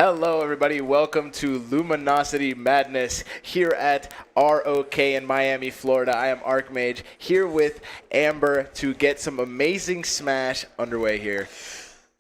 Hello, everybody. Welcome to Luminosity Madness here at ROK in Miami, Florida. I am Archmage here with Amber to get some amazing Smash underway here.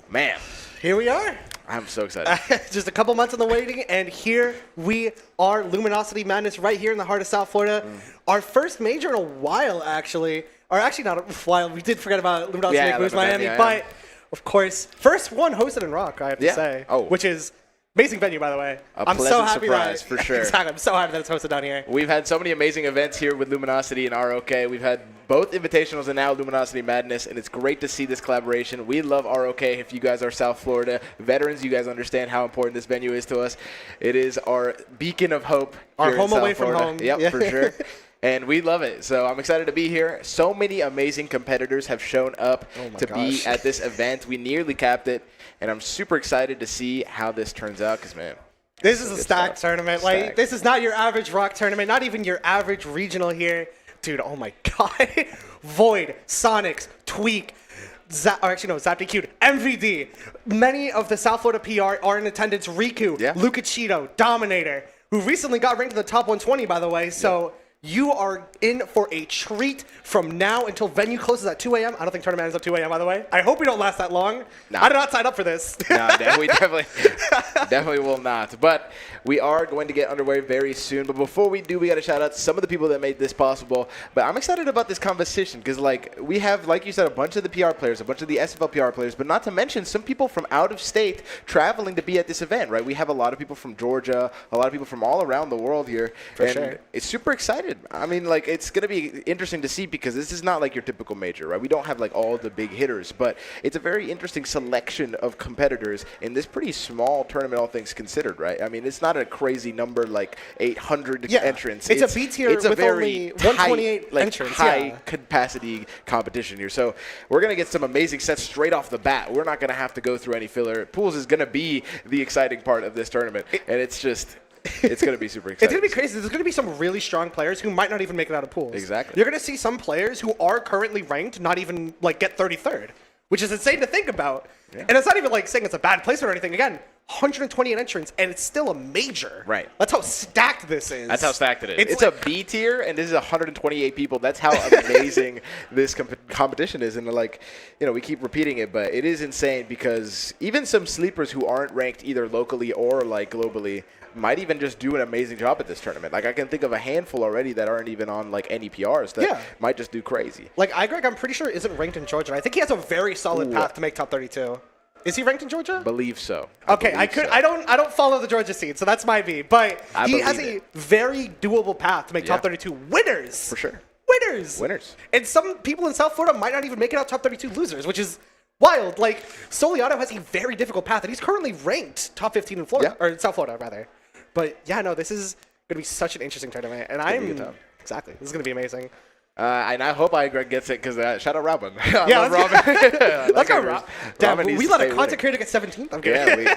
Man. Here we are. I'm so excited. Just a couple months in the waiting, and here we are, Luminosity Madness, right here in the heart of South Florida. Our first major in a while, actually. Or actually not a while. We did forget about Luminosity Boost Miami, but of course, first one hosted in Rock, I have to say, which is amazing venue, by the way. I'm so happy surprise, for sure. Exactly. I'm so happy that it's hosted down here. We've had so many amazing events here with Luminosity and ROK. We've had both Invitationals and now Luminosity Madness, and it's great to see this collaboration. We love ROK. If you guys are South Florida veterans, you guys understand how important this venue is to us. It is our beacon of hope. Our home away from home. Yep, for sure. And we love it. So I'm excited to be here. So many amazing competitors have shown up to be at this event. We nearly capped it, and I'm super excited to see how this turns out because, man, this is a stacked tournament. Like, this is not your average Rock tournament, not even your average regional here. Dude, oh my God. Void, Sonix, Tweek, ZapDQ, MVD. Many of the South Florida PR are in attendance. Riku, Luca Cheeto, Dominator, who recently got ranked in the top 120, by the way. So you are in for a treat from now until venue closes at 2 a.m. I don't think tournament ends at 2 a.m., by the way. I hope we don't last that long. Nah. I did not sign up for this. No, we definitely will not. But we are going to get underway very soon. But before we do, we got to shout out some of the people that made this possible. But I'm excited about this conversation because, like, we have, like you said, a bunch of the PR players, a bunch of the SFL PR players, but not to mention some people from out of state traveling to be at this event, right? We have a lot of people from Georgia, a lot of people from all around the world here. For sure. It's super excited. I mean, like, it's going to be interesting to see because this is not like your typical major, right? We don't have, like, all the big hitters, but it's a very interesting selection of competitors in this pretty small tournament, all things considered, right? I mean, it's not a crazy number like 800 entrants. It's a B tier with only 128 entrants. High capacity competition here. So we're going to get some amazing sets straight off the bat. We're not going to have to go through any filler. Pools is going to be the exciting part of this tournament, and it's just... It's going to be super exciting. It's going to be crazy. There's going to be some really strong players who might not even make it out of pools. Exactly. You're going to see some players who are currently ranked not even, like, get 33rd, which is insane to think about. Yeah. And it's not even, like, saying it's a bad placement or anything. Again, 128 entrants, and it's still a major. Right. That's how stacked this is. That's how stacked it is. It's like a B tier, and this is 128 people. That's how amazing this competition is. And, like, you know, we keep repeating it, but it is insane because even some sleepers who aren't ranked either locally or, like, globally might even just do an amazing job at this tournament. Like, I can think of a handful already that aren't even on, like, any PRs that might just do crazy. Like, Greg, I'm pretty sure isn't ranked in Georgia. I think he has a very solid path to make top 32. Is he ranked in Georgia? Believe so. Okay, I don't follow the Georgia scene, so that's my B. But he has a very doable path to make top 32 winners. For sure. Winners. And some people in South Florida might not even make it out top 32 losers, which is wild. Like, Soliato has a very difficult path, and he's currently ranked top 15 in Florida, or in South Florida, rather. But yeah, no, this is going to be such an interesting tournament, and this is going to be amazing. And I hope Greg gets it because shout out Robin. Yeah, Robin. Let's go, Robin. Damn, we let a content creator get 17th. I'm kidding.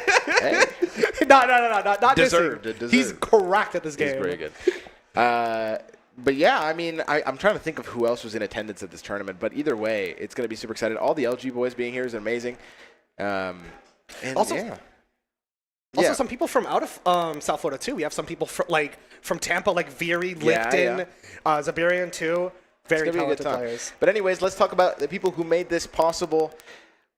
Yeah, No, not deserved. He's correct at this game. He's very good. But yeah, I mean, I'm trying to think of who else was in attendance at this tournament. But either way, it's going to be super excited. All the LG boys being here is amazing. Also, some people from out of South Florida, too. We have some people from Tampa, like Veery, Lipton, Zabirian, too. Very talented players. But anyways, let's talk about the people who made this possible.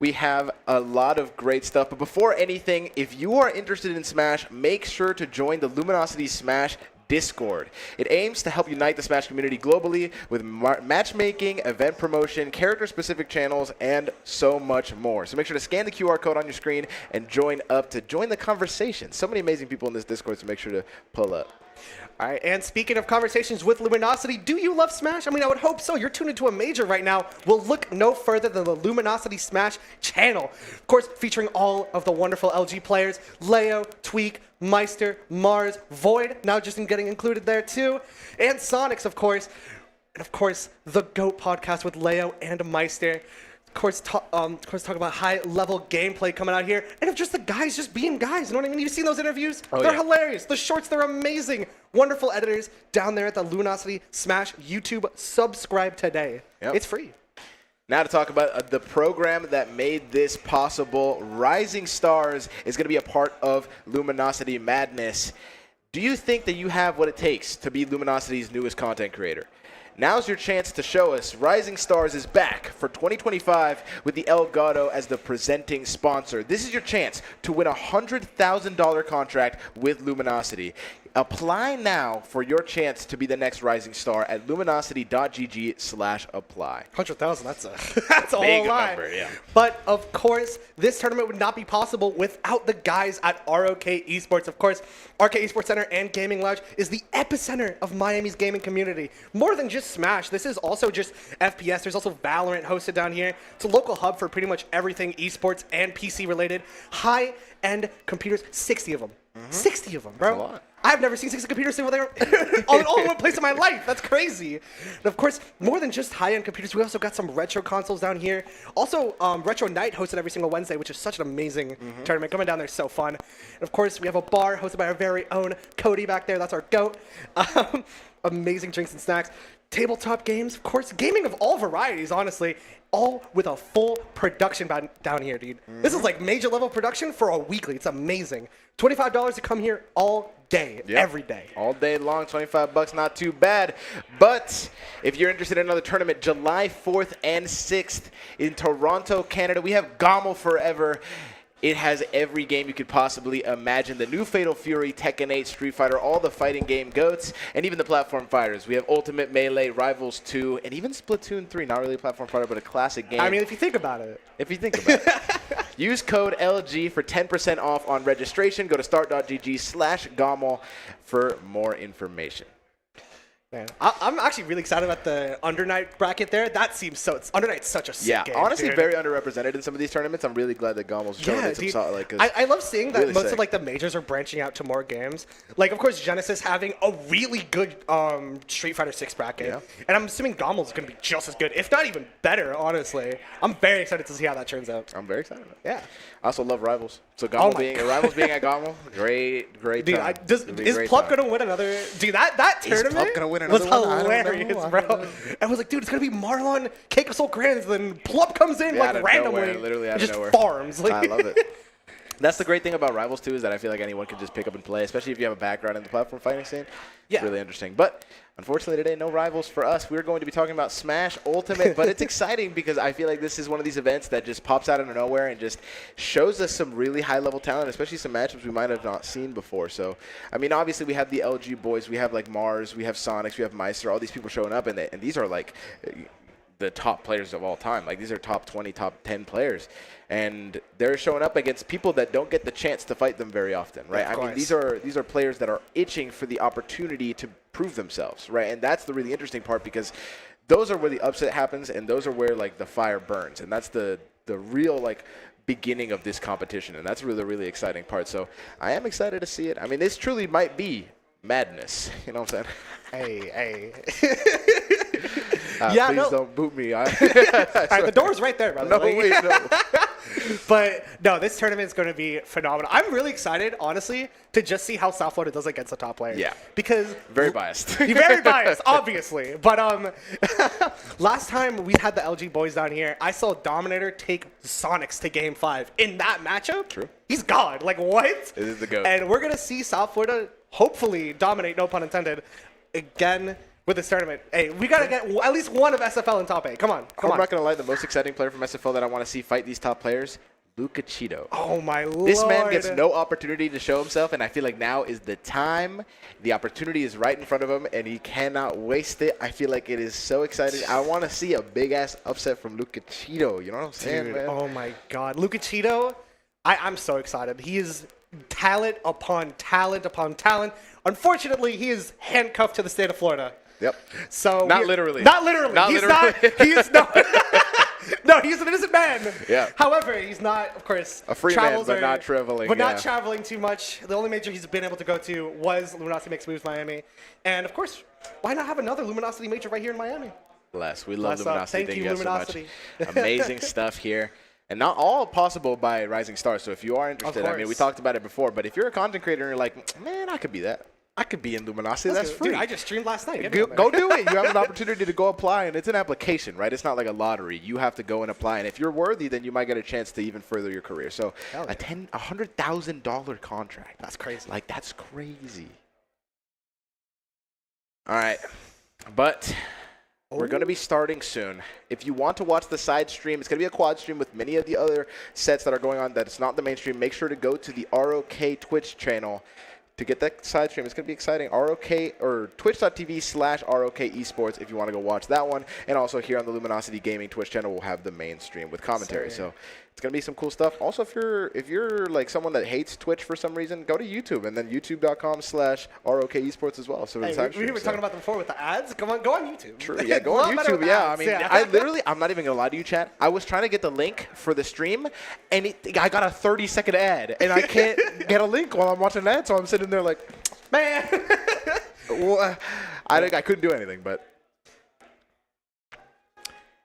We have a lot of great stuff. But before anything, if you are interested in Smash, make sure to join the Luminosity Smash Discord. It aims to help unite the Smash community globally with matchmaking, event promotion, character-specific channels, and so much more. So make sure to scan the QR code on your screen and join the conversation. So many amazing people in this Discord, so make sure to pull up. All right, and speaking of conversations with Luminosity, do you love Smash? I mean, I would hope so. You're tuned into a major right now. We'll look no further than the Luminosity Smash channel. Of course, featuring all of the wonderful LG players, Leo, Tweek, Maister, Mars, Void, now just getting included there too, and Sonix, of course. And of course, the GOAT podcast with Leo and Maister. Of course, talk about high-level gameplay coming out here, and of just the guys just being guys. You know what I mean? You've seen those interviews? They're hilarious. The shorts, they're amazing. Wonderful editors down there at the Luminosity Smash YouTube. Subscribe today. Yep. It's free. Now to talk about the program that made this possible. Rising Stars is going to be a part of Luminosity Madness. Do you think that you have what it takes to be Luminosity's newest content creator? Now's your chance to show us. Rising Stars is back for 2025 with the Elgato as the presenting sponsor. This is your chance to win a $100,000 contract with Luminosity. Apply now for your chance to be the next Rising Star at luminosity.gg/apply. 100,000, that's a Big whole lot. number, yeah. But of course, this tournament would not be possible without the guys at ROK Esports. Of course, ROK Esports Center and Gaming Lounge is the epicenter of Miami's gaming community. More than just Smash, this is also just FPS. There's also Valorant hosted down here. It's a local hub for pretty much everything esports and PC related. High-end computers, 60 of them. 60 of them, bro. That's a lot. I've never seen 60 computers sitting there all in one place in my life. That's crazy. And of course, more than just high-end computers, we also got some retro consoles down here. Also, Retro Night hosted every single Wednesday, which is such an amazing tournament. Coming down there is so fun. And of course, we have a bar hosted by our very own Cody back there. That's our GOAT. Amazing drinks and snacks. Tabletop games, of course. Gaming of all varieties, honestly. All with a full production down here, dude. This is like major level production for a weekly. It's amazing. $25 to come here all day, every day. All day long, $25, not too bad. But if you're interested in another tournament, July 4th and 6th in Toronto, Canada, we have Gommel Forever. It has every game you could possibly imagine. The new Fatal Fury, Tekken 8, Street Fighter, all the fighting game goats, and even the platform fighters. We have Ultimate Melee, Rivals 2, and even Splatoon 3. Not really a platform fighter, but a classic game. I mean, if you think about it. If you think about it. Use code LG for 10% off on registration. Go to start.gg/Gommel for more information. Man, I'm actually really excited about the Undernight bracket there. That seems so. Undernight's such a sick game. Honestly, dude. very underrepresented in some of these tournaments. I'm really glad that Gommel's showing it. Dude, Like, I love seeing that really most sick. of like the majors are branching out to more games. Like, of course, Genesis having a really good Street Fighter 6 bracket, and I'm assuming Gommel's going to be just as good, if not even better. Honestly, I'm very excited to see how that turns out. I'm very excited. Yeah. I also love Rivals. So Gommel Rivals being at Gommel, great Dude, time. is Plup gonna win another? Dude, that tournament Plup gonna win was another one? hilarious, bro. I was like, dude, it's gonna be Marlon, Cake of Soul Grands, then Plup comes in like randomly, nowhere, literally out of just nowhere. farms. Like, I love it. That's the great thing about Rivals too, is that I feel like anyone can just pick up and play, especially if you have a background in the platform fighting scene. It's really interesting. But unfortunately today, no Rivals for us. We're going to be talking about Smash Ultimate, but it's exciting because I feel like this is one of these events that just pops out of nowhere and just shows us some really high-level talent, especially some matchups we might have not seen before. So, I mean, obviously we have the LG boys, we have like Mars, we have Sonix, we have Maister, all these people showing up, and these are like the top players of all time. Like, these are top 20, top 10 players. And they're showing up against people that don't get the chance to fight them very often, right? I mean, these are players that are itching for the opportunity to prove themselves, right? And that's the really interesting part, because those are where the upset happens, and those are where, like, the fire burns. And that's the real, like, beginning of this competition. And that's really the really exciting part. So I am excited to see it. I mean, this truly might be madness. You know what I'm saying? hey. Please don't boot me. All right, the door's right there, brother. No, wait, no. But no, this tournament is going to be phenomenal. I'm really excited, honestly, to just see how South Florida does against the top players. Yeah. Because very biased. You're very biased, obviously. But last time we had the LG boys down here, I saw Dominator take Sonix to Game 5. In that matchup, True. He's God. Like, what? It is the GOAT. And we're going to see South Florida hopefully dominate, no pun intended, again with this tournament. Hey, we got to get at least one of SFL in top 8. Come on. I'm not going to lie. The most exciting player from SFL that I want to see fight these top players, Luca Cheeto. Oh, my Lord. This man gets no opportunity to show himself, and I feel like now is the time. The opportunity is right in front of him, and he cannot waste it. I feel like it is so exciting. I want to see a big-ass upset from Luca Cheeto. You know what I'm saying, Dude, man? oh, my God. Luca Cheeto, I'm so excited. He is talent upon talent upon talent. Unfortunately, he is handcuffed to the state of Florida. Yep. So Not literally. Not literally. Not he's literally. Not. He is not. No, he's an innocent man. Yeah. However, he's not, of course, a free man, but not traveling. But not traveling too much. The only major he's been able to go to was Luminosity Makes Moves Miami. And, of course, why not have another Luminosity major right here in Miami? Bless. We love Luminosity. Thank you, Luminosity. So much. Amazing stuff here. And not all possible by Rising Stars. So if you are interested, I mean, we talked about it before, but if you're a content creator and you're like, man, I could be that. I could be in Luminosity. That's free. Dude, I just streamed last night. Go do it. You have an opportunity to go apply, and it's an application, right? It's not like a lottery. You have to go and apply, and if you're worthy, then you might get a chance to even further your career. So a $100,000 contract. That's crazy. Like, that's crazy. All right. But we're going to be starting soon. If you want to watch the side stream, it's going to be a quad stream with many of the other sets that are going on that it's not the main stream. Make sure to go to the ROK Twitch channel to get that side stream. It's going to be exciting. ROK or twitch.tv/ROK Esports if you want to go watch that one. And also here on the Luminosity Gaming Twitch channel, we'll have the main stream with commentary. So it's going to be some cool stuff. Also, if you're like someone that hates Twitch for some reason, go to YouTube and then youtube.com/ROK Esports as well. So hey, we were talking about them before with the ads. Go on YouTube. True. Yeah, go on YouTube. Yeah, I mean, I'm not even going to lie to you, chat. I was trying to get the link for the stream, and I got a 30-second ad, and I can't get a link while I'm watching an ad, so I'm sitting there like, man. Well, I couldn't do anything, but.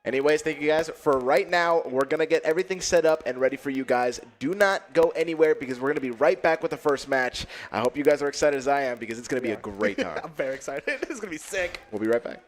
Anyways, thank you guys. For right now, we're going to get everything set up and ready for you guys. Do not go anywhere because we're going to be right back with the first match. I hope you guys are excited as I am because it's going to be a great time. I'm very excited. It's going to be sick. We'll be right back.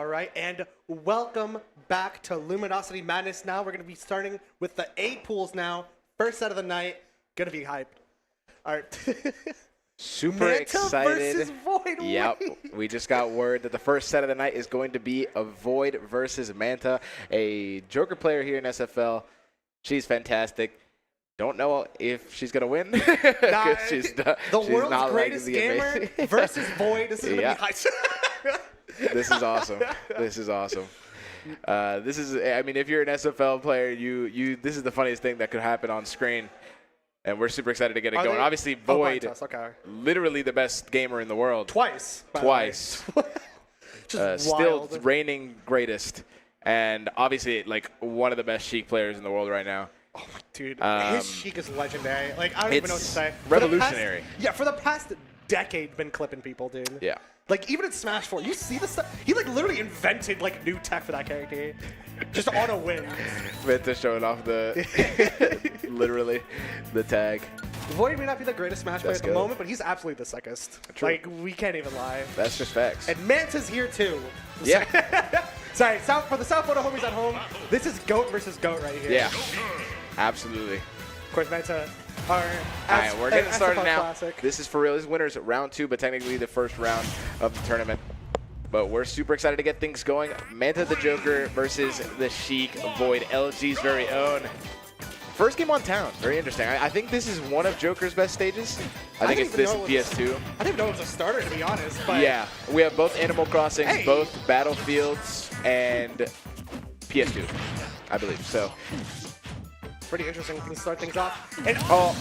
All right, and welcome back to Luminosity Madness. Now we're going to be starting with the 8 pools now. First set of the night. Going to be hyped. All right. Super Manta excited. versus Void. Yep, we just got word that the first set of the night is going to be a Void versus Manta, a Joker player here in SFL. She's fantastic. Don't know if she's gonna win. Nah, she's the world's greatest gamer versus Void. This is gonna be hyped. This is awesome. This is awesome. This is, I mean, if you're an SFL player, this is the funniest thing that could happen on screen. And we're super excited to get it going. Obviously, Void, literally the best gamer in the world. Twice. Still reigning greatest. And obviously, like, one of the best Sheik players in the world right now. Oh, dude, his Sheik is legendary. Like, I don't even know what to say. Revolutionary. For the past decade, been clipping people, dude. Yeah. Like, even in Smash 4, you see the stuff? He, like, literally invented, like, new tech for that character. Just on a win. Manta showing off literally, the tag. Void may not be the greatest Smash player at the moment, but he's absolutely the sickest. True. Like, we can't even lie. That's just facts. And Manta's here, too. Yeah. Sorry, for the South Photo homies at home, this is GOAT versus GOAT right here. Yeah. Absolutely. Of course, Manta All right, we're getting started now. Classic. This is for real. This is winners round 2, but technically the first round of the tournament. But we're super excited to get things going. Manta the Joker versus the Sheik Void, LG's very own. First game on town. Very interesting. I think this is one of Joker's best stages. I think it's this and PS2. I didn't know it was a starter, to be honest. But yeah, we have both Animal Crossings, both Battlefields, and PS2, I believe. So pretty interesting. We can start things off. And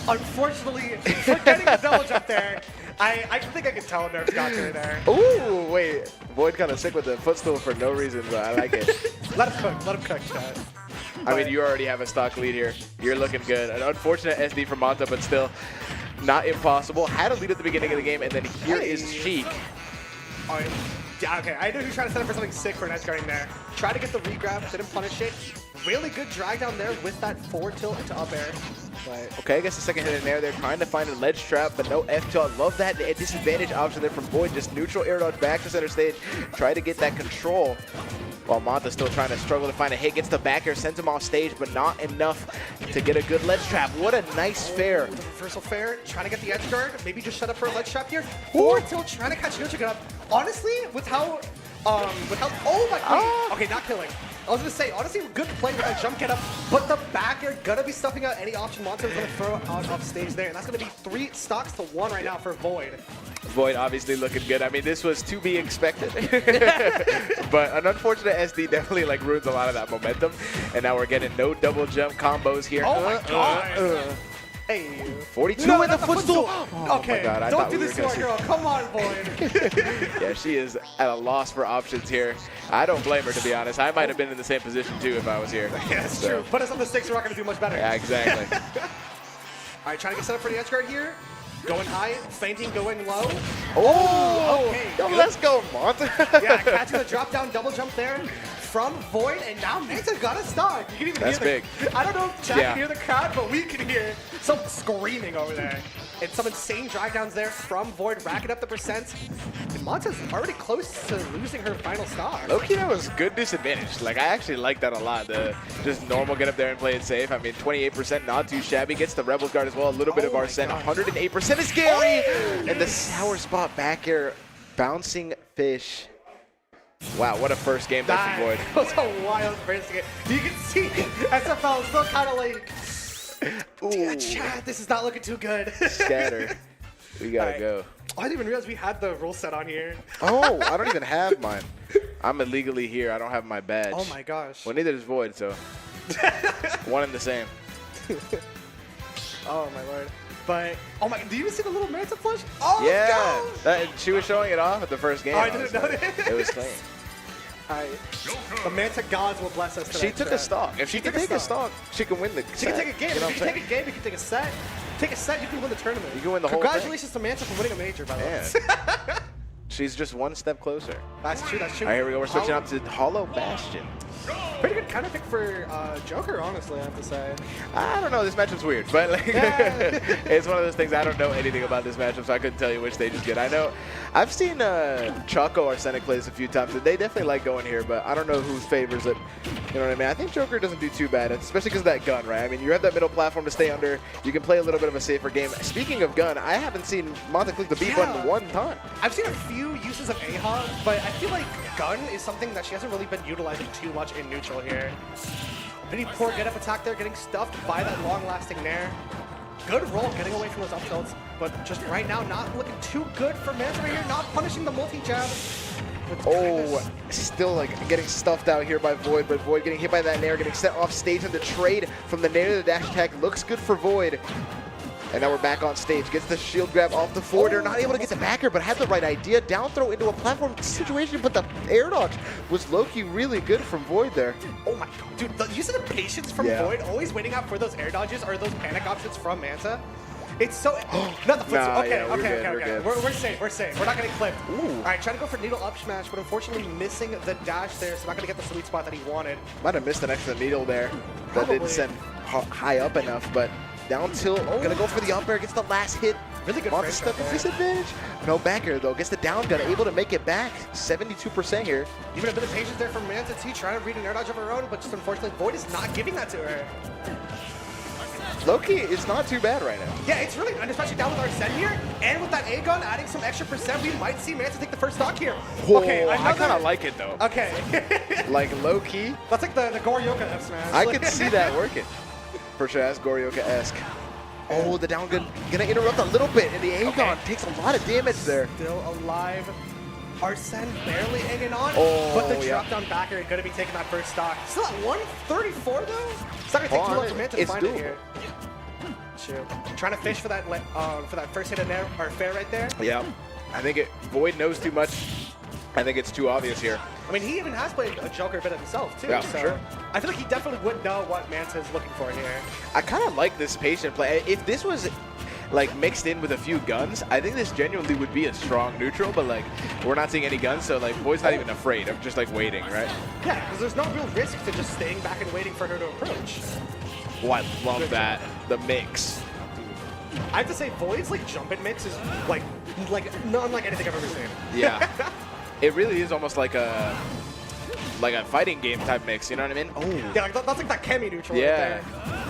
unfortunately, for getting the double jump there, I think I can tell Nerf's got to there. Ooh, wait. Void kind of sick with the footstool for no reason, but I like it. Let him cook. Let him cook, Chad. I mean, you already have a stock lead here. You're looking good. An unfortunate SD for Manta, but still not impossible. Had a lead at the beginning of the game, and then here is Sheik. All right. Yeah, okay, I knew he was trying to set up for something sick for an edge guarding there. Try to get the regrab, didn't punish it. Really good drag down there with that forward tilt into up air. But okay, I guess the second hit in there. They're trying to find a ledge trap, but no F tilt. Love that disadvantage option there from Void. Just neutral air dodge back to center stage. Try to get that control. While Manta's still trying to struggle to find a hit. Gets the back air, sends him off stage, but not enough to get a good ledge trap. What a nice fair. The reversal fair, trying to get the edge guard. Maybe just shut up for a ledge trap here. Forward tilt, trying to catch Yoshika up. Honestly, with how, oh my god. Okay, not killing. I was gonna say, honestly, good play with that jump get up, but the back air gonna be stuffing out any option Monster is gonna throw out off stage there, and that's gonna be 3 stocks to 1 right now for Void. Void obviously looking good. I mean, this was to be expected, but an unfortunate SD definitely like ruins a lot of that momentum, and now we're getting no double jump combos here. Oh my god! Hey. 42 with the footstool. Oh okay, my god, don't do this to our girl. Come on, Void. Yeah, she is at a loss for options here. I don't blame her, to be honest. I might have been in the same position too if I was here. Yeah, that's true. Put us on the sticks, we're not going to do much better. Yeah, exactly. All right, trying to get set up for the edge guard here. Going high, feinting, going low. Oh, okay. Yo, let's go, Manta. Yeah, catching the drop down double jump there from Void, and now Manta got a stock. You can even That's hear big. I don't know if Chad can hear the crowd, but we can hear some screaming over there. And some insane drag downs there from Void, racking up the percent. And Manta's already close to losing her final stock. Low-key, that was good disadvantage. Like, I actually like that a lot. The just normal get up there and play it safe. I mean, 28%, not too shabby. Gets the Rebels guard as well. A little bit of Arsene. 108% is scary. Oh! And the sour spot back air, bouncing fish. Wow, what a first game there from Void. That was a wild first game. You can see SFL is still kind of like, ooh, Chad, this is not looking too good. Scatter. We gotta go. Oh, I didn't even realize we had the rule set on here. Oh, I don't even have mine. I'm illegally here. I don't have my badge. Oh my gosh. Well, neither does Void, so one and the same. Oh my lord. But, oh my, do you see the little Manta flush? Oh, yeah. She was showing it off at the first game. Oh, I didn't know that. It was clean. Alright. The Manta gods will bless us today. She took a stock. If she can take a stock, she can win the set. She can take a game. If you can take a game, you can take a set. Take a set, you can win the tournament. You can win the whole thing. Congratulations to Manta for winning a major, by the way. She's just one step closer. That's true, that's true. All right, here we go. We're switching up to Hollow Bastion. Pretty good counter pick for Joker, honestly, I have to say. I don't know. This matchup's weird, but like, Yeah. it's one of those things. I don't know anything about this matchup, so I couldn't tell you which stage is good. I know I've seen Choco or Sonix play this a few times, and they definitely like going here, but I don't know who favors it. You know what I mean? I think Joker doesn't do too bad, especially because of that gun, right? I mean, you have that middle platform to stay under. You can play a little bit of a safer game. Speaking of gun, I haven't seen Manta click the B button one time. I've seen a few uses of A-Hog, but I feel like gun is something that she hasn't really been utilizing too much in neutral here. Pretty poor get-up attack there, getting stuffed by that long-lasting Nair. Good roll, getting away from those up tilts, but just right now not looking too good for Manta right here, not punishing the multi-jab. Oh, still like getting stuffed out here by Void, but Void getting hit by that Nair, getting set off stage, and the trade from the Nair to the dash attack looks good for Void. And now we're back on stage. Gets the shield grab off the forwarder. Not able to get the backer, but had the right idea. Down throw into a platform situation, but the air dodge was low-key really good from Void there. Oh my god, dude, the use of the patience from Void, always waiting out for those air dodges or those panic options from Manta. It's so... not the foot Nah, okay, yeah, okay. We're safe, we're safe. We're not getting clipped. Ooh. All right, trying to go for needle up smash, but unfortunately missing the dash there, so not going to get the sweet spot that he wanted. Might have missed an extra needle there. That didn't send high up enough, but down tilt. Gonna go for the up air. Gets the last hit. Really good Manta stuck at disadvantage. No backer though. Gets the down gun. Able to make it back. 72% here. Even a bit of patience there from Manta T, trying to read an air dodge of her own, but just unfortunately Void is not giving that to her. Low-key, it's not too bad right now. Yeah, it's really, and especially down with Arsene here, and with that A-gun adding some extra percent, we might see Manta take the first stock here. Okay, I kind of like it though. Okay. Like low-key. That's like the Goryoka F smash. I could see that working. For sure, that's Goryoka-esque. Oh, the down gun gonna interrupt a little bit, and the A-gon takes a lot of damage there. Still alive. Arsene barely hanging on, Oh, but the drop down backer is gonna be taking that first stock. Still at 134 though? It's not gonna take too long for Manta to find it here. Shoot. Trying to fish for that first hit in there, or fair right there. Yeah. I think Void knows too much. I think it's too obvious here. I mean, he even has played a Joker a bit himself, too. Yeah, so sure. I feel like he definitely would know what Manta is looking for here. I kind of like this patient play. If this was like mixed in with a few guns, I think this genuinely would be a strong neutral, but like we're not seeing any guns, so like Void's not even afraid of just like waiting, right? Yeah, because there's no real risk to just staying back and waiting for her to approach. Oh, I love that. The mix. I have to say, Void's like jump and mix is like not unlike anything I've ever seen. Yeah. It really is almost like a fighting game type mix, you know what I mean? Oh. Yeah, like, that's like that Kemi neutral Yeah. right there.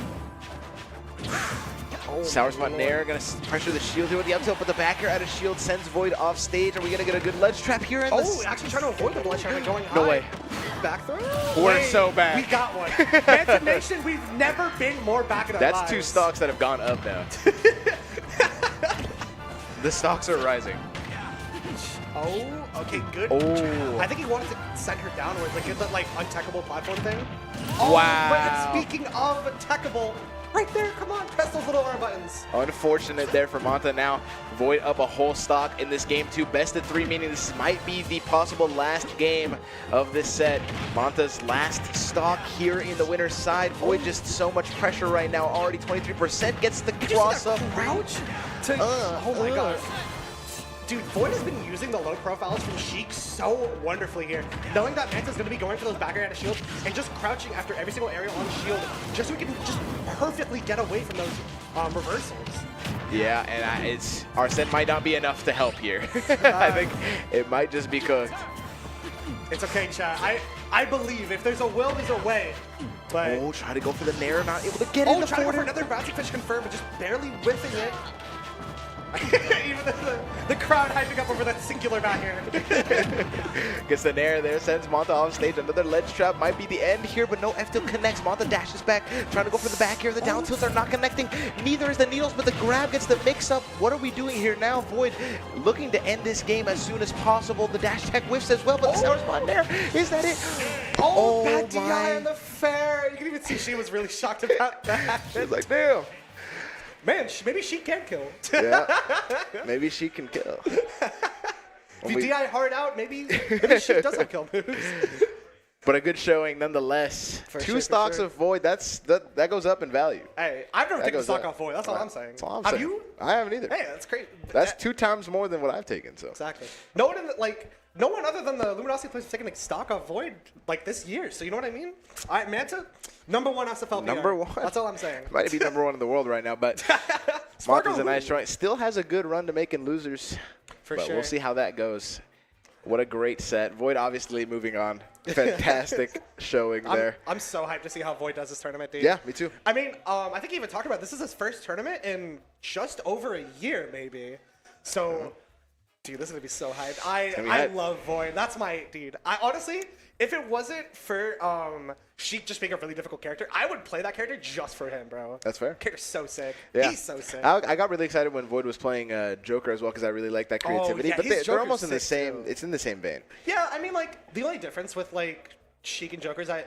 Oh, Sour Spot Nair gonna pressure the shield here with the up tilt, but the backer out of shield sends Void off stage. Are we gonna get a good ledge trap here? In Actually trying to avoid the ledge trap and going high. No way. Back throw? We're Wait, so bad. We got one. Manta Nation, we've never been more back in our lives. That's two stocks that have gone up now. The stocks are rising. Oh, okay, good. Oh. I think he wanted to send her downwards, like get that like untechable platform thing. Oh, Wow. But speaking of techable, right there, come on, press those little R buttons. Unfortunate there for Manta now. Void up a whole stock in this game too. Best of 3, meaning this might be the possible last game of this set. Manta's last stock here in the winner's side. Void just so much pressure right now. Already 23% gets the cross up. Crouch to, oh my god. Dude, Void has been using the low profiles from Sheik so wonderfully here. Knowing that Manta's going to be going for those back air out of shield and just crouching after every single aerial on shield just so we can just perfectly get away from those reversals. Yeah, and it's Arsene might not be enough to help here. I think it might just be cooked. It's okay, chat. I believe if there's a will, there's a way. But Oh, try to go for the Nair, not able to get in the trying to go for forward. another bouncing fish confirm, but just barely whiffing it. Even the crowd hyping up over that singular back air. Gets the Nair there, sends Manta off stage. Another ledge trap might be the end here, but no F tilt connects. Manta dashes back, trying to go for the back here. The down tilts are not connecting. Neither is the needles, but the grab gets the mix up. What are we doing here now? Void looking to end this game as soon as possible. The dash tech whiffs as well, but the sour spot there. Is that it? Oh, that DI on the fair. You can even see she was really shocked about that. She's like, damn. Man, maybe she can kill. Yeah, maybe she can kill. If you DI hard out, maybe she does have kill moves. But a good showing nonetheless. For Two sure, for stocks sure. of Void, that goes up in value. Hey, I've never taken goes stock up. off Void. That's all I'm saying. That's all I'm Have saying. you? I haven't either. Hey, that's great. That's 2 times more than what I've taken. So Exactly. No one, no one other than the Luminosity players have taken a stock off Void like this year. So you know what I mean? All right, Manta, #1 SFL. Number 1. That's all I'm saying. Might be #1 in the world right now, but Mark is a nice joint. Still has a good run to making losers. For but sure. we'll see how that goes. What a great set. Void obviously moving on. Fantastic showing there. I'm so hyped to see how Void does this tournament, dude. Yeah, me too. I mean, I think he even talked about this is his first tournament in just over a year, maybe. So, dude, this is gonna be so hyped. I love Void. That's my dude. I honestly, if it wasn't for Sheik just being a really difficult character, I would play that character just for him, bro. That's fair. Character's so sick. Yeah. He's so sick. I got really excited when Void was playing Joker as well because I really like that creativity. yeah, but his they're Joker's almost in the sick, same. too. It's in the same vein. Yeah, I mean, like, the only difference with, like, Sheik and Joker's, I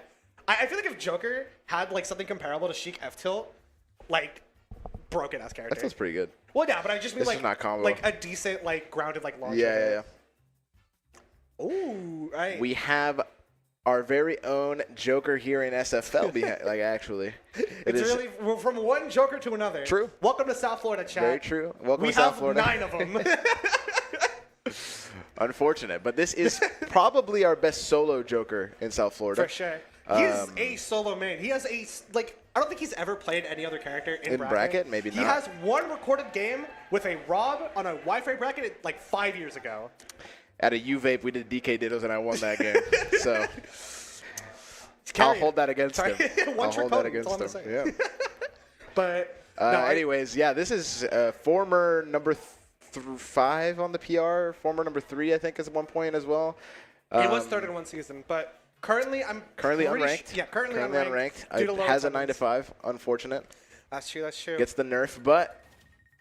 feel like if Joker had, like, something comparable to Sheik F-Tilt, like, broken-ass character. That feels pretty good. Well, yeah, but I just mean, This like, is not combo. like, a decent, like, grounded, like, launch. Yeah. Ooh, right. We have our very own Joker here in SFL behind. Like actually, It's really we're from one Joker to another. True. Welcome to South Florida, chat. very true. Welcome We to South have Florida. 9 of them. Unfortunate, but this is probably our best solo Joker in South Florida. For sure. He's a solo main. He has a, like, I don't think he's ever played any other character in bracket. Maybe he not. He has one recorded game with a Rob on a Wi-Fi bracket like 5 years ago. At a U-Vape, we did DK Dittos, and I won that game. So I'll hold that against him. One I'll trick hold that pony, that's all against I'm him. saying. Yeah. But no, anyways, yeah, this is former number 5 on the PR, former number 3, I think, at one point as well. He was third in one season, but currently unranked. Yeah, currently unranked. Due to lower Has a attendance. 9-5. Unfortunate. That's true. That's true. Gets the nerf, but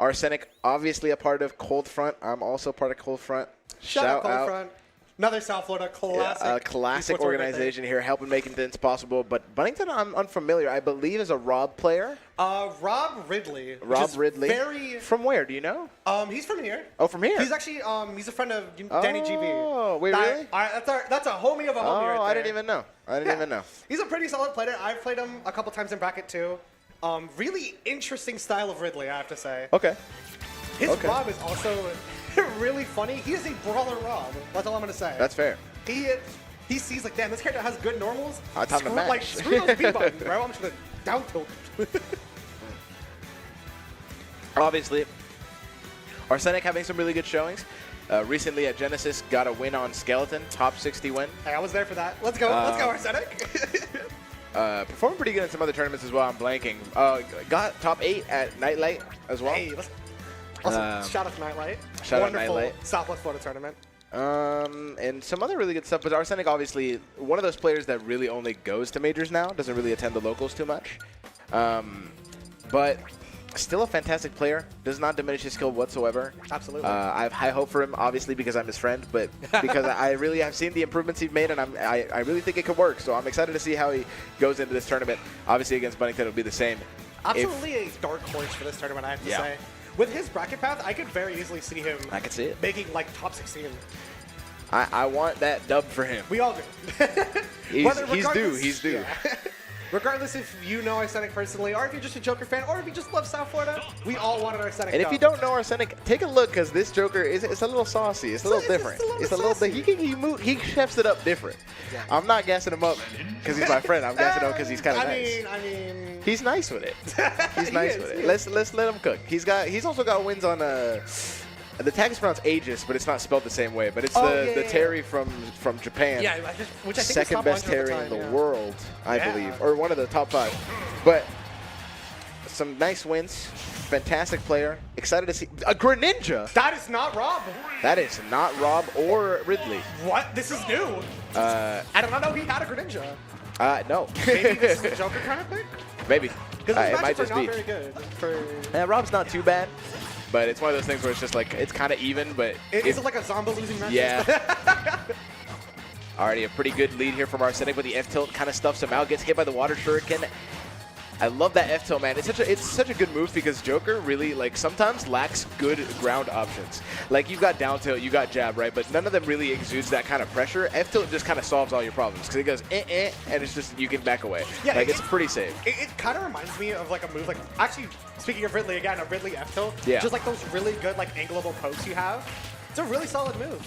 Arsenic obviously a part of Cold Front. I'm also part of Cold Front. Shout out Cold Front. Another South Florida classic. Yeah, a classic esports org right there. organization here, helping making things possible. But Bunnington, I'm unfamiliar. I believe is a Rob player. Rob Ridley. which Rob is Ridley. Very. From where? Do you know? He's from here. Oh, from here. He's actually he's a friend of Danny GB. Oh, wait, really? That's a homie of a homie right there. Oh, I didn't even know. I didn't even know. He's a pretty solid player. I've played him a couple times in bracket too. Really interesting style of Ridley, I have to say. Okay. His Okay. Rob is also really funny. He is a brawler Rob. That's all I'm gonna say. That's fair. He sees like, damn, this character has good normals. Time to match. Like, screw those B buttons, bro. I'm just gonna down tilt. Obviously, Arsenic having some really good showings. Recently at Genesis, got a win on Skeleton, top 60 win. Hey, I was there for that. Let's go. Let's go, Arsenic. Performed pretty good in some other tournaments as well. I'm blanking. Got top 8 at Nightlight as well. Hey, also, shout out to Nightlight. Shout out Wonderful Nightlight. Southwest Florida tournament. And some other really good stuff. But Arsenic, obviously, one of those players that really only goes to majors now. Doesn't really attend the locals too much. But still a fantastic player. Does not diminish his skill whatsoever. Absolutely. I have high hope for him, obviously, because I'm his friend, but because I really have seen the improvements he's made, and I really think it could work. So I'm excited to see how he goes into this tournament. Obviously, against Bunnington, it'll be the same. Absolutely a dark horse for this tournament, I have to say. With his bracket path, I could very easily see him I could see it. making like top 16. I want that dub for him. We all do. He's due. He's due. Yeah. Regardless if you know Arsenic personally, or if you're just a Joker fan, or if you just love South Florida, we all wanted Arsenic. And if you don't know Arsenic, take a look, because this Joker is a little saucy. It's a little different. It's a little bit. He chefs it up different. Yeah. I'm not gassing him up because he's my friend. I'm gassing him because he's kind of nice. I mean, he's nice with it. He's nice with it. Let's let him cook. He's also got wins on the tag is pronounced Aegis, but it's not spelled the same way. But it's the Terry from Japan. Yeah, which I think second is best top 100 Terry of the in time, the world, I believe, or one of the top 5. But some nice wins. Fantastic player. Excited to see a Greninja. That is not Rob. That is not Rob or Ridley. What? This is new. I did not know he had a Greninja. No. Maybe this is a Joker kind of thing? Maybe. Because It might just are not be. very good. For... Rob's not too bad, but it's one of those things where it's just like it's kind of even. But Is it like a zombie losing match? Yeah. Already a pretty good lead here from Arsenic, but the F tilt kind of stuffs him out. Gets hit by the water shuriken. I love that F tilt, man. It's such a good move because Joker really like sometimes lacks good ground options. Like you've got down tilt, you got jab, right? But none of them really exudes that kind of pressure. F tilt just kind of solves all your problems because it goes and it's just you can back away. Yeah, like it's pretty safe. It kind of reminds me of like a move like actually speaking of Ridley again, a Ridley F tilt. Yeah. Just like those really good like angleable pokes you have. It's a really solid move.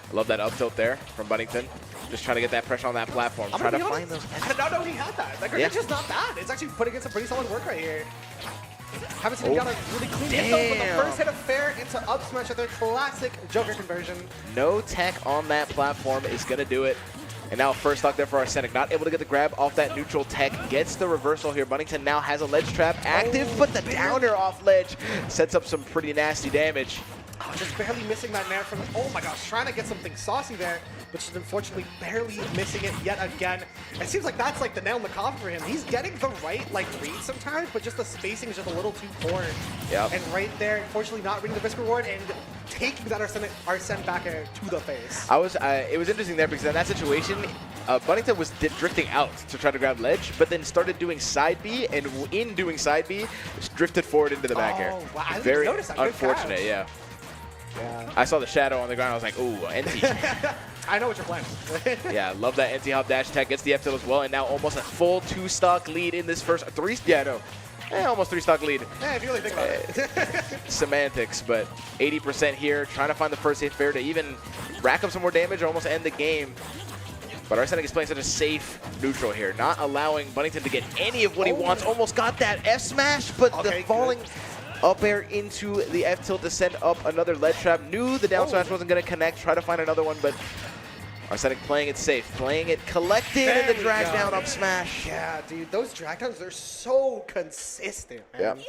I love that up tilt there from Buddington. Just trying to get that pressure on that platform. Trying to find those. I did not know he had that. That grenade just not bad. It's actually putting in some pretty solid work right here. Haven't seen him got a really clean hit though, but the first hit of fair into up smash with their classic Joker conversion. No tech on that platform is going to do it. And now first stock there for Arsenic. Not able to get the grab off that neutral tech. Gets the reversal here. Buddington now has a ledge trap active, but the downer off ledge sets up some pretty nasty damage. Oh, just barely missing that nair from, oh my gosh, trying to get something saucy there, but just unfortunately barely missing it yet again. It seems like that's like the nail in the coffin for him. He's getting the right like read sometimes, but just the spacing is just a little too poor. Yep. And right there, unfortunately not reading the risk reward and taking that Arsene back air to the face. It was interesting there because in that situation, Buddington was drifting out to try to grab ledge, but then started doing side B, and in doing side B, just drifted forward into the back air. Wow, I didn't Very notice that. Good unfortunate, catch. yeah. Yeah. I saw the shadow on the ground. I was like, ooh, NT. I know what you're playing. Yeah, love that NT hop dash tech. Gets the F tilt as well, and now almost a full 2-stock lead in this first almost 3-stock lead. If you really think about it. Semantics, but 80% here. Trying to find the first hit fair to even rack up some more damage or almost end the game. But Arsenic is playing such a safe neutral here, not allowing Buddington to get any of what he wants. Almost got that F smash, but the falling up air into the F tilt to send up another ledge trap. Knew the down smash wasn't going to connect. Try to find another one, but Arsenic playing it safe, playing it collected, and the drag down up smash. Yeah, dude, those drag downs, they're so consistent, man. Yeah.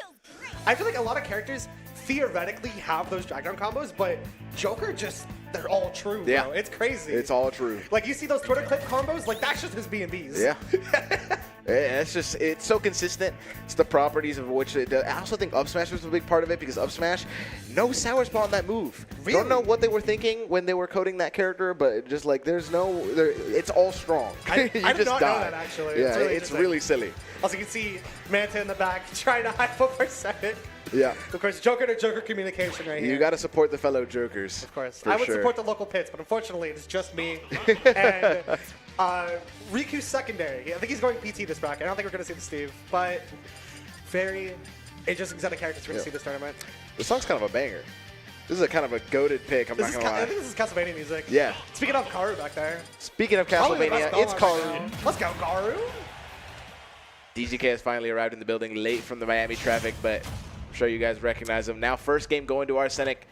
I feel like a lot of characters theoretically have those drag down combos, but Joker just, they're all true, bro. Yeah. It's crazy. It's all true. Like, you see those Twitter clip combos? Like, that's just his B&Bs. Yeah. It's so consistent. It's the properties of which it does. I also think up smash was a big part of it because up smash, no sour spot on that move. Really? Don't know what they were thinking when they were coding that character, but just like it's all strong. I You did just not die. know that, actually. Yeah, It's really really silly. Also, you can see Manta in the back trying to hype up for a second. Yeah. Of course, Joker to Joker communication right here. You got to support the fellow Jokers. Of course. For I would sure. support the local pits, but unfortunately, it's just me. And Riku's secondary. I think he's going PT this bracket. I don't think we're going to see the Steve, but very interesting set of characters we're going to see this tournament. The song's kind of a banger. This is a kind of a goated pick, I'm not going to I lie. think this is Castlevania music. Yeah. Speaking of Garu back there. Speaking of Probably the best Castlevania, it's Garu right Karu. now. Let's go, Garu. DGK has finally arrived in the building late from the Miami traffic, but I'm sure you guys recognize him. Now first game going to Arsenic.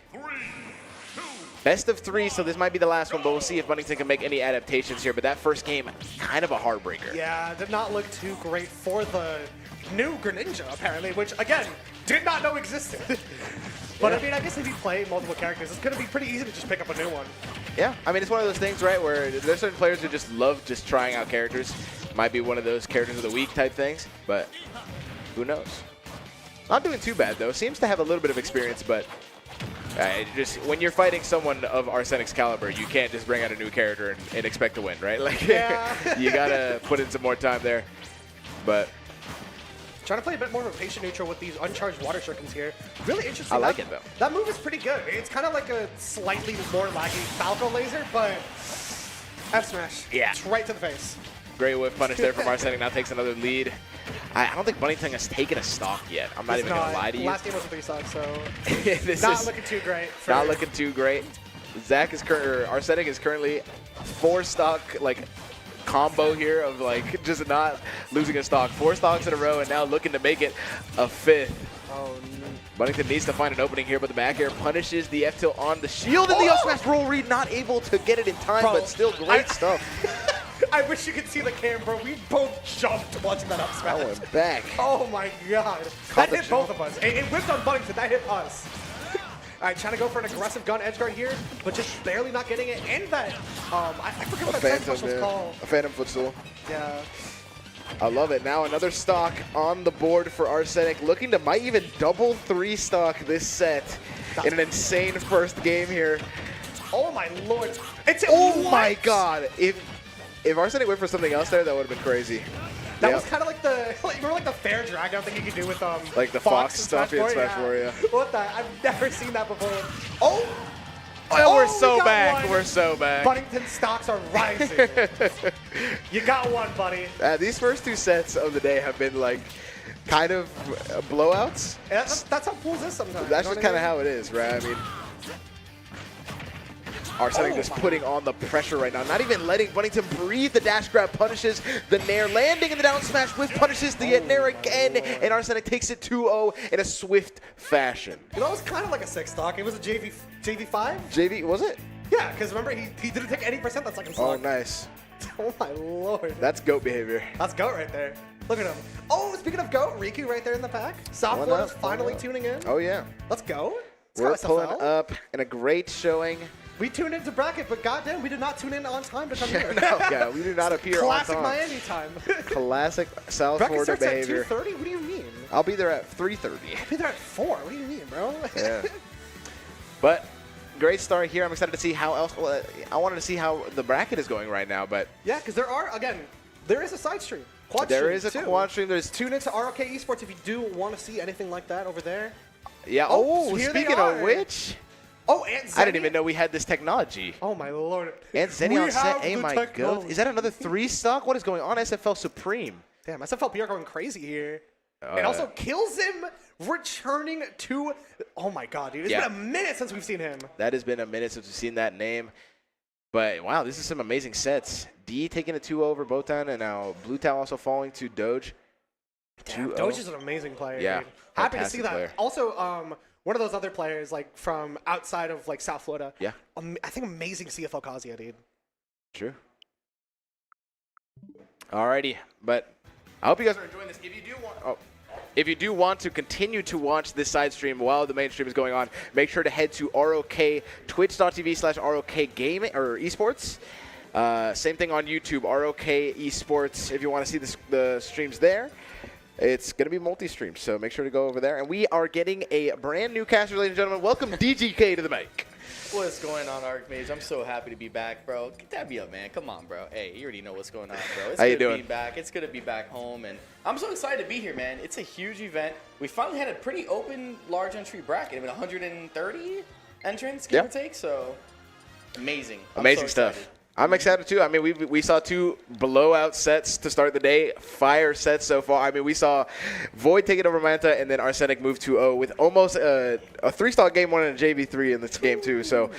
Best of 3, so this might be the last one, but we'll see if Buddington can make any adaptations here. But that first game, kind of a heartbreaker. Yeah, did not look too great for the new Greninja, apparently, which, again, did not know existed. But, I mean, I guess if you play multiple characters, it's going to be pretty easy to just pick up a new one. Yeah, I mean, it's one of those things, right, where there's certain players who just love just trying out characters. Might be one of those characters of the week type things, but who knows? Not doing too bad, though. Seems to have a little bit of experience, but just when you're fighting someone of Arsenic's caliber, you can't just bring out a new character and expect to win, right? Like, Yeah. You got to put in some more time there. But Trying to play a bit more of a patient neutral with these uncharged water shurikens here. Really interesting. I like it, though. That move is pretty good. It's kind of like a slightly more laggy Falco laser, but F smash. Yeah. It's right to the face. great whiff punish there from Arsenic. Now takes another lead. I don't think Buddington has taken a stock yet. I'm not even going to lie to you. Last game was a 3-stock, so This not is looking too great. not looking too great. Arsenic is currently 4-stock like combo here of like just not losing a stock. 4 stocks in a row and now looking to make it a 5th. Oh, no. Buddington needs to find an opening here, but the back air punishes the F tilt on the shield, and the up smash roll read not able to get it in time, Bro, but still great stuff. I wish you could see the cam, bro. We both jumped watching that up I smash. went back. Oh my god. Caught That the hit both of us. It whipped on Buddington. That hit us. All right, trying to go for an aggressive gun edge guard here, but just barely not getting it. And that, I forget what that tech special was called. A phantom footstool. Yeah. I love it. Now another stock on the board for Arsenic, looking to might even double 3 stock this set in an insane first game here. Oh my lord. It's Oh what? my god. If Arsenic went for something else there, that would have been crazy. That was kind of like the remember like the fair dragon thing you could do with Like the fox stuff in Smash 4, yeah. What the? I've never seen that before. Oh, Oh, we're we so got back. one. We're so back. Buddington stocks are rising. You got one, buddy. These first two sets of the day have been like kind of blowouts. And that's how pools is sometimes. That's you know just what kind of I mean? how it is, right? I mean, Arsenic Oh just my putting on the pressure right now. Not even letting Buddington breathe. The dash grab punishes the Nair. Landing in the down smash with punishes the Nair again. And Arsenic takes it 2-0 in a swift fashion. You know, it was kind of like a 6 stock. It was a JV5. JV, was it? Yeah, because remember, he didn't take any percent that second Oh, stock. nice. Oh, my lord. That's GOAT behavior. That's GOAT right there. Look at him. Oh, speaking of GOAT, Riku right there in the pack. South Why Florida's not? finally Why not? tuning in. Oh, yeah. Let's go. Let's We're go, pulling SFL. up in a great showing. We tuned into bracket, but goddamn, we did not tune in on time to come Yeah, here. no, yeah, we do not appear Classic on time. Miami time. Classic South Bracket Florida starts at behavior. 2:30? What do you mean? I'll be there at 3:30. I'll be there at 4. What do you mean, bro? Yeah. But great start here. I'm excited to see how else. Well, I wanted to see how the bracket is going right now, but Yeah, because there is a side stream. Quad there stream, is a too. quad stream. There's Tune into ROK Esports if you do want to see anything like that over there. yeah. Oh, Oh, here they speaking are. of which, Oh, and Zenny. I didn't even know we had this technology. Oh, my lord. And Zenny We on set. have Hey, the my god. technology. Is that another 3 stock? What is going on? SFL Supreme. Damn, SFLP are going crazy here. Oh, And also kills him returning to... Oh, my God, dude. It's Yeah. been a minute since we've seen him. That has been a minute since we've seen that name. But wow, this is some amazing sets. D taking a 2 over Botan, and now Blue Tao also falling to Doge. Damn, 2-0. Doge is an amazing player. Yeah, dude. Happy to fantastic see that. player. Also, one of those other players, like, from outside of, like, South Florida. Yeah. I think amazing CFL Kazuya, dude. True. Alrighty, but I hope you guys are enjoying this. If you do want to continue to watch this side stream while the main stream is going on, make sure to head to ROK, twitch.tv/ROK Gaming or Esports. Same thing on YouTube, ROK Esports. If you want to see the streams there, it's going to be multi-streamed, so make sure to go over there. And we are getting a brand new caster, ladies and gentlemen. Welcome DGK to the mic. What's going on, Archmage? I'm so happy to be back, bro. Get that me up, man. Come on, bro. Hey, you already know what's going on, bro. It's How you good to doing? be back. It's good to be back home, and I'm so excited to be here, man. It's a huge event. We finally had a pretty open, large entry bracket. I mean, 130 entrants, give or take, so amazing. I'm Amazing so stuff. excited. I'm excited too. I mean, we saw 2 blowout sets to start the day, fire sets so far. I mean, we saw Void take it over Manta, and then Arsenic move 2-0 with almost a 3-star game 1 and a JV3 in this game too. So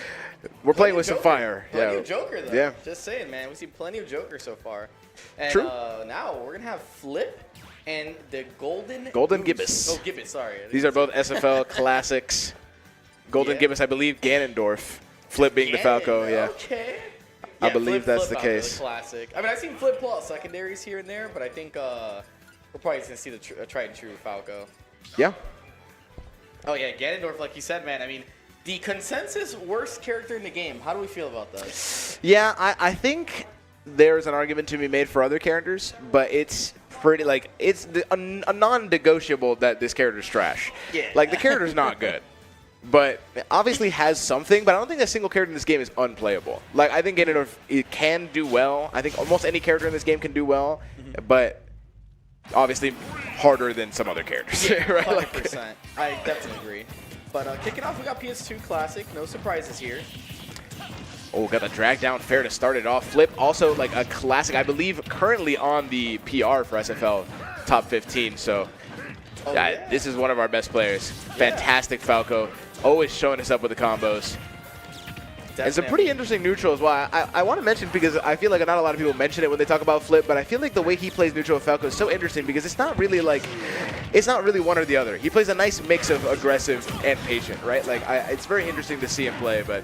we're playing with some fire. Plenty of Joker, though. Yeah. Just saying, man. We see plenty of Joker so far. And True. Now we're going to have Flip and the Golden Gibbous. Oh, Gibbous, sorry. These are both SFL classics. Golden Yeah. Gibbous, I believe, Ganondorf. Flip being the Falco, yeah. Okay. I Yeah, believe that's the out there, case. Classic. I mean, I've seen Flip pull out secondaries here and there, but I think we're probably going to see the tried and true Falco. Yeah. Oh, yeah, Ganondorf, like you said, man. I mean, the consensus worst character in the game. How do we feel about that? Yeah, I think there's an argument to be made for other characters, but it's pretty, like, it's a non-negotiable that this character's trash. Yeah. Like, the character's not good. But it obviously has something, but I don't think a single character in this game is unplayable. Like, I think Ganondorf it can do well. I think almost any character in this game can do well, but obviously harder than some other characters. Yeah, right? 100%. I definitely agree. But kicking off, we got PS2 Classic. No surprises here. Oh, got the drag down fair to start it off. Flip, also like a classic, I believe, currently on the PR for SFL top 15. So yeah. this is one of our best players. Fantastic Falco. Always showing us up with the combos. And some pretty interesting neutral as well. I want to mention, because I feel like not a lot of people mention it when they talk about Flip, but I feel like the way he plays neutral with Falco is so interesting because it's not really like, it's not really one or the other. He plays a nice mix of aggressive and patient, right? Like, it's very interesting to see him play, but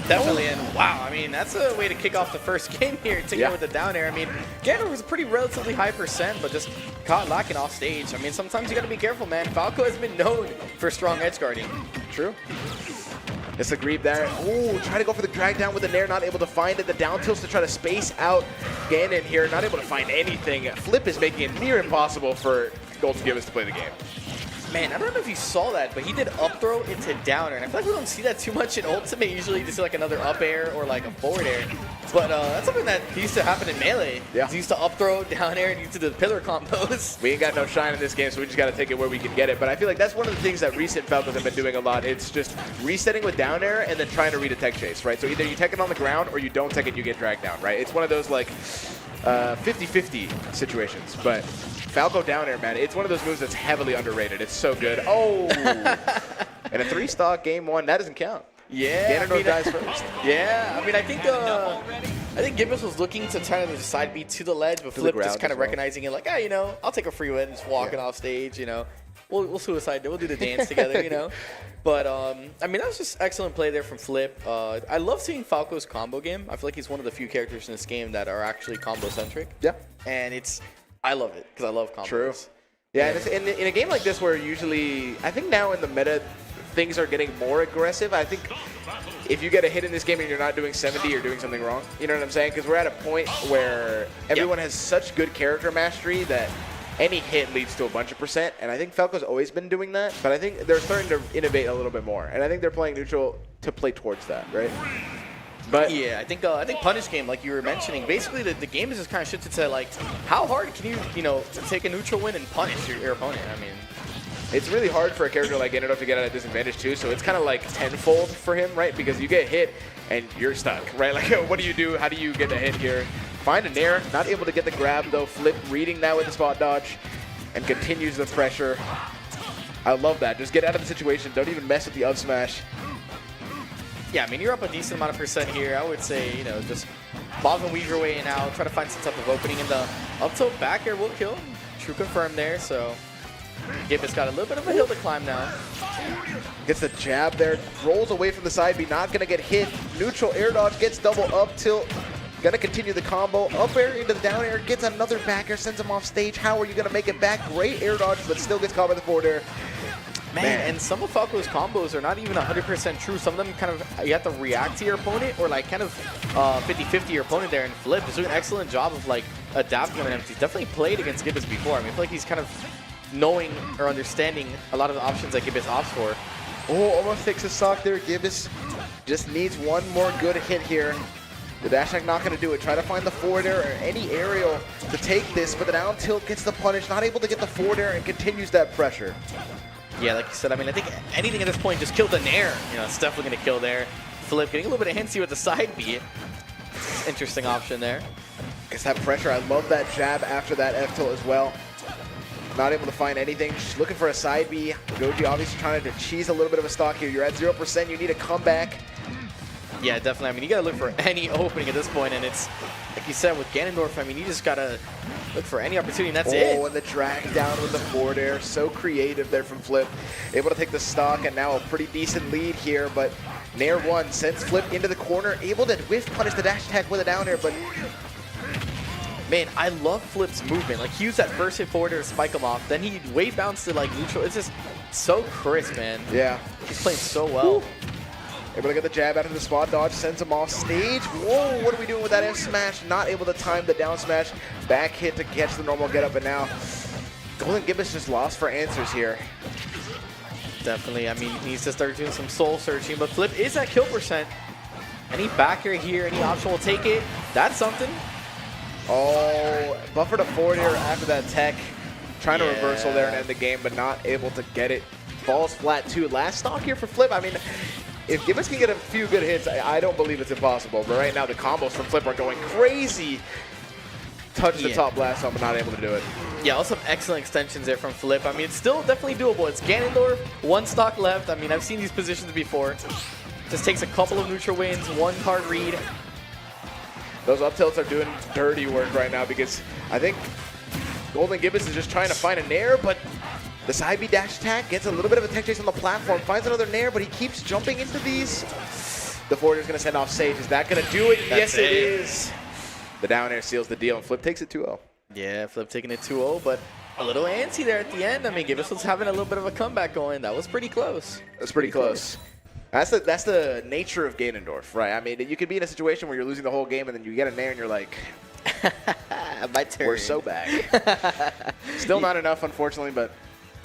Definitely, and wow, I mean, that's a way to kick off the first game here, taking it with the down air. I mean, Ganondorf was a pretty relatively high percent, but just caught lacking off stage. I mean, sometimes you got to be careful, man. Falco has been known for strong edge guarding. True. It's a Greeb there. Ooh, trying to go for the drag down with the Nair, not able to find it. The down tilts to try to space out Ganon here, not able to find anything. Flip is making it near impossible for Golden Gibbous to play the game. Man, I don't know if you saw that, but he did up throw into down air. And I feel like we don't see that too much in Ultimate. Usually you see like another up air or like a forward air. But that's something that used to happen in Melee. Yeah. He used to up throw, down air, and used to do the pillar combos. We ain't got no shine in this game, so we just got to take it where we can get it. But I feel like that's one of the things that recent Falcons have been doing a lot. It's just resetting with down air and then trying to read a tech chase, right? So either you tech it on the ground or you don't tech it, you get dragged down, right? It's one of those like 50-50 situations. But Falco down air, man, it's one of those moves that's heavily underrated. It's so good. Oh! And a 3-stock game 1, that doesn't count. Yeah, Ganondorf dies first. Yeah, I mean, I think Gibbous was looking to try to side beat to the ledge, but Flip just kind of recognizing it, like, ah, you know, I'll take a free win, just walking off stage, you know. We'll suicide, we'll do the dance together, you know. But, I mean, that was just excellent play there from Flip. I love seeing Falco's combo game. I feel like he's one of the few characters in this game that are actually combo-centric. Yeah. And I love it, because I love combos. True. Yeah, and in a game like this where usually, I think now in the meta, things are getting more aggressive. I think if you get a hit in this game and you're not doing 70, you're doing something wrong. You know what I'm saying? Because we're at a point where everyone has such good character mastery that any hit leads to a bunch of %. And I think Falco's always been doing that. But I think they're starting to innovate a little bit more. And I think they're playing neutral to play towards that, right? But yeah, I think Punish game, like you were mentioning, basically the game is just kind of shifted to like, how hard can you know, take a neutral win and punish your opponent? I mean, it's really hard for a character like Ganondorf to get at a disadvantage too, so it's kind of like tenfold for him, right? Because you get hit and you're stuck, right? Like, what do you do? How do you get a hit here? Find a nair, not able to get the grab though. Flip reading that with the spot dodge and continues the pressure. I love that. Just get out of the situation. Don't even mess with the up smash. Yeah, I mean, you're up a decent amount of % here. I would say, you know, just bob and weave your way in out. Try to find some type of opening in the up tilt back air will kill. True confirm there, so Gibbous got a little bit of a hill to climb now. Gets the jab there, rolls away from the side B, not gonna get hit. Neutral air dodge, gets double up tilt. Gonna continue the combo. Up air into the down air, gets another back air, sends him off stage. How are you gonna make it back? Great air dodge, but still gets caught by the forward air. Man, and some of Falco's combos are not even 100% true. Some of them kind of, you have to react to your opponent or like kind of 50-50 your opponent there, and Flip is doing an excellent job of like adapting on him. He's definitely played against Gibbous before. I mean, I feel like he's kind of knowing or understanding a lot of the options that Gibbous opts for. Oh, almost takes a sock there. Gibbous just needs one more good hit here. The dash attack not going to do it. Try to find the forward air or any aerial to take this, but the down tilt gets the punish. Not able to get the forward air and continues that pressure. Yeah, like you said, I mean, I think anything at this point just killed the nair. You know, it's definitely going to kill there. Flip getting a little bit of hintsy with the side B. Interesting option there. Gets that pressure. I love that jab after that F tilt as well. Not able to find anything. Just looking for a side B. Goji obviously trying to cheese a little bit of a stock here. You're at 0%. You need a comeback. Yeah, definitely. I mean, you got to look for any opening at this point, and it's, like you said, with Ganondorf, I mean, you just got to look for any opportunity, and that's it. Oh, and the drag down with the forward air. So creative there from Flip. Able to take the stock, and now a pretty decent lead here, but Nair 1 sends Flip into the corner. Able to whiff punish the dash attack with a down air, but man, I love Flip's movement. Like, he used that first hit forward air to spike him off, then he wave bounce to, like, neutral. It's just so crisp, man. Yeah. He's playing so well. Woo. Able to get the jab out of the spot dodge, sends him off stage. Whoa, what are we doing with that F smash? Not able to time the down smash. Back hit to catch the normal get up, and now Golden Gibbous just lost for answers here. Definitely, I mean, he needs to start doing some soul searching, but Flip is at kill %. Any backer here, any option will take it. That's something. Oh, buffer to forward air after that tech. Trying to reversal there and end the game, but not able to get it. Falls flat too. Last stock here for Flip. I mean, if Gibbous can get a few good hits, I don't believe it's impossible. But right now, the combos from Flip are going crazy. Touch the top blast on, but not able to do it. Yeah, also some excellent extensions there from Flip. I mean, it's still definitely doable. It's Ganondorf, one stock left. I mean, I've seen these positions before. Just takes a couple of neutral wins, one hard read. Those up tilts are doing dirty work right now because I think Golden Gibbous is just trying to find a nair, but the side B dash attack gets a little bit of a tech chase on the platform, finds another nair, but he keeps jumping into these. The forward is going to send off Sage. Is that going to do it? Yes, it is. The down air seals the deal, and Flip takes it 2-0. Yeah, Flip taking it 2-0, but a little antsy there at the end. I mean, Gibbous was having a little bit of a comeback going. That was pretty close. That's pretty close. That's the nature of Ganondorf, right? I mean, you could be in a situation where you're losing the whole game, and then you get a nair, and you're like, my turn. We're so back. Still not enough, unfortunately, but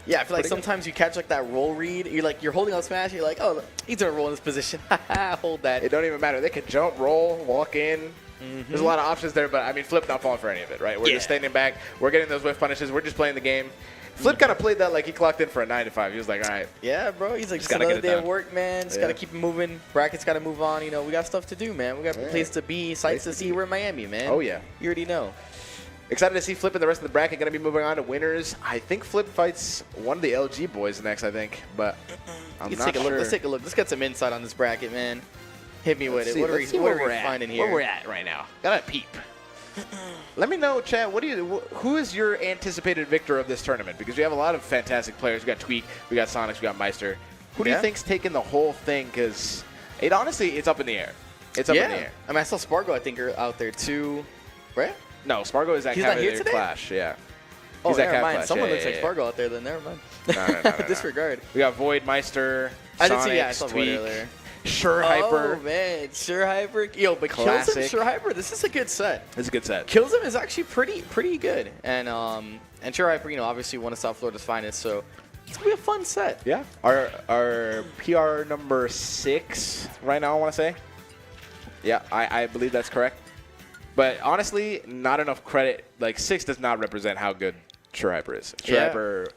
Yeah, I feel like Pretty good. sometimes you catch like that roll read. You're holding out smash. You're like, oh, he's gonna roll in this position. Hold that. It don't even matter. They can jump, roll, walk in. There's a lot of options there, but I mean, Flip not falling for any of it, right? We're just standing back. We're getting those whiff punishes. We're just playing the game. Flip kind of played that like he clocked in for a 9 to 5. He was like, all right. Yeah, bro. He's like, just gotta another get it day of done. work, man. Just gotta keep it moving. Brackets gotta move on. You know, we got stuff to do, man. We got a place to be, sights to see. We're in Miami, man. Oh, yeah. You already know. Excited to see Flip and the rest of the bracket going to be moving on to winners. I think Flip fights one of the LG boys next, I think, but I'm Let's not take a sure. look. Let's take a look. Let's get some insight on this bracket, man. Hit me with it. What are we finding here? Where we're at right now. Got a peep. Let me know, chat. Who is your anticipated victor of this tournament? Because we have a lot of fantastic players. We got Tweek, we got Sonix, we got Maister. Who do you think's taking the whole thing? Because honestly, it's up in the air. It's up in the air. I mean, I saw Spargo, I think, are out there too. Right? No, Spargo is at He's not here today? Clash. Yeah. Oh, He's at never mind. Clash. Someone Yeah, looks like Spargo out there, then never mind. No. Disregard. We got Void, Maister, I did see, Sonix, yeah, I saw Void Tweek, earlier. Sure Hyper. Oh, man. Sure Hyper. Yo, but Classic. Kills him, Sure Hyper, this is a good set. It's a good set. Kills him is actually pretty good. And Sure Hyper, you know, obviously one of South Florida's finest, so it's going to be a fun set. Yeah. Our PR number 6 right now, I want to say. Yeah, I believe that's correct. But honestly, not enough credit. Like, 6 does not represent how good Sure Hyper is. Sure Hyper,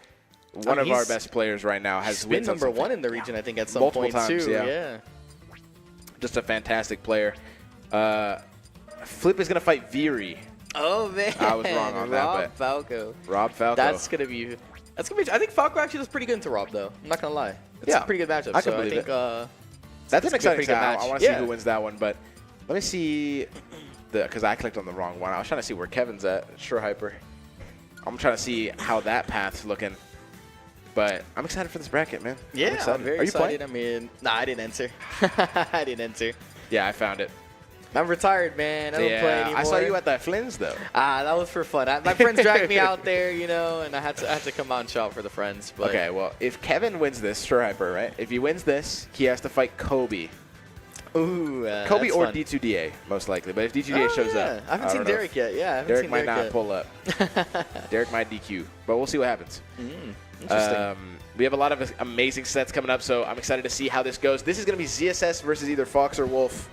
one of our best players right now, has been wins on number something. 1 in the region, I think, at some Multiple point, times, too. yeah. Just a fantastic player. Flip is going to fight Viri. Oh, man. I was wrong on that, Rob but- Falco. Rob Falco. That's going to be... I think Falco actually does pretty good into Rob, though. I'm not going to lie. It's a pretty good matchup. I can so believe I think, it. That's it's an gonna be a exciting pretty good set. match. I want to see Yeah. who wins that one, but let me see because I clicked on the wrong one. I was trying to see where Kevin's at. Sure Hyper. I'm trying to see how that path's looking. But I'm excited for this bracket, man. Yeah, I'm very Are you excited. playing? I mean, nah, I didn't enter. I didn't enter. Yeah, I found it. I'm retired, man. I don't play anymore. I saw you at that Flynn's, though. That was for fun. My friends dragged me out there, you know, and I had to come out and shout for the friends. But Okay, well, if Kevin wins this, Sure Hyper, right? If he wins this, he has to fight Kobe. Ooh, Kobe that's or fun. D2DA, most likely. But if D2DA shows up, I haven't seen don't know Derek yet. Yeah, I haven't Derek seen might Derek not yet. pull up. Derek might DQ, but we'll see what happens. Interesting. We have a lot of amazing sets coming up, so I'm excited to see how this goes. This is going to be ZSS versus either Fox or Wolf,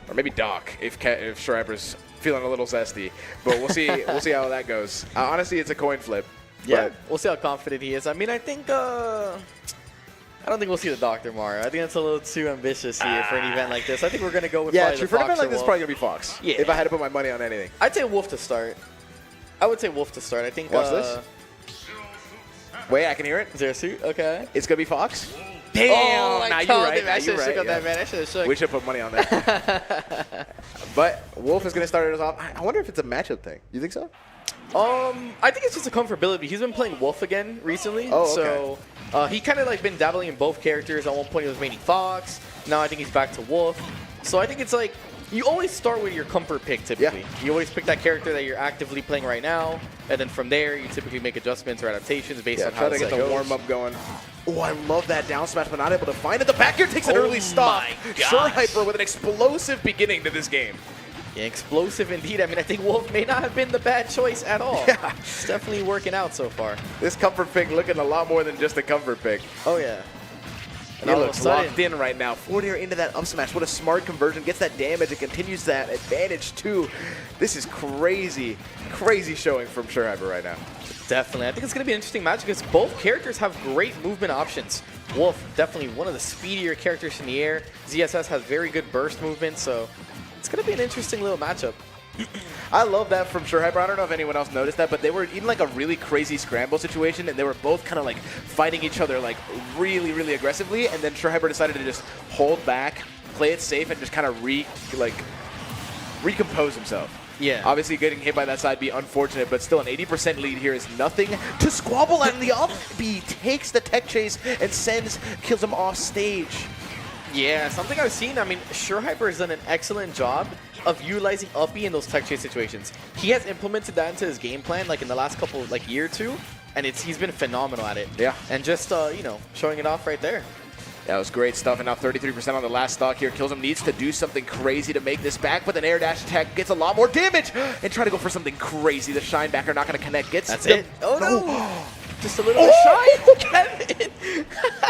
or maybe Doc if Sure Hyper's feeling a little zesty. But we'll see. We'll see how that goes. Honestly, it's a coin flip. Yeah, but we'll see how confident he is. I mean, I think I don't think we'll see the Doc tomorrow. I think that's a little too ambitious here for an event like this. I think we're gonna go with yeah, probably true. the For an Fox event like or this, it's Wolf. probably going to be Fox. Yeah. If I had to put my money on anything. I'd say Wolf to start. I would say Wolf to start. I think. Watch this. Wait, I can hear it. Is there a suit? Okay. It's going to be Fox. Damn! Oh, I now you're called right. him. Now I you're should have shook right, on that, man. I should have shook. We should put money on that. But Wolf is going to start us off. I wonder if it's a matchup thing. You think so? I think it's just a comfortability. He's been playing Wolf again recently. Oh, okay. So he kind of like been dabbling in both characters. At one point he was mainly Fox. Now I think he's back to Wolf. So I think it's like you always start with your comfort pick typically. Yeah. You always pick that character that you're actively playing right now, and then from there you typically make adjustments or adaptations based on how try the to get set the goes. warm-up going. Oh, I love that down smash, but not able to find it. The back air takes an early stop. my Sure gosh. Hyper with an explosive beginning to this game. Yeah, explosive indeed. I mean, I think Wolf may not have been the bad choice at all. Yeah. It's definitely working out so far. This comfort pick looking a lot more than just a comfort pick. Oh yeah. And He all of a looks sudden, locked in right now. Forward air into that up smash. What a smart conversion. Gets that damage and continues that advantage too. This is crazy, crazy showing from Sure Hyper right now. definitely. I think it's going to be an interesting match because both characters have great movement options. Wolf, definitely one of the speedier characters in the air. ZSS has very good burst movement, so it's going to be an interesting little matchup. I love that from Sure Hyper. I don't know if anyone else noticed that, but they were in like a really crazy scramble situation, and they were both kind of like fighting each other like really, really aggressively, and then Sure Hyper decided to just hold back, play it safe, and just kind of recompose himself. Yeah. Obviously, getting hit by that side be unfortunate, but still an 80% lead here is nothing to squabble at. And the up B takes the tech chase and kills him off stage. Yeah, something I've seen, I mean, Sure Hyper has done an excellent job of utilizing up B in those tech chase situations. He has implemented that into his game plan like in the last couple, like year or two, and he's been phenomenal at it. Yeah. And just, you know, showing it off right there. That was great stuff, and now 33% on the last stock here. Killsum needs to do something crazy to make this back, but an air dash attack gets a lot more damage, and try to go for something crazy. The Shinebacker not going to connect. That's it. Oh, no. just a little bit shy. Kevin!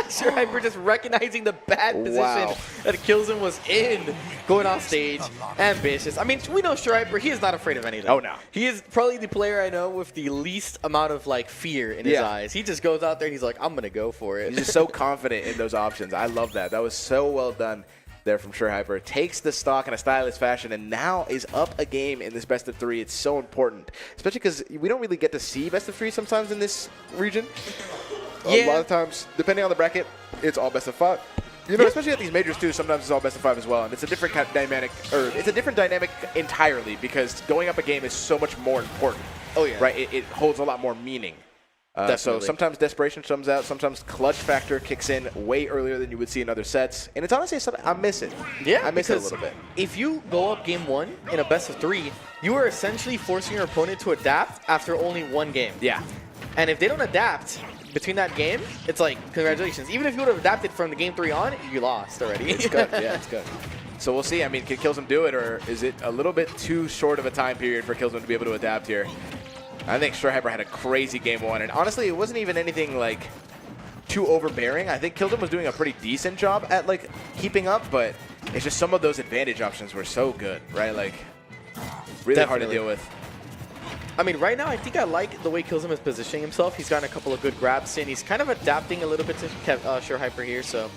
Sure Hyper just recognizing the bad position that Killzone was in, going off stage. Ambitious. I mean, we know Sure Hyper, he is not afraid of anything. Oh, no. He is probably the player I know with the least amount of, like, fear in his eyes. He just goes out there and he's like, I'm going to go for it. He's just so confident in those options. I love that. That was so well done there from Sure Hyper. Takes the stock in a stylish fashion and now is up a game in this best of 3. It's so important, especially because we don't really get to see best of 3 sometimes in this region. A lot of times, depending on the bracket, it's all best of 5. You know, especially at these majors too, sometimes it's all best of 5 as well, and it's a different kind of dynamic, or it's a different dynamic entirely because going up a game is so much more important. Oh yeah. Right? It holds a lot more meaning. So sometimes desperation comes out, sometimes clutch factor kicks in way earlier than you would see in other sets, and it's honestly something I miss it. Yeah, I miss it a little bit. If you go up game 1 in a best of 3, you are essentially forcing your opponent to adapt after only one game. Yeah. And if they don't adapt between that game, it's like, congratulations. Even if you would have adapted from the game 3 on, you lost already. It's good. Yeah, it's good. So we'll see. I mean, can Killzone do it, or is it a little bit too short of a time period for Killzone to be able to adapt here? I think Sure Hyper had a crazy game 1, and honestly, it wasn't even anything like too overbearing. I think Killzone was doing a pretty decent job at like keeping up, but it's just some of those advantage options were so good, right? Like really hard to deal with. I mean, right now, I think I like the way Killzone is positioning himself. He's gotten a couple of good grabs in. He's kind of adapting a little bit to Sure Hyper here, so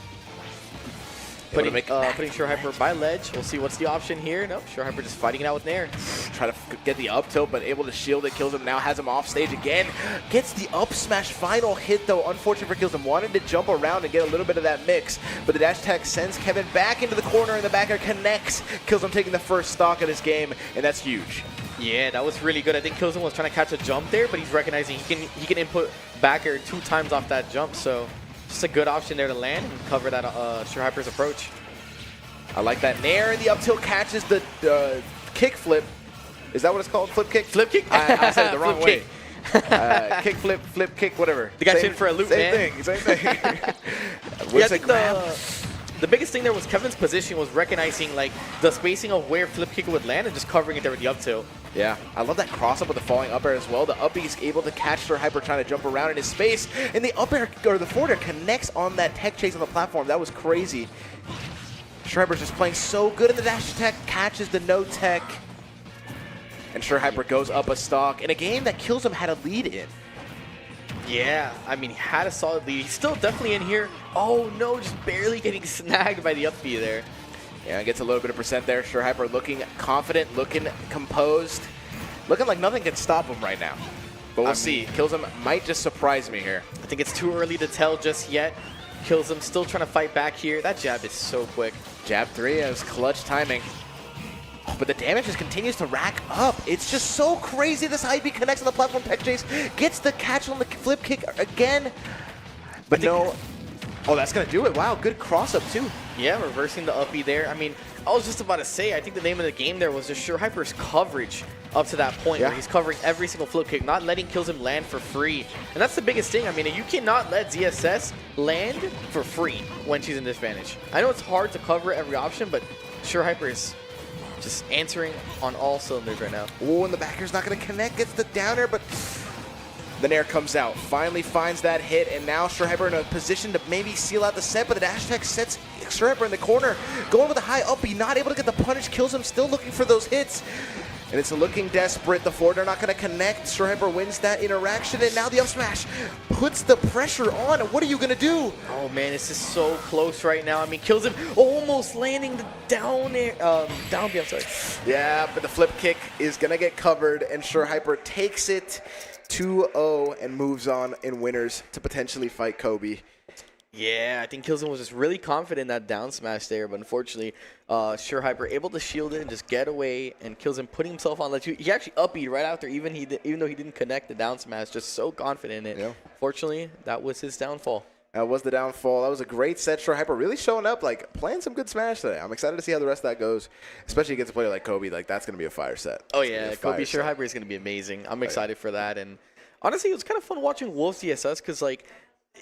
putting Sure Hyper by ledge. We'll see what's the option here. Nope, Sure Hyper just fighting it out with Nair. Try to get the up tilt, but able to shield it. Killzone now has him off stage again. Gets the up smash final hit, though. Unfortunate for Killzone. Wanted to jump around and get a little bit of that mix, but the dash attack sends Kevin back into the corner, and the back air connects. Killzone taking the first stock of this game, and that's huge. Yeah, that was really good. I think Killzone was trying to catch a jump there, but he's recognizing he can input back air 2 times off that jump, so just a good option there to land and cover that Sure Hyper's approach. I like that. Nair in the up tilt catches the kick flip. Is that what it's called? Flip kick? Flip kick? I said it the wrong way. Kick flip, flip kick, whatever. The guy's in for a loop, same man. Same thing. Yeah, I think the biggest thing there was Kevin's position was recognizing like the spacing of where flip kick would land and just covering it there with the up tilt. Yeah, I love that cross up with the falling up air as well. The up B is able to catch Sure Hyper trying to jump around in his space, and the up air or the forward air connects on that tech chase on the platform. That was crazy. Sure Hyper's just playing so good in the dash attack, catches the no tech, and Sure Hyper goes up a stock in a game that Killzone had a lead in. Yeah, I mean, he had a solid lead. He's still definitely in here. Oh no, just barely getting snagged by the up B there. Yeah, gets a little bit of percent there. Sure Hyper looking confident, looking composed, looking like nothing can stop him right now. But we'll see. Killzone might just surprise me here. I think it's too early to tell just yet. Killzone still trying to fight back here. That jab is so quick. Jab 3 has clutch timing. But the damage just continues to rack up. It's just so crazy. This high B connects on the platform tech chase, gets the catch on the flip kick again. But no. Oh, that's going to do it. Wow, good cross up too. Yeah, reversing the up B there. I mean, I was just about to say, I think the name of the game there was just Sure Hyper's coverage up to that point where he's covering every single flip kick, not letting Killzone land for free. And that's the biggest thing. I mean, you cannot let ZSS land for free when she's in disadvantage. I know it's hard to cover every option, but Sure Hyper is just answering on all cylinders right now. Oh, and the back air's not going to connect. Gets the down air, but the Nair comes out. Finally finds that hit, and now Sure Hyper in a position to maybe seal out the set, but the dash attack sets Sure Hyper in the corner. Going with a high up B, not able to get the punish. Kills him, still looking for those hits. And it's looking desperate. The forward are not going to connect. Sure Hyper wins that interaction, and now the up smash puts the pressure on. What are you going to do? Oh man, this is so close right now. I mean, Killzone almost landing the down air, down B, I'm sorry. Yeah, but the flip kick is going to get covered, and Sure Hyper takes it 2-0 and moves on in winners to potentially fight Kobe. Yeah, I think Killzone was just really confident in that down smash there, but unfortunately, Sure Hyper able to shield it and just get away, and Killzone putting himself on ledge. He actually up-beat right after, even though he didn't connect the down smash, just so confident in it. Yeah. Fortunately, that was his downfall. That was the downfall. That was a great set. Sure Hyper really showing up, like playing some good Smash today. I'm excited to see how the rest of that goes, especially against a player like Kobe. Like that's going to be a fire set. Oh yeah, Kobe Sure Hyper is going to be amazing. I'm excited for that. And honestly, it was kind of fun watching Wolf's ZSS because like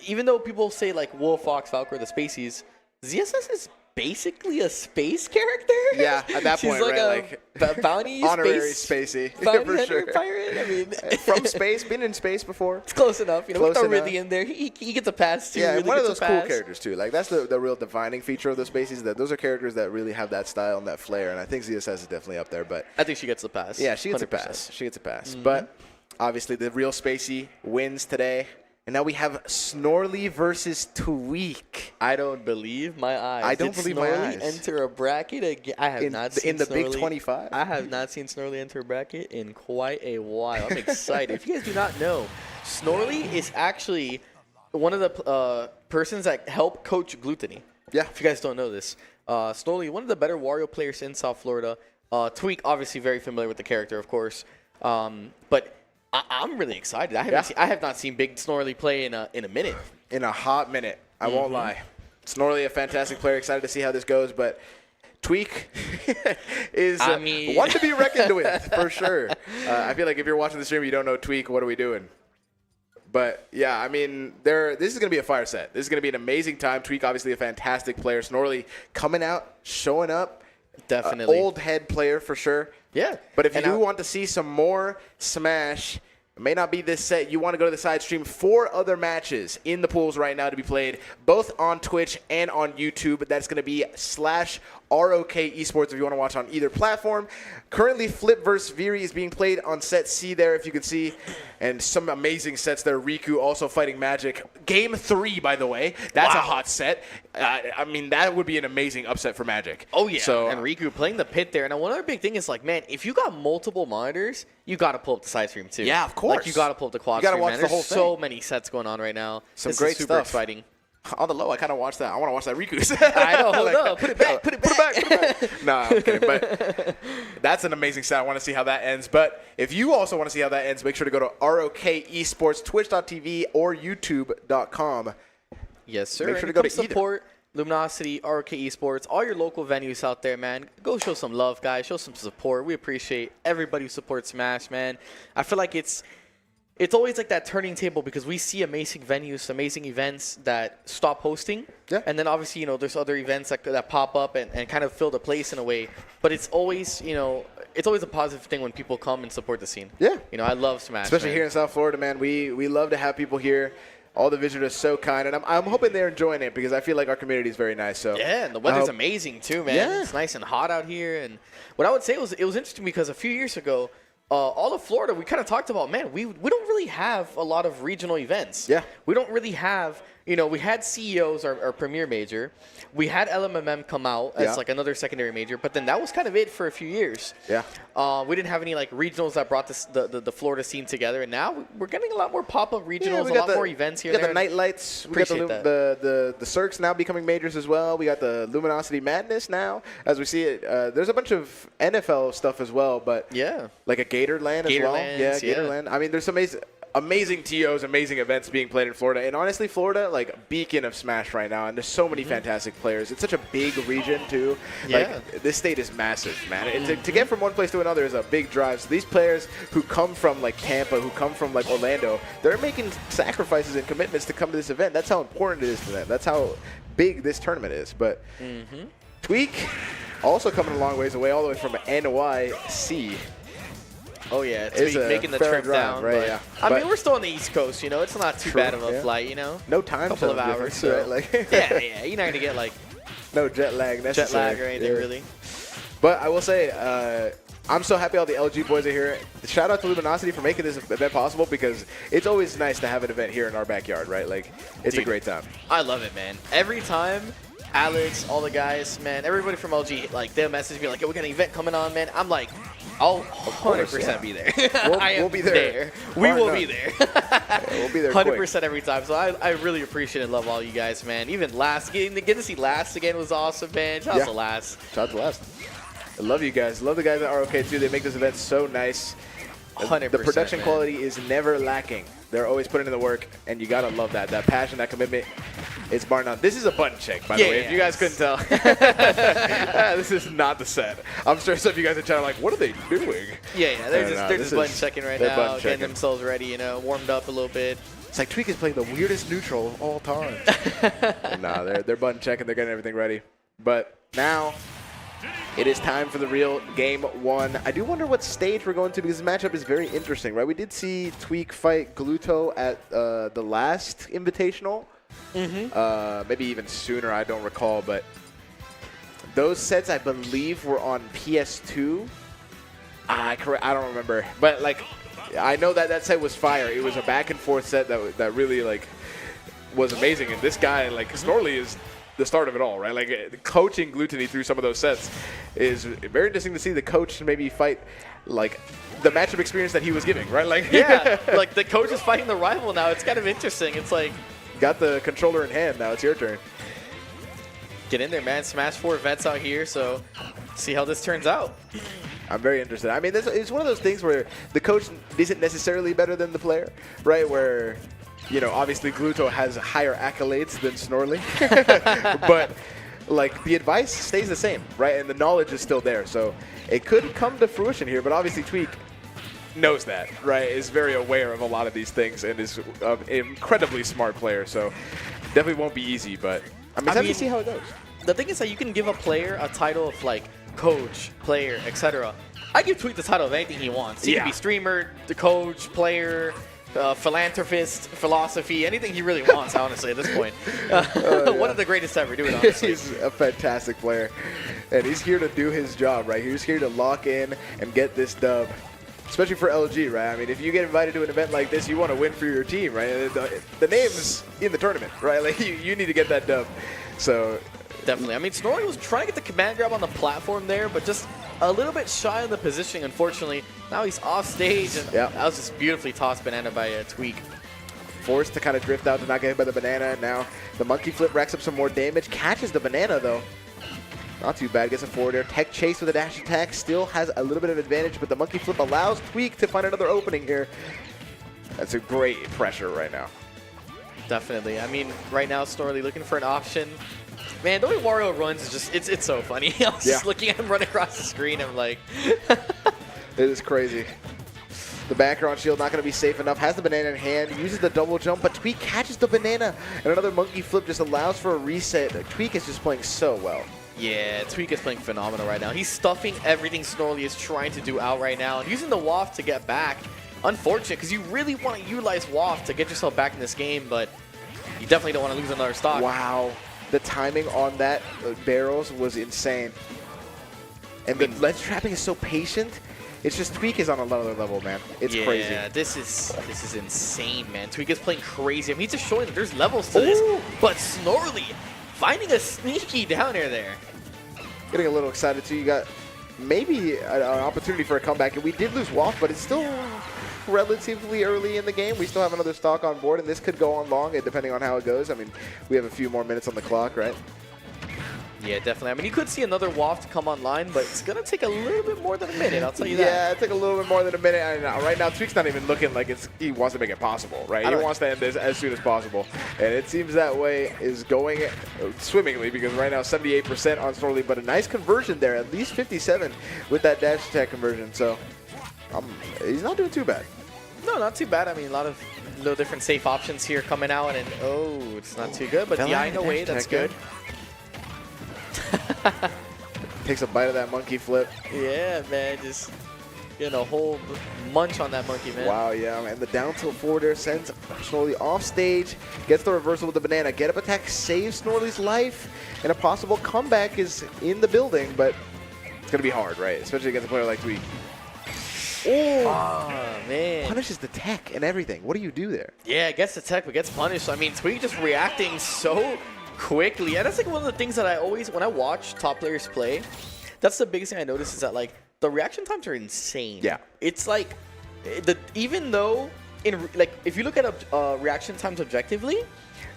even though people say like Wolf, Fox, Falcor, the Spaceys, ZSS is basically a space character. Yeah, at that She's point, like right? a bounty Honorary space spacey. bounty For hunter sure. pirate. I mean, From space, been in space before. it's close enough. You know, Close we throw enough. Ridley in there. He gets a pass too. Yeah, and Ridley one of gets those a cool pass. characters too. Like that's the real defining feature of the Spaceys. That those are characters that really have that style and that flair. And I think ZSS is definitely up there. But I think she gets the pass. yeah, she gets 100%. a pass. She gets a pass. But obviously, the real Spacey wins today. And now we have Snorly versus Tweek. I don't believe my eyes. I don't Did believe my Snorly eyes. enter a bracket again? I have not seen in the Big Snorly- 25. I have not seen Snorly enter a bracket in quite a while. I'm excited. If you guys do not know, Snorly is actually one of the persons that help coach Gluttony. Yeah. If you guys don't know this, Snorly, one of the better Wario players in South Florida. Tweek, obviously very familiar with the character, of course. But I'm really excited. I have not seen Big Snorly play in a minute. In a hot minute. I won't lie. Snorly, a fantastic player. Excited to see how this goes. But Tweek is one to be reckoned with, for sure. I feel like if you're watching the stream, you don't know Tweek, what are we doing? But, yeah, I mean, this is going to be a fire set. This is going to be an amazing time. Tweek, obviously a fantastic player. Snorly coming out, showing up. Definitely. Old head player for sure. Yeah. But if you do want to see some more Smash, it may not be this set. You want to go to the side stream. 4 other matches in the pools right now to be played, both on Twitch and on YouTube. That's going to be /ROK Esports if you want to watch on either platform. Currently, Flip vs. Viri is being played on set C there, if you can see. And some amazing sets there. Riku also fighting Magic. Game 3, by the way. That's a hot set. I mean, that would be an amazing upset for Magic. Oh, yeah. So, And Riku playing the pit there. And one other big thing is, like, man, if you got multiple monitors, you got to pull up the side stream, too. Yeah, of course. Like, you got to pull up the quad You gotta stream, watch man. the whole There's so thing. many sets going on right now. Some This great is super stuff. exciting. on the low, I kind of watch that. I want to watch that Riku's. I know. Hold up. Put it back. Put it back. Nah, I'm kidding. But that's an amazing set. I want to see how that ends. But if you also want to see how that ends, make sure to go to ROK Esports, twitch.tv, or youtube.com. Yes, sir. Make sure to And go to come support Luminosity, ROK Esports, all your local venues out there, man. Go show some love, guys. Show some support. We appreciate everybody who supports Smash, man. I feel like it's always like that turning table because we see amazing venues, amazing events that stop hosting. Yeah. And then obviously, there's other events that pop up and kind of fill the place in a way. But it's always, it's always a positive thing when people come and support the scene. Yeah. I love Smash, Especially man. here in South Florida, man. We love to have people here. All the visitors are so kind, and I'm hoping they're enjoying it because I feel like our community is very nice. So Yeah, and the weather's amazing too, man. Yeah. It's nice and hot out here. And what I would say was it was interesting because a few years ago, all of Florida, we kind of talked about, man, we don't really have a lot of regional events. Yeah. We don't really have, we had CEOs, our premier major. We had LMMM come out as like another secondary major, but then that was kind of it for a few years. Yeah. We didn't have any like regionals that brought the Florida scene together, and now we're getting a lot more pop-up regionals, we a got lot more events here. We got and the there. night lights. We got Appreciate the Cirques now becoming majors as well. We got the Luminosity Madness now, as we see it. There's a bunch of NFL stuff as well, but Yeah. like a Gatorland as well. Gatorlands, Yeah, yeah. Gatorland. I mean, there's some amazing TOs, amazing events being played in Florida. And honestly, Florida, like, beacon of Smash right now. And there's so many fantastic players. It's such a big region, too. Yeah. Like, this state is massive, man. And to get from one place to another is a big drive. So these players who come from, like, Tampa, who come from, like, Orlando, they're making sacrifices and commitments to come to this event. That's how important it is to them. That's how big this tournament is. But Tweek also coming a long ways away, all the way from NYC. Oh, yeah. It's Is a making the fair trip drive, down. right, But, yeah. I But- mean, we're still on the East Coast, It's not too True, bad of a yeah. flight, No time couple of zone hours. difference, So. right? Like yeah. You're not going to get, like, no jet lag necessary. jet lag or anything, Yeah. really. But I will say, I'm so happy all the LG boys are here. Shout out to Luminosity for making this event possible because it's always nice to have an event here in our backyard, right? Like, it's a great time. I love it, man. Every time, Alex, all the guys, man, everybody from LG, like, they'll message me, like, hey, we got an event coming on, man. I'm like, I'll 100% be there. We'll be there. We Bar will none. be there. We'll be there quick. 100% every time. So I really appreciate and love all you guys, man. Even Last, getting to see Last again was awesome, man. Shout out to Last. Shout out to Last. I love you guys. Love the guys at ROK too. They make this event so nice. 100%, The production man. quality is never lacking. They're always putting in the work, and you gotta love that. That passion, that commitment. It's bar none. This is a button check, by the way. If you guys couldn't tell, this is not the set. I'm sure some of you guys in chat are like, "What are they doing?" Yeah. They're No, just button checking right they're now, button getting checking. themselves ready, warmed up a little bit. It's like Tweek is playing the weirdest neutral of all time. Nah, they're button checking. They're getting everything ready. But now it is time for the real game one. I do wonder what stage we're going to, because this matchup is very interesting, right? We did see Tweek fight Gluto at the last Invitational. Maybe even sooner, I don't recall. But those sets, I believe, were on PS2. I don't remember. But, like, I know that that set was fire. It was a back-and-forth set that really, like, was amazing. And this guy, like, Snorley is the start of it all, right? Like, coaching Gluttony through some of those sets is very interesting to see the coach maybe fight, like, the matchup experience that he was giving, right? Like, yeah, like the coach is fighting the rival now. It's kind of interesting. It's like, got the controller in hand. Now it's your turn. get in there, man. Smash 4 vets out here, so see how this turns out. I'm very interested. I mean, it's one of those things where the coach isn't necessarily better than the player, right? Where, you know, obviously Gluto has higher accolades than Snorley, but like the advice stays the same, right? And the knowledge is still there, so it could come to fruition here. But obviously Tweek knows that, right? Is very aware of a lot of these things and is an incredibly smart player. So definitely won't be easy, but I'm excited to see how it goes. The thing is that you can give a player a title of like coach, player, etc. I give Tweek the title of anything he wants. He can be streamer, the coach, player, philanthropist, philosophy, anything he really wants, honestly, at this point. One of the greatest to ever do it, honestly. He's a fantastic player, and he's here to do his job, right? He's here to lock in and get this dub, especially for LG, right? I mean, if you get invited to an event like this, you want to win for your team, right? The name's in the tournament, right? Like, you need to get that dub. So definitely. I mean, Snorley was trying to get the command grab on the platform there, but just a little bit shy on the positioning, unfortunately. Now he's off stage, and that was just beautifully tossed banana by Tweek. Forced to kind of drift out to not get hit by the banana. Now the monkey flip racks up some more damage. Catches the banana, though. Not too bad. Gets a forward air. Tech chase with a dash attack. Still has a little bit of advantage, but the monkey flip allows Tweek to find another opening here. That's a great pressure right now. Definitely. I mean, right now, Snorley looking for an option. Man, the way Wario runs is just, it's so funny. I was just looking at him run across the screen. I'm like... It is crazy. The background shield not going to be safe enough. Has the banana in hand. Uses the double jump, but Tweek catches the banana. And another monkey flip just allows for a reset. Tweek is just playing so well. Yeah, Tweek is playing phenomenal right now. He's stuffing everything Snorley is trying to do out right now. And using the waft to get back. Unfortunate, because you really want to utilize waft to get yourself back in this game, but you definitely don't want to lose another stock. Wow. The timing on that barrels was insane. And the ledge trapping is so patient. It's just Tweek is on another level, man. It's crazy. Yeah, this is insane, man. Tweek is playing crazy. I mean, he's just showing that there's levels to this. But Snorley finding a sneaky down air there. Getting a little excited, too. You got maybe an opportunity for a comeback. And we did lose Waft, but it's still relatively early in the game. We still have another stock on board, and this could go on long, depending on how it goes. I mean, we have a few more minutes on the clock, right? Yeah, definitely. I mean, you could see another waft come online, but it's going to take a little bit more than a minute, I'll tell you that. Yeah, it took a little bit more than a minute. And right now, Tweek's not even looking like he wants to make it possible, right? He wants to end this as soon as possible. And it seems that way is going swimmingly, because right now 78% on Snorley, but a nice conversion there, at least 57 with that dash attack conversion. So he's not doing too bad. No, not too bad. I mean, a lot of little different safe options here coming out, and it's not too good, but the eye no way, that's good. Takes a bite of that monkey flip. Yeah, man, just getting a whole munch on that monkey, man. Wow, yeah, and the down tilt forward air sends Snorley off stage, gets the reversal with the banana. Get up attack saves Snorley's life, and a possible comeback is in the building, but it's going to be hard, right? Especially against a player like Tweek. Oh, man. Punishes the tech and everything. What do you do there? Yeah, gets the tech, but gets punished. I mean, Tweek just reacting so quickly. And that's like one of the things that I always, when I watch top players play, that's the biggest thing I notice is that, like, the reaction times are insane. Yeah. It's like, even though, if you look at reaction times objectively,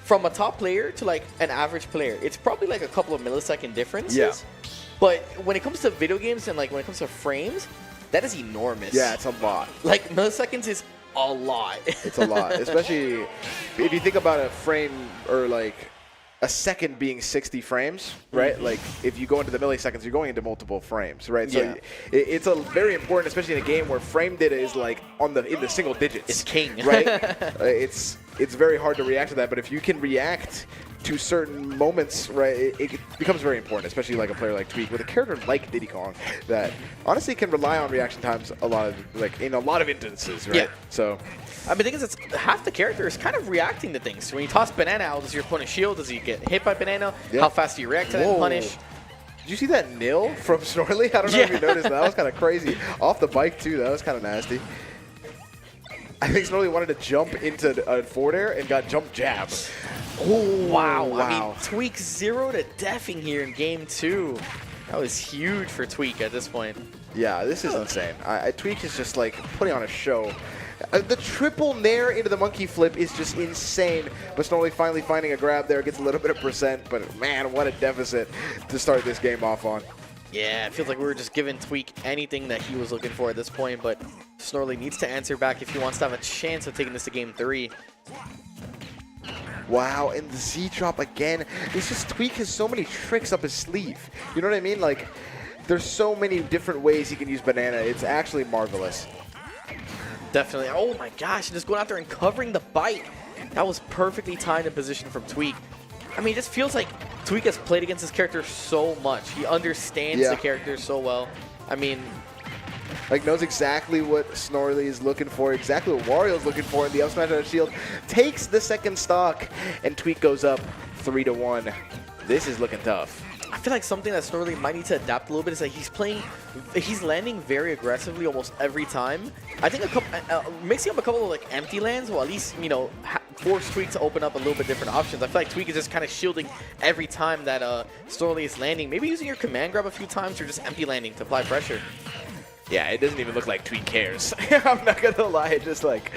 from a top player to, like, an average player, it's probably, like, a couple of millisecond differences. Yeah. But when it comes to video games and, like, when it comes to frames, that is enormous. Yeah, it's a lot. Like, milliseconds is a lot. It's a lot, especially if you think about a frame or, like, a second being 60 frames, right? Mm-hmm. Like, if you go into the milliseconds, you're going into multiple frames, right? So it's a very important, especially in a game where frame data is like in the single digits. It's king, right? It's very hard to react to that, but if you can react to certain moments, right, it becomes very important, especially like a player like Tweek with a character like Diddy Kong that honestly can rely on reaction times a lot of, like in a lot of instances, right? Yeah. So I mean, the thing is, it's half the character is kind of reacting to things. So when you toss banana out, does your opponent shield? Does he get hit by banana? Yeah. How fast do you react to that and punish? Did you see that nil from Snorley? I don't know if you noticed that. That was kind of crazy. Off the bike too. That was kind of nasty. I think Snorley wanted to jump into a forward air and got jump jab. Oh, wow. Wow. I mean, Tweek 0 to deafing here in game 2. That was huge for Tweek at this point. Yeah, this is insane. Tweek is just like putting on a show. The triple nair into the monkey flip is just insane. But Snorley finally finding a grab there, gets a little bit of percent. But man, what a deficit to start this game off on. Yeah, it feels like we were just giving Tweek anything that he was looking for at this point, but Snorley needs to answer back if he wants to have a chance of taking this to game 3. Wow, and the Z drop again. It's just Tweek has so many tricks up his sleeve. You know what I mean? Like, there's so many different ways he can use banana. It's actually marvelous. Definitely. Oh my gosh, just going out there and covering the bite. That was perfectly timed in position from Tweek. I mean, it just feels like Tweek has played against his character so much. He understands the character so well. I mean, like, knows exactly what Snorley is looking for, exactly what Wario's looking for in the up smash on the shield. Takes the second stock, and Tweek goes up 3-1. This is looking tough. I feel like something that Snorley might need to adapt a little bit is that he's landing very aggressively almost every time. I think mixing up a couple of like empty lands will at least, you know, force Tweek to open up a little bit different options. I feel like Tweek is just kind of shielding every time that Snorley is landing. Maybe using your command grab a few times or just empty landing to apply pressure. Yeah, it doesn't even look like Tweek cares. I'm not going to lie. It just like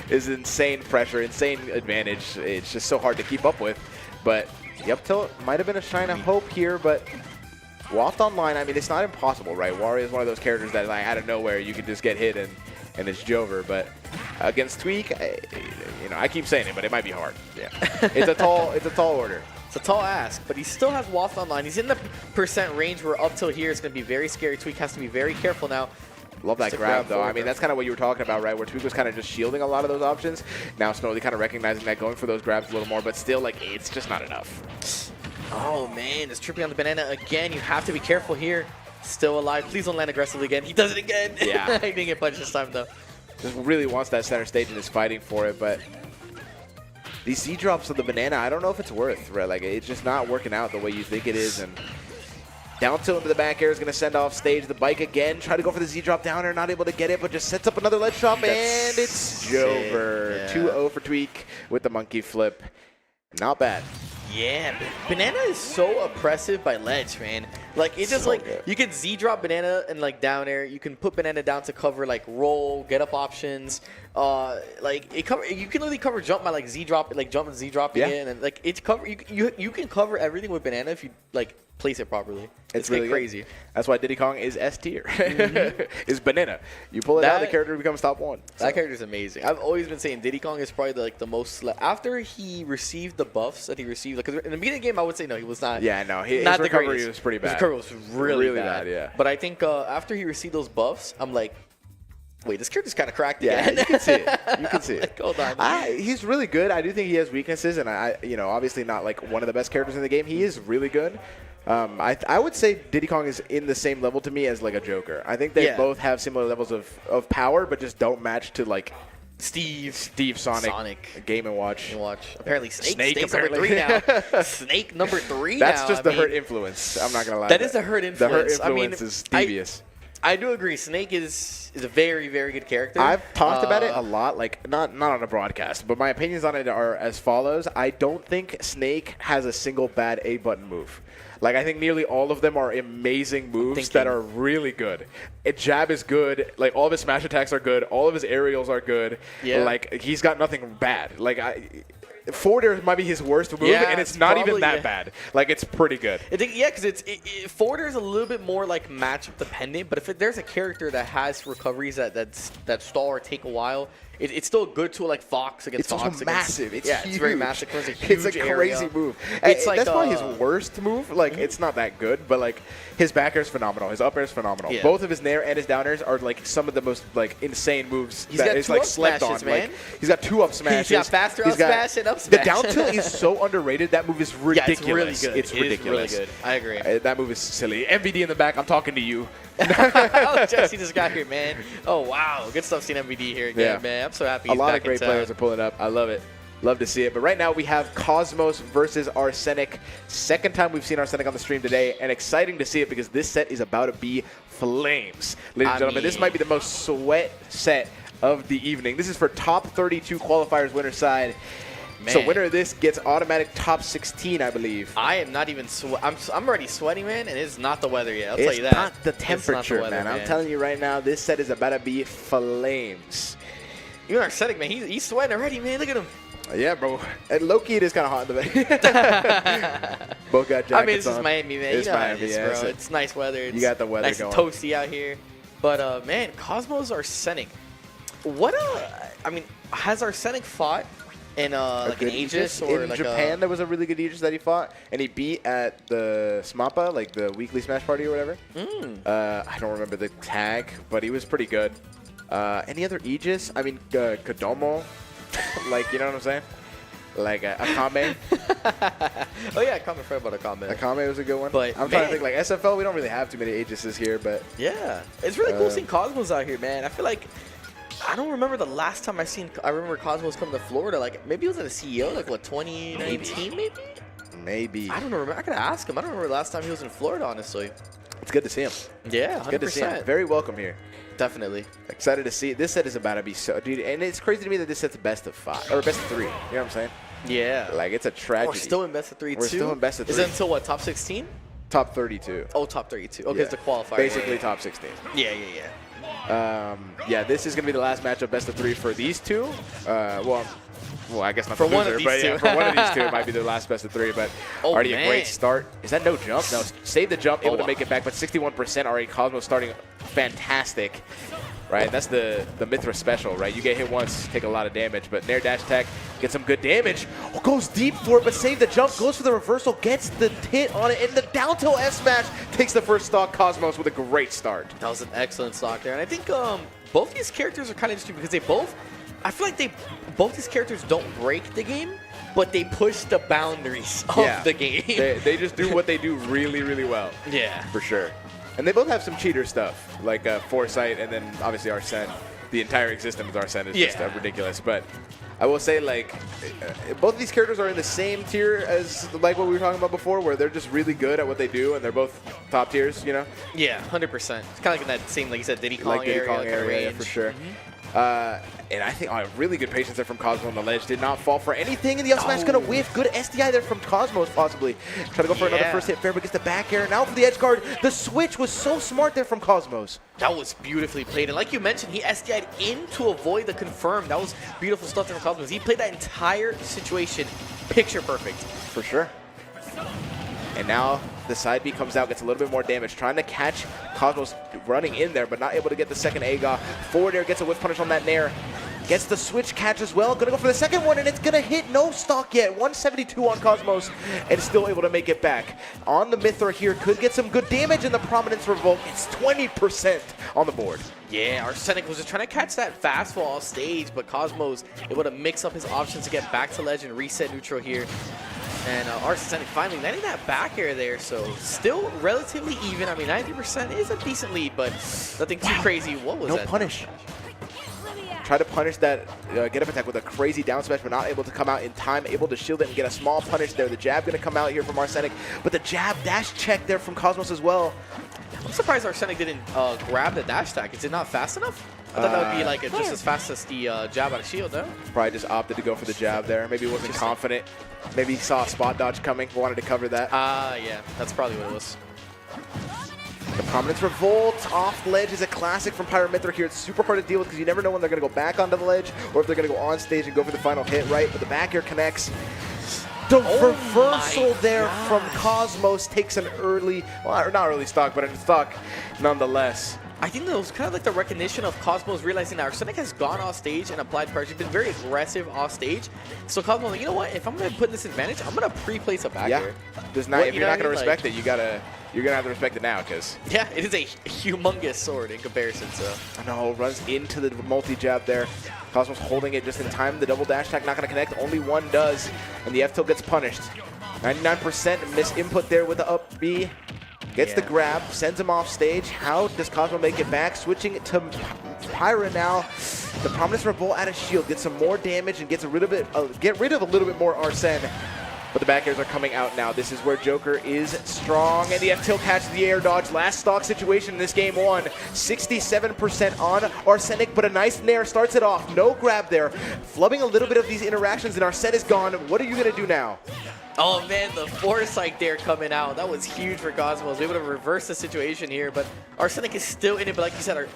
is insane pressure, insane advantage. It's just so hard to keep up with. But the up tilt might have been a shine of hope here, but Waft Online, I mean, it's not impossible, right? Wario is one of those characters that like out of nowhere you can just get hit and it's Jover. But against Tweek, you know, I keep saying it, but it might be hard. Yeah, it's a tall order. It's a tall ask, but he still has Waft Online. He's in the percent range where up till here it's going to be very scary. Tweek has to be very careful now. Love that grab, though. I mean, that's kind of what you were talking about, right? Where Tweek was kind of just shielding a lot of those options. Now Snorley kind of recognizing that, going for those grabs a little more, but still, like, it's just not enough. Oh, man. It's tripping on the banana again. You have to be careful here. Still alive. Please don't land aggressively again. He does it again. Yeah. He didn't get punched this time, though. Just really wants that center stage and is fighting for it, but these Z drops of the banana, I don't know if it's worth, right? Like, it's just not working out the way you think it is, and down tilt into the back air is going to send off stage. The bike again, try to go for the Z drop down air, not able to get it, but just sets up another ledge drop, and it's Jover. 2-0 for Tweek with the monkey flip. Not bad. Yeah, banana is so oppressive by ledge, man. Like, it's just So like, good. you can Z-drop banana and, like, down air. You can put banana down to cover, like, roll, get-up options. Like, you can literally cover jump by, like, Z-drop, like, jump and Z-dropping it. And, like, it's cover. You can cover everything with banana if you, like, place it properly. It's really crazy. That's why Diddy Kong is S tier. Is banana. You pull it out, the character becomes top 1. That character's amazing. I've always been saying Diddy Kong is probably the most after he received the buffs that he received. Because in the beginning of the game, I would say no, he was not. Yeah, no, his recovery was pretty bad. His recovery was really bad. Yeah. But I think after he received those buffs, I'm like, wait, this character's kind of cracked Yeah, again. you can see it. You can see it. Like, hold on. He's really good. I do think he has weaknesses, and obviously not like one of the best characters in the game. He is really good. I would say Diddy Kong is in the same level to me as like a Joker. I think they both have similar levels of power, but just don't match to like Steve, Sonic, Game & Watch. Apparently Snake's apparently. number 3 now. Snake number 3 now. That's just the hurt influence. I'm not going to lie. That is the hurt influence. The hurt influence is devious. I do agree. Snake is a very, very good character. I've talked about it a lot, like not on a broadcast, but my opinions on it are as follows. I don't think Snake has a single bad A-button move. Like, I think nearly all of them are amazing moves that are really good. Jab is good. Like, all of his smash attacks are good. All of his aerials are good. Yeah. Like, he's got nothing bad. Like, forward air might be his worst move, and it's not even that bad. Like, it's pretty good. Because forward air is a little bit more like matchup dependent. But if there's a character that has recoveries that stall or take a while, it's still a good tool like Fox against It's Fox. also massive. It's yeah, huge. it's very massive. It's a huge It's a area. crazy move. It's like, that's probably his worst move. Like, it's not that good, but like his back air is phenomenal. His up air is phenomenal. Yeah. Both of his nair and his down airs are like some of the most like insane moves He's that got is two like up slept smashes, on. man. Like, he's got 2 up smashes. He's got faster up smash and up The smash. down tilt is so underrated. That move is Yeah, ridiculous. it's really good. It's ridiculous. It is really good. I agree. That move is silly. MVD in the back. I'm talking to you. Oh, Jesse just got here, man. Oh, wow. Good stuff seeing MVD here again, man. I'm so happy A he's lot back of great in town. players are pulling up. I love it. Love to see it. But right now we have Cosmos versus Arsenic. Second time we've seen Arsenic on the stream today, and exciting to see it because this set is about to be flames. Ladies and gentlemen, this might be the most sweat set of the evening. This is for top 32 qualifiers winner side. Man. So winner of this gets automatic top 16, I believe. I am not even I'm already sweaty, man, and it's not the weather yet. I'll It's tell you that. not the It's not temperature, the weather, man. I'm telling you right now, this set is about to be flames. Even Arsenic, man, he's sweating already, man. Look at him. Yeah, bro. And low-key, it is kind of hot in the bay. Both got jackets I mean, this is on. Miami, man. It's you know how Miami, it is, yeah, bro. it's a- It's nice weather. It's got the weather nice going. and toasty out here. But, man, Cosmos Arsenic. What I mean, has Arsenic fought in like an Aegis or in like Japan? There was a really good Aegis that he fought, and he beat at the SMAPA, like the weekly Smash Party or whatever. I don't remember the tag, but he was pretty good. Any other Aegis? I mean, Kodomo, like, you know what I'm saying? Like Akame. Oh yeah, I can't forget about Akame. Akame was a good one. But, I'm trying to man. think, like SFL, we don't really have too many Aegises here, but Yeah, it's really cool seeing Cosmos out here, man. I feel like I don't remember the last time I remember Cosmos come to Florida. Like maybe it was at a CEO, like what 2019, maybe. maybe. I don't remember. I gotta ask him. I don't remember the last time he was in Florida, honestly. It's good to see him. Yeah, 100%. Good to see him. Very welcome here. Definitely. Excited to see it. This set is about to be so, dude, and it's crazy to me that this set's best of 5 or best of 3. You know what I'm saying? Yeah. Like, it's a tragedy. We're still in best of 3 We're too. still in best of Is 3. it until what? Top 16? Top 32. Oh, top 32. Okay, Yeah. it's the qualifier. Basically, Yeah, top 16. yeah, yeah. Yeah, this is gonna be the last matchup, best of 3 for these two. Well, I guess not For the one of loser, these but yeah, two. for one of these two, it might be the last best of 3. But Oh, already a man. great start. Is that no jump? No, save the jump, able Oh, to wow. make it back, but 61% already. Cosmos starting fantastic. Right, that's the Mithra special, right? You get hit once, take a lot of damage, but Nair dash attack gets some good damage. Oh, goes deep for it, but save the jump, goes for the reversal, gets the hit on it, and the down tilt F smash takes the first stock. Cosmos with a great start. That was an excellent stock there. And I think both these characters are kind of interesting because they both, I feel like both these characters don't break the game, but they push the boundaries of the game. They just do what they do really, really well. Yeah. For sure. And they both have some cheater stuff, like Foresight and then obviously Arsene. The entire existence of Arsene is just ridiculous. But I will say, like, both of these characters are in the same tier as like what we were talking about before, where they're just really good at what they do, and they're both top tiers, you know? Yeah, 100%. It's kind of like in that same, like you said, Diddy Kong Like Diddy area. Kong like area, range. for sure. And I think really good patience there from Cosmos on the ledge. Did not fall for anything, and the up smash gonna whiff. Good SDI there from Cosmos, possibly. Try to go for another first hit fair, but gets the back air. Now for the edge guard. The switch was so smart there from Cosmos. That was beautifully played. And like you mentioned, he SDI'd in to avoid the confirm. That was beautiful stuff there from Cosmos. He played that entire situation picture perfect. For sure. And now the side B comes out, gets a little bit more damage, trying to catch Cosmos running in there, but not able to get the second AGA. Forward air gets a whiff punish on that Nair. Gets the switch catch as well. Gonna go for the second one, and it's gonna hit no stock yet. 172 on Cosmos, and still able to make it back. On the Mithra here, could get some good damage in the Prominence Revolt. It's 20% on the board. Yeah, Arsenic was just trying to catch that fast fall off stage, but Cosmos able to mix up his options to get back to ledge and reset neutral here. And Arsenic finally landing that back air there, so still relatively even. I mean, 90% is a decent lead, but nothing too crazy. What was that? No punish. Try to punish that get up attack with a crazy down smash, but not able to come out in time. Able to shield it and get a small punish there. The jab going to come out here from Arsenic, but the jab dash check there from Cosmos as well. I'm surprised Arsenic didn't grab the dash attack. Is it not fast enough? I thought that would be like just as fast as the jab out of shield, no? Probably just opted to go for the jab there. Maybe he wasn't confident. Maybe he saw a spot dodge coming, wanted to cover that. Yeah, that's probably what it was. The Prominence Revolt off ledge is a classic from Pyramithra here. It's super hard to deal with because you never know when they're going to go back onto the ledge or if they're going to go on stage and go for the final hit, right? But the back air connects. The reversal there from Cosmos takes an early, well, not early stock, but a stock nonetheless. I think that was kind of like the recognition of Cosmos realizing that Sonix has gone off stage and applied pressure. He's been very aggressive off stage. So Cosmos, like, you know what? If I'm going to put this advantage, I'm going to pre-place a back air. If you're not going to respect it, you're going to have to respect it now, because... Yeah, it is a humongous sword in comparison, so... I know, runs into the multi-jab there. Cosmos holding it just in time. The double dash attack not going to connect. Only one does, and the F-tilt gets punished. 99% miss input there with the up B. Gets the grab, sends him off stage. How does Cosmo make it back? Switching to Pyra now. The Prominence Revolt out of shield gets some more damage and gets rid of a little bit more Arsene. But the back airs are coming out now. This is where Joker is strong, and the F-tilt catches the air dodge. Last stock situation in this game one. 67% on Arsenic, but a nice nair starts it off. No grab there. Flubbing a little bit of these interactions, and Arsene is gone. What are you going to do now? Oh man, the foresight there coming out. That was huge for Cosmos. Able to reverse the situation here, but Arsenic is still in it. But like you said,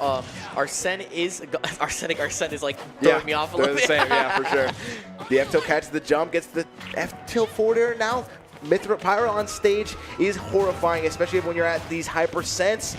Arsene is like throwing me off a little bit. They're the same, yeah, for sure. The F-tilt catches the jump, gets the F-tilt forward air. Now Mithra Pyra on stage is horrifying, especially when you're at these high percents.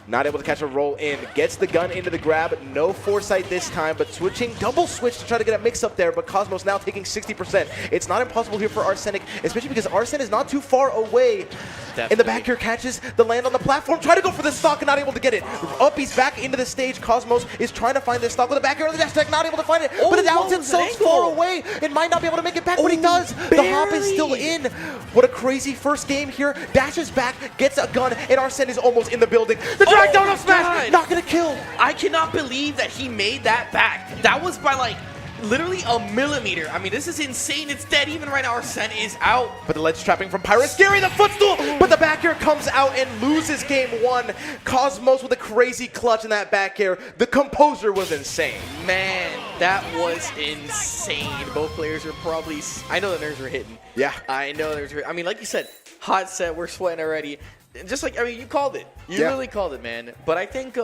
Not able to catch a roll in. Gets the gun into the grab. No foresight this time, but switching, double switch to try to get a mix up there, but Cosmos now taking 60%. It's not impossible here for Arsenic, especially because Arsene is not too far away. Definitely. And the back here catches the land on the platform. Try to go for the stock and not able to get it. Up, he's back into the stage. Cosmos is trying to find this stock with the back here on the dash attack, not able to find it. But the down tilt so far away, it might not be able to make it back, but he does. The hop is still in. What a crazy first game here. Dashes back, gets a gun, and Arsene is almost in the building. The drag down of smash, not gonna kill. I cannot believe that he made that back. That was by like literally a millimeter. I mean, this is insane. It's dead even right now. Arsene is out. But the ledge trapping from Pyra, scary, the footstool, but the back air comes out and loses game one. Cosmos with a crazy clutch in that back air. The composure was insane. Man, that was insane. Both players are probably, I know the nerves were hitting. Yeah. I know the nerves were, I mean, like you said, hot set, we're sweating already. Just like, I mean, you called it. You really called it, man. But I think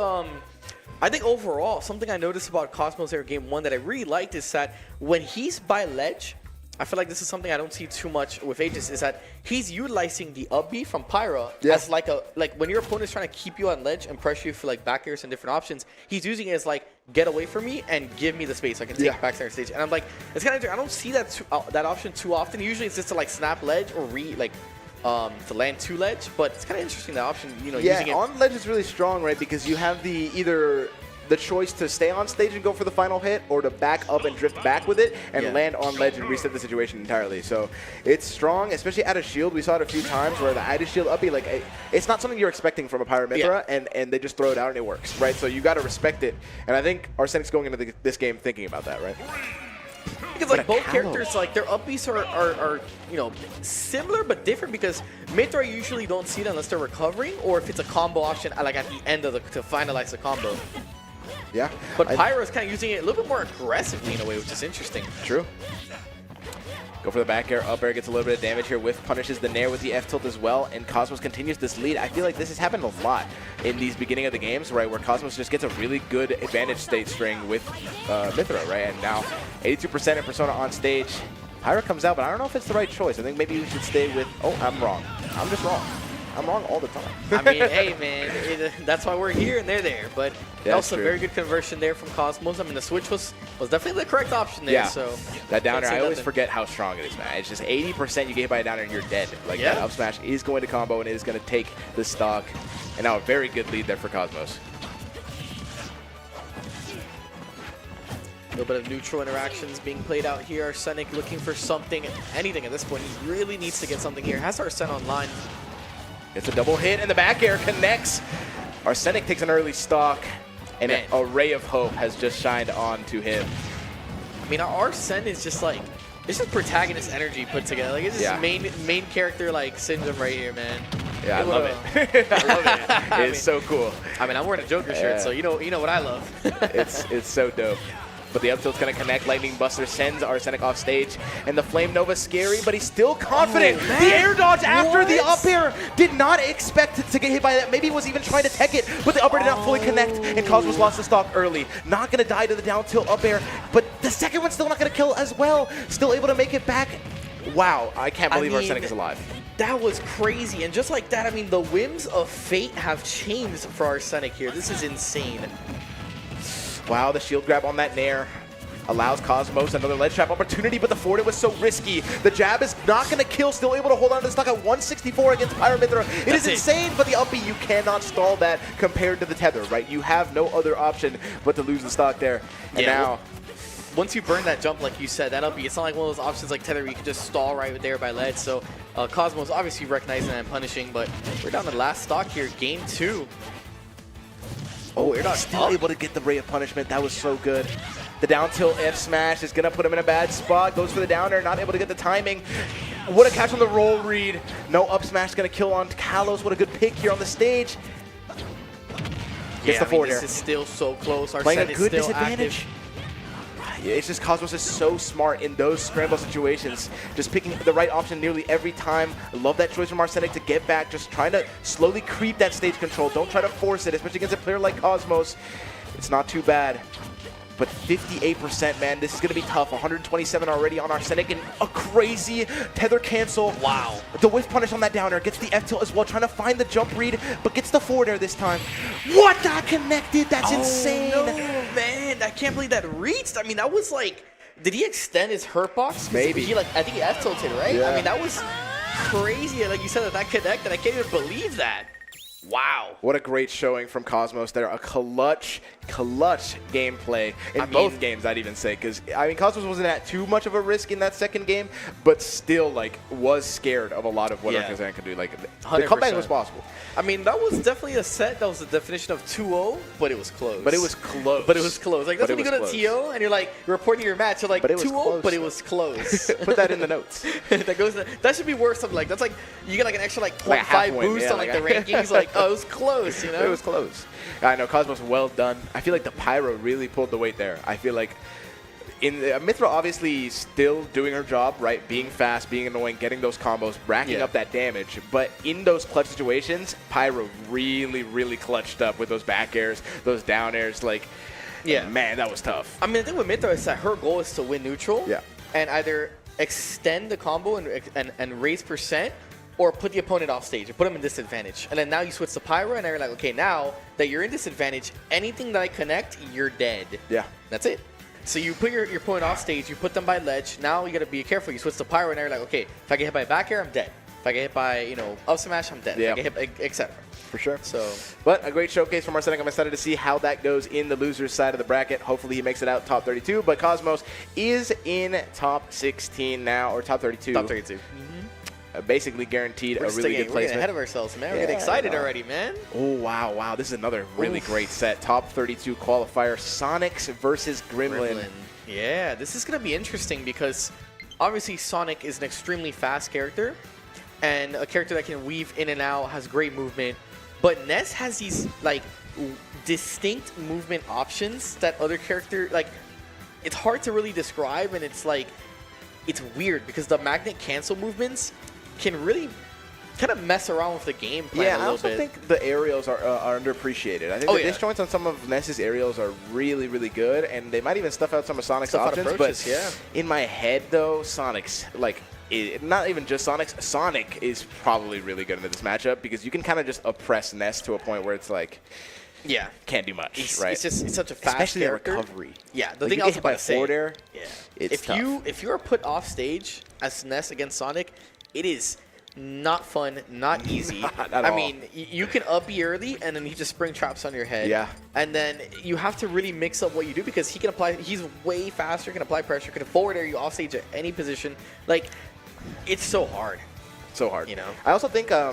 overall, something I noticed about Cosmos Air Game 1 that I really liked is that when he's by ledge, I feel like this is something I don't see too much with Aegis, is that he's utilizing the up B from Pyra as like when your opponent is trying to keep you on ledge and pressure you for like back airs and different options, he's using it as like, get away from me and give me the space so I can take back center stage. And I'm like, it's kind of, I don't see that that option too often. Usually it's just to like snap ledge or to land to ledge, but it's kind of interesting, that option, you know, using it. On ledge is really strong, right? Because you have either the choice to stay on stage and go for the final hit, or to back up and drift back with it and land on ledge and reset the situation entirely. So it's strong, especially out of shield. We saw it a few times where the out of shield uppy, like it's not something you're expecting from a Pyra Mithra, and they just throw it out and it works, right? So you got to respect it. And I think Arsenic's going into this game thinking about that, right? Because like both characters, like their up Bs are you know, similar but different, because Mithra usually don't see it unless they're recovering, or if it's a combo option like at the end of to finalize the combo. Yeah. But Pyra is kind of using it a little bit more aggressively in a way, which is interesting. True. Go for the back air, up air, gets a little bit of damage here, with punishes the nair with the F-tilt as well, and Cosmos continues this lead. I feel like this has happened a lot in these beginning of the games, right, where Cosmos just gets a really good advantage state string with Mithra, right, and now 82% in Persona on stage. Pyra comes out, but I don't know if it's the right choice. I think maybe we should stay with, oh, I'm wrong. I'm just wrong. I'm wrong all the time. I mean, hey, man, that's why we're here and they're there. But also a very good conversion there from Cosmos. I mean, the switch was definitely the correct option there. Yeah. So that down air, I always forget how strong it is, man. It's just 80% you get hit by a down air and you're dead. Like that up smash is going to combo and it is going to take the stock. And now a very good lead there for Cosmos. A little bit of neutral interactions being played out here. Arsenic looking for something, anything at this point. He really needs to get something here. Has Arsene online. It's a double hit and the back air connects. Arsenic takes an early stock, and a ray of hope has just shined on to him. I mean, Arsene is just like, it's just protagonist energy put together. Like, it's just main character like syndrome right here, man. Yeah, I love it. I love it. It's so cool. I mean, I'm wearing a Joker shirt, so you know what I love. It's so dope. But the up tilt's going to connect. Lightning Buster sends Arsenic off stage. And the Flame Nova's scary, but he's still confident. The air dodge after the up air. Did not expect to get hit by that. Maybe he was even trying to tech it, but the up air did not fully connect. And Cosmos lost the stock early. Not going to die to the down tilt up air, but the second one's still not going to kill as well. Still able to make it back. Wow, I can't believe Arsenic is alive. That was crazy. And just like that, I mean, the whims of fate have changed for our Sonix here. This is insane. Wow, the shield grab on that Nair allows Cosmos another ledge trap opportunity, but the forward was so risky. The jab is not going to kill, still able to hold on to the stock at 164 against Pyramithra. It is insane, but the up B, you cannot stall that compared to the tether, right? You have no other option but to lose the stock there. And now, once you burn that jump, like you said, that up B, it's not like one of those options like tether where you can just stall right there by ledge. So Cosmos obviously recognizing that and punishing, but we're down to the last stock here, game 2. oh, we're not still able to get the ray of punishment. That was so good. The down tilt F smash is going to put him in a bad spot. Goes for the downer, not able to get the timing. What a catch on the roll read. No up smash going to kill on Kalos. What a good pick here on the stage. Gets the forward air. This is still so close. Our Playing set a is good still disadvantage. active. It's just Cosmos is so smart in those scramble situations. Just picking the right option nearly every time. I love that choice from Arsenic to get back. Just trying to slowly creep that stage control. Don't try to force it, especially against a player like Cosmos. It's not too bad. But 58%, man, this is going to be tough. 127 already on Arsenic, and a crazy tether cancel. Wow. The whiff punish on that downer. Gets the F tilt as well, trying to find the jump read, but gets the forward air this time. What? Not connected? That's insane. No, man, I can't believe that reached. I mean, that was like, did he extend his hurt box? 'Cause Maybe. He I think he F tilted, right? Yeah. I mean, that was crazy. Like you said, that connected. I can't even believe that. Wow. What a great showing from Cosmos there. A clutch gameplay in both games, I'd even say. Because, I mean, Cosmos wasn't at too much of a risk in that second game, but still, like, was scared of a lot of what Arkazan could do. Like, the 100%. comeback was possible. I mean, that was definitely a set that was the definition of 2-0, but it was close. But it was close. But it was close. Like, that's when you go to TO and you're like, reporting your match, you're like, But it was 2-0, close, but it though. was close. Put that in the notes. That should be worth something. Like, that's like, you get like an extra, like, 0.5 Like a half win, boost yeah, on, like, like the rankings. Like, oh, it was close, you know? It was close. I know, Cosmos, well done. I feel like the Pyro really pulled the weight there. I feel like Mithra obviously still doing her job, right? Being fast, being annoying, getting those combos, racking up that damage. But in those clutch situations, Pyro really, really clutched up with those back airs, those down airs. Like, man, that was tough. I mean, the thing with Mithra is that her goal is to win neutral. Yeah. And either extend the combo and raise percent, or put the opponent off stage, or put them in disadvantage. And then now you switch to Pyro, and you're like, okay, now that you're in disadvantage, anything that I connect, you're dead. Yeah. That's it. So you put your opponent off stage, you put them by ledge. Now you gotta be careful. You switch to Pyro, and you're like, okay, if I get hit by back air, I'm dead. If I get hit by, you know, up smash, I'm dead. Yeah. If I get hit by, etc. For sure. So, but a great showcase from Arsenic. I'm excited to see how that goes in the losers side of the bracket. Hopefully he makes it out top 32. But Cosmos is in top 16 now, or top 32. top 32. Basically guaranteed a really good We're placement. getting ahead of ourselves, man. We're getting excited already, man. Oh, wow. This is another really great set. Top 32 qualifier. Sonix versus Gremlin. Yeah, this is going to be interesting because obviously Sonic is an extremely fast character and a character that can weave in and out, has great movement. But Ness has these, like, distinct movement options that other character, like, it's hard to really describe, and it's like, it's weird because the magnet cancel movements can really kind of mess around with the game plan a little bit. I also think the aerials are underappreciated. I think the disjoints on some of Ness's aerials are really, really good, and they might even stuff out some of Sonic's options. But in my head, though, Sonic's, like, not even just Sonic's, Sonic is probably really good in this matchup because you can kind of just oppress Ness to a point where it's like, can't do much, right? It's such a fast character. Recovery. Yeah, the thing I was about to say. Forward air, it's tough. If you are put off stage as Ness against Sonic, it is not fun, not easy. Not at all. I mean, you can up B early, and then he just spring traps on your head. Yeah. And then you have to really mix up what you do because he can apply. He's way faster, can apply pressure, can forward air you off stage at any position. Like, it's so hard. So hard. You know. I also think I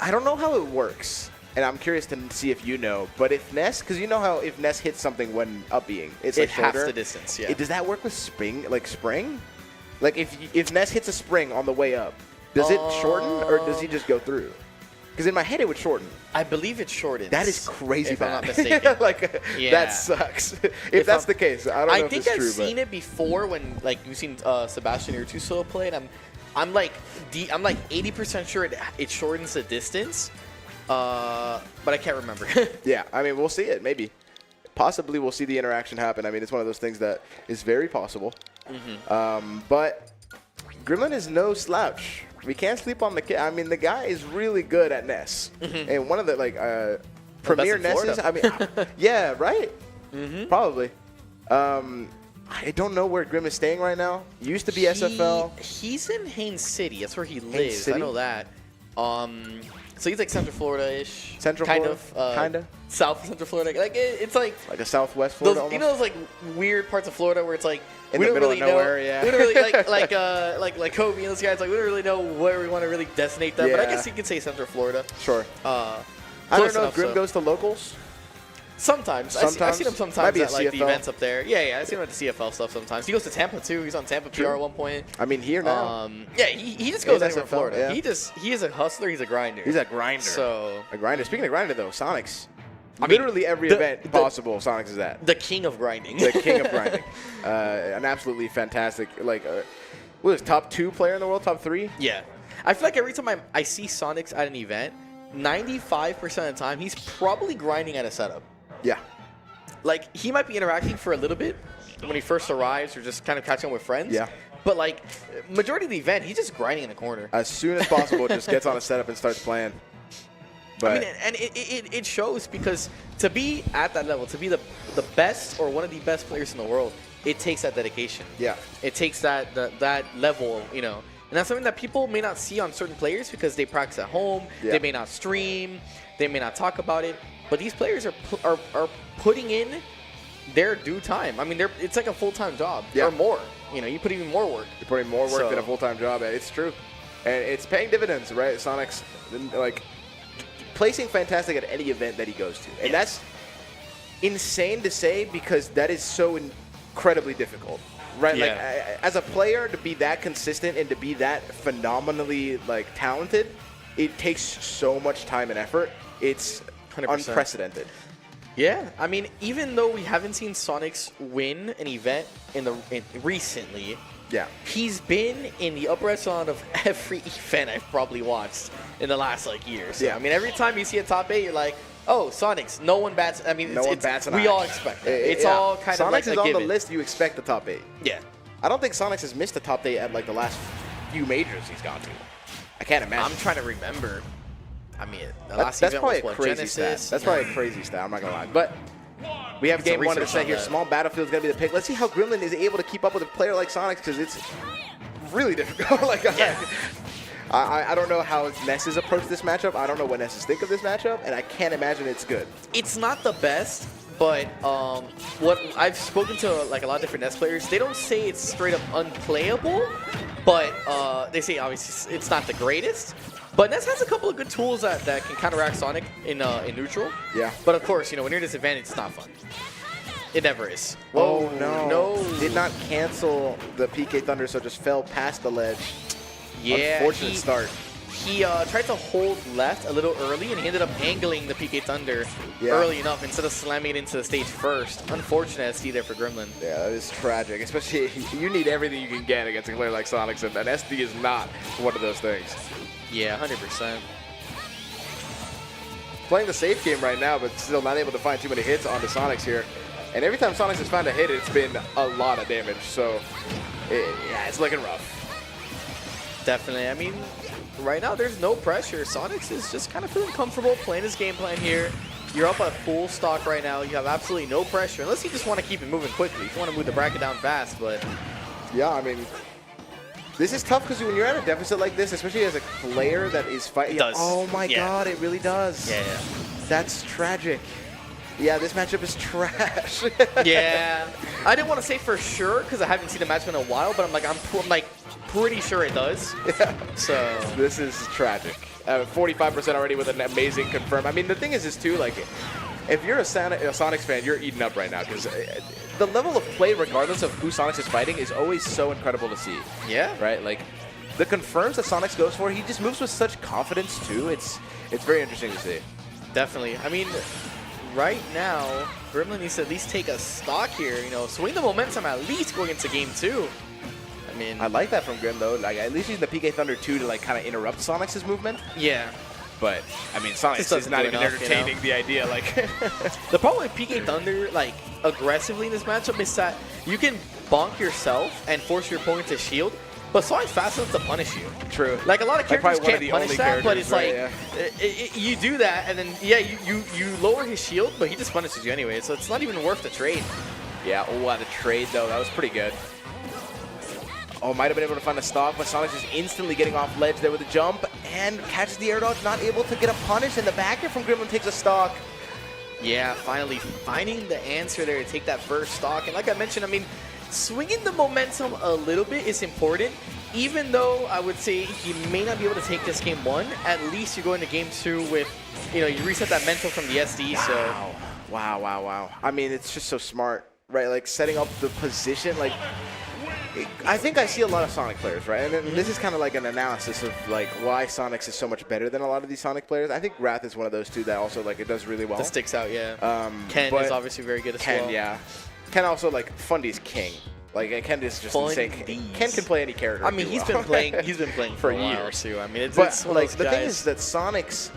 don't know how it works. And I'm curious to see if you know, but if Ness, because you know how if Ness hits something when up being, it's like halves shorter. the distance. Yeah. Does that work with spring? Like if Ness hits a spring on the way up, does it shorten or does he just go through? Because in my head it would shorten. I believe it shortens. That is crazy. If I'm bad. not mistaken. That sucks. if that's the case, I don't know if it's true. I think I've seen it before when like you've seen Sebastian Urtuso play, and I'm like 80% sure it shortens the distance. But I can't remember. Yeah, I mean, we'll see it, maybe. Possibly we'll see the interaction happen. I mean, it's one of those things that is very possible. But Gremlin is no slouch. we can't sleep on the kid. I mean, the guy is really good at Ness. And one of the, like, premier in Nesses. Florida. I mean, yeah, right? Probably. I don't know where Grim is staying right now. Used to be SFL. He's in Haines City. That's where he lives. City? I know that. So he's like Central Florida-ish. Central kind Florida? Kinda. South Central Florida. Like it's like Like a Southwest Florida. those, you know those like weird parts of Florida where it's like In we the don't middle really of nowhere, know. yeah. We don't really like Kobe and those guys. Like we don't really know where we want to really designate them. But I Yeah. guess you could say Central Florida. Sure. Close I don't know enough, if Grim so. goes to locals. Sometimes. I've seen him Might sometimes be a at like the CFL. events up there. Yeah, I've seen him at the CFL stuff sometimes. He goes to Tampa too. He's on Tampa PR at one point. I mean, here now. Yeah, he just goes He is anywhere in SFL, Florida. yeah. He is a hustler. He's a grinder. He's a grinder. So A grinder. Speaking of grinder, though, Sonix. I mean, Literally every event possible, Sonix is at. the king of grinding. The king of grinding. An absolutely fantastic, like, what is top 2 player in the world? Top 3? Yeah. I feel like every time I see Sonix at an event, 95% of the time, he's probably grinding at a setup. Yeah. Like, he might be interacting for a little bit when he first arrives or just kind of catching up with friends. Yeah. But, like, majority of the event, he's just grinding in the corner. As soon as possible, just gets on a setup and starts playing. But I mean, and it shows because to be at that level, to be the best or one of the best players in the world, it takes that dedication. Yeah. It takes that level, you know. And that's something that people may not see on certain players because they practice at home, Yeah. they may not stream, they may not talk about it. But these players are putting in their due time. I mean, it's like a full-time job or more. You know, you put even more work. you're putting more work So- than a full-time job. It's true. And it's paying dividends, right? Sonix, like, placing fantastic at any event that he goes to. And that's insane to say because that is so incredibly difficult, right? Yeah. Like, as a player, to be that consistent and to be that phenomenally, like, talented, it takes so much time and effort. It's 100%. unprecedented. Yeah, I mean, even though we haven't seen Sonix win an event recently, Yeah. he's been in the upper echelon of every event I've probably watched in the last like year. So, Yeah. I mean, every time you see a top 8, you're like, oh, Sonix. No one bats. I mean, No one it's, bats an we eye. all expect that. It's Yeah. all kind Sonix of like is a on given. the list. You expect the top 8. Yeah. I don't think Sonix has missed the top 8 at like the last few majors he's gone to. I can't imagine. I'm trying to remember. I mean, the That's last event probably was a what, crazy Genesis? stat. That's probably a crazy stat. I'm not gonna lie. But we have It's a game 1 to research set on here. that. Small Battlefield's gonna be the pick. Let's see how Gremlin is able to keep up with a player like Sonix because it's really difficult. Like, I don't know how Nesses approach this matchup. I don't know what Nesses think of this matchup, and I can't imagine it's good. It's not the best, but what I've spoken to like a lot of different Ness players, they don't say it's straight up unplayable, but they say obviously it's not the greatest. But Ness has a couple of good tools that can counteract Sonic in neutral. Yeah. But of course, you know, when you're disadvantaged, it's not fun. It never is. Oh no! No. Did not cancel the PK Thunder, so just fell past the ledge. Yeah. Unfortunate start. He tried to hold left a little early, and he ended up angling the PK Thunder early enough instead of slamming it into the stage first. Unfortunate SD there for Gremlin. Yeah, that is tragic. Especially, you need everything you can get against a player like Sonix, and SD is not one of those things. Yeah, 100%. Playing the safe game right now, but still not able to find too many hits onto Sonix here. And every time Sonix has found a hit, it's been a lot of damage. So, yeah, it's looking rough. Definitely. I mean, right now there's no pressure. Sonix is just kind of feeling comfortable playing his game plan here. You're up at full stock right now. You have absolutely no pressure, unless you just want to keep it moving quickly. If you want to move the bracket down fast, but Yeah, I mean, this is tough because when you're at a deficit like this, especially as a player that is fighting. It does. Oh my Yeah. God, it really does. yeah. That's tragic. Yeah, this matchup is trash. Yeah. I didn't want to say for sure because I haven't seen the matchup in a while, but I'm like pretty sure it does. Yeah. So This is tragic. 45% already with an amazing confirm. I mean, the thing is too, like, if you're a Sonix fan, you're eating up right now because the level of play, regardless of who Sonix is fighting, is always so incredible to see. yeah. Right? Like, the confirms that Sonix goes for, he just moves with such confidence too. It's very interesting to see. Definitely. I mean, right now, Gremlin needs to at least take a stock here, you know, swing the momentum at least going into game 2. I mean, I like that from Grim though. Like, at least using the PK Thunder 2 to like kind of interrupt Sonix's movement. yeah. But I mean, Sonix Just is doesn't not do even enough, you know? entertaining the idea. Like, The problem with PK Thunder, like, aggressively in this matchup is that you can bonk yourself and force your opponent to shield, but Sonic's fast enough to punish you. True. Like a lot of characters probably one of can't the punish only that, but characters, it's right, like you do that, and then yeah, you lower his shield, but he just punishes you anyway. So it's not even worth the trade. Yeah, oh, wow, the trade, though, that was pretty good. Oh, might have been able to find a stock, but Sonix just instantly getting off ledge there with a jump and catches the air dodge, not able to get a punish, and the back air from Gremlin takes a stock. Yeah, finally finding the answer there to take that first stock. And like I mentioned, I mean, swinging the momentum a little bit is important. Even though I would say he may not be able to take this game 1, at least you go into game 2 with, you know, you reset that mental from the SD. Wow. So Wow. I mean, it's just so smart, right? Like, setting up the position, like, I think I see a lot of Sonic players, right? And this is kind of like an analysis of like why Sonix is so much better than a lot of these Sonic players. I think Wrath is one of those two that also like it does really well. that sticks out, yeah. Ken but is obviously very good as Ken, well. yeah. Ken also like Fundy's king. Like Ken is just insane. Ken can play any character. I mean, he's been playing for years too. I mean, it's but one like of those the guys. thing is that Sonix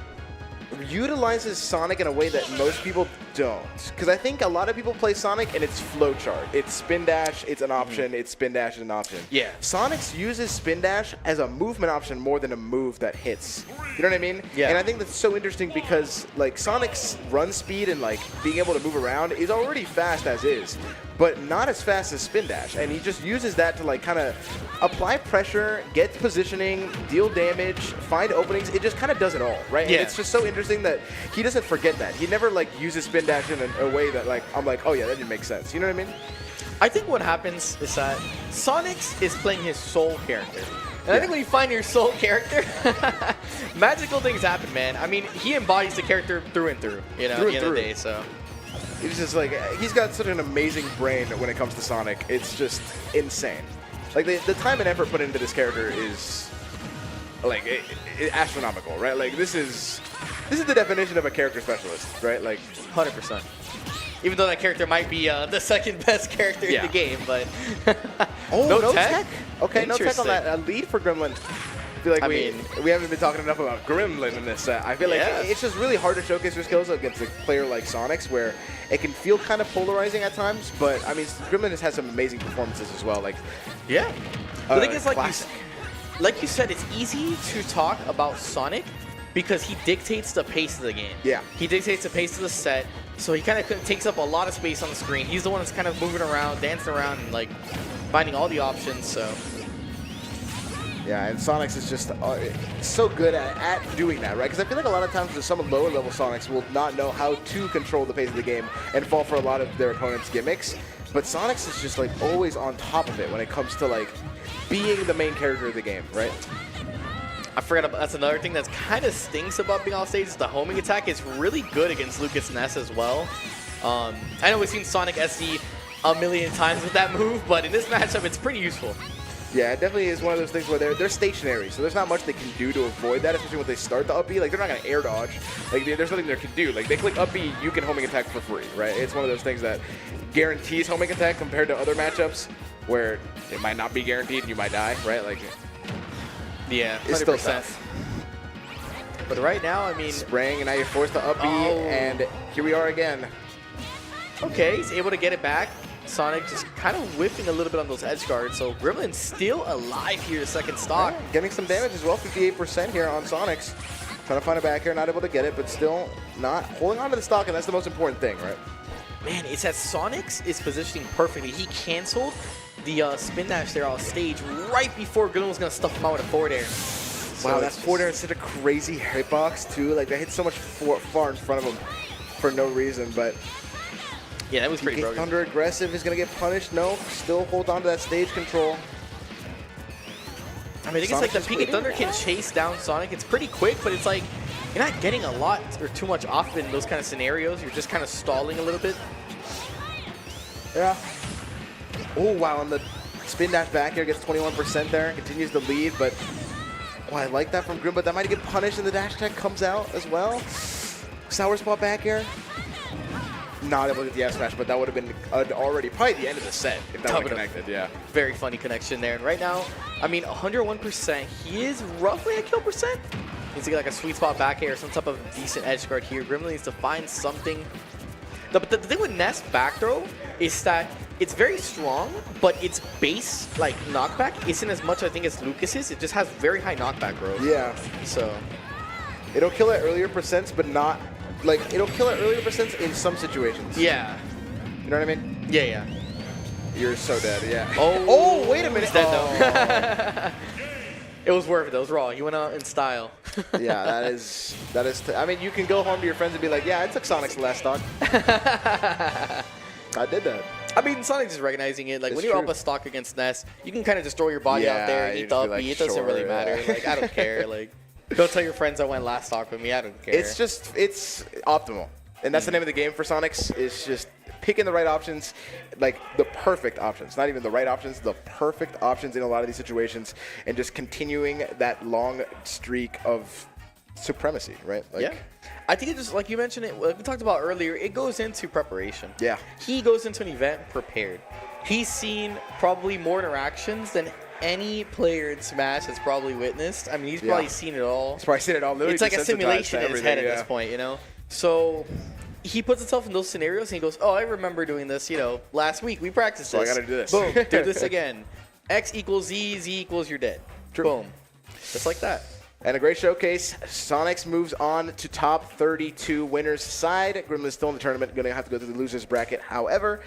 utilizes Sonic in a way that most people don't. Because I think a lot of people play Sonic and it's flowchart. It's spin dash, it's an option, it's spin dash, it's an option. Yeah. Sonix uses spin dash as a movement option more than a move that hits. You know what I mean? Yeah. And I think that's so interesting because like Sonic's run speed and like being able to move around is already fast as is, but not as fast as spin dash. And he just uses that to like kind of apply pressure, get positioning, deal damage, find openings. It just kind of does it all, right? Yeah. And it's just so interesting that he doesn't forget that. He never like uses spin dash in a way that like I'm like, oh yeah, that didn't make sense. You know what I mean? I think what happens is that Sonix is playing his soul character. And I think when you find your soul character, magical things happen, man. I mean, he embodies the character through and through, you know, at the end of the day, so. He's just like, he's got such an amazing brain when it comes to Sonic. It's just insane. Like the time and effort put into this character is like astronomical, right? Like this is the definition of a character specialist, right? Like 100%. Even though that character might be the second best character in the game, but oh, no tech? Okay, no tech on Interesting. that. A lead for Gremlin. I feel like we haven't been talking enough about Gremlin in this set. I feel like it's just really hard to showcase your skills against a player like Sonix, where it can feel kind of polarizing at times. But I mean, Gremlin has had some amazing performances as well. Like, yeah, the thing is, like you said, it's easy to talk about Sonic because he dictates the pace of the game. Yeah. He dictates the pace of the set, so he kind of takes up a lot of space on the screen. He's the one that's kind of moving around, dancing around, and like finding all the options. So. Yeah, and Sonix is just so good at doing that, right? Because I feel like a lot of times some lower level Sonics will not know how to control the pace of the game and fall for a lot of their opponents' gimmicks. But Sonix is just like always on top of it when it comes to like being the main character of the game, right? I forgot about that's another thing that kind of stinks about being off stage is the homing attack is really good against Lucas Ness as well. I know we've seen Sonic SD a million times with that move, but in this matchup, it's pretty useful. Yeah, it definitely is one of those things where they're stationary, so there's not much they can do to avoid that, especially when they start the up B. Like, they're not going to air dodge. Like, there's nothing they can do. Like, they click up B, you can homing attack for free, right? It's one of those things that guarantees homing attack compared to other matchups where it might not be guaranteed and you might die, right? Like, yeah, 100%. It's still tough. But right now, I mean... Spraying, and now you're forced to up B, and here we are again. Okay, he's able to get it back. Sonic just kind of whiffing a little bit on those edge guards, so Gremlin's still alive here, the second stock. Yeah, getting some damage as well, 58% here on Sonix. Trying to find a back air, not able to get it, but still not holding on to the stock, and that's the most important thing, right? Man, it's that Sonix is positioning perfectly. He canceled the spin dash there off stage right before Gremlin was going to stuff him out with a forward air. Wow, that forward air is such a crazy hitbox, too. Like, that hit so much far in front of him for no reason, but... Yeah, that was pretty broken. Thunder aggressive is going to get punished. No, still hold on to that stage control. I mean, I think it's like the Peak Thunder can chase down Sonic. It's pretty quick, but it's like you're not getting a lot or too much off in those kind of scenarios. You're just kind of stalling a little bit. Yeah. Oh, wow, and the spin dash back air gets 21% there. Continues to lead, but... Oh, I like that from Grim, but that might get punished, and the dash attack comes out as well. Sour spot back air. Not able to get the F smash, but that would have been already probably the end of the set if that would have connected. Yeah. Very funny connection there. And right now, I mean, 101%. He is roughly at kill percent. Needs to get like a sweet spot back air, some type of decent edge guard here. Gremlin needs to find something. But the thing with Ness back throw is that it's very strong, but its base like knockback isn't as much I think as Lucas's. It just has very high knockback growth. Yeah. So It'll kill at earlier percents, but not like it'll kill at earlier percents in some situations. yeah, You know what I mean? yeah. You're so dead. Yeah. Oh, wait a minute. He's dead though. It was worth it. It was raw. He went out in style. Yeah, that is. I mean, you can go home to your friends and be like, "Yeah, I took Sonix the last stock. I did that." I mean, Sonix is recognizing it. Like, It's when you're true. up a stock against Ness, you can kind of just throw your body out there and you eat the just be up like, B. It doesn't really sure, matter. yeah. Like, I don't care. Like, go tell your friends I went last stock with me. I don't care. It's optimal, and that's the name of the game for Sonix. Is just picking the right options, like the perfect options. Not even the right options, the perfect options in a lot of these situations, and just continuing that long streak of supremacy. Right? Like, yeah. I think it just, like you mentioned it, like we talked about earlier, it goes into preparation. Yeah. He goes into an event prepared. He's seen probably more interactions than any player in Smash has probably witnessed. I mean, he's probably seen it all. He's probably seen it all. Literally It's like a desensitized simulation to in his head at everything, this point, you know? So he puts himself in those scenarios and he goes, oh, I remember doing this, you know, last week. We practiced So I this. gotta do this. Boom, do this again. X equals Z, Z equals you're dead. True. Boom. Just like that. And a great showcase. Sonix moves on to top 32 winners side. Gremlin's still in the tournament. Going to have to go through the losers bracket, however.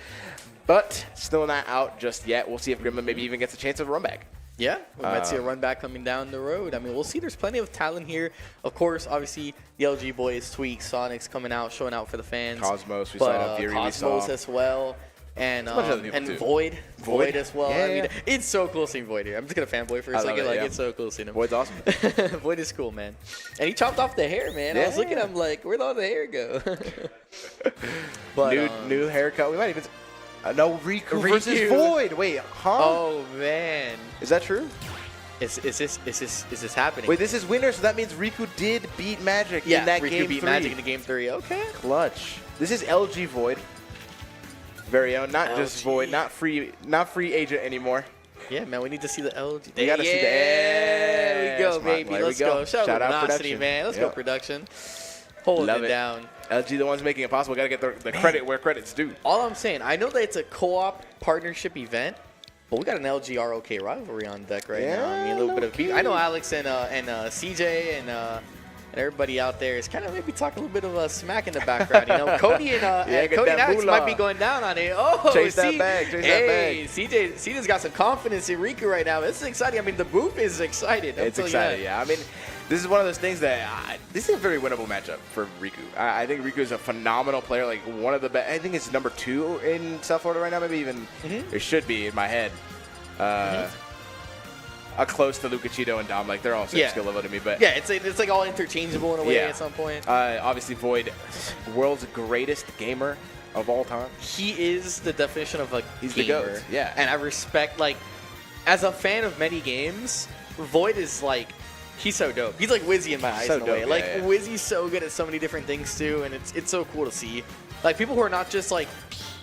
But still not out just yet. We'll see if Gremlin maybe even gets a chance of a run back. Yeah, we might see a run back coming down the road. I mean, we'll see. There's plenty of talent here. Of course, obviously, the LG boys, Tweek, Sonix coming out, showing out for the fans. Cosmos, we but, saw. Fury, we saw. Cosmos as well. And bunch of other people, too. Void. Void as well. Yeah, I mean, yeah. it's so cool seeing Void here. I'm just going to fanboy for a I love second. it, Like, yeah. it's so cool seeing him. Void's awesome. Void is cool, man. And he chopped off the hair, man. I was Yeah. looking at him like, where'd all the hair go? But, New haircut. We might even. No, Riku versus Riku. Void. Wait, huh? oh, man. Is that true? Is this happening? Wait, this is winner, so that means Riku did beat Magic yeah, in that Riku game beat 3. Magic in the game 3. Okay. Clutch. This is LG Void. Very own, not just LG. Void, not free agent anymore. Yeah, man, we need to see the LG. You gotta see the- There we go, Yes, baby. there we Let's go. go. Shout Shout out out Luminosity, production. man. Let's go, Yep. production. Hold Love it it. down. LG, the ones making it possible. Gotta get the credit where credit's due. All I'm saying, I know that it's a co-op partnership event, but we got an LG ROK rivalry on deck right now. I mean, a little bit of beef. I know Alex and CJ and everybody out there is kind of maybe talking a little bit of smack in the background. You know, Cody and get Cody and that Alex moolah. might be going down on it. Oh, Chase that bag, chase that hey, CJ's got some confidence in Riku right now. This is exciting. I mean, the booth is excited. It's exciting, yeah. I mean, this is one of those things that this is a very winnable matchup for Riku. I think Riku is a phenomenal player, like one of the best. I think it's number 2 in South Florida right now, maybe even it should be in my head. Close to Lucachito and Dom, like they're all same skill level to me, but Yeah, it's like all interchangeable in a way Yeah. at some point. obviously Void, world's greatest gamer of all time. He is the definition of a He's the gamer. GOAT, yeah. And I respect, like, as a fan of many games, Void is like, he's so dope. He's like Wizzy in my eyes So in a way. dope, Like, yeah, yeah. Wizzy's so good at so many different things too, and it's so cool to see. Like, people who are not just like,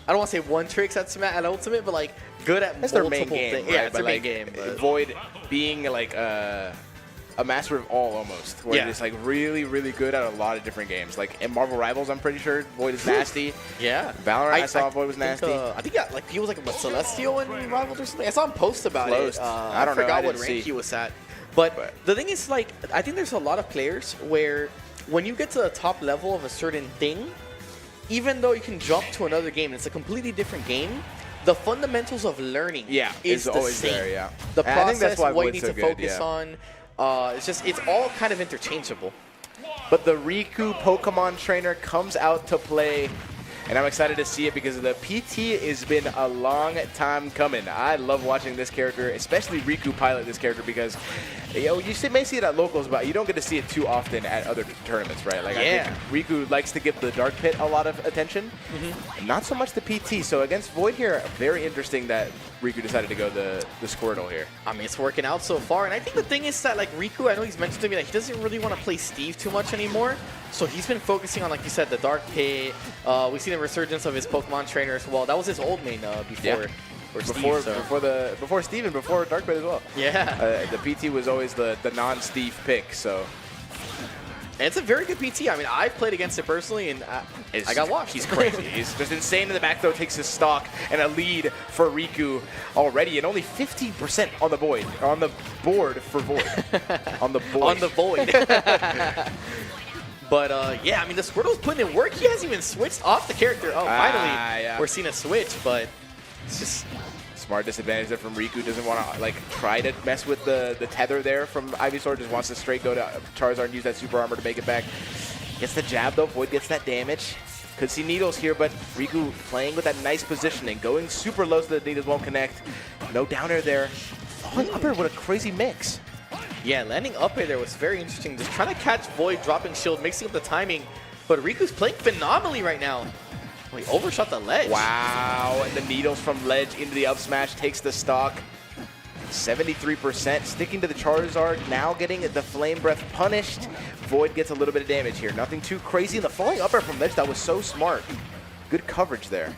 I don't want to say one tricks at Ultimate, but like good at That's their multiple main game, things. right? Yeah, it's their But, main like, game. But Void being like a master of all almost, where Yeah. he's like really, really good at a lot of different games. Like in Marvel Rivals, I'm pretty sure Void is nasty. yeah. Valorant, I saw Void was think, nasty. I think like he was like a Celestial in Rivals or something. I saw him post about Close. it. I don't know. forgot I what didn't rank see. he was at. But But- the thing is, like, I think there's a lot of players where when you get to the top level of a certain thing, even though you can jump to another game and it's a completely different game, the fundamentals of learning Yeah, is it's the always same. there, yeah. The And I think process, that's why what you Void's need so to good, focus yeah. on, it's all kind of interchangeable. But the Riku Pokemon trainer comes out to play, and I'm excited to see it because the PT has been a long time coming. I love watching this character, especially Riku pilot this character, because you may see it at locals, but you don't get to see it too often at other tournaments, right? Like Yeah. I think Riku likes to give the Dark Pit a lot of attention, not so much the PT. So against Void here, very interesting that Riku decided to go the Squirtle here. I mean, it's working out so far. And I think the thing is that, like, Riku, I know he's mentioned to me that he doesn't really want to play Steve too much anymore. So he's been focusing on, like you said, the Dark Pit. We've seen a resurgence of his Pokemon trainer as well. That was his old main before. Yeah. Or Before Steve, so. before Steve and before Dark Pit as well. Yeah. The PT was always the non-Steve pick, so And it's a very good PT. I mean, I've played against it personally, and I got washed. He's crazy. He's just insane in the back throw, takes his stock, and a lead for Riku already, and only 15% on the Void, on the board for Void. On the board. On the Void. But, yeah, I mean, the Squirtle's putting in work. He hasn't even switched off the character. Oh, finally, yeah. we're seeing a switch, but it's just... Smart disadvantage there from Riku. Doesn't want to like try to mess with the tether there from Ivysaur. Just wants to straight go to Charizard and use that super armor to make it back. Gets the jab though. Void gets that damage. Could see needles here, but Riku playing with that nice positioning. Going super low so the needles won't connect. No down air there. Falling up air, what a crazy mix. Yeah, landing up air there was very interesting. Just trying to catch Void, dropping shield, mixing up the timing. But Riku's playing phenomenally right now. Oh, he overshot the ledge. Wow, and the needles from ledge into the up smash takes the stock. 73%, sticking to the Charizard, now getting the Flame Breath punished. Void gets a little bit of damage here. Nothing too crazy. And the falling up air from ledge, that was so smart. Good coverage there.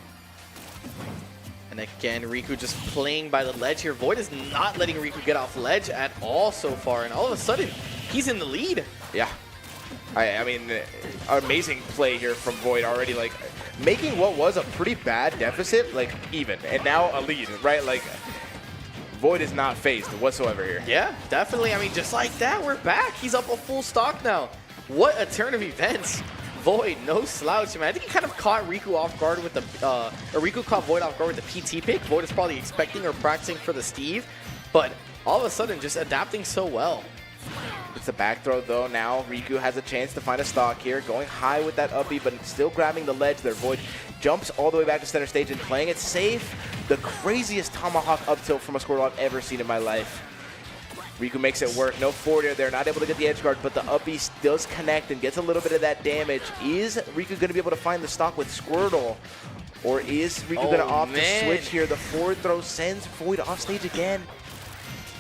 And again, Riku just playing by the ledge here. Void is not letting Riku get off ledge at all so far. And all of a sudden, he's in the lead. Yeah. I mean, amazing play here from Void already, like, making what was a pretty bad deficit, like, even. And now a lead, right? Like, Void is not phased whatsoever here. Yeah, definitely. I mean, just like that, we're back. He's up a full stock now. What a turn of events. Void, no slouch, man. I think he kind of caught Riku off guard with the, or Riku caught Void off guard with the PT pick. Void is probably expecting or practicing for the Steve, but all of a sudden just adapting so well. It's a back throw though. Now Riku has a chance to find a stock here. Going high with that up B, but still grabbing the ledge there. Void jumps all the way back to center stage and playing it safe. The craziest tomahawk up tilt from a Squirtle I've ever seen in my life. Riku makes it work. No forward air there. Not able to get the edge guard, but the up B does connect and gets a little bit of that damage. Is Riku going to be able to find the stock with Squirtle? Or is Riku going to opt to switch here? The forward throw sends Void off stage again.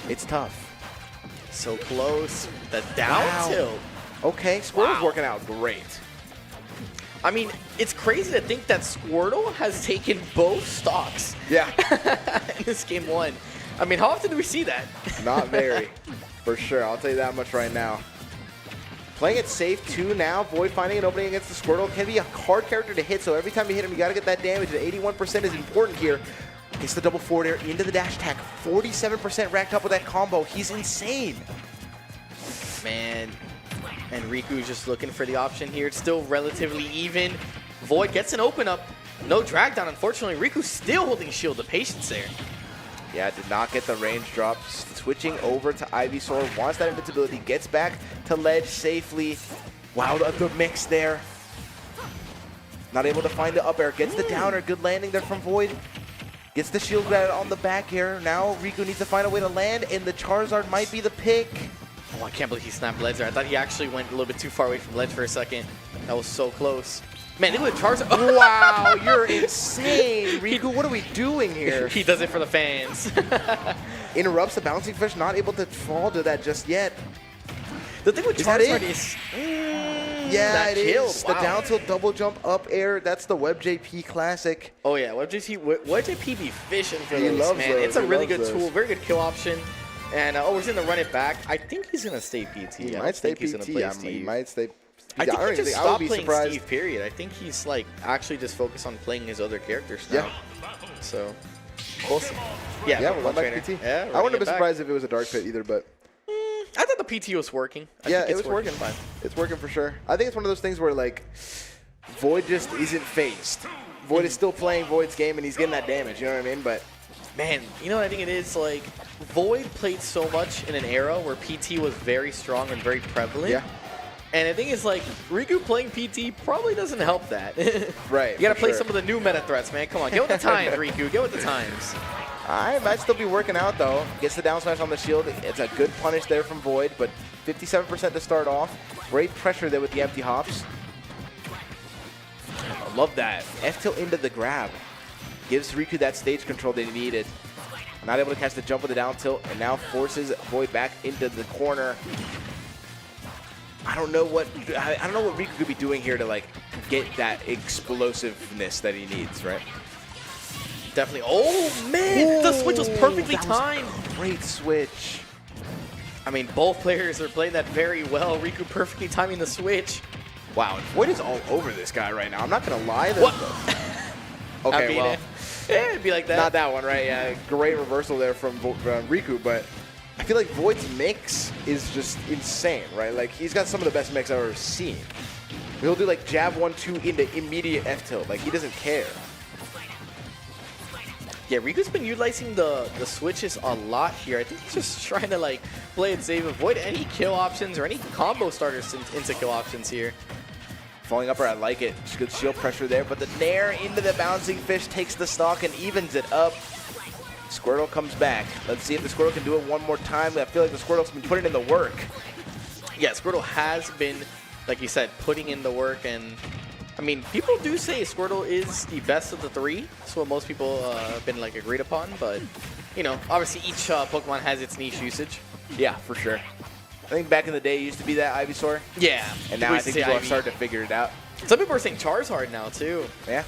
It's tough. So close. The down tilt. Okay, Squirtle's working out great. I mean, it's crazy to think that Squirtle has taken both stocks. Yeah. In this game one. I mean, how often do we see that? Not very, for sure. I'll tell you that much right now. Playing it safe too now. Void finding an opening against the Squirtle can be a hard character to hit, so every time you hit him, you got to get that damage. And 81% is important here. Gets the double forward air into the dash attack. 47% racked up with that combo. He's insane. Man. And Riku just looking for the option here. It's still relatively even. Void gets an open up. No drag down, unfortunately. Riku's still holding shield. The patience there. Yeah, did not get the range drop. Switching over to Ivysaur. Wants that invincibility. Gets back to ledge safely. Wow, the mix there. Not able to find the up air. Gets the downer. Good landing there from Void. Gets the shield grab on the back here. Now Riku needs to find a way to land, and the Charizard might be the pick. Oh, I can't believe he snapped ledge there. I thought he actually went a little bit too far away from ledge for a second. That was so close. Man, look at the Charizard. Wow, you're insane, Riku. What are we doing here? He does it for the fans. Interrupts the bouncing fish, not able to fall to that just yet. The thing with Charizard is... Yeah, it is. Wow. The down tilt double jump up air. That's the Web JP classic. Oh, yeah. Web JP be fishing for He those, loves man. those. It's a He really loves good those. tool. Very good kill option. And, we're going to run it back. I think he's going to stay PT. He I might don't stay think he's going to PT. play I mean, Steve. he might stay. I think he don't just think- I would stopped be playing surprised. Steve, period. I think he's, like, actually just focused on playing his other characters now. Yeah. So, we'll see. Yeah, Yeah, we're Pokemon going back trainer. PT. Yeah, I running wouldn't have it been back. surprised if it was a dark pit either, but I thought the PT was working. I yeah, think it it's was working. fine. It's working for sure. I think it's one of those things where, like, Void just isn't phased. Void is still playing Void's game, and he's getting that damage, you know what I mean? But Man, you know what I think it is? Like, Void played so much in an era where PT was very strong and very prevalent. yeah. And the thing is, like, Riku playing PT probably doesn't help that. Right, You gotta for play sure. some of the new meta threats, man. Come on, get with the times, Riku. Get with the times. I might still be working out, though. Gets the down smash on the shield. It's a good punish there from Void, but 57% to start off. Great pressure there with the empty hops. I love that. F tilt into the grab. Gives Riku that stage control that he needed. Not able to catch the jump with the down tilt, and now forces Void back into the corner. I don't know what Riku could be doing here to like get that explosiveness that he needs, right? Definitely. Oh, man! The switch was perfectly that was timed. a great switch. I mean, both players are playing that very well. Riku perfectly timing the switch. Wow, and Void is all over this guy right now. I'm not going to lie. What? Okay, I mean, well, it'd be like that. not that one, right? Yeah, great reversal there from Riku, but I feel like Void's mix is just insane, right? Like, he's got some of the best mix I've ever seen. He'll do like jab 1-2 into immediate F tilt. Like, he doesn't care. Yeah, Riku's been utilizing the switches a lot here. I think he's just trying to like play it safe, avoid any kill options or any combo starters into kill options here. Falling upper, I like it. Just good shield pressure there, but the nair into the bouncing fish takes the stock and evens it up. Squirtle comes back. Let's see if the Squirtle can do it one more time. I feel like the Squirtle's been putting in the work. Yeah, Squirtle has been, like you said, putting in the work, and I mean, people do say Squirtle is the best of the three. That's what most people have been like agreed upon, but you know, obviously each Pokemon has its niche usage. Yeah, for sure. I think back in the day it used to be that Ivysaur. Yeah. And now I think people have started to figure it out. Some people are saying Charizard now, too. Yeah.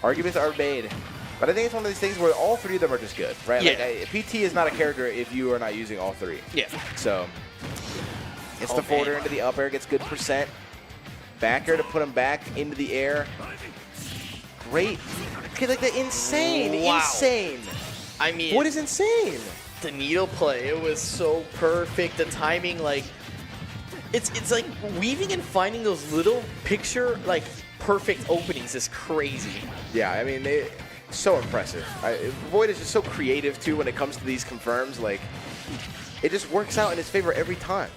Arguments are made. But I think it's one of these things where all three of them are just good, right? Yeah. Like, PT is not a character if you are not using all three. Yeah. So, gets the forwarder into the up air, gets good percent. Back air to put him back into the air. Great. Okay, like the insane. I mean, What is insane? the needle play, it was so perfect. The timing, like, it's like weaving and finding those little picture, like, perfect openings is crazy. Yeah, I mean, so impressive. Void is just so creative, too, when it comes to these confirms. Like, it just works out in his favor every time.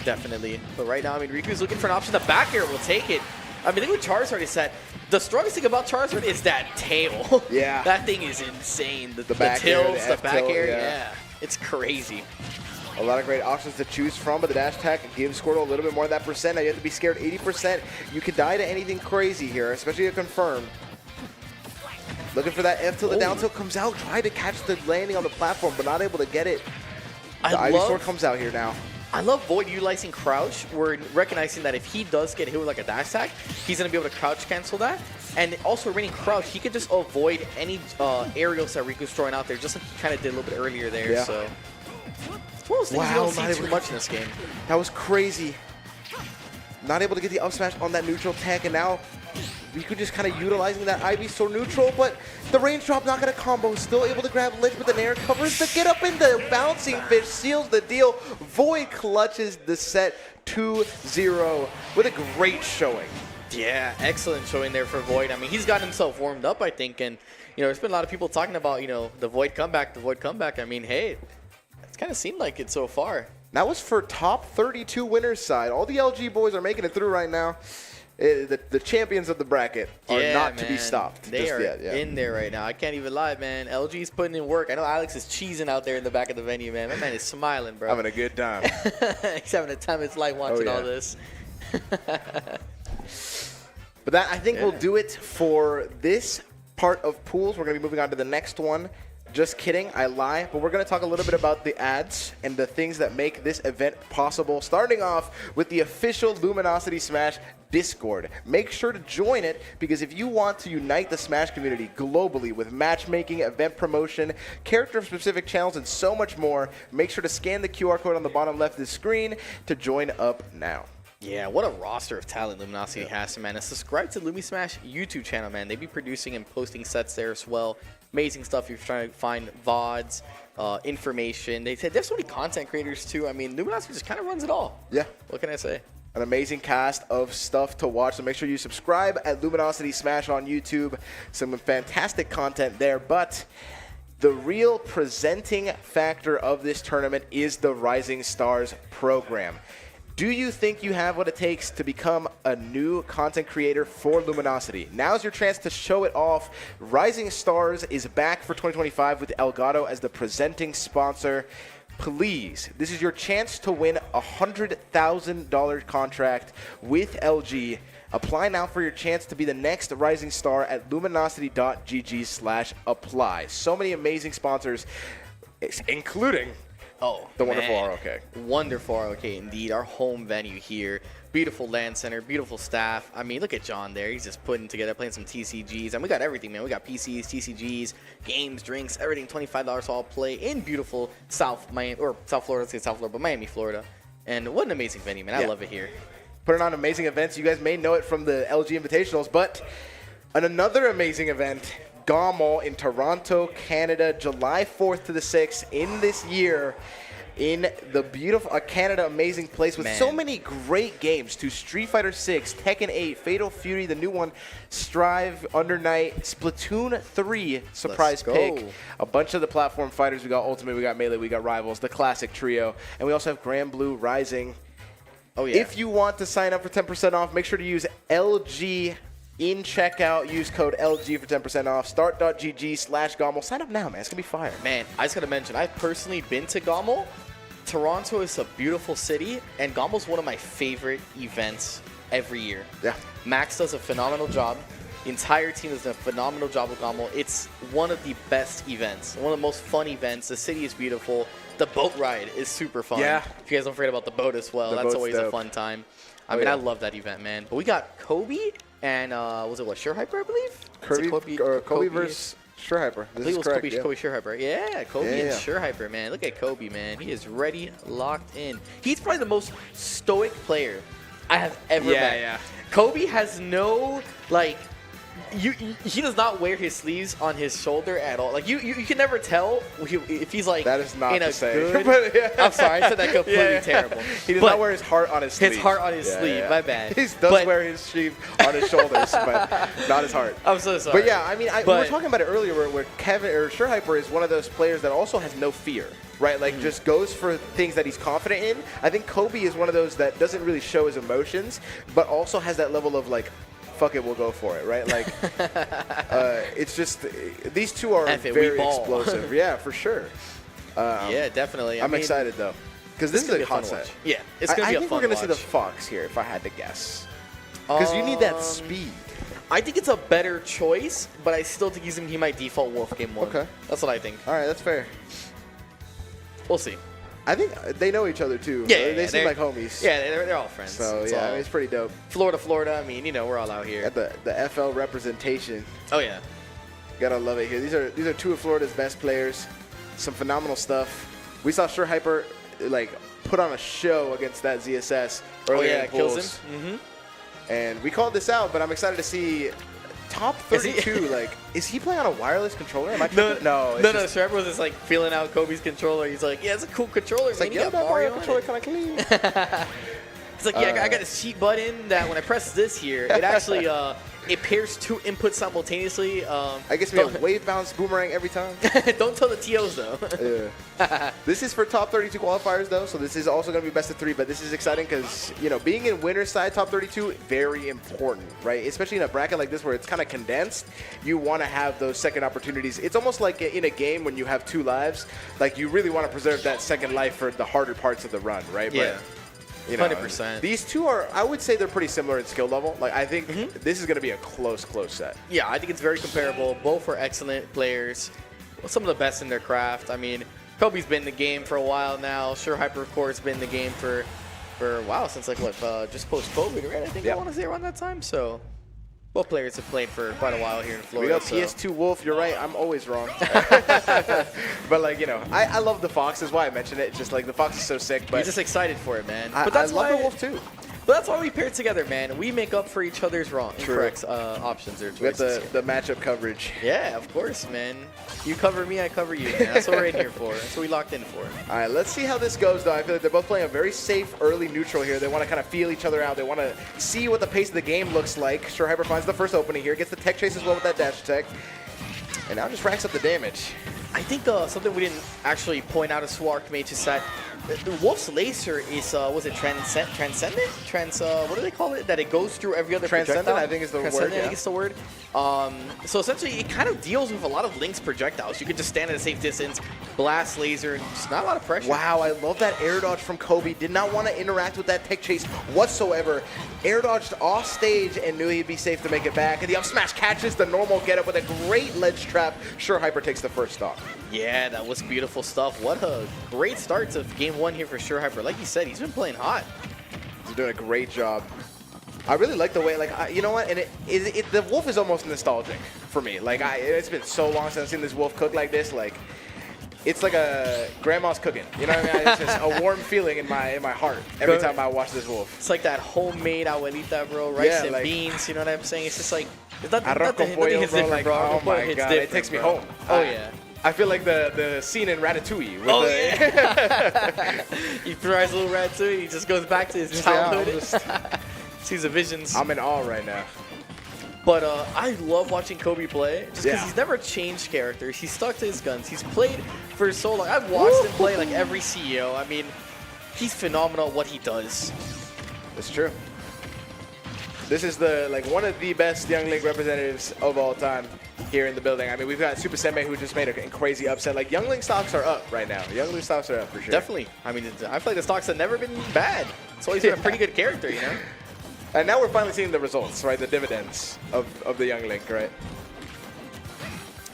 Definitely. But right now, I mean, Riku's looking for an option. The back air will take it. I mean, I think what Charizard is that the strongest thing about Charizard is that tail. Yeah. That thing is insane. The back air, tilts, the the back F-tilt, air, yeah. yeah. It's crazy. A lot of great options to choose from, but the dash attack gives Squirtle a little bit more of that percent. Now you have to be scared 80%. You could die to anything crazy here, especially a confirm. Looking for that F tilt, the down tilt comes out, try to catch the landing on the platform, but not able to get it. The Ivysaur comes out here now. I love Void utilizing crouch. We're recognizing that if he does get hit with like a dash attack, he's going to be able to crouch cancel that. And also remaining crouch, he could just avoid any aerials that Riku's throwing out there, just like he kind of did a little bit earlier there. Yeah. So it's one of those things you don't see too much in this game. That was crazy. Not able to get the up smash on that neutral tech, and now Riku just kind of utilizing that Ivysaur neutral, but the range drop not going to combo. Still able to grab ledge with the nair, covers the get up in the bouncing fish, seals the deal. Void clutches the set 2-0 with a great showing. Yeah, excellent showing there for Void. I mean, he's got himself warmed up, I think, and you know, there's been a lot of people talking about, you know, the Void comeback, I mean, hey, it's kind of seemed like it so far. That was for top 32 winners side. All the LG boys are making it through right now. The champions of the bracket are not to be stopped. They are in there right now. I can't even lie, man. LG's putting in work. I know Alex is cheesing out there in the back of the venue, man. My man is smiling, bro. Having a good time. He's having a time of his life watching all this. But that, I think, will do it for this part of pools. We're going to be moving on to the next one. Just kidding, I lie. But we're going to talk a little bit about the ads and the things that make this event possible. Starting off with the official Luminosity Smash Discord. Make sure to join it, because if you want to unite the Smash community globally with matchmaking, event promotion, character-specific channels, and so much more, make sure to scan the QR code on the bottom left of the screen to join up now. Yeah, what a roster of talent Luminosity has, man. And subscribe to LumiSmash YouTube channel, man. They be producing and posting sets there as well. Amazing stuff if you're trying to find VODs, information. There's so many content creators, too. I mean, Luminosity just kind of runs it all. Yeah. What can I say? An amazing cast of stuff to watch, so make sure you subscribe at Luminosity Smash on YouTube. Some fantastic content there, but the real presenting factor of this tournament is the Rising Stars program. Do you think you have what it takes to become a new content creator for Luminosity? Now's your chance to show it off. Rising Stars is back for 2025 with Elgato as the presenting sponsor. Please, this is your chance to win a $100,000 contract with LG. Apply now for your chance to be the next Rising Star at luminosity.gg/apply. So many amazing sponsors, including the wonderful ROK. Wonderful ROK, indeed. Our home venue here. Beautiful land center, beautiful staff. I mean, look at John there. He's just putting together, playing some TCGs. And we got everything, man. We got PCs, TCGs, games, drinks, everything. $25 all play in beautiful South Miami, or South Florida, let's say South Florida, but Miami, Florida. And what an amazing venue, man. I love it here. Putting on amazing events. You guys may know it from the LG Invitationals, but another amazing event, GOML in Toronto, Canada, July 4th to the 6th in this year. In the beautiful Canada, amazing place with so many great games to Street Fighter 6, Tekken 8, Fatal Fury, the new one, Strive, Under Night, Splatoon 3, surprise pick, a bunch of the platform fighters. We got Ultimate, we got Melee, we got Rivals, the classic trio, and we also have Grand Blue Rising. Oh yeah! If you want to sign up for 10% off, make sure to use LG in checkout. Use code LG for 10% off. Start.gg/GOML. Sign up now, man. It's gonna be fire. Man, I just gotta mention, I've personally been to GOML. Toronto is a beautiful city, and GOML is one of my favorite events every year. Yeah. Max does a phenomenal job. The entire team does a phenomenal job with GOML. It's one of the best events, one of the most fun events. The city is beautiful. The boat ride is super fun. Yeah. If you guys don't forget about the boat as well, that's always a fun time. I mean, I love that event, man. But we got Kobe and, was it what, SureHyper, I believe? Kobe versus SureHyper. I believe it was Kobe SureHyper. Yeah, Kobe and SureHyper, man. Look at Kobe, man. He is ready, locked in. He's probably the most stoic player I have ever met. Yeah. Kobe has no, like, he does not wear his sleeves on his shoulder at all. Like, you can never tell if he's, like, that is not in a to say. good... I'm sorry, I said that completely terrible. He does not wear his heart on his sleeve. His heart on his sleeve, my bad. He does wear his sleeve on his shoulders, but not his heart. I'm so sorry. But yeah, I mean, we were talking about it earlier where Kevin, or SureHyper, is one of those players that also has no fear. Right, like just goes for things that he's confident in. I think Kobe is one of those that doesn't really show his emotions, but also has that level of like, fuck it, we'll go for it, right? Like, it's just, these two are very explosive. Yeah, for sure. Yeah, definitely. I'm excited, though, because this is a hot set. Yeah, it's going to be a fun watch. I think we're going to see the Fox here, if I had to guess. Because you need that speed. I think it's a better choice, but I still think he might default Wolf game 1. Okay. That's what I think. All right, that's fair. We'll see. I think they know each other, too. Yeah, they seem like homies. Yeah, they're all friends. So, yeah, I mean, it's pretty dope. Florida, I mean, you know, we're all out here. Got the FL representation. Oh, yeah. Gotta love it here. These are two of Florida's best players. Some phenomenal stuff. We saw SureHyper, like, put on a show against that ZSS earlier in kills Pools. him. And we called this out, but I'm excited to see top 32. Like, is he playing on a wireless controller? Am I no. SureHyper was just like feeling out Kobe's controller. He's like, yeah, it's a cool controller. It's like, yeah, that Mario controller kind of clean. He's like, yeah, I got this cheat button that when I press this here, it actually it pairs two inputs simultaneously. I guess we have wave bounce boomerang every time. Don't tell the TOs though. Yeah. This is for top 32 qualifiers though, so this is also going to be best of 3. But this is exciting because being in winner's side top 32 very important, right? Especially in a bracket like this where it's kind of condensed. You want to have those second opportunities. It's almost like in a game when you have 2 lives. Like you really want to preserve that second life for the harder parts of the run, right? Yeah. But, 100%. These two are, I would say they're pretty similar in skill level. Like, I think this is going to be a close set. Yeah, I think it's very comparable. Both are excellent players. Some of the best in their craft. I mean, Kobe's been in the game for a while now. SureHyper, of course, been in the game for a while, since, like, what, just post-COVID, right? I think I want to say around that time. So, both players have played for quite a while here in Florida. We got PS2 Wolf. You're right. I'm always wrong. But, like, I love the Fox. That's why I mentioned it. It's just, like, the Fox is so sick. But you're just excited for it, man. But I love the Wolf, too. But that's why we pair together, man. We make up for each other's incorrect options or choices. We got the matchup coverage. Yeah, of course, man. You cover me, I cover you, man. That's what we're in here for. That's what we locked in for. All right, let's see how this goes, though. I feel like they're both playing a very safe early neutral here. They want to kind of feel each other out. They want to see what the pace of the game looks like. SureHyper finds the first opening here, gets the tech chase as well with that dash attack, and now just racks up the damage. I think something we didn't actually point out as Swark made to set. Wolf's laser is, was it transcendent? What do they call it? That it goes through every other Transcendent, projectile? I think is the word, Transcendent, I think is the word. So essentially, it kind of deals with a lot of Link's projectiles. You can just stand at a safe distance, blast laser, and just not a lot of pressure. Wow, I love that air dodge from Kobe. Did not want to interact with that tech chase whatsoever. Air dodged off stage and knew he'd be safe to make it back. And the up smash catches the normal getup with a great ledge trap. SureHyper takes the first stock. Yeah, that was beautiful stuff. What a great start to game 1 here for SureHyper. Like you said, he's been playing hot. They're doing a great job. I really like the way, like, you know what? And the wolf is almost nostalgic for me. Like, it's been so long since I've seen this wolf cook like this. Like, it's like a grandma's cooking. You know what I mean? It's just a warm feeling in my heart every time I watch this wolf. It's like that homemade abuelita, bro. Rice and beans. You know what I'm saying? It's just like arroz con pollo, hits bro. different, Like, bro. oh my god, it takes me home. Oh yeah. I feel like the scene in Ratatouille. With yeah. He tries a little ratatouille. He just goes back to his childhood. Sees the visions. I'm in awe right now. But I love watching Kobe play just because he's never changed characters. He's stuck to his guns. He's played for so long. I've watched him play like every CEO. I mean, he's phenomenal at what he does. It's true. This is one of the best Young Link representatives of all time here in the building. I mean, we've got Super Senbei who just made a crazy upset. Like, Young Link stocks are up right now. Young Link stocks are up for sure. Definitely. I mean, I feel like the stocks have never been bad. It's always been a pretty good character, you know? And now we're finally seeing the results, right? The dividends of the Young Link, right?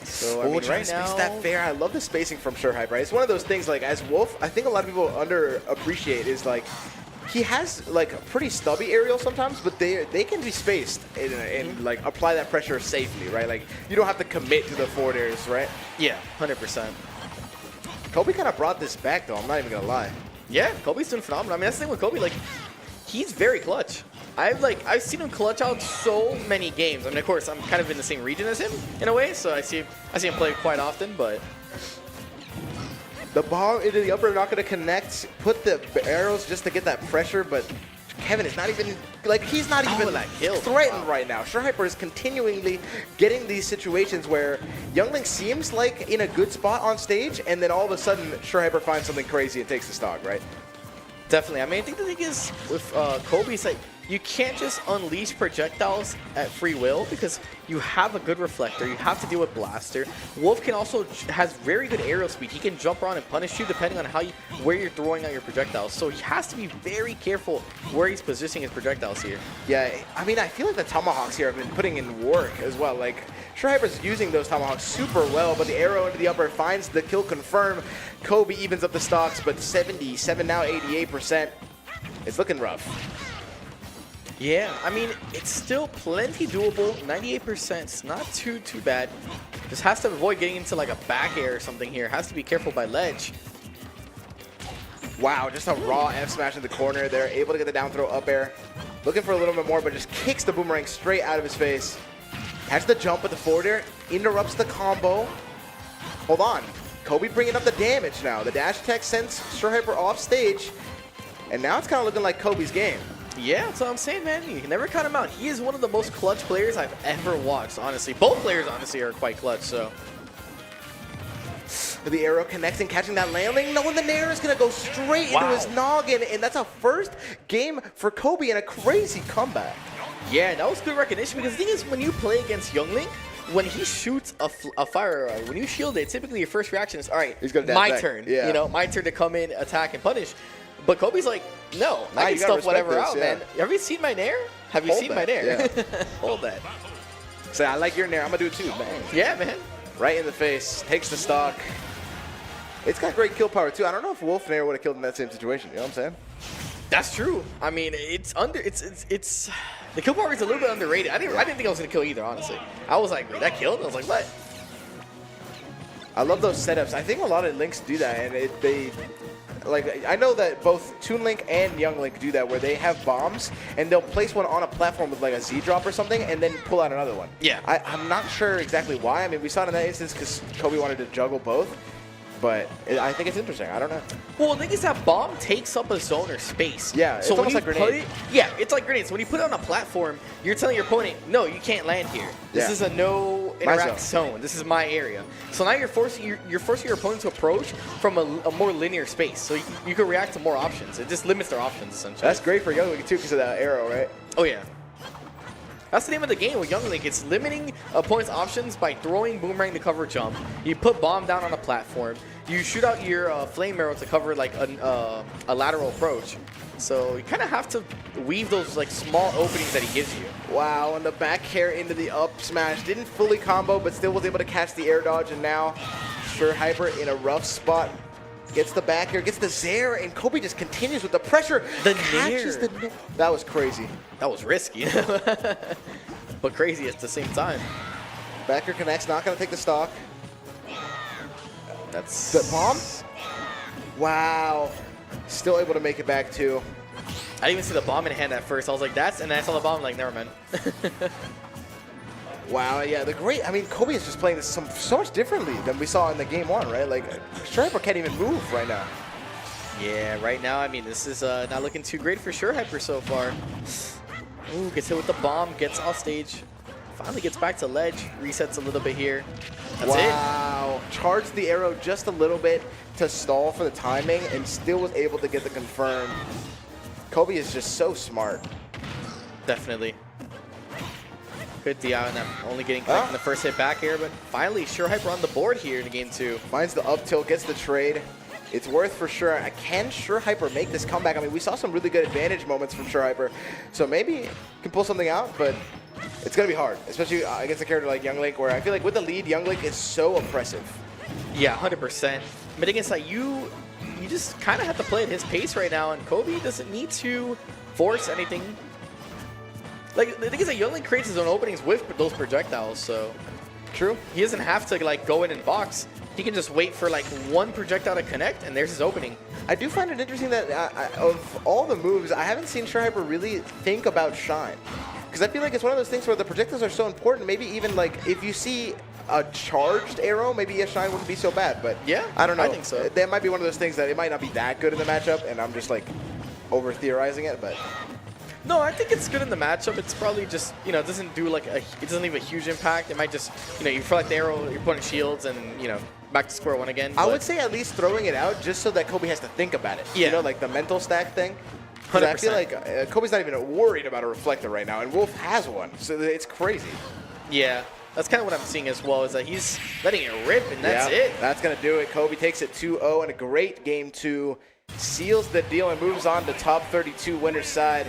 So, I mean, right now, space that fair. I love the spacing from SureHyper, right? It's one of those things, like, as Wolf, I think a lot of people underappreciate is, like, he has, like, a pretty stubby aerial sometimes, but they can be spaced and like, apply that pressure safely, right? Like, you don't have to commit to the forward airs, right? Yeah, 100%. Kobe kind of brought this back, though. I'm not even going to lie. Yeah, Kobe's doing phenomenal. I mean, that's the thing with Kobe. Like, he's very clutch. I've seen him clutch out so many games. I mean, of course, I'm kind of in the same region as him in a way, so I see him play quite often. But the ball into the upper, not going to connect. Put the arrows just to get that pressure, but Kevin is not even he's not even threatened right now. SureHyper is continually getting these situations where Young Link seems like in a good spot on stage, and then all of a sudden SureHyper finds something crazy and takes the stock, right? Definitely. I mean, I think the thing is with Kobe, it's like you can't just unleash projectiles at free will because you have a good reflector. You have to deal with blaster. Wolf has very good aerial speed. He can jump around and punish you depending on where you're throwing out your projectiles. So he has to be very careful where he's positioning his projectiles here. Yeah, I mean, I feel like the tomahawks here have been putting in work as well. Like, SureHyper's using those tomahawks super well, but the arrow into the upper finds the kill confirm. Kobe evens up the stocks, but 77 now 88%. It's looking rough. Yeah, I mean, it's still plenty doable. 98%, it's not too bad. Just has to avoid getting into like a back air or something here. Has to be careful by ledge. Wow, just a raw F smash in the corner. They're able to get the down throw up air. Looking for a little bit more, but just kicks the boomerang straight out of his face. Has the jump with the forward air, interrupts the combo. Hold on, Kobe bringing up the damage now. The dash attack sends SureHyper off stage, and now it's kind of looking like Kobe's game. Yeah, that's what I'm saying, man. You can never count him out. He is one of the most clutch players I've ever watched, honestly. Both players, honestly, are quite clutch, so. The arrow connecting, catching that landing. No, and the nair is going to go straight into his noggin, and that's a first game for Kobe and a crazy comeback. Yeah, that was good recognition, because the thing is, when you play against Young Link, when he shoots a fire arrow, when you shield it, typically your first reaction is, all right, my turn. Yeah. You know, my turn to come in, attack, and punish. But Kobe's like, no, I can stuff whatever out, man. Have you seen my nair? Have you seen my nair? Yeah. Hold that. Say, I like your nair. I'm going to do it too, man. Yeah, man. Right in the face. Takes the stock. It's got great kill power, too. I don't know if Wolf Nair would have killed in that same situation. You know what I'm saying? That's true. I mean, it's the kill power is a little bit underrated. I didn't think I was going to kill either, honestly. I was like, wait, that killed? I was like, what? I love those setups. I think a lot of Links do that, and like, I know that both Toon Link and Young Link do that, where they have bombs, and they'll place one on a platform with like a Z-drop or something, and then pull out another one. Yeah. I'm not sure exactly why. I mean, we saw it in that instance because Kobe wanted to juggle both, but I think it's interesting. I don't know. Well, the thing is that bomb takes up a zone or space. Yeah, it's almost like grenade. It's like grenades. So when you put it on a platform, you're telling your opponent, no, you can't land here. This is a no interact zone. This is my area. So now you're forcing your opponent to approach from a more linear space. So you can react to more options. It just limits their options, essentially. That's great for Young Link, too, because of that arrow, right? Oh, yeah. That's the name of the game with Young Link. It's limiting opponents' options by throwing boomerang to cover jump. You put bomb down on a platform. You shoot out your flame arrow to cover like a lateral approach. So you kind of have to weave those like small openings that he gives you. Wow, and the back air into the up smash. Didn't fully combo, but still was able to catch the air dodge. And now SureHyper in a rough spot. Gets the back air, gets the Zair, and Kobe just continues with the pressure. The catches nair. the. That was crazy. That was risky, but crazy at the same time. Back air connects, not gonna take the stock. That's The bomb? Wow. Still able to make it back too. I didn't even see the bomb in hand at first. I was like, that's, and then I saw the bomb, like, never mind. Wow, yeah, I mean, Kobe is just playing this so much differently than we saw in the game one, right? Like, SureHyper can't even move right now. Yeah, right now, I mean, this is not looking too great for SureHyper so far. Ooh, gets hit with the bomb, gets off stage. Finally gets back to ledge, resets a little bit here. That's it. Wow. Charged the arrow just a little bit to stall for the timing and still was able to get the confirm. Kobe is just so smart. Definitely. Good DI on that, only getting connected in the first hit back here, but finally SureHyper on the board here in game 2. Finds the up tilt, gets the trade. It's worth for sure. Can SureHyper make this comeback? I mean, we saw some really good advantage moments from SureHyper, so maybe can pull something out, but it's going to be hard, especially against a character like Young Link, where I feel like with the lead, Young Link is so oppressive. Yeah, 100%. But against like you just kind of have to play at his pace right now, and Kobe doesn't need to force anything. Like, the thing is that Young Link creates his own openings with those projectiles, so True. he doesn't have to like go in and box. He can just wait for like one projectile to connect, and there's his opening. I do find it interesting that of all the moves, I haven't seen SureHyper really think about Shine. Because I feel like it's one of those things where the projectiles are so important, maybe even like if you see a charged arrow, maybe a Shine wouldn't be so bad. But Yeah, I don't know. I think so. That might be one of those things that it might not be that good in the matchup, and I'm just like over-theorizing it, but... No, I think it's good in the matchup. It's probably just, you know, it doesn't leave a huge impact. It might just, you know, you feel like the arrow, you're putting shields and, you know, back to square one again. I would say at least throwing it out just so that Kobe has to think about it. Yeah. You know, like the mental stack thing. 'Cause I feel 100%. like Kobe's not even worried about a reflector right now, and Wolf has one, so it's crazy. Yeah, that's kind of what I'm seeing as well, is that he's letting it rip, and that's it. That's going to do it. Kobe takes it 2-0 in a great game 2, seals the deal, and moves on to top 32 winner's side.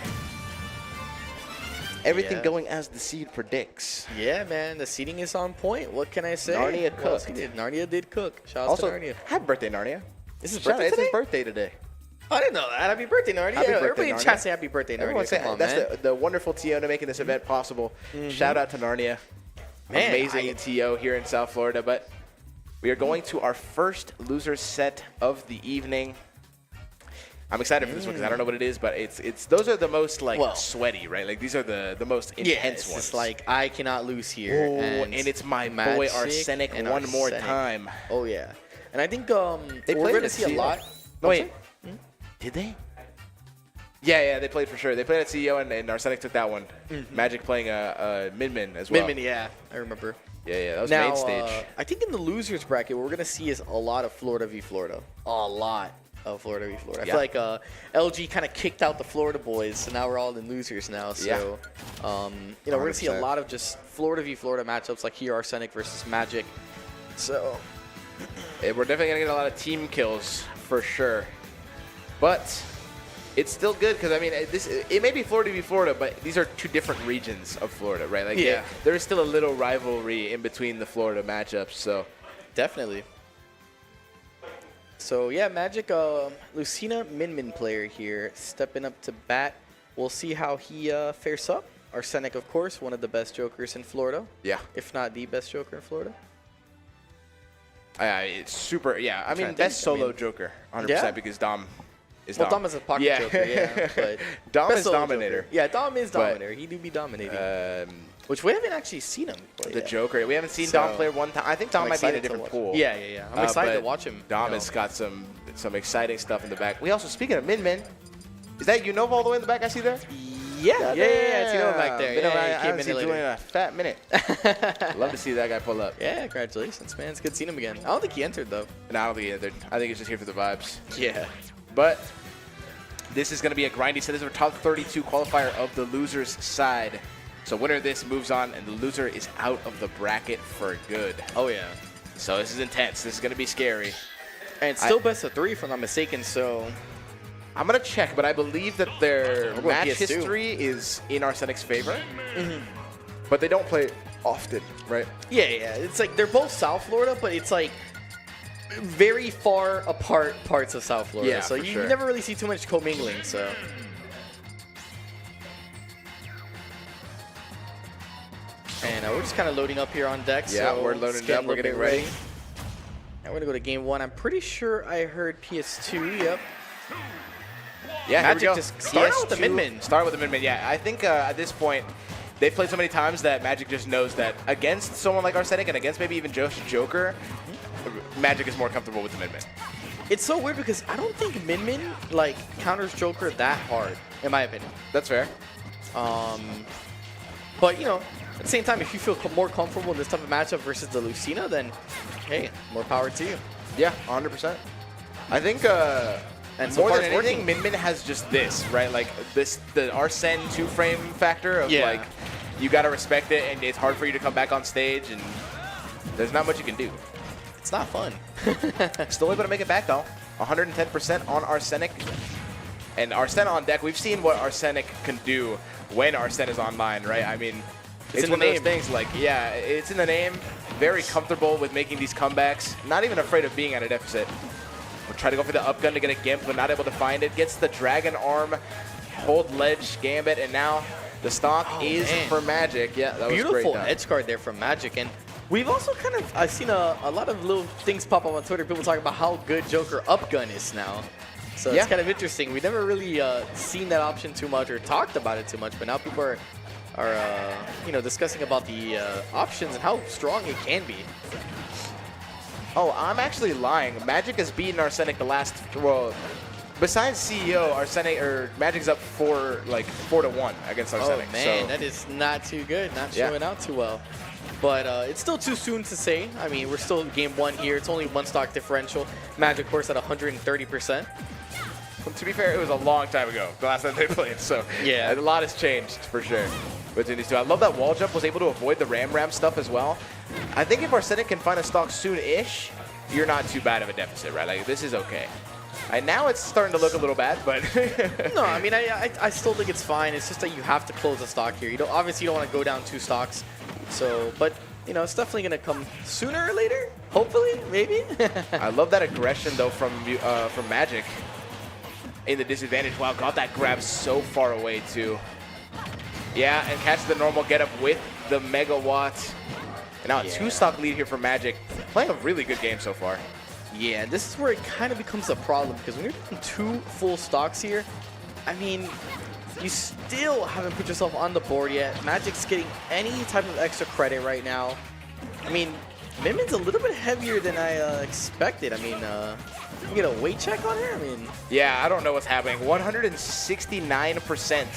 Everything Yeah. going as the seed predicts. Yeah, man, the seating is on point. What can I say? Narnia What else cooked. he did? Narnia did cook. Shout out Also, to Narnia. happy birthday, Narnia. This is Shout out, birthday it's today? his birthday today. I didn't know that. Happy birthday, Narnia. Happy Yeah, birthday, everybody in Narnia. chat say happy birthday, Narnia. Everyone say Come on, that's man. the wonderful TO making this event possible. Shout out to Narnia. Man, Amazing TO here in South Florida. But we are going to our first loser set of the evening. I'm excited for this one because I don't know what it is, but it's those are the most like sweaty, right? Like these are the most intense Yeah, it's ones. just like, I cannot lose here. Oh, and it's my boy Magic Arsenic and one more Arsenic. time. Oh, yeah. And I think They we're played going to at see a CEO. lot. No, wait. Did they? Yeah, they played for sure. They played at CEO, and Arsenic took that one. Magic playing a Min-Min as well. Min-Min, yeah, I remember. Yeah, that was Now, main stage. I think in the losers bracket, what we're going to see is a lot of Florida v. Florida. A lot of Florida v. Florida. I feel like LG kind of kicked out the Florida boys, so now we're all in losers now. So, you know, we're going to see a 100%. lot of just Florida v. Florida matchups, like here, Arsenic versus Magic. So, We're definitely going to get a lot of team kills for sure. But it's still good because, I mean, it may be Florida v. Florida, but these are two different regions of Florida, right? Like, Yeah. there is still a little rivalry in between the Florida matchups, so. definitely. So, yeah, Magic, Lucina Min-Min player here, stepping up to bat. We'll see how he fares up. Arsenic, of course, one of the best jokers in Florida. Yeah. If not the best joker in Florida. It's super, yeah. I mean, think, best solo I mean- Joker, 100%, Yeah. because Dom is Well, Dom. Dom is a pocket joker, yeah. But Dom best is solo Dominator. joker. Yeah, Dom is But, Dominator. He do be dominating. Which we haven't actually seen him play The yet. Joker. We haven't seen So, Dom play one time. I think Dom I'm might be in a excited to different watch pool. him. Yeah. I'm excited to but watch him. Dom you know. has got some exciting stuff in the back. We also, speaking of Min-Min, is that Unova all the way in the back I see there? Yeah. It's Unova back there. Been around- Yeah, I he haven't came seen in doing later. a fat minute. Love to see that guy pull up. Yeah, congratulations, man. It's good seeing him again. I don't think he entered, though. And I don't think he entered. I think he's just here for the vibes. Yeah. But this is going to be a grindy set. This is our top 32 qualifier of the losers side. So winner of this moves on, and the loser is out of the bracket for good. Oh, yeah. So this is intense. This is going to be scary. And it's still best of 3, if I'm not mistaken, so... I'm going to check, but I believe that their going match PS2. history is in Arsenic's favor. But they don't play often, right? Yeah. It's like they're both South Florida, but it's like very far apart parts of South Florida. Yeah, so for you sure. never really see too much commingling. So. And we're just kind of loading up here on deck. Yeah, so we're loading let's up. a We're little getting bit ready. And we're going to go to game 1. I'm pretty sure I heard PS2. Yep. Yeah, Magic here we go. just start out with the PS2, Min-Min. Start with the Min-Min, yeah. I think at this point, they've played so many times that Magic just knows that against someone like Arsenic and against maybe even just Joker, Magic is more comfortable with the Min-Min. It's so weird because I don't think Min-Min like counters Joker that hard, in my opinion. That's fair. But, you know, at the same time, if you feel more comfortable in this type of matchup versus the Lucina, then, hey, more power to you. Yeah, 100%. I think And so more far than it's anything, working. Min-Min has just this, right? Like the Arsene 2-frame factor of Yeah. like, you got to respect it and it's hard for you to come back on stage and there's not much you can do. It's not fun. Still able to make it back though. 110% on Arsenic. And Arsene on deck, we've seen what Arsenic can do when Arsene is online, right? I mean, it's in one the of those name. things like, yeah, it's in the name. Very comfortable with making these comebacks. Not even afraid of being at a deficit. We'll try to go for the upgun to get a Gimp, but not able to find it. Gets the Dragon Arm, hold ledge, Gambit, and now the stock is man. for Magic. Yeah, that was Beautiful great. edge guard there from Magic. And we've also kind of, I've seen a lot of little things pop up on Twitter. People talking about how good Joker upgun is now. So Yeah. it's kind of interesting. We never really seen that option too much or talked about it too much, but now people are you know, discussing about the options and how strong it can be. Oh, I'm actually lying. Magic has beaten Arsenic the last, well, besides CEO, Arsenic or Magic's up 4-1 against Arsenic. Oh man, so, that is not too good. Not Yeah. showing out too well. But it's still too soon to say. I mean, we're still in game 1 here. It's only 1 stock differential. Magic, of course, at 130%. to be fair, it was a long time ago, the last time they played. So Yeah. a lot has changed for sure between these two. I love that wall jump was able to avoid the ram stuff as well. I think if Arsenic can find a stock soon-ish, you're not too bad of a deficit, right? Like, this is okay. And now it's starting to look a little bad, but No, I mean, I still think it's fine. It's just that you have to close the stock here. You don't obviously you don't want to go down 2 stocks. So, but you know, it's definitely gonna come sooner or later. Hopefully, maybe. I love that aggression though from Magic in the disadvantage. Wow, got that grab so far away too. Yeah, and catch the normal get up with the megawatt. And now a Yeah. 2-stock lead here for Magic. Playing a really good game so far. Yeah, this is where it kind of becomes a problem because when you're doing 2 full stocks here, I mean, you still haven't put yourself on the board yet. Magic's getting any type of extra credit right now. I mean, Min-Min's a little bit heavier than I expected. I mean, you get a weight check on her? I mean, Yeah, I don't know what's happening. 169%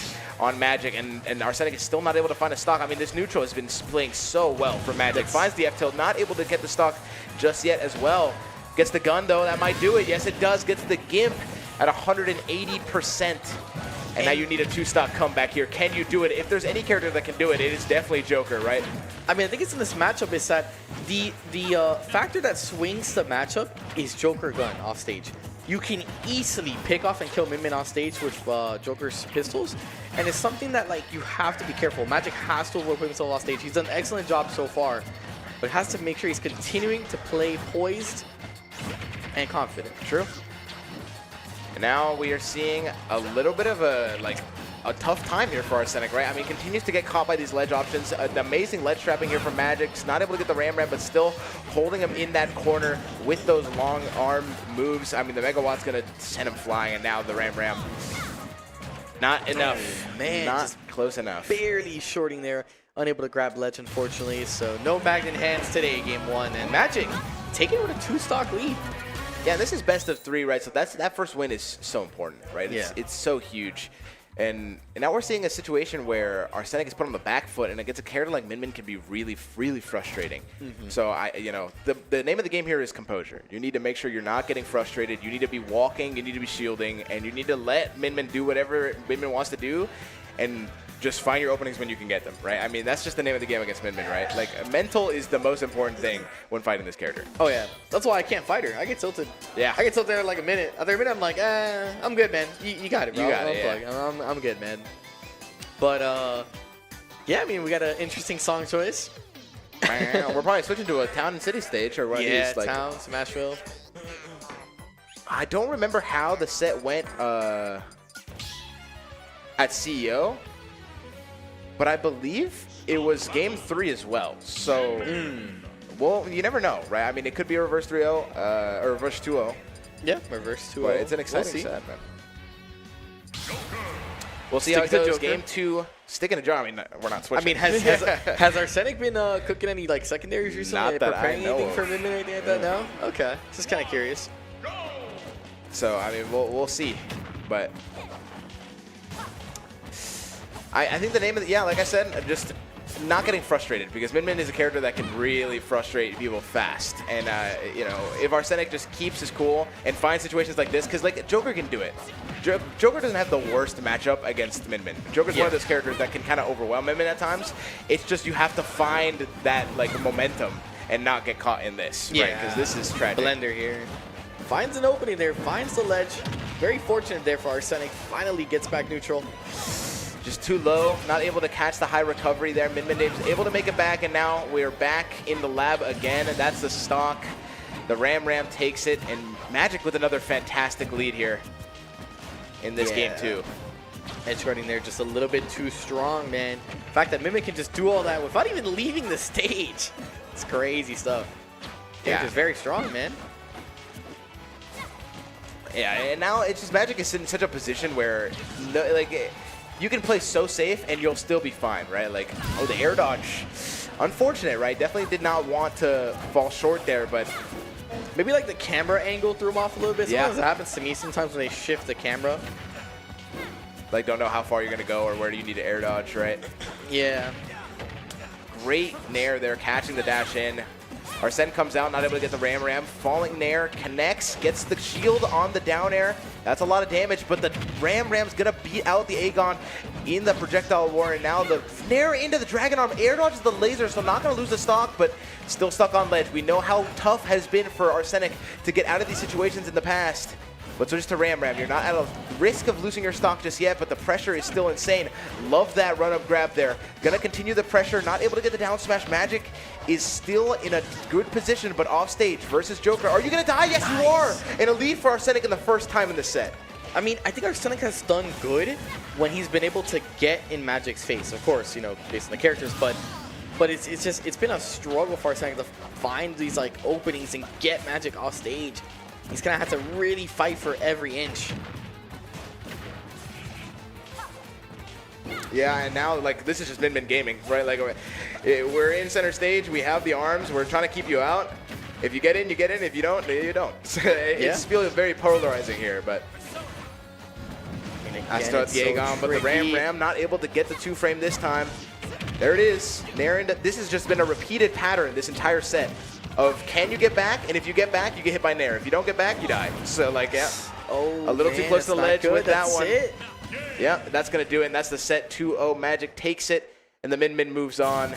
on Magic, and Arsenic is still not able to find a stock. I mean, this neutral has been playing so well for Magic. Finds the F-tilt, not able to get the stock just yet as well. Gets the gun, though. That might do it. Yes, it does. Gets the Gimp at 180%. And now you need a 2-stock comeback here. Can you do it? If there's any character that can do it, it is definitely Joker, right? I mean, I think it's in this matchup is that the factor that swings the matchup is Joker gun off stage. You can easily pick off and kill Min-Min off stage with Joker's pistols, and it's something that like you have to be careful. Magic has to avoid himself off stage. He's done an excellent job so far, but has to make sure he's continuing to play poised and confident. True. And now we are seeing a little bit of a tough time here for Arsenic, right? I mean, continues to get caught by these ledge options. An amazing ledge trapping here from Magic. He's not able to get the ram, but still holding him in that corner with those long arm moves. I mean, the Megawatt's going to send him flying, and now the ram. Not enough. Oh, man, Not just close enough. Barely shorting there. Unable to grab ledge, unfortunately. So no magnet hands today, game 1. And Magic taking it with a 2-stock lead. Yeah, this is best of 3, right? So that first win is so important, right? Yeah. It's so huge. And now we're seeing a situation where Arsenic is put on the back foot, and against a character like Min-Min can be really, really frustrating. So the name of the game here is composure. You need to make sure you're not getting frustrated. You need to be walking. You need to be shielding, and you need to let Min-Min do whatever Min-Min wants to do, and just find your openings when you can get them, right? I mean, that's just the name of the game against Min-Min, right? Like, mental is the most important thing when fighting this character. Oh, yeah. That's why I can't fight her. I get tilted. Yeah. I get tilted there like a minute. After a minute, I'm like, I'm good, man. You got it, bro. You got it, yeah. I'm good, man. But, yeah, I mean, we got an interesting song choice. We're probably switching to a town and city stage, or one of Yeah, these, like, Town, Smashville. I don't remember how the set went at CEO, but I believe it was game 3 as well. So, well, you never know, right? I mean, it could be a reverse 3-0 or reverse 2-0. Yeah, reverse 2-0. But it's an exciting We'll set, man. We'll see how it goes. Game 2, stick in a jar. I mean, we're not switching. I mean, has Arsenic been cooking any like secondaries recently? Not that preparing I know anything of. for Min or anything like that? No? Okay. Just kind of curious. So, I mean, we'll see. But I think the name of the, like I said, just not getting frustrated, because Min is a character that can really frustrate people fast. And, you know, if Arsenic just keeps his cool and finds situations like this, because, like, Joker can do it. Joker doesn't have the worst matchup against Min. Joker's one of those characters that can kind of overwhelm Min at times. It's just you have to find that, like, momentum and not get caught in this, right? Because this is tragic. Blender here. Finds an opening there, finds the ledge. Very fortunate there for Arsenic. Finally gets back neutral. Just too low, not able to catch the high recovery there. Min is able to make it back, and now we're back in the lab again, and that's the stock. The Ram takes it, and Magic with another fantastic lead here in this game too. Edge guarding there just a little bit too strong, man. The fact that Mimic can just do all that without even leaving the stage. It's crazy stuff. Yeah, just very strong, man. Yeah, and now it's just Magic is in such a position where, like, you can play so safe and you'll still be fine, right? Like, oh, the air dodge. Unfortunate, right? Definitely did not want to fall short there, but maybe like the camera angle threw him off a little bit. Sometimes it happens to me sometimes when they shift the camera. Like, don't know how far you're going to go or where do you need to air dodge, right? Yeah. Great nair there, catching the dash in. Arsene comes out, not able to get the Ram. Falling nair, connects, gets the shield on the down air. That's a lot of damage, but the Ram's gonna beat out the Aegon in the projectile war, and now the nair into the Dragon Arm. Air dodges the laser, so not gonna lose the stock, but still stuck on ledge. We know how tough has been for Arsenic to get out of these situations in the past. But switch to Ram. You're not at a risk of losing your stock just yet, but the pressure is still insane. Love that run-up grab there. Gonna continue the pressure, not able to get the down smash. Magic is still in a good position, but off stage versus Joker. Are you gonna die? Yes, you are! And a lead for Arsenic in the first time in the set. I mean, I think Arsenic has done good when he's been able to get in Magic's face. Of course, you know, based on the characters, but it's been a struggle for Arsenic to find these like openings and get Magic off stage. He's gonna have to really fight for every inch. Yeah, and now, like, this is just Min gaming, right? Like, we're in center stage, we have the arms, we're trying to keep you out. If you get in, you get in. If you don't, you don't. It's feeling very polarizing here, but I start the Aegon, but the Ram not able to get the 2-frame this time. There it is. This has just been a repeated pattern this entire set of can you get back, and if you get back, you get hit by nair. If you don't get back, you die. So, like, yeah, a little too close to the ledge with that one. Yeah, that's going to do it, and that's the set. 2-0. Magic takes it, and the Min moves on.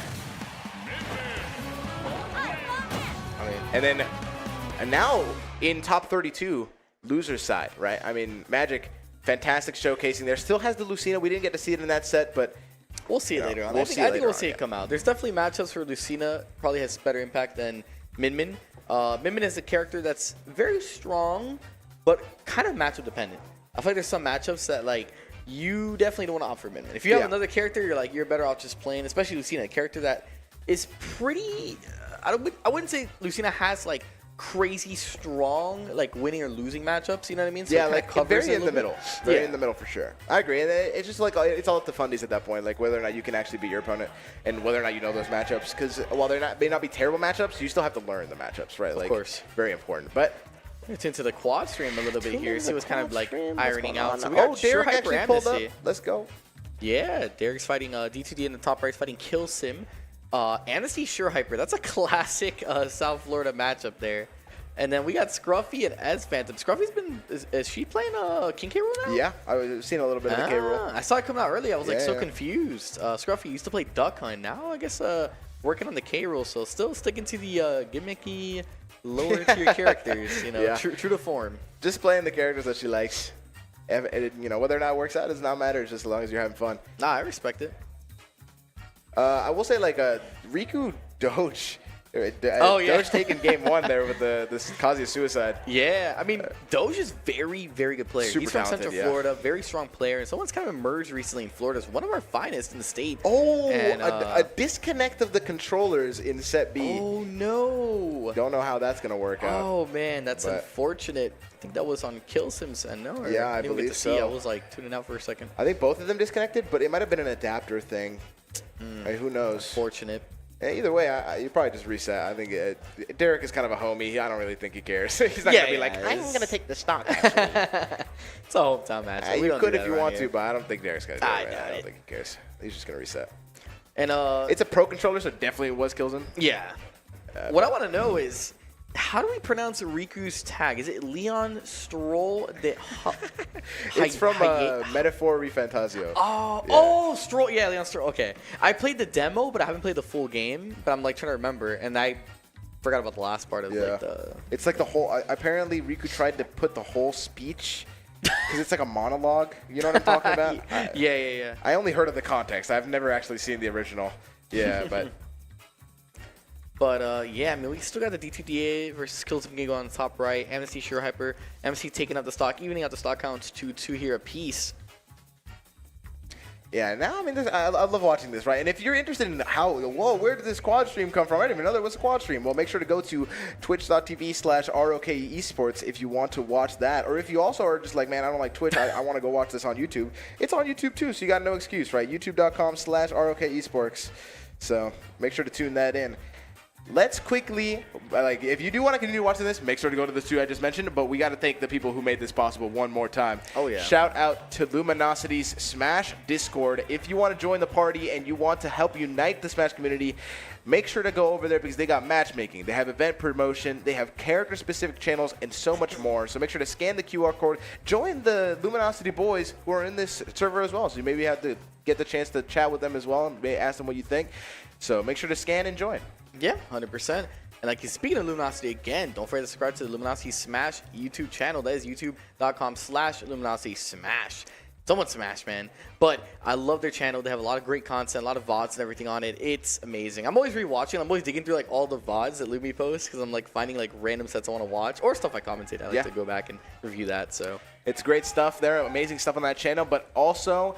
And now in top 32, loser's side, right? I mean, Magic, fantastic showcasing there. Still has the Lucina. We didn't get to see it in that set, but we'll see it later on. I think we'll see it come out. There's definitely matchups where Lucina probably has better impact than Min. Min is a character that's very strong, but kind of matchup dependent. I feel like there's some matchups that, like, you definitely don't want to opt for Min. If you have another character, you're better off just playing, especially Lucina, a character that is pretty. I wouldn't say Lucina has like crazy strong like winning or losing matchups. You know what I mean? So yeah, like very in the middle. Very in the middle for sure. I agree. And it's just like it's all up to fundies at that point, like whether or not you can actually beat your opponent and whether or not you know those matchups. Because while they may not be terrible matchups, you still have to learn the matchups, right? Like, of course, very important. But it's into the quad stream a little bit here. See what's kind of like ironing out. So we got Derek actually pulled up. Let's go. Yeah, Derek's fighting D2D in the top right, fighting Kill Sim. Amnesty Sure Hyper. That's a classic South Florida matchup there. And then we got Scruffy and Ez Phantom. Scruffy's been is she playing King K. Rool now? Yeah, I was seeing a little bit of the K. Rool. I saw it coming out early. I was so confused. Scruffy used to play Duck Hunt. Now I guess working on the K. Rool. So still sticking to the gimmicky lower tier characters. You know, true to form. Just playing the characters that she likes. You know, whether or not it works out does not matter. Just as long as you're having fun. Nah, I respect it. I will say, like, Riku Doge Oh, yeah. Doge taking game 1 there with this Kazuya suicide. Yeah, I mean, Doge is very, very good player. Super He's from talented, Central Florida, very strong player, and someone's kind of emerged recently in Florida as one of our finest in the state. Oh, And, a disconnect of the controllers in set B. Oh, no. Don't know how that's going to work out. Oh, man, that's But- unfortunate. I think that was on Killsim's end, no? Or Yeah, I didn't even get believe to see. so. I was like tuning out for a second. I think both of them disconnected, but it might have been an adapter thing. Who knows? Fortunate. Yeah, either way, you probably just reset. I think Derek is kind of a homie. I don't really think he cares. He's not going to be like, I'm going to take the stock, actually. It's a hometown match. We You don't could do if that you around want here. to, but I don't think Derek's going to do I it. doubt I don't it. think he cares. He's just going to reset. And It's a pro controller, so definitely it was Killzone. yeah. What I want to know is, how do we pronounce Riku's tag? Is it Leon Stroll? It's from Metaphor Refantasio. Oh, Stroll. Yeah, Leon Stroll. Okay. I played the demo, but I haven't played the full game. But I'm like trying to remember, and I forgot about the last part of like the. It's like the whole. Apparently, Riku tried to put the whole speech because it's like a monologue. You know what I'm talking about? Yeah. I only heard of the context. I've never actually seen the original. Yeah, but But yeah, I mean, we still got the D2DA versus Kills of Gigo on the top right. Amnesty, Sure Hyper. Amnesty taking up the stock, evening out the stock counts to 2 here apiece. yeah. Now, I mean, I love watching this, right? And if you're interested in where did this quad stream come from? I didn't even know there was a quad stream. Well, make sure to go to twitch.tv/ROK Esports if you want to watch that. Or if you also are just like, man, I don't like Twitch. I want to go watch this on YouTube. It's on YouTube too, so you got no excuse, right? YouTube.com/ROK Esports. So make sure to tune that in. Let's quickly, if you do want to continue watching this, make sure to go to the 2 I just mentioned, but we got to thank the people who made this possible one more time. Oh, yeah. Shout out to Luminosity's Smash Discord. If you want to join the party and you want to help unite the Smash community, make sure to go over there because they got matchmaking. They have event promotion. They have character-specific channels and so much more. So make sure to scan the QR code. Join the Luminosity boys who are in this server as well. So you maybe have to get the chance to chat with them as well and ask them what you think. So make sure to scan and join. Yeah, 100%. And like speaking of Luminosity again, don't forget to subscribe to the Luminosity Smash YouTube channel. That is youtube.com/Luminosity Smash. Someone smash, man. But I love their channel. They have a lot of great content, a lot of VODs and everything on it. It's amazing. I'm always rewatching. I'm always digging through like all the VODs that Lumi posts because I'm like finding like random sets I want to watch or stuff I commentate. I like to go back and review that. So it's great stuff there. Amazing stuff on that channel. But also,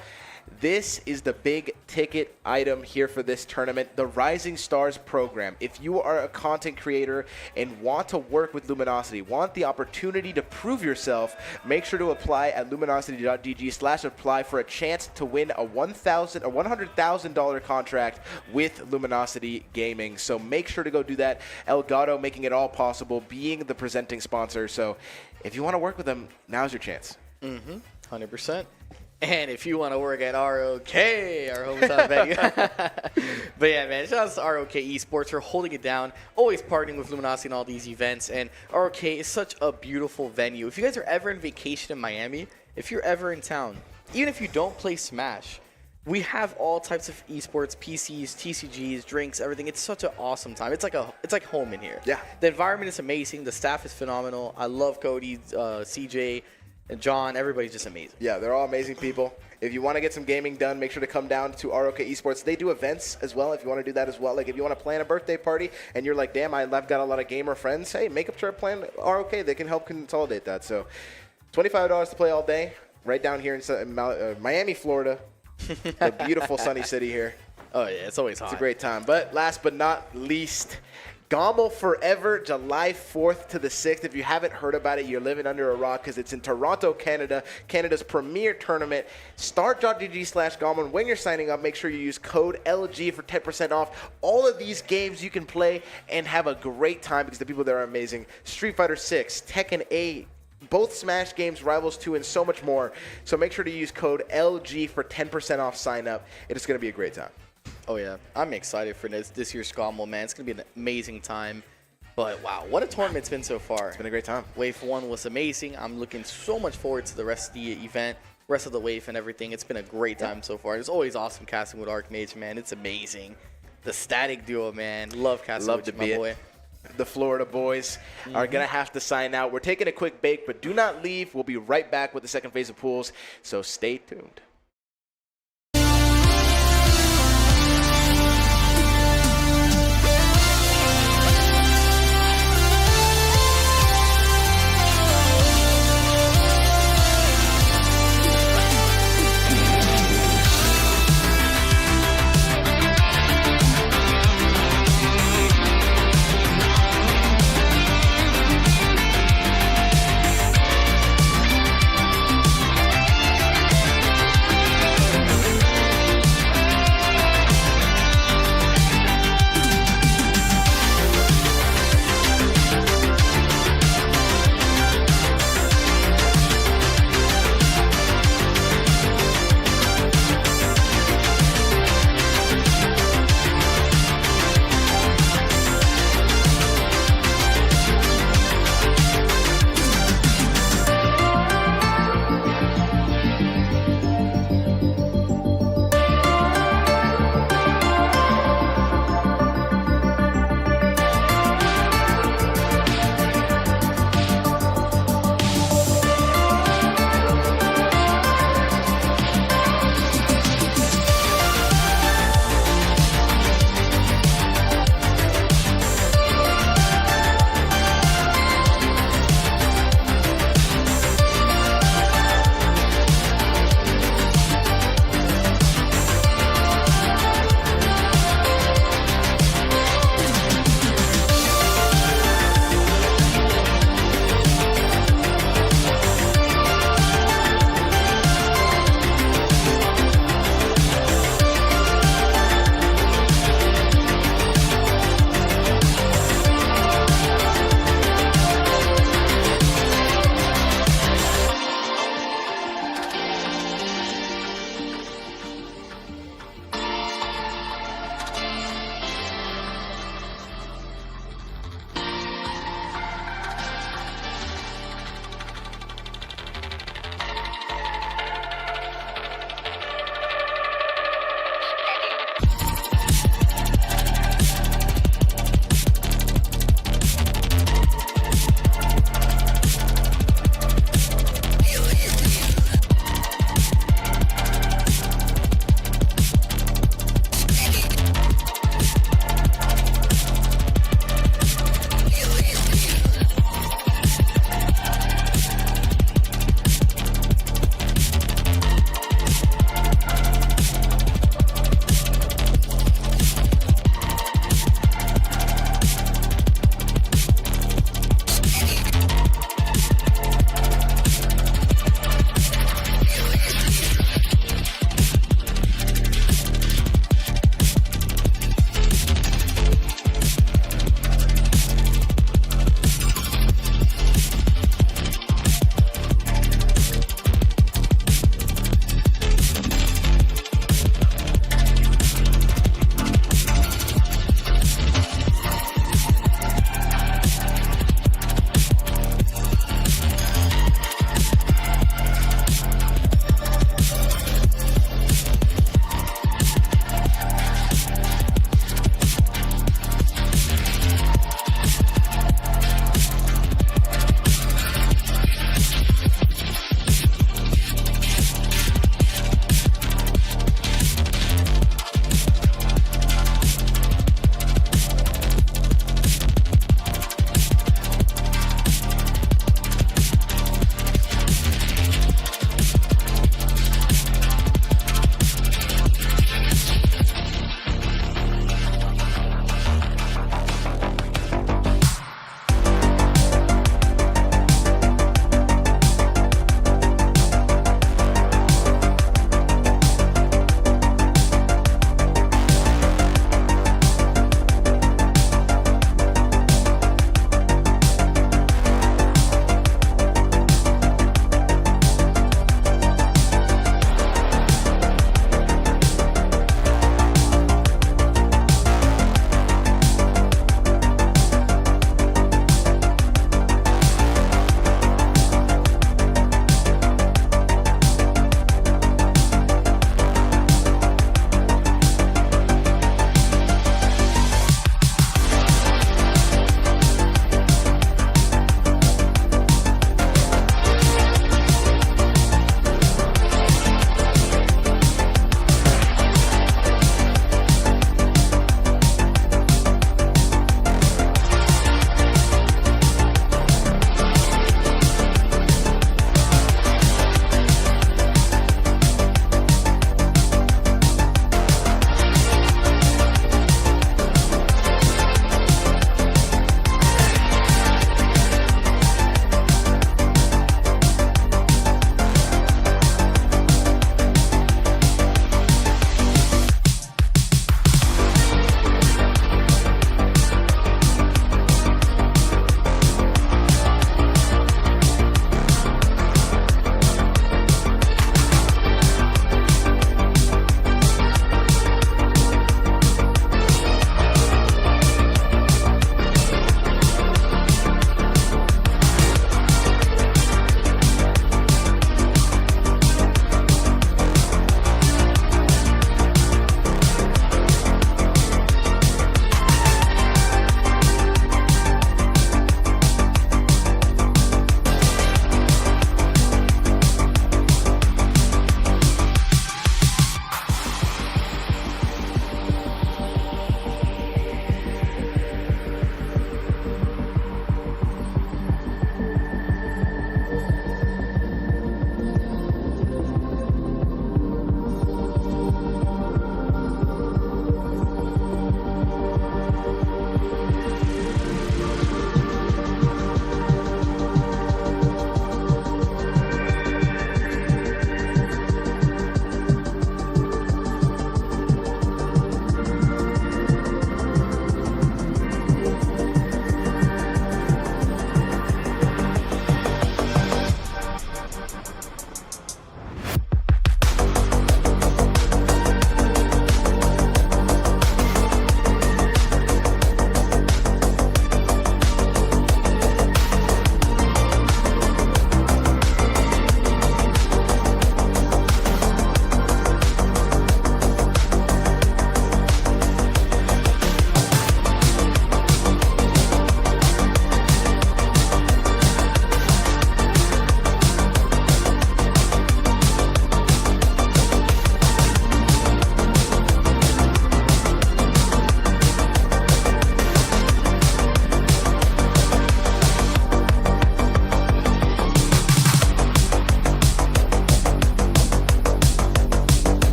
this is the big ticket item here for this tournament, the Rising Stars program. If you are a content creator and want to work with Luminosity, want the opportunity to prove yourself, make sure to apply at luminosity.gg/apply for a chance to win a $100,000 contract with Luminosity Gaming. So make sure to go do that. Elgato making it all possible, being the presenting sponsor. So if you want to work with them, now's your chance. 100%. And if you want to work at ROK, our hometown venue. But yeah, man, shout out to ROK Esports for holding it down, always partnering with Luminosity in all these events. And ROK is such a beautiful venue. If you guys are ever on vacation in Miami, if you're ever in town, even if you don't play Smash, we have all types of esports, PCs, TCGs, drinks, everything. It's such an awesome time. It's like home in here. Yeah. The environment is amazing. The staff is phenomenal. I love Cody, CJ, and John. Everybody's just amazing. Yeah, they're all amazing people. If you want to get some gaming done, make sure to come down to ROK Esports. They do events as well if you want to do that as well. Like if you want to plan a birthday party and you're like, damn, I've got a lot of gamer friends, hey, make up to plan ROK. They can help consolidate that. So $25 to play all day right down here in Miami, Florida. The beautiful sunny city here. Oh, yeah, it's always hot. It's a great time. But last but not least, Gommel Forever, July 4th to the 6th. If you haven't heard about it, you're living under a rock because it's in Toronto, Canada, Canada's premier tournament. Start.gg/Gommel. When you're signing up, make sure you use code LG for 10% off. All of these games you can play and have a great time because the people there are amazing. Street Fighter 6, Tekken 8, both Smash games, Rivals 2, and so much more. So make sure to use code LG for 10% off sign up. It is going to be a great time. Oh, yeah. I'm excited for this year's Scommel, man. It's going to be an amazing time. But, wow, what a tournament it's been so far. It's been a great time. Wave 1 was amazing. I'm looking so much forward to the rest of the event, rest of the wave and everything. It's been a great time so far. It's always awesome casting with Archmage, man. It's amazing. The Static duo, man. Love casting with my boy. The Florida boys are going to have to sign out. We're taking a quick break, but do not leave. We'll be right back with the second phase of pools, so stay tuned.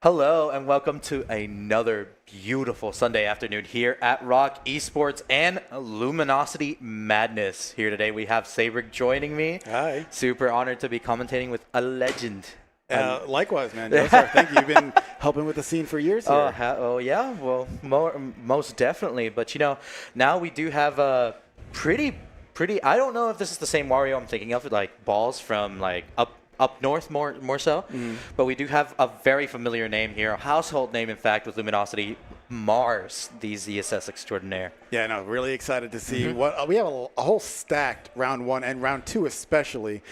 Hello and welcome to another beautiful Sunday afternoon here at Rock Esports and Luminosity Madness. Here today we have Sabrik joining me. Hi. Super honored to be commentating with a legend. Likewise, man. Yes, sir. Thank you. You've been helping with the scene for years here. Oh yeah, well, most definitely. But now we do have a pretty. I don't know if this is the same Wario I'm thinking of, like balls from like up north more so. But we do have a very familiar name here, a household name in fact with Luminosity, Mars, the ZSS extraordinaire. Yeah, no, really excited to see what we have a whole stacked round 1 and round 2 especially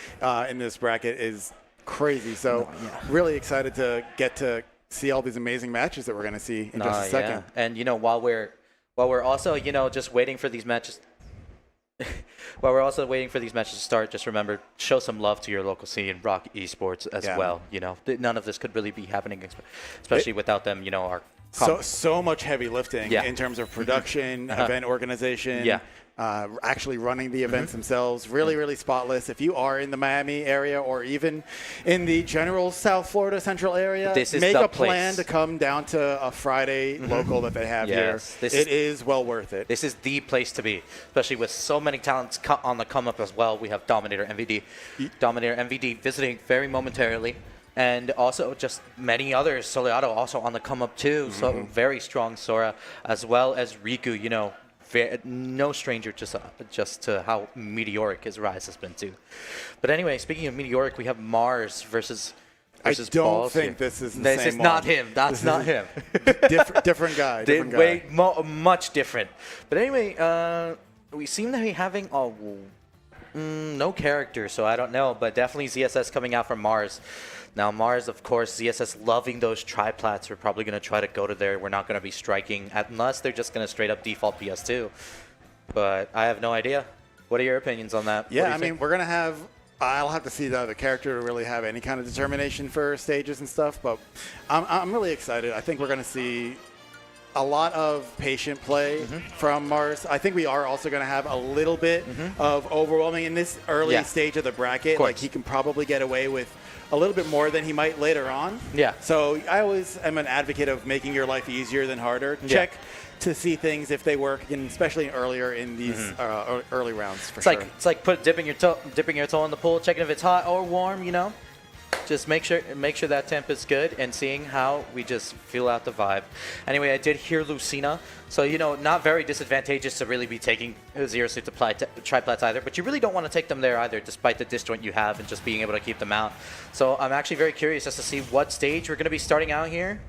in this bracket is crazy. So really excited to get to see all these amazing matches that we're going to see in just a second. Yeah. And while we're also just waiting for these matches. While we're also waiting for these matches to start, just remember, show some love to your local scene, Rock Esports as well. None of this could really be happening, especially without them. So much heavy lifting in terms of production, event organization, actually running the events themselves. Really spotless. If you are in the Miami area or even in the general South Florida Central area, make a plan to come down to a Friday local that they have here. It is well worth it. This is the place to be, especially with so many talents on the come up as well. We have Dominator MVD visiting very momentarily. And also just many others, Soleado also on the come up too. So very strong Sora, as well as Riku, no stranger just to how meteoric his rise has been too. But anyway, speaking of meteoric, we have Mars versus I don't Balls think here. this is the This same is not him. That's not him. Different guy. Much different. But anyway, we seem to be having no character, so I don't know. But definitely ZSS coming out from Mars. Now, Mars, of course, ZSS loving those triplats. We're probably going to try to go to there. We're not going to be striking unless they're just going to straight up default PS2. But I have no idea. What are your opinions on that? Yeah, I mean, we're going to have – I'll have to see the other character to really have any kind of determination for stages and stuff. But I'm really excited. I think we're going to see a lot of patient play from Mars. I think we are also going to have a little bit of overwhelming in this early stage of the bracket. Like, he can probably get away with a little bit more than he might later on. Yeah. So I always am an advocate of making your life easier than harder. Check to see things if they work, and especially earlier in these early rounds. For sure. It's like dipping your toe in the pool, checking if it's hot or warm. Just make sure that temp is good and seeing how we just feel out the vibe. Anyway, I did hear Lucina, so not very disadvantageous to really be taking Zero Suit to triplats either, but you really don't want to take them there either, despite the disjoint you have and just being able to keep them out. So I'm actually very curious just to see what stage we're going to be starting out here.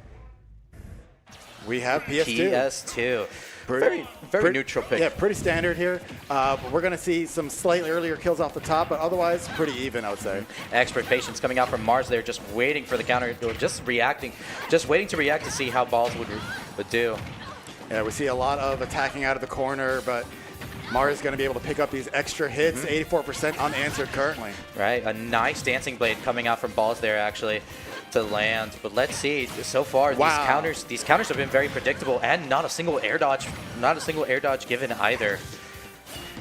We have PS2. PS2. Very neutral pick. Yeah, pretty standard here. We're going to see some slightly earlier kills off the top, but otherwise pretty even, I would say. Expert patience coming out from Mars there, just waiting for the counter, or just waiting to react to see how balls would do. Yeah, we see a lot of attacking out of the corner, but Mars is going to be able to pick up these extra hits, 84% unanswered currently. Right, a nice dancing blade coming out from balls there actually to land. But let's see, so far these counters have been very predictable, and not a single air dodge given either.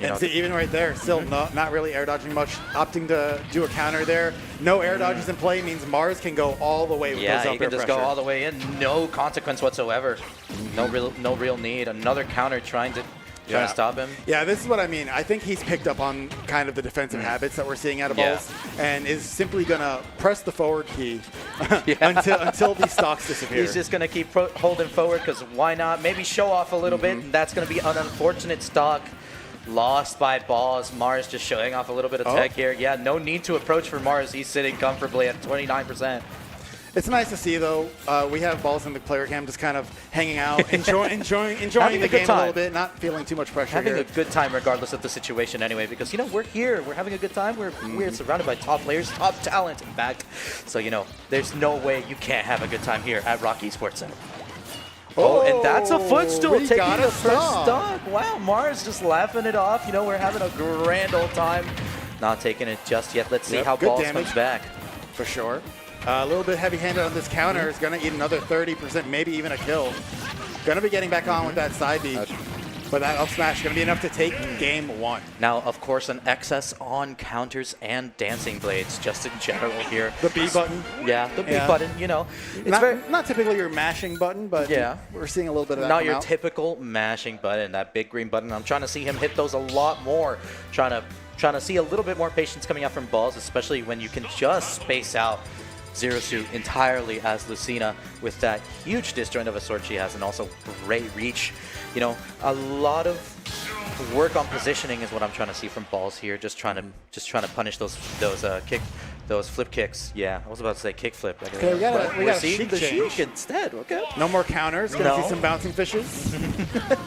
And see, even right there, still not really air dodging much, opting to do a counter there. No air dodges in play means Mars can go all the way with those up air he can just go all the way in, no consequence whatsoever. No real need. Another counter trying to stop him. Yeah, this is what I mean. I think he's picked up on kind of the defensive habits that we're seeing out of balls, and is simply going to press the forward key until these stocks disappear. He's just going to keep holding forward, because why not? Maybe show off a little bit, and that's going to be an unfortunate stock. Lost by balls. Mars just showing off a little bit of tech here. Yeah, no need to approach for Mars. He's sitting comfortably at 29%. It's nice to see, though. We have balls in the player cam just kind of hanging out, enjoying the game a little bit, not feeling too much pressure Having here. a good time regardless of the situation anyway, because, we're here. We're having a good time. We're surrounded by top players, top talent, in fact. So, there's no way you can't have a good time here at Rock Esports Center. Oh, and that's a footstool taking the first stock. Wow, Mars just laughing it off. We're having a grand old time. Not taking it just yet. Let's see how Balls comes back. For sure. A little bit heavy-handed on this counter. Is going to eat another 30%, maybe even a kill. Going to be getting back on with that side B. But that up smash is going to be enough to take game 1. Now, of course, an excess on counters and dancing blades, just in general here. The B button. Yeah, the B Yeah. button, you know. It's Not typically your mashing button, but Yeah. we're seeing a little bit of that not come your out. typical mashing button, that big green button. I'm trying to see him hit those a lot more. Trying to see a little bit more patience coming out from balls, especially when you can just space out Zero Suit entirely as Lucina with that huge disjoint of a sword she has, and also great reach. You know, a lot of work on positioning is what I'm trying to see from balls here. Just trying to punish those flip kicks. Yeah, I was about to say kick flip. Okay, we got We're a seeing chic the change. chic instead. Okay. No more counters. Gonna No. see some bouncing fishes.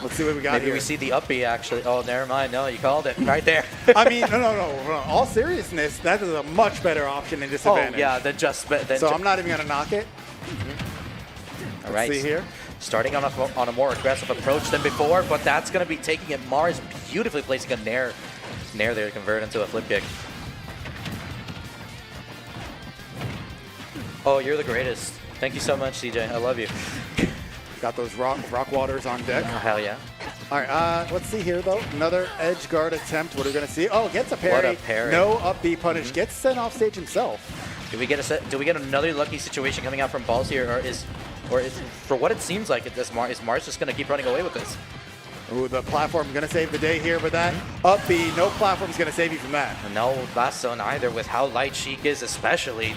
Let's see what we got Maybe here. we see the up B actually. Oh, never mind. No, you called it right there. I mean, no. All seriousness, that is a much better option than Oh disadvantage. yeah, then just then So I'm not even gonna knock it. all right. See here. Starting on a more aggressive approach than before, but that's going to be taking it. Mars beautifully placing a nair there to convert into a flip kick. Oh, you're the greatest. Thank you so much, CJ. I love you. Got those rock waters on deck. Oh, hell yeah. All right, let's see here though. Another edge guard attempt. What are we gonna see? Oh, gets a parry. What a parry. No up B punish. Gets sent off stage himself. Do we get another lucky situation coming out from balls here, or is for what it seems like is Mars just going to keep running away with this? Ooh, the platform gonna save the day here, but that up B, no platform's gonna save you from that. No last zone either, with how light Sheik is, especially.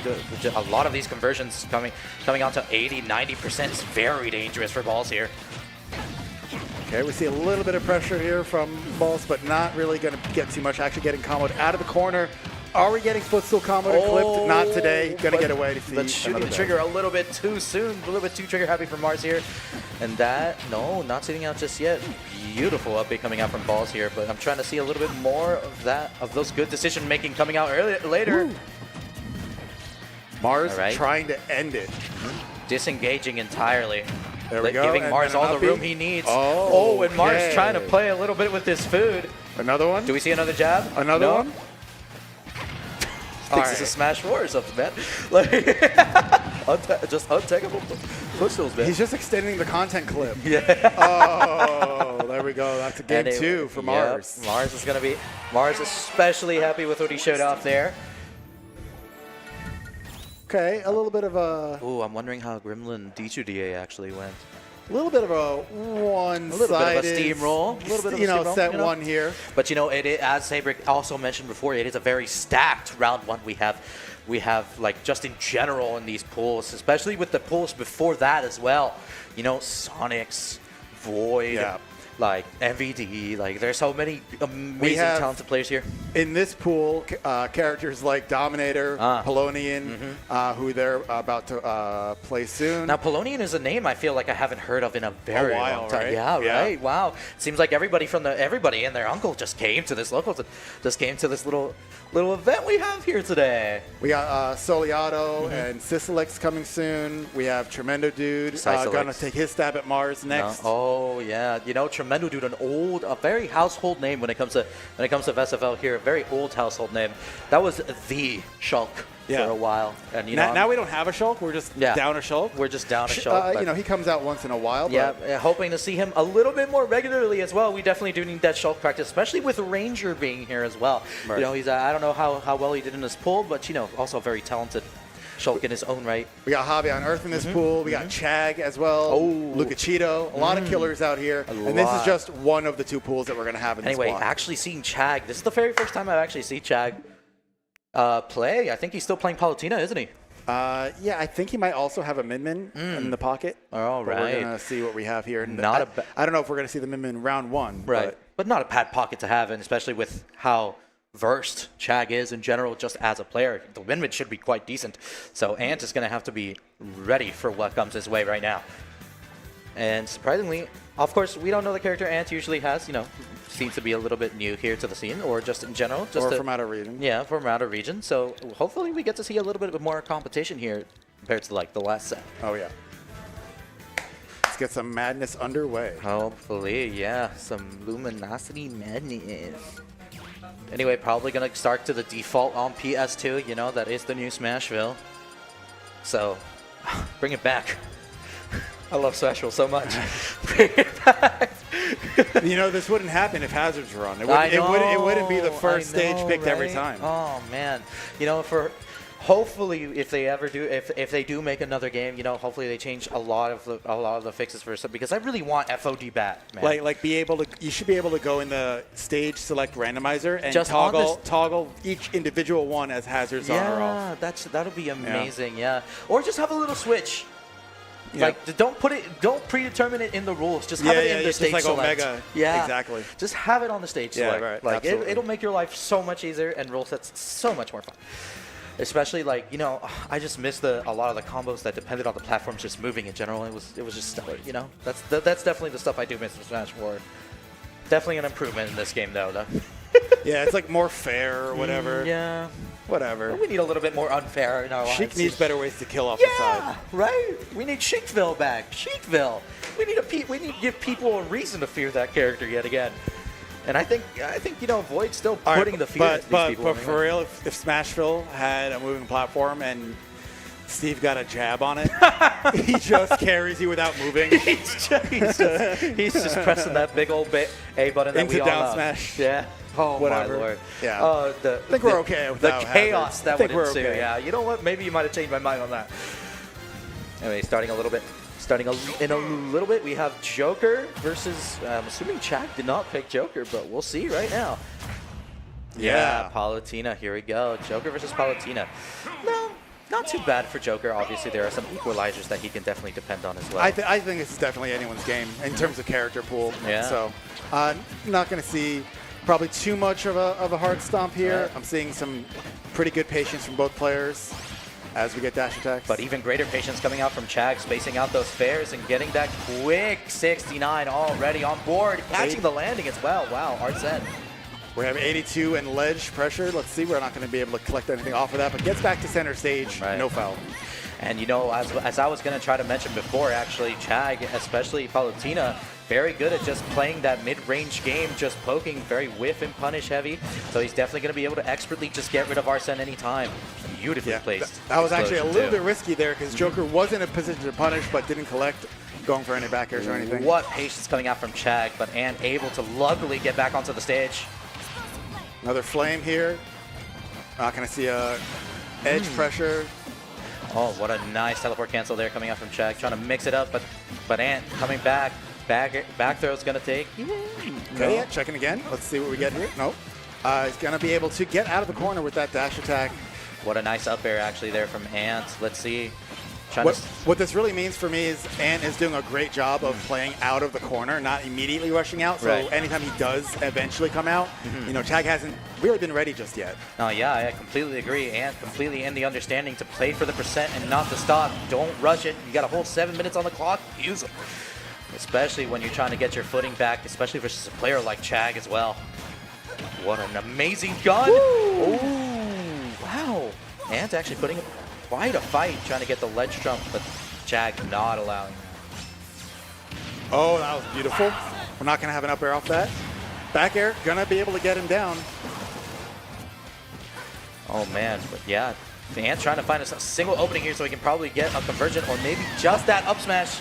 A lot of these conversions coming out to 80, 90% is very dangerous for balls here. Okay, we see a little bit of pressure here from Balls, but not really gonna get too much. Actually getting comboed out of the corner. Are we getting footstool comboed and clipped? Not today. Gonna get away to see But shooting another the day. trigger a little bit too soon, a little bit too trigger happy for Mars here. And that, no, not sitting out just yet. Beautiful up B coming out from Balls here, but I'm trying to see a little bit more of those good decision making coming out later. Ooh. Mars All right. trying to end it. Disengaging entirely. There we go, Giving and Mars then an all up the B. room he needs. Oh, and Mars okay. trying to play a little bit with his food. Another one? Do we see another jab? Another No? one? Thinks it's a Smash 4 or something, man. Like, just untakeable footstools, man. He's just extending the content clip. Yeah. Oh, there we go. That's a game And 2 for yep, Mars. Mars especially happy with what he showed off there. Okay, a little bit of a Ooh, I'm wondering how Gremlin D2DA actually went. one-sided, steamroll. A little bit of a steamroll, set you know? one here. But you know, as Sabrick also mentioned before, it is a very stacked round one we have. We have, like, just in general in these pools, especially with the pools before that as well. You know, Sonix, Void, Yeah. like MVD, like there's so many amazing have- talented players here. In this pool, characters like Dominator, Polonian, who they're about to play soon. Now, Polonian is a name I feel like I haven't heard of in a very while, long time. right? Yeah, Yeah. right. Wow. Seems like everybody and their uncle just came to this little event we have here today. We got Soliato and Sisilix coming soon. We have Tremendo Dude Sisilix. gonna take his stab at Mars next. Oh yeah, you know, Tremendo Dude, a very household name when it comes to VSFL here, a very old household name. That was the Shulk Yeah. for a while, and you know, Now we don't have a Shulk. We're just down a Shulk. we're just down a Shulk. but- You know, he comes out once in a while. yeah, But hoping to see him a little bit more regularly as well. We definitely do need that Shulk practice, especially with Ranger being here as well. Right. You know, he's I don't know how well he did in this pool, but you know, also very talented Shulk in his own right. we got Javi on Earth in this pool. We got Chag as well. Oh. Lucachito. A lot of killers out here. And this is lot. just one of the 2 pools that we're going to have in Anyway, this block. actually seeing Chag, this is the very first time I've actually seen Chag play. I think he's still playing Palutena, isn't he? Yeah, I think he might also have a Min in the pocket. All But right. we're going to see what we have here. I don't know if we're going to see the Min round 1. But not a bad pocket to have, and especially with how versed Chag is in general, just as a player. The win should be quite decent. So Ant is going to have to be ready for what comes his way right now. And surprisingly, of course, we don't know the character Ant usually has, you know, seems to be a little bit new here to the scene, or just in general. Or from out of region. Yeah, from out of region. So hopefully we get to see a little bit more competition here compared to like the last set. Oh, yeah. Let's get some madness underway. Hopefully, yeah, some Luminosity madness. Anyway, probably gonna start to the default on PS2. You know, that is the new Smashville. So, bring it back. I love Smashville so much. Bring it back. You know, this wouldn't happen if Hazards were on. It I wouldn't be the know, first I stage know, picked every right? time. Oh man, you know, hopefully if they ever do, if they do make another game, you know, hopefully they change a lot of the fixes for some, because I really want FOD back, man. Like you should be able to go in the stage select randomizer and Just on toggle each individual one as Hazards on or off. Yeah, that'll be amazing. Yeah, or just have a little switch. Yeah. Like, don't predetermine it in the rules. Just have it in the just stage like select. Omega. Yeah, Exactly. Just have it on the stage Yeah, select. right, Like, absolutely. it'll make your life so much easier, and rule sets so much more fun. Especially, like, you know, I just miss a lot of the combos that depended on the platforms just moving in general. It was just stellar, you know? That's definitely the stuff I do miss in Smash 4. Definitely an improvement in this game, though. Yeah, it's like more fair or whatever. Yeah. Whatever. We need a little bit more unfair in our lives. Sheik needs better ways to kill off the Yeah, side. right? We need Sheikville back. Sheikville. We need to give people a reason to fear that character yet again. And I think you know, Void's still All right, putting the fear into these people. But for real, if Smashville had a moving platform and Steve got a jab on it, he just carries you without moving. he's just pressing that big old A button that Into we all down love. smash. Yeah. Oh Whatever. my lord. Yeah. I think we're okay without the chaos Hazards. that I think would we're ensue. okay. Yeah. You know what? Maybe you might have changed my mind on that. Anyway, starting in a little bit, we have Joker versus. I'm assuming Chak did not pick Joker, but we'll see right now. Yeah. Palutena. Here we go. Joker versus Palutena. No, not too bad for Joker. Obviously, there are some equalizers that he can definitely depend on as well. I think this is definitely anyone's game in terms of character pool. Yeah. So, not going to see probably too much of a hard stomp here. Yeah. I'm seeing some pretty good patience from both players as we get dash attacks. But even greater patience coming out from Chag, spacing out those fares and getting that quick 69 already on board, catching the landing as well. Wow, Arsene. We have 82 and ledge pressure. Let's see. We're not going to be able to collect anything off of that, but gets back to center stage. Right. No foul. And you know, as I was going to try to mention before, actually, Chag, especially Palutena, very good at just playing that mid-range game, just poking, very whiff and punish heavy. So he's definitely going to be able to expertly just get rid of Arsene anytime. Beautifully placed. That was actually a explosion, little too. bit risky there because Joker was in a position to punish but didn't collect, going for any back airs or anything. What patience coming out from Chag, but Ant able to luckily get back onto the stage. Another flame here. Not going to see a edge pressure. Oh, what a nice teleport cancel there coming out from Chag, trying to mix it up, but Ant coming back. Back throw is going to take. Okay, yeah, checking again. Let's see what we get here. Nope. He's going to be able to get out of the corner with that dash attack. What a nice up air actually there from Ant. Let's see. What this really means for me is Ant is doing a great job of playing out of the corner, not immediately rushing out. So Right. anytime he does eventually come out, you know, Chag hasn't really been ready just yet. Oh yeah, I completely agree. Ant completely in the understanding to play for the percent and not to stop. Don't rush it. You got a whole 7 minutes on the clock. Use them. Especially when you're trying to get your footing back, especially versus a player like Chag as well. What an amazing gun! Oh, wow. Ant actually putting up quite a fight trying to get the ledge jump, but Chag not allowing that. Oh, that was beautiful. We're not going to have an up air off that. Back air, going to be able to get him down. Oh man, but yeah, Ant trying to find a single opening here so he can probably get a conversion or maybe just that up smash.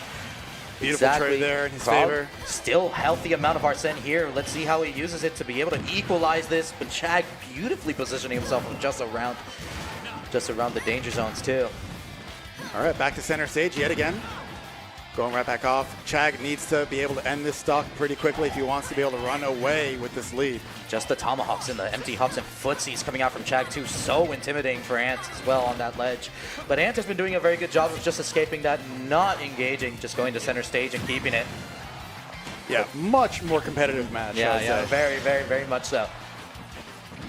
Beautiful trade there in his favor. Still healthy amount of Arsene here. Let's see how he uses it to be able to equalize this. But Chag beautifully positioning himself just around the danger zones too. All right, back to center stage yet again. Going right back off. Chag needs to be able to end this stock pretty quickly if he wants to be able to run away with this lead. Just the tomahawks and the empty hops and footsies coming out from Chag too. So intimidating for Ant as well on that ledge. But Ant has been doing a very good job of just escaping that, not engaging, just going to center stage and keeping it. Yeah, much more competitive match. Yeah, I'll yeah, say. very, very, very much so.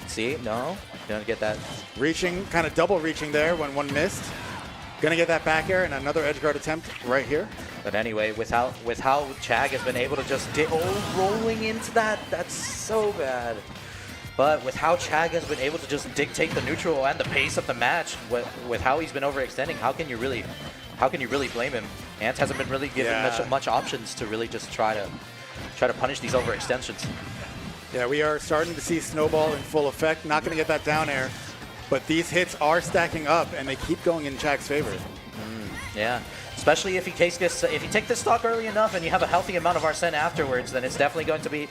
See, no, gonna get that. Reaching, kind of double reaching there when one missed. Gonna get that back air and another edge guard attempt right here. But anyway, with how Chag has been able to just rolling into that, that's so bad. But with how Chag has been able to just dictate the neutral and the pace of the match, with how he's been overextending, how can you really blame him? Ant hasn't been really given much options to really just try to punish these overextensions. Yeah, we are starting to see Snowball in full effect. Not gonna get that down air, but these hits are stacking up and they keep going in Chag's favor. Yeah, Especially if you take this stock early enough and you have a healthy amount of Arsene afterwards, then it's definitely going to be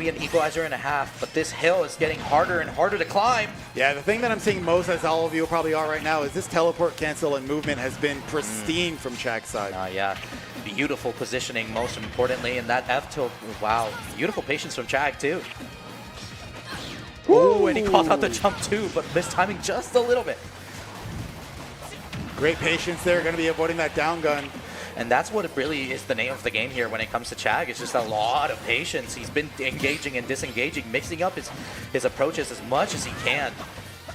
an equalizer and a half. But this hill is getting harder and harder to climb. Yeah, the thing that I'm seeing most, as all of you probably are right now, is this teleport, cancel, and movement has been pristine from Chag's side. Yeah, beautiful positioning, most importantly, and that F tilt. Wow, beautiful patience from Chag too. Ooh, and he called out the jump too, but mistiming just a little bit. Great patience there, going to be avoiding that down gun. And that's what it really is the name of the game here when it comes to Chag. It's just a lot of patience. He's been engaging and disengaging, mixing up his approaches as much as he can.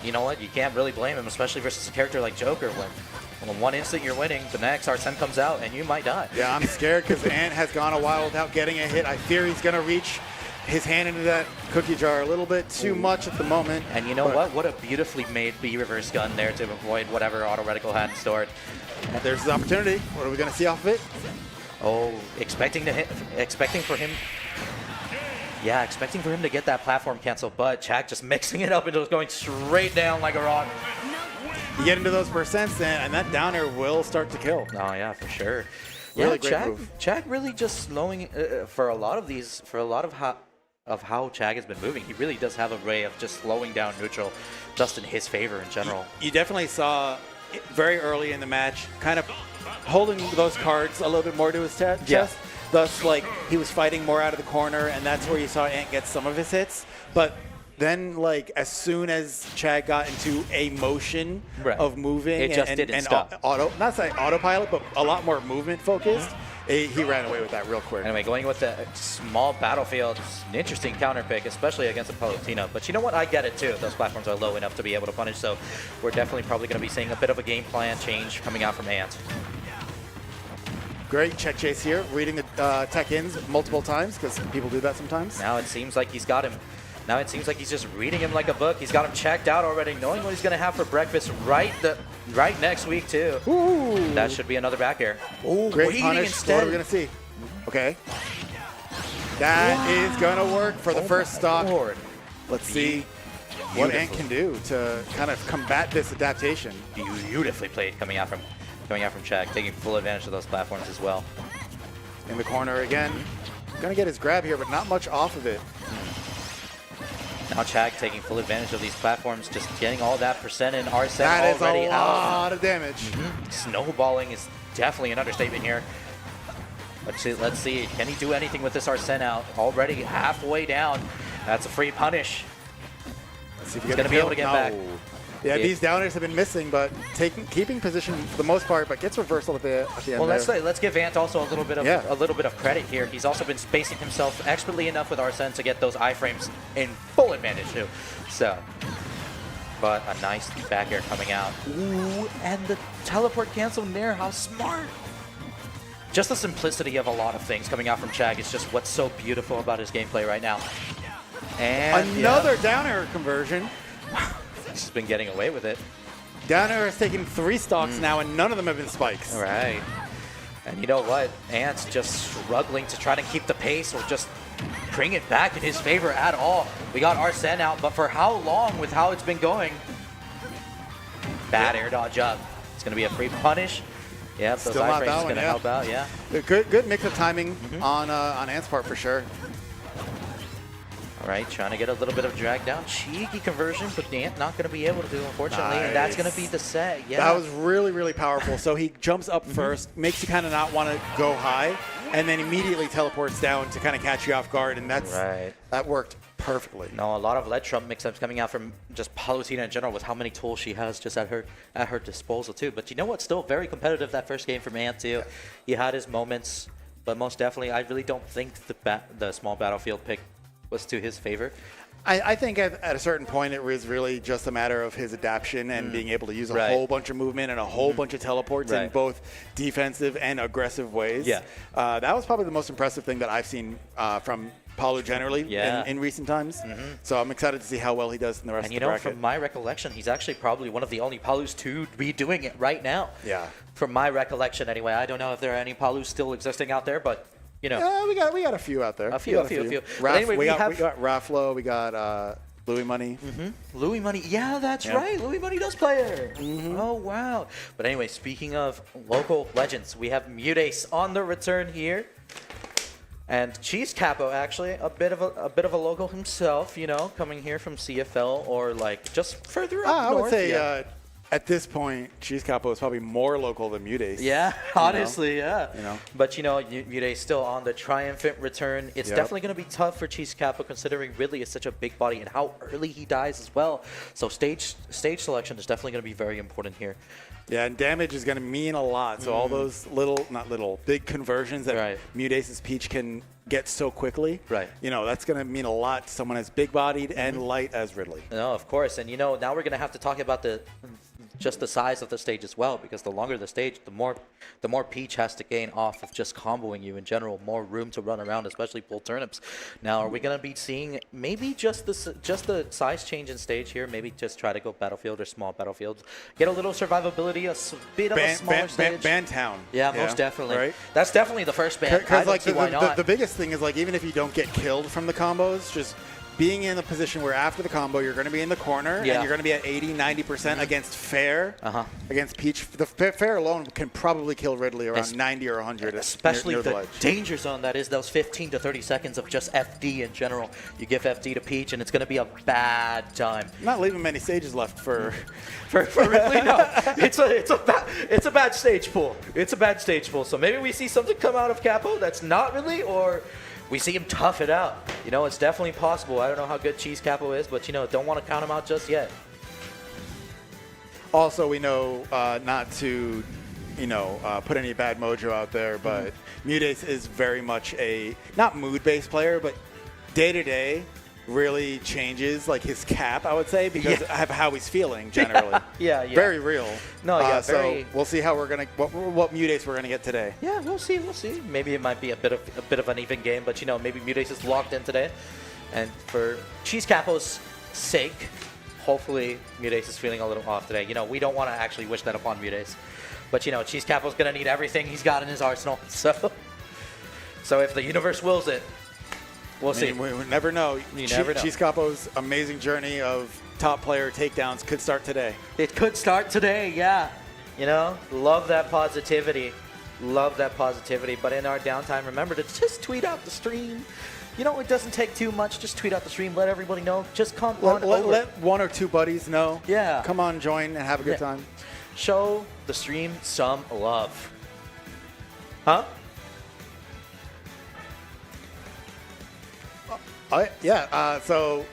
You know what? You can't really blame him, especially versus a character like Joker when one instant you're winning, the next Arsene comes out and you might die. Yeah, I'm scared because Ant has gone a while without getting a hit. I fear he's going to reach his hand into that cookie jar a little bit too much at the moment. And you know what? What a beautifully made B reverse gun there to avoid whatever auto reticle had stored. There's the opportunity. What are we going to see off of it? Oh, expecting for him to get that platform cancel, but Chag just mixing it up and just going straight down like a rock. You get into those percents, and that down air will start to kill. Oh yeah, for sure. Really yeah, great move. Chag really just slowing for a lot of how Chag has been moving. He really does have a way of just slowing down neutral, just in his favor in general. You definitely saw it very early in the match, kind of holding those cards a little bit more to his chest. Yeah. Thus, like, he was fighting more out of the corner, and that's where you saw Ant get some of his hits. But then, like, as soon as Chag got into a motion of moving it just didn't stop. Not saying autopilot, but a lot more movement focused, he ran away with that real quick. Anyway, going with the small battlefield, it's an interesting counter pick, especially against a Palutena. But you know what? I get it too. Those platforms are low enough to be able to punish, so we're definitely probably going to be seeing a bit of a game plan change coming out from Ant. Great check chase here, reading the tech-ins multiple times, because people do that sometimes. Now it seems like he's got him. Now it seems like he's just reading him like a book. He's got him checked out already, knowing what he's going to have for breakfast right next week, too. Ooh. That should be another back air. Ooh, great punish. What are we going to see? Okay. That is going to work for the first stock. Lord. Let's see what Ant can do to kind of combat this adaptation. Beautifully played coming out from Chag, taking full advantage of those platforms as well. In the corner again. Going to get his grab here, but not much off of it. Now Chag taking full advantage of these platforms, just getting all that percent in Arsene That already is a lot of damage. Snowballing is definitely an understatement here. Let's see. Can he do anything with this Arsene out? Already halfway down. That's a free punish. Let's see if he's going to be able to get back. Yeah, these downers have been missing, but keeping position for the most part, but gets reversal at the end. Well, let's give Ant also a little bit of credit here. He's also been spacing himself expertly enough with Arsene to get those iframes in full advantage too. So, but a nice back air coming out. Ooh, and the teleport cancel nair. How smart! Just the simplicity of a lot of things coming out from Chag is just what's so beautiful about his gameplay right now. And another down air conversion. He's been getting away with it. Down air has taken 3 stocks now, and none of them have been spikes. All right. And you know what? Ant's just struggling to try to keep the pace or just bring it back in his favor at all. We got Arsene out, but for how long with how it's been going? Bad air dodge up. It's going to be a free punish. Yep, those iframes is going to help out, yeah. Good mix of timing on Ant's part for sure. All right, trying to get a little bit of drag down. Cheeky conversion, but Ant not going to be able to do, unfortunately. Nice. And that's going to be the set. Yeah. That was really, really powerful. So he jumps up first, makes you kind of not want to go high, and then immediately teleports down to kind of catch you off guard. And that worked perfectly. No, a lot of lead trump mix-ups coming out from just Palutena in general with how many tools she has just at her disposal, too. But you know what? Still very competitive that first game from Ant, too. He had his moments, but most definitely, I really don't think the small battlefield pick was to his favor. I think at a certain point it was really just a matter of his adaptation and being able to use a whole bunch of movement and a whole bunch of teleports in both defensive and aggressive ways. Yeah, that was probably the most impressive thing that I've seen from Palu generally in recent times. So I'm excited to see how well he does in the rest of the bracket. And from my recollection, he's actually probably one of the only Palus to be doing it right now. Yeah. From my recollection anyway. I don't know if there are any Palus still existing out there, but you know. We got a few out there. A few. Anyway, we got Rafflo, we got Louis Money. Louis Money, yeah, that's right. Louis Money does play her. Oh wow! But anyway, speaking of local legends, we have Mutace on the return here, and Cheese Capo actually a bit of a local himself. You know, coming here from CFL or like just further up I north. would say at this point, Cheese Capo is probably more local than Mutace. Yeah, honestly, yeah. You know. But you know, Mutace still on the triumphant return. It's definitely going to be tough for Cheese Capo considering Ridley is such a big body and how early he dies as well. So stage selection is definitely going to be very important here. Yeah, and damage is going to mean a lot. So all those big conversions that Mutace's Peach can get so quickly, you know, that's going to mean a lot to someone as big-bodied and light as Ridley. No, of course. And, you know, now we're going to have to talk about just the size of the stage as well, because the longer the stage, the more Peach has to gain off of just comboing you in general, more room to run around, especially pull turnips. Now, are we going to be seeing maybe just the size change in stage here? Maybe just try to go battlefield or small battlefields, get a little survivability, a bit of a smaller stage. Bantown. Yeah, most definitely. Right? That's definitely the first ban. Because like the biggest thing is like even if you don't get killed from the combos, just being in a position where after the combo you're going to be in the corner and you're going to be at 80-90% against Fair, against Peach. The Fair alone can probably kill Ridley around 90 or 100, especially near the danger zone that is those 15 to 30 seconds of just FD in general. You give FD to Peach and it's going to be a bad time. Not leaving many stages left for Ridley. No, it's a bad stage pool. It's a bad stage pool. So maybe we see something come out of Capo that's not Ridley, or we see him tough it out. You know, it's definitely possible. I don't know how good Cheese Capo is, but, you know, don't want to count him out just yet. Also, we know not to, you know, put any bad mojo out there, but Mutace is very much a, not mood-based player, but day-to-day really changes, like, his cap, I would say, because of how he's feeling generally. Yeah. Very real. No, yeah, so we'll see how we're going to, what Mutace we're going to get today. Yeah, we'll see. Maybe it might be a bit of an even game, but, you know, maybe Mutace is locked in today. And for Cheese Capo's sake, hopefully Mutace is feeling a little off today. You know, we don't want to actually wish that upon Mutace. But, you know, Cheese Capo's going to need everything he's got in his arsenal. So if the universe wills it, we'll see. We never know. Never know. Cheese Capo's amazing journey of top player takedowns could start today. It could start today, yeah. You know, love that positivity. Love that positivity. But in our downtime, remember to just tweet out the stream. You know, it doesn't take too much. Just tweet out the stream. Let everybody know. Just come on over. Let one or two buddies know. Yeah. Come on, join, and have a good time. Show the stream some love. Huh? So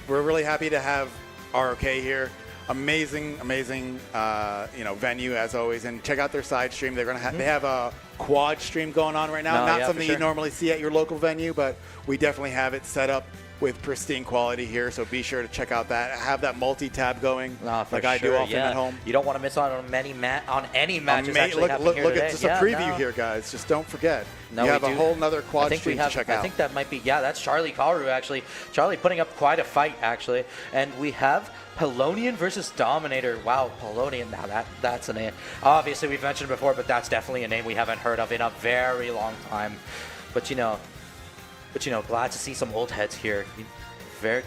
we're really happy to have ROK here. Amazing, you know, venue as always. And check out their side stream. They're gonna they have a quad stream going on right now. Not something you normally see at your local venue, but we definitely have it set up with pristine quality here. So be sure to check out that. Have that multi-tab going, like I do often at home. You don't want to miss out on any matches actually happening here look today. at just a preview here, guys. Just don't forget. You have a whole nother quad stream to check out. I think that might be, that's Charlie Karu, actually. Charlie putting up quite a fight, actually. And we have Polonian versus Dominator. Wow, Polonian. Now that's a name. Obviously, we've mentioned before, but that's definitely a name we haven't heard of in a very long time. But you know, glad to see some old heads here.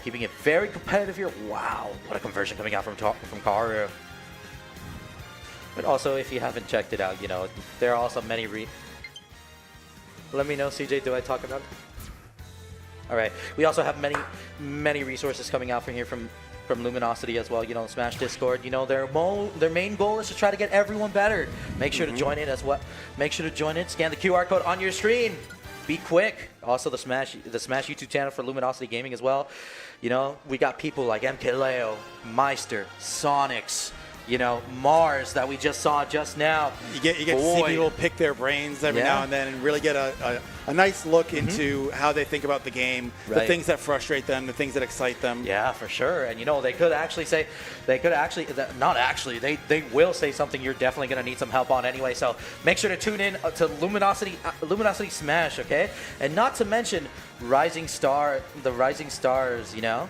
Keeping it very competitive here. Wow, what a conversion coming out from Karu. But also, if you haven't checked it out, you know, there are also many Let me know, CJ, do I talk about it? All right. We also have many resources coming out from here from Luminosity as well. You know, Smash Discord. You know, their main goal is to try to get everyone better. Make sure to join it as well. Make sure to join it. Scan the QR code on your screen. Be quick. Also, the Smash YouTube channel for Luminosity Gaming as well. You know, we got people like MKLeo, Maister, Sonix, you know, Mars that we just saw just now. You get to see people pick their brains every now and then and really get a nice look into how they think about the game, the things that frustrate them, the things that excite them. Yeah, for sure. And, you know, they will say something you're definitely going to need some help on anyway. So make sure to tune in to Luminosity Smash, okay? And not to mention the Rising Stars, you know?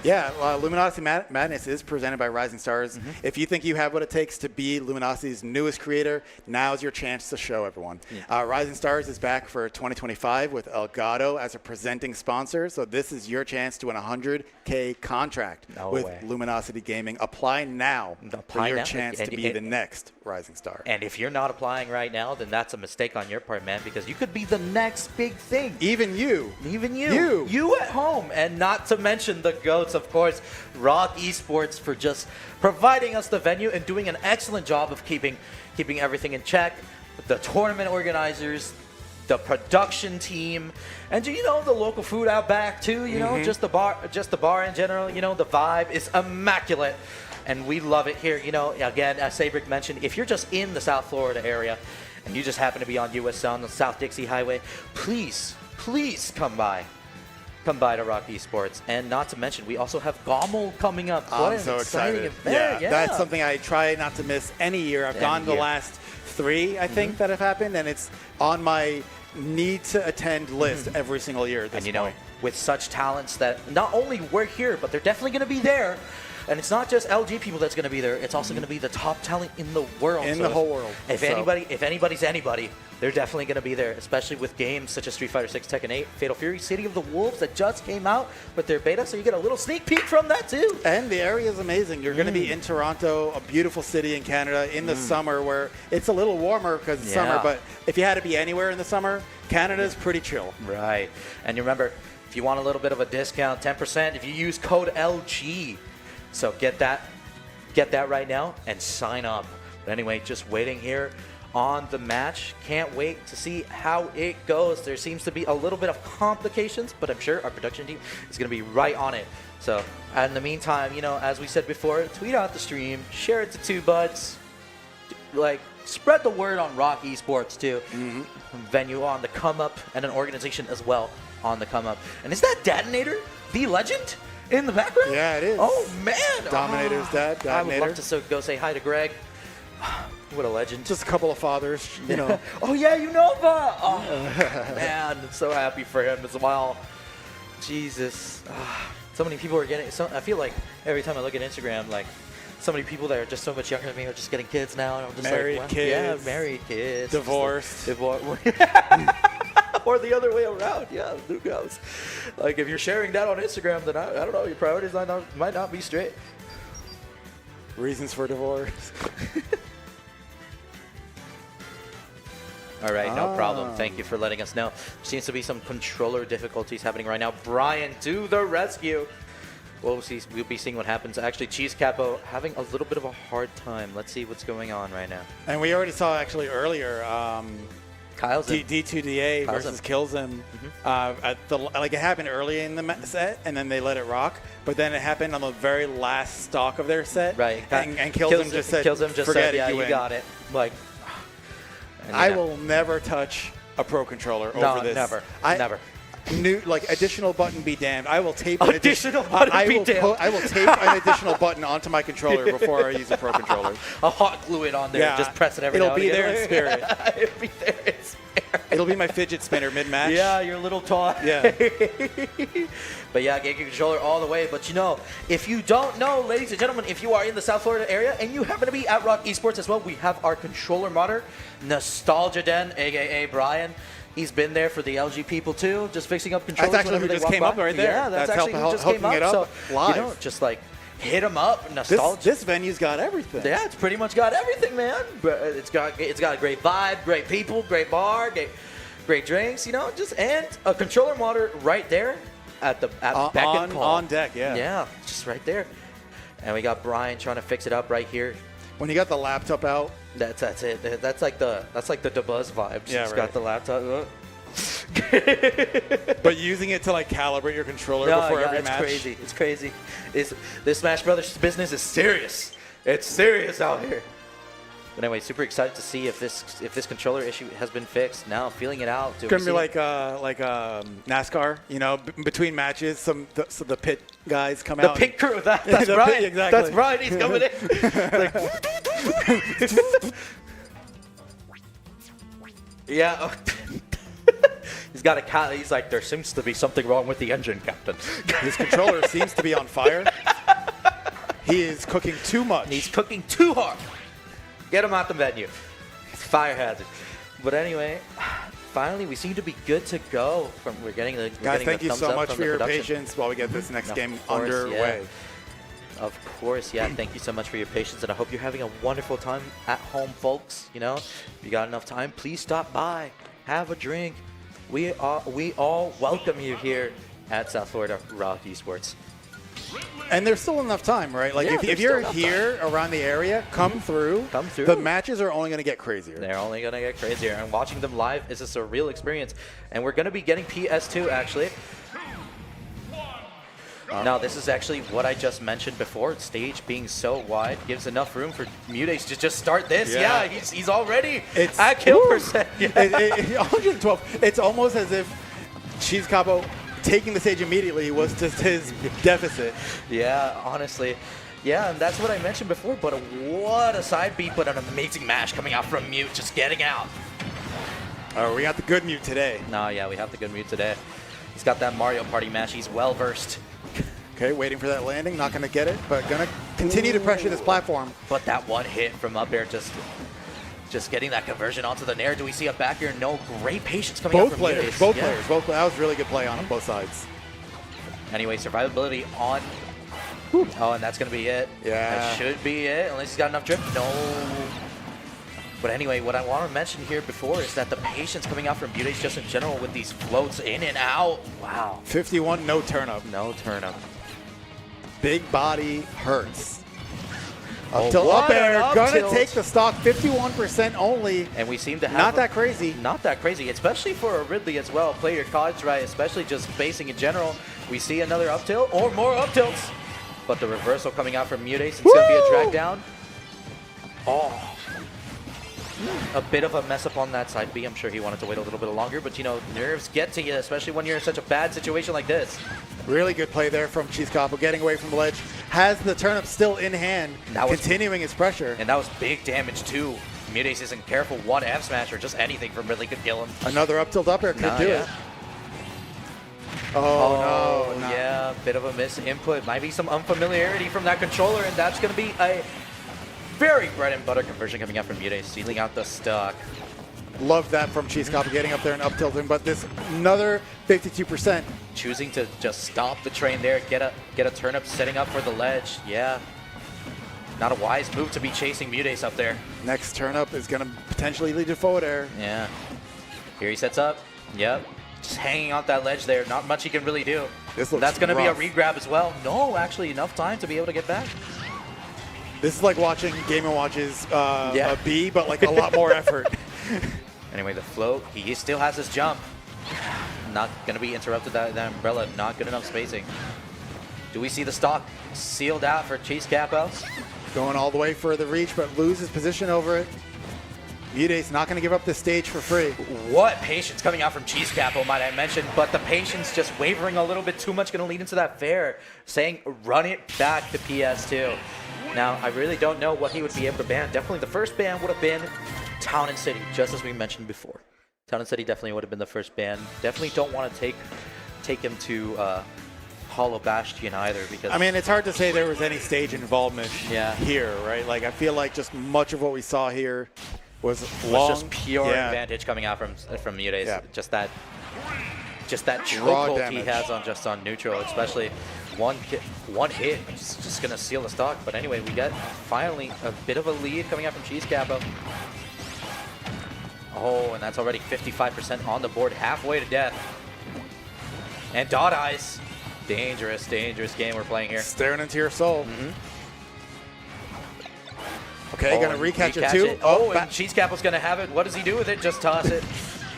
Yeah, Luminosity Madness is presented by Rising Stars. If you think you have what it takes to be Luminosity's newest creator, now's your chance to show everyone. Rising Stars is back for 2025 with Elgato as a presenting sponsor. So this is your chance to win a $100K contract with Luminosity Gaming. Apply now for your chance to be the next Rising Star. And if you're not applying right now, then that's a mistake on your part, man, because you could be the next big thing. Even you. Even you. You at home. And not to mention the GOATs, of course, Rock Esports, for just providing us the venue and doing an excellent job of keeping everything in check. The tournament organizers, the production team, and you know, the local food out back too, you know, just the bar in general, you know, the vibe is immaculate. And we love it here. You know, again, as Sabrick mentioned, if you're just in the South Florida area and you just happen to be on US on the South Dixie Highway, please come by to Rock Esports. And not to mention, we also have GOML coming up. I'm so excited. Yeah, that's something I try not to miss any year. I've gone the last 3, I think, that have happened, and it's on my need to attend list every single year at this point. And you know, with such talents that not only we're here, but they're definitely going to be there. And it's not just LG people that's going to be there. It's also going to be the top talent in the world. In the whole world. If anybody's anybody, they're definitely going to be there, especially with games such as Street Fighter 6, Tekken 8, Fatal Fury, City of the Wolves that just came out with their beta, so you get a little sneak peek from that too. And the area is amazing. You're going to be in Toronto, a beautiful city in Canada, in the summer where it's a little warmer because it's summer, but if you had to be anywhere in the summer, Canada's pretty chill. Right. And you remember, if you want a little bit of a discount, 10% if you use code LG. So get that right now and sign up. But anyway, just waiting here on the match. Can't wait to see how it goes. There seems to be a little bit of complications, but I'm sure our production team is going to be right on it. So in the meantime, you know, as we said before, tweet out the stream, share it to 2 buds, like spread the word on Rock Esports too. Venue on the come up and an organization as well on the come up. And is that Detonator, the legend? In the background? Yeah, it is. Oh, man. Dominator's dad. I Detonator. would love to go say hi to Greg. What a legend. Just a couple of fathers, you know. Oh, yeah, Unova. Oh, man. I'm so happy for him as well. Jesus. So many people are getting, I feel like every time I look at Instagram, like, so many people that are just so much younger than me are just getting kids now. And I'm just married like, wow. kids. Yeah, married kids. Divorced. Or the other way around, yeah, who knows? Like, if you're sharing that on Instagram, then I don't know, your priorities might not be straight. Reasons for divorce. All right, no problem. Thank you for letting us know. Seems to be some controller difficulties happening right now. Brian to the rescue. We'll be seeing what happens. Actually, Cheese Capo having a little bit of a hard time. Let's see what's going on right now. And we already saw actually earlier Kyle's D2DA versus Killzim. Like it happened early in the set, and then they let it rock. But then it happened on the very last stock of their set. Right. And Killzim just said, forget it, yeah, you win. got it. Like, I will never touch a Pro Controller over this. Never. Never. Additional button be damned. I will tape an additional button I will tape an additional button onto my controller before I use a Pro Controller. I'll hot glue it on there. Yeah, just press it every It'll now be and there again. in spirit. It'll be there in spirit. It'll be my fidget spinner mid-match. Yeah, your little toy. Yeah. But yeah, get your controller all the way. But you know, if you don't know, ladies and gentlemen, if you are in the South Florida area and you happen to be at Rock Esports as well, we have our controller modder, Nostalgia Den, aka Brian. He's been there for the LG people too, just fixing up controllers. That's actually whenever who they just came walk up by. right there. Yeah, that's actually who just hooking came it up. up So, live. you know, just like hit him up. Nostalgia. This venue's got everything. Yeah, it's pretty much got everything, man. But it's got a great vibe, great people, great bar, great drinks. You know, and a controller modder right there at beck and call. On deck. Yeah. Yeah, just right there. And we got Brian trying to fix it up right here. When you got the laptop out. That's it. That's like the DeBuzz vibes. Yeah, Just right. got the laptop. But using it to like calibrate your controller before every match. It's crazy. This Smash Brothers business is serious. It's serious out here. But anyway, super excited to see if this controller issue has been fixed. Now feeling it out. It's gonna be like NASCAR. You know, between matches, so the pit guys come out. The pit crew. That's the Brian. pit, exactly. That's Brian. He's coming in. Yeah. He's got a he's like, there seems to be something wrong with the engine, Captain. His controller seems to be on fire. He is cooking too much. He's cooking too hard. Get him out the menu. It's fire hazard. But anyway, finally we seem to be good to go. We're getting the Guys, thank the you thumbs so up much from for the your production. patience while we get this next game Of course, underway. yeah. Of course, yeah. Thank you so much for your patience, and I hope you're having a wonderful time at home, folks. You know, if you got enough time, please stop by, have a drink. We all welcome you here at South Florida Rock Esports. And there's still enough time, right? Like Yeah, if there's you're still enough here around the area, come through. Come through. The matches are only going to get crazier. They're only going to get crazier, and watching them live is just a real experience. And we're going to be getting PS2, actually. Now, this is actually what I just mentioned before. Stage being so wide gives enough room for Mutates to just start this. Yeah. Yeah, he's already It's at kill woo. percent. Yeah. 112. It's almost as if Cheese Capo taking the stage immediately was just his deficit. Yeah, honestly. Yeah, and that's what I mentioned before, but what a side beat, but an amazing mash coming out from Mute, just getting out. Oh, we got the good Mute today. No, yeah, we have the good Mute today. He's got that Mario Party mash. He's well-versed. Okay, waiting for that landing. Not going to get it, but going to continue to pressure this platform. But that one hit from up air, just getting that conversion onto the nair. Do we see a back air? No, great patience coming out Both from players, Mutates. both Yeah. players, both. That was really good play on both sides. Anyway, survivability on. Oh, and that's going to be it. Yeah. That should be it, unless he's got enough drip. No. But anyway, what I want to mention here before is that the patience coming out from Mutates just in general with these floats in and out. Wow. 51, no turn up. No turn up. Big body hurts. Oh, Up till what up air, an up gonna tilt. take the stock, 51% only. And we seem to have Not that crazy. Not that crazy, especially for a Ridley as well. Play your cards right, especially just facing in general. We see another up tilt or more up tilts. But the reversal coming out from Mutates, it's going to be a drag down. Oh. A bit of a mess up on that side B. I'm sure he wanted to wait a little bit longer, but you know, nerves get to you, especially when you're in such a bad situation like this. Really good play there from Cheese Capo, getting away from the ledge. Has the turnip still in hand, That was- continuing his pressure. And that was big damage too. Mutates isn't careful. One F smash or just anything from Ridley could kill him. Another up tilt up air could Nah, do yeah. it. Oh, no. Yeah, bit of a miss input. Might be some unfamiliarity from that controller, and that's going to be a very bread and butter conversion coming out from Mutates, sealing out the stock. Love that from Cheese Capo, getting up there and up tilting, but this another 52%. Choosing to just stop the train there, get a turn up, setting up for the ledge. Yeah. Not a wise move to be chasing Mutates up there. Next turn up is going to potentially lead to forward air. Yeah. Here he sets up. Yep. Just hanging out that ledge there. Not much he can really do. This looks That's going to be a rough. regrab as well. No, actually enough time to be able to get back. This is like watching Game & Watch's Yeah. a B, but like a lot more effort. Anyway, the float, he still has his jump. Not going to be interrupted, that umbrella, not good enough spacing. Do we see the stock sealed out for Cheese Capo? Going all the way for the reach, but loses position over it. Mutate's not going to give up this stage for free. What patience coming out from Cheese Capo, might I mention, but the patience just wavering a little bit too much, going to lead into that fair, saying run it back to PS2. Now, I really don't know what he would be able to ban. Definitely the first ban would have been Town and City, just as we mentioned before. Town and City definitely would have been the first ban. Definitely don't want to take him to Hollow Bastion either, because I mean, it's hard to say there was any stage involvement here, right? Like, I feel like just much of what we saw here was long. just pure yeah. advantage coming out from Mutates. Yeah. Just that Raw chokehold he damage. has on neutral, especially one hit, it's just gonna seal the stock. But anyway, we get finally a bit of a lead coming out from Cheese Capo. Oh, and that's already 55% on the board, halfway to death. And Dot Eyes, dangerous game we're playing here. Staring into your soul. Mm-hmm. Okay, gonna and recatch it too. Oh, and Cheese Capo's gonna have it. What does he do with it? Just toss it.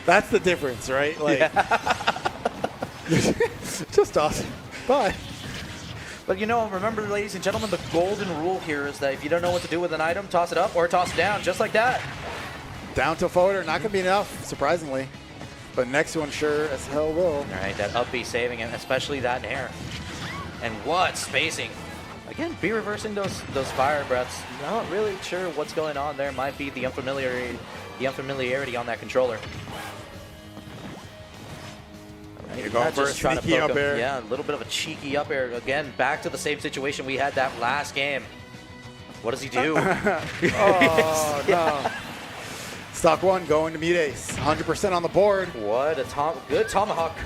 That's the difference, right? Like, just toss it. Bye. But you know, remember, ladies and gentlemen, the golden rule here is that if you don't know what to do with an item, toss it up or toss it down, just like that. Down to forward, not gonna be enough, surprisingly. But next one sure as hell will. All right, that up B saving him, especially that nair. And what spacing. Again, be reversing those fire breaths. Not really sure what's going on there. Might be the unfamiliarity on that controller. You're going for a Just trying to sneaky poke up him. air. Yeah, a little bit of a cheeky up air. Again, back to the same situation we had that last game. What does he do? Oh, no. Stock 1 going to Mute Ace. 100% on the board. What a good tomahawk.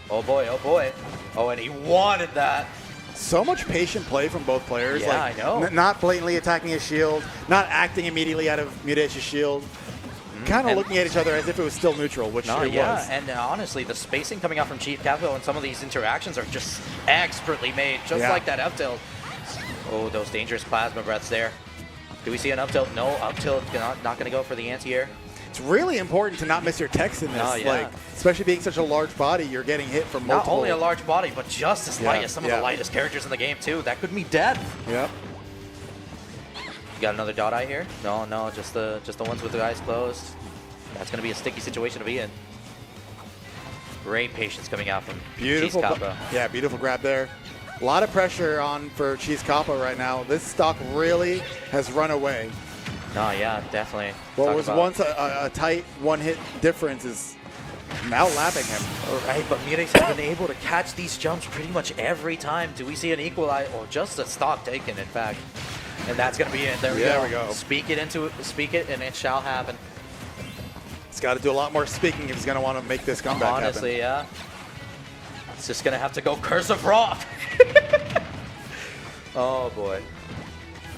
Oh boy, oh boy. Oh, and he wanted that. So much patient play from both players. Yeah, like, I know. Not blatantly attacking his shield, not acting immediately out of Mute Ace's shield. Kind of and- looking at each other as if it was still neutral, which No, it yeah, was. and honestly, the spacing coming out from Chief Capital and some of these interactions are just expertly made, just Yeah. like that up tilt. Oh, those dangerous plasma breaths there. Do we see an up tilt? No, up tilt, not going to go for the anti-air. It's really important to not miss your techs in this. Oh, yeah. Like, especially being such a large body, you're getting hit from Not multiple. only a large body, but just as light Yeah, as some of yeah. the lightest characters in the game, too. That could be death. Yep. You got another dot eye here? No, just the ones with the eyes closed. That's going to be a sticky situation to be in. Great patience coming out from Beautiful. Cheese Kappa. Yeah, beautiful grab there. A lot of pressure on for Cheese Kappa right now. This stock really has run away. No, yeah, definitely. What Talk was about- once a tight one-hit difference is now lapping him. All right, but Murex has been able to catch these jumps pretty much every time. Do we see an equalize or just a stock taken, in fact? And that's going to be it. There we go. Speak it, and it shall happen. He's got to do a lot more speaking if he's going to want to make this comeback Honestly, happen. yeah. It's just going to have to go Curse of Roth. Oh, boy.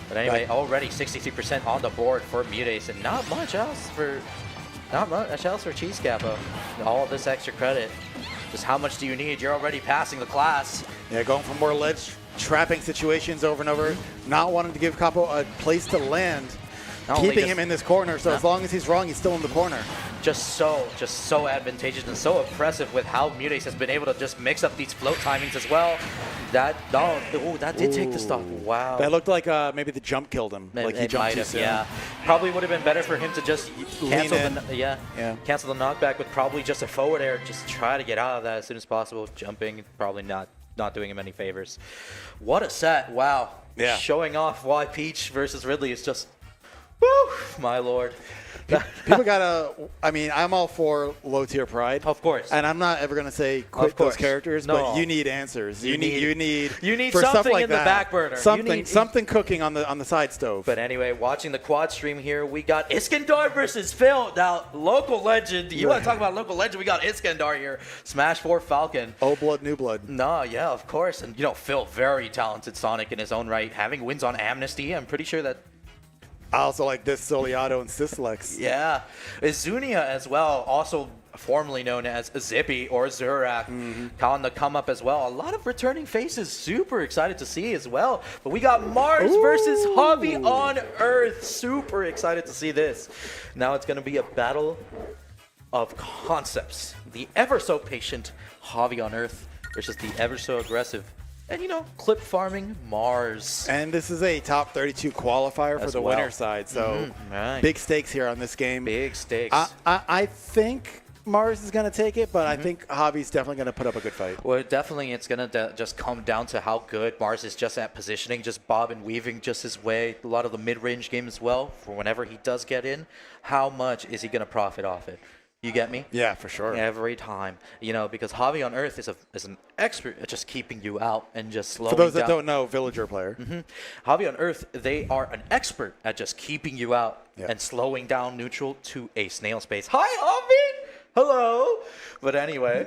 But anyway, already 63% on the board for Mutace, and not much else for Cheese Capo. All this extra credit. Just how much do you need? You're already passing the class. Yeah, going for more ledge trapping situations over and over. Not wanting to give Capo a place to land. Not only Keeping just- him in this corner, so as long as he's wrong, he's still in the corner. Just so advantageous and so impressive with how Mutace has been able to just mix up these float timings as well. That did take the stock. Wow. That looked like maybe the jump killed him. Like he It jumped might too have, soon. yeah. Probably would have been better for him to just cancel in. the cancel the knockback with probably just a forward air. Just try to get out of that as soon as possible. Jumping probably not doing him any favors. What a set! Wow. Yeah. Showing off why Peach versus Ridley is just, woo, my lord. People gotta. I mean, I'm all for low tier pride, Of course. and I'm not ever gonna say quit Of course. those characters. No. But you need answers. You need You need for stuff something like in the that, back burner. You Something need- something cooking on the side stove. But anyway, watching the quad stream here, we got Iskandar versus Phil. Now, local legend. You want to talk about local legend? We got Iskandar here. Smash 4 Falcon. Old blood, new blood. No, yeah, of course. And, Phil, very talented Sonic in his own right. Having wins on Amnesty, I'm pretty sure that, I also like this Soliato and Sislex. yeah. Izunia as well, also formerly known as Zippy or Zurak, on the come up as well. A lot of returning faces, super excited to see as well. But we got Mars versus Javi on Earth. Super excited to see this. Now it's going to be a battle of concepts. The ever so patient Javi on Earth versus the ever so aggressive and, clip farming Mars. And this is a top 32 qualifier for As the well. winner side, so Right. big stakes here on this game. Big stakes. I think Mars is going to take it, but I think Javi's definitely going to put up a good fight. Well, definitely it's going to just come down to how good Mars is just at positioning, just bob and weaving just his way. A lot of the mid-range game as well, for whenever he does get in, how much is he going to profit off it? You get me? Yeah, for sure. Every time. Because Javi on Earth is an expert at just keeping you out and just slowing For those that down. don't know, Villager player. Javi on Earth, they are an expert at just keeping you out Yeah. and slowing down neutral to a snail space. Hi, Javi! Hello! But anyway,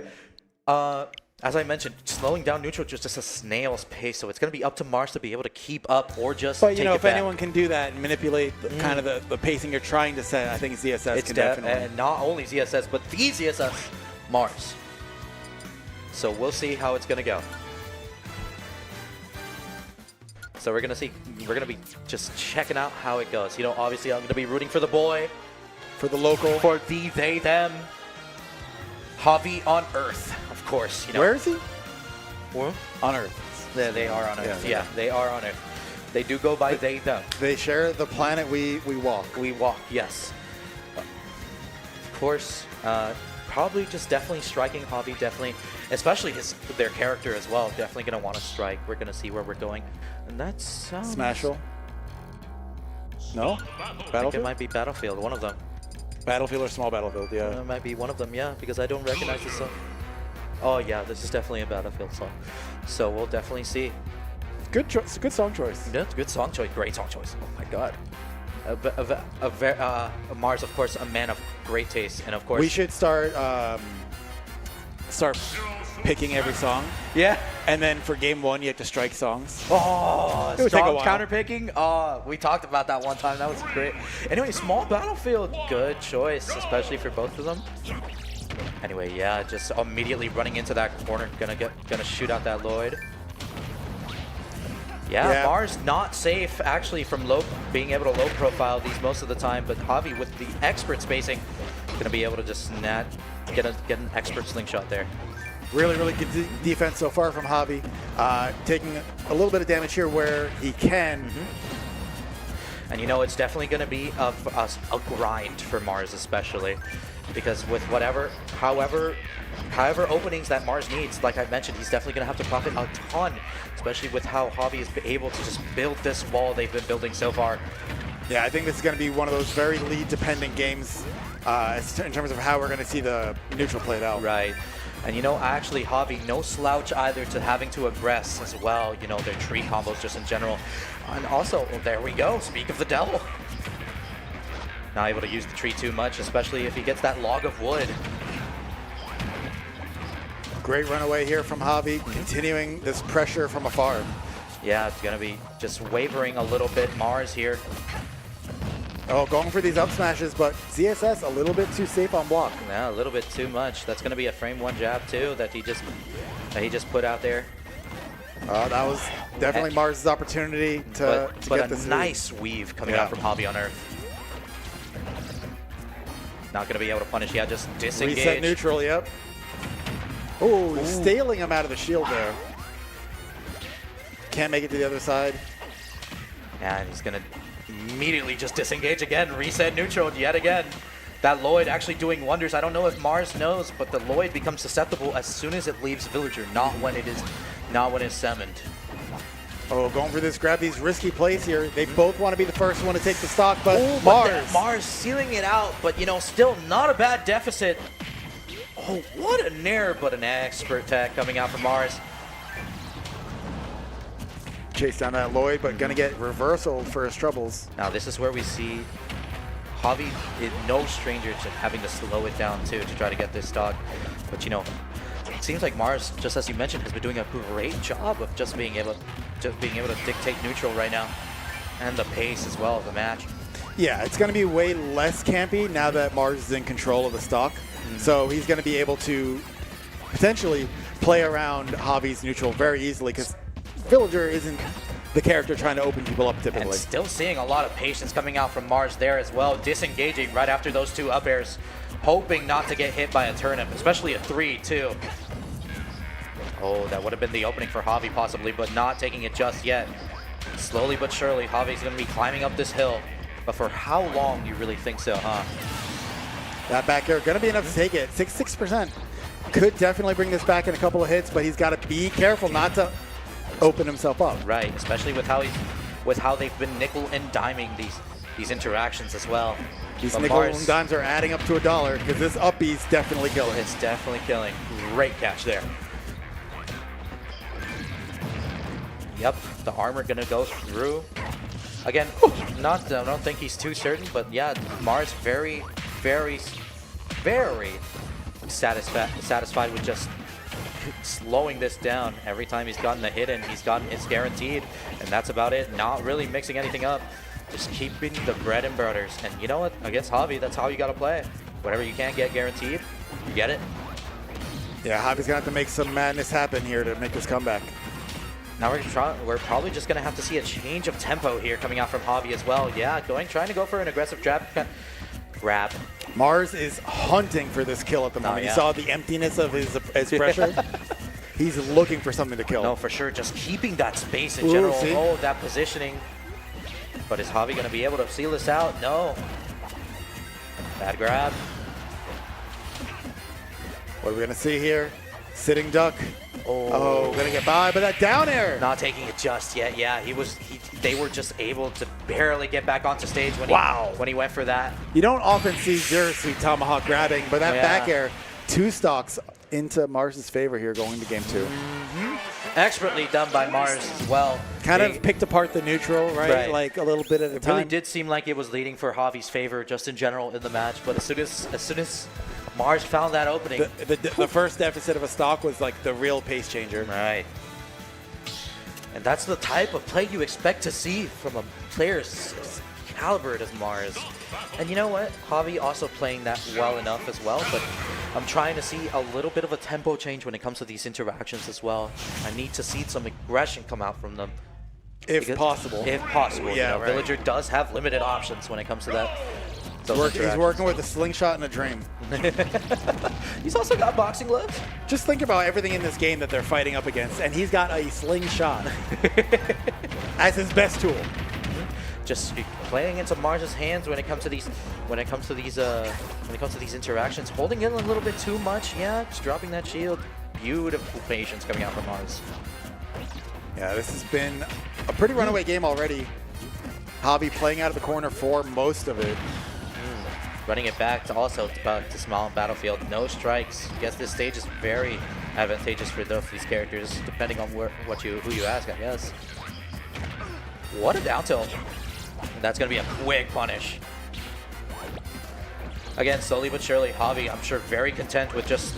as I mentioned, slowing down neutral just a snail's pace, so it's going to be up to Mars to be able to keep up or just But, take you know, it if back. anyone can do that and manipulate kind of the pacing you're trying to set, I think ZSS can definitely. And not only ZSS, but the ZSS, Mars. So we'll see how it's going to go. So we're going to be just checking out how it goes. Obviously I'm going to be rooting for the boy, For the local. for the they, them. Javi on Earth, of course. Where is he? Where? On Earth. They are on Earth. Yeah, Yeah, they are on Earth. They do go by they, them. They share the planet we walk. We walk, yes. Of course, probably just definitely striking Javi, definitely, especially their character as well. Definitely going to want to strike. We're going to see where we're going. And that's... Smashel. No? I think it Battlefield? might be Battlefield, one of them. Battlefield or small Battlefield, yeah. It might be one of them, yeah, because I don't recognize this song. Oh yeah, this is definitely a Battlefield song. So we'll definitely see. Good song choice. Yeah, good song choice, great song choice. Oh my god. Mars, of course, a man of great taste, and of course We should start picking every song, yeah. and then for game 1 you have to strike songs. Oh, It would take a strong while. counter picking. Oh, we talked about that one time. That was great. Anyway, small Battlefield, good choice, especially for both of them. Anyway, yeah, just immediately running into that corner, gonna shoot out that Lloyd. Yeah, Mars not safe actually from being able to low profile these most of the time, but Javi with the expert spacing, gonna be able to just get an expert slingshot there. Really, really good defense so far from Javi. Taking a little bit of damage here where he can. And you know, it's definitely going to be a grind for Mars, especially because with however openings that Mars needs, like I mentioned, he's definitely going to have to profit a ton, especially with how Javi is able to just build this wall they've been building so far. Yeah, I think this is going to be one of those very lead-dependent games in terms of how we're going to see the neutral played out. Right. And you know, actually, Javi, no slouch either to having to aggress as well. You know, their tree combos just in general. And also, there we go. Speak of the devil. Not able to use the tree too much, especially if he gets that log of wood. Great runaway here from Javi, continuing this pressure from afar. Yeah, it's going to be just wavering a little bit. Mars here. Oh, going for these up smashes, but ZSS a little bit too safe on block. Yeah, a little bit too much. That's going to be a frame 1 jab too that he just put out there. That was definitely Mars' opportunity to but get a this nice weave coming out from Javi on Earth. Not going to be able to punish. Yeah, just disengage. Reset neutral, yep. Oh, he's staling him out of the shield there. Can't make it to the other side. Yeah, and he's going to immediately just disengage again, reset neutral yet again. That Lloyd actually doing wonders. I don't know if Mars knows, but the Lloyd becomes susceptible as soon as it leaves Villager, not when it's summoned. Oh, going for this, grab these risky plays here. They both want to be the first one to take the stock, but Mars sealing it out, but you know, still not a bad deficit. Oh, what a nair, but an expert tech coming out from Mars. Chase down that Lloyd, but gonna get reversal for his troubles. Now this is where we see Javi is no stranger to having to slow it down too to try to get this stock. But you know, it seems like Mars, just as you mentioned, has been doing a great job of just being able to dictate neutral right now, and the pace as well of the match. Yeah, it's gonna be way less campy now that Mars is in control of the stock. So he's gonna be able to potentially play around Javi's neutral very easily because Villager isn't the character trying to open people up typically. And still seeing a lot of patience coming out from Mars there as well, disengaging right after those 2 up airs, hoping not to get hit by a turnip, especially a 3 too. Oh, that would have been the opening for Javi possibly, but not taking it just yet. Slowly but surely, Javi's going to be climbing up this hill. But for how long do you really think so, huh? That back air gonna be enough to take it. 6%. Could definitely bring this back in a couple of hits, but he's got to be careful not to open himself up. Right, especially with how they've been nickel and diming these interactions as well. These But nickel Mars, and dimes are adding up to $1 because this up B's definitely killing. it's definitely killing. Great catch there. Yep, the armor gonna go through. Again, I don't think he's too certain, but yeah, Mars very, very, very satisfied with just slowing this down. Every time he's gotten a hit in, it's guaranteed, and that's about it. Not really mixing anything up, just keeping the bread and butters. And you know what? Against Javi, that's how you gotta play. Whatever you can't get guaranteed, you get it. Yeah, Javi's gonna have to make some madness happen here to make this comeback. Now we're probably just gonna have to see a change of tempo here coming out from Javi as well. Yeah, trying to go for an aggressive grab. Mars is hunting for this kill at the moment. yeah. You saw the emptiness of his pressure. He's looking for something to kill. No, for sure. Just keeping that space in Ooh, general. see? Oh, that positioning. But is Javi going to be able to seal this out? No. Bad grab. What are we gonna see here? Sitting duck. Oh, gonna get by, but that down air. Not taking it just yet. Yeah, they were just able to barely get back onto stage when he went for that. You don't often see Zero Suit Tomahawk grabbing, but that Yeah. back air, 2 stocks into Mars's favor here going to game 2. Expertly done by Mars as well. Kind of picked apart the neutral, right? Like a little bit at a It time. really did seem like it was leading for Javi's favor just in general in the match, but as soon as Mars found that opening. The first deficit of a stock was like the real pace changer. Right. And that's the type of play you expect to see from a player as caliber as Mars. And you know what? Javi also playing that well enough as well, but I'm trying to see a little bit of a tempo change when it comes to these interactions as well. I need to see some aggression come out from them. If possible. If possible. Yeah, You know, right. Villager does have limited options when it comes to that. He's working with a slingshot and a dream. He's also got boxing gloves. Just think about everything in this game that they're fighting up against, and he's got a slingshot as his best tool. Just playing into Mars's hands when it comes to these interactions, holding in a little bit too much. Yeah, just dropping that shield. Beautiful patience coming out from Mars. Yeah, this has been a pretty runaway game already. Javi playing out of the corner for most of it. Running it back to also to small battlefield. No strikes. Guess this stage is very advantageous for these characters, depending on who you ask, I guess. What a down tilt. That's going to be a quick punish. Again, slowly but surely, Javi, I'm sure, very content with just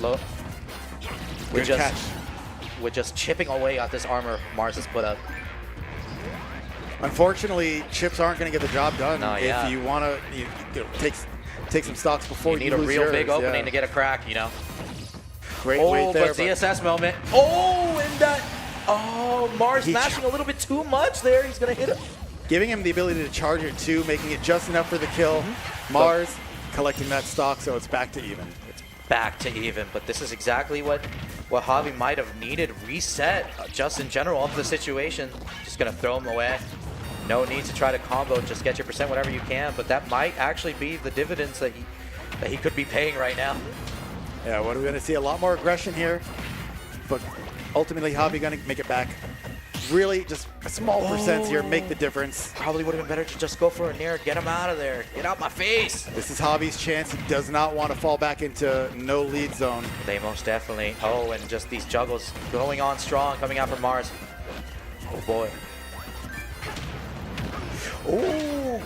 with just chipping away at this armor Mars has put up. Unfortunately, chips aren't going to get the job done. No, yeah. If you want to take some stocks before You need a lose real yours, big opening yeah. to get a crack, you know. Great Oh, weight there. but ZSS moment. Oh, and that. Oh, Mars mashing a little bit too much there. He's going to hit it. Giving him the ability to charge it too, making it just enough for the kill. Mars collecting that stock, so it's back to even. Back to even, but this is exactly what Javi might have needed. Reset just in general of the situation. Just going to throw him away. No need to try to combo, just get your percent whatever you can, but that might actually be the dividends that he could be paying right now. Yeah, what are we going to see? A lot more aggression here, but ultimately Javi going to make it back. Really, just a small percent here, make the difference. Probably would have been better to just go for a nair, get him out of there, get out my face. This is Javi's chance. He does not want to fall back into no lead zone. They most definitely. Oh, and just these juggles going on strong, coming out from Mars. Oh boy. Oh,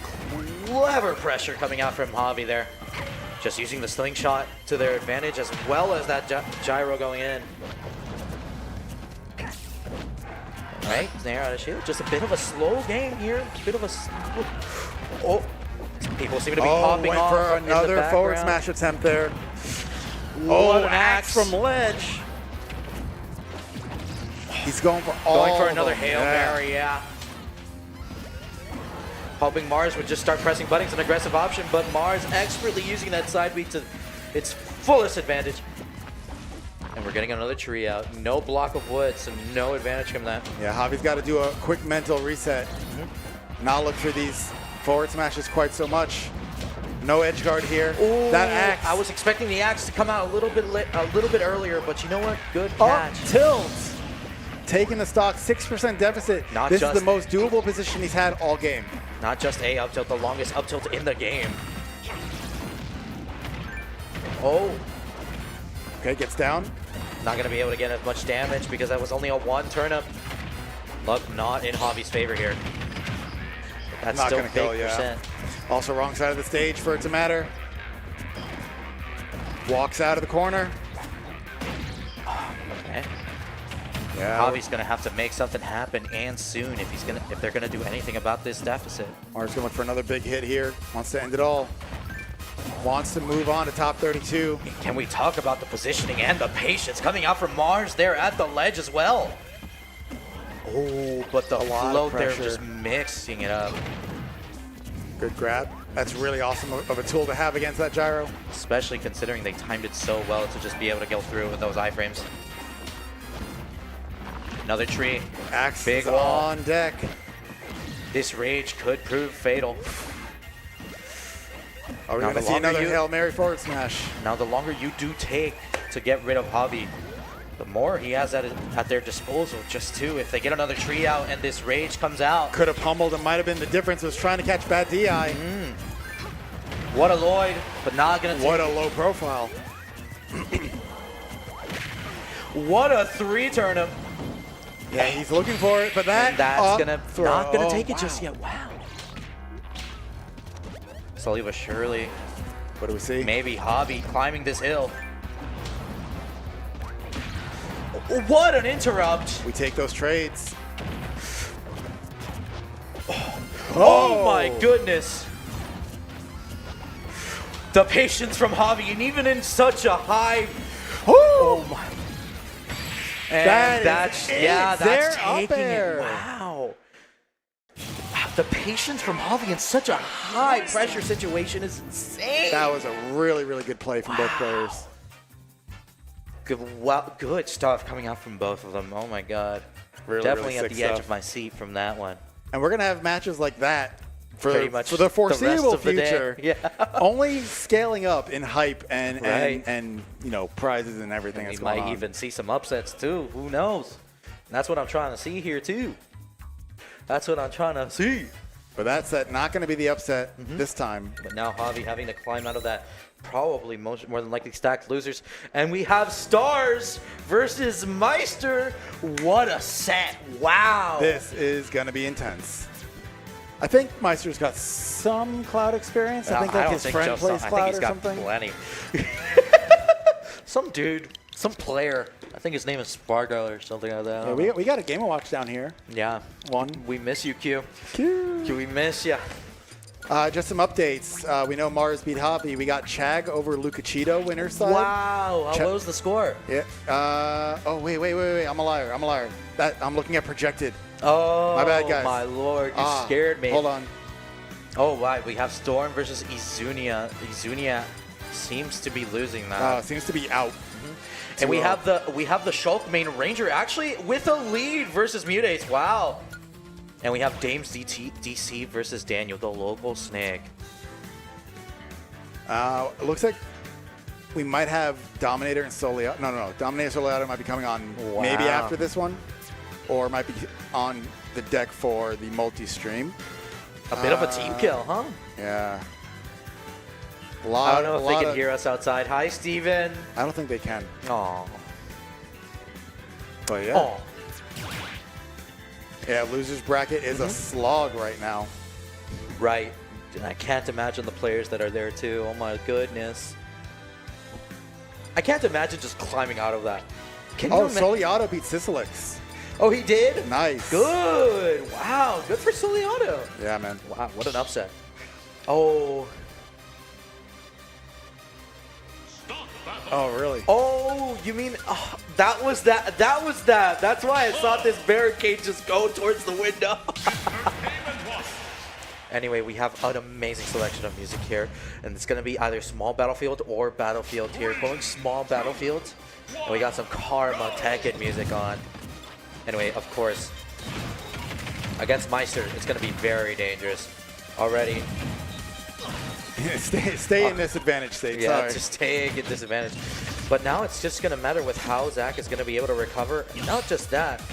clever pressure coming out from Javi there. Just using the slingshot to their advantage as well as that gyro going in. All right, snare out of shield. Just a bit of a slow game here. Bit of a. Oh, people seem to be popping went off for in the another forward background. smash attempt there. Oh, axe from ledge. He's going for Another Hail Mary, yeah. Hoping Mars would just start pressing buttons, an aggressive option, but Mars expertly using that side beat to its fullest advantage. And we're getting another tree out. No block of wood, so no advantage from that. Yeah, Javi's got to do a quick mental reset. Not look for these forward smashes quite so much. No edge guard here. Ooh, that axe. I was expecting the axe to come out a little bit earlier, but you know what? Good catch. Tilt. Taking the stock, 6% deficit. This is the most doable position he's had all game. Not just a up tilt, the longest up tilt in the game. Oh. Okay, gets down. Not going to be able to get as much damage because that was only a one turnip. Luck not in Javi's favor here. That's Not still gonna big kill, yeah. percent. Also wrong side of the stage for it to matter. Walks out of the corner. Okay. Yeah. Javi's going to have to make something happen and soon if they're going to do anything about this deficit. Mars going to look for another big hit here. Wants to end it all. Wants to move on to top 32. Can we talk about the positioning and the patience coming out from Mars there at the ledge as well? Oh, but the float there just mixing it up. Good grab. That's really awesome of a tool to have against that gyro. Especially considering they timed it so well to just be able to go through with those iframes. Another tree. Axe Big is wall. on deck. This rage could prove fatal. Are we Now, going to the see longer another you- Hail Mary forward smash? Now, the longer you do take to get rid of Javi, the more he has at their disposal, just too. If they get another tree out and this rage comes out. Could have pummeled him. Might have been the difference. Was trying to catch bad DI. What a Lloyd, but not going to What a low profile. What a 3 turnip. Yeah, he's looking for it, but that And that's not gonna Oh, take it wow. just yet. Wow. Slowly but surely, What do we see? maybe Hobby climbing this hill. What an interrupt! We take those trades. Oh my goodness! The patience from Hobby, and even in such a high. Oh my! And that's They're that's up taking there. it. Wow. The patience from Hobby in such a high pressure situation is insane. That was a really, really good play from both players. Good stuff coming out from both of them. Oh my god. Really, Definitely really at sick the edge stuff. of my seat from that one. And we're going to have matches like that for Pretty much the foreseeable of the day. future. Yeah. Only scaling up in hype and, Right. and you know, prizes and everything We that's going might on. even see some upsets too. Who knows? And that's what I'm trying to see here too. That's what I'm trying to see. But that's not going to be the upset this time. But now Hobby having to climb out of that probably more than likely stacked losers. And we have Stars versus Meister. What a set. Wow. This is going to be intense. I think Meister's got some Cloud experience. I think like don't his think friend just plays some. I Cloud think he's or got something. plenty. Some dude, some player. I think his name is Spargo or something like that. I Yeah, don't know. we got a Game & Watch down here. Yeah. One. We miss you, Q. Cute. Q, we miss you. Just some updates. We know Mars beat Hobby. We got Chag over Lucachito winner's side. Wow. How Check- low's the score? Yeah. Oh, wait. I'm a liar. I'm looking at projected. Oh, My bad, guys. my lord. You scared me. Hold on. Oh, right. We have Storm versus Izunia. Izunia seems to be losing that. Seems to be out. and we too have the Shulk main Ranger actually with a lead versus Mutates. Wow. And we have Dames DC versus Daniel, the local snake. It looks like we might have Dominator and Soleado. No. Dominator and Soleado might be coming on maybe Wow. after this one, or might be on the deck for the multi-stream. A bit of a team kill, huh? Yeah. I don't know if they can hear us outside. Hi, Steven. I don't think they can. Aw. But yeah. Aw. Yeah, losers bracket is a slog right now. Right. And I can't imagine the players that are there too. Oh my goodness. I can't imagine just climbing out of that. Can you Oh, imagine? Soleado beat Sisilix. Oh, he did? Nice. Good. Wow. Good for Soleado. Yeah, man. Wow. What an upset. Oh. Oh, really? Oh, you mean that was that? That was that. That's why I saw this barricade just go towards the window. Anyway, we have an amazing selection of music here, and it's going to be either small battlefield or battlefield here. Going small battlefield, and we got some Karma Tekken music on. Anyway, of course, against Meister, it's going to be very dangerous already. stay in this advantage state. Yeah, Sorry. just take a disadvantage. But now it's just going to matter with how Zach is going to be able to recover. And not just that,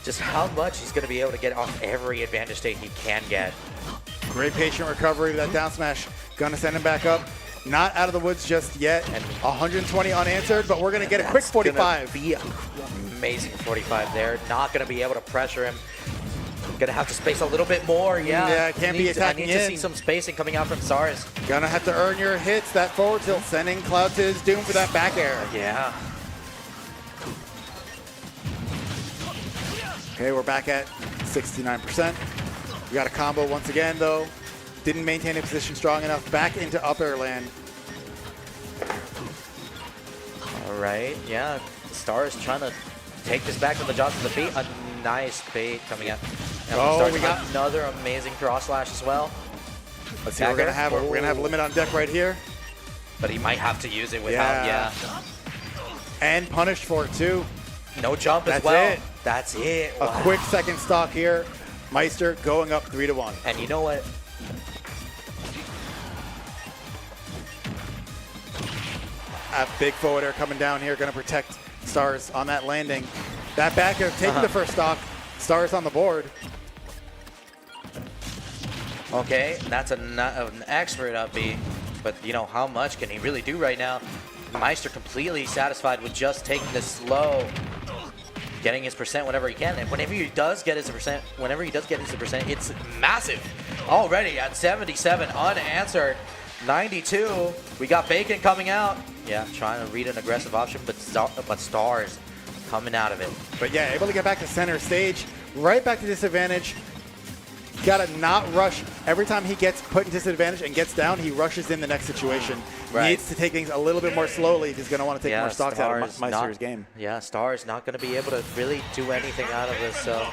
just how much he's going to be able to get off every advantage state he can get. Great patient recovery. That down smash gonna send him back up. Not out of the woods just yet. And 120 unanswered, but we're gonna get a quick That's gonna 45. be an amazing 45 there. Not going to be able to pressure him. Gonna have to space a little bit more. Yeah, Yeah, can't be attacking I need to in. see some spacing coming out from Sars. Gonna have to earn your hits. That forward tilt sending Cloud to his doom for that back air. Yeah. Okay, we're back at 69%. We got a combo once again, though. Didn't maintain a position strong enough. Back into up air land. All right. Yeah. Stars trying to take this back from the jaws of the feet. A nice bait coming out. And Oh, Stars we got- another amazing cross slash as well. Let's see. We're gonna have we're gonna have a limit on deck right here, But he might have to use it without. Yeah. and punished for it too. No jump as That's well. it. That's it. A Wow. quick second stock here. Meister going up 3-1. And you know what? A big forward air coming down here, gonna protect Stars on that landing. That back air taking the first stock. Stars on the board. Okay, that's an expert up B, but you know, how much can he really do right now? Maister completely satisfied with just taking this slow, getting his percent whenever he can, and whenever he does get his percent, it's massive. Already at 77 unanswered. 92. We got Bacon coming out. Yeah, trying to read an aggressive option, but Stars coming out of it. But yeah, able to get back to center stage, right back to disadvantage. Gotta not rush. Every time he gets put in disadvantage and gets down, he rushes in the next situation. Right. Needs to take things a little bit more slowly if he's going to want to take more stocks out of Maister's game. Yeah, Stars not going to be able to really do anything out of this. So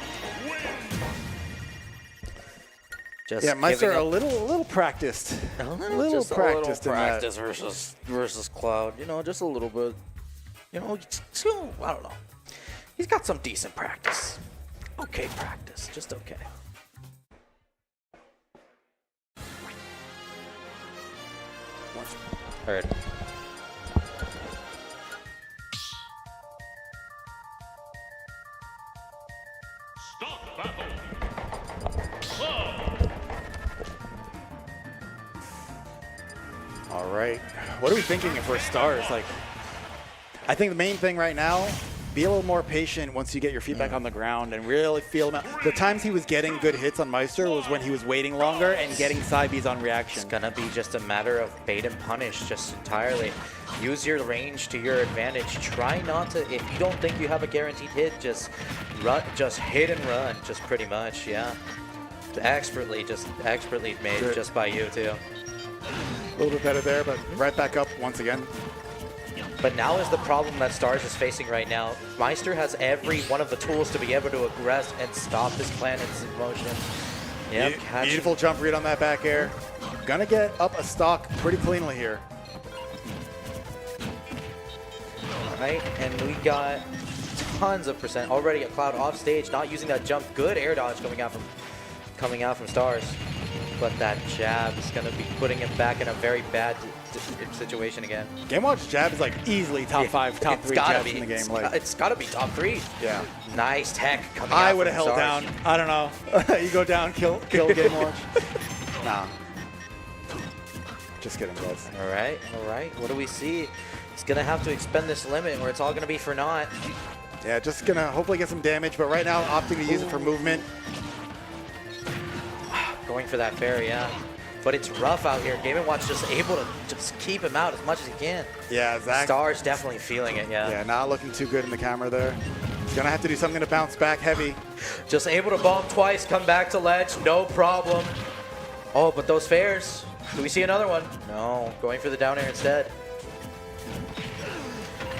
just yeah, Maister a little practiced. Just practiced a in that. practice versus Cloud. You know, just a little bit. You know, I don't know. He's got some decent practice. Okay practice, just okay. Heard. Stop battle. All right. What are we thinking if we're Stars? Like, I think the main thing right now, be a little more patient once you get your feet back on the ground and really feel him out. The times he was getting good hits on Maister was when he was waiting longer and getting side Bs on reaction. It's gonna be just a matter of bait and punish, just entirely. Use your range to your advantage. Try not to, if you don't think you have a guaranteed hit, just run, just hit and run, just pretty much, yeah. Expertly made Good. just by you too. A little bit better there, but right back up once again. But now is the problem that Stars is facing right now. Maister has every one of the tools to be able to aggress and stop this planet's motion. Yep, Beautiful jump read on that back air. Gonna get up a stock pretty cleanly here. Right, and we got tons of percent already. A Cloud off stage, not using that jump. Good air dodge coming out from Stars. But that jab is gonna be putting him back in a very bad situation again. Game Watch jab is like easily top 5, top 3 jabs in the game. It's gotta be top 3. Yeah. Nice tech coming out. I would have from held Stars. down. I don't know. You go down, kill Game Watch. Nah. Just kidding, guys. All right. What do we see? It's gonna have to expend this limit, or it's all gonna be for naught. Yeah, just gonna hopefully get some damage, but right now opting to use it for movement. Going for that fair, yeah. But it's rough out here. Game & Watch just able to just keep him out as much as he can. Yeah, Zach. Stars definitely feeling it, yeah. Yeah, not looking too good in the camera there. He's gonna have to do something to bounce back heavy. Just able to bomb twice, come back to ledge, no problem. Oh, but those fairs. Do we see another one? No, going for the down air instead.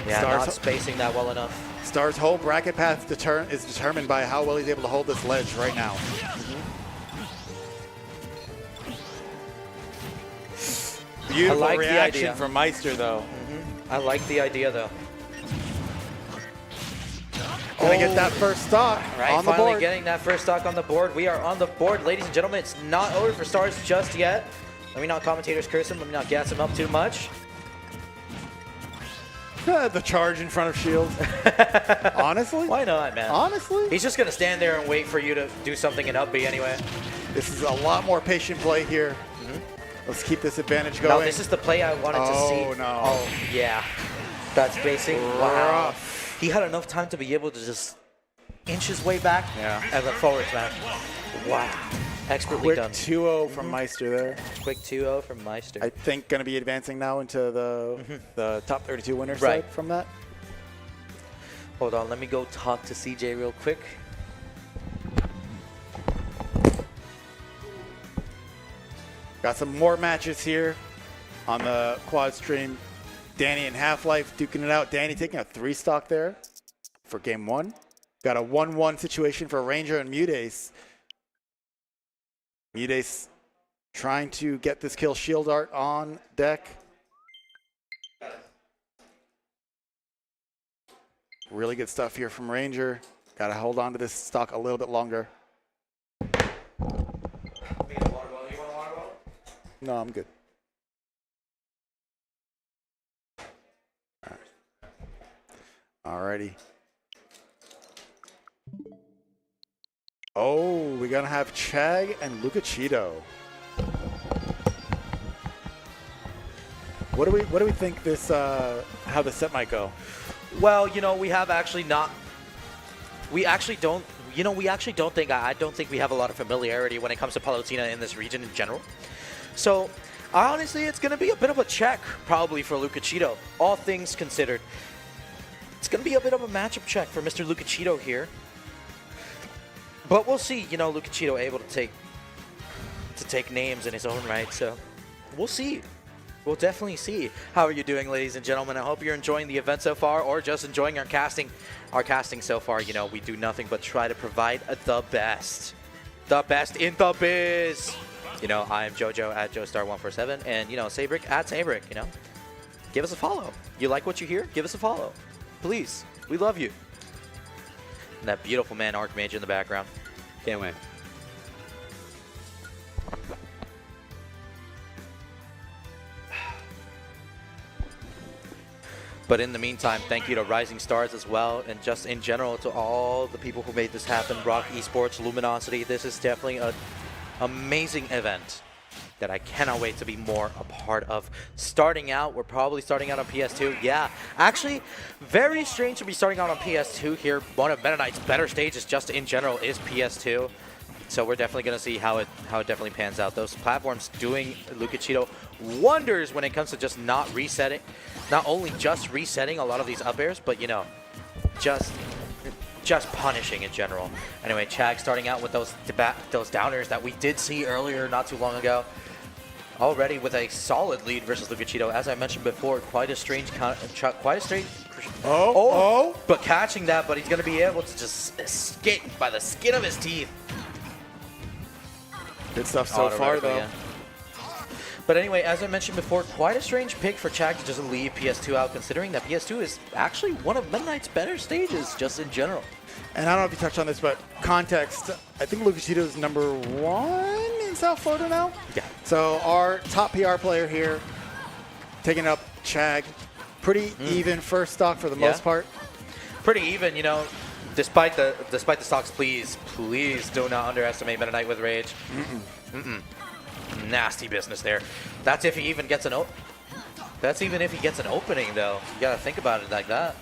Yeah, Stars not spacing that well enough. Star's whole bracket path is determined by how well he's able to hold this ledge right now. Beautiful I like the reaction idea. from Maister, though. I like the idea, though. Gonna get that first stock Right, on the finally board. getting that first stock on the board. We are on the board, ladies and gentlemen. It's not over for Stars just yet. Let me not commentators curse him. Let me not gas him up too much. The charge in front of Shield. Honestly? Why not, man? Honestly? He's just going to stand there and wait for you to do something in up B anyway. This is a lot more patient play here. Let's keep this advantage going. No, this is the play I wanted to see. Oh, no. Oh, yeah. That's spacing. Wow. Rough. He had enough time to be able to just inch his way back as a forward smash. Wow. Expertly Quick done. 2-0 from Maister there. Quick 2-0 from Maister. I think going to be advancing now into the top 32 winners Right. side from that. Hold on, let me go talk to CJ real quick. Got some more matches here on the quad stream. Danny and Half-Life duking it out. Danny taking a 3 stock there for game 1. Got a 1-1 situation for Ranger and Mudace. Mudace trying to get this kill. Shield Art on deck. Really good stuff here from Ranger. Got to hold on to this stock a little bit longer. No, I'm good. Alrighty. Oh, we're gonna have Chag and Lucachito. What do we think this how the set might go? Well, you know, we have actually not. We actually don't. You know, I don't think we have a lot of familiarity when it comes to Palutena in this region in general. So, honestly, it's going to be a bit of a check probably for Lucachito, all things considered. It's going to be a bit of a matchup check for Mr. Lucachito here. But we'll see, you know, Lucachito able to take names in his own right, so we'll see. We'll definitely see. How are you doing, ladies and gentlemen? I hope you're enjoying the event so far or just enjoying our casting. Our casting so far, you know, we do nothing but try to provide the best in the biz. You know, I am JoJo at JoeStar147 and, you know, Sabrick at Sabrick, you know. Give us a follow. You like what you hear? Give us a follow. Please. We love you. And that beautiful man Archmage in the background. Can't wait. But in the meantime, thank you to Rising Stars as well, and just in general to all the people who made this happen. Rock Esports, Luminosity. This is definitely an amazing event that I cannot wait to be more a part of. Starting out, we're probably starting out on PS2. Yeah, actually, very strange to be starting out on PS2 here. One of Meta Knight's better stages just in general is PS2. So we're definitely going to see how it definitely pans out. Those platforms doing Lucachito wonders when it comes to just not resetting. Not only just resetting a lot of these up airs, but, you know, just punishing in general. Anyway, Chag starting out with those downers that we did see earlier not too long ago. Already with a solid lead versus Lucachito. As I mentioned before, quite a strange. But catching that, but he's going to be able to just escape by the skin of his teeth. Good stuff so far, though. Yeah. But anyway, as I mentioned before, quite a strange pick for Chag to just leave PS2 out, considering that PS2 is actually one of Meta Knight's better stages, just in general. And I don't know if you touched on this, but context, I think Lucachito is #1 in South Florida now. Yeah. So our top PR player here, taking up Chag. Pretty even first stock for the most part. Pretty even, you know. Despite the stocks, please do not underestimate Meta Knight with Rage. Nasty business there. That's if he even gets an That's even if he gets an opening, though. You gotta think about it like that.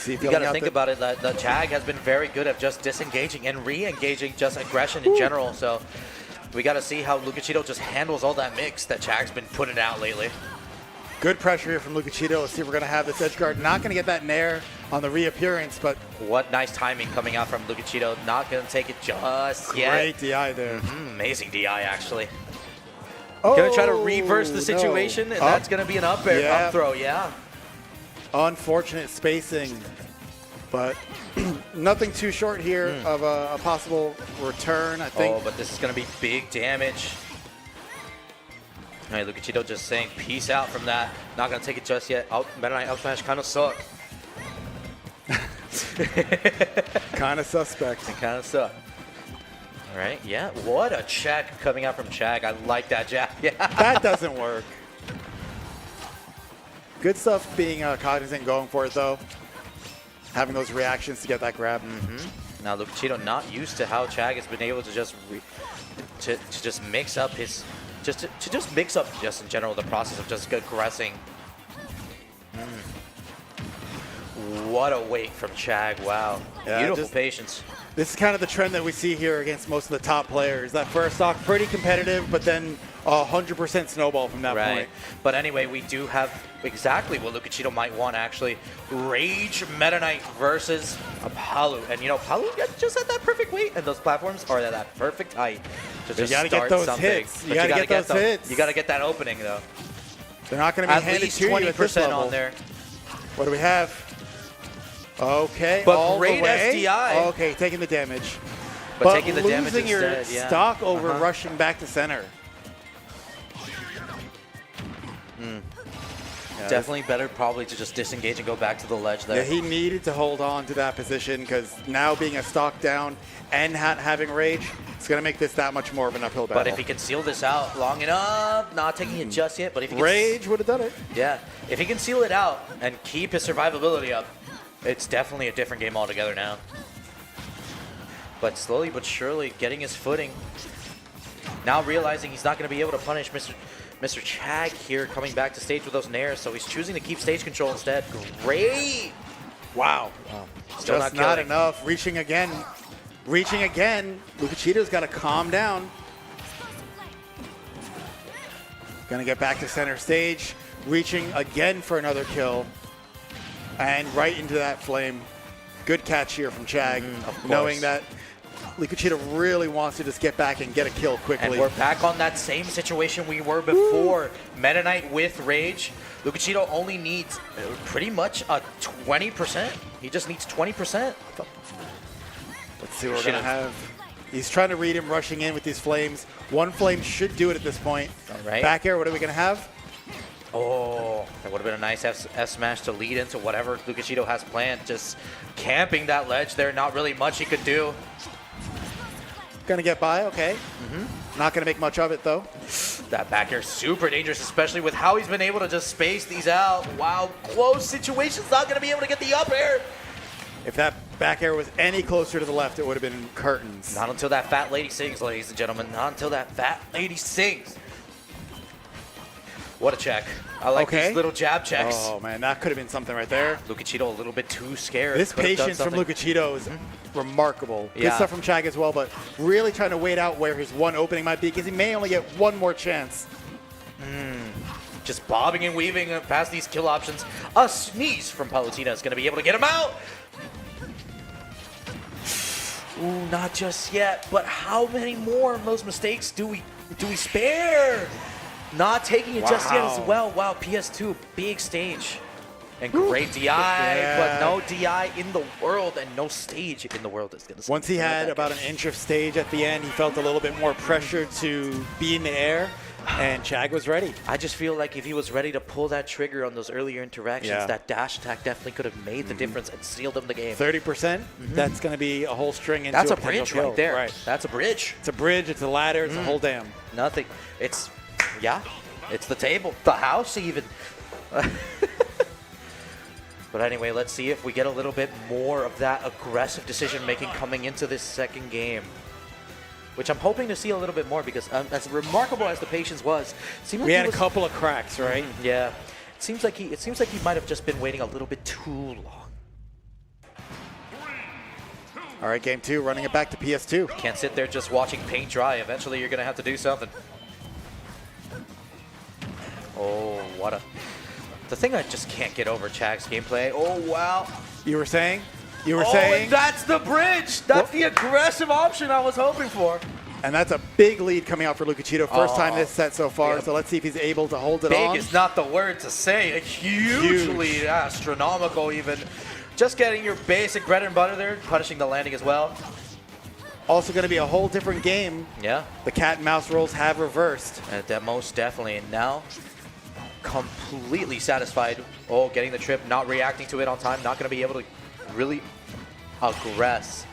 You gotta think about it that the Chag has been very good at just disengaging and re-engaging just aggression in general. So we gotta see how Lucachito just handles all that mix that Chag's been putting out lately. Good pressure here from Lucachito. Let's see if we're going to have this edge guard. Not going to get that nair on the reappearance, but... What nice timing coming out from Lucachito. Not going to take it just yet. Great DI there. Amazing DI, actually. Going to try to reverse the situation, and that's going to be an up air, up throw, Unfortunate spacing, but nothing too short here of a possible return, I think. Oh, but this is going to be big damage. All right, Lucachito just saying peace out from that. Not going to take it just yet. Oh, Meta Knight up smash kind of suck. Kind of suspect. Kind of suck. All right, yeah. What a check coming out from Chag. I like that jab. Yeah. That doesn't work. Good stuff being cognizant and going for it, though. Having those reactions to get that grab. Now, Lucachito not used to how Chag has been able to just just mix up his... Just mix up just in general the process of just aggressing. What a wait from Chag, wow. Yeah, beautiful patience. This is kind of the trend that we see here against most of the top players. That first stock pretty competitive, but then 100% snowball from that point. But anyway, we do have exactly what Lucachito might want, actually. Rage Meta Knight versus a Palu. And, you know, Palu just at that perfect weight, and those platforms are at that perfect height to just start get those hits. You got to get those hits. You got to get that opening, though. They're not going to be at handed least to you at this 20% level. on there. What do we have? Okay, but all great the way. SDI. Okay, taking the damage. But taking the damage losing your instead, stock over rushing back to center. Definitely better probably to just disengage and go back to the ledge there. Yeah, he needed to hold on to that position because now being a stock down and having rage, It's going to make this that much more of an uphill battle. But if he can seal this out long enough, not taking it just yet, but if he can Rage would have done it. Yeah, if he can seal it out and keep his survivability up, it's definitely a different game altogether now. But slowly but surely getting his footing. Now realizing he's not going to be able to punish Mr. Chag here coming back to stage with those nairs, so he's choosing to keep stage control instead. Great! Wow. Still Just not not killing. enough. Reaching again. Reaching again. Lucacheeto's got to calm down. Gonna get back to center stage. Reaching again for another kill. And right into that flame. Good catch here from Chag. Of Knowing course. that Lucacheeto really wants to just get back and get a kill quickly. And we're back on that same situation we were before. Meta Knight with Rage. Lucacheeto only needs pretty much a 20%. He just needs 20%. Let's see what we're gonna have. He's trying to read him rushing in with these flames. One flame should do it at this point. All right. Back air, what are we gonna have? Oh, that would have been a nice F smash to lead into whatever Lucacheeto has planned. Just camping that ledge there, not really much he could do. Gonna get by, okay. Not gonna make much of it though. That back air super dangerous, especially with how he's been able to just space these out. Wow, close situations, not gonna be able to get the up air. If that back air was any closer to the left, it would have been curtains. Not until that fat lady sings, ladies and gentlemen. Not until that fat lady sings. What a check. I like these little jab checks. Oh man, that could have been something right there. Lucacheeto a little bit too scared. This Could have done patience from something. Lucacheeto is remarkable. Good Yeah. stuff from Chag as well, but really trying to wait out where his one opening might be because he may only get one more chance. Just bobbing and weaving past these kill options. A sneeze from Palutena is going to be able to get him out. Ooh, not just yet, but how many more of those mistakes do we spare? Not taking it just yet as Wow. well. Wow, PS2, big stage. And great DI, Yeah. but no DI in the world and no stage in the world is going to Once he had about an inch of stage at the end, he felt a little bit more pressure to be in the air, and Chag was ready. I just feel like if he was ready to pull that trigger on those earlier interactions, Yeah. that dash attack definitely could have made the difference and sealed him the game. 30%, that's going to be a whole string into That's a potential bridge kill. right there. Right. That's a bridge. It's a bridge, it's a ladder, it's a whole dam. Nothing. It's, yeah, it's the table, the house even. But anyway, let's see if we get a little bit more of that aggressive decision making coming into this second game. Which I'm hoping to see a little bit more because as remarkable as the patience was, it seemed like We he had a was- couple of cracks, right? Yeah. It seems like he might have just been waiting a little bit too long. All right, game two, running it back to PS2. Can't sit there just watching paint dry. Eventually you're gonna have to do something. Oh, what a... The thing I just can't get over Chag's gameplay. Oh, wow. You were saying? You were Oh, saying? and that's the bridge. That's the aggressive option I was hoping for. And that's a big lead coming out for Lucacheeto. First time Oh. this set so far, Yeah. so let's see if he's able to hold it on. Big is not the word to say. A huge Huge. lead, astronomical even. Just getting your basic bread and butter there, punishing the landing as well. Also going to be a whole different game. Yeah, The cat and mouse roles have reversed. that most definitely. And now, completely satisfied. Oh, getting the trip, not reacting to it on time, not going to be able to really aggress.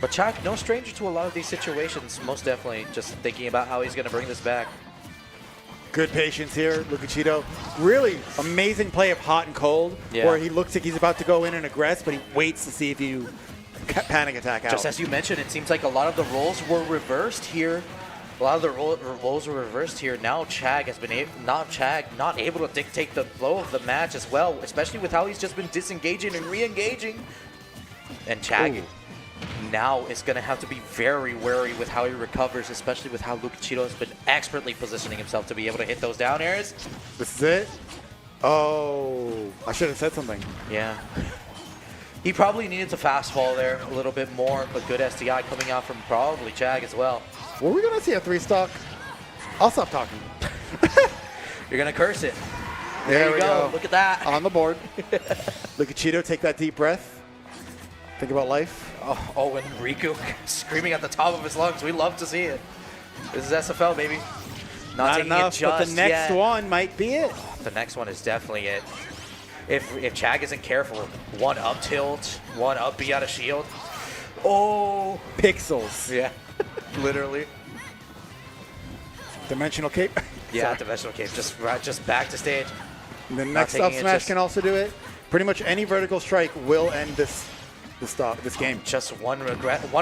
But Chag, no stranger to a lot of these situations, most definitely. Just thinking about how he's going to bring this back. Good patience here, Lucacheeto. Really amazing play of hot and cold, Yeah. where he looks like he's about to go in and aggress, but he waits to see if you panic attack out. Just as you mentioned, it seems like a lot of the roles were reversed here. A lot of the roles were reversed here. Now Chag has been not able to dictate the flow of the match as well, especially with how he's just been disengaging and re-engaging. And Chag now is going to have to be very wary with how he recovers, especially with how Lucacheeto has been expertly positioning himself to be able to hit those down airs. This is it. Oh, I should have said something. Yeah. He probably needed to fast fall there a little bit more, but good STI coming out from probably Chag as well. Were we going to see a 3-stock? I'll stop talking. You're going to curse it. There you we go. go. Look at that. On the board. Lucacheeto, take that deep breath. Think about life. Oh, and Riku screaming at the top of his lungs. We love to see it. This is SFL, baby. Not taking enough, it but the just next yet. one might be it. The next one is definitely it. If Chag isn't careful, one up tilt, one up B out of shield. Oh. Pixels. Yeah. Literally. Dimensional cape. Yeah, dimensional cape. Just back to stage. And the Not next taking up it, smash just- can also do it. Pretty much any vertical strike will end this game. Just one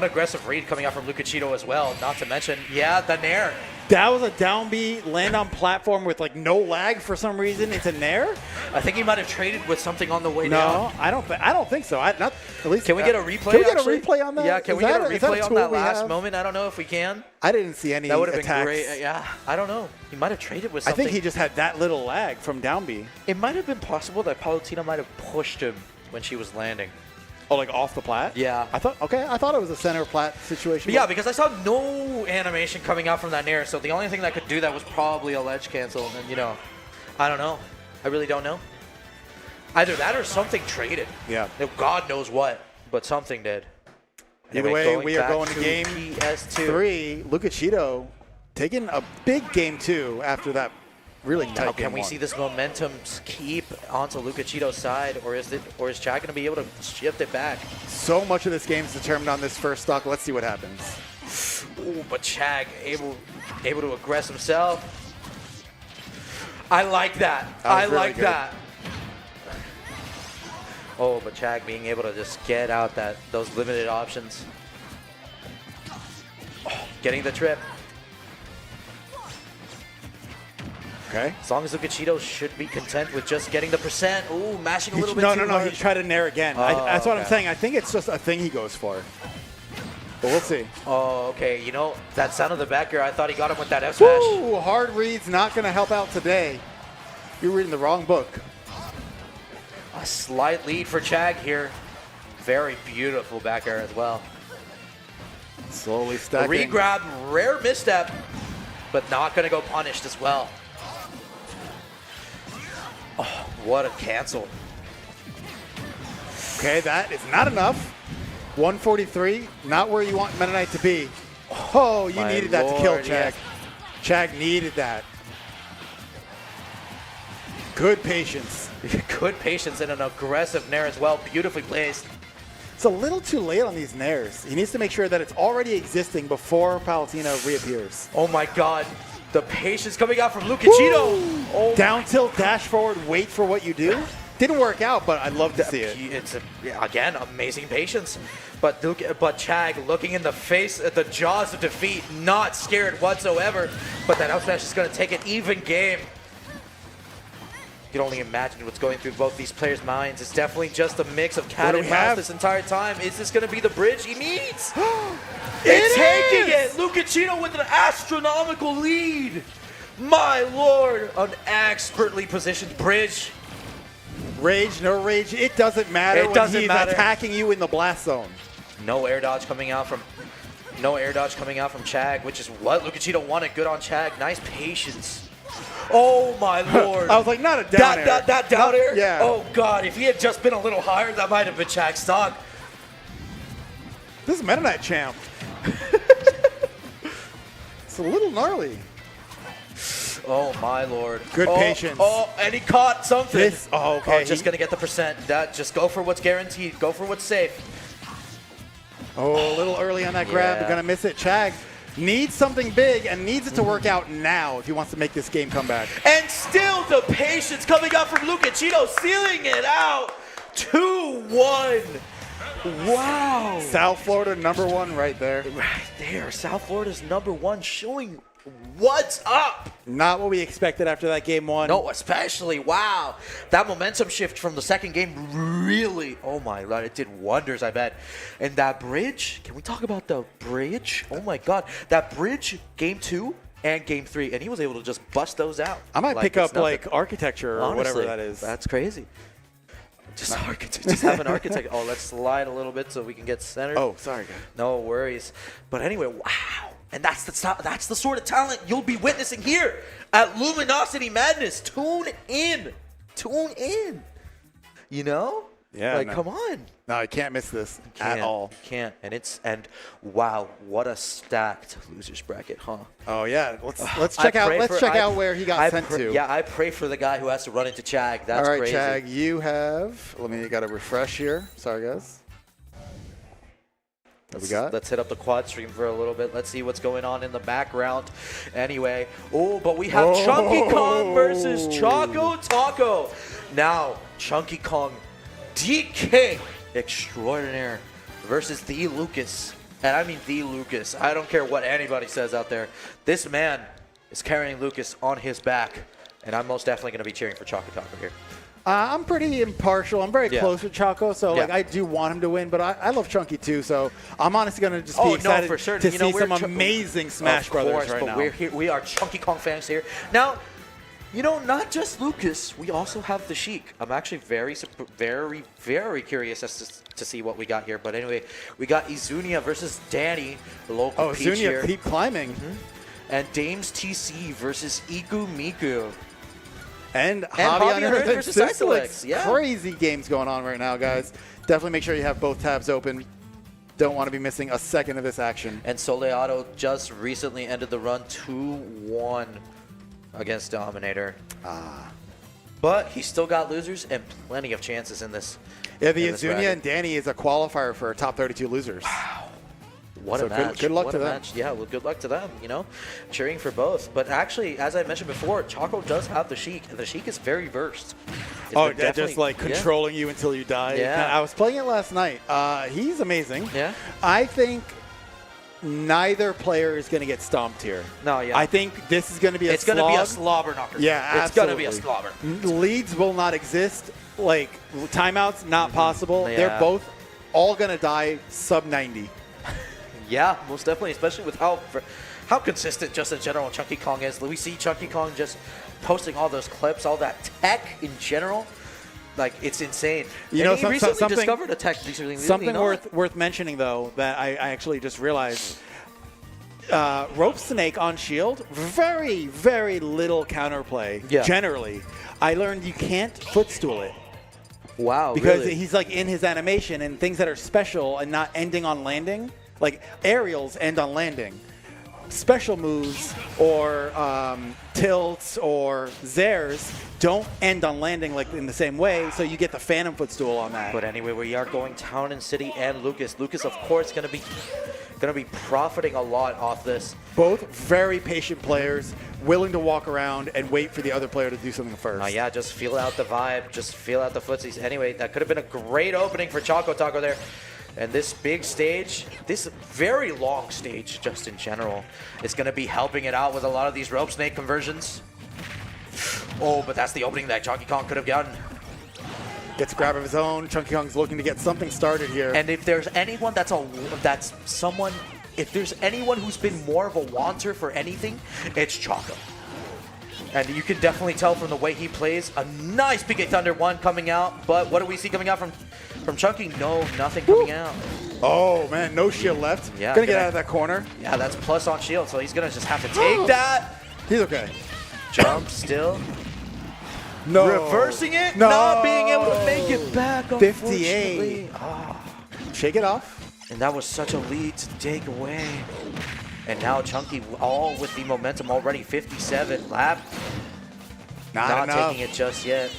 aggressive read coming out from Lucachito as well. Not to mention, yeah, the Nair. That was a down B, land on platform with like no lag for some reason. It's a Nair? I think he might have traded with something on the way down. No, I don't think so. Not at least. Can we get a replay? Can we get actually? a replay on that? Yeah, can Is we get a that- is that replay on tool that we last have? moment? I don't know if we can. I didn't see any That would have been attacks. great. Yeah, I don't know. He might have traded with I something. think he just had that little lag from down B. It might have been possible that Palutena might have pushed him when she was landing. Oh, like off the plat? Yeah. I thought it was a center plat situation. But yeah, because I saw no animation coming out from that Nair, so the only thing that could do that was probably a ledge cancel. And, you know, I don't know. I really don't know. Either that or something traded. Yeah. God knows what, but something did. Either way, we are back going to game PS2. 3. Lucachito taking a big game 2 after that really tight Now, game can we 1. see this momentum keep onto Lucachito's side, or is Chad going to be able to shift it back? So much of this game is determined on this first stock. Let's see what happens. Ooh, but Chag able to aggress himself. I like that. I really like good. that. Oh, but Chag being able to just get out those limited options. Oh, getting the trip. Okay. As long as Lucachito should be content with just getting the percent. Ooh, mashing a little bit No, too no, hard. he tried to nair again. Oh, That's what I'm okay. saying. I think it's just a thing he goes for. But we'll see. Oh, okay. You know, that sound of the back air, I thought he got him with that F smash. Woo! Hard reads not going to help out today. You're reading the wrong book. A slight lead for Chag here. Very beautiful back air as well. Slowly A stacking. re-grab, rare misstep, but not going to go punished as well. Oh, what a cancel. Okay, that is not enough. 143, not where you want Meta Knight to be. Oh, you My needed that to kill lord, Chag. yes. Chag needed that. Good patience. Good patience and an aggressive nair as well. Beautifully placed. It's a little too late on these nairs. He needs to make sure that it's already existing before Palutena reappears. Oh my god. The patience coming out from Lucachito. Oh, Down tilt, dash forward, wait for what you do. Didn't work out, but I'd love to see it. it's again amazing patience, but Chag looking in the face at the jaws of defeat, not scared whatsoever. But that up smash is going to take an even game. You can only imagine what's going through both these players' minds. It's definitely just a mix of cat do and we mouse have? this entire time. Is this going to be the bridge he needs? It It's taking is! it. Lucachito with an astronomical lead. My lord, an expertly positioned bridge. Rage, no rage, it doesn't matter It when doesn't he's matter. attacking you in the blast zone. No air dodge coming out from Chag, which is what Lucachito wanted. Good on Chag. Nice patience. Oh my lord. I was like, not a down air. That down air? Yeah. Oh god, if he had just been a little higher, that might have been Chag's stock. This is Meta Knight champ. It's a little gnarly. Oh my lord. Good Oh, patience. Oh, and he caught something. Okay. Just gonna get the percent. Just go for what's guaranteed. Go for what's safe. Oh, a little early on that grab. Yeah. You're gonna miss it. Chag needs something big and needs it to work out now if he wants to make this game come back. And still the patience coming up from Lucachito, sealing it out. 2-1. Wow. South Florida #1 right there. Right there. South Florida's #1 showing what's up. Not what we expected after that game 1. No, especially, wow. That momentum shift from the second game really, oh my god, it did wonders, I bet. And that bridge, can we talk about the bridge? Oh my god, that bridge, game 2 and game 3, and he was able to just bust those out. I might pick it's up nothing. like architecture or whatever Honestly, that is. That's crazy. Just architect, just have an architect. Oh, let's slide a little bit so we can get centered. Oh, sorry, guys. No worries. But anyway, wow. And that's the sort of talent you'll be witnessing here at Luminosity Madness. Tune in. Tune in. You know? Yeah, Like, no. come on. No, I can't miss this at all. Can't. And wow, what a stacked losers bracket, huh? Oh yeah, let's check out where he got sent to. Yeah, I pray for the guy who has to run into Chag. That's all right, crazy. Chag, you have. Got to refresh here. Sorry, guys. What we got? Let's hit up the quad stream for a little bit. Let's see what's going on in the background. Anyway, but we have Chunky Kong versus Choco Taco. Now, Chunky Kong, DK extraordinaire versus the Lucas. And I mean the Lucas. I don't care what anybody says out there. This man is carrying Lucas on his back. And I'm most definitely going to be cheering for Choco Taco here. I'm pretty impartial. I'm very close with Choco, so like I do want him to win, but I love Chunky too. So I'm honestly going to just be excited for sure. to see some amazing Smash Brothers right now. We're here. We are Chunky Kong fans here. Now, not just Lucas. We also have the Sheik. I'm actually very, very curious as to see what we got here. But anyway, we got Izunia versus Danny, the local Peach Izunia here. keep climbing. And Dames TC versus Iku Miku. And Javi on Earth versus Sisalix. Sisalix, yeah. Crazy games going on right now, guys. Definitely make sure you have both tabs open. Don't want to be missing a second of this action. And Soleado just recently ended the run 2-1 against Dominator. But he's still got losers and plenty of chances in this. Yeah, the in this Izunia bracket. and Danny is a qualifier for top 32 losers. What So a match. good luck what to a them. match. Yeah, well, good luck to them, cheering for both. But actually, as I mentioned before, Choco does have the Sheik, and the Sheik is very versed. Oh, just like controlling you until you die. Yeah. I was playing it last night. He's amazing. Yeah. I think neither player is going to get stomped here. No, yeah. I think this is going to be It's going to be a slobber knocker. Yeah, It's going to be a absolutely. slobber. Leads will not exist. Like, timeouts, not possible. Yeah. They're both all going to die sub 90. Yeah, most definitely, especially with how consistent just in general Chunky Kong is. We see Chunky Kong just posting all those clips, all that tech in general. Like, it's insane. He recently discovered a tech. Something worth mentioning, though, that I actually just realized. Rope Snake on shield, very, very little counterplay, generally. I learned you can't footstool it. Wow, because really? he's like in his animation and things that are special and not ending on landing. Like aerials end on landing. Special moves or tilts or zairs don't end on landing like in the same way, so you get the Phantom Footstool on that. But anyway, we are going Town and City and Lucas. Lucas, of course, going to be profiting a lot off this. Both very patient players, willing to walk around and wait for the other player to do something first. Yeah, just feel out the vibe, just feel out the footsies. Anyway, that could have been a great opening for Choco Taco there. And this big stage, this very long stage just in general, is going to be helping it out with a lot of these rope snake conversions. Oh, but that's the opening that Chunky Kong could have gotten. Gets a grab of his own. Chunky Kong's looking to get something started here. And if there's anyone if there's anyone who's been more of a wanter for anything, it's Choco. And you can definitely tell from the way he plays. A nice PK Thunder 1 coming out, but what do we see coming out from Chunky? No, nothing coming out. Oh, man, no shield left. Yeah, Gonna get out of that corner. Yeah, that's plus on shield, so he's going to just have to take that. He's okay. Jump still. No. Reversing it, No. not being able to make it back, 58. unfortunately. Shake it off. And that was such a lead to take away. And now Chunky, all with the momentum already, 57 lap. Not enough. Taking it just yet.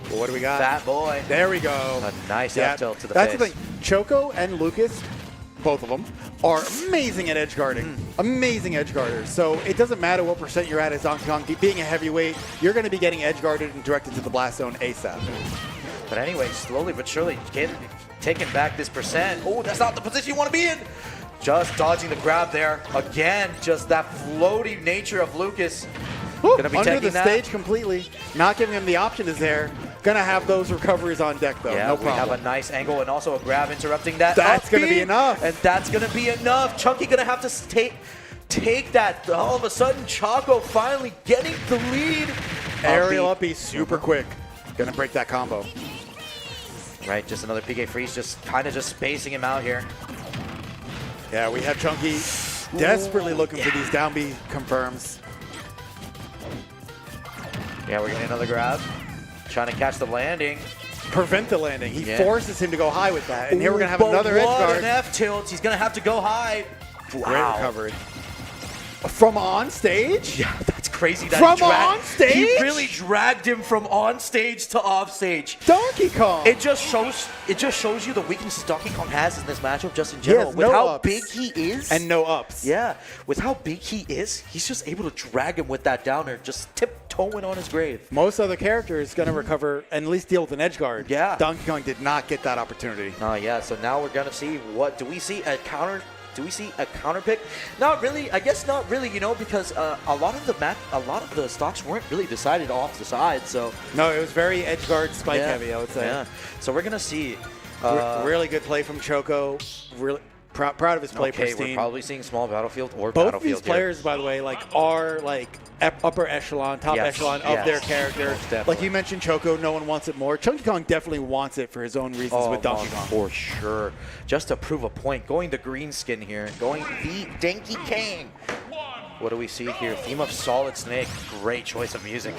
Well, what do we got? Fat boy. There we go. A nice F tilt to the That's face. the thing. Choco and Lucas, both of them, are amazing at edge guarding. Amazing edge guarders. So it doesn't matter what percent you're at as Donkey Kong. Being a heavyweight, you're going to be getting edge guarded and directed to the blast zone ASAP. But anyway, slowly but surely, taking back this percent. Oh, that's not the position you want to be in. Just dodging the grab there. Again, just that floaty nature of Lucas. Gonna be Under taking the that. stage completely. Not giving him the option is there. Gonna have those recoveries on deck though. Yeah, No we problem. have a nice angle and also a grab interrupting that. That's up gonna be B. enough. And that's gonna be enough. Chunky gonna have to take that. All of a sudden, Choco finally getting the lead. Aerial up B super quick. Gonna break that combo. Right, just another PK freeze, just kind of just spacing him out here. Yeah, we have Chunky desperately looking for these down B confirms. Yeah, we're getting another grab. Trying to catch the landing. Prevent the landing. He Yeah. forces him to go high with that. And here we're gonna have But another edge what guard. an F tilt. He's gonna have to go high. Great Wow. recovery. From on stage? Yeah, that's crazy that From he dragged, on stage? He really dragged him from on stage to off stage. Donkey Kong. It just shows you the weaknesses Donkey Kong has in this matchup just in general. has With no how ups. big he is. and no ups. Yeah, with how big he is, he's just able to drag him with that downer, just tiptoeing on his grave. Most other characters going to recover and at least deal with an edge guard. Yeah. Donkey Kong did not get that opportunity. Oh yeah, so now we're gonna see what do we see a counter? Do we see a counter pick? Not really. I guess not really. You know, because a lot of the stocks weren't really decided off the side. So No, it was very edge guard spike yeah, heavy, I would say. Yeah. So we're gonna see. Really good play from Choco. Really proud of his play. Okay, pristine. we're probably seeing small battlefield or Both of battlefield these players, by the way, are upper echelon, top Yes, echelon yes. of their character. Most definitely. Like you mentioned, Choco, no one wants it more. Chunky Kong definitely wants it for his own reasons with Donkey Kong. For sure. Just to prove a point, going the green skin here, going the Donkey Kong. What do we see here? Theme of Solid Snake. Great choice of music.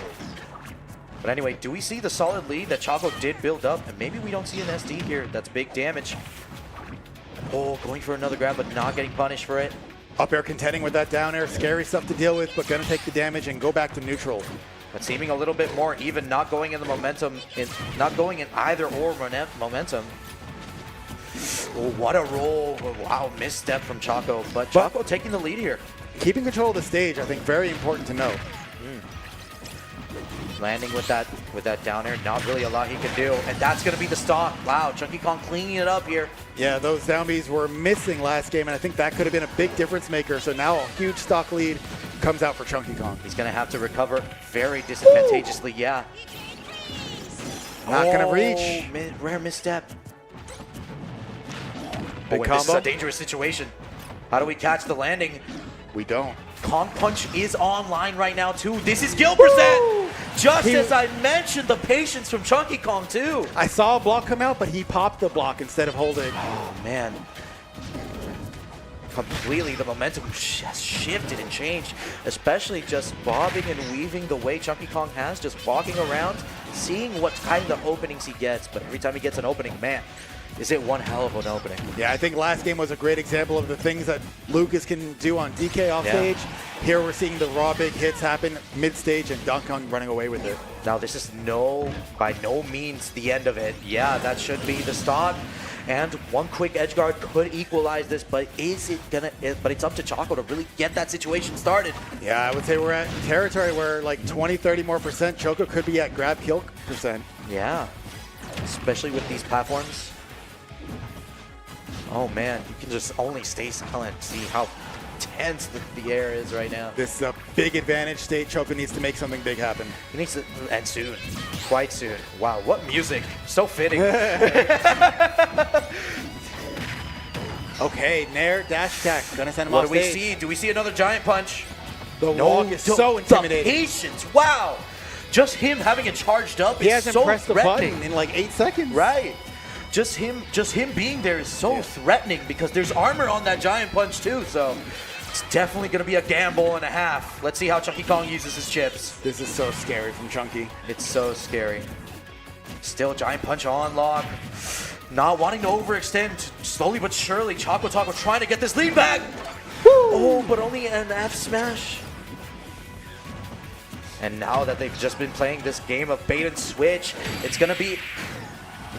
But anyway, do we see the solid lead that Choco did build up? And maybe we don't see an SD here. That's big damage. Oh, going for another grab, but not getting punished for it. Up air contending with that down air. Scary stuff to deal with, but going to take the damage and go back to neutral. But seeming a little bit more even, not going in the momentum, not going in either or momentum. Oh, what a roll. Wow, misstep from Choco. But Choco taking the lead here. Keeping control of the stage, I think, very important to know. Landing with that down air, not really a lot he can do. And that's going to be the stock. Wow, Chunky Kong cleaning it up here. Yeah, those down Bs were missing last game, and I think that could have been a big difference maker. So now a huge stock lead comes out for Chunky Kong. He's going to have to recover very disadvantageously, yeah. Not going to reach. Rare misstep. Big Oh, and this is combo. a dangerous situation. How do we catch the landing? We don't. Kong Punch is online right now, too. This is kill percent. Just as I mentioned, the patience from Chunky Kong, too. I saw a block come out, but he popped the block instead of holding. Oh, man. Completely, the momentum has shifted and changed, especially just bobbing and weaving the way Chunky Kong has, just walking around, seeing what kind of openings he gets. But every time he gets an opening, man, is it one hell of an opening. Yeah, I think last game was a great example of the things that Lucas can do on DK off stage. Here we're seeing the raw big hits happen mid-stage and Donkey Kong running away with it. Now this is by no means the end of it. Yeah, that should be the stock. And one quick edge guard could equalize this, but is it gonna? But it's up to Choco to really get that situation started. Yeah, I would say we're at territory where like 20-30 more percent. Choco could be at grab kill percent. Yeah, especially with these platforms. Oh man, you can just only stay silent. See how tense the air is right now. This is a big advantage state. Choco needs to make something big happen. He needs to, and soon, quite soon. Wow, what music! So fitting. Okay, Nair dash attack. Gonna send him What off do we stage. see? Do we see another giant punch? The wall is so The intimidating. patience, wow! Just him having it charged up He is hasn't so pressed the threatening. button in like 8 seconds. Right. Just him being there is so threatening because there's armor on that giant punch too. So it's definitely going to be a gamble and a half. Let's see how Chunky Kong uses his chips. This is so scary from Chunky. It's so scary. Still giant punch on lock. Not wanting to overextend. Slowly but surely, Choco Taco trying to get this lead back. Oh, but only an F smash. And now that they've just been playing this game of bait and switch, it's going to be...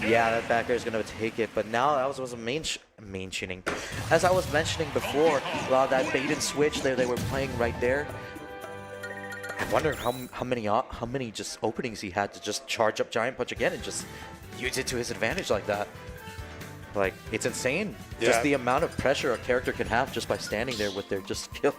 Yeah, that back air is going to take it, but now that was a mentioning. As I was mentioning before, well, that bait and switch there they were playing right there. I wonder how many just openings he had to just charge up Giant Punch again and just use it to his advantage like that. Like, it's insane. Yeah. Just the amount of pressure a character can have just by standing there with their just kill.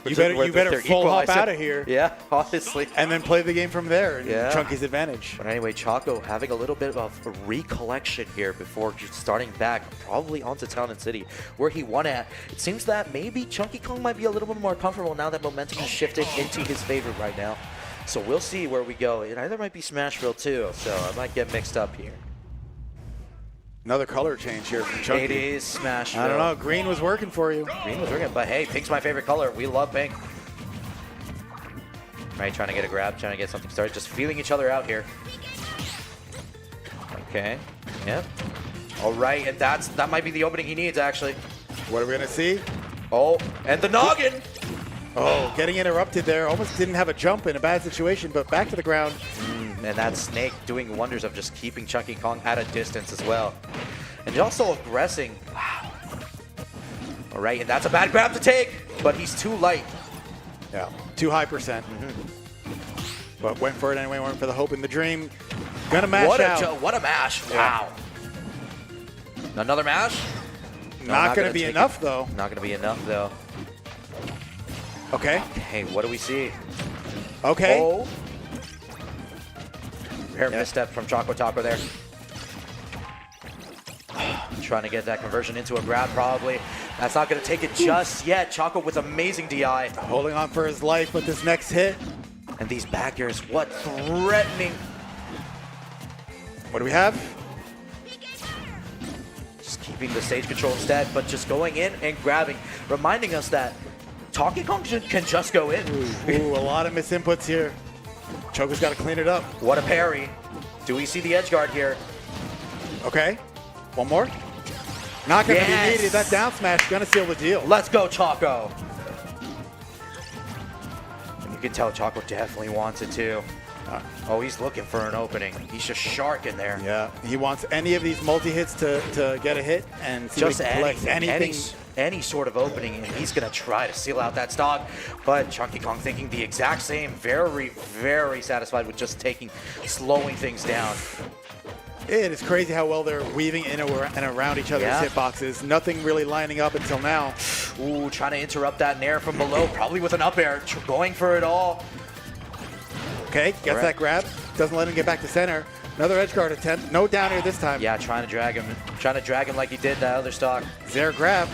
You better full hop out of here. Yeah, honestly. And then play the game from there in Yeah. Chunky's advantage. But anyway, Choco having a little bit of a recollection here before just starting back, probably onto Town and City, where he won at. It seems that maybe Chunky Kong might be a little bit more comfortable now that momentum has shifted into his favor right now. So we'll see where we go. It either might be Smashville too, so I might get mixed up here. Another color change here from Chunky. It is Smashville. I don't know. Green was working for you. Green was working, but hey, pink's my favorite color. We love pink. Right, trying to get a grab, trying to get something started, just feeling each other out here. Okay, yep. All right, and that might be the opening he needs, actually. What are we going to see? Oh, and the noggin! Oh, getting interrupted there. Almost didn't have a jump in a bad situation, but back to the ground. And that Snake doing wonders of just keeping Chunky Kong at a distance as well. And he's also aggressing. Wow. All right, and that's a bad grab to take, but he's too light. Yeah, too high percent. But went for it anyway, went for the hope and the dream. Gonna mash out. What a mash. Wow. Another mash? No, not gonna be take enough, it. though. Not gonna be enough, though. Okay. Okay, what do we see? Okay. Oh. Rare misstep from Choco Taco there. Trying to get that conversion into a grab, probably. That's not going to take it just yet. Choco with amazing DI. Holding on for his life with this next hit. And these back airs, what threatening. What do we have? Just keeping the stage control instead, but just going in and grabbing. Reminding us that Donkey Kong can just go in. Ooh, a lot of misinputs here. Choco's got to clean it up. What a parry. Do we see the edge guard here? Okay. One more. Not going to Yes. be needed. That down smash going to seal the deal. Let's go, Choco. And you can tell Choco definitely wants it too. Oh, he's looking for an opening. He's just sharking there. Yeah, he wants any of these multi-hits to get a hit and see Just what he can collect. Anything. any sort of opening, and he's going to try to seal out that stock. But Chunky Kong thinking the exact same, very, very satisfied with just slowing things down. It is crazy how well they're weaving in and around each other's hitboxes. Nothing really lining up until now. Ooh, trying to interrupt that nair from below, probably with an up air, going for it all. Okay, gets that grab. Doesn't let him get back to center. Another edge guard attempt. No down air this time. Yeah, trying to drag him like he did that other stock. There grab.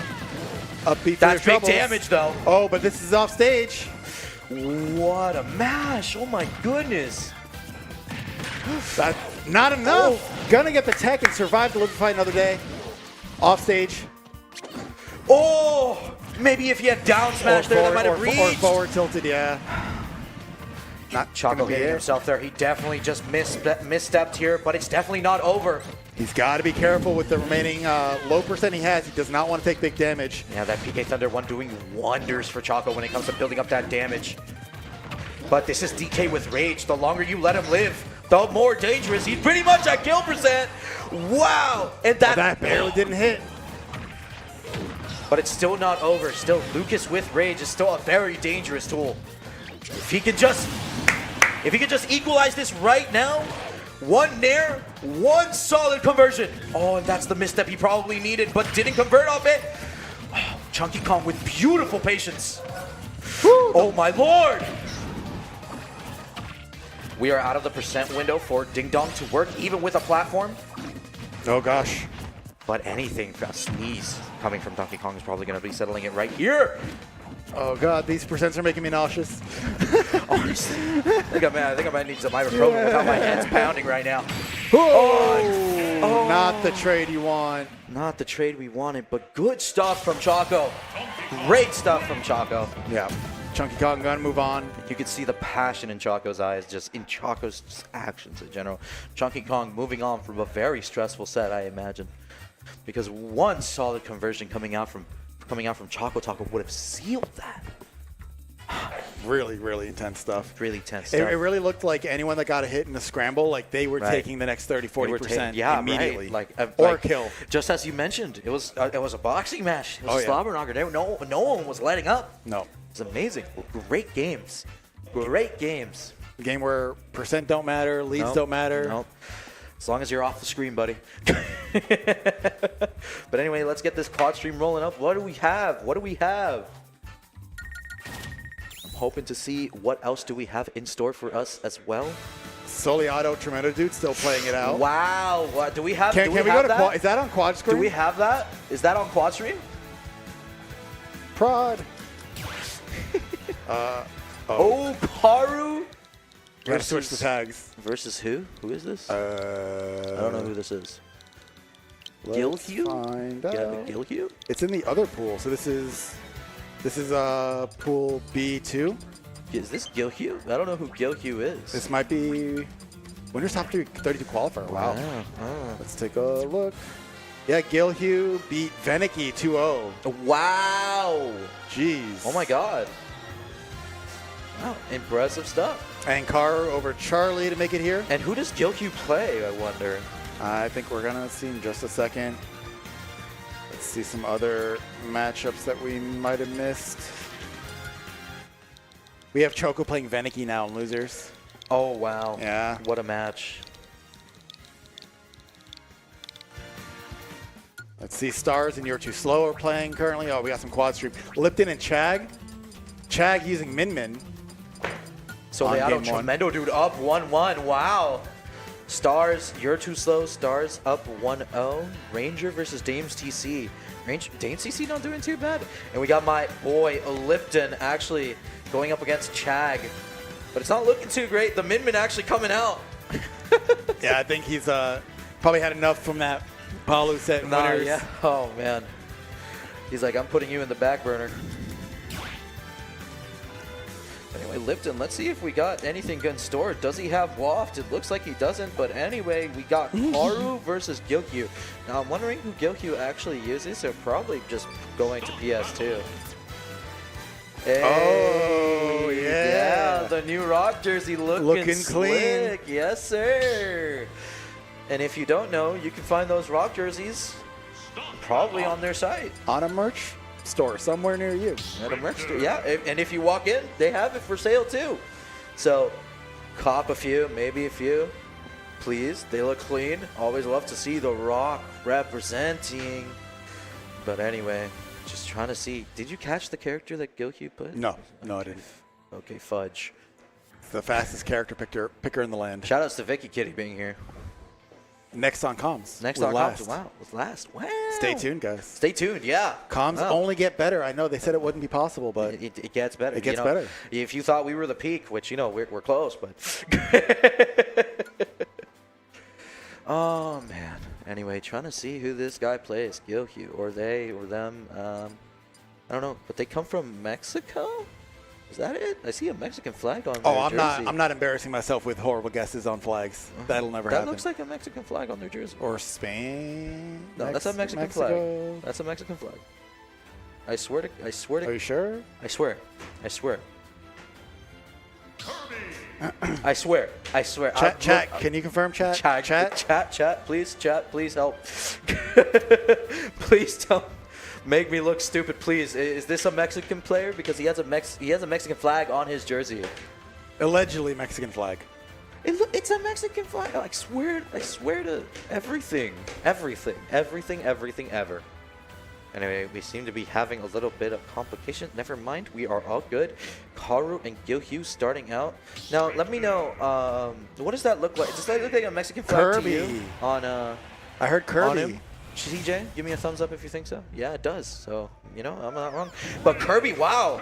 Upbeat for That's your big troubles. damage though. Oh, but this is off stage. What a mash! Oh my goodness. That's not enough. Gonna get the tech and survive to live to fight another day. Off stage. Oh, maybe if he had down smash there, that might have Or reached. forward tilted, yeah. Not Choco gonna be hitting it. himself there. He definitely just misstepped here, but it's definitely not over. He's got to be careful with the remaining low percent he has. He does not want to take big damage. Yeah, that PK Thunder 1 doing wonders for Choco when it comes to building up that damage. But this is DK with Rage. The longer you let him live, the more dangerous. He's pretty much at kill percent. Wow! And That barely didn't hit. But it's still not over. Still, Lucas with Rage is still a very dangerous tool. If he could just equalize this right now, one nair, one solid conversion. Oh, and that's the misstep he probably needed, but didn't convert off it. Oh, Chunky Kong with beautiful patience. Oh my lord! We are out of the percent window for Ding Dong to work, even with a platform. Oh gosh. But anything, a sneeze coming from Donkey Kong is probably going to be settling it right here. Oh god, these percents are making me nauseous. Honestly, I think I might need some ibuprofen without my head's pounding right now. Oh, not the trade you want. Not the trade we wanted, but good stuff from Choco. Great stuff from Choco. Yeah. Chunky Kong gonna move on. You can see the passion in Choco's eyes, just in Choco's actions in general. Chunky Kong moving on from a very stressful set, I imagine, because one solid conversion coming out from Choco Taco would have sealed that. Really, really intense stuff. Really tense It stuff. really looked like anyone that got a hit in the scramble, like they were taking the next 30, 40% yeah, immediately. right. Or like, kill. Just as you mentioned, it was a boxing match. It was Oh, a yeah. slobber knocker. No one was letting up. No. It was amazing. Great games. Great games. A game where percent don't matter, leads Nope. don't matter. Nope. As long as you're off the screen, buddy. But anyway, let's get this quad stream rolling up. What do we have? What do we have? I'm hoping to see what else do we have in store for us as well. Soliato, Tremendo Dude still playing it out. Wow. What do we have? Can do we we go have to that? quad? Is that on quad screen? Do we have that? Is that on quad stream? prod? Oh, Karu Gotta switch the tags. versus who? Who is this? I I don't know who this is. Let's Gilhue? find out. Gilhue? It's in the other pool. So this is pool B2. Is this Gilhue? I don't know who Gilhue is. This might be winners top 32 qualifier. Wow. Oh. Let's take a look. Yeah, Gilhue beat Venicky 2-0. Wow. Jeez. Oh my god. Wow, impressive stuff. And Karu over Charlie to make it here. And who does Gyokyu play, I wonder? I think we're going to see in just a second. Let's see some other matchups that we might have missed. We have Choco playing Veniki now in losers. Oh, wow. Yeah. What a match. Let's see, Stars and You're Too Slow are playing currently. Oh, we got some quad stream. Lipton and Chag. Chag using Min Min. Soleado game one. Tremendo, dude, up 1-1. Wow. Stars, You're Too Slow. Stars up 1-0. Ranger versus Dames TC. Dames TC not doing too bad. And we got my boy Lipton actually going up against Chag. But it's not looking too great. The Min Min actually coming out. Yeah, I think he's probably had enough from that Palu set winners. Yeah. Oh, man. He's like, I'm putting you in the back burner. Anyway, Lipton, let's see if we got anything good in store. Does he have Waft? It looks like he doesn't, but anyway, we got Karu versus Gyokyu. Now, I'm wondering who Gyokyu actually uses. They're probably just going to PS2. Hey, Oh, yeah. Yeah, the new Rock jersey looking clean. slick. Yes, sir. And if you don't know, you can find those Rock jerseys probably on their site. On a merch store somewhere near you. At a merch store, yeah. And if you walk in, they have it for sale too. So, cop a few, maybe a few. Please, they look clean. Always love to see the Rock representing. But anyway, just trying to see. Did you catch the character that Gyokyu put? No, I didn't. Okay, fudge. It's the fastest character picker in the land. Shout outs to Vicky Kitty being here. Next on comms. Next with on Last. comms. Wow, with last. Wow. Stay tuned, guys. Stay tuned, yeah. Comms Wow. only get better. I know they said it wouldn't be possible, but It gets better. It gets you know, better. If you thought we were the peak, which, you know, we're close, but. Oh, man. Anyway, trying to see who this guy plays. Gyokyu, or they, or them. I don't know, but they come from Mexico? Is that it? I see a Mexican flag on their jersey. I'm not embarrassing myself with horrible guesses on flags. That'll never That happen. looks like a Mexican flag on their jersey. Or Spain. No, that's a Mexican Mexico. flag. That's a Mexican flag. I swear to Are you sure? I swear. I swear. Chat, can you confirm chat? Chat, please help. Please don't make me look stupid, please. Is this a Mexican player? Because he has a Mexican flag on his jersey. Allegedly Mexican flag. It's a Mexican flag. I swear to everything ever. Anyway, we seem to be having a little bit of complication. Never mind, we are all good. Karu and Gyokyu starting out. Now, let me know, what does that look like? Does that look like a Mexican flag to you? I heard Kirby. On him? CJ, give me a thumbs up if you think so. Yeah, it does. So, you know, I'm not wrong. But Kirby, wow.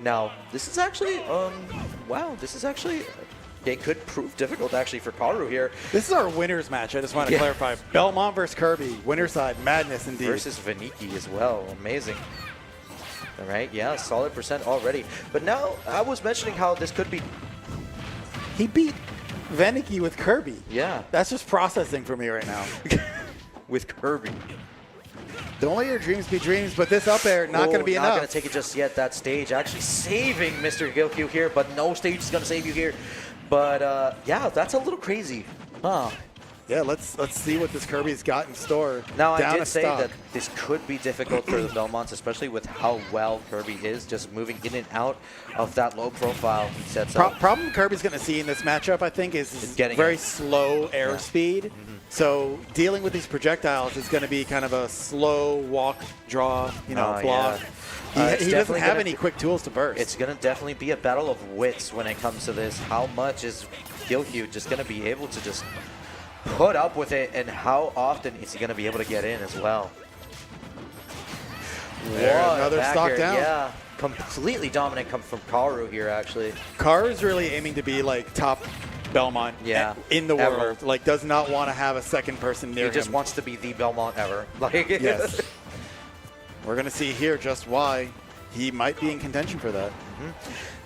Now, this is actually, it could prove difficult actually for Karu here. This is our winners match. I just want to clarify. Belmont versus Kirby. Winner side. Madness indeed. Versus Veniki as well. Amazing. All right, yeah, solid percent already. But now, I was mentioning how this could be... He beat Veniki with Kirby. Yeah. That's just processing for me right now. With Kirby. Don't let your dreams be dreams, but this up air, not going to be enough. Not going to take it just yet. That stage actually saving Mr. Gyokyu here, but no stage is going to save you here. But, yeah, that's a little crazy. Huh. Yeah, let's see what this Kirby's got in store. Now, I Down did a say stock. that this could be difficult for the Belmonts, especially with how well Kirby is, just moving in and out of that low profile he sets up. Problem Kirby's going to see in this matchup, I think, is Getting very it. slow airspeed. So dealing with these projectiles is going to be kind of a slow walk, draw, block. Yeah. It's He doesn't definitely have gonna any quick tools to burst. It's going to definitely be a battle of wits when it comes to this. How much is Gyokyu just going to be able to just put up with it, and how often is he going to be able to get in as well? There, What a another back stock air. down. Yeah, completely dominant come from Karu here, actually. Karu's really aiming to be like top Belmont in the ever. world. Like, does not want to have a second person near He just him. wants to be the Belmont ever. Like, Yes. We're going to see here just why he might be in contention for that.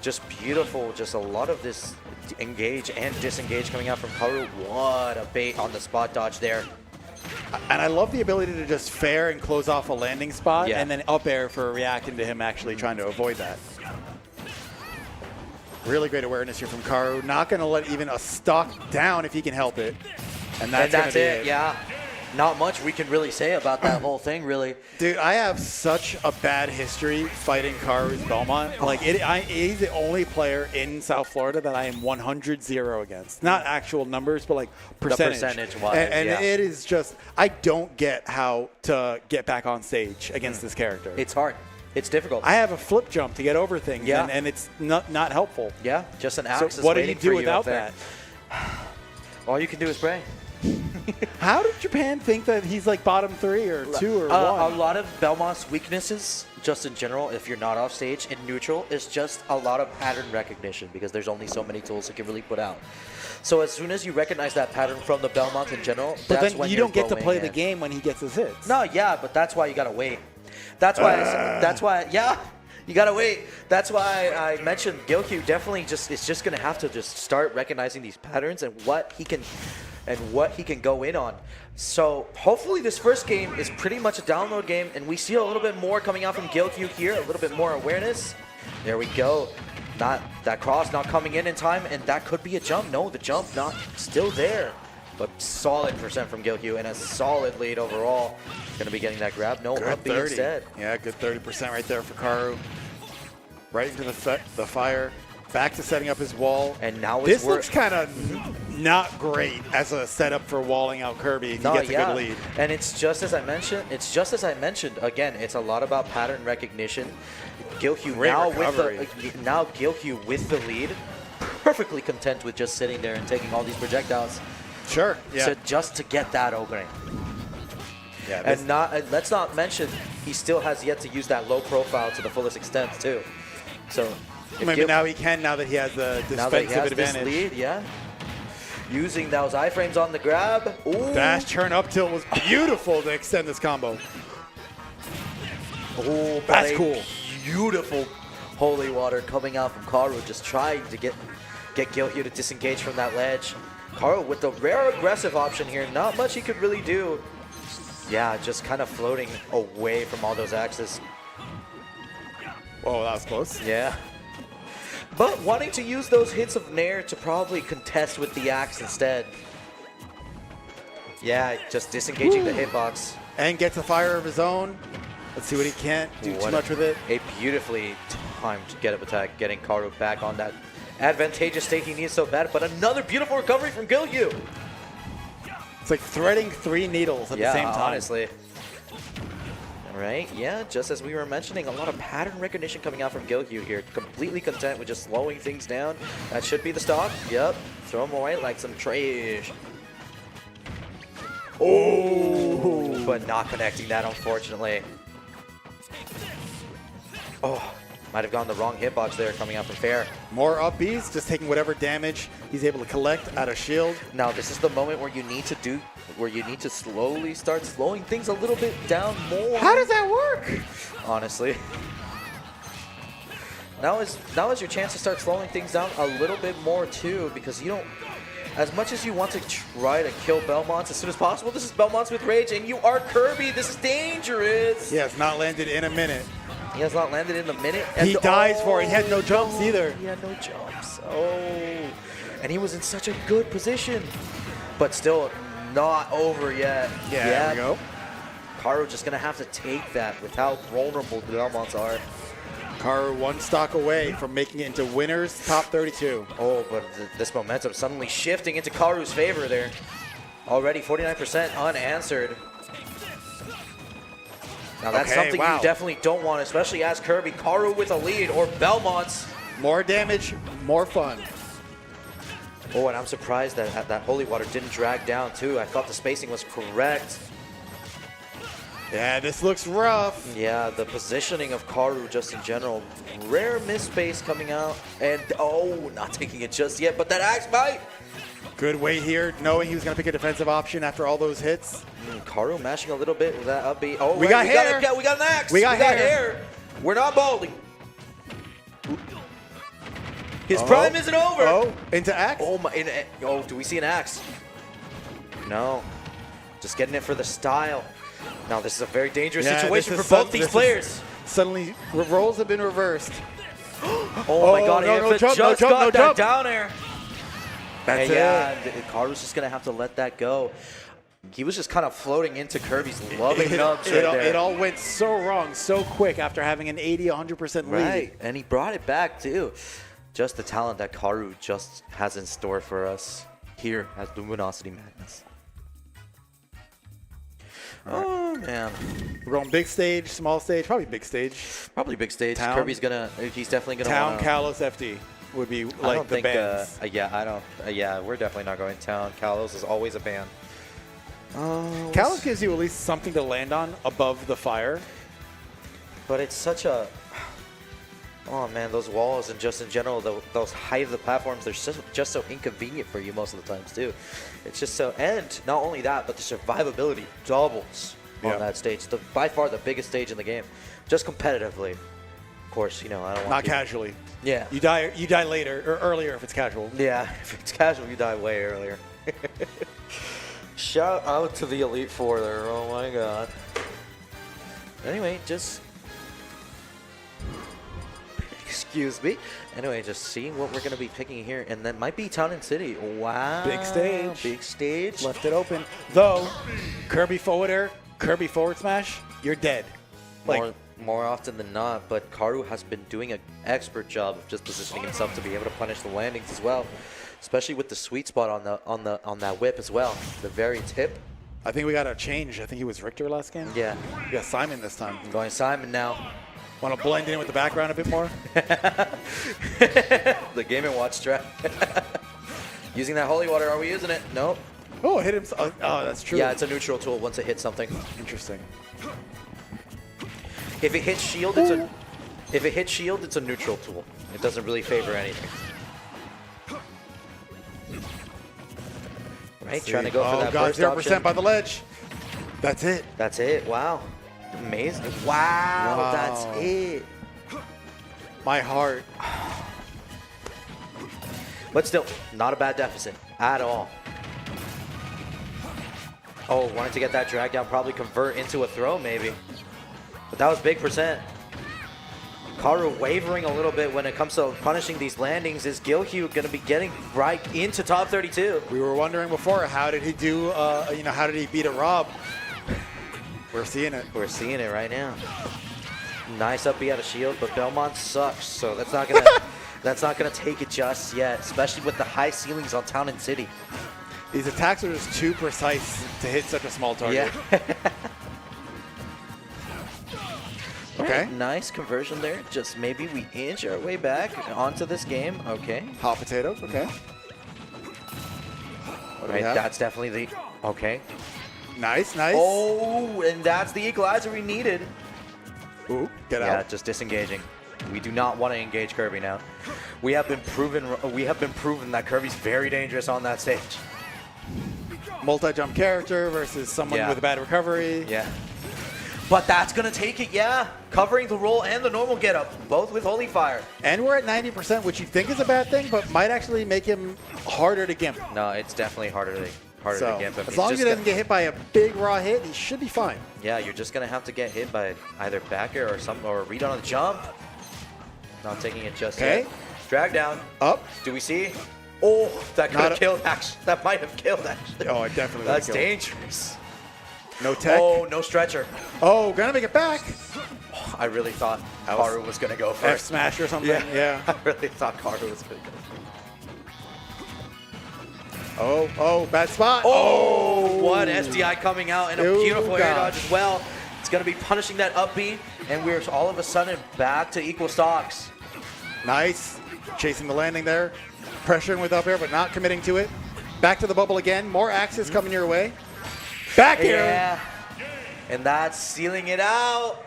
Just beautiful. Just a lot of this engage and disengage coming out from Karu. What a bait on the spot dodge there. And I love the ability to just fair and close off a landing spot Yeah. and then up air for reacting to him actually trying to avoid that. Really great awareness here from Karu. Not going to let even a stock down if he can help it. And that's, And that's gonna be it, yeah. Not much we can really say about that whole thing, really. Dude, I have such a bad history fighting Karu's Belmont. Like, he's the only player in South Florida that I am 100-0 against. Not actual numbers, but like percentage. percentage-wise, And yeah. it is just, I don't get how to get back on stage against this character. It's hard. It's difficult. I have a flip jump to get over things, Yeah. and it's not helpful. Yeah, just an So axis what do you waiting do for without up there. that? All you can do is pray. How did Japan think that he's like bottom 3 or 2 or 1? A lot of Belmont's weaknesses, just in general, if you're not off stage in neutral, is just a lot of pattern recognition because there's only so many tools it can really put out. So as soon as you recognize that pattern from the Belmont in general, but that's then when you you're don't get to going play the in. game when he gets his hits. No, yeah, but that's why you gotta wait. That's why. Yeah, you gotta wait. That's why I mentioned Gilkyu definitely is just gonna have to just start recognizing these patterns and what he can go in on. So hopefully this first game is pretty much a download game, and we see a little bit more coming out from Gilkyu here, a little bit more awareness. There we go. Not that cross not coming in time, and that could be a jump. No, the jump not still there. But solid percent from Gilkyu and a solid lead overall. Gonna be getting that grab. No, Good up B 30. instead. Yeah, good 30% right there for Karu. Right into the fire. Back to setting up his wall. And now this looks kind of not great as a setup for walling out Kirby if he gets a good lead. And it's just as I mentioned. Again, it's a lot about pattern recognition. Gilkyu Great now recovery. Gilkyu with the lead, perfectly content with just sitting there and taking all these projectiles. Sure. Yeah. Just to get that opening. Yeah. And let's not mention he still has yet to use that low profile to the fullest extent too. So if maybe now he can. Now that he has the now that he defensive has advantage. this lead, yeah. Using those iframes on the grab. Ooh. Dash turn up tilt was beautiful to extend this combo. Oh, That's cool. Beautiful holy water coming out from Karu, just trying to get Gilkyu to disengage from that ledge. Karu with the rare aggressive option here, not much he could really do. Yeah, just kind of floating away from all those axes. Whoa, that was close. Yeah. But wanting to use those hits of Nair to probably contest with the axe instead. Yeah, just disengaging the hitbox. And gets a fire of his own. Let's see what he can't do too much with it. A beautifully timed get-up attack, getting Karu back on that advantageous stake he needs so bad. But another beautiful recovery from Gilkyu. It's like threading 3 needles at the same time. Honestly. All right, yeah, just as we were mentioning, a lot of pattern recognition coming out from Gilkyu here. Completely content with just slowing things down. That should be the stock. Yep, throw him away like some trash. Oh, but not connecting that, unfortunately. Oh, might have gone the wrong hitbox there coming out from Fair. More up Bs, just taking whatever damage he's able to collect out of shield. Now this is the moment where you need to slowly start slowing things a little bit down more. How does that work? Honestly. Now is your chance to start slowing things down a little bit more too, because you don't, as much as you want to try to kill Belmonts as soon as possible, this is Belmonts with Rage, and you are Kirby. This is dangerous. Yeah, it's not landed in a minute. He has not landed in the minute. He dies for it. He had no jumps either. He had no jumps. Oh. And he was in such a good position. But still not over yet. Yeah, there we go. Karu just going to have to take that with how vulnerable the Belmonts are. Karu 1 stock away from making it into winners top 32. Oh, but this momentum suddenly shifting into Karu's favor there. Already 49% unanswered. Now that's Okay, something wow. you definitely don't want, especially as Kirby. Karu with a lead, or Belmonts. More damage, more fun. Oh, and I'm surprised that that holy water didn't drag down too. I thought the spacing was correct. Yeah, this looks rough. Yeah, the positioning of Karu just in general. Rare miss space coming out. And, oh, not taking it just yet, but that axe bite. Good wait here, knowing he was going to pick a defensive option after all those hits. Karu mashing a little bit with that up B. Oh, We got hair. we got an axe. We got hair. hair. We're not balding. His prime isn't over. Oh, into axe? Oh, my. Oh, do we see an axe? No. Just getting it for the style. Now, this is a very dangerous situation for both these players. Suddenly, roles have been reversed. Oh my god, no, no Amphet jump, no just jump, got no that jump. down air. That's And it. yeah, Karu's just going to have to let that go. He was just kind of floating into Kirby's loving nubs right there. It all went so wrong so quick after having an 80-100% lead. Right, and he brought it back too. Just the talent that Karu just has in store for us here at Luminosity Madness. Oh man, We're going big stage, small stage, probably big stage. probably big stage. Town. Kirby's he's definitely gonna Town, wanna, Kalos, FD would be I like don't the think, bands. yeah, we're definitely not going Town. Kalos is always a ban. Kalos gives you at least something to land on above the fire. But it's such a... Oh, man, those walls and just in general, those height of the platforms, they're just so inconvenient for you most of the times, too. It's just so... And not only that, but the survivability doubles Yeah. on that stage. By far the biggest stage in the game, just competitively. Of course, I don't want Not to... casually. Yeah. You die later or earlier if it's casual. Yeah, if it's casual, you die way earlier. Shout out to the Elite Four there. Oh my god. Anyway, just... Excuse me. Anyway, just seeing what we're going to be picking here. And that might be Town and City. Wow. Big stage. Big stage. Left it open. Though, Kirby forward air, Kirby forward smash, you're dead. More often than not, but Karu has been doing an expert job of just positioning himself to be able to punish the landings as well, especially with the sweet spot on that whip as well, the very tip. I think we got a change. I think he was Richter last game. Yeah, We got Simon this time. going Simon now. Want to blend in with the background a bit more? The Game & Watch strat. Using that holy water, are we using it? Nope. Oh, hit him. Oh, that's true. Yeah, it's a neutral tool once it hits something. Interesting. If it hits shield, it's a neutral tool. It doesn't really favor anything. Right, trying to go for that Oh, God, burst 0% option. by the ledge. That's it. That's it. Wow. Amazing. Wow, Wow. that's it. My heart. But still, not a bad deficit at all. Oh, wanted to get that drag down, probably convert into a throw maybe. But that was big percent. Karu wavering a little bit when it comes to punishing these landings. Is Gilhue going to be getting right into top 32? We were wondering before, how did he do, how did he beat a Rob? We're seeing it. We're seeing it right now. Nice up B out of shield, but Belmont sucks, so that's not gonna that's not gonna take it just yet, especially with the high ceilings on Town and City. These attacks are just too precise to hit such a small target. Yeah. Okay. Right, nice conversion there. Just maybe we inch our way back onto this game. Okay. Hot potatoes. Okay. What do we Right, have? that's definitely the... Okay. Nice, nice. Oh, and that's the equalizer we needed. Ooh, get Yeah, out. just disengaging. We do not want to engage Kirby now. We have been proven that Kirby's very dangerous on that stage. Multi-jump character versus someone Yeah. with a bad recovery. Yeah. But that's going to take it, yeah. Covering the roll and the normal getup, both with Holy Fire. And we're at 90%, which you think is a bad thing, but might actually make him harder to gimp. No, it's definitely harder to So, get. But as long as he doesn't get hit by a big raw hit, he should be fine. Yeah, you're just going to have to get hit by either back air or a read on the jump. Not taking it just Okay. yet. Drag down. Up. Do we see? Oh, that could Not have a- killed, actually. That might have killed, actually. Oh, it definitely That's would've killed. dangerous. No tech. Oh, no stretcher. Oh, gonna make it back. I really thought That was Karu was going to go F first. smash or something. Yeah. I really thought Karu was going to go. Oh, bad spot. Oh, what SDI coming out and a Oh, beautiful air gosh. dodge as well. It's going to be punishing that up B, and we're all of a sudden back to equal stocks. Nice. Chasing the landing there. Pressuring with up air, but not committing to it. Back to the bubble again. More axes coming your way. Back here. Yeah, and that's sealing it out.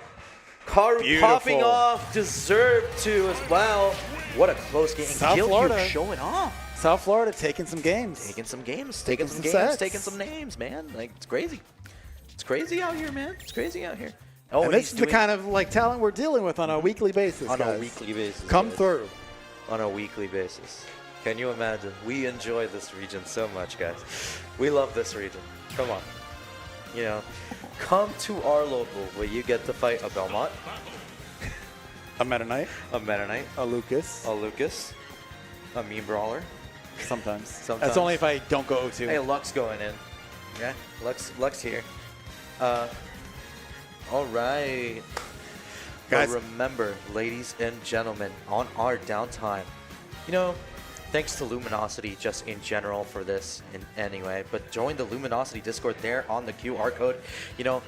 Karu Beautiful. popping off, deserved to as well. What a close game. South Gilhue Florida. showing off. South Florida taking some games. Taking some games, Taking taking some some games, sets. taking some names, man. Like, it's crazy. It's crazy out here, man. It's crazy out here. Oh, And he's this is the kind of talent we're dealing with on a weekly basis. on a guys. weekly basis. Come guys. through. On a weekly basis. Can you imagine? We enjoy this region so much, guys. We love this region. Come on. Come to our local where you get to fight a Belmont. A Meta Knight, a Meta Knight, a Lucas, a Lucas, a Meme Brawler. sometimes. Sometimes. That's only if I don't go O2. Hey, Lux going in. Yeah, Lux here. All right. Guys. But remember, ladies and gentlemen, on our downtime, you know, thanks to Luminosity just in general for this anyway, but join the Luminosity Discord there on the QR code. You know,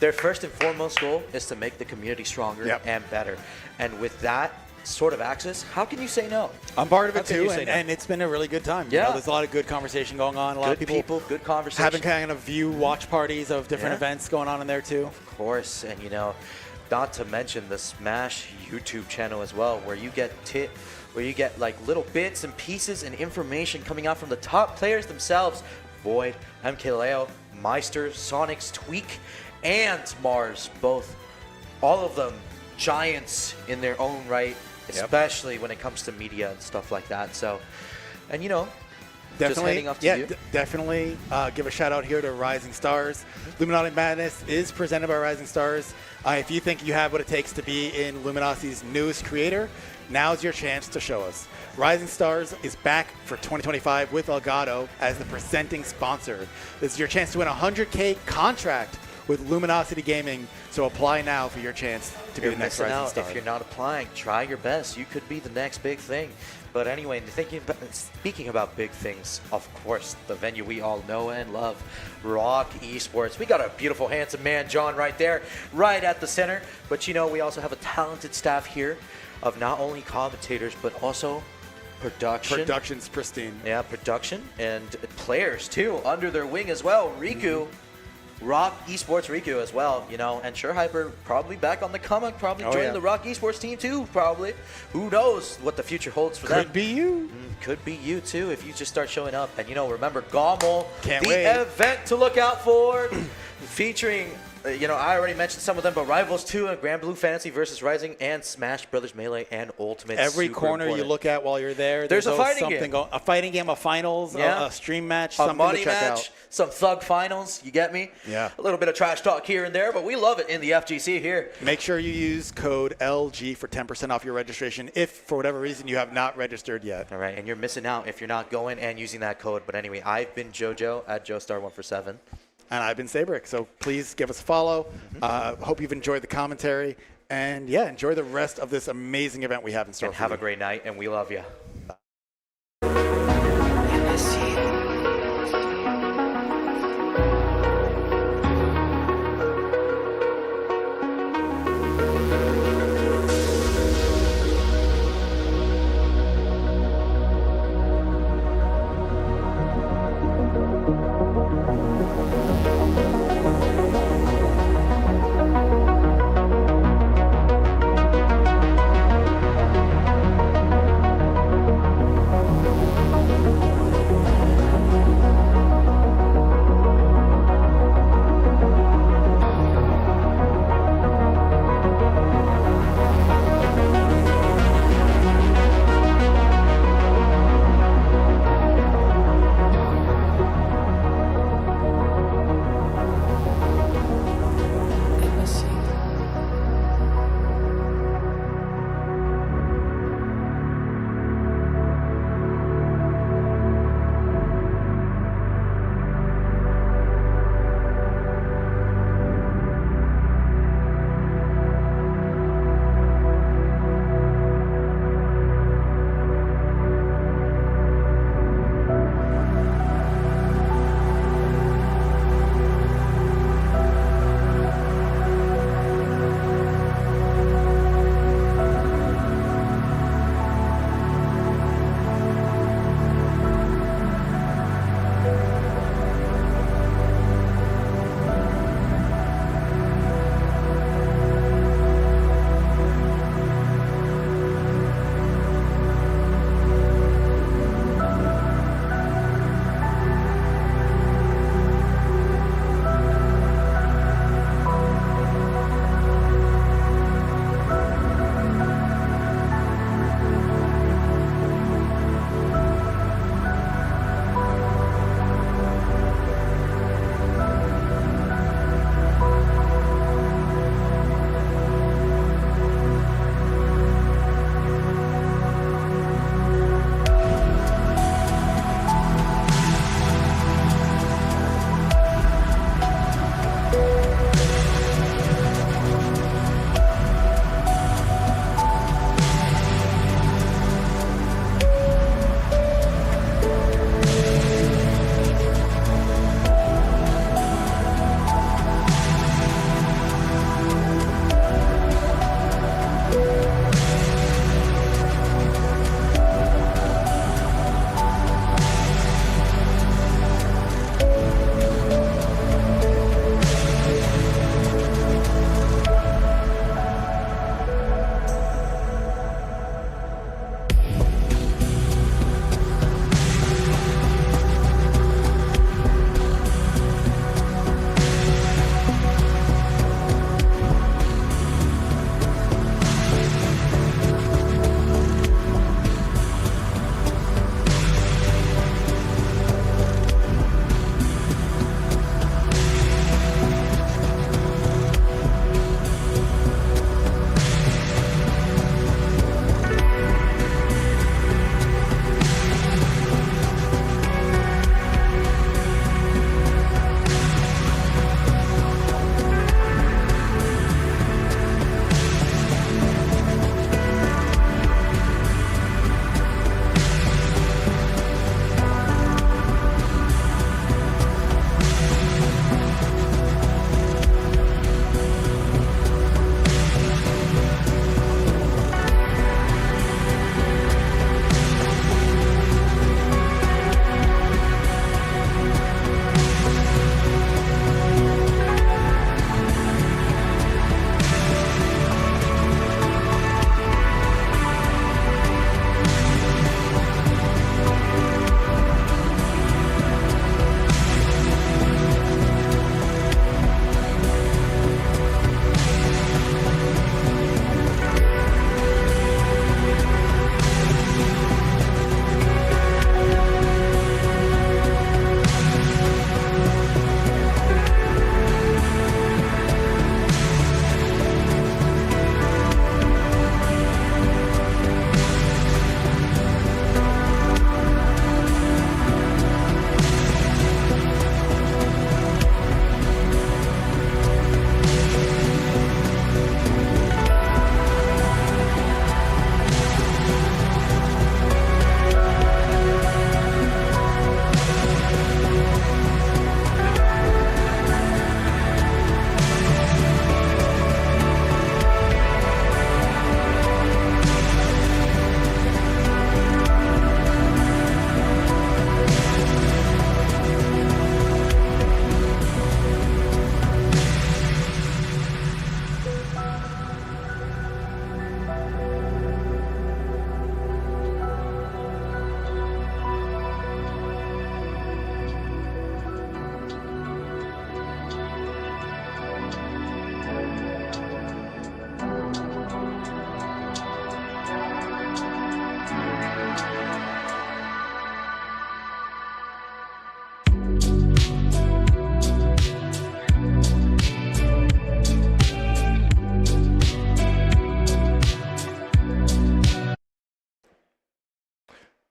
their first and foremost goal is to make the community stronger Yep. and better. And with that sort of access, how can you say no? I'm part of How it can you too, say and, no? and it's been a really good time. You Yeah. know, there's a lot of good conversation going on. A lot Good of people good conversation. having kind of view watch parties of different Yeah. events going on in there too. Of course, and you know, not to mention the Smash YouTube channel as well, where you get like little bits and pieces and information coming out from the top players themselves: Void, MKLeo, Maister, Sonix, Tweek, and Mars. Both, all of them, giants in their own right, especially when it comes to media and stuff like that. So, and you know, just handing off to you. Definitely give a shout out here to Rising Stars. Luminati Madness is presented by Rising Stars. If you think you have what it takes to be in Luminosity's newest creator, now's your chance to show us. Rising Stars is back for 2025 with Elgato as the presenting sponsor. This is your chance to win a 100K contract with Luminosity Gaming, so apply now for your chance to be You're the next missing Rising out Star. if you're not applying. Try your best. You could be the next big thing. But anyway, speaking about big things, of course, the venue we all know and love, Rock Esports. We got a beautiful, handsome man, John, right there, right at the center. But you know, we also have a talented staff here of not only commentators, but also production. Production's pristine. Yeah, production and players too under their wing as well. Riku, Rock Esports Riku as well, you know, and Sure Hyper probably back on the come up, probably joining the Rock Esports team too, probably. Who knows what the future holds for them? Could be you. Could be you too if you just start showing up. And you know, remember Gommel, Can't the wait. event to look out for, featuring. You know, I already mentioned some of them, but Rivals 2 and Grand Blue Fantasy versus Rising and Smash Brothers Melee and Ultimate. Every Super corner important. you look at while you're there, There's a always fighting something game. a fighting game, a finals, Yeah. a stream match, A something money to check match, out. some thug finals, you get me? Yeah. A little bit of trash talk here and there, but we love it in the FGC here. Make sure you use code LG for 10% off your registration if, for whatever reason, you have not registered yet. All right, and you're missing out if you're not going and using that code. But anyway, I've been JoJo at JoeStar147. And I've been Sabrick, so please give us a follow. Hope you've enjoyed the commentary. And, yeah, enjoy the rest of this amazing event we have in store And for have you. a great night, and we love you.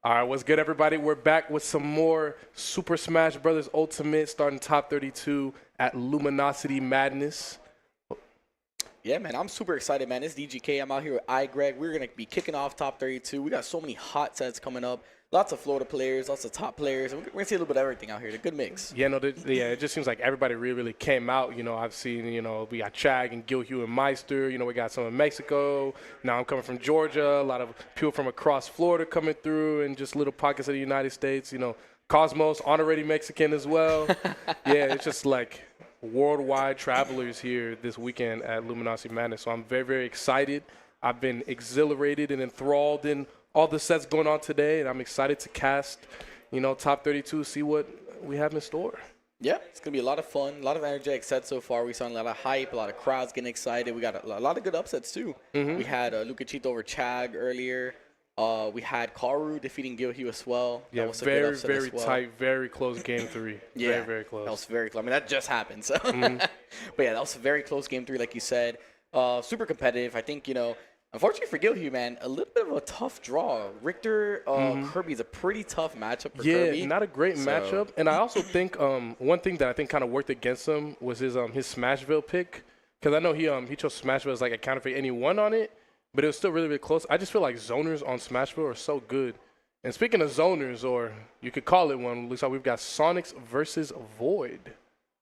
All right, what's good, everybody? We're back with some more Super Smash Bros. Ultimate, starting top 32 at Luminosity Madness. Yeah, man, I'm super excited, man. It's DGK. I'm out here with iGreg. We're going to be kicking off top 32. We got so many hot sets coming up. Lots of Florida players, lots of top players. We're going to see a little bit of everything out here. A good mix. Yeah, no, it just seems like everybody really came out. You know, I've seen, we got Chag and Gilhue and Maister. You know, we got some in Mexico. Now I'm coming from Georgia. A lot of people from across Florida coming through, and just little pockets of the United States. You know, Cosmos, honorary Mexican as well. Yeah, it's just like worldwide travelers here this weekend at Luminosity Madness. So I'm very excited. I've been exhilarated and enthralled in all the sets going on today, and I'm excited to cast, top 32, see what we have in store. Yeah, it's going to be a lot of fun, a lot of energetic sets so far. We saw a lot of hype, a lot of crowds getting excited. We got a lot of good upsets, too. We had Lucachito over Chag earlier. We had Karu defeating Gilhue as well. Yeah, that was a good upset very as well. tight, very close game 3. Yeah, very close. That was very close. I mean, that just happened. So, but yeah, that was a very close game 3, like you said. Super competitive. I think, unfortunately for Gilhue, man, a little bit of a tough draw. Richter Kirby's a pretty tough matchup for Kirby. Yeah, not a great matchup. And I also think one thing that I think kind of worked against him was his Smashville pick, because I know he chose Smashville as like a counter for any one on it. But it was still really close. I just feel like zoners on Smashville are so good. And speaking of zoners, or you could call it one, looks like we've got Sonix versus Void.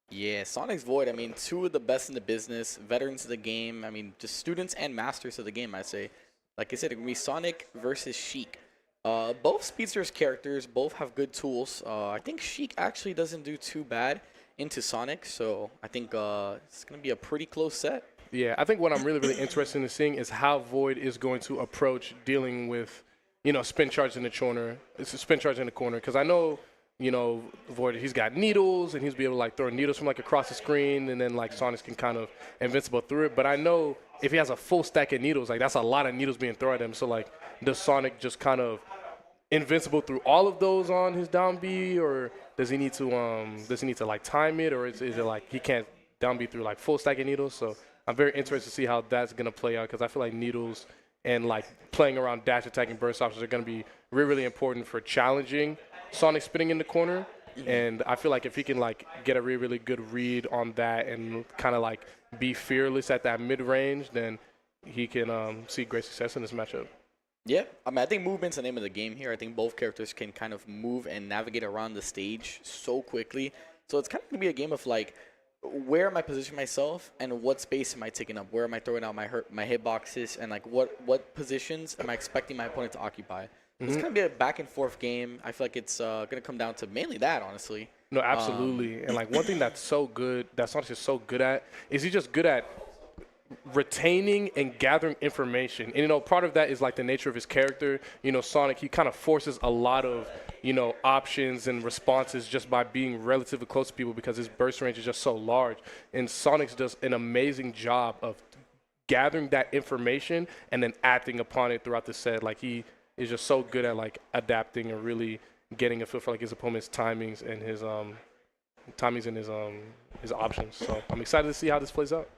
Yeah, Sonix Void, I mean, 2 of the best in the business, veterans of the game. I mean, just students and masters of the game, I'd say. Like I said, it would be Sonic versus Sheik. Both Speedster's characters, both have good tools. I think Sheik actually doesn't do too bad into Sonic, so I think it's going to be a pretty close set. Yeah, I think what I'm really interested in seeing is how Void is going to approach dealing with, spin charge in the corner. It's a spin charge in the corner, because I know, Void, he's got needles, and he's be able to like throw needles from like across the screen, and then like Sonix can kind of invincible through it. But I know if he has a full stack of needles, like that's a lot of needles being thrown at him. So like, does Sonic just kind of invincible through all of those on his down B, or does he need to like time it, or is it like he can't down B through like full stack of needles? So I'm very interested to see how that's going to play out, because I feel like needles and like playing around dash attack and burst options are going to be really important for challenging Sonic spinning in the corner. And I feel like if he can like get a really good read on that and kind of like be fearless at that mid range, then he can see great success in this matchup. Yeah, I mean, I think movement's the name of the game here. I think both characters can kind of move and navigate around the stage so quickly. So it's kind of going to be a game of like, where am I positioning myself, and what space am I taking up? Where am I throwing out my hitboxes, and like what positions am I expecting my opponent to occupy? It's going to be a back and forth game. I feel like it's going to come down to mainly that, honestly. No, absolutely. And like one thing that's so good, that Sonic is so good at, is he's just good at retaining and gathering information. And part of that is like the nature of his character. Sonic, he kind of forces a lot of options and responses just by being relatively close to people, because his burst range is just so large. And Sonic's does an amazing job of gathering that information and then acting upon it throughout the set. Like he is just so good at like adapting and really getting a feel for like his opponent's timings and his options. So I'm excited to see how this plays out.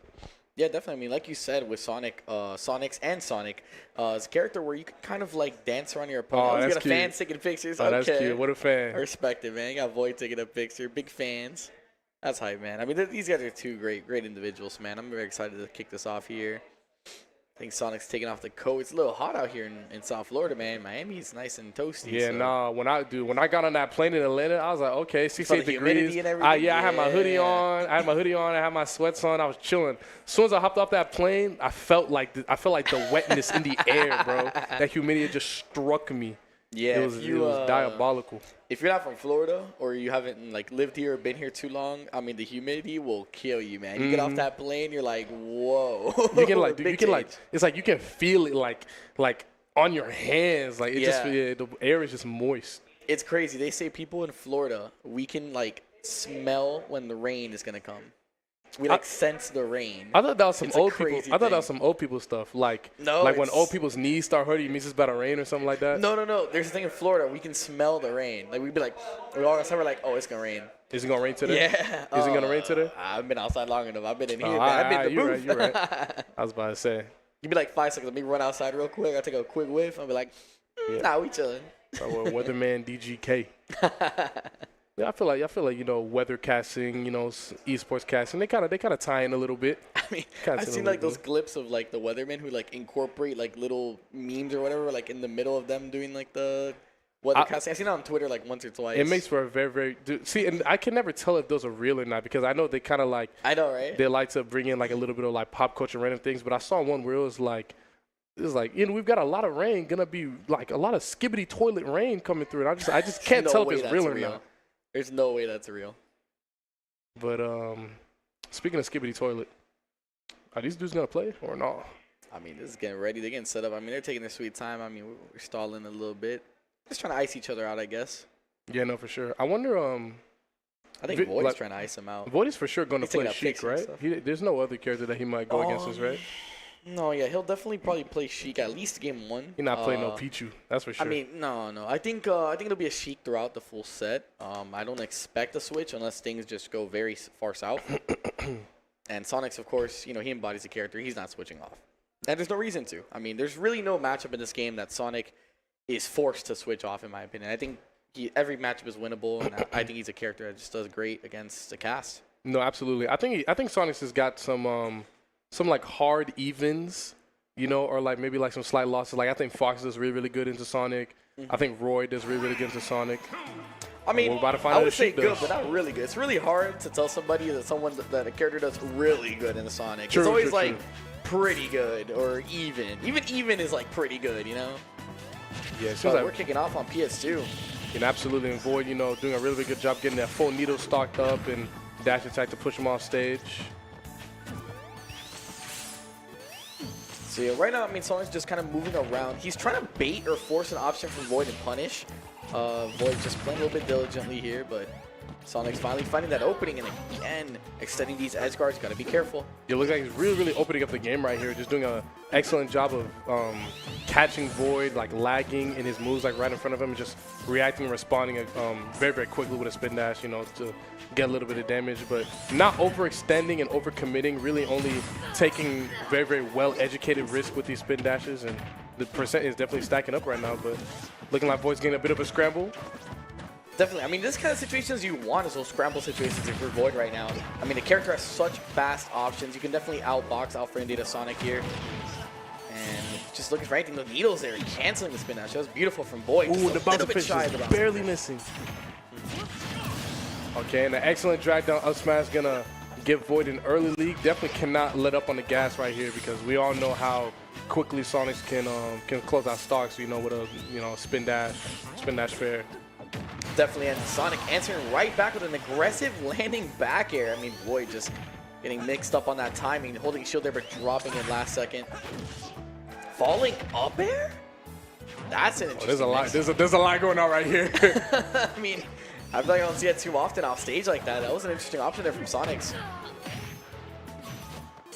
Yeah, definitely. I mean, like you said, with Sonix and Sonic, it's a character where you can kind of like dance around your opponent. Oh, You that's got a cute. fan taking pictures. Oh, okay. that's cute. What a fan. I respect it, man. You got Void taking a picture. Big fans. That's hype, man. I mean, these guys are 2 great individuals, man. I'm very excited to kick this off here. I think Sonic's taking off the coat. It's a little hot out here in South Florida, man. Miami's nice and toasty. Yeah, so. nah. When I got on that plane in Atlanta, I was like, okay, 68 the degrees. humidity and everything? I had my hoodie Yeah. on. I had my sweats on. I was chilling. As soon as I hopped off that plane, I felt like the wetness in the air, bro. That humidity just struck me. Yeah, it was diabolical. If you're not from Florida or you haven't like lived here or been here too long, I mean, the humidity will kill you, man. You get off that plane, you're like, whoa. You can like, Big change. it's like you can feel it like on your hands. Like the air is just moist. It's crazy. They say people in Florida, we can like smell when the rain is gonna come. We like sense the rain. I thought that was some It's a old people. crazy I thought that thing. was some old people stuff. Like No, like when it's- old people's knees start hurting, it means it's about to rain or something like that. No. There's a thing in Florida. We can smell the rain. Like we'd be like, we all of a sudden we're like, oh, it's gonna rain. Is it gonna rain today? Yeah. Is it gonna rain today? I've been outside long enough. I've been in here, Oh, man. I've been in the you're booth. right. You're right. I was about to say. Give me like 5 seconds. Let me run outside real quick. I take a quick whiff. I'll be like, nah, we chilling. Or Weatherman DGK. Yeah, I feel like you know, weather casting, you know, esports casting, they kind of tie in a little bit. I mean, I've seen like those clips of like the weathermen who like incorporate like little memes or whatever, like in the middle of them doing like the weather casting. I've seen it on Twitter like once or twice. It makes for a very see, and I can never tell if those are real or not because I know they kind of like. I know, right? They like to bring in like a little bit of like pop culture random things, but I saw one where it was like, you know, we've got a lot of rain, gonna be like a lot of skibbity toilet rain coming through, and I just can't tell if it's real or not. There's no way that's real. But speaking of skibbity toilet, are these dudes gonna play or not? I mean, this is getting ready. They're getting set up. I mean, they're taking their sweet time. I mean, we're stalling a little bit. Just trying to ice each other out, I guess. Yeah, no, for sure. I wonder. I think Void's like, trying to ice him out. Void is for sure going to play Sheik, right? There's no other character that he might go against us, right? No, yeah, he'll definitely probably play Sheik at least game 1. He's not playing no Pichu, that's for sure. I mean, no. I think it'll be a Sheik throughout the full set. I don't expect a switch unless things just go very far south. And Sonix, of course, you know, he embodies the character. He's not switching off. And there's no reason to. I mean, there's really no matchup in this game that Sonic is forced to switch off, in my opinion. I think every matchup is winnable, and I think he's a character that just does great against the cast. No, absolutely. I think Sonix has got some like hard evens, you know, or like maybe like some slight losses. Like I think Fox does really good into Sonic. I think Roy does really good into Sonic. I mean, we're about to find I out would say if she good, does. but not really good. It's really hard to tell somebody that a character does really good in the Sonic. True, it's always true, like true. pretty good or even. Even is like pretty good, you know? Yeah, So like, we're kicking off on PS2. and absolutely, and Void, you know, doing a really good job getting that full needle stocked up and dash attack to push him off stage. So yeah, right now, I mean, Sonic's just kind of moving around. He's trying to bait or force an option from Void and punish. Void just playing a little bit diligently here, but Sonic's finally finding that opening and again extending these edge guards. Got to be careful. It looks like he's really opening up the game right here. Just doing an excellent job of catching Void, like lagging in his moves, like right in front of him, and just reacting and responding very quickly with a spin dash, you know, to get a little bit of damage, but not overextending and overcommitting. Really only taking very well-educated risk with these spin dashes, and the percent is definitely stacking up right now. But looking like Void's getting a bit of a scramble. Definitely. I mean, this kind of situations you want is those scramble situations if you're Void right now. I mean, the character has such fast options. You can definitely outbox, out-frame data Sonic here. And just looking for anything. The needles there, canceling the spin dash. That was beautiful from Void. Ooh, Just the a little bouncer bit shy of fish the is bouncer. barely missing. Okay, and an excellent drag down up smash gonna give Void an early lead. Definitely cannot let up on the gas right here because we all know how quickly Sonix can close out stocks. You know, with a spin dash fair. Definitely, and Sonic answering right back with an aggressive landing back air. I mean, Void just getting mixed up on that timing, holding shield there, but dropping it last second. Falling up air? That's an interesting There's a lot. mix. There's a lot going on right here. I mean, I feel like I don't see it too often off stage like that. That was an interesting option there from Sonix.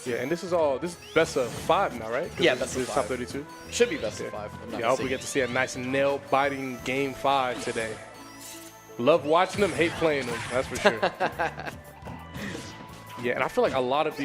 Yeah, and this is best of 5 now, right? Yeah, best of this is 5. top 32. Should be best of 5. I'm not Yeah, I hope we mistaken. get to see a nice nail-biting game 5 today. Love watching them, hate playing them. That's for sure. Yeah, and I feel like a lot of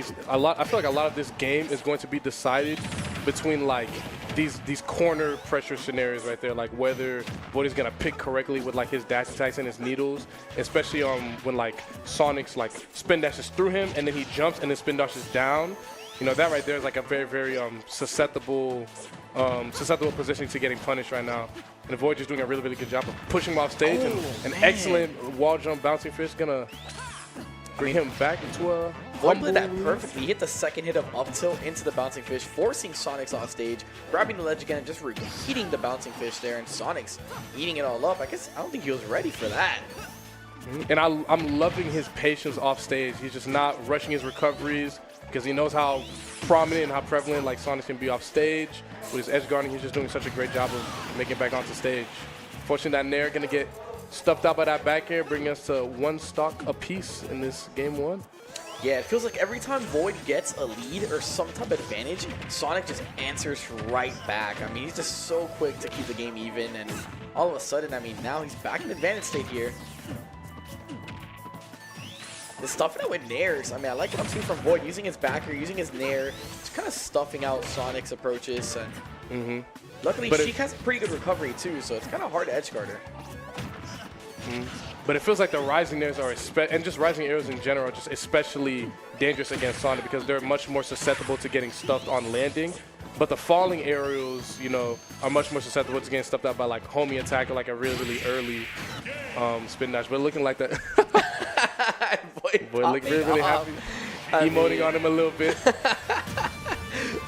this game is going to be decided between like these corner pressure scenarios right there, like whether Void is gonna pick correctly with like his dash attacks and his needles, especially when like Sonic's like spin dashes through him and then he jumps and then spin dashes down. You know, that right there is like a very susceptible position to getting punished right now. And Void just doing a really good job of pushing him off stage, and an excellent wall jump bouncing fish gonna bring him back into a Void played that humble- perfectly. He hit the second hit of up tilt into the bouncing fish, forcing Sonix off stage, grabbing the ledge again, and just repeating the bouncing fish there. And Sonix eating it all up. I don't think he was ready for that. And I'm loving his patience off stage. He's just not rushing his recoveries because he knows how prominent and how prevalent like Sonix can be off stage. With his edge guarding, he's just doing such a great job of making it back onto stage. Fortunately, that Nair gonna get stuffed out by that back air, bringing us to 1 stock apiece in this game 1. Yeah, it feels like every time Void gets a lead or some type of advantage, Sonic just answers right back. I mean, he's just so quick to keep the game even, and all of a sudden, I mean, now he's back in advantage state here. The stuffing out with Nairs, I mean, I like what I'm seeing from Void, using his backer, using his Nair, just kind of stuffing out Sonic's approaches. And Luckily, But Sheik has pretty good recovery too, so it's kind of hard to edge guard her. But it feels like the rising airs are, and just rising arrows in general, are just especially dangerous against Sonic because they're much more susceptible to getting stuffed on landing. But the falling arrows, you know, are much more susceptible to getting stuffed out by like homie attack or like a really, really early spin dash. But looking like that, boy looking really, really happy, emoting on him a little bit.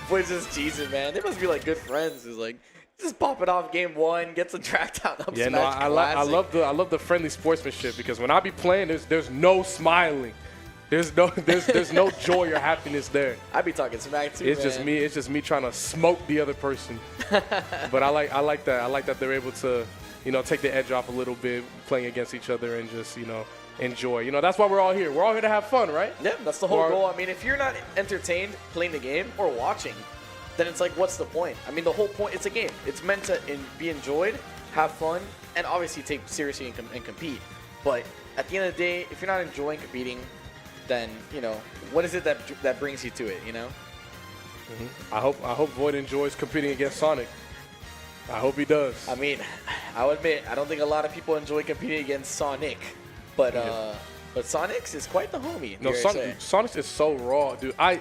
Boy's just cheesing, man. They must be like good friends. It's like just pop it off game 1, gets a track down up Yeah, smash. no, I love the friendly sportsmanship because when I be playing, there's no smiling. There's no joy or happiness there. I be talking smack too. It's man. just me trying to smoke the other person. But I like that. I like that they're able to, you know, take the edge off a little bit playing against each other and just, you know, enjoy. You know, that's why we're all here. We're all here to have fun, right? Yeah, that's the whole goal. I mean, if you're not entertained playing the game or watching, then it's like, what's the point? I mean, the whole point, it's a game. It's meant to be enjoyed, have fun, and obviously take seriously and compete. But at the end of the day, if you're not enjoying competing, then, you know, what is it that brings you to it, you know? I hope Void enjoys competing against Sonic. I hope he does. I mean, I'll admit, I don't think a lot of people enjoy competing against Sonic, but Sonix is quite the homie. No, Sonix is so raw, dude. I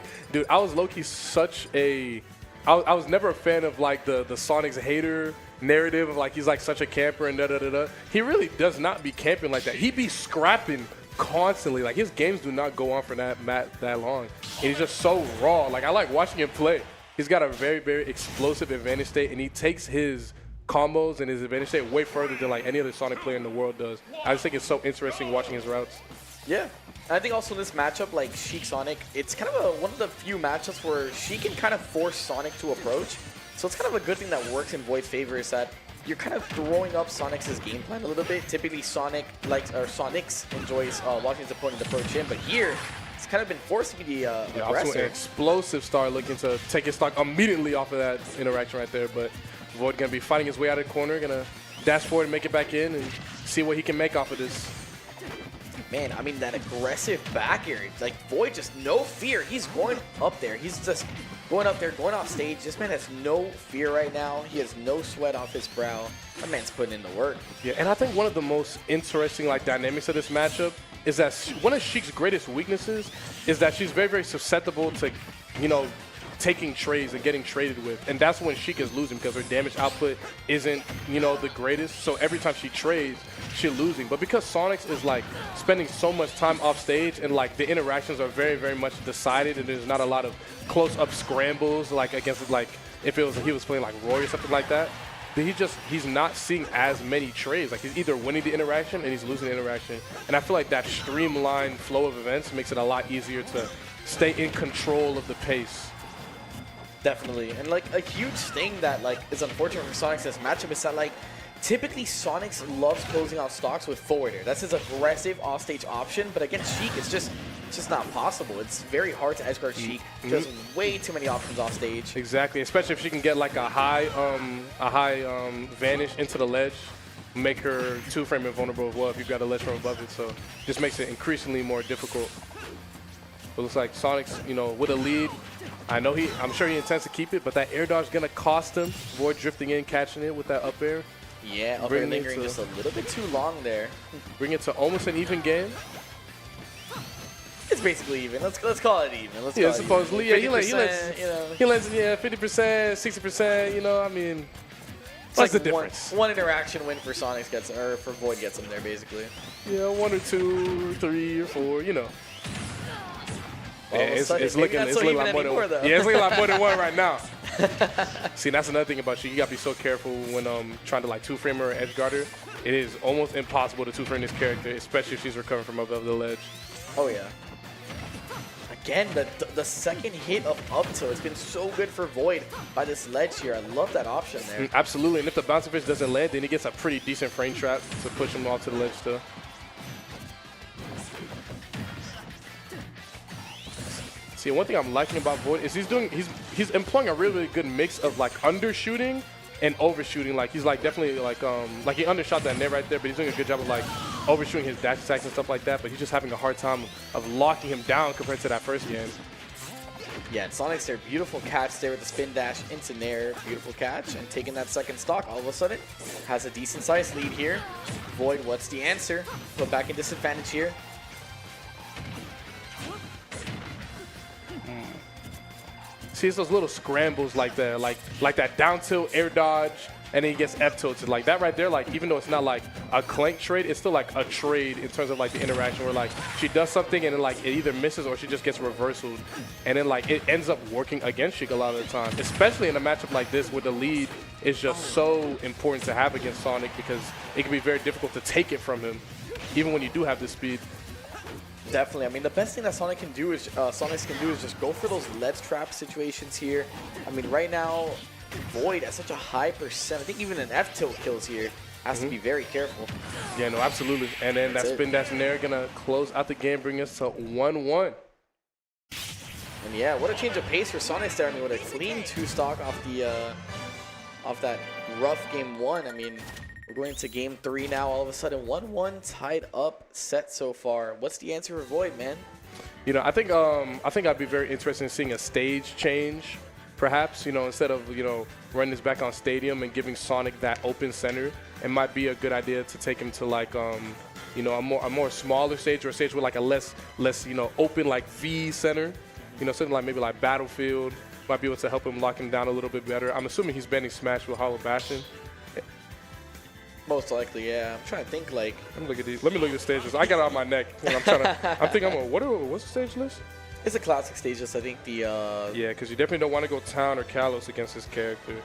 was low-key such a... I was never a fan of, like, the Sonix hater narrative of, like, he's, like, such a camper and da-da-da-da. He really does not be camping like that. He be scrapping constantly. Like, his games do not go on for that long. And he's just so raw. Like, I like watching him play. He's got a very, very explosive advantage state, and he takes his combos and his advantage state way further than, like, any other Sonic player in the world does. I just think it's so interesting watching his routes. Yeah. I think also this matchup, like Sheik Sonic, it's kind of one of the few matchups where she can kind of force Sonic to approach. So it's kind of a good thing that works in Void's favor is that you're kind of throwing up Sonix's game plan a little bit. Typically, Sonix enjoys watching his opponent approach him, but here it's kind of been forcing the aggressor. An explosive star looking to take his stock immediately off of that interaction right there. But Void gonna be fighting his way out of the corner, gonna dash forward and make it back in and see what he can make off of this. Man, I mean, that aggressive back air, like Void, just no fear. He's going up there. He's just going up there, going off stage. This man has no fear right now. He has no sweat off his brow. That man's putting in the work. Yeah, and I think one of the most interesting like dynamics of this matchup is that one of Sheik's greatest weaknesses is that she's very, very susceptible to, you know, taking trades and getting traded with. And that's when Sheik is losing because her damage output isn't, you know, the greatest. So every time she trades, she's losing. But because Sonix is like spending so much time off stage and like the interactions are very, very much decided and there's not a lot of close-up scrambles like against like if it was he was playing like Roy or something like that, then he's not seeing as many trades. Like he's either winning the interaction and he's losing the interaction. And I feel like that streamlined flow of events makes it a lot easier to stay in control of the pace. Definitely. And like a huge thing that like is unfortunate for Sonix this matchup is that like typically Sonix loves closing out stocks with forward air. That's his aggressive offstage option, but against Sheik it's just not possible. It's very hard to edge guard Sheik. She has way too many options off stage. Exactly, especially if she can get like a high vanish into the ledge, make her two-frame invulnerable as well if you've got a ledge from above it. So just makes it increasingly more difficult. It looks like Sonic's, you know, with a lead. I'm sure he intends to keep it, but that air dodge is gonna cost him. Void drifting in, catching it with that up air. Yeah, up air lingering just a little bit too long there. Bring it to almost an even game. It's basically even. Let's call it even. Yeah, supposedly. Yeah, he lets, you know. he lets 50%, 60%. You know, I mean, It's what's like the difference? One interaction win for Sonix gets, or for Void gets him there, basically. Yeah, 1 or 2 or 3 or 4. You know. All Yeah, of a it's sudden, looking maybe it's not so looking even like more anymore, than though. yeah, it's looking like more than one right now. See, that's another thing about you. You gotta be so careful when trying to like two-frame her or edge guard her. It is almost impossible to two-frame this character, especially if she's recovering from above the ledge. Oh yeah. Again, the second hit of up tilt, it's been so good for Void by this ledge here. I love that option there. Absolutely, and if the bouncer fish doesn't land, then he gets a pretty decent frame trap to push him off to the ledge still. See, one thing I'm liking about Void is he's employing a really, really good mix of like undershooting and overshooting. Like he's like definitely like he undershot that net right there, but he's doing a good job of like overshooting his dash attacks and stuff like that. But he's just having a hard time of locking him down compared to that first game. Yeah, and Sonix there, beautiful catch there with the spin dash into Nair, beautiful catch, and taking that second stock all of a sudden has a decent sized lead here. Void, what's the answer? Put back in disadvantage here. See, it's those little scrambles like that, like that down tilt air dodge, and then he gets F tilted. Like that right there, like even though it's not like a clank trade, it's still like a trade in terms of like the interaction where like she does something and then like it either misses or she just gets reversaled. And then like it ends up working against Sheik a lot of the time, especially in a matchup like this where the lead is just so important to have against Sonic because it can be very difficult to take it from him, even when you do have the speed. Definitely. I mean, the best thing that Sonix can do is just go for those ledge trap situations here. I mean, right now, Void at such a high percent. I think even an F tilt kills here. Has to be very careful. Yeah, no, absolutely. And then that spin dash in there gonna close out the game, bring us to 1-1. And yeah, what a change of pace for Sonix there. I mean, with a clean 2 stock off that rough game 1. I mean, we're going into game 3 now. All of a sudden, 1-1 tied up set so far. What's the answer for Void, man? You know, I think I'd be very interested in seeing a stage change, perhaps. You know, instead of running this back on Stadium and giving Sonic that open center, it might be a good idea to take him to like a more smaller stage or a stage with like a less open like V center. You know, something like maybe like Battlefield might be able to help him lock him down a little bit better. I'm assuming he's banning Smash with Hollow Bastion. Most likely, yeah. I'm trying to think like. Let me look at these. Let me look at the stages. I got it on my neck. And I'm thinking, what's the stage list? It's a classic stage list. I think the. Yeah, because you definitely don't want to go Town or Kalos against this character.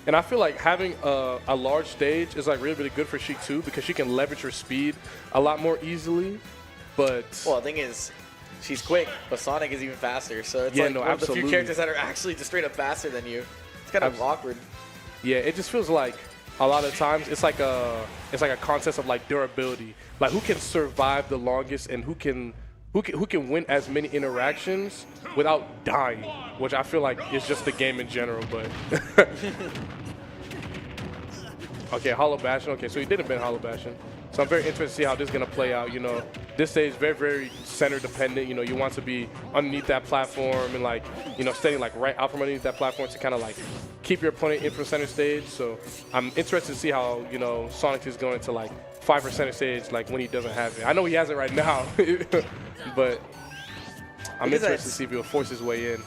And I feel like having a large stage is like really, really good for Sheik too because she can leverage her speed a lot more easily. But well, the thing is, she's quick, but Sonic is even faster. So it's one of the few characters that are actually just straight up faster than you. It's kind of awkward. Yeah, it just feels like a lot of times it's like a contest of like durability, like who can survive the longest and who can win as many interactions without dying, which I feel like is just the game in general. But okay, Hollow Bastion. Okay, so he didn't ban Hollow Bastion. So I'm very interested to see how this is gonna play out. You know, this stage is very, very center dependent. You know, you want to be underneath that platform and like, staying like right out from underneath that platform to kind of like keep your opponent in from center stage. So I'm interested to see how, Sonic is going to like fight for center stage like when he doesn't have it. I know he has it right now, but I'm interested to see if he'll force his way in.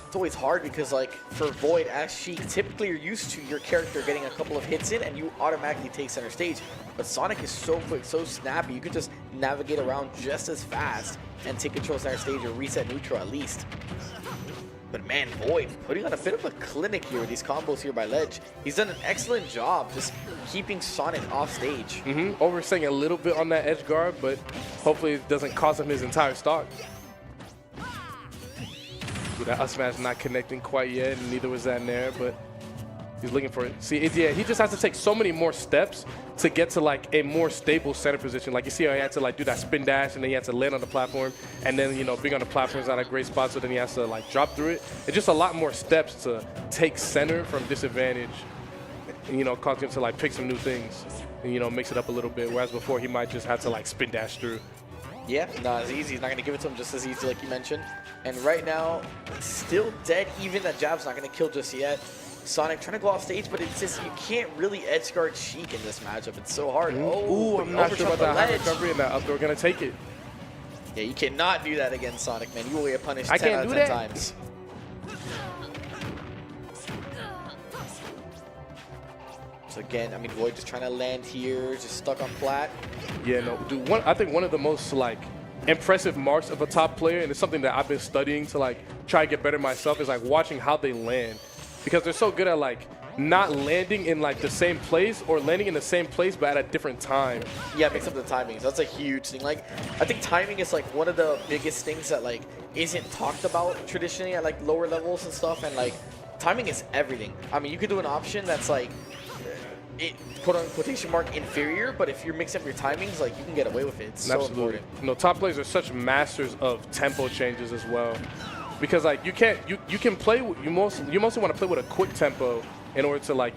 It's always hard because, like, for Void as Sheik, typically you're used to your character getting a couple of hits in and you automatically take center stage. But Sonic is so quick, so snappy, you could just navigate around just as fast and take control of center stage or reset neutral at least. But man, Void putting on a bit of a clinic here with these combos here by Ledge. He's done an excellent job just keeping Sonic off stage. Overstaying a little bit on that edge guard, but hopefully it doesn't cost him his entire stock. That up smash not connecting quite yet, and neither was that Nair, but he's looking for it. See, he just has to take so many more steps to get to like a more stable center position. Like you see how he had to like do that spin dash, and then he had to land on the platform, and then being on the platform is not a great spot, so then he has to like drop through it. It's just a lot more steps to take center from disadvantage, and cause him to like pick some new things, and mix it up a little bit. Whereas before he might just have to like spin dash through. Yeah, not as easy. He's not going to give it to him just as easy like you mentioned. And right now, still dead even. That jab's not going to kill just yet. Sonic trying to go off stage, but it's just you can't really edge guard Sheik in this matchup. It's so hard. Ooh, I'm not sure about that high recovery and that up throw. Going to take it. Yeah, you cannot do that against Sonic, man. You will get punished 10 can't out of do 10 that. times. So again, I mean, Void just trying to land here, just stuck on flat. Yeah, no, dude. I think one of the most like impressive marks of a top player, and it's something that I've been studying to like try to get better myself, is like watching how they land, because they're so good at like not landing in like the same place or landing in the same place but at a different time. Yeah, mix up the timings. That's a huge thing. Like, I think timing is like one of the biggest things that like isn't talked about traditionally at like lower levels and stuff, and like timing is everything. I mean, you could do an option that's like quote on quotation mark inferior, but if you're mixing up your timings, like you can get away with it. It's so Absolutely. important. Top players are such masters of tempo changes as well, because like you can play. You mostly want to play with a quick tempo in order to like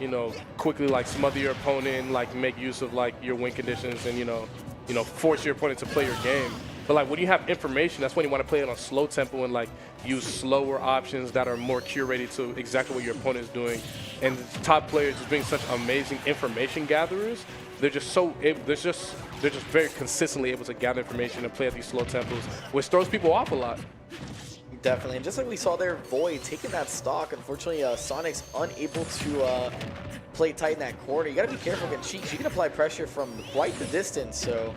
quickly like smother your opponent, like make use of like your win conditions, and force your opponent to play your game. But like when you have information, that's when you want to play it on slow tempo and like use slower options that are more curated to exactly what your opponent is doing. And the top players just being such amazing information gatherers, they're just very consistently able to gather information and play at these slow tempos, which throws people off a lot. Definitely, and just like we saw there, Void taking that stock. Unfortunately, Sonic's unable to play tight in that corner. You gotta be careful against Sheik. She can apply pressure from quite the distance. So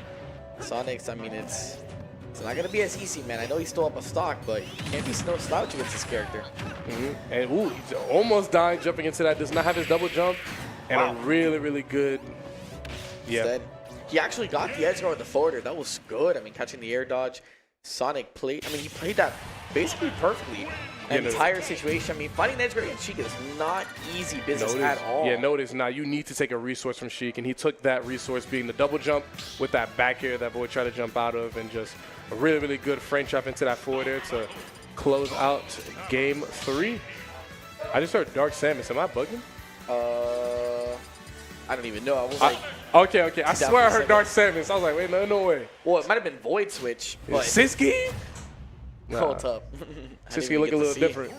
Sonix, I mean, it's not gonna be as easy, man. I know he's still up a stock, but you can't be no slouch against this character. And ooh, he's almost dying jumping into that. Does not have his double jump, and a really, really good. Yeah. Instead, he actually got the edge guard with the forwarder. That was good. I mean, catching the air dodge. Sonic played. I mean, he played that basically perfectly. An entire situation. I mean, fighting edge guard against Sheik is not easy business at all. Yeah, no, it is not. You need to take a resource from Sheik, and he took that resource being the double jump with that back air that Void tried to jump out of, and just a really, really good frame trap into that forward air to close out game 3. I just heard Dark Samus. Am I bugging? I don't even know. I was like, okay. I swear I heard Dark Samus. I was like, wait, no way. well, it might have been Void Switch, but Siski? hold up. Siski look a little different.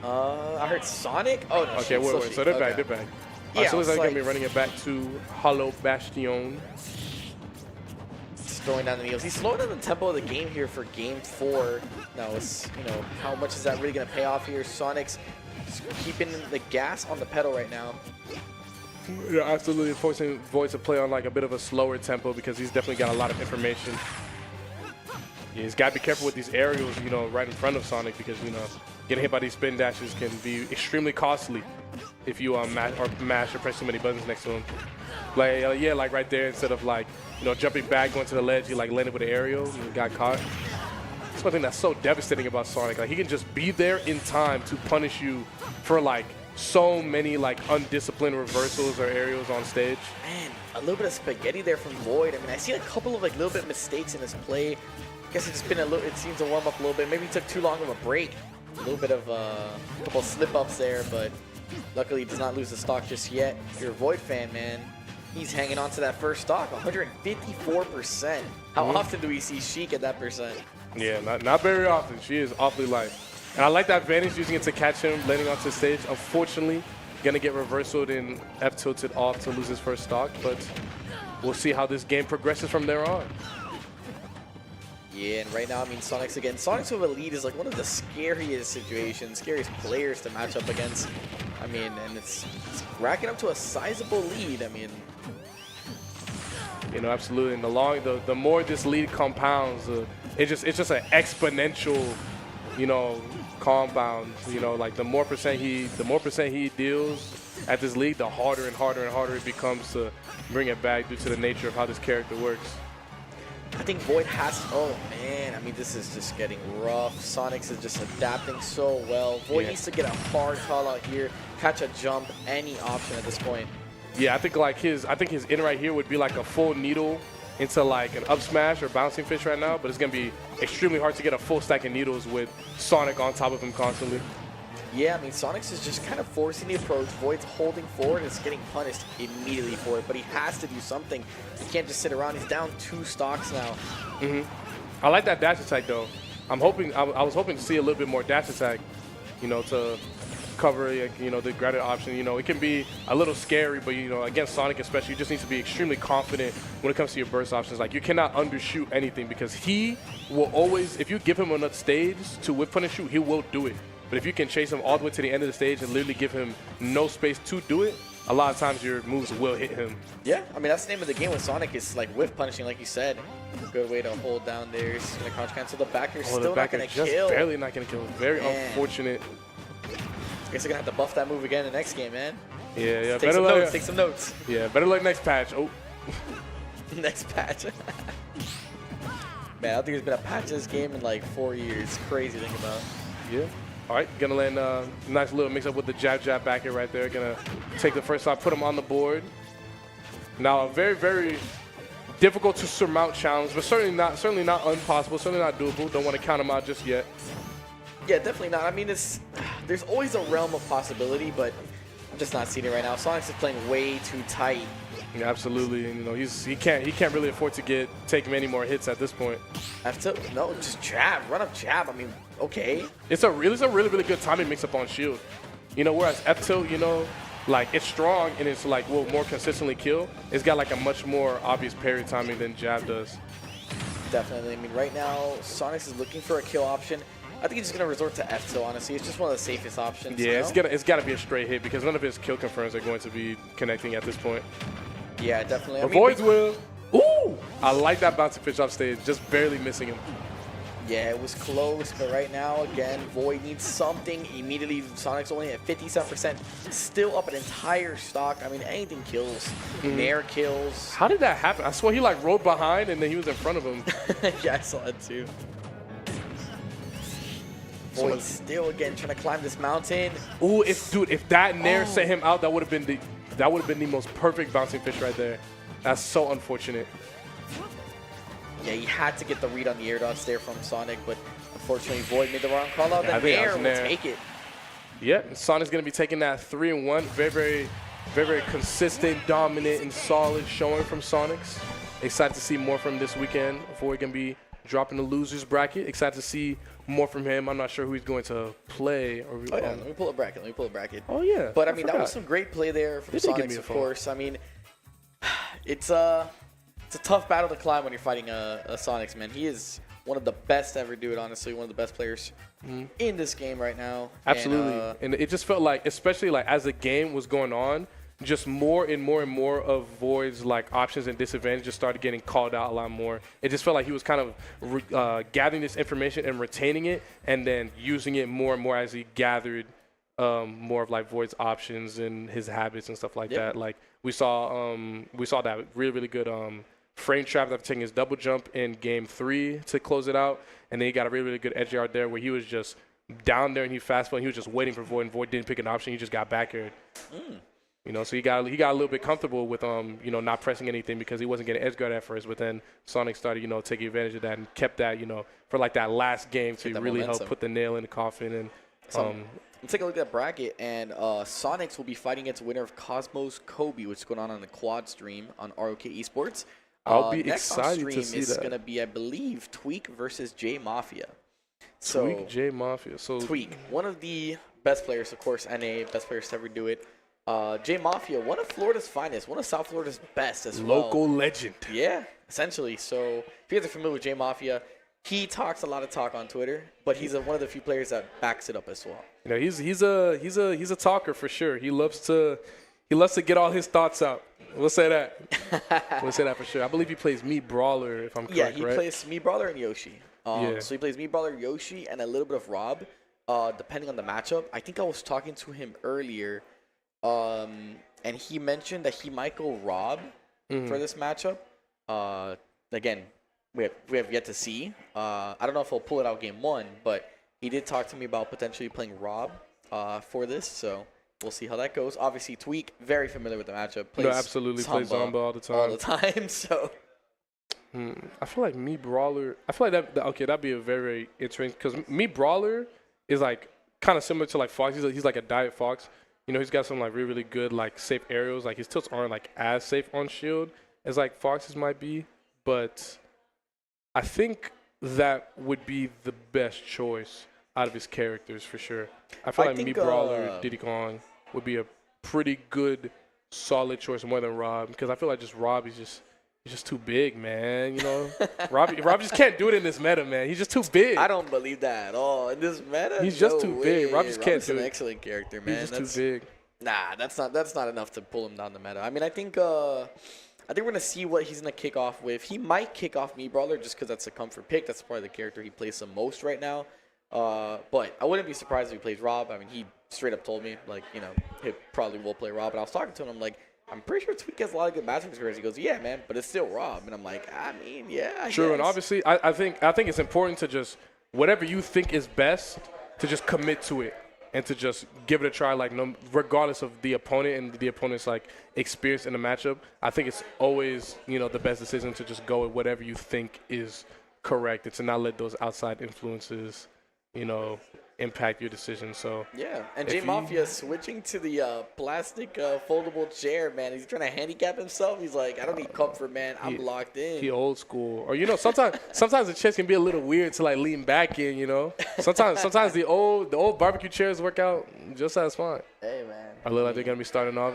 I heard Sonic. Oh no. Okay, wait. So they're back. They're back. Yeah, So it's like it's gonna be running it back to Hollow Bastion. Just throwing down the needles. He's slowing down the tempo of the game here for game 4. Now, it's, how much is that really gonna pay off here? Sonic's just keeping the gas on the pedal right now. Yeah, absolutely forcing Void to play on like a bit of a slower tempo because he's definitely got a lot of information. Yeah, he's got to be careful with these aerials, right in front of Sonic because, getting hit by these spin dashes can be extremely costly if you mash or press too many buttons next to him. Like, like right there, instead of like, jumping back, going to the ledge, he like landed with an aerial and got caught. That's one thing that's so devastating about Sonic. Like, he can just be there in time to punish you for like so many like undisciplined reversals or aerials on stage. Man, a little bit of spaghetti there from Void. I mean, I see a couple of like little bit mistakes in his play. I guess it's been it seems to warm up a little bit. Maybe he took too long of a break. A little bit of a couple slip ups there, but luckily he does not lose the stock just yet. If you're a Void fan, man, he's hanging on to that first stock, 154%. How often do we see Sheik at that percent? Yeah, not very often. She is awfully light. And I like that advantage, using it to catch him landing onto the stage. Unfortunately, going to get reversaled and F-tilted off to lose his first stock, but we'll see how this game progresses from there on. Yeah, and right now, I mean, Sonix again. Sonix with a lead is like one of the scariest situations, scariest players to match up against. I mean, and it's racking up to a sizable lead. I mean, absolutely. And the more this lead compounds, it's just an exponential, compound. Like the more percent he deals at this lead, the harder and harder and harder it becomes to bring it back due to the nature of how this character works. I think Void has. Oh man, I mean, this is just getting rough. Sonix is just adapting so well. Void needs to get a hard call out here, catch a jump, any option at this point. Yeah, I think his in right here would be like a full needle into like an up smash or bouncing fish right now, but it's gonna be extremely hard to get a full stack of needles with Sonic on top of him constantly. Yeah, I mean, Sonix is just kind of forcing the approach. Void's holding forward and is getting punished immediately for it, but he has to do something. He can't just sit around. He's down 2 stocks now. I like that dash attack though. I was hoping to see a little bit more dash attack, to cover, the graded option. It can be a little scary, but against Sonic especially, you just need to be extremely confident when it comes to your burst options. Like, you cannot undershoot anything because he will always, if you give him enough stage to whip punish you, he will do it. But if you can chase him all the way to the end of the stage and literally give him no space to do it, a lot of times your moves will hit him. Yeah, I mean, that's the name of the game with Sonic, is like whiff punishing, like you said. Good way to hold down there. He's going to crouch cancel. The back air still not going to kill. Just barely not going to kill. Very unfortunate. I guess they're going to have to buff that move again in the next game, man. Yeah. Take some notes. Yeah, better luck next patch. Oh. Next patch. Man, I don't think there's been a patch in this game in like 4 years. Crazy to think about. Yeah. All right, gonna land a nice little mix up with the jab back here right there. Gonna take the first shot, put him on the board. Now, a very, very difficult to surmount challenge, but certainly not impossible, certainly not doable. Don't want to count him out just yet. Yeah, definitely not. I mean, there's always a realm of possibility, but just not seeing it right now. Sonix is playing way too tight. Yeah, absolutely. And, you know, he can't really afford to take many more hits at this point. No, just jab, run up jab. I mean, okay. It's a really good timing mix up on shield. You know, whereas F tilt, you know, like it's strong and it's like will more consistently kill. It's got like a much more obvious parry timing than jab does. Definitely. I mean, right now, Sonix is looking for a kill option. I think he's just going to resort to F tilt, honestly. It's just one of the safest options. Yeah, you know? it's got to be a straight hit because none of his kill confirms are going to be connecting at this point. Yeah, definitely. Avoids will. Ooh! I like that bouncing pitch off stage, just barely missing him. Yeah, it was close, but right now, again, Void needs something immediately. Sonix only at 57%, still up an entire stock. I mean, anything kills. Nair kills. How did that happen? I swear he like rode behind and then he was in front of him. Yeah, I saw it too. Void still, again, trying to climb this mountain. Ooh, if that Nair sent him out, that would have been the most perfect bouncing fish right there. That's so unfortunate. Yeah, he had to get the read on the air dodge there from Sonic, but unfortunately Void made the wrong call out. Yeah, The Nair will take it. Yeah, Sonic's going to be taking that 3-1. Very consistent, dominant, and solid showing from Sonix. Excited to see more from this weekend. Void going to be dropping the losers bracket. Excited to see more from him. I'm not sure who he's going to play. Or, Oh, yeah, let me pull a bracket. Oh, yeah. But, I mean, that was some great play there from Sonix, of course. I mean, it's a tough battle to climb when you're fighting a Sonix, man. He is one of the best to ever do it, honestly. One of the best players in this game right now. Absolutely. And it just felt like, especially like as the game was going on, just more and more of Void's like options and disadvantages just started getting called out a lot more. It just felt like he was kind of gathering this information and retaining it and then using it more and more as he gathered more of like Void's options and his habits and stuff like that. Like we saw that really good frame trap after taking his double jump in game 3 to close it out, and then he got a really good edge guard there where he was just down there and he fast forward. He was just waiting for Void, and Void didn't pick an option. He just got back aired. You know, so he got a little bit comfortable with you know, not pressing anything because he wasn't getting edge guard at first. But then Sonic started, you know, taking advantage of that and kept that, you know, for like that last game to really help put the nail in the coffin. And let's take a look at that bracket, and Sonix will be fighting against winner of Cosmos Kobe, which is going on the quad stream on ROK Esports. I'll be next excited on to stream see is that. going to be, I believe, Tweek versus J Mafia. Tweek, J Mafia. So Tweek, one of the best players, of course, NA, best players to ever do it. J Mafia, one of Florida's finest, one of South Florida's best as well. local legend. Yeah, essentially. So if you guys are familiar with J Mafia, he talks a lot of talk on Twitter, but he's one of the few players that backs it up as well. You know, he's a talker for sure. He loves to get all his thoughts out. We'll say that. We'll say that for sure. I believe he plays Meat Brawler, if I'm correct, Yeah, he right? plays Meat Brawler and Yoshi. So he plays Meat Brawler, Yoshi, and a little bit of Rob, depending on the matchup. I think I was talking to him earlier, and he mentioned that he might go Rob for this matchup. Again, we have yet to see. I don't know if he'll pull it out game 1, but he did talk to me about potentially playing Rob for this, so we'll see how that goes. Obviously, Tweek, very familiar with the matchup. Plays absolutely. Plays Zomba all the time. All the time, so... I feel like Meat Brawler. I feel like that'd be a very interesting because Meat Brawler is like kind of similar to like Fox. He's like a diet Fox. You know, he's got some like really good like safe aerials. Like his tilts aren't like as safe on shield as like Fox's might be, but I think that would be the best choice out of his characters for sure. I feel like Meat Brawler, Diddy Kong would be a pretty good, solid choice more than Rob because I feel like just Rob is just. He's just too big, man. You know, Rob just can't do it in this meta, man. He's just too big. I don't believe that at all. In this meta, he's just too big. Rob just can't do it. He's an excellent character, man. He's just too big. Nah, that's not enough to pull him down the meta. I mean, I think we're gonna see what he's gonna kick off with. He might kick off Meat Brawler just because that's a comfort pick. That's probably the character he plays the most right now. But I wouldn't be surprised if he plays Rob. I mean, he straight up told me like, you know, he probably will play Rob. And I was talking to him, I'm like, I'm pretty sure Tweek has a lot of good matchup experience. He goes, yeah, man, but it's still Rob. And I'm like, I mean, yeah, I True, guess. and obviously, I think it's important to just, whatever you think is best, to just commit to it and to just give it a try, like regardless of the opponent and the opponent's like experience in the matchup. I think it's always, you know, the best decision to just go with whatever you think is correct and to not let those outside influences, you know, impact your decision. So Yeah, and If J he- Mafia switching to the plastic foldable chair, man. He's trying to handicap himself. He's like, I don't need comfort, man. I'm locked in. he old school, or sometimes the chairs can be a little weird to like lean back in. Sometimes the old barbecue chairs work out just as fine. Hey, man. I look like they're gonna be starting off.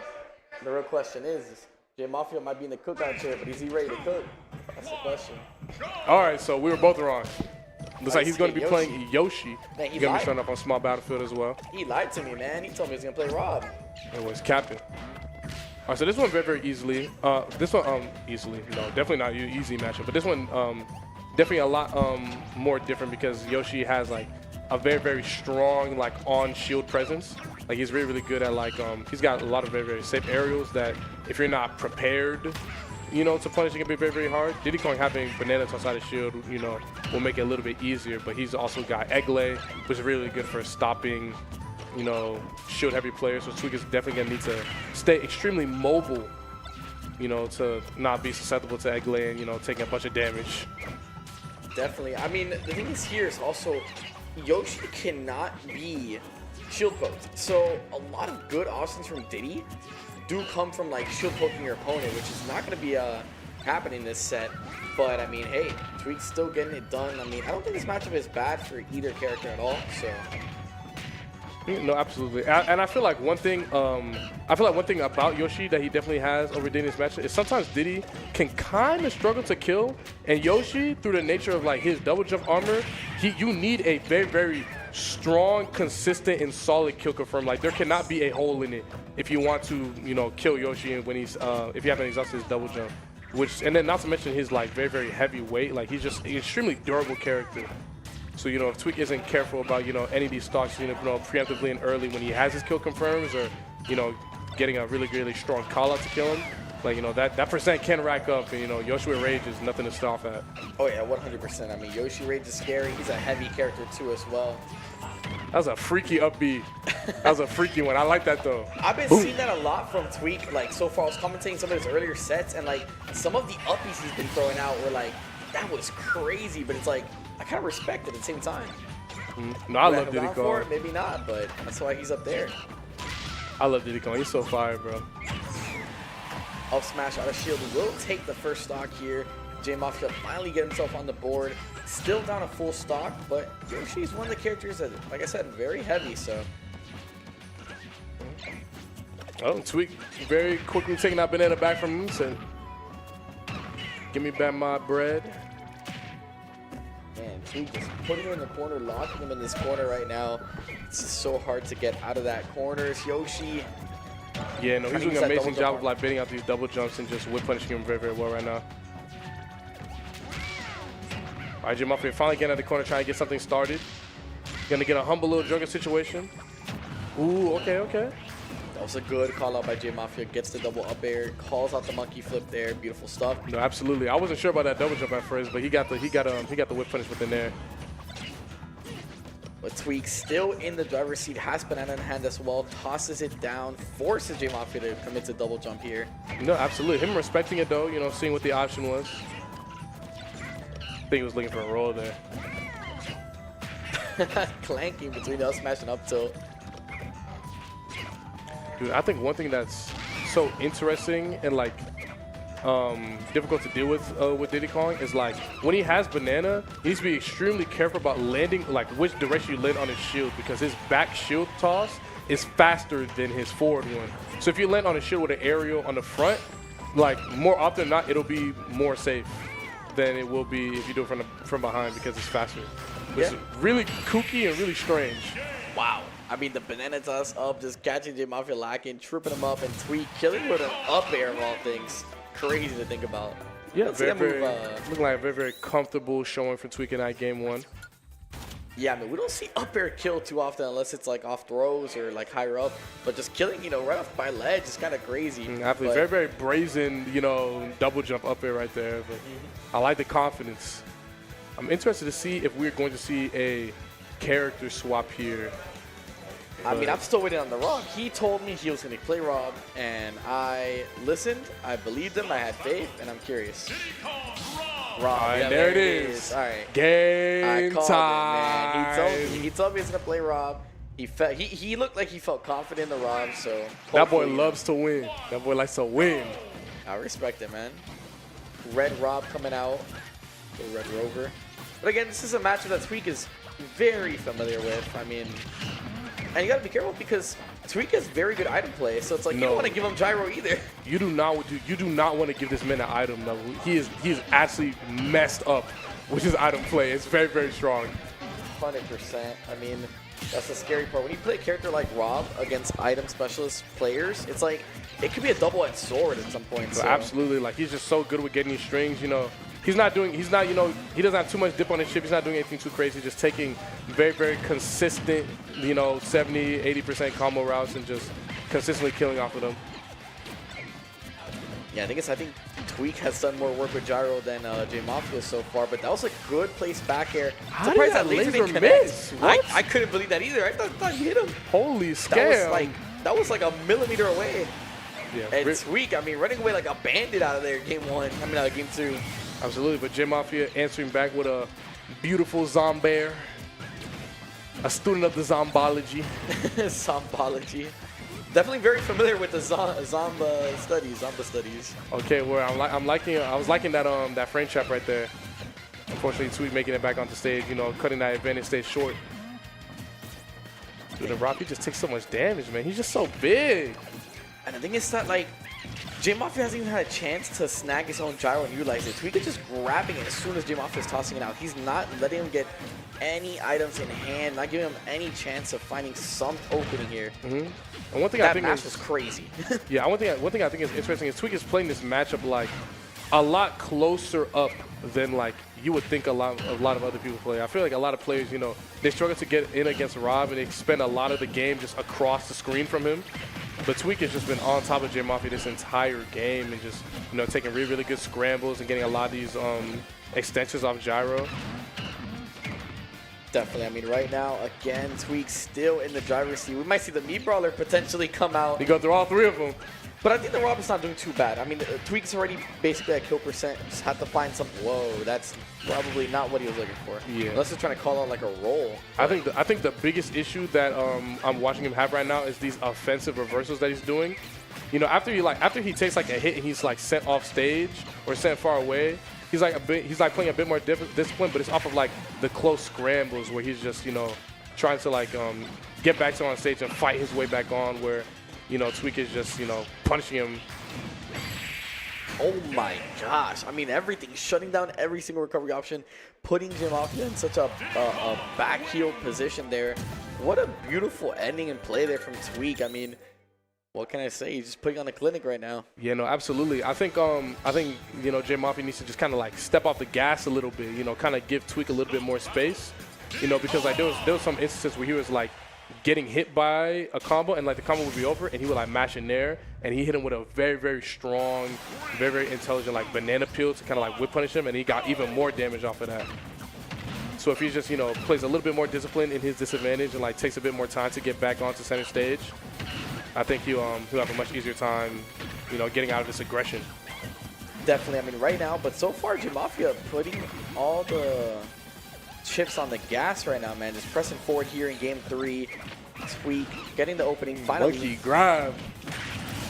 The real question is J Mafia might be in the cookout chair, but is he ready to cook? That's the question. All right, so we were both wrong. Looks like he's going to be Yoshi. playing Yoshi. Man, He's he going to lied. be starting up on small battlefield as well. He lied to me, man. He told me he was gonna play Rob. It was captain. All right, so this one very easily. This one easily. No, definitely not easy matchup. But this one definitely a lot more different because Yoshi has like a very strong like on shield presence. Like he's really good at like he's got a lot of very safe aerials that if you're not prepared, to punish it can be very hard. Diddy Kong having bananas outside his shield, will make it a little bit easier. But he's also got Egle, which is really good for stopping, shield heavy players. So Tweek is definitely gonna need to stay extremely mobile, to not be susceptible to Egle and taking a bunch of damage. Definitely. I mean, the thing is here is also Yoshi cannot be shield poked. So a lot of good options from Diddy do come from like shield poking your opponent, which is not going to be happening this set. But I mean, hey, Tweek's still getting it done. I mean, I don't think this matchup is bad for either character at all. So No, absolutely. And I feel like one thing about Yoshi that he definitely has over Diddy in this match is sometimes Diddy can kind of struggle to kill, and Yoshi, through the nature of like his double jump armor, you need a very strong, consistent, and solid kill confirm. Like there cannot be a hole in it if you want to, kill Yoshi when he's if you haven't exhausted his double jump. And then not to mention his like very heavy weight. Like he's just an extremely durable character. So, if Tweek isn't careful about, any of these stocks, preemptively and early when he has his kill confirms or, getting a really strong call out to kill him, like, that percent can rack up and, Yoshi with Rage is nothing to stop at. oh yeah, 100%. I mean, Yoshi Rage is scary. He's a heavy character too as well. That was a freaky upbeat. That was a freaky one. I like that though. I've been seeing that a lot from Tweek. Like so far, I was commentating some of his earlier sets, and like some of the upbeats he's been throwing out were like, that was crazy. But it's like I kind of respect it at the same time. No, I Would love have Diddy gone for Kong. it? Maybe not, but that's why he's up there. I love Diddy Kong. He's so fire, bro. Up smash out of shield will take the first stock here. J Mafia finally get himself on the board. Still down a full stock, but Yoshi's one of the characters that, like I said, very heavy. So Oh, Tweek very quickly taking that banana back from him. Said, "Give me back my bread." man, Tweek just putting him in the corner, locking him in this corner right now. It's just so hard to get out of that corner. It's Yoshi. Yeah, no, he's Trying to doing use an that amazing double job jump of like baiting out these double jumps and just whip punishing him very well right now. All right, J Mafia finally getting out of the corner, trying to get something started. Gonna get a humble little jungle situation. Ooh, okay. That was a good call out by J Mafia. Gets the double up air, calls out the monkey flip there. Beautiful stuff. No, absolutely. I wasn't sure about that double jump at first, but he got the whip punishment in there. But Tweek still in the driver's seat, has banana in hand as well, tosses it down, forces J Mafia to commit to double jump here. No, absolutely. Him respecting it though, seeing what the option was. I think he was looking for a roll there. Clanking between us smash and up tilt. Dude, I think one thing that's so interesting and like difficult to deal with Diddy Kong is like when he has banana, he needs to be extremely careful about landing, like which direction you land on his shield, because his back shield toss is faster than his forward one. So if you land on a shield with an aerial on the front, like more often than not, it'll be more safe than it will be if you do it from behind because it's faster. It's really kooky and really strange. Wow. I mean, the banana toss up, just catching J Mafia lacking, tripping him up, and Tweek killing with an up air of all things. Crazy to think about. Yeah, Let's see that very, move, looking like a very comfortable showing from Tweek in that game one. Yeah, I mean, we don't see up air kill too often unless it's like off throws or like higher up. But just killing, right off by ledge is kind of crazy. Absolutely. But Very brazen, double jump up air right there. But I like the confidence. I'm interested to see if we're going to see a character swap here. I mean, I'm still waiting on the Rob. He told me he was going to play Rob, and I listened. I believed him. I had faith, and I'm curious. Rob. Rob. All right, Yeah, there it is. All right. I Game called time. it, man. He told me he's gonna play Rob. He looked like he felt confident in the Rob, so That boy hopefully- loves to win. That boy likes to win. I respect it, man. Red Rob coming out. The Red Rover. But again, this is a matchup that Tweek is very familiar with. I mean, and you gotta be careful because Tweek has very good item play, so it's like you No. don't want to give him gyro either. You do not want to give this man an item. No, he is actually messed up with his item play. It's very, very strong. 100%. I mean, that's the scary part. When you play a character like Rob against item specialist players, it's like it could be a double-edged sword at some point. So So. absolutely, like he's just so good with getting these strings. You know, he doesn't have too much dip on his chip. He's not doing anything too crazy. Just taking very, very consistent, 70, 80% combo routes and just consistently killing off of them. Yeah, I think Tweek has done more work with gyro than J Mafia so far, but that was a good place back air. How Surprised did that laser laser didn't connect. miss? What? I couldn't believe that either. I thought he hit him. Holy scam! That was like a millimeter away. Yeah, And Tweek, I mean, running away like a bandit out of there game 1. I mean, game 2. absolutely. But J Mafia answering back with a beautiful Zombair, a student of the zombology. Zombology. Definitely very familiar with the Zomba studies. Okay, where I was liking that frame trap right there. Unfortunately, Tweek making it back onto stage, cutting that advantage stage short. Dude, and Rob, he just takes so much damage, man. He's just so big. And the thing is that, like, J Mafia hasn't even had a chance to snag his own gyro and utilize it. Tweek is just grabbing it as soon as J Mafia is tossing it out. He's not letting him get any items in hand, not giving him any chance of finding some opening here. And one thing I That think match is was crazy. yeah, one thing I think is interesting is Tweek is playing this matchup like a lot closer up than like you would think a lot of other people play. I feel like a lot of players, they struggle to get in against Rob and they spend a lot of the game just across the screen from him. But Tweek has just been on top of J Mafia this entire game and just taking really, really good scrambles and getting a lot of these extensions off gyro. Definitely. I mean, right now, again, Tweek still in the driver's seat. We might see the Meat Brawler potentially come out. You go through all three of them. But I think the Rob is not doing too bad. I mean, Tweek's already basically at kill percent. Just have to find some. Whoa, that's probably not what he was looking for. Yeah. Unless he's trying to call out like a roll. I think the biggest issue that I'm watching him have right now is these offensive reversals that he's doing. After he takes like a hit and he's like sent off stage or sent far away, he's like playing a bit more discipline, but it's off of like the close scrambles where he's just trying to like get back to on stage and fight his way back on where Tweek is just punishing him. Oh my gosh. I mean, everything. Shutting down every single recovery option. Putting J Mafia in such a back heel position there. What a beautiful ending and play there from Tweek. I mean, what can I say? He's just putting on a clinic right now. Yeah, no, absolutely. I think J Mafia needs to just kind of like step off the gas a little bit, kind of give Tweek a little bit more space, because like there was some instances where he was like getting hit by a combo and like the combo would be over and he would like mash in there and he hit him with a very, very strong, very, very intelligent like banana peel to kind of like whip punish him and he got even more damage off of that. So if he just, plays a little bit more discipline in his disadvantage and like takes a bit more time to get back onto center stage, I think he'll have a much easier time, getting out of this aggression. Definitely. I mean, right now, but so far, J Mafia putting all the chips on the gas right now, man. Just pressing forward here in game 3. Tweek getting the opening finally. Monkey grab.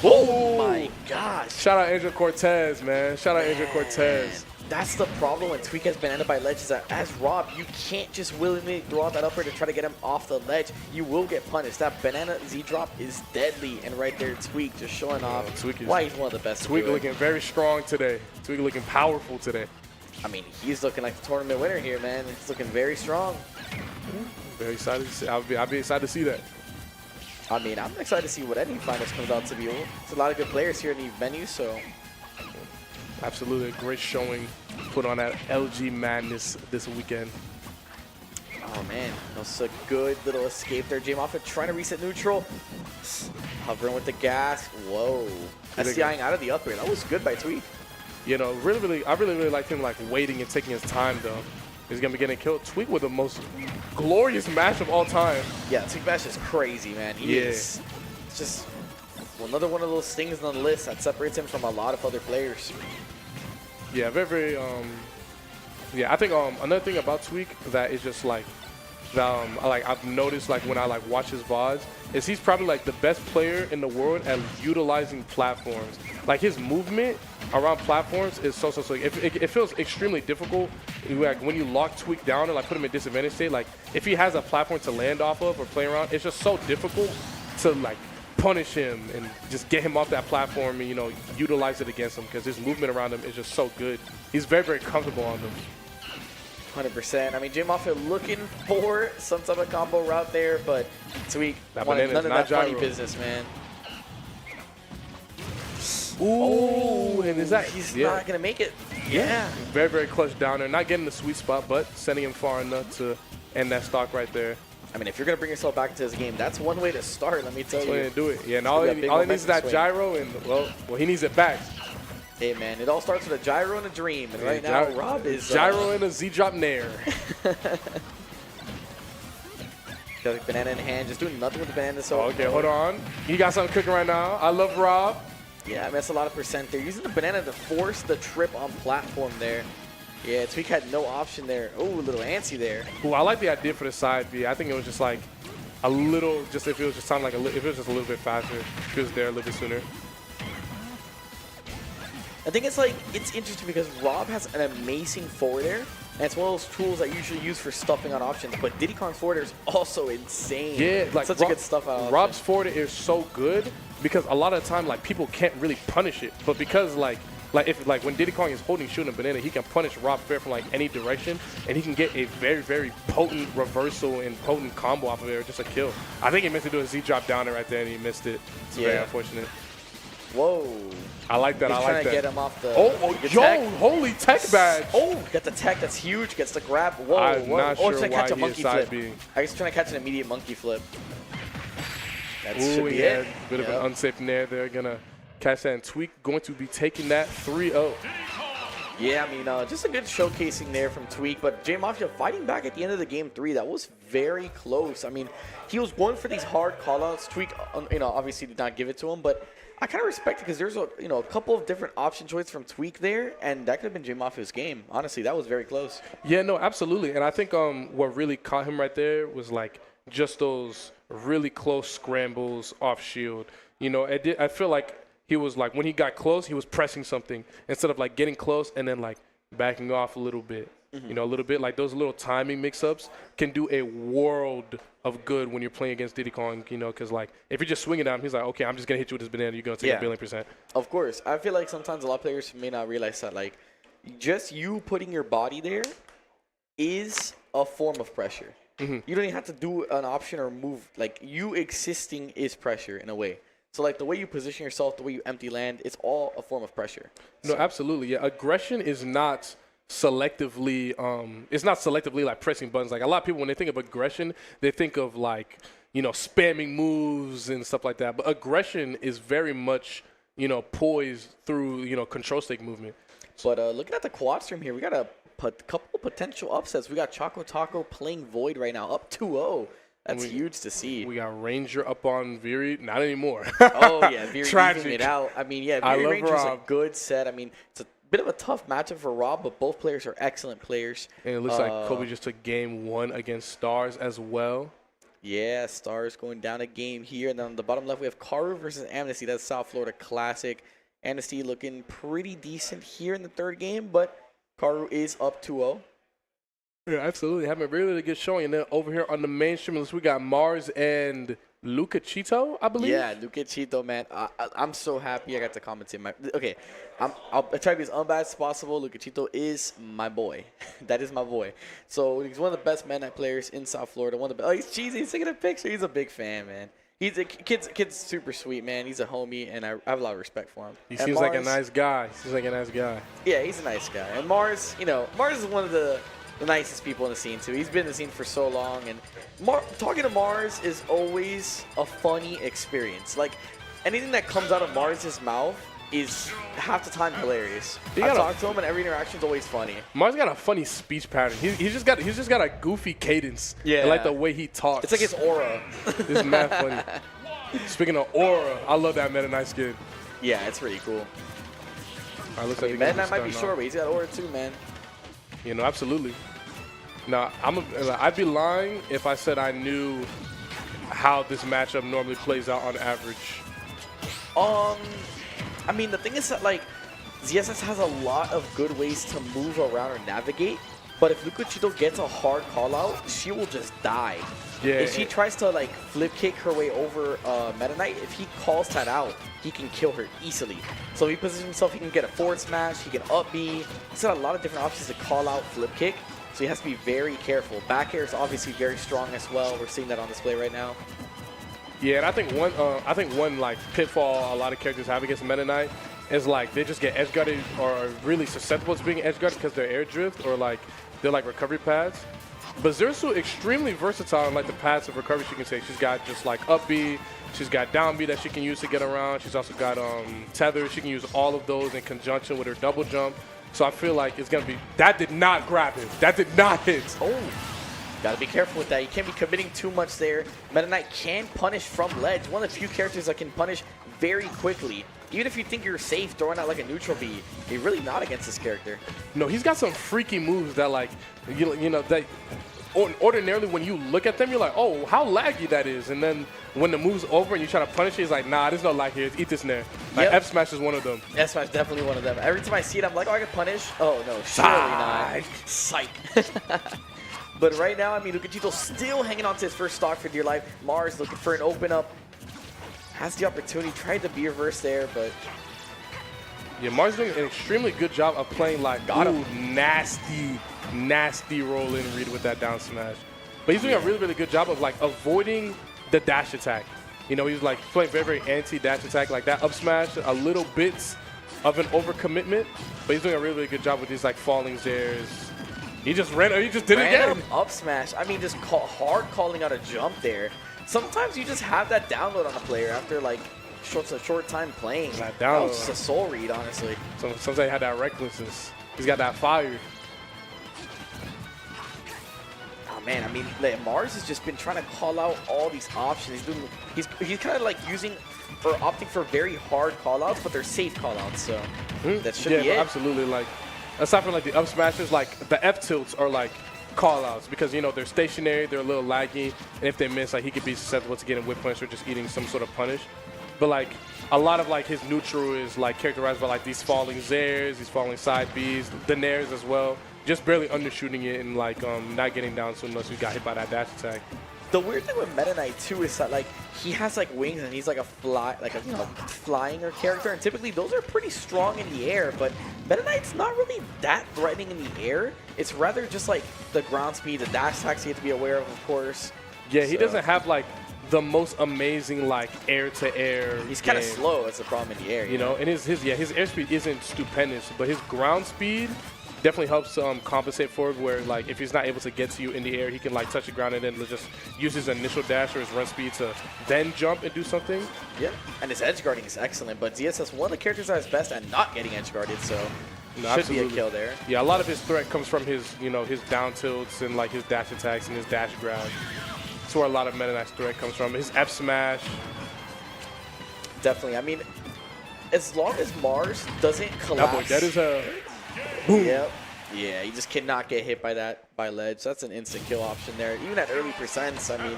Oh my gosh. Shout out Angel Cortez, man. Shout out Angel Cortez. That's the problem when Tweek has been ended by ledge is that as Rob, you can't just willingly throw out that upper to try to get him off the ledge. You will get punished. That banana Z drop is deadly. And right there, Tweek just showing off why he's one of the best. Tweek looking very strong today. Tweek looking powerful today. I mean, he's looking like the tournament winner here, man. He's looking very strong. Very excited to see. I'll be excited to see that. I mean, I'm excited to see what any finals comes out to be. It's a lot of good players here in the venue, so. Absolutely a great showing put on at LG Madness this weekend. Oh man, that was a good little escape there. J Mafia trying to reset neutral. Hovering with the gas. Whoa. SDIing out of the up air. That was good by Tweek. I really liked him like waiting and taking his time though. He's gonna be getting killed. Tweek with the most glorious match of all time. Yeah, Tweek match is crazy, man. He is. It's just another one of those things on the list that separates him from a lot of other players. Yeah, very, very Yeah, I think another thing about Tweek that is just like I've noticed like when I like watch his VODs is he's probably like the best player in the world at utilizing platforms. Like his movement around platforms is so slick. It feels extremely difficult. Like when you lock Tweek down and like put him in disadvantage state, like if he has a platform to land off of or play around, it's just so difficult to like punish him and just get him off that platform and, you know, utilize it against him because his movement around him is just so good. He's very, very comfortable on them. 100%. I mean, J Mafia looking for some type of combo route there, but Tweek wanted none of that funny business, man. Ooh, and is that he's not gonna make it? Yeah. Very, very clutch down there. Not getting the sweet spot, but sending him far enough to end that stock right there. I mean, if you're gonna bring yourself back into this game, that's one way to start. Let me tell you. That's the way to do it. Yeah, and all he needs is that gyro, and well, he needs it back. Hey man, it all starts with a gyro and a dream, and right now Rob is gyro and a Z-drop nair. Got a banana in hand, just doing nothing with the banana. So okay, hold on. He got something cooking right now. I love Rob. Yeah, I mean, that's a lot of percent there. Using the banana to force the trip on platform there. Yeah, Tweek had no option there. Oh, a little antsy there. Ooh, I like the idea for the side B. I think it was just like a little, just if it was just sound like if it was just a little bit faster, if it was there a little bit sooner. I think it's interesting because Rob has an amazing forward air, and it's one of those tools I usually use for stuffing on options. But Diddy Kong forward air is also insane. Yeah, like such a good stuff out. Rob's forward air is so good because a lot of the time like people can't really punish it, but because like when Diddy Kong is holding shooting a banana, he can punish Rob fair from like any direction, and he can get a very, very potent reversal and potent combo off of there, just a kill. I think he meant to do a Z-drop down there right there, and he missed it. It's very unfortunate. Whoa. I like that. He's I like trying to that. get him off the yo, holy tech badge. Oh, got the tech. That's huge. Gets the grab. Whoa. I'm not sure he's trying to catch a monkey flip. B. I guess he's trying to catch an immediate monkey flip. That should be it. A bit of an unsafe nair there. Gonna catch that, and Tweek going to be taking that 3-0. Yeah, I mean, just a good showcasing there from Tweek, but J Mafia fighting back at the end of the game 3. That was very close. I mean, he was going for these hard callouts. Tweek, obviously did not give it to him, but I kind of respect it because there's a couple of different option choices from Tweek there, and that could have been J Mafia's game. Honestly, that was very close. Yeah, no, absolutely, and I think what really caught him right there was like just those really close scrambles off shield. You know, I feel like he was like, when he got close, he was pressing something instead of like getting close and then like backing off a little bit. You know, a little bit like those little timing mix-ups can do a world of good when you're playing against Diddy Kong, you know, because like if you're just swinging at him, he's like, okay, I'm just going to hit you with this banana. You're going to take a billion %. Of course. I feel like sometimes a lot of players may not realize that like just you putting your body there is a form of pressure. You don't even have to do an option or move. Like you existing is pressure in a way. So like the way you position yourself, the way you empty land, it's all a form of pressure. No, absolutely. Yeah, aggression is not selectively like pressing buttons. Like a lot of people, when they think of aggression, they think of like, you know, spamming moves and stuff like that. But aggression is very much, you know, poised through, you know, control stick movement. But looking at the quad stream here, we got a couple potential upsets. We got Choco Taco playing Void right now, up 2-0. That's huge to see. We got Ranger up on Viri. Not anymore. Oh, yeah. Viri evening it out. I mean, yeah, Viri Ranger's a good set. I mean, it's a bit of a tough matchup for Rob, but both players are excellent players. And it looks like Kobe just took game 1 against Stars as well. Yeah, Stars going down a game here. And then on the bottom left, we have Karu versus Amnesty. That's South Florida Classic. Amnesty looking pretty decent here in the third game, but Karu is up 2-0. Yeah, absolutely. Having a really good showing. And then over here on the mainstream list, we got Mars and Luca Chito, I believe. Yeah, Luca Chito, man. I'm so happy I got to commentate. I'll try to be as unbiased as possible. Luca Chito is my boy. That is my boy. So he's one of the best man-night players in South Florida. One of the best. Oh, he's cheesy. He's taking a picture. He's a big fan, man. He's a kid's super sweet, man. He's a homie, and I have a lot of respect for him. He seems like a nice guy. Yeah, he's a nice guy. And Mars, Mars is one of the nicest people in the scene too. He's been in the scene for so long, and talking to Mars is always a funny experience. Like anything that comes out of Mars's mouth is half the time hilarious. I talk to him, and every interaction is always funny. Mars got a funny speech pattern. He's just got a goofy cadence. Yeah, and like the way he talks. It's like his aura. It's mad funny. Speaking of aura, I love that Meta Knight skin. Yeah, it's pretty cool. All right, looks like Meta Knight might be short, but he's got aura too, man. You know, absolutely. Now, I'd be lying if I said I knew how this matchup normally plays out on average. I mean, the thing is that, like, ZSS has a lot of good ways to move around or navigate, but if Lucachito gets a hard call-out, she will just die. Yeah. If she tries to, like, flip kick her way over Meta Knight, if he calls that out, he can kill her easily. So if he positions himself, he can get a forward smash, he can up B. He's got a lot of different options to call out flip kick, so he has to be very careful. Back air is obviously very strong as well. We're seeing that on display right now. Yeah, and I think one like pitfall a lot of characters have against Meta Knight is like they just get edge guarded or are really susceptible to being edge guarded because they're air drift or like they're like recovery pads. But Zersu extremely versatile in like the paths of recovery she can take. She's got just like up B, she's got down B that she can use to get around. She's also got tether. She can use all of those in conjunction with her double jump. So I feel like it's gonna be that did not grab him. That did not hit. Oh, gotta be careful with that. You can't be committing too much there. Meta Knight can punish from ledge. One of the few characters that can punish very quickly. Even if you think you're safe throwing out like a neutral B, you're really not against this character. No, he's got some freaky moves that like, you know, that ordinarily when you look at them, you're like, oh, how laggy that is. And then when the move's over and you try to punish it, it's like, nah, there's no lag here. Eat this nair. Like, Yep. F Smash is one of them. F Smash definitely one of them. Every time I see it, I'm like, oh, I can punish. Oh, no, surely not. Psych. But right now, I mean, Lucachito's still hanging on to his first stock for dear life. Mars looking for an open up. Has the opportunity, tried the B reverse there, but Yeah, Mars doing an extremely good job of playing like, nasty roll in read with that down smash. But he's doing a really, really good job of like avoiding the dash attack. You know, he's like playing very, very anti-dash attack, like that up smash, a little bits of an overcommitment, but he's doing a really, really good job with these like falling stairs. He just did it again. random up smash. I mean, just hard calling out a jump there. Sometimes you just have that download on a player after like a short time playing. That That was download. just a soul read, honestly. Sometimes he had that recklessness. He's got that fire. Oh man, I mean, like, Mars has just been trying to call out all these options. He's kind of like using or opting for very hard callouts, but they're safe callouts. So that should be it. Absolutely. Like aside from like the up smashes, like the F tilts are like call-outs because you know they're stationary, they're a little laggy, and if they miss, like he could be susceptible to getting whip punish or just eating some sort of punish. But like a lot of like his neutral is like characterized by like these falling zairs, these falling side Bs, the nairs as well, just barely undershooting it and like not getting down so unless we got hit by that dash attack. The weird thing with Meta Knight too is that like he has like wings and he's like a flying character, and typically those are pretty strong in the air. But Meta Knight's not really that threatening in the air. It's rather just like the ground speed, the dash attacks you have to be aware of course. Yeah, he So, doesn't have like the most amazing like air to air. He's kind of game. slow. That's the problem in the air. You know, and his airspeed isn't stupendous, but his ground speed definitely helps compensate for it. Where like if he's not able to get to you in the air, he can like touch the ground and then just use his initial dash or his run speed to then jump and do something. Yeah, and his edge guarding is excellent. But ZSS one of the characters that is best at not getting edge guarded, so No, should absolutely. be a kill there. Yeah, a lot of his threat comes from his his down tilts and like his dash attacks and his dash grab. That's where a lot of Meta Knight's threat comes from. His F smash. Definitely. I mean, as long as Mars doesn't That collapse. boy, that is a Yep. Yeah, you just cannot get hit by ledge. That's an instant kill option there. Even at early percents, I mean,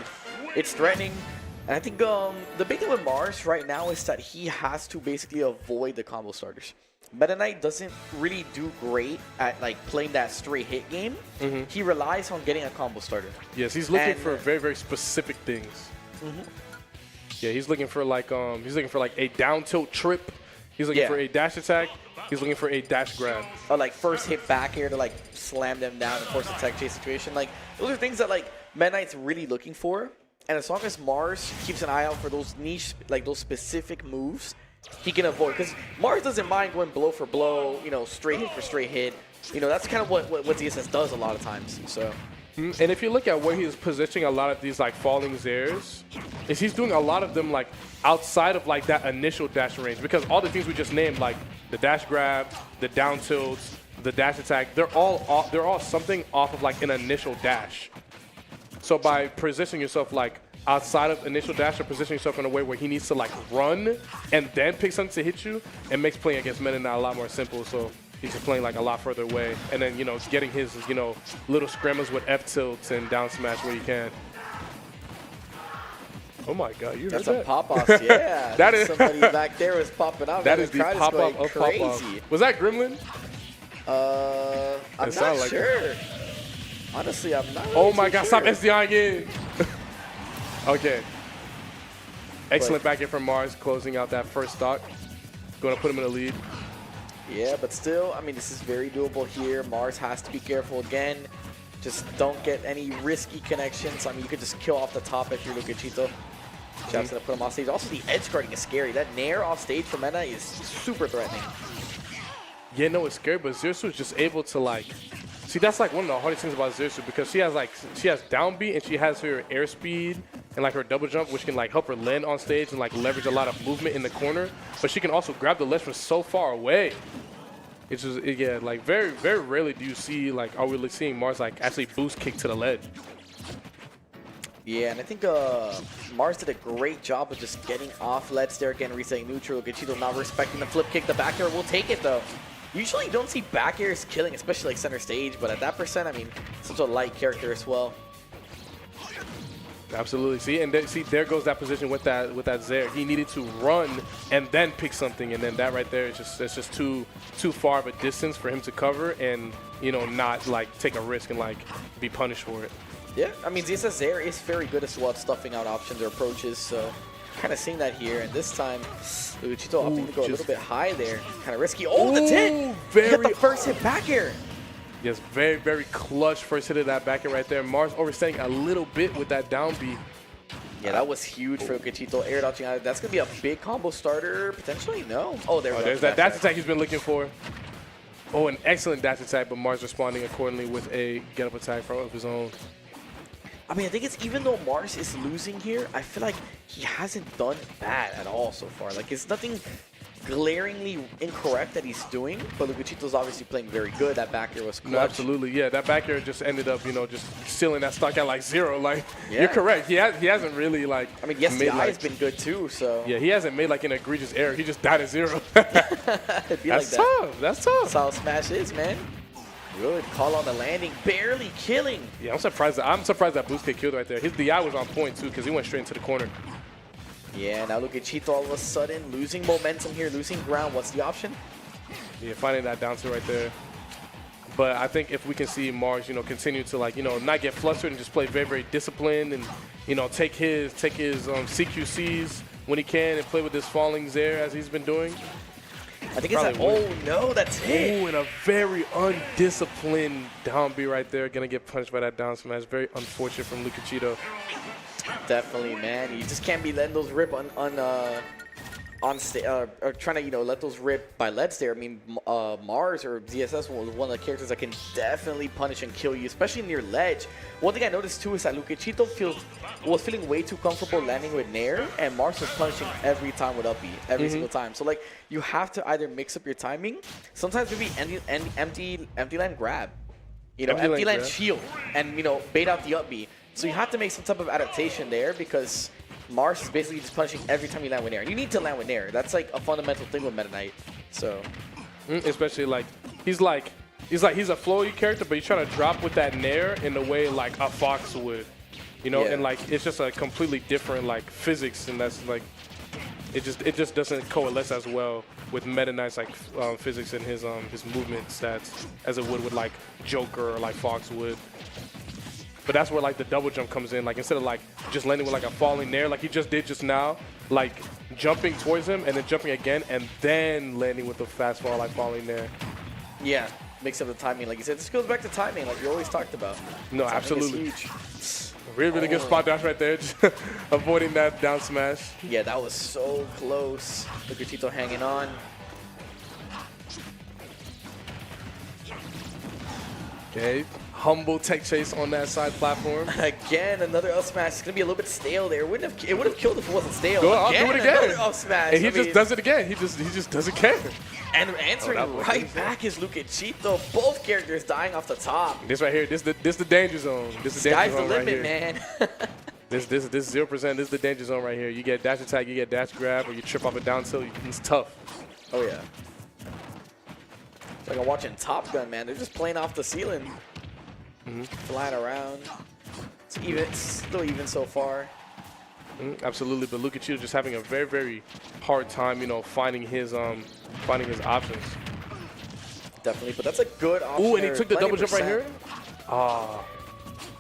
it's threatening. And I think the big thing with Mars right now is that he has to basically avoid the combo starters. Meta Knight doesn't really do great at like playing that straight hit game. He relies on getting a combo starter. Yes, he's looking And- for very, very specific things. Yeah, he's looking for like a down tilt trip. He's looking Yeah. for a dash attack. He's looking for a dash grab. Or like first hit back air to like slam them down and force a tech chase situation. Like those are things that like Meta Knight's really looking for. And as long as Mars keeps an eye out for those niche, like those specific moves, he can avoid. Because Mars doesn't mind going blow for blow, straight hit for straight hit. That's kind of what ZSS does a lot of times. So. And if you look at where he's positioning a lot of these like falling zairs, is he's doing a lot of them like outside of like that initial dash range, because all the things we just named, like the dash grab, the down tilts, the dash attack, they're all something off of like an initial dash. So by positioning yourself like outside of initial dash or positioning yourself in a way where he needs to like run and then pick something to hit you, it makes playing against Meta Knight a lot more simple. So He's just playing like a lot further away. And then, you know, getting his, you know, little scrambles with F tilts and down smash where he can. Oh my God, you heard That's that? a pop-off, yeah. That is Somebody back there was popping out. That man. is the crowd pop-off going of pop-off. crazy. Was that Gremlin? I'm It not sounded like sure. Honestly, I'm not. Oh really my too God, sure. stop SDIing in. Okay. Excellent back in from Mars, closing out that first stock. Going to put him in the lead. Yeah, but still, I mean, this is very doable here. Mars has to be careful again. Just don't get any risky connections. I mean, you could just kill off the top if you're Luchito. Jab's gonna put him off stage. Also, the edge guarding is scary. That Nair off stage for Meta is super threatening. Yeah, no, it's scary, but Zersu is just able to like. See, that's like one of the hardest things about Zersu because she has down B and she has her airspeed and like her double jump, which can like help her land on stage and like leverage a lot of movement in the corner. But she can also grab the ledge from so far away. It's just yeah, like very rarely do you see like are we seeing Mars like actually boost kick to the ledge. Yeah, and I think Mars did a great job of just getting off ledge there again, resetting neutral. Luchito not respecting the flip kick. The back air will take it though. Usually you don't see back airs killing, especially like center stage, but at that percent, I mean, such a light character as well. Absolutely. See, and see, there goes that position with that Zaire. He needed to run and then pick something, and then that right there is just too far of a distance for him to cover, and you know, not like take a risk and like be punished for it. Yeah, I mean, ZSS Zaire is very good as well at stuffing out options or approaches, so kind of seeing that here. And this time, Luchito opting to go a little bit high there, kind of risky. Oh, the 10! Hit the first hit back air. Yes, very clutch first hit of that back end right there. Mars overstaying a little bit with that down B. Yeah, that was huge for Luchito. Air dodging out. That's going to be a big combo starter. Potentially, no. Oh, there we go. There's that dash attack he's been looking for. Oh, an excellent dash attack, but Mars responding accordingly with a get-up attack of his own. I mean, I think it's even though Mars is losing here, I feel like he hasn't done bad at all so far. Like, it's nothing glaringly incorrect that he's doing, but Luchito's obviously playing very good. That back air was clutch. No, absolutely, yeah. That back air just ended up, you know, just stealing that stock at like 0. Like, Yeah. you're correct. He hasn't really like. I mean, yes, the made, eye like, has been good too, so. Yeah, he hasn't made like an egregious error. He just died at 0. It'd be That's like that. tough. That's tough. That's how Smash is, man. Good call on the landing, barely killing. Yeah, I'm surprised that boost kick killed right there. His DI was on point too because he went straight into the corner. Yeah, now look at Cheeto all of a sudden losing momentum here, losing ground. What's the option? Yeah, finding that down to right there. But I think if we can see Mars, you know, continue to like, you know, not get flustered and just play very disciplined and, you know, take his CQCs when he can and play with his fallings there as he's been doing. I think it's that. Oh no, that's it. Ooh, and a very undisciplined down B right there. Gonna get punished by that down smash. Very unfortunate from Luchito. Definitely, man. You just can't be letting those rip on or trying to, you know, let those rip by ledge there. I mean, Mars or ZSS was one of the characters that can definitely punish and kill you, especially near ledge. One thing I noticed too is that Luchito was feeling way too comfortable landing with Nair, and Mars was punishing every time with up B, every single time. So like, you have to either mix up your timing. Sometimes maybe empty land grab, you know, empty land shield, and you know, bait out the up B. So you have to make some type of adaptation there because Mars is basically just punishing every time you land with Nair. You need to land with Nair. That's like a fundamental thing with Meta Knight. So, especially like he's a flowy character, but he's trying to drop with that Nair in the way like a Fox would, you know, Yeah. and like it's just a completely different like physics, and that's like it just doesn't coalesce as well with Meta Knight's like physics and his movement stats as it would with like Joker or like Fox would. But that's where like the double jump comes in. Like instead of like just landing with like a falling Nair like he just did just now, like jumping towards him and then jumping again and then landing with the fast fall like falling Nair. yeah, mix up the timing. Like you said, this goes back to timing like you always talked about. No, Timing absolutely. is huge. Really good spot dash right there, just avoiding that down smash. Yeah, that was so close. Look at Tito hanging on. Okay, humble tech chase on that side platform. Again, another up smash. It's gonna be a little bit stale there. It would have killed if it wasn't stale. Go, I'll do it again. Another up smash. And he just does it again. He just doesn't care. And answering that was right easy. back is Luchito. Both characters dying off the top. This right here, this the danger zone. This is the Sky's danger the zone right limit, here. man. This 0%. This is the danger zone right here. You get dash attack, you get dash grab, or you trip off a down tilt. It's tough. Oh yeah. It's like I'm watching Top Gun, man. They're just playing off the ceiling. Flying around. It's still even so far. Absolutely, but look at you just having a very, very hard time, finding his options. Definitely, but that's a good option. Ooh, and he there, took the plenty double jump right percent. here. Ah,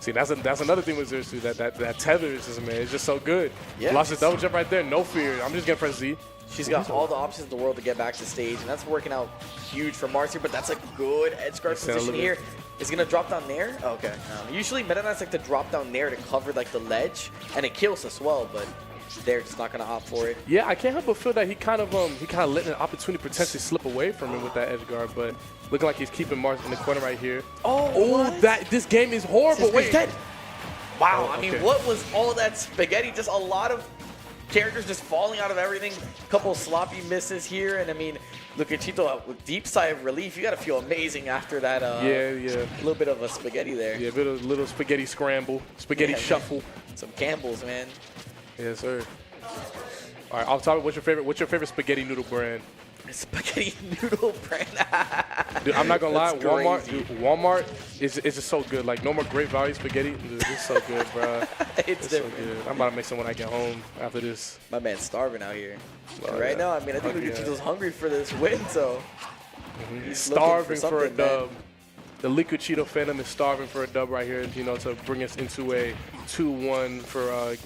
see, that's another thing with Zersu, that tether is just, man, it's just so good. Yeah, Lost his double jump right there, no fear. I'm just gonna press Z. She's got all the options in the world to get back to stage, and that's working out huge for Marcy, but that's a good edge guard position here. Is gonna drop down there? Okay. Usually Meta Knights like to drop down there to cover like the ledge, and it kills as well, but they're just not gonna opt for it. Yeah, I can't help but feel that he kind of letting an opportunity potentially slip away from him with that edge guard, but looking like he's keeping Mars in the corner right here. Oh, this game is horrible. Wait, dead. Wow, Oh, I mean, okay. what was all that spaghetti? Just a lot of characters just falling out of everything. A couple sloppy misses here, and I mean, look at Chito with deep sigh of relief. You gotta feel amazing after that. Yeah. A little bit of a spaghetti there. Yeah, a bit of little spaghetti scramble, spaghetti Yeah, shuffle. Some Campbell's, man. Yes, sir. All right, off topic, what's your favorite spaghetti noodle brand? Spaghetti noodle brand. Dude, I'm not gonna lie, That's crazy. Walmart is just so good. Like, no more Great Value spaghetti. Dude, it's so good, bro. It's So different. good. I'm about to make some when I get home after this. My man's starving out here. Oh, And right yeah. now, I mean, I think Oh, yeah. Chito's hungry for this win, so he's looking Starving for a something, man. dub. The Liquid Cheeto fandom is starving for a dub right here, to bring us into a 2-1 for,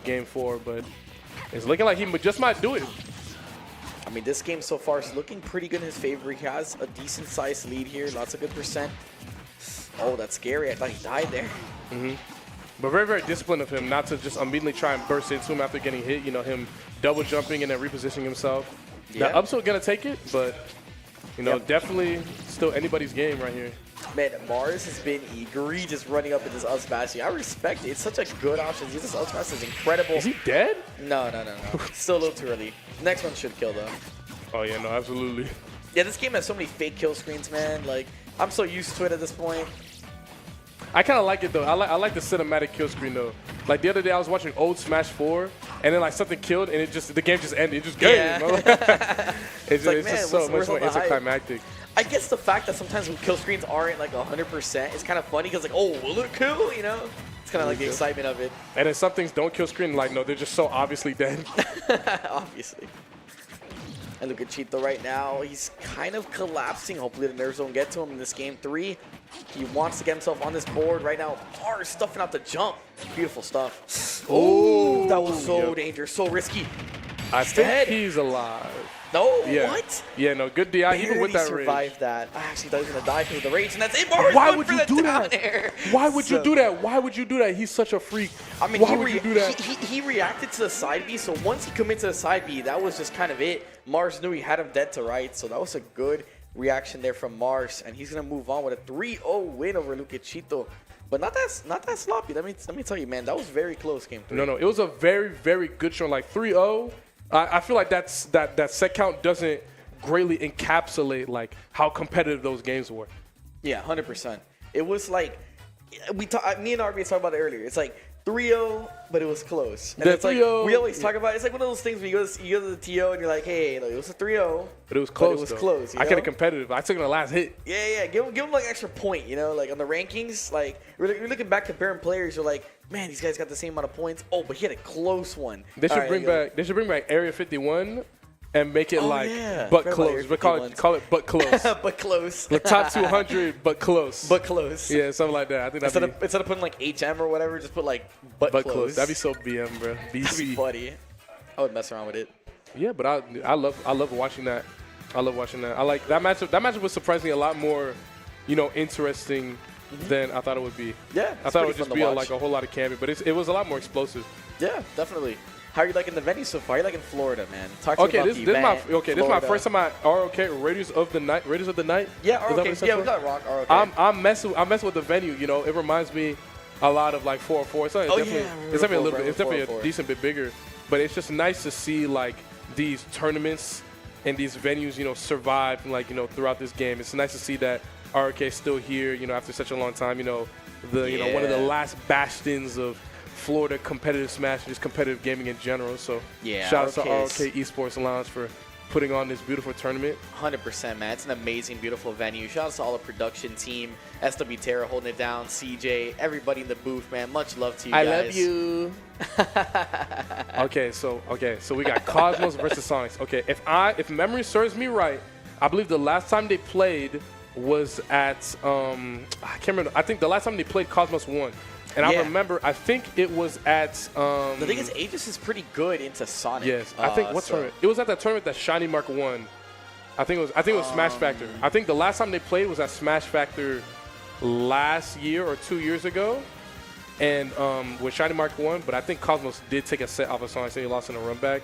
game 4. But it's looking like he just might do it. I mean, this game so far is looking pretty good in his favor. He has a decent-sized lead here, lots of good percent. Oh, that's scary. I thought he died there. But very, very disciplined of him not to just immediately try and burst into him after getting hit. Him double jumping and then repositioning himself. Yeah. Now, Upso gonna take it, but Yep. definitely still anybody's game right here. Man, Mars has been egregious running up in this up smashing. I respect it. It's such a good option. This up smash is incredible. Is he dead? No. Still a little too early. Next one should kill, though. Oh yeah, no, absolutely. Yeah, this game has so many fake kill screens, man. Like, I'm so used to it at this point. I kind of like it though. I like the cinematic kill screen though. Like the other day, I was watching old Smash 4, and then like something killed, and the game just ended. It just game. Yeah. It's like, just man, so what's much more all the hype? anticlimactic. I guess the fact that sometimes when kill screens aren't like 100% is kind of funny because like, oh, will it kill? It's kind of like the excitement of it. And then some things don't kill screen. Like no, they're just so obviously dead. Obviously. And look at Cheeto right now. He's kind of collapsing. Hopefully the nerves don't get to him in this game 3. He wants to get himself on this board right now. Mars stuffing out the jump. Beautiful stuff. Oh, that was so dangerous, so risky. I think dead. he's alive. No, Yeah. what? Yeah, no, good DI even with that rage. survived that. I actually thought he was gonna die because of the rage, and that's it. Mars Why going would for you the do down that? air. Why would you So- do that? Why would you do that? He's such a freak. I mean, why would you do that? He reacted to the side B, so once he committed to the side B, that was just kind of it. Mars knew he had him dead to right, so that was a good reaction there from Mars, and he's gonna move on with a 3-0 win over Luca Cheeto. But not that sloppy. Let me tell you, man, that was very close game 3. No, it was a very, very good show. Like 3-0. I feel like that set count doesn't greatly encapsulate like how competitive those games were. Yeah, 100%. It was like me and RB talked about it earlier. It's like 3-0, but it was close. And The it's like 3-0 we always talk about. It's like one of those things when you go to the TO and you're like, hey, look, it was a 3-0, But it was close. But it was though. close. You I know? get it competitive. I took it in the last hit. Yeah. Give him like an extra point. Like on the rankings, like you're looking back comparing players. You're like, man, these guys got the same amount of points. Oh, but he had a close one. They should All right, bring there you back. They should bring back Area 51 and make it Oh, like yeah. but Forgot about close. Area But call it but close. go. But close. The top 200, but close. But close. Yeah, something like that. I think Instead of putting like HM or whatever, just put like but but close. close. That'd be so BM, bro. That'd be BC. funny. I would mess around with it. Yeah, but I love watching that. I love watching that. I like that matchup. That matchup was surprisingly a lot more, interesting than I thought it would be. Yeah, I it's thought it pretty would just fun be to a, watch. like a whole lot of camping, but it was a lot more explosive. Yeah, definitely. How are you liking the venue so far? How are you liking Florida, man? Talk to me Okay, about this the is my event, this is my Florida. first time at ROK Raiders of the Night. Raiders of the Night. Yeah, Is that what ROK. it stands Yeah, we for? got Rock. ROK. I'm messing with the venue. It reminds me a lot of like 404. It's Oh, definitely, yeah, I remember it's definitely a little 404, bit. It's definitely 404. a decent bit bigger, but it's just nice to see like these tournaments and these venues, survive like throughout this game. It's nice to see that ROK is still here. After such a long time. One of the Yeah. last bastions of Florida competitive Smash and just competitive gaming in general. So Yeah, shout out to ROK is- ROK Esports Lounge for putting on this beautiful tournament. 100%, man. It's an amazing, beautiful venue. Shout out to all the production team, SW Terra holding it down, CJ, everybody in the booth, man. Much love to you guys. I love you. Okay, so we got Cosmos versus Sonix. Okay, if memory serves me right, I believe the last time they played was at I can't remember. I think the last time they played Cosmos won. And Yeah. I remember, I think it was at. The thing is, Aegis is pretty good into Sonic. Yes, I think what tournament? It was at that tournament that Shiny Mark won. I think it was Smash Factor. I think the last time they played was at Smash Factor last year or 2 years ago, and with Shiny Mark won. But I think Cosmos did take a set off of Sonic, so he lost in a run back.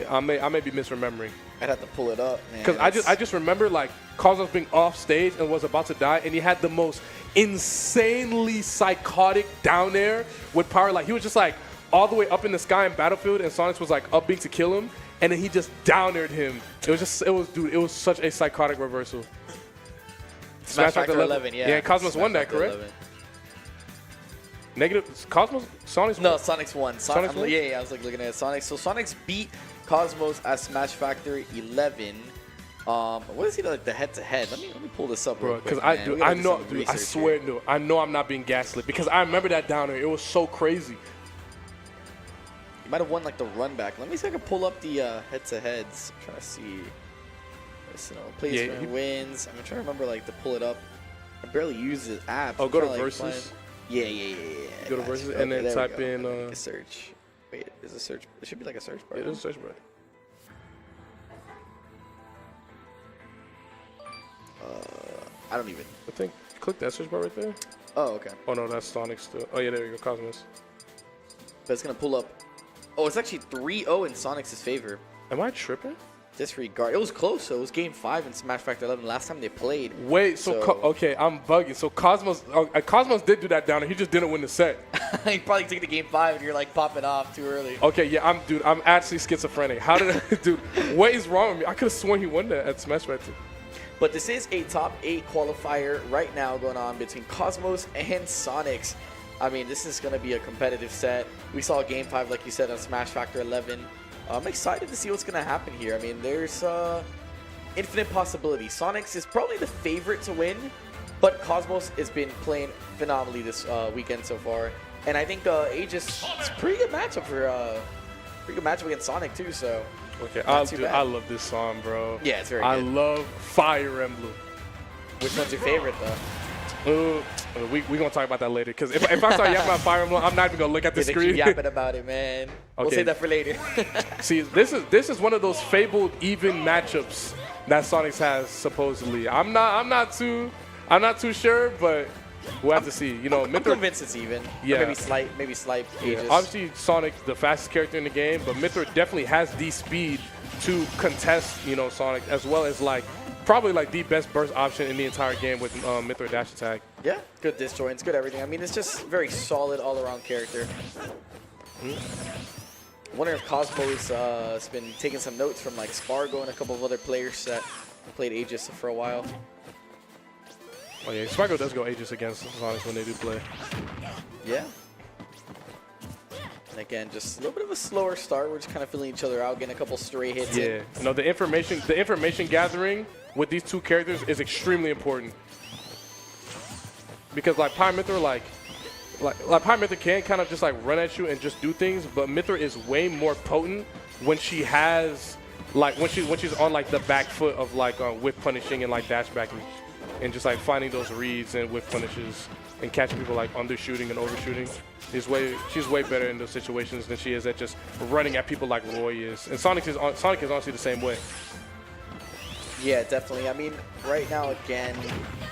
I may be misremembering. I'd have to pull it up, man. Because I just remember like Cosmos being off stage and was about to die, and he had the most insanely psychotic down air with power. Like he was just like all the way up in the sky in Battlefield, and Sonix was like up being to kill him, and then he just down aired him. It was such a psychotic reversal. Smash Factor 11, yeah. Yeah, Cosmos Smash won that, Factor correct? 11. Negative Cosmos, Sonix. No, Sonic's won. Sonic's won? Yeah, I was like looking at Sonic. So Sonic's beat Cosmos at Smash Factor 11. What is he like the head-to-head? Let me pull this up, Bro, real quick, because man. We gotta do some I research swear, here. no, I know I'm not being gaslit because I remember that downer. It was so crazy. He might have won like the run back. Let me see if I can pull up the head-to-heads. I'm trying to see. Placement wins. I'm trying to remember like to pull it up. I barely use the app. Oh, I'm go to trying like, versus. find- Yeah. Go to Gotcha. versus and then there we type go. in. Make a search. Wait, is a search? It should be like a search bar. It is a search bar. I don't even. I think click that search bar right there. Oh, okay. Oh no, that's Sonic still. Oh yeah, there you go, Cosmos. But it's gonna pull up. Oh, it's actually 3-0 in Sonic's favor. Am I tripping? Disregard. It was close, so it was Game 5 in Smash Factor 11 last time they played. Wait, so okay, I'm bugging. So Cosmos did do that down, he just didn't win the set. You probably took the Game 5 and you're like popping off too early. Okay, yeah, I'm actually schizophrenic. How did dude? What is wrong with me? I could have sworn he won that at Smash Factor. But this is a top 8 qualifier right now going on between Cosmos and Sonix. I mean, this is going to be a competitive set. We saw Game 5, like you said, on Smash Factor 11. I'm excited to see what's going to happen here. I mean, there's infinite possibility. Sonix is probably the favorite to win, but Cosmos has been playing phenomenally this weekend so far. And I think Aegis is a pretty good matchup for against Sonic too. So Okay, not too bad. I love this song, bro. Yeah, it's very I good. love Fire Emblem. Which one's your favorite though? We gonna talk about that later. Because if I start yapping about Fire Emblem, I'm not even gonna look at the They keep screen. yapping about it, man. We'll Okay. save that for later. See, this is one of those fabled even matchups that Sonix has supposedly. I'm not too sure, but we'll have to see. You know, I'm Mithra, convinced it's even. Yeah. Or maybe slight Aegis. obviously Sonic the fastest character in the game, but Mithra definitely has the speed to contest, you know, Sonic, as well as like probably like the best burst option in the entire game with Mithra dash attack. Yeah, good disjoints, good everything. I mean, it's just very solid all-around character. Wonder if Cosmos has been taking some notes from like Spargo and a couple of other players that played Aegis for a while. Oh yeah, Spargo does go Aegis against Sonic when they do play. Yeah. And again, just a little bit of a slower start. We're just kind of filling each other out, getting a couple stray hits in. Yeah, no, the information gathering with these two characters is extremely important. Because like Pyre Mithra, like Pyre Mithra can kind of just like run at you and just do things, but Mithra is way more potent when she has like when she's on like the back foot of like whiff punishing and like dash backing, and just like finding those reads and whiff punishes and catching people like undershooting and overshooting. She's way better in those situations than she is at just running at people like Roy is. And Sonic is honestly the same way. Yeah, definitely. I mean, right now, again,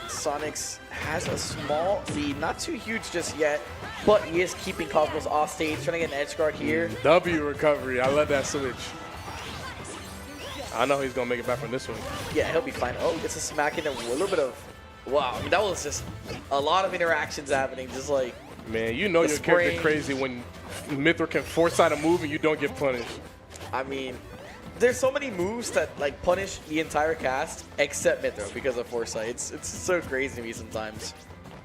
Sonix has a small lead. Not too huge just yet, but he is keeping Cosmos off stage, trying to get an edge guard here. W recovery. I love that switch. I know he's going to make it back from this one. Yeah, he'll be fine. Oh, gets a smack in a little bit of... Wow, I mean, that was just a lot of interactions happening, just like... Man, you know The your character spring. crazy when Mithra can foresight a move and you don't get punished. I mean, there's so many moves that like punish the entire cast except Mithra because of foresight. It's so crazy to me sometimes.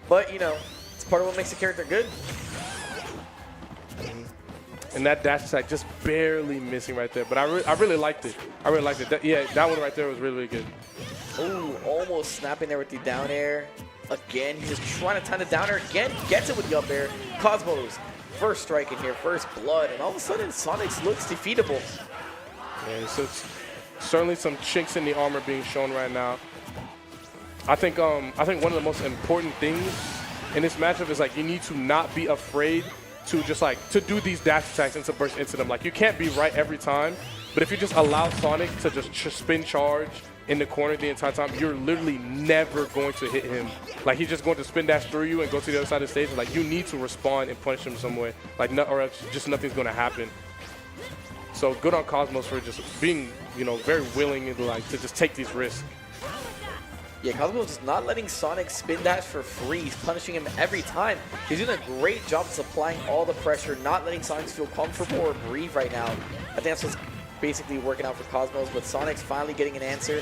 But you know, it's part of what makes a character good. And that dash attack just barely missing right there. But I really liked it. I really liked it. That one right there was really, really good. Ooh, almost snapping there with the down air. Again, he's just trying to time the down air. Again, gets it with the up air. Cosmos, first strike in here, first blood. And all of a sudden, Sonix looks defeatable. Yeah, so it's certainly some chinks in the armor being shown right now. I think one of the most important things in this matchup is like you need to not be afraid to just like to do these dash attacks and to burst into them. Like you can't be right every time, but if you just allow Sonic to just spin charge in the corner the entire time, you're literally never going to hit him. Like he's just going to spin dash through you and go to the other side of the stage. And, like you need to respond and punish him some way. Like or else just nothing's going to happen. So good on Cosmos for just being, very willing and like to just take these risks. Yeah, Cosmos is not letting Sonic spin dash for free. He's punishing him every time. He's doing a great job supplying all the pressure, not letting Sonic feel comfortable or breathe right now. I think that's what's basically working out for Cosmos, but Sonic's finally getting an answer.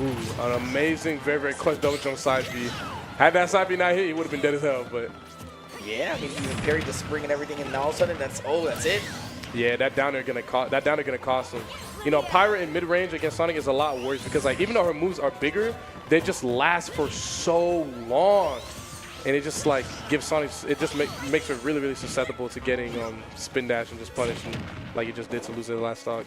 Ooh, an amazing, very, very clutch double jump side B. Had that side B not hit, he would have been dead as hell, but... Yeah, I mean, he even parried the spring and everything, and now all of a sudden, that's it? Yeah, that down air gonna cost him. Pyra in mid-range against Sonic is a lot worse because like even though her moves are bigger, they just last for so long, and it just like gives Sonic, it just makes her really, really susceptible to getting spin dash and just punished like he just did to lose the last stock.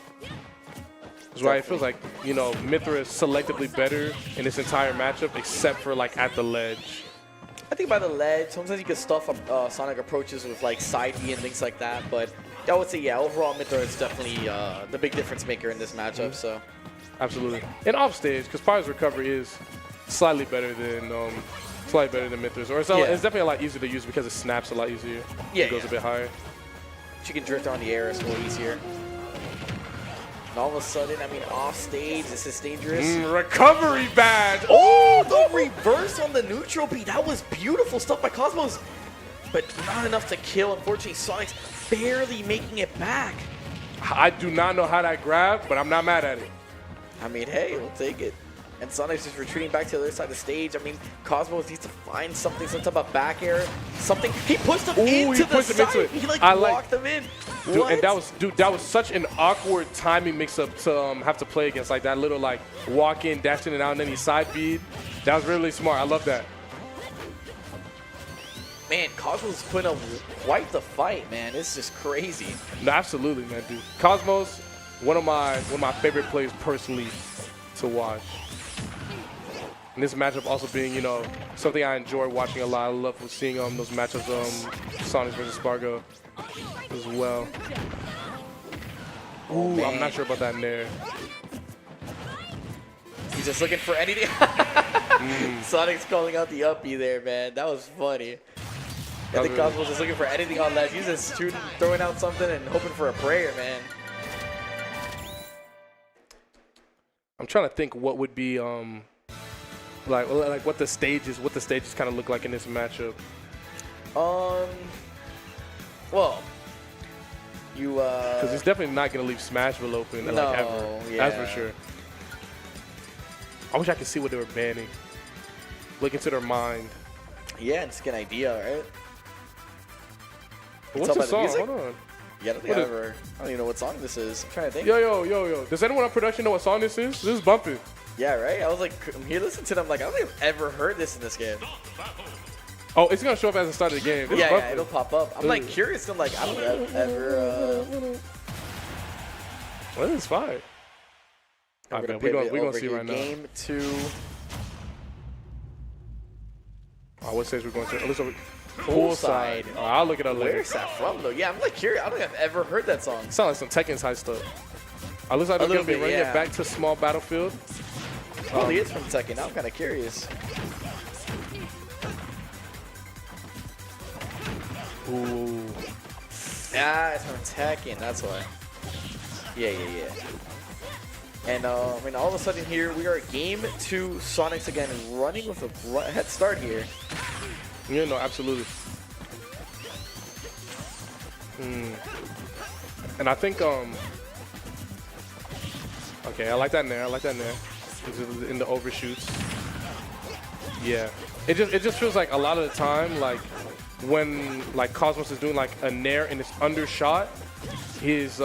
That's why it feels like Mythra is selectively better in this entire matchup except for like at the ledge. I think by the ledge, sometimes you can stuff up Sonic approaches with like side B and things like that, but I would say, yeah, overall Mythra is definitely the big difference maker in this matchup. So, absolutely, and off stage because Pyra's recovery is slightly better than Mythra's, or it's definitely a lot easier to use because it snaps a lot easier. Yeah, it goes a bit higher. She can drift on the air, it's a little easier. And all of a sudden, I mean, off stage, this is dangerous. Recovery badge. Oh, the reverse on the neutral beat. That was beautiful stuff by Cosmos, but not enough to kill. Unfortunately, Sonic's barely making it back. I do not know how that grabbed, but I'm not mad at it. I mean, hey, we'll take it. And Sonic's just retreating back to the other side of the stage. I mean, Cosmos needs to find something, some type of back air, something. He pushed him into the side. He locked him in. Dude, and that was such an awkward timing mix-up to have to play against. Like that little like walk in, dash in and out, and then he side beat. That was really smart. I love that. Man, Cosmos is putting up quite the fight, man. It's just crazy. No, absolutely, man, dude. Cosmos, one of my favorite players personally to watch. And this matchup also being, something I enjoy watching a lot. I love seeing those matchups, Sonix versus Spargo as well. Ooh, I'm not sure about that nair. He's just looking for anything. Sonic's calling out the uppie there, man. That was funny. I think Cosmos is looking for anything on ledge. He's just shooting, throwing out something and hoping for a prayer, man. I'm trying to think what would be like what the stages kind of look like in this matchup. Well, you because he's definitely not gonna leave Smashville open like ever. Yeah. That's for sure. I wish I could see what they were banning. Look into their mind. Yeah, and just get an idea, right? What's the song? Hold on. Yeah, I don't don't even know what song this is. I'm trying to think. Yo. Does anyone on production know what song this is? This is bumping. Yeah, right? I was like, I'm here listening to them. Like, I don't think I've ever heard this in this game. Oh, it's going to show up as the start of the game. Yeah, it'll pop up. I'm like curious. I'm like, I don't ever. Well, this is fine. We're going to see right now. Game 2. Oh, what stage we're going to? It looks like poolside. Oh, I'll look it up later. Where's that from, though? Yeah, I'm like curious. I don't think I've ever heard that song. It sounds like some Tekken side stuff. It looks like they're going to be running it back to small battlefield. Probably is from Tekken. I'm kind of curious. Ooh. Ah, it's from Tekken. That's why. Yeah. And I mean, all of a sudden here we are at game 2. Sonix again running with a head start here. Yeah, no, absolutely. And I think okay, I like that nair. In the overshoots. Yeah. It just feels like a lot of the time, like when like Cosmos is doing like a nair and it's undershot, he's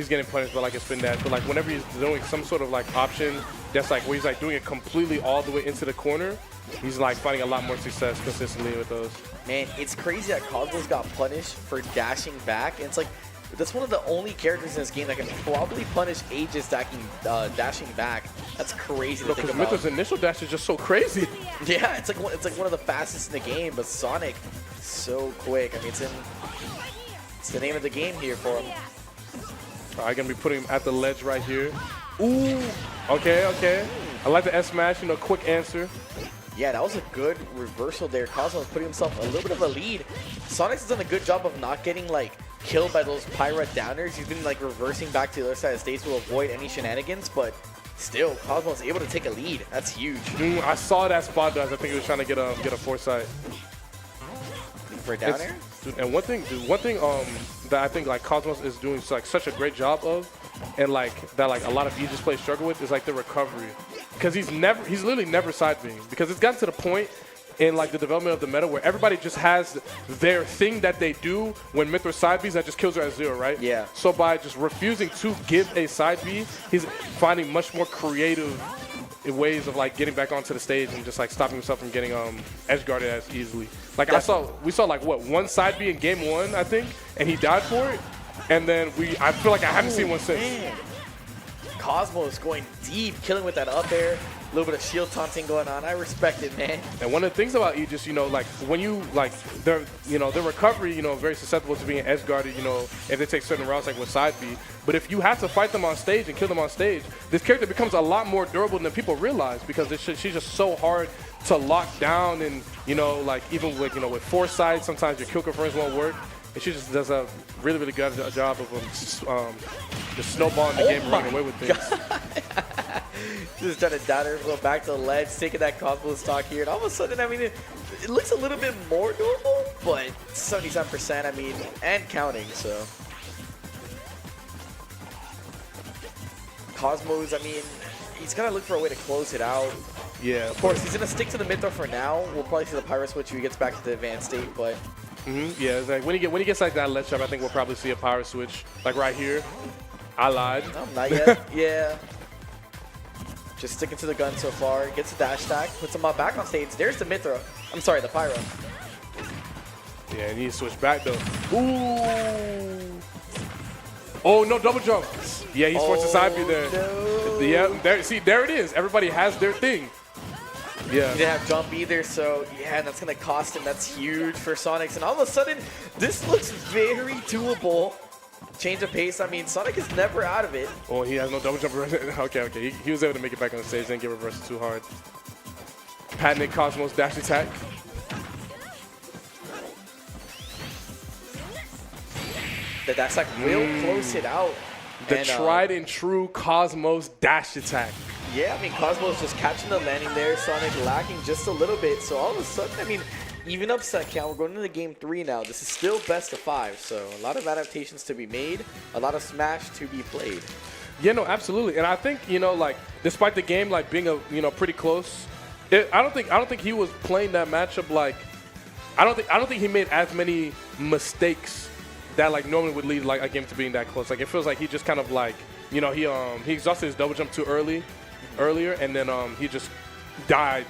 getting punished by like a spin dash. But like whenever he's doing some sort of like option that's like where he's like doing it completely all the way into the corner, he's like finding a lot more success consistently with those. Man, it's crazy that Cosmos got punished for dashing back. And it's like, that's one of the only characters in this game that can probably punish Aegis dashing back. That's crazy to think Because about. Mythra's initial dash is just so crazy. Yeah, it's like one of the fastest in the game, but Sonic, so quick. I mean, it's the name of the game here for him. All right, gonna be putting him at the ledge right here. Ooh, okay. I like the S smash, you know, quick answer. Yeah, that was a good reversal there. Cosmos putting himself a little bit of a lead. Sonix has done a good job of not getting like killed by those Pyra downers. He's been like reversing back to the other side of the stage to avoid any shenanigans, but still, Cosmos able to take a lead. That's huge. I saw that spot dodge. I think he was trying to get a foresight. For a downer? Dude, and one thing that I think like Cosmos is doing like such a great job of, and like that like a lot of Aegis players struggle with, is like the recovery, because he's literally never side being, because it's gotten to the point in like the development of the meta where everybody just has their thing that they do when Mythra side Bs that just kills her at 0, right? Yeah. So by just refusing to give a side B, he's finding much more creative ways of like getting back onto the stage and just like stopping himself from getting edge guarded as easily. Like we saw like what, one side B in game 1, I think, and he died for it. And then I feel like I haven't seen one since. Man. Cosmos going deep, killing with that up air. A little bit of shield taunting going on. I respect it, man. And one of the things about Aegis, you know, like when you like their recovery, you know, very susceptible to being edge guarded, you know, if they take certain routes like with side B. But if you have to fight them on stage and kill them on stage, this character becomes a lot more durable than people realize, because she's just so hard to lock down. And you know, like even with with foresight, sometimes your kill confirms won't work. And she just does a really, really good job of just snowballing the game and running away with things. Just trying to down her, go back to the ledge, taking that Cosmos stock here. And all of a sudden, I mean, it looks a little bit more normal, but 77%, I mean, and counting, so. Cosmos, I mean, he's going to look for a way to close it out. Yeah. Of course, he's going to stick to the mid throw for now. We'll probably see the Pyro switch if he gets back to the advanced state, but. Yeah, it's like when he gets like that ledge up, I think we'll probably see a power switch, like right here. I lied. No, not yet. Yeah. Just sticking to the gun so far. Gets a dash stack, puts him back on stage. There's the mid throw. I'm sorry, the Pyro. Yeah, and he switched back though. Ooh. Oh no, double jump. Yeah, he's forced to side B there. No. Yeah, there it is. Everybody has their thing. Yeah. He didn't have jump either, so yeah, that's going to cost him. That's huge for Sonix. And all of a sudden, this looks very doable. Change of pace. I mean, Sonic is never out of it. Oh, he has no double jump. Okay. He was able to make it back on the stage, didn't get reversed too hard. Patented Cosmos dash attack. The dash attack will close it out. The tried and true Cosmos dash attack. Yeah, I mean, Cosmos just catching the landing there. Sonic lacking just a little bit. So all of a sudden, I mean, even upset count, we're going into game 3 now. This is still best of 5. So a lot of adaptations to be made, a lot of Smash to be played. Yeah, no, absolutely. And I think, like, despite the game, like, being pretty close, I don't think he was playing that matchup like, I don't think he made as many mistakes that like normally would lead like a game to being that close. Like, it feels like he just kind of like, he exhausted his double jump too earlier, and then he just died,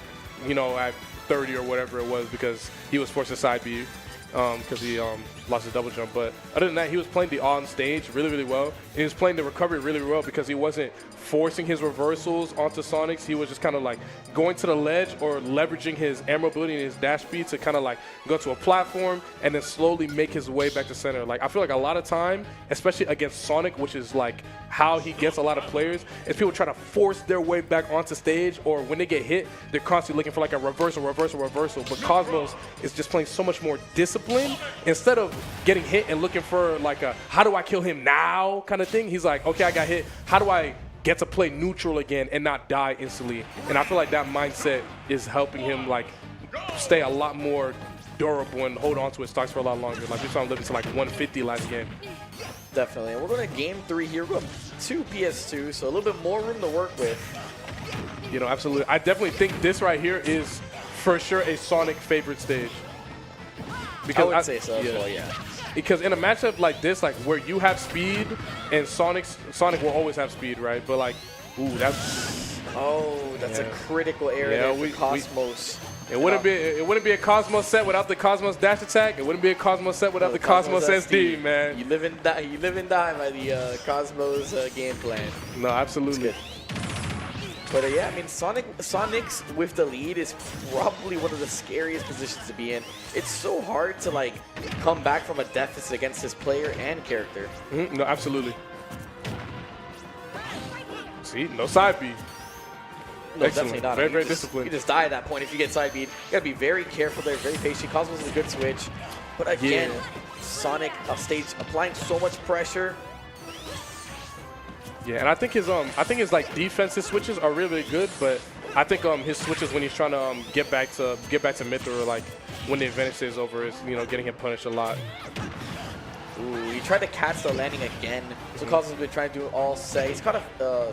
at 30 or whatever it was, because he was forced to side B because he lost his double jump. But other than that, he was playing the on stage really, really well. And he was playing the recovery really well because he wasn't forcing his reversals onto Sonix. He was just kind of like going to the ledge or leveraging his emerald ability and his dash speed to kind of like go to a platform and then slowly make his way back to center. Like, I feel like a lot of time, especially against Sonic, which is like how he gets a lot of players, is people try to force their way back onto stage, or when they get hit, they're constantly looking for like a reversal. But Cosmos is just playing so much more disciplined. Instead of getting hit and looking for like a how do I kill him now kind of thing, he's like, okay, I got hit. How do I get to play neutral again and not die instantly? And I feel like that mindset is helping him like stay a lot more durable and hold on to his stocks for a lot longer. Like, we saw him living to like 150 last game. Definitely. And we're going to game 3 here. We're going to PS2, so a little bit more room to work with. Absolutely. I definitely think this right here is for sure a Sonic favorite stage. Because I would say so as yeah. well, yeah. Because in a matchup like this, like where you have speed and Sonic will always have speed, right? But like, ooh, that's A critical area there for Cosmos. It wouldn't be a Cosmos set without the Cosmos dash attack. It wouldn't be a Cosmos set without the Cosmos SD, man. You live and die by the Cosmos game plan. No, absolutely. But yeah, I mean, Sonix with the lead is probably one of the scariest positions to be in. It's so hard to like come back from a deficit against his player and character. No, absolutely. See, no side B. No, Excellent. definitely not. Very You disciplined. just die at that point if you get side beat. You gotta be very careful there, very patient. Cosmos is a good switch. But again, Sonic off stage applying so much pressure. Yeah, and I think his like defensive switches are really good, but I think his switches when he's trying to get back to Mithra, or like when the advantage stays over, is getting him punished a lot. Ooh, he tried to catch the landing again. So Cosmos has been trying to do it all set. He's caught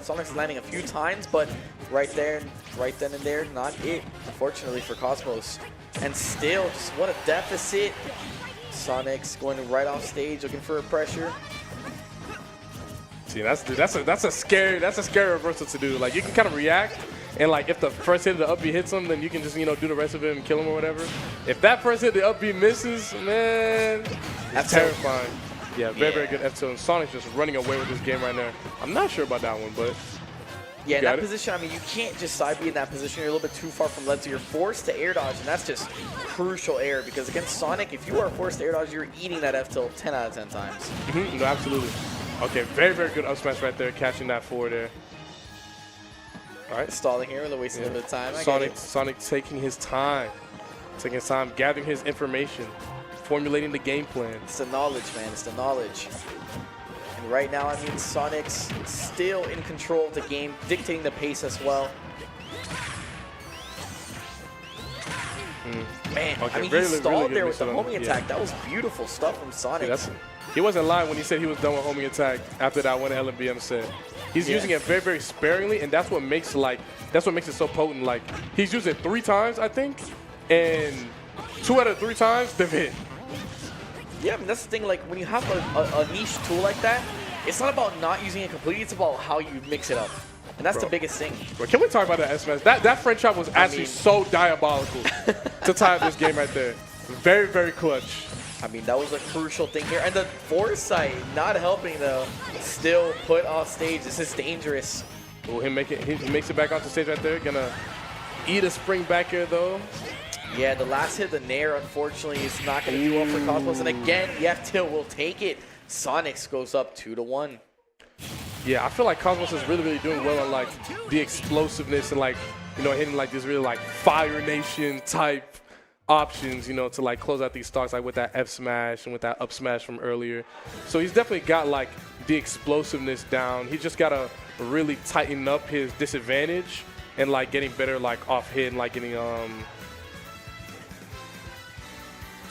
Sonic's landing a few times, but right then and there, not it, unfortunately for Cosmos. And still, just what a deficit. Sonic's going right off stage, looking for a pressure. See, that's a scary reversal to do. Like you can kind of react, and like if the first hit of the up B hits him, then you can just do the rest of it and kill him or whatever. If that first hit of the up B misses, man, that's terrifying. Yeah, very good F2. And Sonic's just running away with this game right now. I'm not sure about that one, but yeah, in that position, I mean, you can't just side B in that position. You're a little bit too far from lead, so you're forced to air dodge, and that's just crucial air because against Sonic, if you are forced to air dodge, you're eating that F tilt 10 out of 10 times. No, absolutely. Okay, very good up smash right there, catching that forward there. All right, stalling here, really wasting a little bit of time. Sonic taking his time, gathering his information, formulating the game plan. It's the knowledge, man. It's the knowledge. And right now, I mean, Sonic's still in control of the game, dictating the pace as well. Man, okay, I mean, he stalled there with the homing attack. That was beautiful stuff from Sonic. He wasn't lying when he said he was done with homing attack after that one LMBM set. He's using it very sparingly, and that's what makes it so potent. Like he's used it 3 times, I think, and 2 out of 3 times they've hit. Yeah, I mean, that's the thing. Like when you have a niche tool like that, it's not about not using it completely. It's about how you mix it up, and that's the biggest thing. Bro, can we talk about that S-Smash? That French chop was actually so diabolical to tie up this game right there. Very clutch. I mean, that was a crucial thing here. And the foresight not helping, though. Still put off stage. This is dangerous. Oh, he makes it back onto stage right there. Gonna eat a spring back here, though. Yeah, the last hit, the Nair, unfortunately, is not going to do well for Cosmos. And again, the F-Tilt will take it. Sonix goes up 2-1. Yeah, I feel like Cosmos is really doing well on, like, the explosiveness and, like, hitting, like, this really, like, Fire Nation type options, to like close out these stocks, like with that F smash and with that up smash from earlier. So he's definitely got like the explosiveness down. He's just got to really tighten up his disadvantage and like getting better like off hit and like getting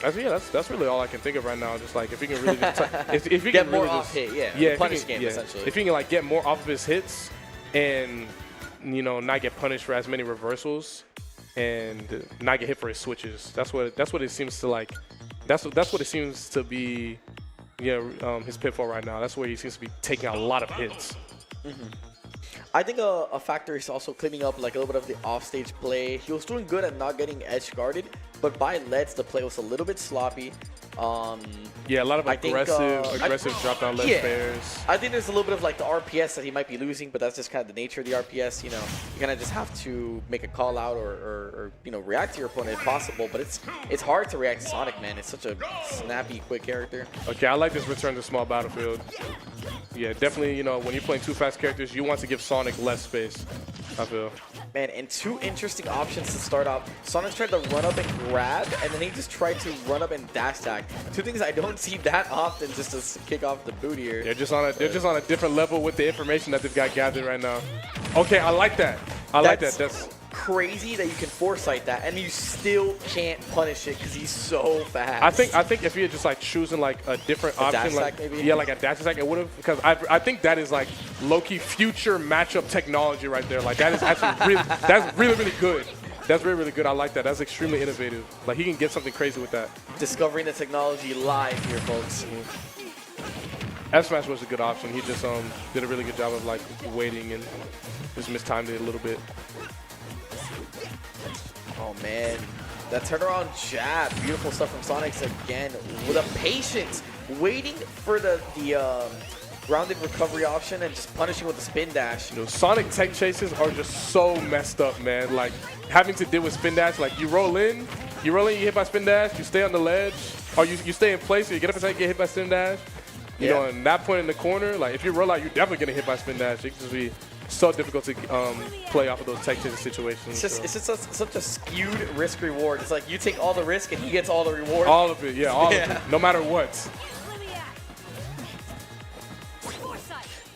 that's really all I can think of right now. Just like if he can really if he get can more really off hit, punish game essentially. If he can like get more off of his hits and not get punished for as many reversals and not get hit for his switches. That's what it seems to like. That's what it seems to be. His pitfall right now. That's where he seems to be taking a lot of hits. I think a factor is also cleaning up like a little bit of the offstage play. He was doing good at not getting edge guarded, but by leds the play was a little bit sloppy. Yeah, a lot of aggressive drop down ledge pairs. I think there's a little bit of like the RPS that he might be losing, but that's just kind of the nature of the RPS. You kind of just have to make a call out or react to your opponent if possible. But it's hard to react to Sonic, man. It's such a snappy, quick character. Okay, I like this return to small battlefield. Yeah, definitely. When you're playing 2 fast characters, you want to give Sonic less space, I feel. Man, and 2 interesting options to start off. Sonic tried to run up and grab, and then he just tried to run up and dash tag. 2 things I don't see that often just to kick off the boot here. They're just on a different level with the information that they've got gathered right now. Okay, I like that. That's crazy that you can foresight that, and you still can't punish it because he's so fast. I think if he had just like choosing like a different option, like maybe? Yeah, like a dash attack, it would have, because I think that is like low-key future matchup technology right there. Like that is actually really really good. That's really, really good. I like that. That's extremely innovative. Like, he can get something crazy with that. Discovering the technology live here, folks. F smash was a good option. He just did a really good job of like waiting and just mistimed it a little bit. Oh man, that turnaround jab, beautiful stuff from Sonix again with a patience, waiting for the grounded recovery option and just punishing with the spin dash. You know, Sonic tech chases are just so messed up, man. Like having to deal with spin dash, like you roll in, you hit by spin dash, you stay on the ledge, or you stay in place, so you get up and get hit by spin dash. You know, and that point in the corner, like if you roll out, you're definitely getting hit by spin dash. It can just be so difficult to play off of those tech chasing situations. It's just such a skewed risk reward. It's like you take all the risk and he gets all the reward. All of it, yeah, all of it, no matter what.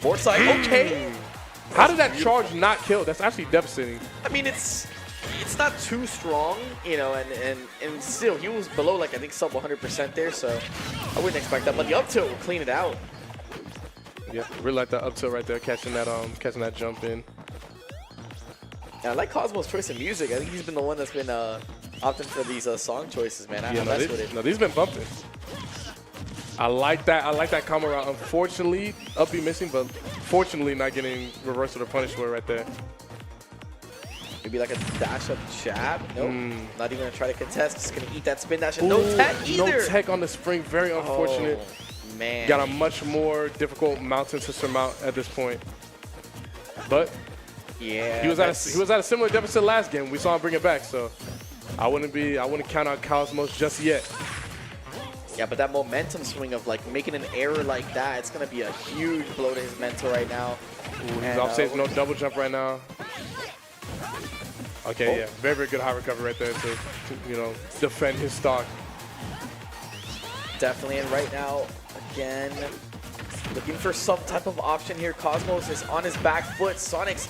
Foresight, okay. How did that charge not kill? That's actually devastating. I mean, it's not too strong, you know, and still he was below like I think sub 100% there, so I wouldn't expect that. But the up tilt will clean it out. Yeah, really like that up tilt right there, catching that jump in. Yeah, I like Cosmo's choice of music. I think he's been the one that's been opting for these song choices, man. I mess with it. No, these been bumping. I like that. I like that combo route. Unfortunately, up B missing, but fortunately not getting reversal or punish for it right there. Maybe like a dash up jab. Nope. Not even gonna try to contest. Just gonna eat that spin dash and no tech either. No tech on the spring. Very unfortunate. Oh, man. Got a much more difficult mountain to surmount at this point. But yeah, he was at a similar deficit last game. We saw him bring it back, so I wouldn't count out Cosmos just yet. Yeah, but that momentum swing of like making an error like that, it's gonna be a huge blow to his mental right now. He's off stage, no double jump right now. Okay, yeah, very, very good high recovery right there to you know, defend his stock. Definitely, and right now, again, looking for some type of option here. Cosmos is on his back foot. Sonix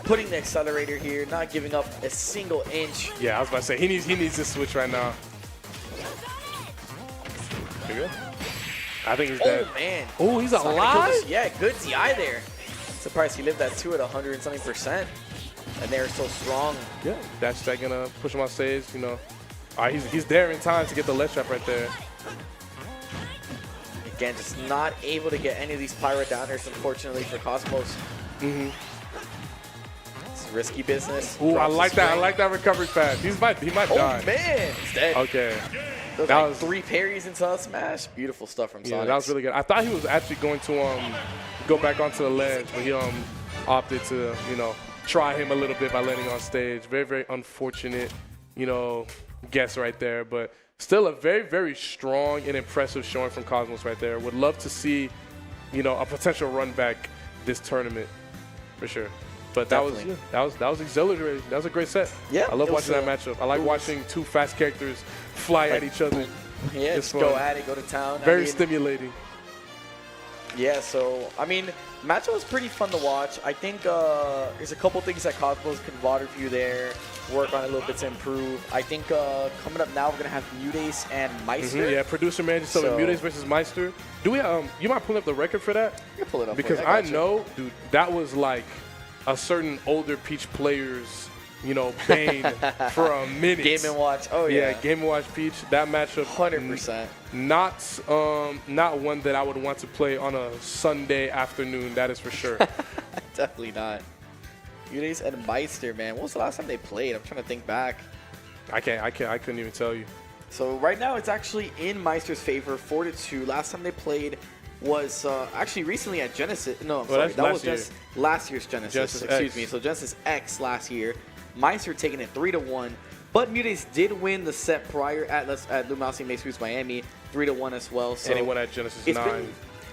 putting the accelerator here, not giving up a single inch. Yeah, I was about to say, he needs this switch right now. I think he's dead. Oh, man. Oh, he's alive? Yeah, good DI there. Surprised he lived that 2 at 100 and something %. And they're so strong. Yeah, that's gonna push him off stage, you know. All right, he's there in time to get the ledge trap right there. Again, just not able to get any of these pyro downers, unfortunately, for Cosmos. It's risky business. Ooh, I like that. I like that recovery path. He might die. Oh, man. He's dead. Okay. Those That like was 3 parries into a smash. Beautiful stuff from Sonix. Yeah, that was really good. I thought he was actually going to go back onto the ledge, but he opted to, you know, try him a little bit by landing on stage. Very, very unfortunate, you know, guess right there. But still a very, very strong and impressive showing from Cosmos right there. Would love to see, you know, a potential run back this tournament for sure. But that was exhilarating. That was a great set. Yeah, I love watching that matchup. I like watching two fast characters fly at each other. Yeah, it's just go at it, go to town. Very stimulating. Yeah, so, I mean, matchup was pretty fun to watch. I think there's a couple things that Cosmos can water for you there, work on it a little bit to improve. I think coming up now, we're going to have Mutace and Maister. Yeah, producer man just told me Mutace versus Maister. Do we, you mind pulling up the record for that? You can pull it up. Because I know, dude, that was like a certain older Peach player's, you know, bane for a minute. Game & Watch. Oh, yeah. Yeah, Game & Watch Peach. That matchup. 100%. Not one that I would want to play on a Sunday afternoon. That is for sure. Definitely not. Mutace and Maister, man. When was the last time they played? I'm trying to think back. I couldn't even tell you. So right now it's actually in Meister's favor, 4-2. Last time they played was actually recently at Genesis. No, I'm sorry. That was just last year's Genesis. Excuse me. So Genesis X last year. Meister taking it 3-1. But Mutace did win the set prior at Luminosity Maister Miami, 3-1 as well. So and he won at Genesis 9.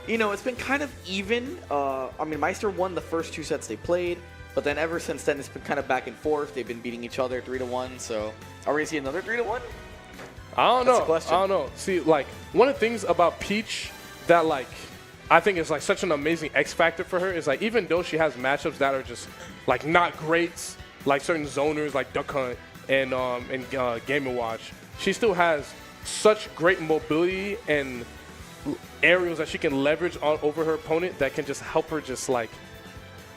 It's been kind of even. I mean, Meister won the first 2 sets they played, but then ever since then it's been kind of back and forth. They've been beating each other 3-1. So are we gonna see another 3-1? I don't know. Question. I don't know. See, like one of the things about Peach that like I think is like such an amazing X factor for her is like even though she has matchups that are just like not great, like certain zoners like Duck Hunt and Game & Watch, she still has such great mobility and aerials that she can leverage over her opponent that can just help her just like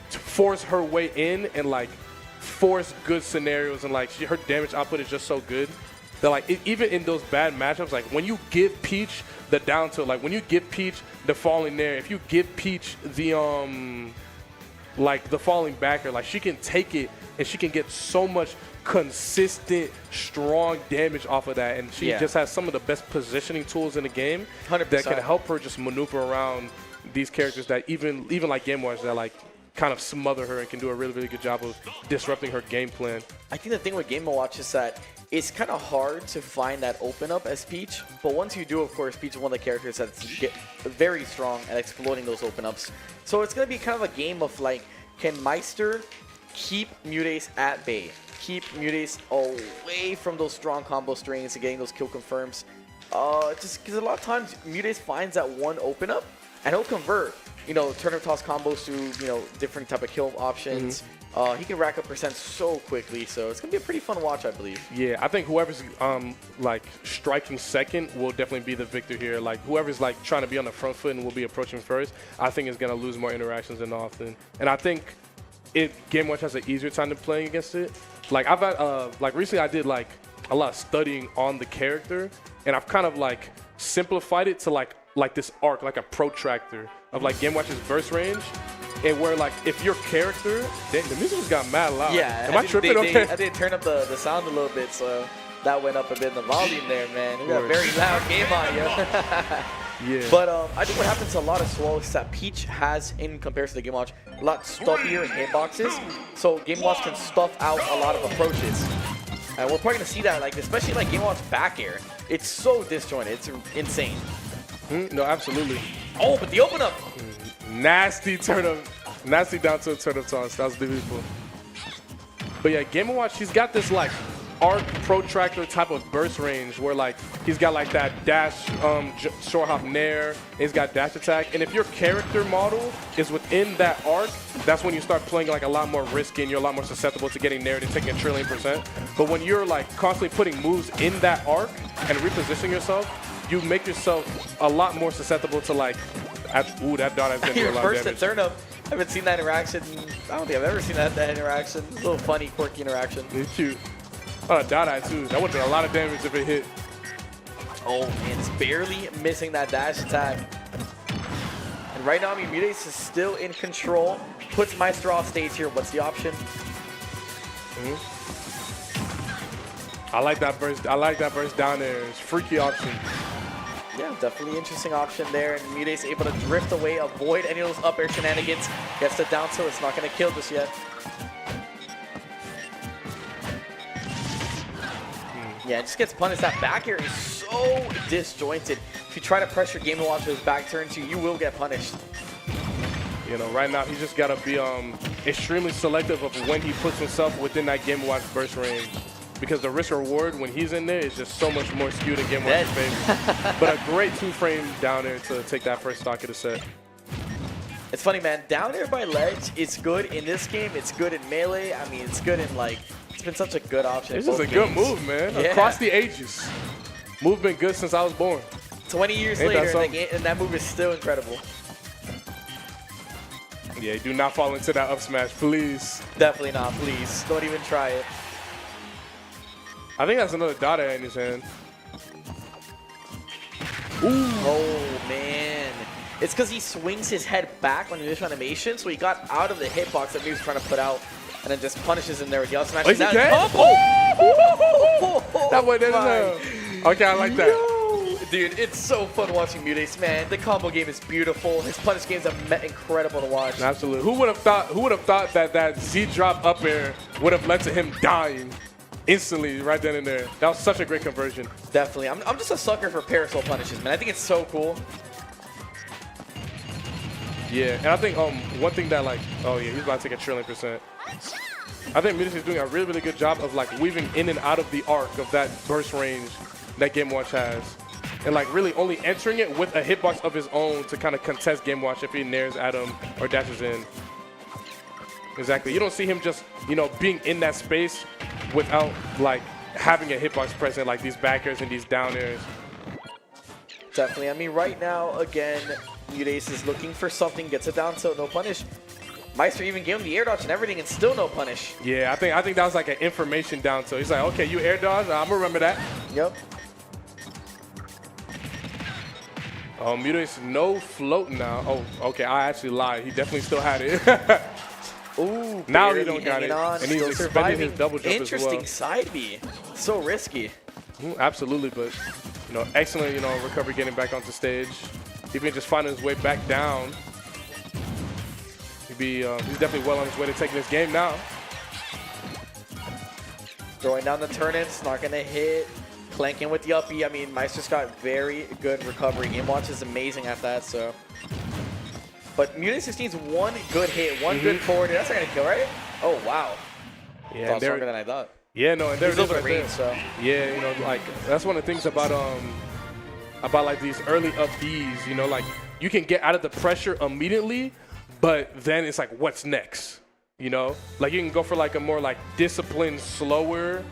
force her way in and like force good scenarios, and like her damage output is just so good that like even in those bad matchups, like when you give Peach the down tilt, like when you give Peach the falling there, if you give Peach the like the falling backer, like she can take it and she can get so much consistent, strong damage off of that, and she just has some of the best positioning tools in the game 100%. that can help her just maneuver around these characters that even like Game Watch that like kind of smother her and can do a really, really good job of disrupting her game plan. I think the thing with Game & Watch is that it's kind of hard to find that open up as Peach, but once you do, of course, Peach is one of the characters that's very strong at exploiting those open ups. So it's going to be kind of a game of like, can Maister keep Mutace at bay? Keep Mutace away from those strong combo strings and getting those kill confirms. Just because a lot of times Mutace finds that one open up and he'll convert, you know, turnip toss combos to, you know, different type of kill options. He can rack up percent so quickly, so it's gonna be a pretty fun watch, I believe. Yeah, I think whoever's like striking second will definitely be the victor here. Like whoever's like trying to be on the front foot and will be approaching first, I think is gonna lose more interactions than often. And I think Game Watch has an easier time to playing against it. Like I've had like recently I did like a lot of studying on the character, and I've kind of like simplified it to like this arc, like a protractor of like Game Watch's burst range. And where, like, if your character, the music just got mad loud. Yeah, Am I tripping on that? I did turn up the sound a little bit, so that went up a bit in the volume there, man. We got a very loud game on you. Yeah. But I think what happens to a lot of swallows is that Peach has, in comparison to Game Watch, a lot stuffier hitboxes. So Game Watch can stuff out a lot of approaches. And we're probably going to see that, like, especially like Game Watch back air. It's so disjointed. It's insane. No, absolutely. Oh, but the open up. Nasty down to a turnip toss. That was beautiful. But yeah, Game & Watch, he's got this like arc protractor type of burst range where like he's got like that dash, short hop nair, and he's got dash attack. And if your character model is within that arc, that's when you start playing like a lot more risky and you're a lot more susceptible to getting nared and taking a trillion%. But when you're like constantly putting moves in that arc and repositioning yourself, you make yourself a lot more susceptible to like, ooh, that dot has been doing a lot of First damage. turn up. I haven't seen that interaction. I don't think I've ever seen that interaction. It's a little funny, quirky interaction. It's cute. Oh, dot eye too. That would do a lot of damage if it hit. Oh, man, it's barely missing that dash attack. And right now, I mean, Mutace is still in control. Puts Maister off stage here. What's the option? I like that burst. I like that burst down there. It's freaky option. Yeah, definitely interesting option there. And Mutace able to drift away, avoid any of those up air shenanigans. Gets the down tilt. It's not going to kill just yet. Yeah, it just gets punished. That back air is so disjointed. If you try to pressure Game & Watch with his back turn to you, will get punished. You know, right now he's just got to be extremely selective of when he puts himself within that Game & Watch burst range. Because the risk reward when he's in there is just so much more skewed in Game & Watch's favor. But a great two-frame down there to take that first stock of the set. It's funny, man. Down air by ledge, it's good in this game. It's good in Melee. I mean, it's good in, like, it's been such a good option. It's just a good move, man. Yeah. Across the ages. Move been good since I was born. 20 years Ain't that later, something? and that move is still incredible. Yeah, do not fall into that up smash, please. Definitely not, please. Don't even try it. I think that's another dot in his hand. Oh, man. It's because he swings his head back on the initial animation, so he got out of the hitbox that he was trying to put out, and then just punishes him there with the up smash. Oh, is he Now- dead? Oh! That one didn't know. Okay, I like that. Yo! Dude, it's so fun watching Mutace, man. The combo game is beautiful. His punish games are incredible to watch. Absolutely. Who would have thought that Z drop up air would have led to him dying instantly right then and there? That was such a great conversion. Definitely. I'm just a sucker for parasol punishes, man. I think it's so cool. Yeah, and I think one thing that like, oh yeah, he's about to take a trillion%. I think Mutace is doing a really, really good job of like weaving in and out of the arc of that burst range that Game Watch has. And like really only entering it with a hitbox of his own to kind of contest Game Watch if he nairs at him or dashes in. Exactly. You don't see him just, you know, being in that space without like having a hitbox present like these back airs and these down airs. Definitely. I mean, right now, again, Mutace is looking for something, gets it down, so no punish. Maister even gave him the air dodge and everything and still no punish. Yeah, I think that was like an information down. So he's like, okay, you air dodge, I'm gonna remember that. Yep. Oh, Mutate's no float now. Oh, okay, I actually lied. He definitely still had it. Ooh, now he barely don't got hanging it. on, And he's still expending surviving. his double jump as well. Interesting side B. So risky. Absolutely, but excellent, recovery getting back onto stage. Even just finding his way back down. He's definitely well on his way to taking this game now. Throwing down the turn-ins, not going to hit. Clanking with the up B. I mean, Maister's got very good recovery. Game watch is amazing at that, so. But Mutate 16's one good hit, one good forward. That's not going to kill, right? Oh, wow. Yeah, Stronger than I thought. Yeah, no, and He's there's over right there. range, so. Yeah, like that's one of the things about like these early up Bs, like you can get out of the pressure immediately, but then it's like, what's next? Like you can go for like a more like disciplined, slower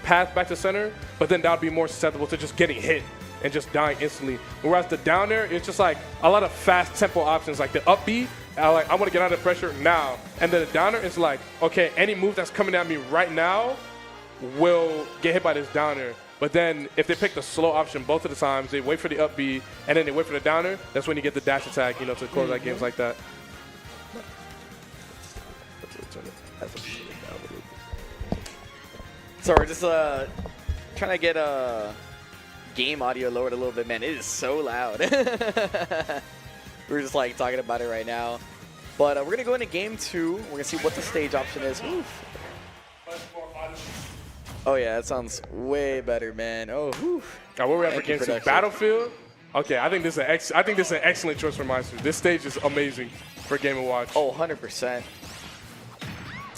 path back to center, but then that would be more susceptible to just getting hit and just dying instantly. Whereas the down air, it's just like a lot of fast tempo options, like the up B, I want to get out of the pressure now. And then the downer is like, okay, any move that's coming at me right now will get hit by this downer. But then if they pick the slow option both of the times, they wait for the up B and then they wait for the downer, that's when you get the dash attack, to close out games like that. So we're just trying to get game audio lowered a little bit, man. It is so loud. We're just like talking about it right now. But we're going to go into game 2. We're going to see what the stage option is. Oof. Oh, yeah, that sounds way better, man. Oh, whew. Now, where we're at for Thank you, game 2? production. Battlefield? Okay, I think this is an excellent choice for Maister. This stage is amazing for Game & Watch. Oh, 100%.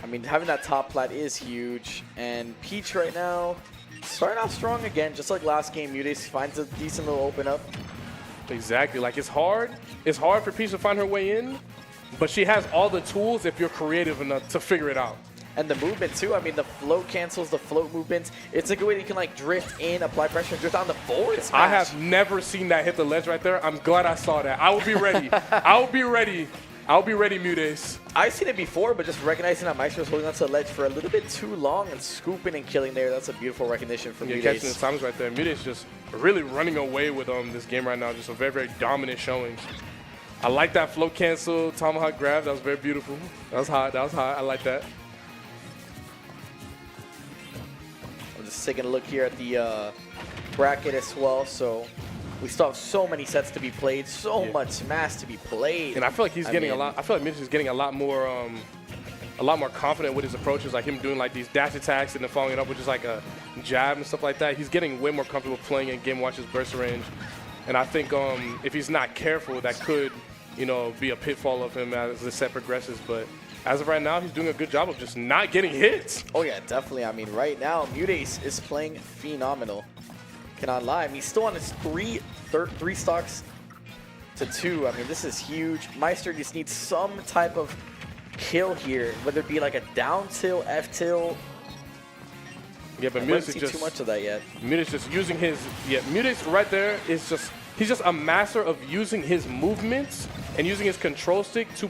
I mean, having that top plat is huge. And Peach right now, starting off strong again, just like last game. Mutate finds a decent little open up. Exactly. Like, it's hard for Peach to find her way in, but she has all the tools if you're creative enough to figure it out. And the movement, too. I mean, the float cancels, the float movements. It's a good way that you can, like, drift in, apply pressure, and drift on the forward smash. I have never seen that hit the ledge right there. I'm glad I saw that. I will be ready. I'll be ready. I'll be ready, Mutates. I've seen it before, but just recognizing that Maister was holding onto the ledge for a little bit too long and scooping and killing there, that's a beautiful recognition from Yeah, Mutates. catching his times right there. Mutates just really running away with this game right now. Just a very, very dominant showing. I like that float cancel, tomahawk grab. That was very beautiful. That was hot. I like that. I'm just taking a look here at the bracket as well. So we still have so many sets to be played, so much Smash to be played. And I feel like he's getting a lot. I feel like Mitch is getting a lot more confident with his approaches, like him doing like these dash attacks and then following it up with just like a jab and stuff like that. He's getting way more comfortable playing in Game Watch's burst range. And I think if he's not careful, that could, be a pitfall of him as the set progresses. But as of right now, he's doing a good job of just not getting hits. Oh yeah, definitely. I mean, right now, Mutates is playing phenomenal. Cannot lie. I mean, he's still on his three stocks to 2. I mean, this is huge. Maister just needs some type of kill here, whether it be like a down tilt, F tilt. Yeah, but I Mutates don't is see just too much of that yet. Mutates just using his Mutates right there is just he's just a master of using his movements and using his control stick to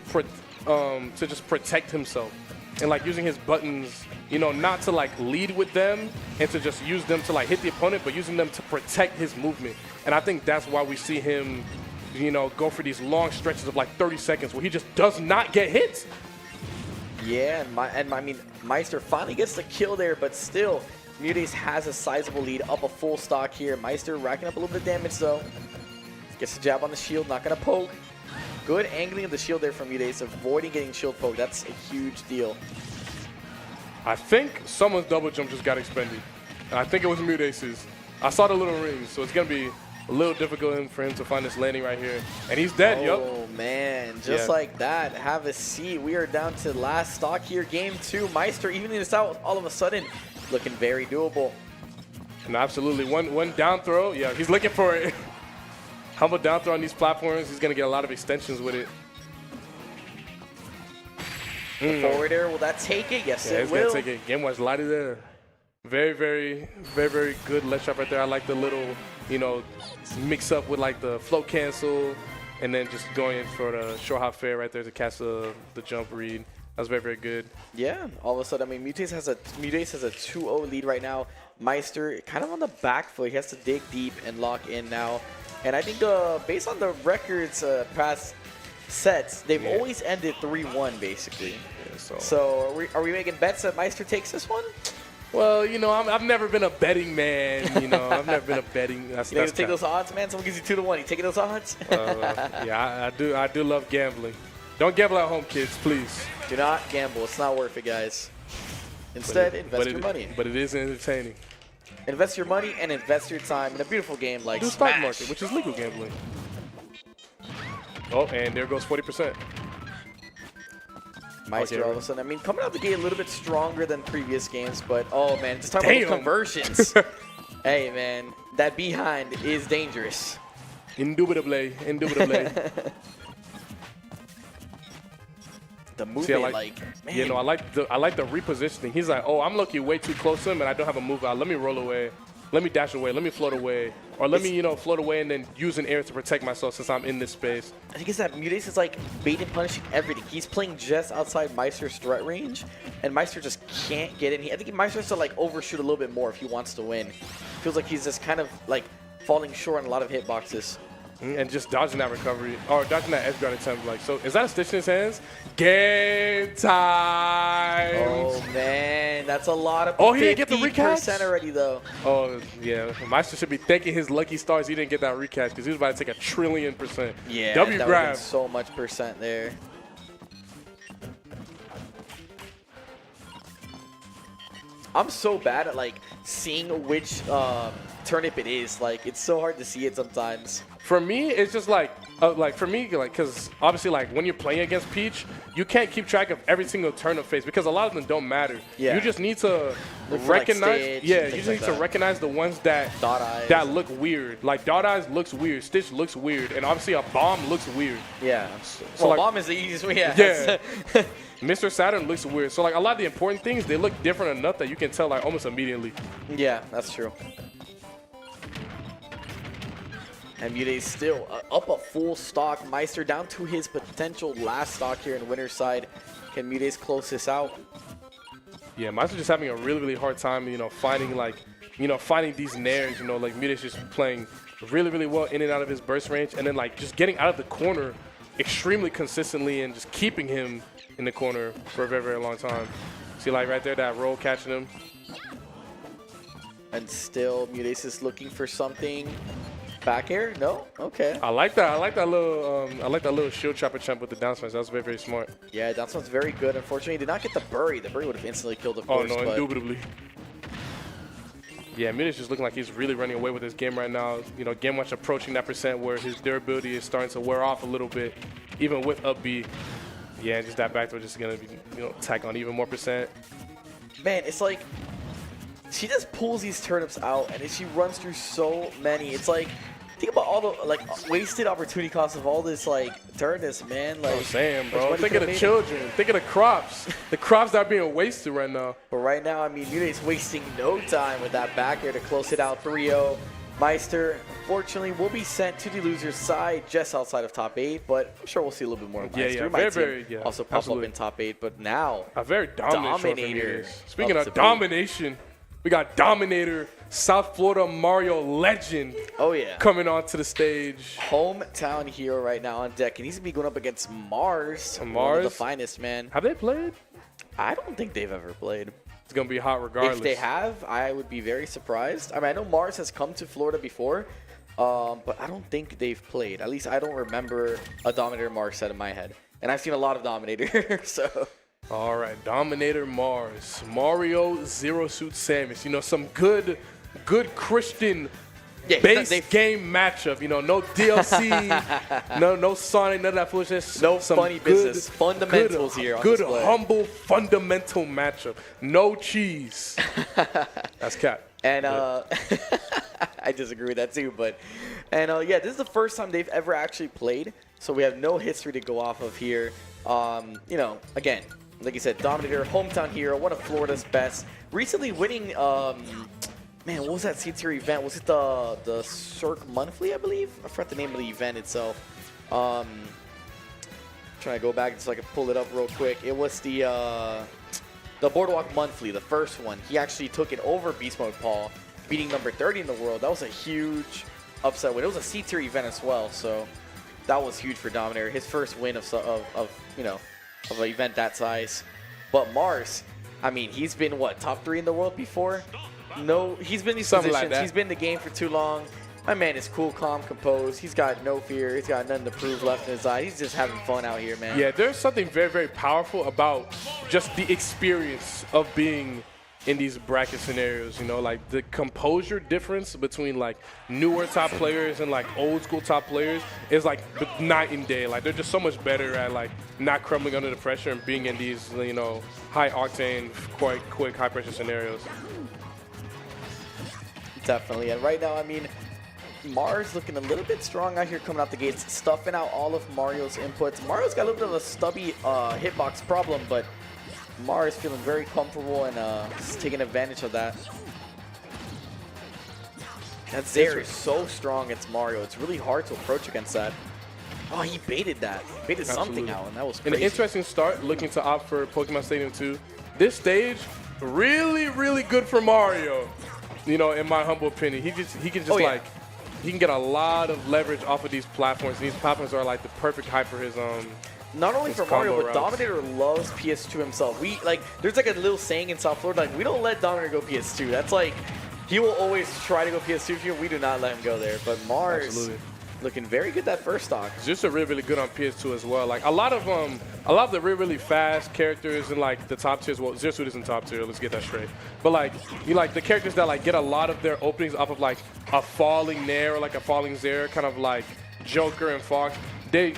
just protect himself. And like using his buttons, not to like lead with them and to just use them to like hit the opponent, but using them to protect his movement. And I think that's why we see him, go for these long stretches of like 30 seconds where he just does not get hits. Yeah, and I mean, Maister finally gets the kill there, but still, Mutates has a sizable lead, up a full stock here. Maister racking up a little bit of damage though. Gets the jab on the shield, not gonna poke. Good angling of the shield there from Mutates, avoiding getting shield poke. That's a huge deal. I think someone's double jump just got expended. And I think it was Mutates'. I saw the little ring, so it's going to be a little difficult for him to find this landing right here. And he's dead, Oh, man. Just like that. Have a seat. We are down to last stock here. Game 2. Maister evening this out all of a sudden. Looking very doable. And absolutely. One down throw. Yeah, he's looking for it. Humble down throw on these platforms. He's going to get a lot of extensions with it. Forward air, will that take it? Yes, it it's will. going to take it. Game Watch lighted there. Very, very, very, very good ledge trap right there. I like the little, mix up with like the float cancel and then just going in for the short hop fair right there to catch the jump read. That was very, very good. Yeah, all of a sudden, I mean, Mutace has a 2-0 lead right now. Maister kind of on the back foot. He has to dig deep and lock in now. And I think based on the records past sets, they've always ended 3-1 basically. Yeah, so are we making bets that Maister takes this one? Well, you know, I've never been a betting man. You know, I've never been a betting. You think take those odds, man? Someone gives you 2-1. You taking those odds? Yeah, I do love gambling. Don't gamble at home, kids, please. Do not gamble. It's not worth it, guys. Instead, invest your money. But it is entertaining. Invest your money and invest your time in a beautiful game like Do Smash. stock market, which is legal gambling. Oh, and there goes 40%. Maister all of a sudden, I mean, coming out the gate a little bit stronger than previous games, but oh man, just talking about those conversions. Hey man, that behind is dangerous. Indubitably. The movement, See, man. You know, I like the repositioning. He's like, oh, I'm lucky way too close to him, and I don't have a move out. Let me roll away. Let me dash away. Let me float away. Or let me, you know, float away and then use an air to protect myself since I'm in this space. I think it's that Mutace is like bait and punishing everything. He's playing just outside Meister's threat range, and Meister just can't get in. I think Meister has to like overshoot a little bit more if he wants to win. Feels like he's just kind of like falling short on a lot of hitboxes. And just dodging that recovery, or dodging that edge guard attempt. Like, so is that a stitch in his hands? Game time! Oh man, that's a lot of. Oh, he didn't get the recatch? 50% already though. Oh yeah, Meister should be thanking his lucky stars he didn't get that recatch because he was about to take 1,000,000,000%. Yeah, W that grab. so much percent there. I'm so bad at like seeing which turnip it is. Like, it's so hard to see it sometimes. For me, it's just like for me, like, because obviously, like, when you're playing against Peach, you can't keep track of every single turnip face because a lot of them don't matter. Yeah. You just need to Look for, like, recognize, Stitch yeah, and you things just like need to that. recognize the ones that Dot eyes. that look weird. Like Dot Eyes looks weird, Stitch looks weird, and obviously a bomb looks weird. Yeah. So, Well, like, bomb is the easiest way. yeah. Mr. Saturn looks weird. So like a lot of the important things, they look different enough that you can tell like almost immediately. Yeah, that's true. And Mutate's still up a full stock. Meister down to his potential last stock here in winner's side. Can Mutate's close this out? Yeah, Meister's just having a really, really hard time, you know, finding these nairs, you know, like Mutate's just playing really, really well in and out of his burst range, and then like just getting out of the corner extremely consistently and just keeping him in the corner for a very, very long time. See, like right there, that roll catching him. And still, Mutate's is looking for something. Back air? No? Okay. I like that. I like that little shield trapper jump with the down smash. That was very, very smart. Yeah, that sounds very good. Unfortunately, he did not get the bury. The bury would have instantly killed, of Oh course. no, but indubitably. Yeah, Mid is just looking like he's really running away with this game right now. You know, Game Watch approaching that percent where his durability is starting to wear off a little bit, even with up B. Yeah, and just that back throw just gonna be, you know, tack on even more percent. Man, it's like she just pulls these turnips out, and she runs through so many. It's like, think about all the like wasted opportunity costs of all this like turnips, man. Like, I'm saying, which bro. one Think you of the could've children. Think of the crops. The crops that are being wasted right now. But right now, I mean, Mutate's wasting no time with that back air to close it out 3-0. Meister, unfortunately, will be sent to the loser's side just outside of top 8, but I'm sure we'll see a little bit more of Yeah, Meister. yeah, We might very, see him very, yeah, also pop absolutely. up in top 8, but now A very dominant short for Dominator Mid. Speaking up of to domination, we got Dominator, South Florida Mario legend oh yeah, coming onto the stage. hometown hero right now on deck, and he's gonna be going up against Mars, one of the Mars? finest, man. Have they played? I don't think they've ever played. It's gonna be hot regardless. If they have, I would be very surprised. I mean, I know Mars has come to Florida before, but I don't think they've played. At least I don't remember a Dominator Mars set in my head. And I've seen a lot of Dominator, so. All right, Dominator Mars, Mario Zero Suit Samus. You know, some good Christian Yeah, base game matchup. You know, no DLC, no Sonic, none of that foolishness. No Some funny business. Fundamentals here on Good, display. humble, fundamental matchup. No cheese. That's cap. And I disagree with that too, but yeah, this is the first time they've ever actually played, so we have no history to go off of here. You know, again, like you said, Dominator, hometown hero, one of Florida's best. Recently winning, man, what was that seed tier event? Was it the Cirque Monthly, I believe? I forgot the name of the event itself. Trying to go back so I can pull it up real quick. It was the Boardwalk Monthly, the first one. He actually took it over Beast Mode Paul, beating number 30 in the world. That was a huge upset win. It was a C-tier event as well, so that was huge for Dominator. His first win of an event that size. But Mars, I mean, he's been what, top 3 in the world before? No, he's been in these Something positions. like that. He's been in the game for too long. My man is cool, calm, composed. He's got no fear. He's got nothing to prove left in his eye. He's just having fun out here, man. Yeah, there's something very, very powerful about just the experience of being in these bracket scenarios, you know, like the composure difference between like newer top players and like old school top players is like night and day. Like they're just so much better at like not crumbling under the pressure and being in these, you know, high octane, quite quick, high pressure scenarios. Definitely. And right now, I mean, Mars looking a little bit strong out here coming out the gates, stuffing out all of Mario's inputs. Mario's got a little bit of a stubby hitbox problem, but Mars feeling very comfortable and just taking advantage of that. That Zaire is so strong against Mario. It's really hard to approach against that. Oh, he baited that. Baited something out, and that was And crazy. an interesting start looking to opt for Pokemon Stadium 2. This stage, really, really good for Mario. You know, in my humble opinion, he can just like, he can get a lot of leverage off of these platforms. And these platforms are like the perfect height for his Not only his for Mario, combo but routes. Dominator loves PS2 himself. There's like a little saying in South Florida, like, we don't let Dominator go PS2. That's like, he will always try to go PS2 for you. We do not let him go there. But Mars, Absolutely. looking very good that first stock. Just are really, really good on PS2 as well. Like a lot of the really, really fast characters in like the top tiers. Well, Zero Suit isn't top tier. Let's get that straight. But like you like the characters that like get a lot of their openings off of like a falling Nair or like a falling Zaire, kind of like Joker and Fox. They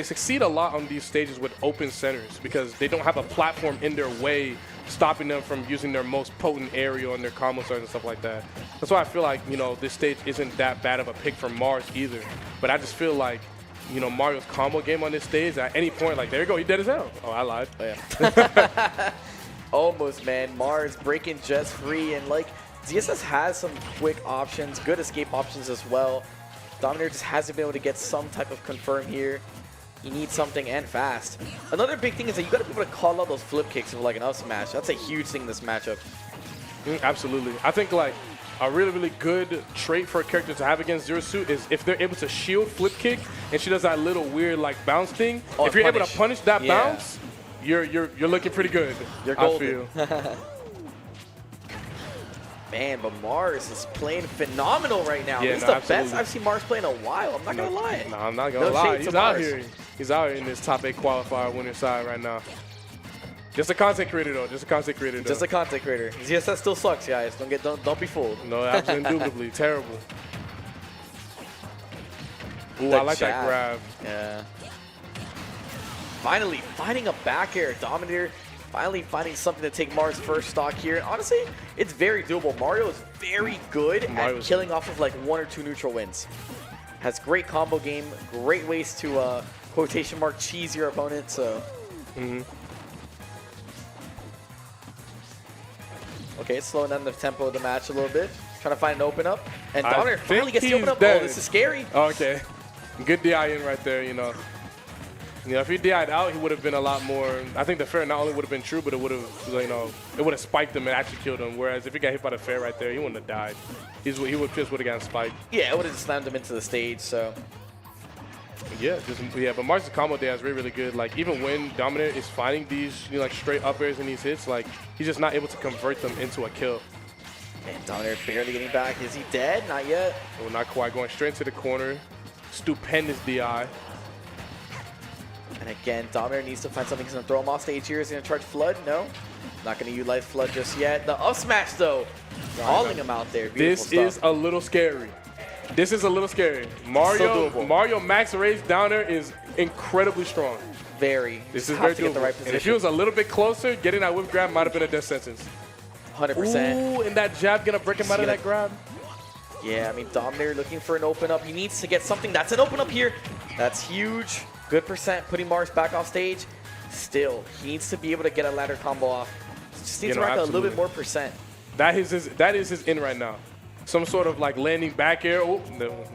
succeed a lot on these stages with open centers because they don't have a platform in their way stopping them from using their most potent aerial and their combo stars and stuff like that. That's why I feel like, you know, this stage isn't that bad of a pick for Mars either. But I just feel like, you know, Mario's combo game on this stage, at any point, like, there you go, he dead as hell. Oh, I lied. Oh, yeah. Almost, man. Mars breaking just free, and like ZSS has some quick options, good escape options as well. Dominator just hasn't been able to get some type of confirm here. He needs something and fast. Another big thing is that you got to be able to call out those flip kicks for like an up smash. That's a huge thing in this matchup. Absolutely. I think like a really, really good trait for a character to have against Zero Suit is if they're able to shield flip kick and she does that little weird like bounce thing. Oh, if you're able punish. to punish that Yeah. bounce, you're looking pretty good. You're I golden. feel. Man, but Mars is playing phenomenal right now. Yeah, This is no, the best absolutely. I've seen Mars play in a while. I'm not going to lie. No, I'm not gonna No lie. shade to He's out Mars. here. He's out here in this top 8 qualifier winner side right now. Just a content creator though. Just a content creator though. Just a content creator. ZSS still sucks, guys. Don't be fooled. No, absolutely indubitably terrible. Ooh, The I like that jab. grab. Yeah. Finally finding a back air. Dominator finally finding something to take Mars' first stock here. And honestly, it's very doable. Mario is very good at Mario's killing off of like 1 or 2 neutral wins. Has great combo game, great ways to quotation mark cheese your opponent. So. Okay, it's slowing down the tempo of the match a little bit. Trying to find an open up. And I Dominator finally think gets the open he's up. dead. Oh, this is scary. Okay. Good DI in right there, you know. You know, if he DI'd out, he would have been a lot more. I think the fair not only would have been true, but it would have, you know, it would have spiked him and actually killed him. Whereas if he got hit by the fair right there, he wouldn't have died. He would have gotten spiked. Yeah, it would have just slammed him into the stage. So. Yeah, but Mars' combo there is really, really good. Like, even when Dominator is finding these, you know, like straight up airs and these hits, like, he's just not able to convert them into a kill. Man, Dominator barely getting back. Is he dead? Not yet. Oh, not quite. Going straight into the corner. Stupendous DI. And again, Dominator needs to find something. He's going to throw him off stage here. Is he going to charge Flood? No. Not going to utilize Flood just yet. The up smash, though. Calling him out there. Beautiful This stuff. is a little scary. This is a little scary. doable. Mario max raise down there is incredibly strong. Very. This Just is have very to get the doable. right And if he position. was a little bit closer, getting that whip grab might have been a death sentence. 100%. Ooh, and that jab gonna break him out of gonna- that grab. Yeah, I mean, Dominator looking for an open up. He needs to get something. That's an open up here. That's huge. Good percent putting Mars back off stage. Still, he needs to be able to get a ladder combo off. Just needs to rack a little bit absolutely. more percent. That is his in right now. some sort of like landing back air. Oh,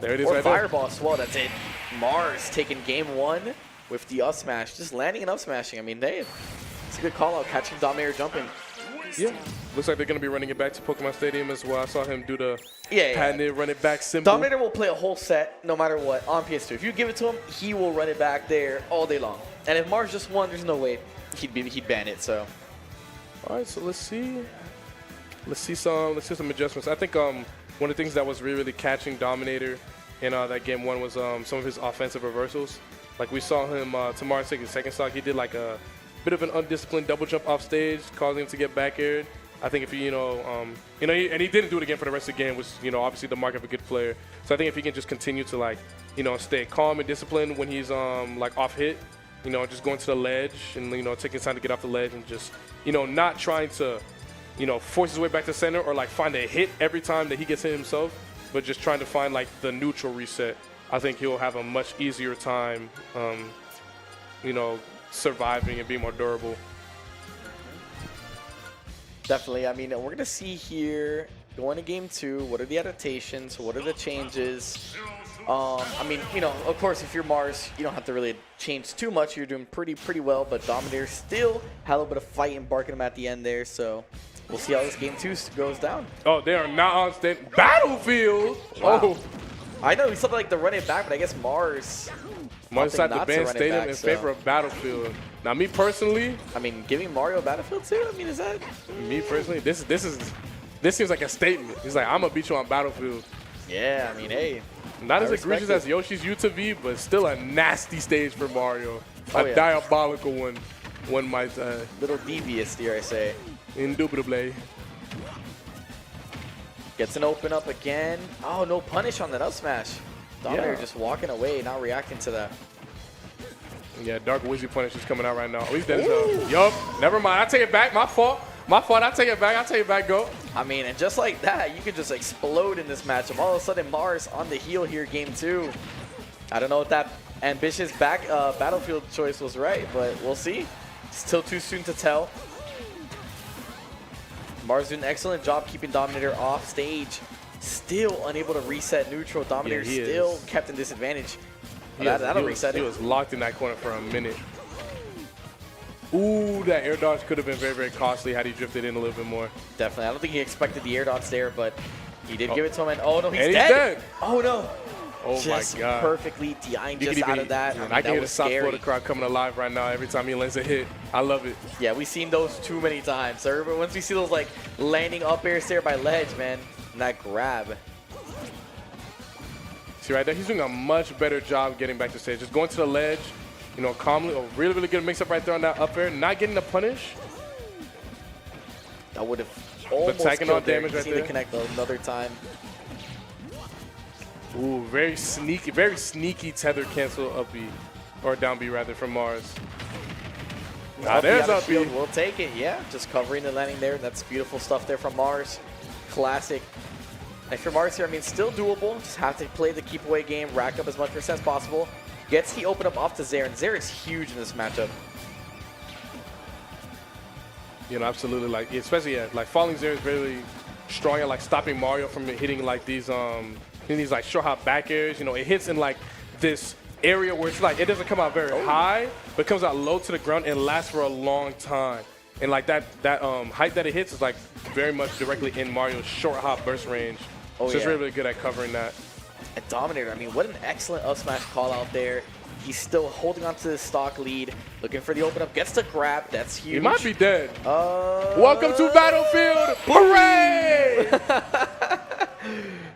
there it is Or right fireball as well. That's it. Mars taking game 1 with the up smash, just landing and up smashing. I mean, it's a good call out, catching Dominator jumping. there. Yeah. Looks like they're going to be running it back to Pokemon Stadium as well. I saw him do the Yeah. patented run it back simple. Dominator will play a whole set no matter what on PS2. If you give it to him, he will run it back there all day long. And if Mars just won, there's no way he'd ban it. So All right, so let's see some adjustments. I think one of the things that was really catching Dominator in that game 1 was some of his offensive reversals. Like we saw him tomorrow take his second stock. He did like a bit of an undisciplined double jump off stage, causing him to get back aired. I think if he, and he didn't do it again for the rest of the game, which obviously the mark of a good player. So I think if he can just continue to stay calm and disciplined when he's like off hit, just going to the ledge and taking his time to get off the ledge and just not trying to force his way back to center or like find a hit every time that he gets hit himself, but just trying to find like the neutral reset. I think he'll have a much easier time, surviving and being more durable. definitely, I mean, we're going to see here going to game 2. What are the adaptations? What are the changes? I mean, of course, if you're Mars, you don't have to really change too much. You're doing pretty well, but Dominator still had a little bit of fight and barking him at the end there. So we'll see how this game 2 goes down. Oh, they are not on stage. Battlefield! Wow. Oh. I know he's something like to run it back, but I guess Mars decided to not to ban run it Stadium back, in so- favor of Battlefield. Now, me personally, I mean, giving Mario Battlefield too? I mean, is that... this seems like a statement. He's like, I'm gonna beat you on Battlefield. Yeah, I mean, hey. Not I as respect egregious it. as Yoshi's U-to-V, but still a nasty stage for Mario. Oh, A yeah. diabolical one might Little devious, dare I say. indubitably. Gets an open up again. Oh, no punish on that up smash. Dominator Yeah. just walking away, not reacting to that. Yeah, Dark Wizzy Punish is coming out right now. Oh, he's dead as hell. Yup. Never mind. I take it back. My fault. I take it back. Go. I mean, and just like that, you could just explode in this matchup. All of a sudden, Mars on the heel here, game 2. I don't know if that ambitious Battlefield choice was right, but we'll see. Still too soon to tell. Mars doing an excellent job keeping Dominator off stage. Still unable to reset neutral. Dominator he still is. kept in disadvantage. He That'll was- reset He it. was locked in that corner for a minute. Ooh, that air dodge could have been very, very costly had he drifted in a little bit more. Definitely. I don't think he expected the air dodge there, but he did give it to him. And oh no, he's And he's dead. dead. Oh no. Oh Just my God. perfectly DIing You just can out even- of that. man, I mean, I can that hear the was South scary. Florida crowd coming alive right now every time he lands a hit. I love it. Yeah, we've seen those too many times. So once we see those like landing up airs there by ledge, man, and that grab. See right there, he's doing a much better job getting back to stage. Just going to the ledge, calmly. Oh, really, really good mix up right there on that up air. Not getting the punish. That would have almost taking killed on there. damage Just right need to there. connect another time. Ooh, very sneaky tether cancel up B, or down B rather, from Mars. Now Up B there's out of up B. shield, we'll take it. Yeah, just covering the landing there. That's beautiful stuff there from Mars. Classic. And for Mars here, I mean, still doable. Just have to play the keep away game, rack up as much percent as possible. Gets the open up off to Zaire, and Zaire is huge in this matchup. Absolutely. Like, especially like Falling Zero is really strong at like stopping Mario from hitting like these like short hop back airs. It hits in like this area where it's like it doesn't come out very high, but it comes out low to the ground and lasts for a long time. And like that height that it hits is like very much directly in Mario's short hop burst range. Oh, So it's yeah. really, really good at covering that. And Dominator, I mean, what an excellent up smash call out there. He's still holding on to the stock lead, looking for the open up, gets the grab. That's huge. He might be dead. Uh, Welcome to Battlefield. Hooray!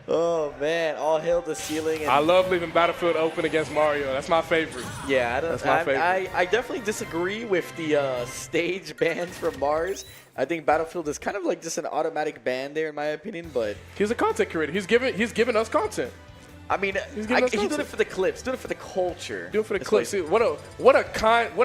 Oh man, all hail the ceiling. And I love leaving Battlefield open against Mario. That's my favorite. yeah, That's my favorite. I definitely disagree with the stage bans from Mars. I think Battlefield is kind of like just an automatic ban there, in my opinion. But He's a content creator. He's giving us content. I mean, He's he's giving us doing content. it for the clips, doing it for the culture. Do it for the That's clips. See, what a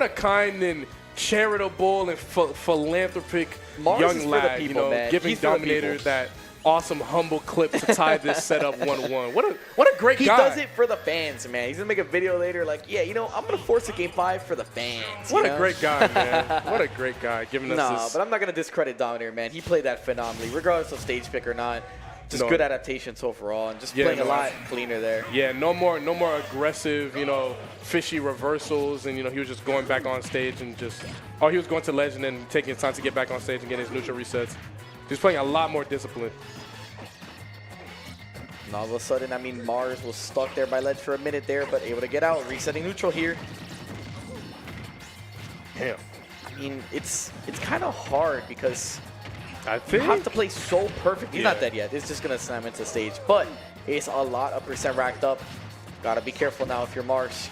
kind and charitable and philanthropic Mars is young for the lad. people, man. Giving He's for the Dominator people. that awesome humble clip to tie this setup 1-1. What a great He guy. does it for the fans, man. He's gonna make a video later, like, yeah, I'm gonna force a game 5 for the fans. What you a know? great guy, man. What a great guy giving us Nah, this. but I'm not gonna discredit Dominator, man. He played that phenomenally, regardless of stage pick or not. Just good adaptations overall, and just Yeah, playing a no, lot cleaner there. Yeah, no more aggressive, fishy reversals, and he was just going back on stage and he was going to ledge and then taking his time to get back on stage and get his neutral resets. He's playing a lot more discipline. And all of a sudden, I mean, Mars was stuck there by ledge for a minute there, but able to get out, resetting neutral here. Damn. I mean, it's kind of hard because I you think have to play so perfect. He's not dead yet. It's just going to slam into stage. But it's a lot of percent racked up. Got to be careful now if you're Mars.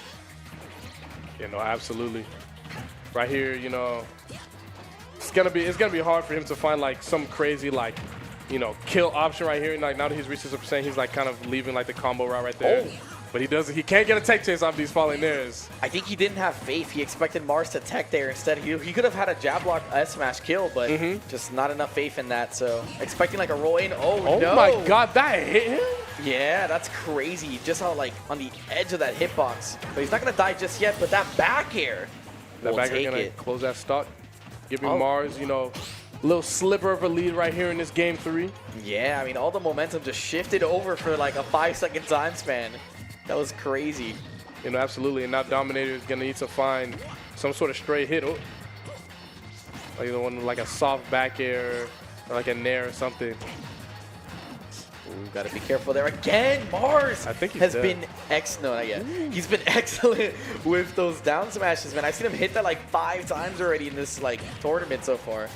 Absolutely. Right here, it's gonna be hard for him to find like some crazy kill option right here. Like now that he's reached his percent, he's like kind of leaving like the combo route right there. Oh. But he can't get a tech chase off these falling airs. I think he didn't have faith. He expected Mars to tech there instead. He could have had a jab lock S smash kill, but just not enough faith in that. So expecting like a roll in. Oh no! My God, that hit him. Yeah, that's crazy. Just how like on the edge of that hitbox. But he's not gonna die just yet. But that back air That will back air take gonna it. close that stock, giving Mars, a little sliver of a lead right here in this game 3. Yeah, I mean all the momentum just shifted over for like a 5-second time span. That was crazy. Absolutely. And now Dominator is gonna need to find some sort of stray hit. Oh. Like the one like a soft back air or like a nair or something. Ooh, gotta be careful there again. Mars I think he's has dead. been excellent. No, not yet. He's been excellent with those down smashes, man. I've seen him hit that like 5 times already in this like tournament so far.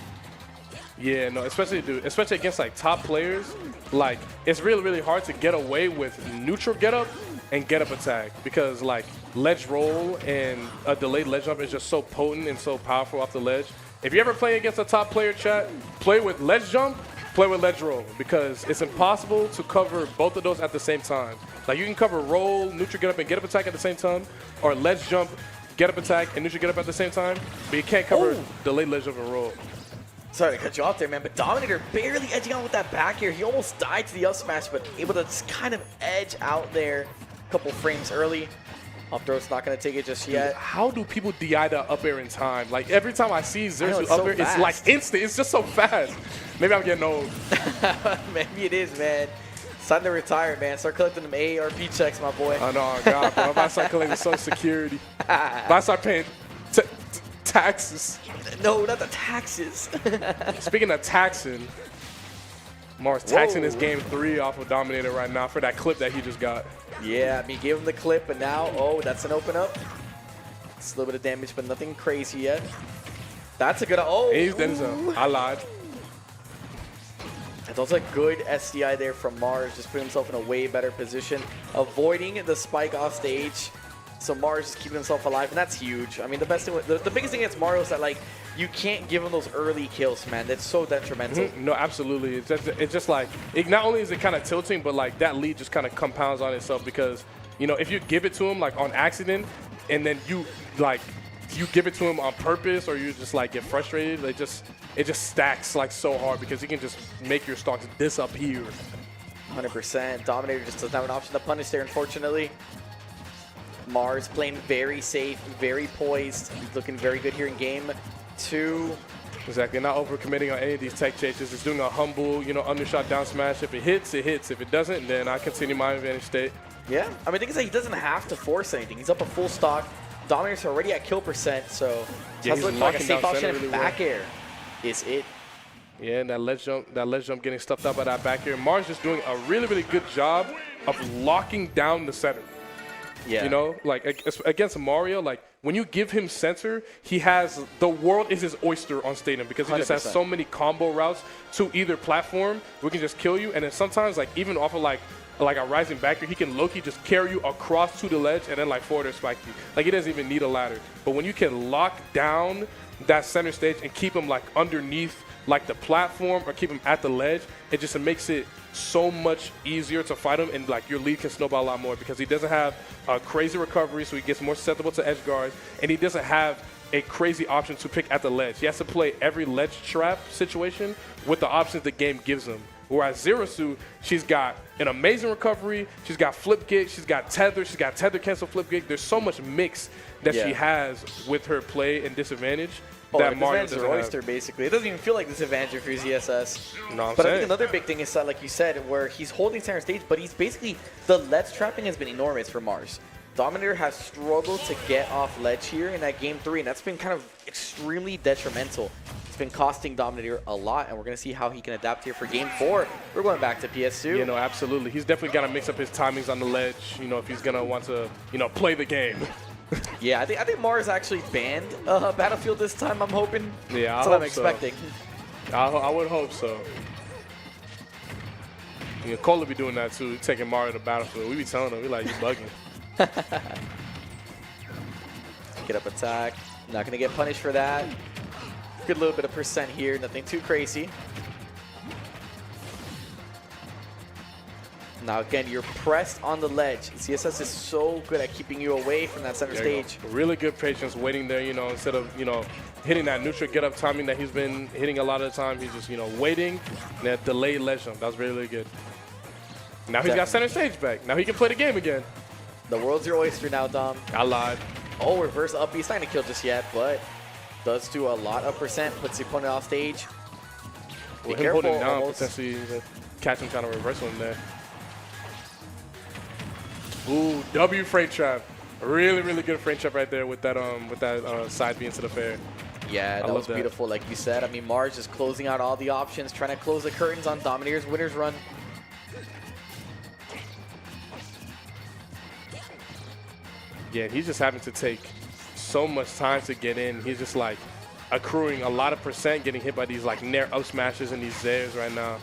Yeah, no, especially against like top players, like it's really, really hard to get away with neutral getup and get up attack because like ledge roll and a delayed ledge jump is just so potent and so powerful off the ledge. If you ever play against a top player, chat, play with ledge jump, play with ledge roll because it's impossible to cover both of those at the same time. Like you can cover roll, neutral getup, and get up attack at the same time, or ledge jump, get up attack, and neutral getup at the same time, but you can't cover delayed ledge jump and roll. Sorry to cut you off there, man, but Dominator barely edging out with that back here. He almost died to the up smash, but able to just kind of edge out there a couple frames early. Up throw's not going to take it just yet. How do people DI the up air in time? Like every time I see Zersu it's up so air, it's like fast. instant. It's just so fast. Maybe I'm getting old. Maybe it is, man. It's time to retire, man. Start collecting them AARP checks, my boy. Oh no, God, bro. I'm about to start collecting Social Security. I'm about to start paying taxes. No, not the taxes. Speaking of taxing, Mars taxing his game 3 off of Dominator right now for that clip that he just got. Yeah, I mean, gave him the clip, but now, oh, that's an open up. It's a little bit of damage, but nothing crazy yet. That's a good, oh. He's dead zone. I lied. That's also a good SDI there from Mars, just putting himself in a way better position, avoiding the spike off stage. So Mars is keeping himself alive, and that's huge. I mean, the best thing, the biggest thing against Mario is that like you can't give him those early kills, man. That's so detrimental. No, absolutely. It's just like it, not only is it kind of tilting, but like that lead just kind of compounds on itself because if you give it to him like on accident, and then you give it to him on purpose, or you just like get frustrated, it just stacks like so hard because he can just make your stocks disappear. 100%. Dominator just doesn't have an option to punish there, unfortunately. Mars playing very safe, very poised. He's looking very good here in game 2. Exactly. Not overcommitting on any of these tech chases. Just doing a humble, undershot down smash. If it hits, it hits. If it doesn't, then I continue my advantage state. Yeah. I mean, the thing is that he doesn't have to force anything. He's up a full stock. Dominator's already at kill percent, so Yeah, that's he's looking like a locking safe down option. center And really well. back air is it. Yeah, and that ledge jump getting stuffed up by that back here. Mars just doing a really, really good job of locking down the center. Yeah. Like against Mario, like when you give him center, he has the world is his oyster on stadium because he just has 100%. so many combo routes to either platform. We can just kill you, and then sometimes like even off of like a rising back here, he can low-key just carry you across to the ledge and then like forward or spike you. Like he doesn't even need a ladder. But when you can lock down that center stage and keep him like underneath like the platform or keep him at the ledge, it just makes it so much easier to fight him, and like your lead can snowball a lot more because he doesn't have a crazy recovery, so he gets more susceptible to edge guards, and he doesn't have a crazy option to pick at the ledge. He has to play every ledge trap situation with the options the game gives him. Whereas Zerasu, she's got an amazing recovery, she's got flip kick, she's got tether cancel flip kick. There's so much mix that she has with her play and disadvantage that Mario This doesn't or have. oyster, basically. It doesn't even feel like disadvantage if you're ZSS. You know what I'm But I saying? think another big thing is that, like you said, where he's holding center stage, but he's basically, the ledge trapping has been enormous for Mars. Dominator has struggled to get off ledge here in that game 3, and that's been kind of extremely detrimental. It's been costing Dominator a lot, and we're going to see how he can adapt here for game 4. We're going back to PS2. You know, absolutely. He's definitely got to mix up his timings on the ledge, you know, if he's going to want to, you know, play the game. Yeah, I think Mars actually banned Battlefield this time, I'm hoping. Yeah, That's I what I'm hope so. expecting. I would hope so. You know, Cole will be doing that too, taking Mario to Battlefield. We be telling him, we like, you bugging. Get up attack. Not going to get punished for that. Good little bit of percent here, nothing too crazy. Now again, you're pressed on the ledge. CSS is so good at keeping you away from that center There you stage. go. Really good patience waiting there, you know, instead of, you know, hitting that neutral get-up timing that he's been hitting a lot of the time. He's just, you know, waiting, and that delayed ledge jump. That was really good. Now he's got center stage back. Now he can play the game again. The world's your oyster now, Dom. I lied. Oh, reverse up. He's not going to kill just yet, but does do a lot of percent. Puts the opponent off stage. Be Well, him careful. holding down, Almost. potentially catch him trying to reversal him there. Ooh, W freight trap. Really, really good freight trap right there with that side B into the fair. Yeah, that love was that. beautiful, like you said. I mean, Mars just closing out all the options, trying to close the curtains on Dominator's winner's run. Yeah, he's just having to take so much time to get in. He's just like accruing a lot of percent, getting hit by these like nair up smashes and these zairs right now.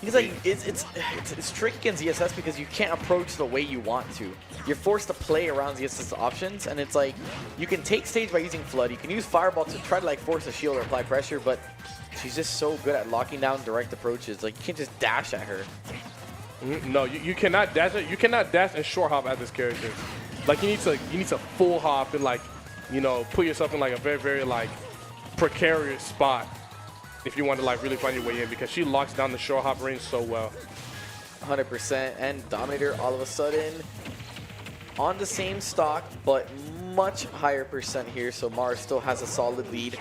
He's like, it's tricky against ZSS because you can't approach the way you want to. You're forced to play around ZSS options, and it's like, you can take stage by using Flood. You can use Fireball to try to like force a shield or apply pressure, but she's just so good at locking down direct approaches. Like, you can't just dash at her. No, you cannot dash. You cannot dash and short hop at this character. Like you need to full hop and like, you know, put yourself in like a very, very like precarious spot if you want to like really find your way in, because she locks down the short hop range so well. 100%, and Dominator all of a sudden on the same stock, but much higher percent here. So Mars still has a solid lead.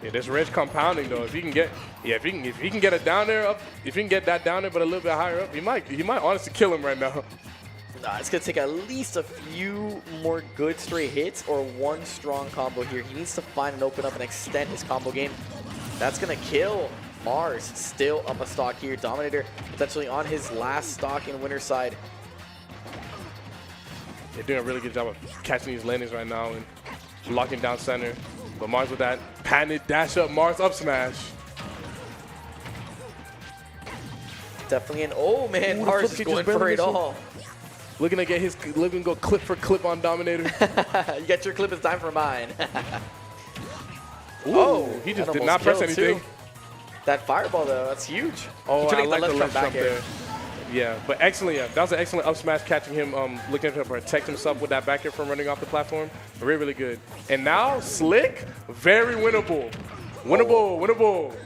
Yeah, this range compounding though. If he can get, if he can get it down there up, if he can get that down there but a little bit higher up, he might honestly kill him right now. It's gonna take at least a few more good straight hits or one strong combo here. He needs to find and open up and extend his combo game. That's gonna kill Mars. Still up a stock here. Dominator potentially on his last stock in winner's side. They're doing a really good job of catching these landings right now and locking down center. But Mars with that patented dash up Mars up smash. Definitely an, oh man, Ooh, Mars the is flip kick going just for barely it missing. all. Looking to go clip for clip on Dominator. You got your clip, it's time for mine. Ooh, Oh, he just that did almost not press killed, anything. too. That fireball though, that's huge. Oh, He's I trying to like get the left back jump air. there. Yeah, but excellent. Yeah, that was an excellent up smash, catching him, looking to protect himself with that back air from running off the platform. Really, really good. And now Slick, very winnable. Winnable, winnable.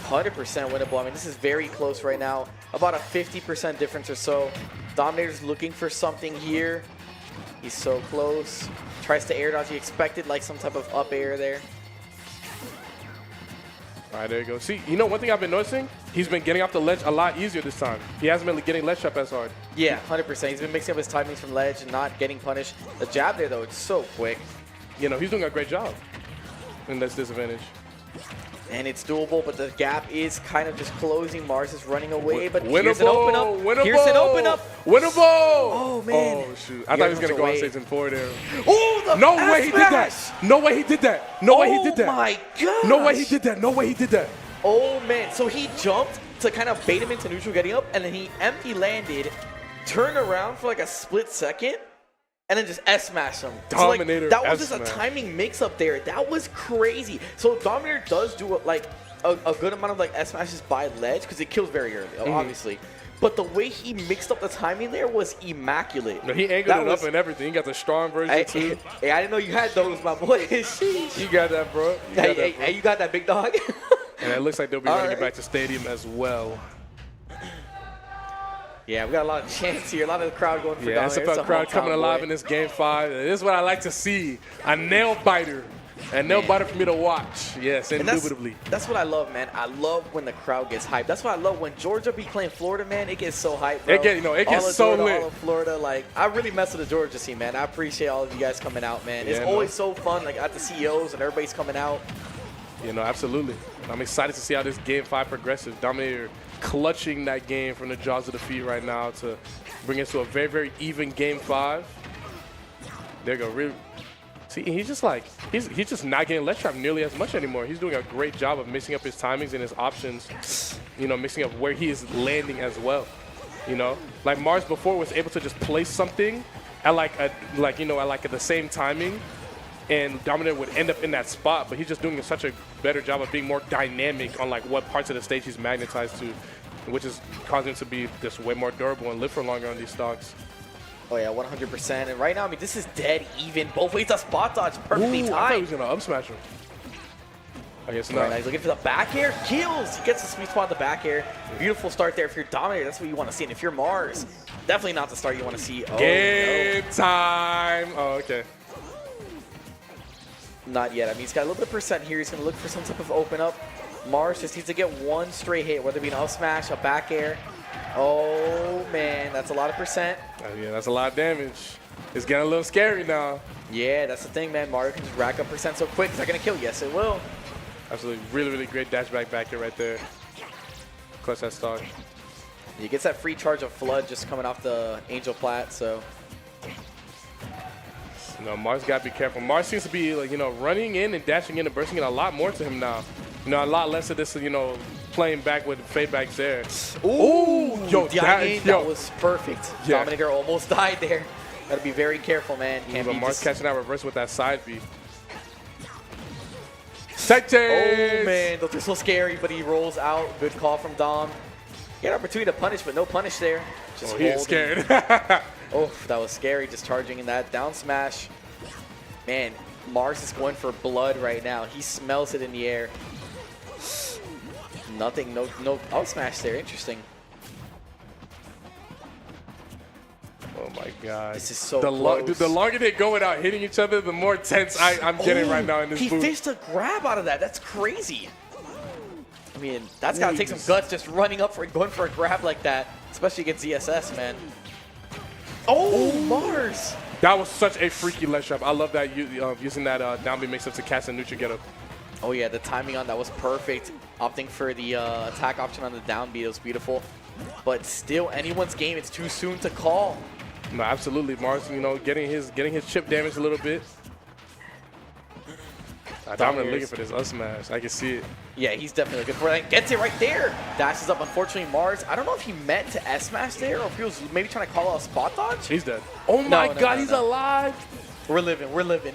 100% winnable. I mean, this is very close right now. About a 50% difference or so. Dominator's looking for something here. He's so close. Tries to air dodge. He expected like some type of up air there. All right, there you go. See, you know, one thing I've been noticing, he's been getting off the ledge a lot easier this time. He hasn't been getting ledge trap as hard. Yeah, 100%. He's been mixing up his timings from ledge and not getting punished. The jab there, though, it's so quick. You know, he's doing a great job in this disadvantage. And it's doable, but the gap is kind of just closing. Mars is running away, but Winnable, here's an open up. winnable, Here's an open up. Winnable! Oh, man. Oh, shoot. I thought he was going to go on away. stage and forward there. Oh, the No way he did that. No way he did that. No way he did that. Oh, my God. No way he did that. No way he did that. Oh, man. So he jumped to kind of bait him into neutral getting up, and then he empty landed, turned around for like a split second, and then just S-smashed him. Dominator So, like, that was just a S-smash. timing mix-up there. That was crazy. So Dominator does do like a good amount of like S-smashes by ledge because it kills very early, obviously. But the way he mixed up the timing there was immaculate. No, he angled That it was- up and everything. He got the strong version, too. Hey, I didn't know you had those, my boy. Sheesh. You got that, bro. You got Hey, that, hey, bro. hey, you got that big dog? And it looks like they'll be All running it right. back to stadium as well. Yeah, we got a lot of chants here. A lot of the crowd going for Yeah, Dominator. SFL crowd coming alive in this Game 5. This is what I like to see. A nail biter. A nail biter for me to watch. Yes, indubitably. That's what I love, man. I love when the crowd gets hyped. That's what I love when Georgia be playing Florida, man. It gets so hyped, bro. It gets all of so Georgia, lit. All of Florida, like, I really mess with the Georgia scene, man. I appreciate all of you guys coming out, man. It's Yeah, always so fun, like, at the CEOs and everybody's coming out. You know, absolutely. I'm excited to see how this Game 5 progresses. Dominator clutching that game from the jaws of defeat right now to bring us to a very, very even Game 5. There you go. Really. See, he's just like, he's just not getting ledge trap nearly as much anymore. He's doing a great job of mixing up his timings and his options, you know, mixing up where he is landing as well. You know, like Mars before was able to just place something at at the same timing, and Dominator would end up in that spot, but he's just doing such a better job of being more dynamic on like what parts of the stage he's magnetized to, which is causing him to be just way more durable and live for longer on these stocks. Oh, yeah, 100%. And right now, I mean, this is dead even. Both ways, a spot dodge perfectly Ooh, I thought he timed. was going to up smash him. I guess Right not. now, he's looking for the back air. Kills. He gets the sweet spot on the back air. Beautiful start there. If you're Dominator, that's what you want to see. And if you're Mars, definitely not the start you want to see. Oh, Game time. Oh, okay. no. Not yet. I mean, he's got a little bit of percent here. He's going to look for some type of open up. Mars just needs to get one straight hit, whether it be an up smash, a back air. Oh, man. That's a lot of percent. Oh, yeah, that's a lot of damage. It's getting a little scary now. Yeah, that's the thing, man. Mario can just rack up percent so quick. Is that going to kill? Yes, it will. Absolutely. Really, really great dash back here right there. Clutch that stock. He gets that free charge of Flood just coming off the Angel Plat, so. You know, Mars got to be careful. Mars seems to be, like, you know, running in and dashing in and bursting in a lot more to him now. You know, a lot less of this, you know, playing back with fade backs there. Ooh, yo, that was perfect. Yeah. Dominator almost died there. Got to be very careful, man. Can't But be Mars just... catching that reverse with that side B. Tech change! Oh, man, those are so scary, but he rolls out. Good call from Dom. He had an opportunity to punish, but no punish there. Just He is holding. scared. Oh, that was scary, just charging in that down smash. Man, Mars is going for blood right now. He smells it in the air. Nothing, no out smash there. Interesting. Oh my God. This is so Dude, the longer they go without hitting each other, the more tense I'm getting right now in this He booth. fished a grab out of that. That's crazy. I mean, that's got to take some guts just running up for going for a grab like that, especially against ZSS, man. Oh, Mars. That was such a freaky ledge trap. I love that using that down B mix up to cast and neutral get up. Oh, yeah, the timing on that was perfect. Opting for the attack option on the down B, it was beautiful. But still, anyone's game, it's too soon to call. No, absolutely. Mars, you know, getting his chip damage a little bit. Dominator looking for this up smash. I can see it. Yeah, he's definitely looking for it. Gets it right there. Dashes up. Unfortunately, Mars, I don't know if he meant to S-smash there or if he was maybe trying to call out a spot dodge. He's dead. Oh my God, he's alive. We're living.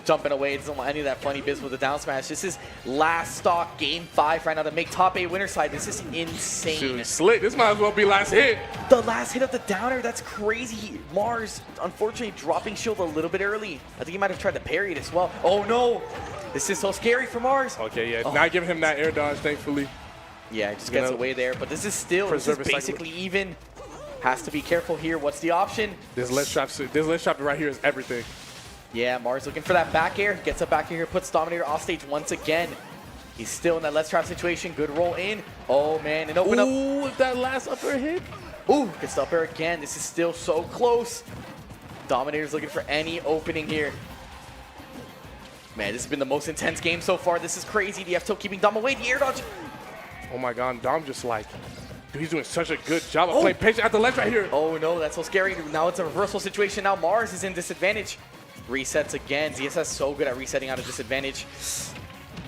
Jumping away. Doesn't want any of that funny biz with the down smash. This is last stock game 5 right now to make top 8 winner side. This is insane. Dude, slick. This might as well be last hit. The last hit of the downer, that's crazy. Mars, unfortunately, dropping shield a little bit early. I think he might have tried to parry it as well. Oh, no. This is so scary for Mars. Okay, yeah. Not giving him that air dodge, thankfully. Yeah, he just gets away there. But this is still, this is basically even. Has to be careful here. What's the option? This ledge trap right here is everything. Yeah, Mars looking for that back air. Gets up back here, puts Dominator off stage once again. He's still in that let's trap situation. Good roll in. Oh, man, and open up. Ooh, if that last upper hit. Ooh, gets the up air again. This is still so close. Dominator's looking for any opening here. Man, this has been the most intense game so far. This is crazy. DF still keeping Dom away. The air dodge. Oh my God, Dom just like, dude, he's doing such a good job of playing patient at the ledge right here. Oh no, that's so scary. Now it's a reversal situation. Now Mars is in disadvantage. Resets again. ZSS so good at resetting out of disadvantage.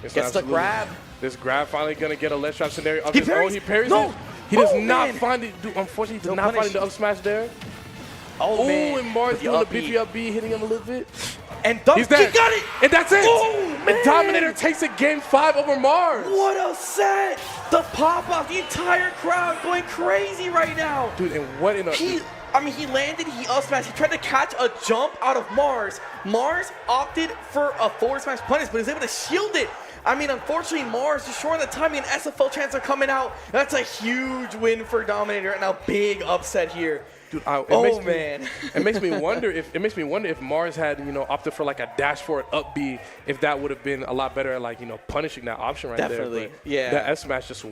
Gets the grab. This grab finally gonna get a ledge trap scenario of He his own. parries. He parries No. it. He does Oh, not man. find it. Dude, unfortunately, he does No not punish. find the up smash there. Oh, man. And Mars With the doing the up B. beefy up B, hitting him a little bit. And Dom, He's dead. he got it. And that's it. Oh, man. And Dominator takes it game 5 over Mars. What a set. The pop-off, the entire crowd going crazy right now. Dude, and what in a... He landed, he up smashed. He tried to catch a jump out of Mars. Mars opted for a forward smash punish, but he was able to shield it. I mean, unfortunately, Mars just short on the timing and SFL chants are coming out. That's a huge win for Dominator and a big upset here. Dude, it makes me wonder if Mars had opted for like a dash forward up B, if that would have been a lot better at like punishing that option right Definitely, there. But yeah. That S smash just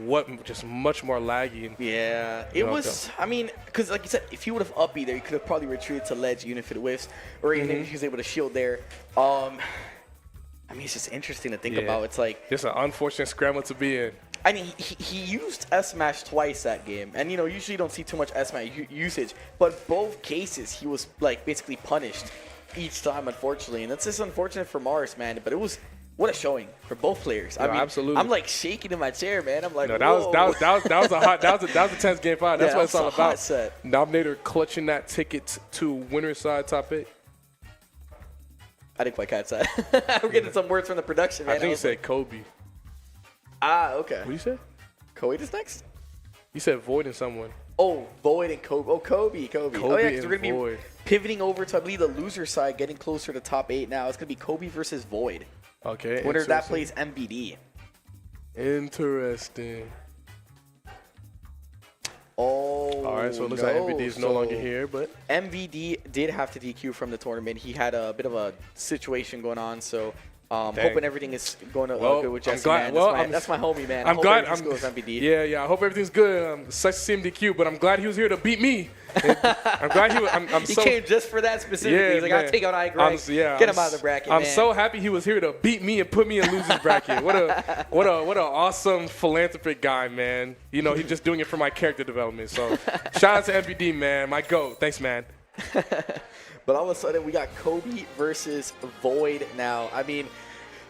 much more laggy. And, Yeah, it was. I mean, because like you said, if he would have up B there, he could have probably retreated to ledge even if it whiffs, or even if he was able to shield there. I mean, it's just interesting to think about. It's like just an unfortunate scramble to be in. I mean, he used S-Smash twice that game. And, usually you don't see too much S-Smash usage. But both cases, he was, like, basically punished each time, unfortunately. And that's just unfortunate for Mars, man. But it was, what a showing for both players. I mean, absolutely. I'm, like, shaking in my chair, man. I'm like, that was a tense game 5. That's what it's all about. Set. Dominator clutching that ticket to winner's side top 8. I didn't quite catch that. I'm getting some words from the production, man. I think you said Kobe. Ah, okay. What do you say? Kobe is next? You said Void and someone. Oh, Void and Kobe. Oh, Kobe. Oh, yeah, because we're going to Void. be pivoting over to, I believe, the loser side, getting closer to top 8 now. It's going to be Kobe versus Void. Okay. Winner that plays MVD. Interesting. Oh, all right, so it looks like MVD is no longer here, but MVD did have to DQ from the tournament. He had a bit of a situation going on, so hoping everything is going good with Jesse, man. That's my homie, man. I'm glad. I'm good with MVD. Yeah. I hope everything's good. Such to see him DQ, but I'm glad he was here to beat me. I'm glad he was. He came just for that specifically. Yeah, He's like, I'll take out Greg. Get him out of the bracket, I'm man. so happy he was here to beat me and put me in losers bracket. What a awesome philanthropic guy, man. He's just doing it for my character development. So shout out to MVD, man. My GOAT. Thanks, man. But all of a sudden, we got Kobe versus Void now. I mean,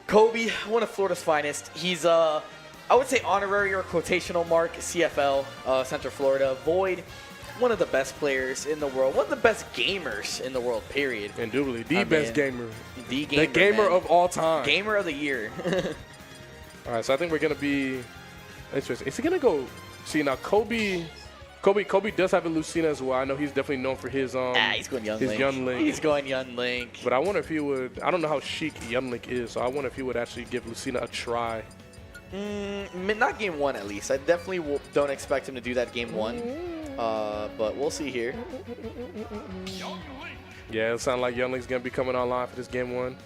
Kobe, one of Florida's finest. He's, I would say, honorary or quotational mark, CFL, Central Florida. Void, one of the best players in the world. One of the best gamers in the world, period. Indubitably. The best gamer. The gamer of all time. Gamer of the year. All right, so I think we're going to be interesting. Is he going to go? See, now, Kobe does have a Lucina as well. I know he's definitely known for his he's going Young Link. He's going Young Link. But I wonder if he would. I don't know how chic Young Link is, so I wonder if he would actually give Lucina a try. Not game 1 at least. I definitely don't expect him to do that game 1. But we'll see here. Yeah, it sounds like Young Link's gonna be coming online for this game 1.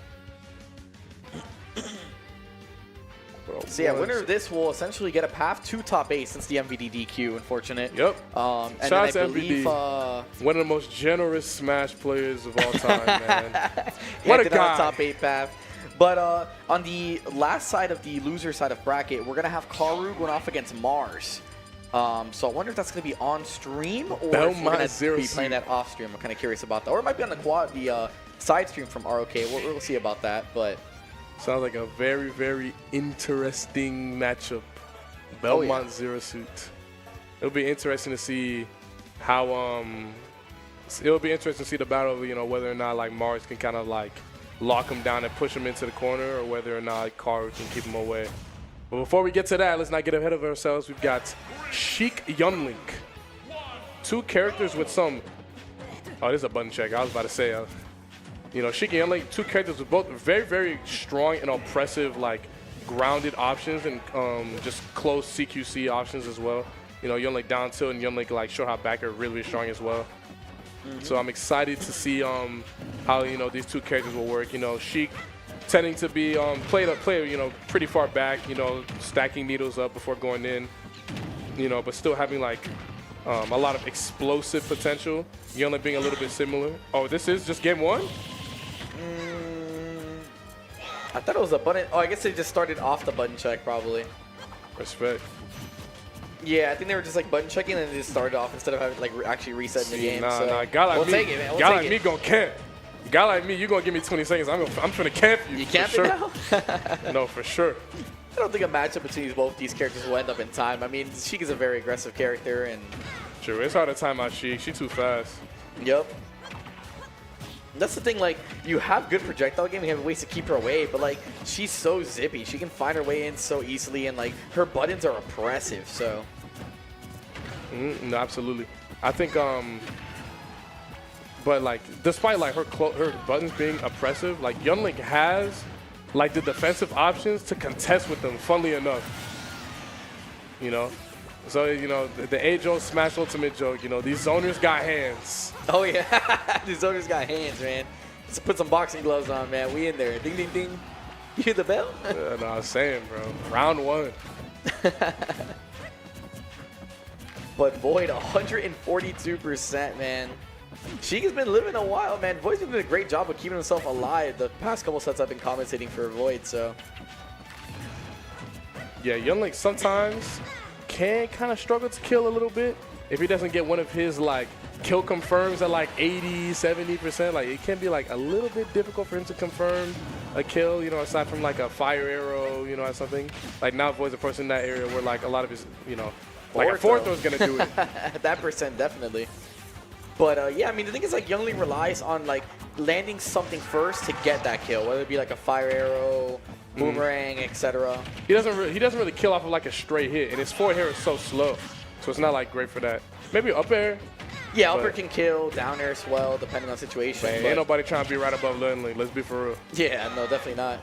So yeah, winner of this will essentially get a path to top 8 since the MVD DQ. Unfortunate. Yep. And shout then out to I believe one of the most generous Smash players of all time, man. What a guy. On top 8 path. But on the last side of the loser side of bracket, we're gonna have Karu going off against Mars. So I wonder if that's gonna be on stream or if we're gonna be playing that off stream. I'm kind of curious about that, or it might be on the side stream from ROK. We'll see about that, but. Sounds like a very, very interesting matchup. Belmont Zero Suit. It'll be interesting to see how it'll be interesting to see the battle of, whether or not like Mars can kind of like lock him down and push him into the corner, or whether or not Karu can keep him away. But before we get to that, let's not get ahead of ourselves. We've got Chic Yunlink. 2 characters with some. Oh, this is a button check. I was about to say. Chic and Yunlink, 2 characters with both very, very strong and oppressive, like, grounded options and just close CQC options as well. Yunlink down tilt and Yunlink, like, short hop back are really, really strong as well. So I'm excited to see how, these 2 characters will work. Chic tending to be play pretty far back, stacking needles up before going in, but still having, like, a lot of explosive potential. Yunlink being a little bit similar. Oh, this is just game 1? I thought it was a button. Oh, I guess they just started off the button check, probably. Respect. Yeah, I think they were just like button checking and they just started off instead of having like actually resetting the game. Nah, guy like we'll me, take it, man. guy like me gonna camp. Guy like me, you gonna give me 20 seconds. I'm trying to camp you. You camp sure. now? No, for sure. I don't think a matchup between both these characters will end up in time. I mean, Sheik is a very aggressive character, and true, it's hard to time out Sheik. She's too fast. Yep. That's the thing, like, you have good projectile game, you have ways to keep her away, but, like, she's so zippy. She can find her way in so easily, and, like, her buttons are oppressive, so. No, absolutely. I think, but, like, despite, like, her buttons being oppressive, like, Yunlink has like the defensive options to contest with them, funnily enough. You know? So, you know, the age-old Smash Ultimate joke, you know, these zoners got hands. Oh, yeah. These zoners got hands, man. Let's put some boxing gloves on, man. We in there. Ding, ding, ding. You hear the bell? Yeah, no, I was saying, bro. Round 1. But Void, 142%, man. Sheik has been living a while, man. Void's been doing a great job of keeping himself alive. The past couple sets I've been commentating for Void, so. Yeah, Young Link sometimes can kind of struggle to kill a little bit. If he doesn't get one of his, like, kill confirms at, like, 80, 70%, like, it can be, like, a little bit difficult for him to confirm a kill, you know, aside from, like, a fire arrow, you know, or something. Like, now Void's a person in that area where, like, a lot of his, you know, like a fourth was going to do it. That percent, definitely. But, yeah, I mean, the thing is, like, Young Link relies on, like, landing something first to get that kill, whether it be, like, a fire arrow, boomerang, etc. He doesn't really kill off of, like, a straight hit, and his forward air is so slow, so it's not, like, great for that. Maybe up air. Yeah, upper can kill, down air as well, depending on situation. Man, ain't nobody trying to be right above Young Link. Let's be for real. Yeah, no, definitely not.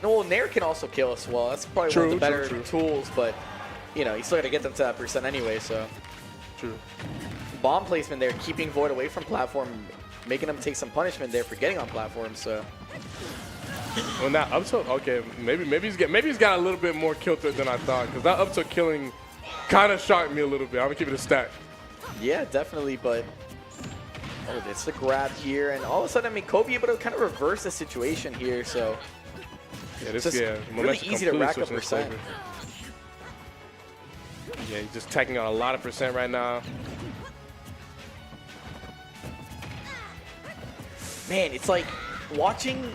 No, well, Nair can also kill as well. That's probably one of the better tools, but, you know, you still got to get them to that percent anyway, so. True. Bomb placement there, keeping Void away from platform, making him take some punishment there for getting on platform, so. Well, now up tilt, okay, maybe he's got a little bit more kill threat than I thought, because that up tilt killing kind of shocked me a little bit. I'm gonna keep it a stack. Yeah, definitely, but oh, it's the grab here, and all of a sudden, I mean, Kobe able to kind of reverse the situation here, so. Yeah, this really easy to rack up percent. Yeah, he's just tacking on a lot of percent right now. Man, it's like watching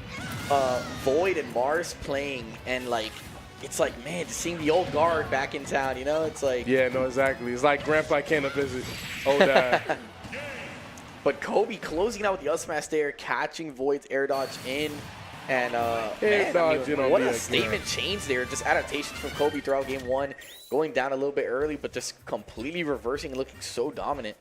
Void and Mars playing, and like, it's like, man, just seeing the old guard back in town, you know? It's like. Yeah, no, exactly. It's like Grandpa came to visit old dad. But Kobe closing out with the up smash there, catching Void's air dodge in. And, what a statement change there. Just adaptations from Kobe throughout game 1. Going down a little bit early, but just completely reversing and looking so dominant.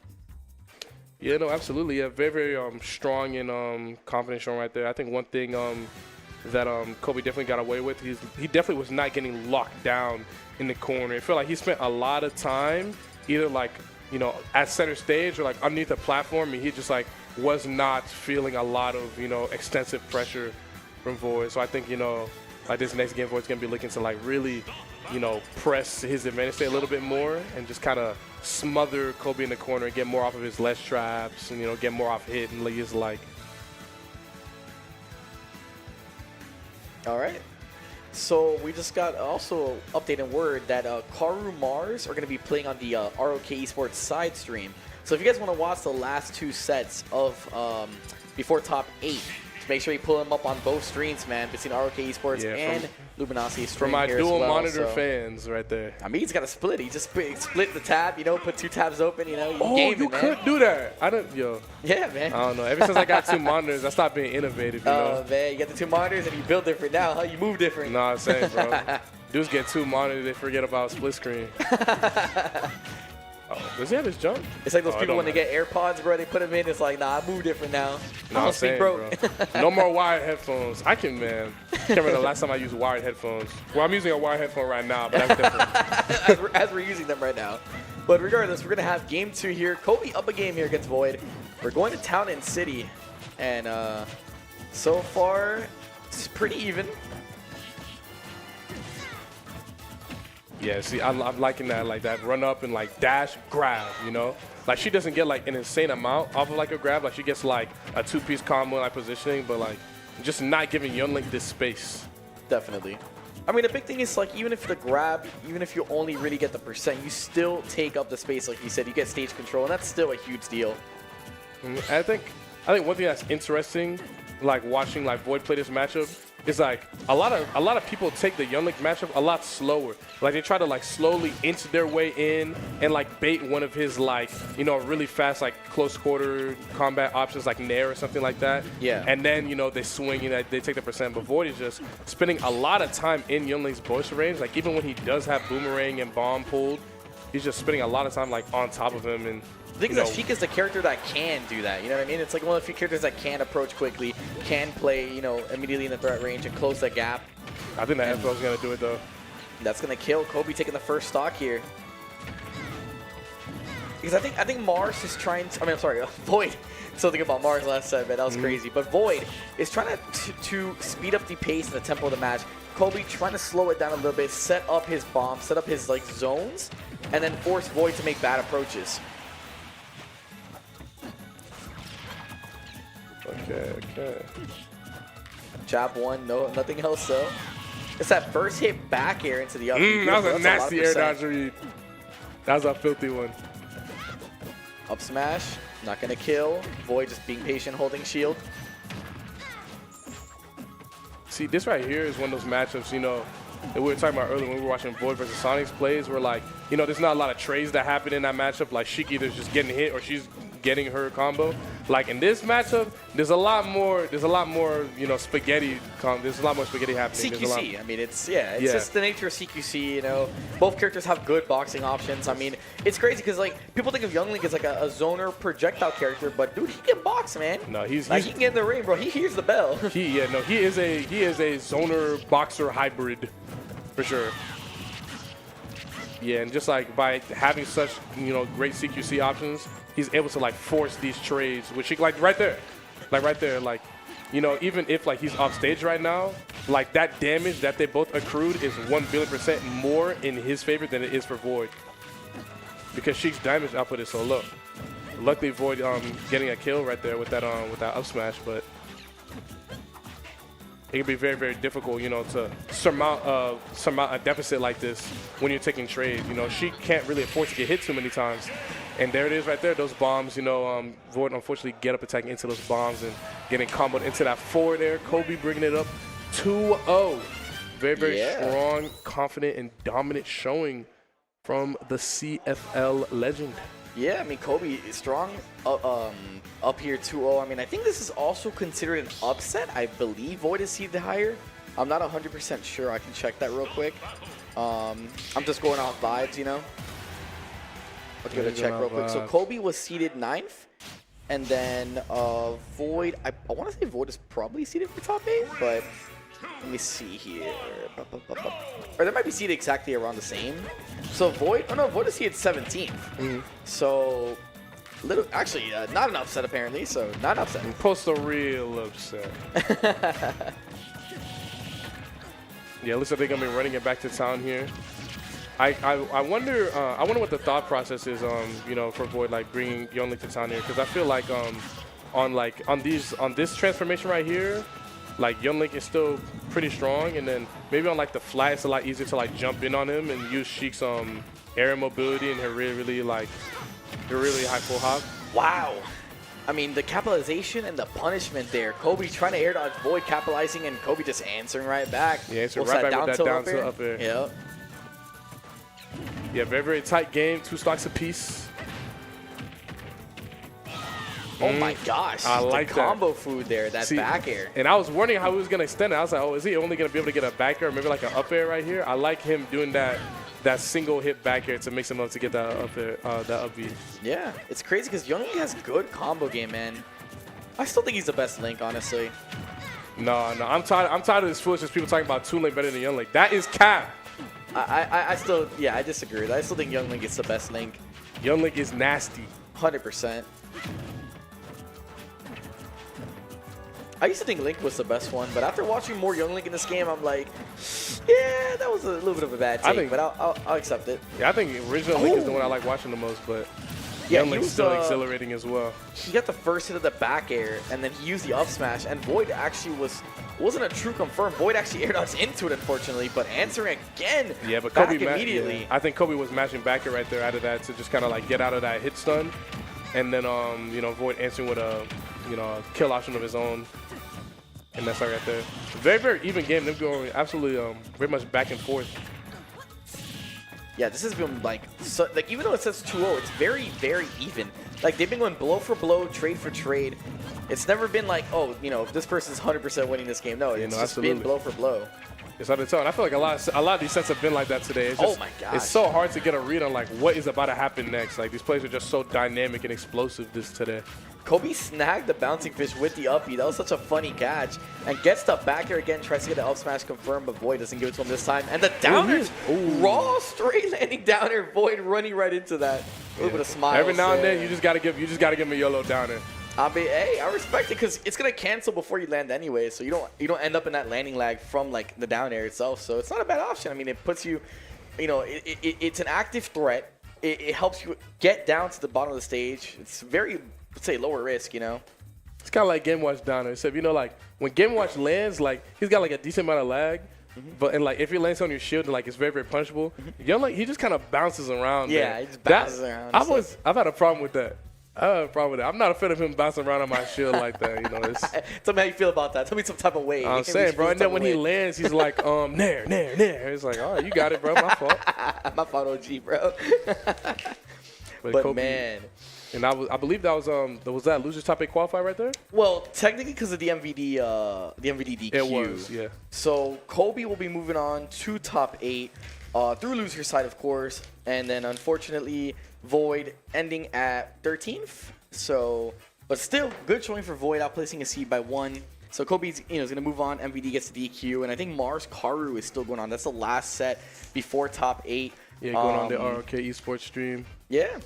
Yeah, no, absolutely. Yeah, very, very strong and confident showing right there. I think one thing that Kobe definitely got away with, he definitely was not getting locked down in the corner. It felt like he spent a lot of time either, like, you know, at center stage or, like, underneath the platform, and he just, like, was not feeling a lot of, you know, extensive pressure from Void. So I think, you know, like this next game, Void's going to be looking to, like, really, you know, press his advantage a little bit more and just kind of smother Kobe in the corner and get more off of his ledge traps and, you know, get more off hit and his like. All right. So we just got also updated word that Karu Mars are going to be playing on the ROK Esports side stream. So if you guys want to watch the last 2 sets of before top 8, make sure you pull them up on both streams, man, between ROK Esports and Luminosity stream. For my dual monitor so. Fans right there. I mean, he's got to split. He just split the tab, you know, put 2 tabs open, you know. You could do that. I don't, yo. Yeah, man. I don't know. Ever since I got 2 monitors, I stopped being innovative, you know. Oh, man, you got the 2 monitors and you build different now, huh? You move different. No, I'm saying, bro. Dudes get 2 monitors, they forget about split screen. Oh, does he have his jump? It's like those people when they get AirPods, bro, they put them in, it's like, nah, I move different now. No, I'm saying, bro. No more wired headphones. I can, man. Can't remember the last time I used wired headphones. Well, I'm using a wired headphone right now, but that's different. as we're using them right now. But regardless, we're going to have game 2 here. Kobe up a game here against Void. We're going to Town and City. And so far, it's pretty even. Yeah, see, I'm liking that, like that run up and like dash grab, you know? Like she doesn't get like an insane amount off of like a grab. Like she gets like a 2-piece combo like positioning, but like just not giving Young Link this space. Definitely. I mean, the big thing is like even if the grab, even if you only really get the percent, you still take up the space. Like you said, you get stage control, and that's still a huge deal. I think one thing that's interesting, like watching like Void play this matchup, is like a lot of people take the Young Link matchup a lot slower. Like they try to like slowly inch their way in and like bait one of his like, you know, really fast like close quarter combat options like Nair or something like that. Yeah. And then, you know, they swing and they take the percent. But Void is just spending a lot of time in Young Link's burst range. Like even when he does have boomerang and bomb pulled, he's just spending a lot of time like on top of him, and The thing is that Sheik is the character that can do that. You know what I mean? It's like one of the few characters that can approach quickly, can play, you know, immediately in the threat range and close that gap. I think that FL's gonna do it though. That's gonna kill Kobe taking the first stock here. Because I think Mars is trying to, I mean, I'm sorry, Void. Still thinking about Mars last time, man. That was crazy. But Void is trying to speed up the pace and the tempo of the match. Kobe trying to slow it down a little bit, set up his bombs, set up his like zones, and then force Void to make bad approaches. Okay. Jab one, no, nothing else though. It's that first hit back air into the up. That was a nasty air dodge read. That was a filthy one. Up smash, not gonna kill. Void just being patient, holding shield. See, this right here is one of those matchups, you know, that we were talking about earlier when we were watching Void versus Sonix plays, where like, you know, there's not a lot of trades that happen in that matchup. Like Sheik either's just getting hit or she's getting her combo. Like in this matchup, there's a lot more, you know, spaghetti. There's a lot more spaghetti happening. CQC. I mean, it's just the nature of CQC. You know, both characters have good boxing options. I mean, it's crazy because like people think of Youngling as like a zoner projectile character, but dude, he can box, man. No, he's he can get in the ring, bro. He hears the bell. He is a zoner boxer hybrid, for sure. Yeah, and just like by having such, you know, great CQC options, he's able to like force these trades, which he like right there, like, you know, even if like he's off stage right now, like that damage that they both accrued is 1,000,000,000% more in his favor than it is for Void, because Sheik's damage output is so low. Luckily, Void getting a kill right there with that up smash, but it can be very, very difficult, you know, to surmount a deficit like this when you're taking trades. You know, she can't really afford to get hit too many times. And there it is right there, those bombs, you know, Void unfortunately get up attacking into those bombs and getting comboed into that forward air. Kobe bringing it up 2-0. Very, very strong, confident, and dominant showing from the CFL legend. Yeah, I mean, Kobe is strong up here 2-0. I mean, I think this is also considered an upset. I believe Void is seeded higher. I'm not 100% sure. I can check that real quick. I'm just going off vibes, you know. Let's go to check real quick. So Kobe was seeded 9th. And then Void, I want to say Void is probably seeded for top 8, but let me see here. Or they might be seated exactly around the same. So Void, Void is seated 17th. So, actually, not an upset apparently, so not an upset. Post a real upset. Yeah, looks like they're going to be running it back to town here. I wonder what the thought process is, you know, for Void, like bringing Youngling to town here, because I feel like on this transformation right here, like Youngling is still pretty strong, and then maybe on like the flat, it's a lot easier to like jump in on him and use Sheik's air mobility and her really high full hop. Wow. I mean, the capitalization and the punishment there. Kobe trying to air dodge Void, capitalizing, and Kobe just answering right back. Yeah, answering right back with that down tilt up air. Yep. Yeah, very, very tight game. 2 stocks apiece. Oh my gosh. I like the combo food there, that back air. And I was wondering how he was going to extend it. I was like, oh, is he only going to be able to get a back air or maybe like an up air right here? I like him doing that single hit back air to mix him up to get that up air, that up B. Yeah, it's crazy because Youngling has good combo game, man. I still think he's the best Link, honestly. No, I'm tired of this foolishness. People talking about Toon Link better than Youngling. That is cap. I still, I disagree with that. I still think Youngling is the best Link. Youngling is nasty. 100%. I used to think Link was the best one, but after watching more Youngling in this game, I'm like, yeah, that was a little bit of a bad take, but I'll accept it. Yeah, I think original Link is the one I like watching the most, but yeah, Youngling's still exhilarating as well. He got the first hit of the back air, and then he used the up smash, and Void actually wasn't a true confirm. Void actually air dodged into it, unfortunately, but answering again. Yeah, but back Kobe immediately. Yeah. I think Kobe was mashing back air right there out of that to just kind of like get out of that hit stun, and then you know, Void answering with a kill option of his own. And that's right there. Very, very even game. They're going absolutely very much back and forth. Yeah, this has been like even though it says 2-0, it's very, very even. Like they've been going blow for blow, trade for trade. It's never been like, oh, you know, this person's 100% winning this game. No, it's just been blow for blow. It's hard to tell. And I feel like a lot of these sets have been like that today. It's just, Oh my gosh. It's so hard to get a read on like what is about to happen next. Like these plays are just so dynamic and explosive today. Kobe snagged the bouncing fish with the up B. That was such a funny catch. And gets the back air again, tries to get the up smash confirmed, but Void doesn't give it to him this time. And the downers, raw straight landing downer, Void running right into that. A little bit of smile. Every now and then you just gotta give him a YOLO downer. I mean, hey, I respect it because it's gonna cancel before you land anyway, so you don't end up in that landing lag from like the down air itself. So it's not a bad option. I mean, it puts you, it's an active threat. It helps you get down to the bottom of the stage. It's very, let's say, lower risk. It's kind of like Game Watch downer. Except like when Game Watch lands, like he's got like a decent amount of lag. But like if he lands on your shield, like it's very, very punchable. He just kind of bounces around. Yeah, he just bounces around. I've had a problem with that. I have a problem with that. I'm not a fan of him bouncing around on my shield like that. Tell me how you feel about that. Tell me some type of way. I'm saying, bro. And then when he lands, he's like, nair. It's like, all right, you got it, bro. My fault. My fault, OG, bro. But Kobe, man. And I believe that was that losers top 8 qualifier right there. Well, technically because of the MVD DQ. It was, yeah. So Kobe will be moving on to top 8 through loser side, of course, and then unfortunately Void ending at 13th. So, but still good showing for Void, outplacing a seed by 1. So Kobe's is gonna move on. MVD gets the DQ, and I think Mars Karu is still going on. That's the last set before top 8. Yeah, going on the ROK esports stream. Yeah.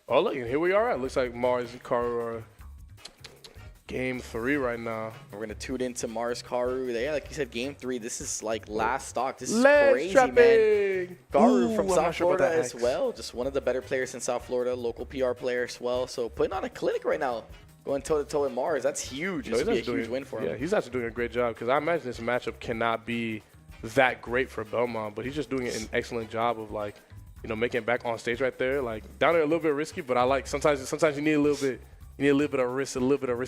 Oh look, and here we are. It looks like Mars and Karu are game 3 right now. We're gonna tune into Mars Karu. Yeah, like you said, game 3. This is like last stock. This is Let's crazy, trapping. Man. Karu from I'm South not sure about Florida that as X. well. Just one of the better players in South Florida, local PR player as well. So putting on a clinic right now, going toe to toe with Mars. That's huge. This would be a huge win for him. Yeah, he's actually doing a great job because I imagine this matchup cannot be that great for Belmont, but he's just doing an excellent job of like, making it back on stage right there. Like down there a little bit risky, but I like sometimes you need a little bit. You need a little bit of risk,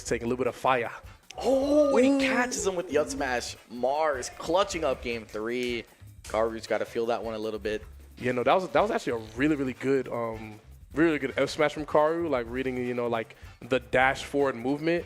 taking, a little bit of fire. Oh, and he catches him with the up smash. Mars clutching up game 3. Karu's got to feel that one a little bit. Yeah, no, that was actually a really good F smash from Karu. Like reading, like the dash forward movement.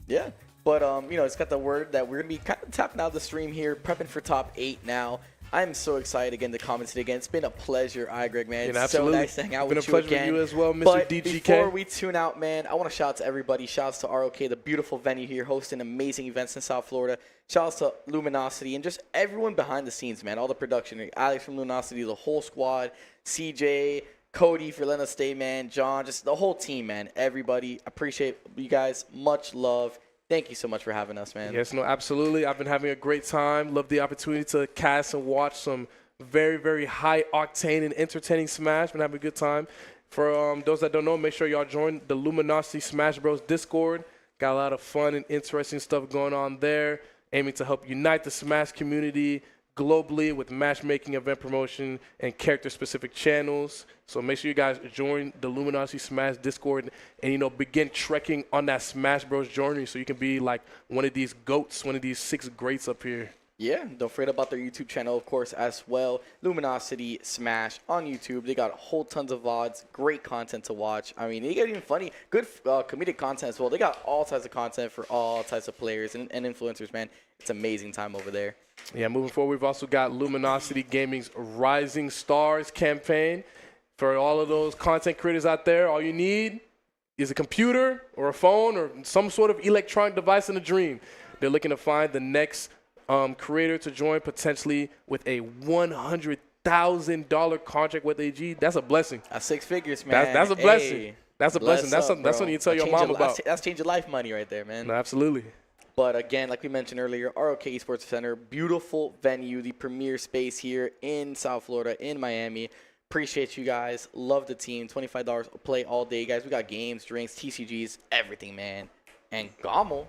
Yeah, but it's got the word that we're gonna be kind of tapping out the stream here, prepping for top 8 now. I'm so excited again to commentate again. It's been a pleasure, Greg, man. It's so nice to hang out with you again. Been a pleasure with you as well, Mr. But DGK. before we tune out, man, I want to shout out to everybody. Shouts to ROK, the beautiful venue here, hosting amazing events in South Florida. Shouts to Luminosity and just everyone behind the scenes, man. All the production, Alex from Luminosity, the whole squad, CJ, Cody for letting us stay, man, John, just the whole team, man. Everybody, appreciate you guys. Much love. Thank you so much for having us, man. Yes, no, absolutely. I've been having a great time. Love the opportunity to cast and watch some very, very high octane and entertaining Smash. Been having a good time. For those that don't know, make sure y'all join the Luminosity Smash Bros Discord. Got a lot of fun and interesting stuff going on there. Aiming to help unite the Smash community globally with matchmaking, event promotion, and character-specific channels. So make sure you guys join the Luminosity Smash Discord and, begin trekking on that Smash Bros journey so you can be like one of these GOATs, one of these 6 greats up here. Yeah, don't forget about their YouTube channel, of course, as well. Luminosity Smash on YouTube. They got whole tons of VODs, great content to watch. I mean, they get even funny, good comedic content as well. They got all types of content for all types of players and influencers, man. It's amazing time over there. Yeah, moving forward, we've also got Luminosity Gaming's Rising Stars campaign. For all of those content creators out there, all you need is a computer or a phone or some sort of electronic device in a dream. They're looking to find the next creator to join, potentially with a $100,000 contract with AG. That's a blessing. That's 6 figures, man. That's a blessing. Hey, that's a blessing. That's something you tell your mom about. That's change of life money right there, man. No, absolutely. But again, like we mentioned earlier, ROK Esports Center, beautiful venue, the premier space here in South Florida, in Miami. Appreciate you guys. Love the team. $25 play all day, guys. We got games, drinks, TCGs, everything, man. And Gommel.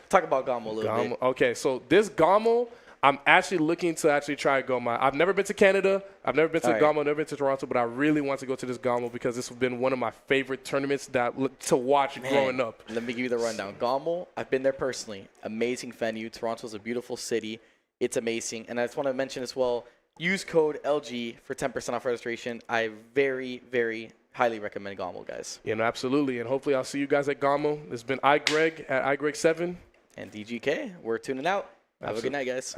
Talk about Gommel a little bit. Okay, so this Gommel, I'm actually looking to try Gommel. I've never been to Canada. I've never been to Gommel, never been to Toronto, but I really want to go to this Gommel because this has been one of my favorite tournaments to watch growing up. Let me give you the rundown. Gommel, I've been there personally. Amazing venue. Toronto's a beautiful city. It's amazing. And I just want to mention as well, use code LG for 10% off registration. I very, very highly recommend Gommel, guys. Yeah, no, absolutely. And hopefully I'll see you guys at Gommel. This has been Greg at iGreg7. And DGK, we're tuning out. Have a good night, guys.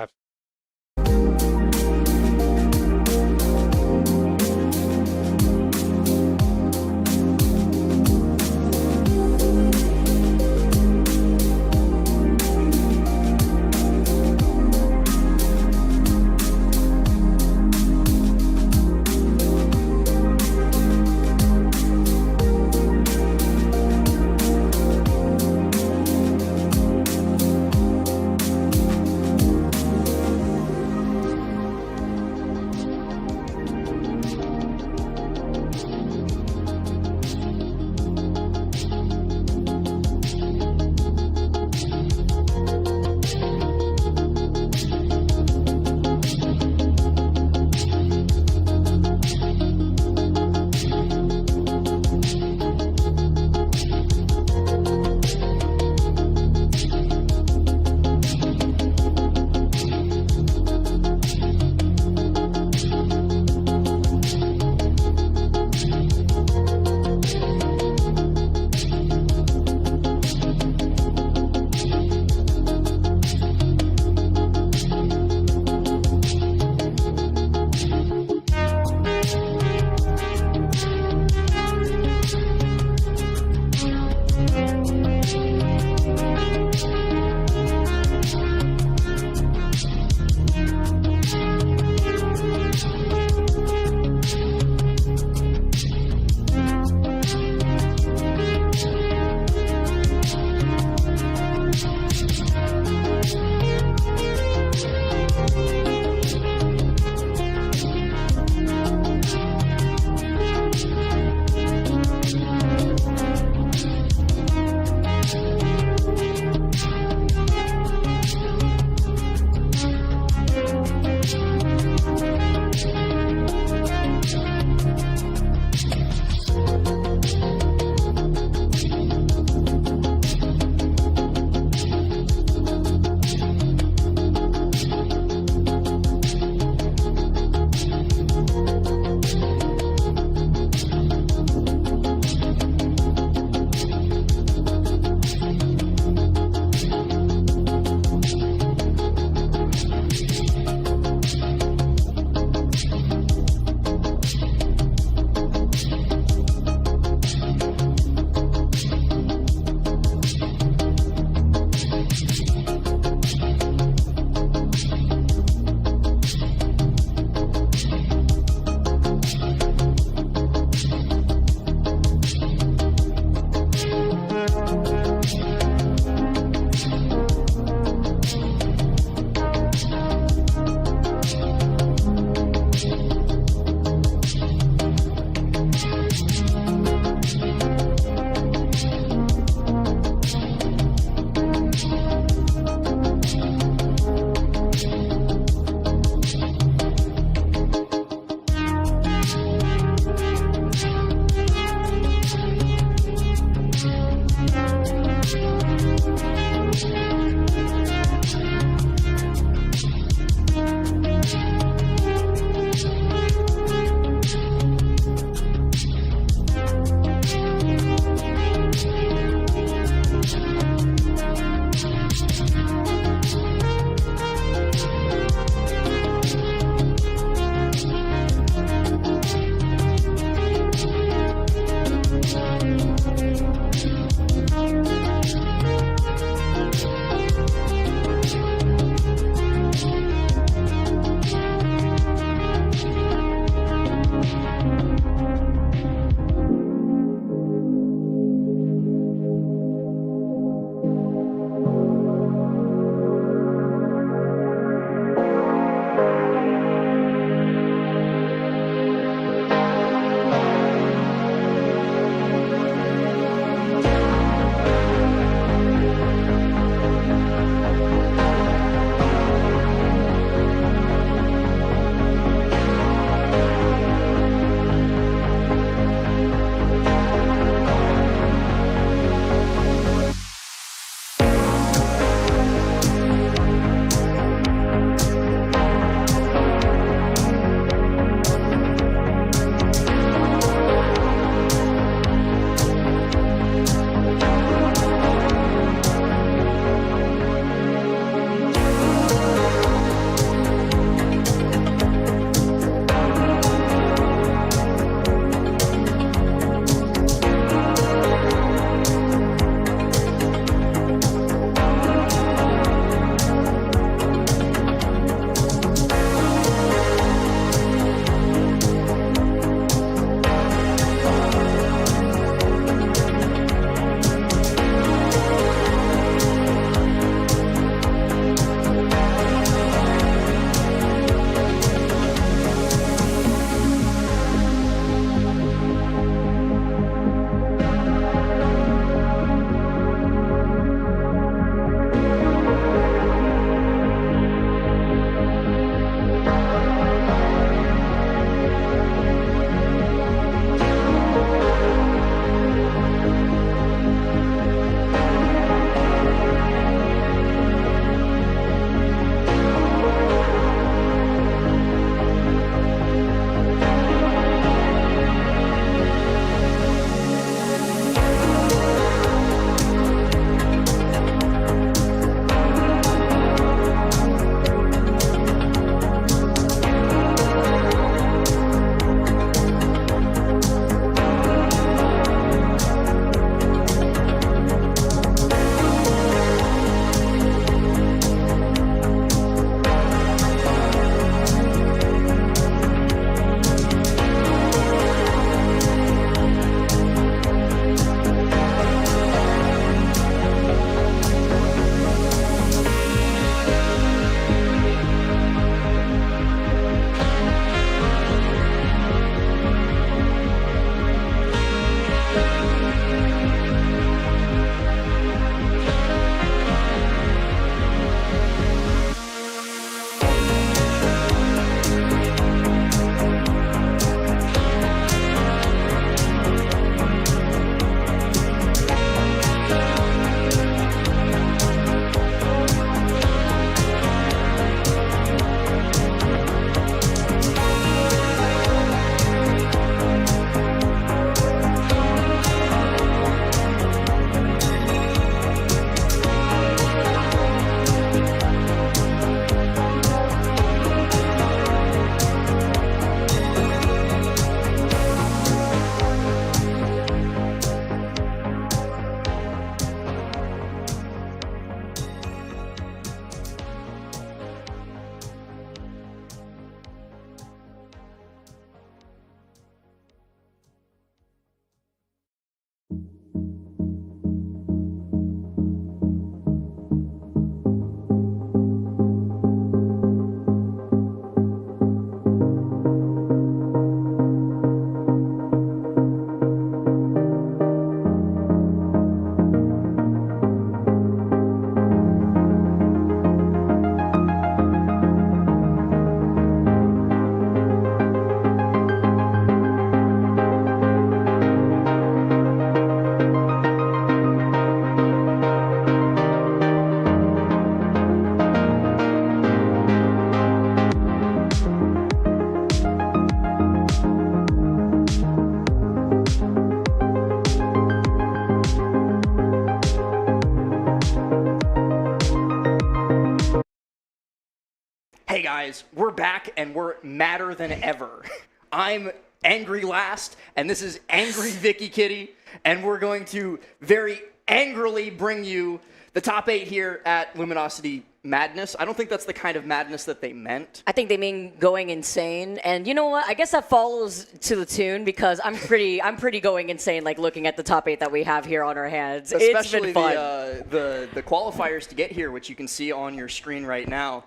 guys, we're back and we're madder than ever. I'm Angry Last, and this is Angry Vicky Kitty, and we're going to very angrily bring you the top 8 here at Luminosity Madness. I don't think that's the kind of madness that they meant. I think they mean going insane, and you know what? I guess that follows to the tune because I'm pretty going insane. Like looking at the top 8 that we have here on our hands, it's been fun. the qualifiers to get here, which you can see on your screen right now.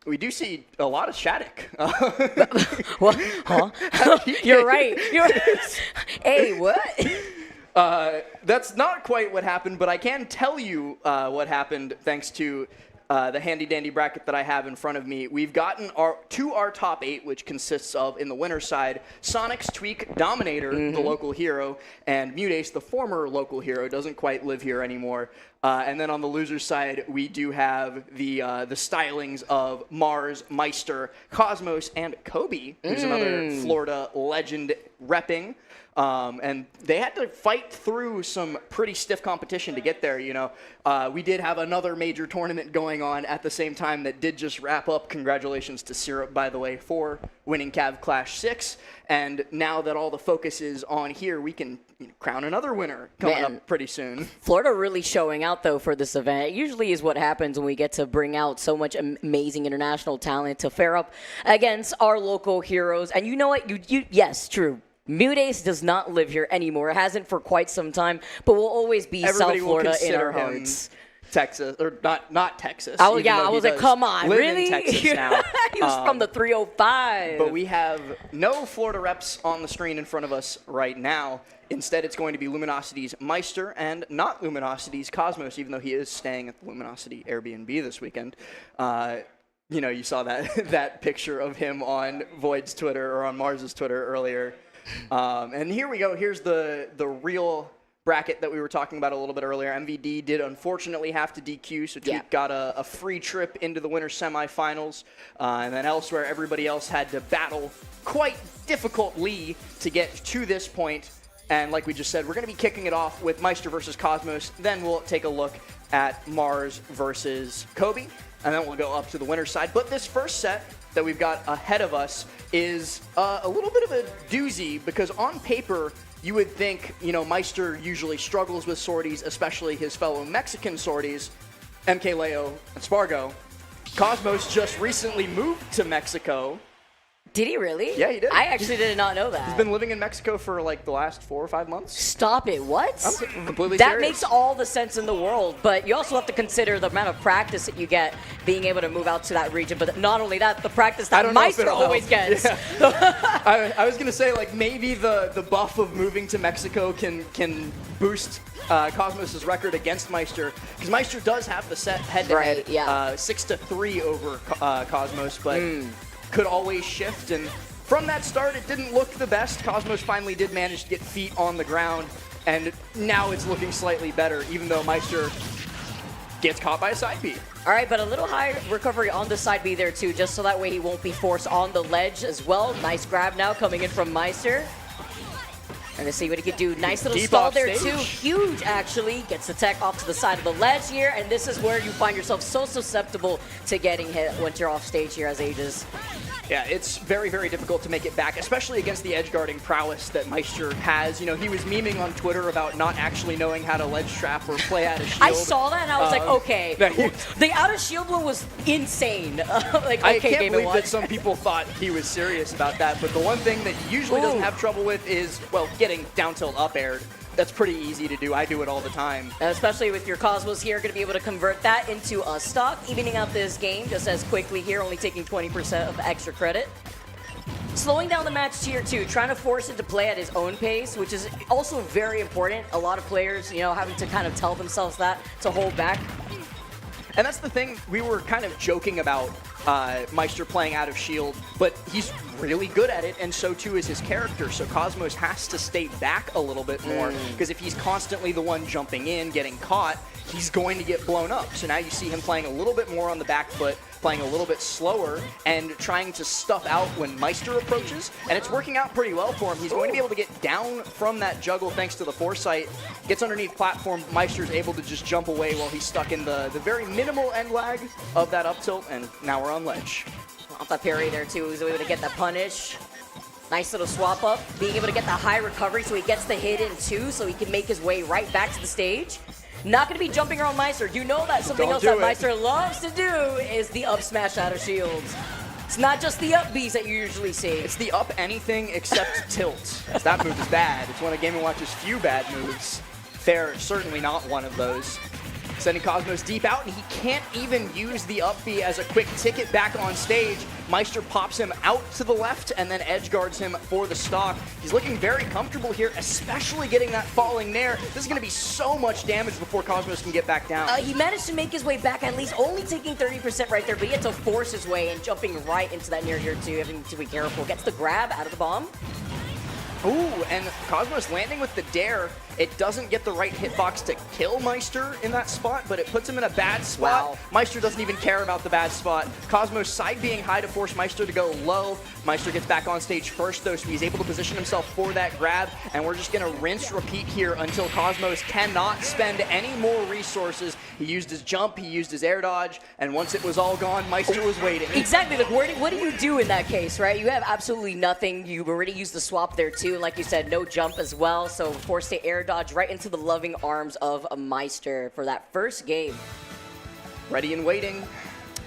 We do see a lot of Shattuck. What? Huh? You're right. Hey, what? That's not quite what happened, but I can tell you what happened thanks to the handy-dandy bracket that I have in front of me. We've gotten to our top 8, which consists of, in the winner's side, Sonix, Tweek, Dominator, the local hero, and Mutace, the former local hero, doesn't quite live here anymore. And then on the loser's side, we do have the stylings of Mars, Maister, Cosmos, and Kobe, who's another Florida legend repping. And they had to fight through some pretty stiff competition to get there, you know. We did have another major tournament going on at the same time that did just wrap up. Congratulations to Syrup, by the way, for winning Cav Clash 6. And now that all the focus is on here, we can crown another winner coming up pretty soon. Florida really showing out, though, for this event. It usually is what happens when we get to bring out so much amazing international talent to fare up against our local heroes. And you know what? Yes, true. Mutace does not live here anymore. It hasn't for quite some time, but will always be South Florida in our hearts. Texas, or not Texas. I was like, come on, really? In Texas now. He was from the 305. But we have no Florida reps on the screen in front of us right now. Instead, it's going to be Luminosity's Maister and not Luminosity's Cosmos, even though he is staying at the Luminosity Airbnb this weekend. You know, you saw that picture of him on Void's Twitter or on Mars's Twitter earlier. And here we go. Here's the real bracket that we were talking about a little bit earlier. MVD did unfortunately have to DQ, so Tweek got a free trip into the winter semifinals. And then elsewhere, everybody else had to battle quite difficultly to get to this point. And like we just said, we're going to be kicking it off with Maister versus Cosmos. Then we'll take a look at Mars versus Kobe. And then we'll go up to the winner's side. But this first set that we've got ahead of us is a little bit of a doozy because on paper, you would think, you know, Maister usually struggles with sorties, especially his fellow Mexican sorties, MK Leo and Spargo. Cosmos just recently moved to Mexico. Did he really? Yeah, he did. I actually did not know that. He's been living in Mexico for like the last 4 or 5 months. Stop it. What? I'm completely that serious. makes all the sense in the world, but you also have to consider the amount of practice that you get being able to move out to that region. But not only that, the practice that Maister always gets. Yeah. I was going to say, like, maybe the buff of moving to Mexico can boost Cosmos' record against Maister, because Maister does have the set head-to-head, right, yeah. 6-3 over Cosmos, but could always shift. And from that start, it didn't look the best. Cosmos finally did manage to get feet on the ground, and now it's looking slightly better, even though Maister gets caught by a side B. All right, but a little high recovery on the side B there, too, just so that way he won't be forced on the ledge as well. Nice grab now coming in from Maister. And to see what he could do. Nice little Deep stall there, stage. too. Huge, actually. Gets the tech off to the side of the ledge here, and this is where you find yourself so susceptible to getting hit once you're off stage here as Aegis. Yeah, it's very, very difficult to make it back, especially against the edge guarding prowess that Maister has. You know, he was memeing on Twitter about not actually knowing how to ledge trap or play out of shield. I saw that and I was like, okay. The out of shield one was insane. Like, okay, I can't Game believe that some people thought he was serious about that, but the one thing that he usually doesn't have trouble with is, well, getting down tilt up aired. That's pretty easy to do. I do it all the time. Especially with your Cosmos here, going to be able to convert that into a stock, evening out this game just as quickly here, only taking 20% of extra credit. Slowing down the match tier 2, trying to force it to play at his own pace, which is also very important. A lot of players, you know, having to kind of tell themselves that to hold back. And that's the thing, we were kind of joking about Maister playing out of shield, but he's really good at it, and so too is his character. So Cosmos has to stay back a little bit more, because if he's constantly the one jumping in, getting caught, he's going to get blown up. So now you see him playing a little bit more on the back foot, playing a little bit slower and trying to stuff out when Maister approaches, and it's working out pretty well for him. He's going to be able to get down from that juggle thanks to the foresight, gets underneath platform, Meister's able to just jump away while he's stuck in the very minimal end lag of that up tilt, and now we're on ledge. Off that parry there too, he's able to get that punish. Nice little swap up, being able to get the high recovery so he gets the hit in too, so he can make his way right back to the stage. Not going to be jumping around Maister. You know that something else that Maister loves to do is the up smash out of shields. It's not just the up Bs that you usually see. It's the up anything except tilt. That move is bad. It's one of Game & Watch's few bad moves. They're certainly not one of those. Sending Cosmos deep out, and he can't even use the up B as a quick ticket back on stage. Maister pops him out to the left and then edge guards him for the stock. He's looking very comfortable here, especially getting that falling nair. This is going to be so much damage before Cosmos can get back down. He managed to make his way back, at least only taking 30% right there, but he had to force his way and jumping right into that nair here too, having to be careful. Gets the grab out of the bomb. Ooh, and Cosmos landing with the dare. It doesn't get the right hitbox to kill Maister in that spot, but it puts him in a bad spot. Wow. Maister doesn't even care about the bad spot. Cosmos side being high to force Maister to go low. Maister gets back on stage first, though, so he's able to position himself for that grab, and we're just going to rinse, repeat here until Cosmos cannot spend any more resources. He used his jump, he used his air dodge, and once it was all gone, Maister was waiting. Exactly. Like, what do you do in that case, right? You have absolutely nothing. You already used the swap there, too. And like you said, no jump as well, so forced to air dodge right into the loving arms of a Maister for that first game. Ready and waiting,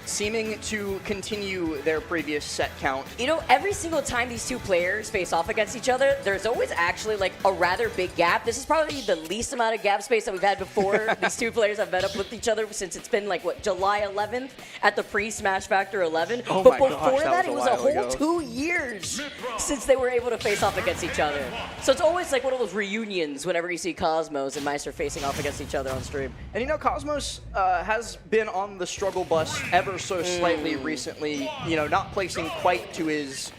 seeming to continue their previous set count. You know, every single time these two players face off against each other, there's always actually like a rather big gap. This is probably the least amount of gap space that we've had before these two players have met up with each other since it's been like, what, July 11th at the pre-Smash Factor 11. Oh but my before gosh, that, it was a while whole ago. 2 years since they were able to face off against each other. So it's always like one of those reunions whenever you see Cosmos and Maister facing off against each other on stream. And you know, Cosmos has been on the struggle bus ever so slightly recently, you know, not placing quite to his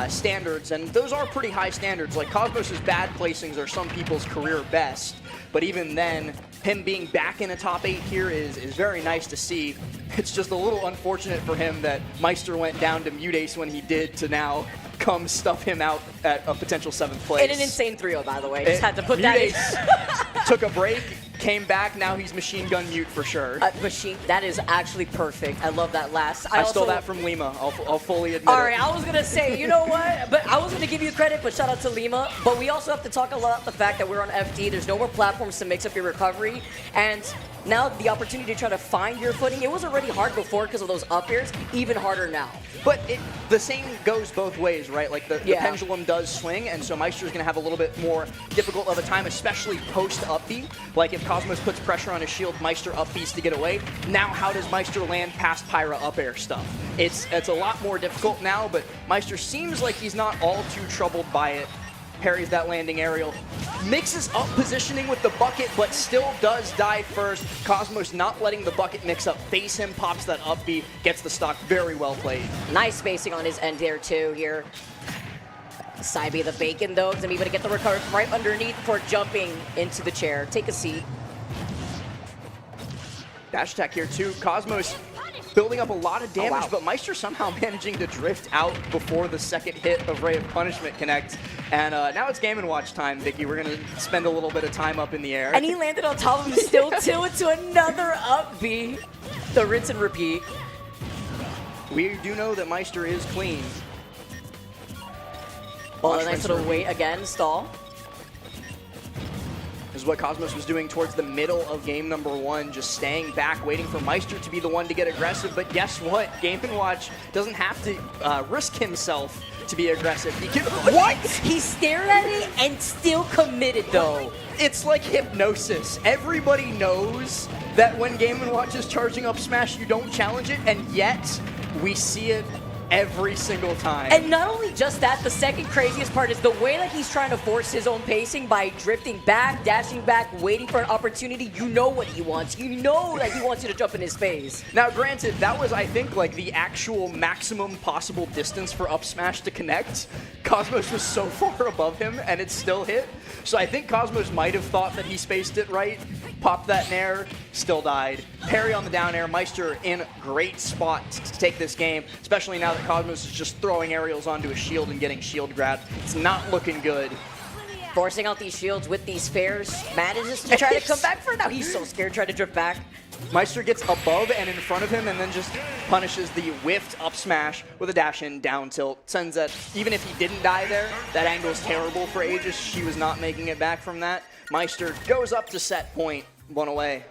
standards, and those are pretty high standards. Like, Cosmos' bad placings are some people's career best, but even then, him being back in a top 8 here is very nice to see. It's just a little unfortunate for him that Maister went down to Mute Ace when he did to now come stuff him out at a potential 7th place. And an insane 3-0, by the way. Just had to put that in. Took a break, came back, now he's machine gun mute for sure. Machine, that is actually perfect. I love that last. I stole that from Lima, I'll fully admit All it. right, I was going to say, you know what? But I was going to give you credit, but shout out to Lima. But we also have to talk a lot about the fact that we're on FD. There's no more platforms to mix up your recovery. And now the opportunity to try to find your footing. It was already hard before because of those up airs, even harder now. But the same goes both ways, right? Like, the pendulum does swing, and so Meister's going to have a little bit more difficult of a time, especially post-up B. Like, if Cosmos puts pressure on his shield, Maister up Bs to get away. Now, how does Maister land past Pyra up air stuff? It's a lot more difficult now, but Maister seems like he's not all too troubled by it. Parries that landing aerial, mixes up positioning with the bucket, but still does die first. Cosmos not letting the bucket mix up, face him, pops that up B, gets the stock. Very well played. Nice spacing on his end there too here. Side B the bacon though, because I'm able to get the recovery from right underneath before jumping into the chair. Take a seat. Dash attack here too. Cosmos building up a lot of damage, but Maister somehow managing to drift out before the second hit of Ray of Punishment connects. And now it's Game & Watch time, Vicky. We're going to spend a little bit of time up in the air. And he landed on top of him still too into another up B. The rinse and repeat. We do know that Maister is clean. Oh, a nice little wait again, stall. This is what Cosmos was doing towards the middle of game number 1, just staying back, waiting for Maister to be the one to get aggressive. But guess what? Game & Watch doesn't have to risk himself to be aggressive. He can. What? He stared at it and still committed, though. It's like hypnosis. Everybody knows that when Game & Watch is charging up Smash, you don't challenge it, and yet we see it every single time. And not only just that, the second craziest part is the way that he's trying to force his own pacing by drifting back, dashing back, waiting for an opportunity. You know what he wants. You know that he wants you to jump in his face. Now, granted, that was, I think, like the actual maximum possible distance for up smash to connect. Cosmos was so far above him, and it still hit. So I think Cosmos might have thought that he spaced it right, Popped that nair, still died. Parry on the down air. Maister in great spot to take this game, especially now that Cosmos is just throwing aerials onto a shield and getting shield grabbed. It's not looking good. Forcing out these shields with these fares, manages to try to come back for it. Now he's so scared, trying to drift back. Maister gets above and in front of him and then just punishes the whiffed up smash with a dash in down tilt. Sends that, even if he didn't die there, that angle is terrible for Aegis. She was not making it back from that. Maister goes up to set point, 1 away.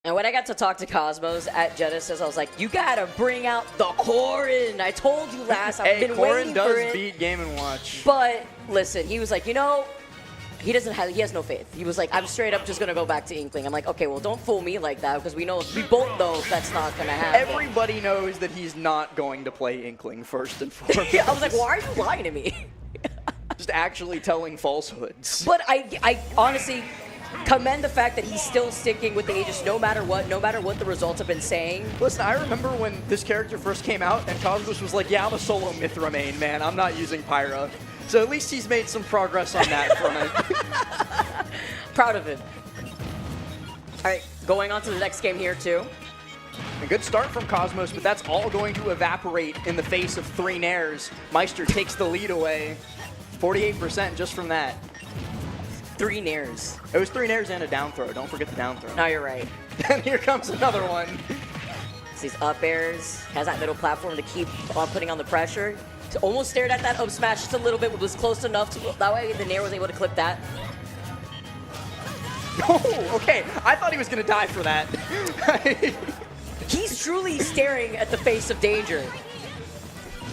And when I got to talk to Cosmos at Genesis, I was like, you gotta bring out the Corrin. I told you last, I've been waiting Corrin for it. does beat Game & Watch. But listen, he was like, you know, he has no faith. He was like, I'm straight up just gonna go back to Inkling. I'm like, okay, well, don't fool me like that, because we both know that's not gonna happen. Everybody knows that he's not going to play Inkling first and foremost. I was like, why are you lying to me? Just actually telling falsehoods. But I honestly commend the fact that he's still sticking with the Aegis no matter what the results have been saying. Listen, I remember when this character first came out and Cosmos was like, yeah, I'm a solo Mithra main, man. I'm not using Pyra. So at least he's made some progress on that front. Proud of him. All right, going on to the next game here too. A good start from Cosmos, but that's all going to evaporate in the face of 3 nairs. Maister takes the lead away. 48% just from that. 3 nairs. It was 3 nairs and a down throw. Don't forget the down throw. No, you're right. And here comes another one. It's these up airs, has that middle platform to keep on putting on the pressure. Almost stared at that up smash just a little bit, but was close enough to, that way the nair was able to clip that. Oh, okay. I thought he was going to die for that. He's truly staring at the face of danger.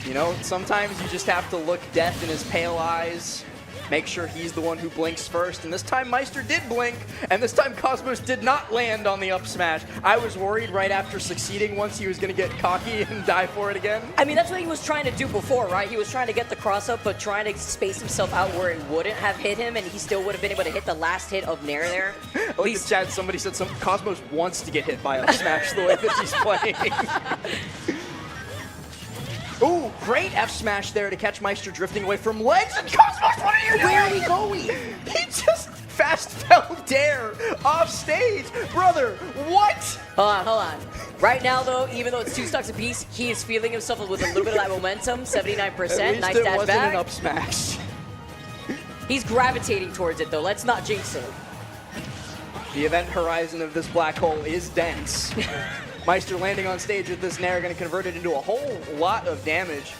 You know, sometimes you just have to look death in his pale eyes, make sure he's the one who blinks first, and this time Maister did blink, and this time Cosmos did not land on the up smash. I was worried right after succeeding once he was going to get cocky and die for it again. I mean, that's what he was trying to do before, right? He was trying to get the cross up, but trying to space himself out where it wouldn't have hit him, and he still would have been able to hit the last hit of Nair there. At least, Chad, somebody said Cosmos wants to get hit by up smash the way that he's playing. Ooh, great F smash there to catch Maister drifting away from ledge. And Cosmos, what are you doing? Where are we going? He just fast fell dare off stage. Brother, what? Hold on. Right now, though, even though it's 2 stocks apiece, he is feeling himself with a little bit of that momentum, 79%. At least Nice it dash wasn't back. an up smash. He's gravitating towards it, though. Let's not jinx it. The event horizon of this black hole is dense. Maister landing on stage with this Nair, going to convert it into a whole lot of damage.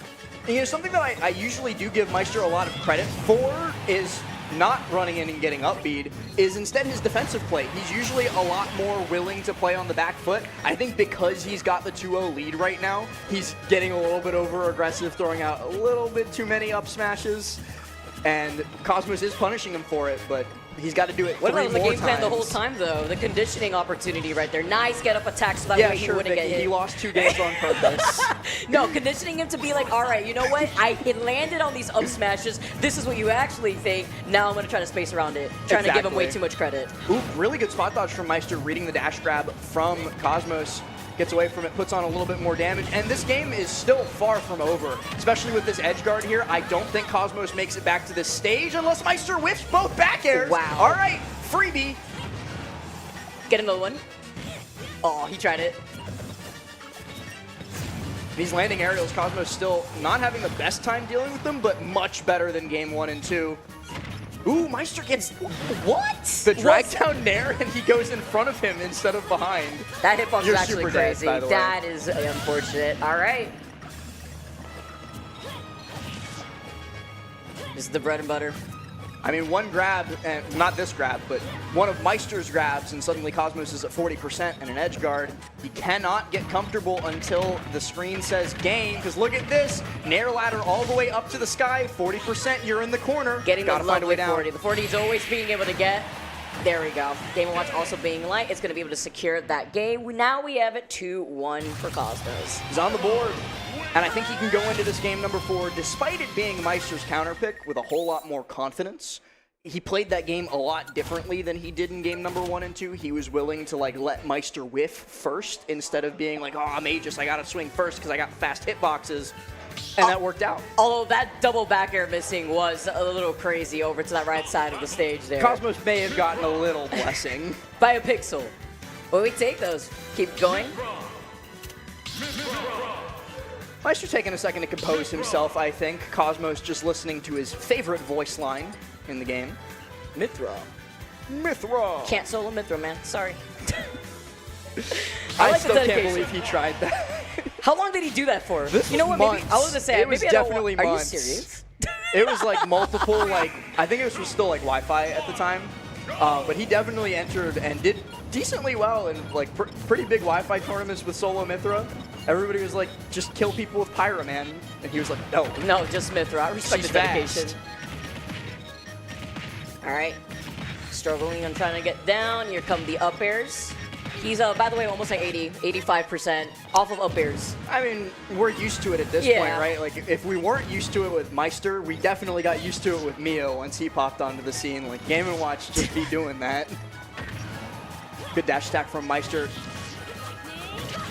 And, you know, something that I usually do give Maister a lot of credit for is not running in and getting up bead, is instead his defensive play. He's usually a lot more willing to play on the back foot. I think because he's got the 2-0 lead right now, he's getting a little bit over aggressive, throwing out a little bit too many up smashes. And Cosmos is punishing him for it, but he's got to do it 3 more times. What about the game plan the whole time, though? The conditioning opportunity right there. Nice get-up attack so that way he wouldn't get hit. He lost 2 games on purpose. No, conditioning him to be like, all right, you know what? It landed on these up smashes. This is what you actually think. Now I'm going to try to space around it. Trying to give him way too much credit. Ooh, really good spot dodge from Maister, reading the dash grab from Cosmos. Gets away from it, puts on a little bit more damage, and this game is still far from over, especially with this edge guard here. I don't think Cosmos makes it back to this stage unless Maister whiffs both back airs. Wow. All right, freebie. Get another one. Oh, he tried it. These landing aerials, Cosmos still not having the best time dealing with them, but much better than game 1 and 2. Ooh, Maister gets what? The drag down Nair, and he goes in front of him instead of behind. That hitbox is You're actually super dead, crazy. by the way. That is unfortunate. All right. This is the bread and butter. I mean, one grab, and not this grab, but one of Maister's grabs, and suddenly Cosmos is at 40% and an edge guard. He cannot get comfortable until the screen says game, because look at this. Nair ladder all the way up to the sky, 40%, you're in the corner. Getting Gotta the find a way lovely down. 40. The 40 is always being able to get. There we go. Game & Watch also being light. It's going to be able to secure that game. Now we have it 2-1 for Cosmos. He's on the board, and I think he can go into this game number 4, despite it being Maister's counter pick, with a whole lot more confidence. he played that game a lot differently than he did in game number 1 and 2. He was willing to like let Maister whiff first instead of being like, oh, I'm Aegis, I gotta swing first because I got fast hitboxes, and that worked out. Although that double back air missing was a little crazy over to that right side of the stage there. Cosmos may have gotten a little blessing. By a pixel. Well, we take those. Keep going. Maister taking a second to compose himself, I think. Cosmos just listening to his favorite voice line in the game. Mithra. Mithra! Can't solo Mithra, man. Sorry. I like the still can't dedication. believe he tried that. How long did he do that for? This you know was what? Maybe months. I was gonna say It was maybe I don't definitely want, months. Are you serious? It was like multiple, like, I think it was still like Wi-Fi at the time. But he definitely entered and did decently well in like pretty big Wi-Fi tournaments with solo Mithra. Everybody was like, just kill people with Pyra, man. And he was like, no. No, just Mithra. I respect She's the dedication. fast. All right. Struggling on trying to get down. Here come the up airs. He's, by the way, almost like 85% off of up airs. I mean, we're used to it at this Yeah. point, right? Like, if we weren't used to it with Maister, we definitely got used to it with Mio once he popped onto the scene. Like, Game & Watch just be doing that. Good dash attack from Maister.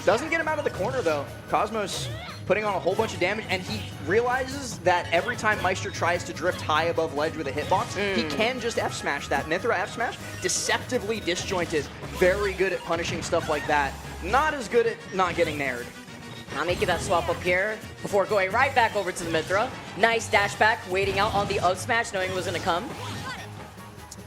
Doesn't get him out of the corner, though. Cosmos putting on a whole bunch of damage, and he realizes that every time Maister tries to drift high above ledge with a hitbox, he can just F-smash that. Mithra F-smash, deceptively disjointed. Very good at punishing stuff like that. Not as good at not getting nared. Now making that swap up here before going right back over to the Mithra. Nice dash back, waiting out on the up smash, knowing it was going to come.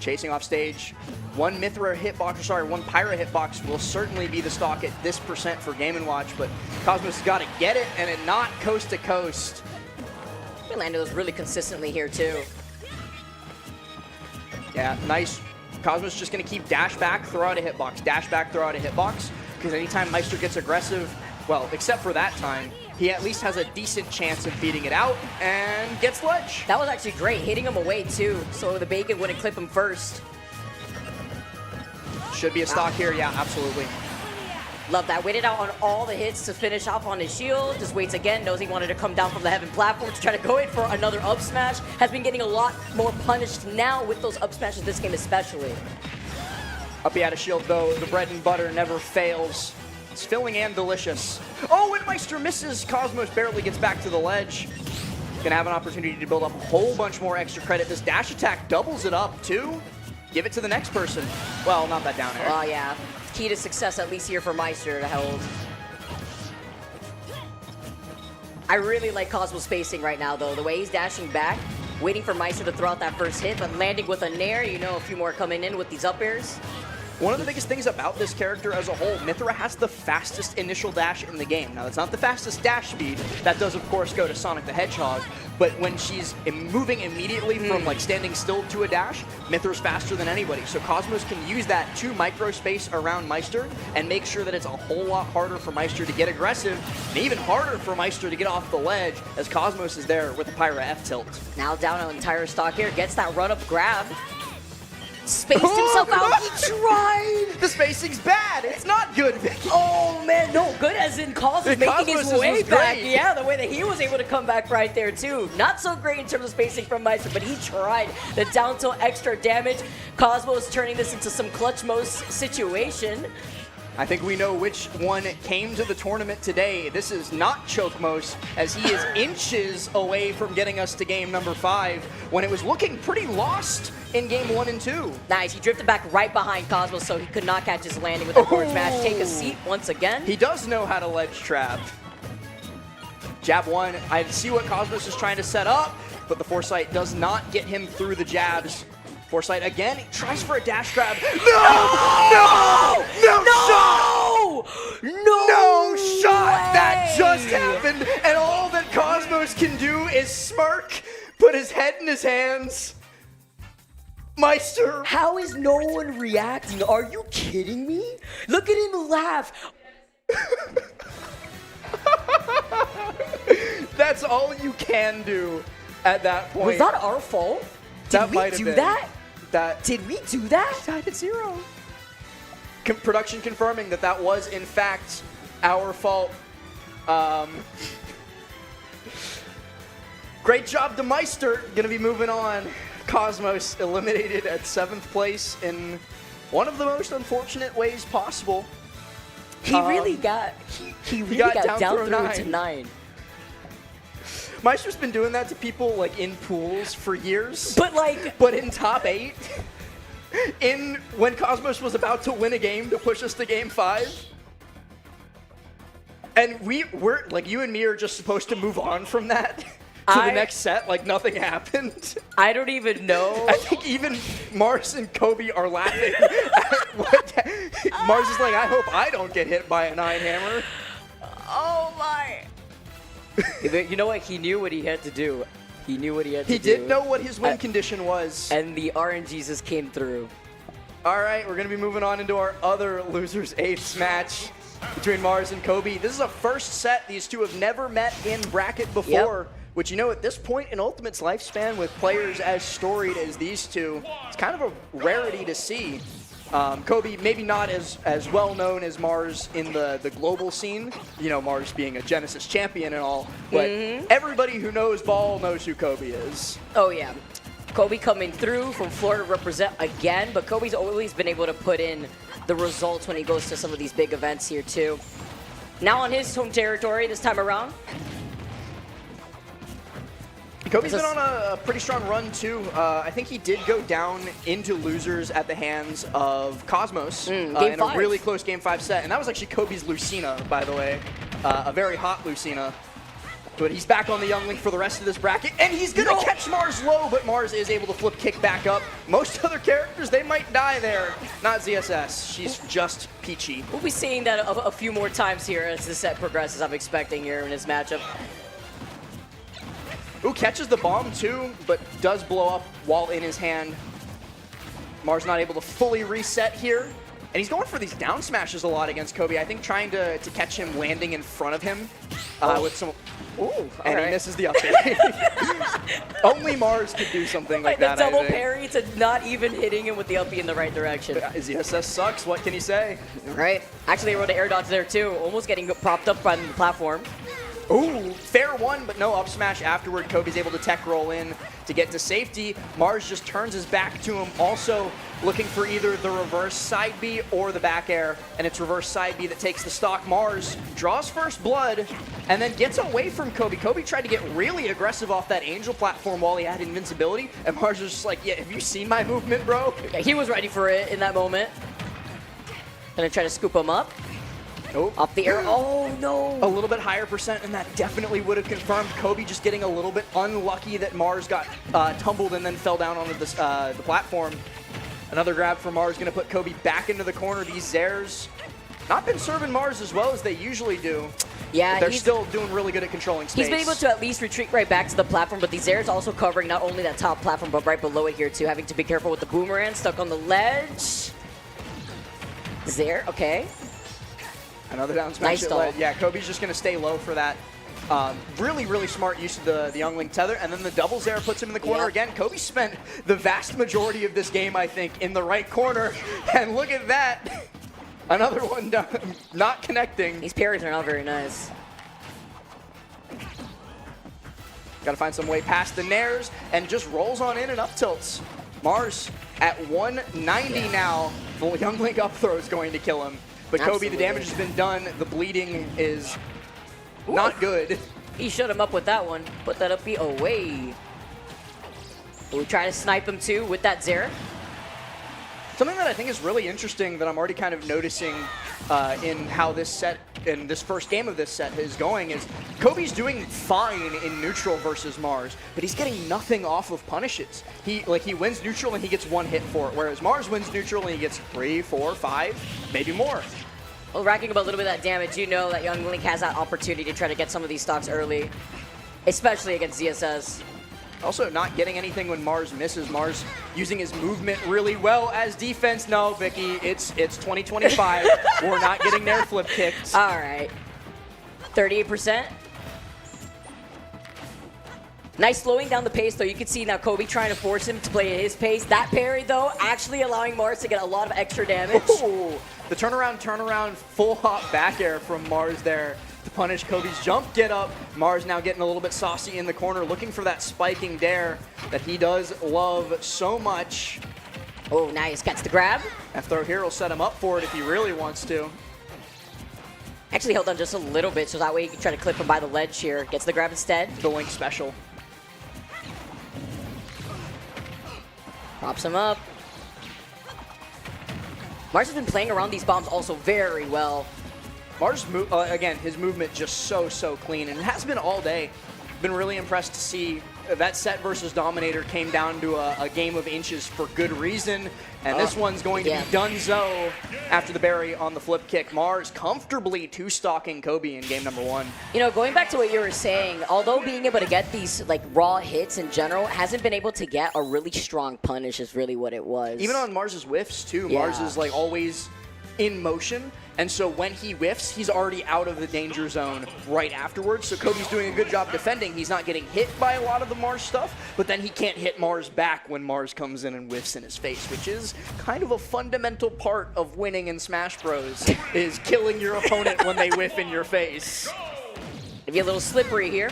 Chasing off stage. One Mithra hitbox, or sorry, one Pyra hitbox will certainly be the stock at this percent for Game & Watch, but Cosmos has got to get it, and it not coast to coast. We landed those really consistently here, too. Yeah, nice. Cosmos just going to keep dash back, throw out a hitbox, dash back, throw out a hitbox, because anytime Maister gets aggressive, well, except for that time, he at least has a decent chance of beating it out and gets ledge. That was actually great, hitting him away, too, so the bacon wouldn't clip him first. Should be a stock here, yeah, absolutely. Love that. Waited out on all the hits to finish off on his shield. Just waits again. Knows he wanted to come down from the heaven platform to try to go in for another up smash. Has been getting a lot more punished now with those up smashes this game especially. Up he had a shield, though. The bread and butter never fails. It's filling and delicious. Oh, and Maister misses. Cosmos barely gets back to the ledge. Gonna have an opportunity to build up a whole bunch more extra credit. This dash attack doubles it up, too. Give it to the next person. Well, not that down air. Oh, yeah. Key to success, at least here for Maister to hold. I really like Cosmo's spacing right now, though. The way he's dashing back, waiting for Maister to throw out that first hit, but landing with a nair. You know, a few more coming in with these up airs. One of the biggest things about this character as a whole, Mithra has the fastest initial dash in the game. Now, that's not the fastest dash speed. That does, of course, go to Sonic the Hedgehog. But when she's moving immediately from like standing still to a dash, Mithra's faster than anybody. So Cosmos can use that to micro space around Maister and make sure that it's a whole lot harder for Maister to get aggressive and even harder for Maister to get off the ledge as Cosmos is there with the Pyra F tilt. Now down an entire stock here, gets that run-up grab. Spaced himself out. He tried. The spacing's bad. It's not good, Vicky. Oh, man. No, good as in Cosmos making his Cosmos way was back. great. Yeah, the way that he was able to come back right there, too. Not so great in terms of spacing from Maister, but he tried the down tilt extra damage. Cosmos turning this into some clutch most situation. I think we know which one came to the tournament today. This is not Chokemos, as he is inches away from getting us to game number 5 when it was looking pretty lost in game 1 and 2. Nice. He drifted back right behind Cosmos, so he could not catch his landing with the forward smash. Take a seat once again. He does know how to ledge trap. Jab 1. I see what Cosmos is trying to set up, but the Foresight does not get him through the jabs. Foresight again, he tries for a dash grab. No! No shot! That just happened, and all that Cosmos can do is smirk, put his head in his hands. Maister. How is no one reacting? Are you kidding me? Look at him laugh. That's all you can do at that point. Was that our fault? Did That we might have do been. that? That Did we do that? tied at 0. Production confirming that that was in fact our fault. Great job to Maister. Gonna be moving on Cosmos eliminated at 7th place in one of the most unfortunate ways possible. He really got down through to 9. Maister's been doing that to people like in pools for years. But in top 8, when Cosmos was about to win a game to push us to game 5. And we're like, you and me are just supposed to move on from that to the next set like nothing happened. I don't even know. I think even Mars and Kobe are laughing at what Mars is like, I hope I don't get hit by a 9 hammer. Oh my. You know what? He knew what he had to do. He knew what he had to do. He did know what his win condition was. And the RNGesus came through. All right, we're going to be moving on into our other Losers 8th match between Mars and Kobe. This is a first set. These two have never met in bracket before, which, you know, at this point in Ultimate's lifespan with players as storied as these two, it's kind of a rarity to see. Kobe, maybe not as well known as Mars in the global scene, you know, Mars being a Genesis champion and all, but everybody who knows ball knows who Kobe is. Oh, yeah. Kobe coming through from Florida to represent again, but Kobe's always been able to put in the results when he goes to some of these big events here, too. Now on his home territory this time around. Kobe's been on a pretty strong run, too. I think he did go down into losers at the hands of Cosmos in a really close Game 5 set. And that was actually Kobe's Lucina, by the way. A very hot Lucina. But he's back on the Youngling for the rest of this bracket. And he's going to catch Mars low, but Mars is able to flip kick back up. Most other characters, they might die there. Not ZSS. She's just peachy. We'll be seeing that a few more times here as the set progresses, I'm expecting here in this matchup. Ooh, catches the bomb too, but does blow up while in his hand. Mars not able to fully reset here. And he's going for these down smashes a lot against Kobe. I think trying to catch him landing in front of him with some... Ooh, and he misses the up B. Only Mars could do something like that, The double I think. parry to not even hitting him with the up B in the right direction. ZSS sucks, what can he say? Right. Actually, they wrote an air dodge there too, almost getting propped up by the platform. Ooh, fair one, but no up smash afterward. Kobe's able to tech roll in to get to safety. Mars just turns his back to him, also looking for either the reverse side B or the back air, and it's reverse side B that takes the stock. Mars draws first blood and then gets away from Kobe. Kobe tried to get really aggressive off that Angel platform while he had invincibility, and Mars was just like, yeah, have you seen my movement, bro? Yeah, he was ready for it in that moment. Gonna try to scoop him up. Oh. Off the air. Oh, no. A little bit higher percent, and that definitely would have confirmed Kobe just getting a little bit unlucky that Mars got tumbled and then fell down onto this, the platform. Another grab for Mars going to put Kobe back into the corner. These Zers not been serving Mars as well as they usually do. Yeah, but they're still doing really good at controlling space. He's been able to at least retreat right back to the platform, but the Zer's also covering not only that top platform, but right below it here too, having to be careful with the boomerang stuck on the ledge. Zer, okay. Another down smash. Nice stall. Yeah, Kobe's just going to stay low for that. Really, really smart use of the Youngling tether, and then the double Zera puts him in the corner again. Kobe spent the vast majority of this game, I think, in the right corner, and look at that. Another one done, not connecting. These parries are not very nice. Got to find some way past the nairs, and just rolls on in and up tilts. Mars at 190 now. The Youngling up throw is going to kill him. But Kobe, the damage has been done. The bleeding is not good. He shut him up with that one. Put that up B away. We try to snipe him too with that Zera. Something that I think is really interesting that I'm already kind of noticing in how this set, in this first game of this set is going is Kobe's doing fine in neutral versus Mars, but he's getting nothing off of punishes. He wins neutral and he gets one hit for it, whereas Mars wins neutral and he gets 3, 4, 5, maybe more. Well, racking up a little bit of that damage, you know that Young Link has that opportunity to try to get some of these stocks early, especially against ZSS. Also, not getting anything when Mars misses. Mars using his movement really well as defense. No, Vicky, it's 2025. We're not getting their flip kicks. All right. 38%. Nice slowing down the pace, though. You can see now Kobe trying to force him to play at his pace. That parry, though, actually allowing Mars to get a lot of extra damage. Ooh, the turnaround, full hop back air from Mars there to punish Kobe's jump get up. Mars now getting a little bit saucy in the corner, looking for that spiking dare that he does love so much. Oh, nice. Gets the grab. F throw here will set him up for it if he really wants to. Actually held on just a little bit, so that way you can try to clip him by the ledge here. Gets the grab instead. The Link special. Props him up. Mars has been playing around these bombs also very well. Mars, again, his movement just so clean, and it has been all day. Been really impressed to see that set versus Dominator came down to a game of inches for good reason, and this one's going to be donezo after the berry on the flip kick. Mars comfortably two-stalking Kobe in game number 1. You know, going back to what you were saying, although being able to get these like raw hits in general, hasn't been able to get a really strong punish is really what it was. Even on Mars's whiffs too, Mars is like always in motion, and so when he whiffs, he's already out of the danger zone right afterwards. So Kobe's doing a good job defending. He's not getting hit by a lot of the Mars stuff, but then he can't hit Mars back when Mars comes in and whiffs in his face, which is kind of a fundamental part of winning in Smash Bros. Is killing your opponent when they whiff in your face. Maybe a little slippery here.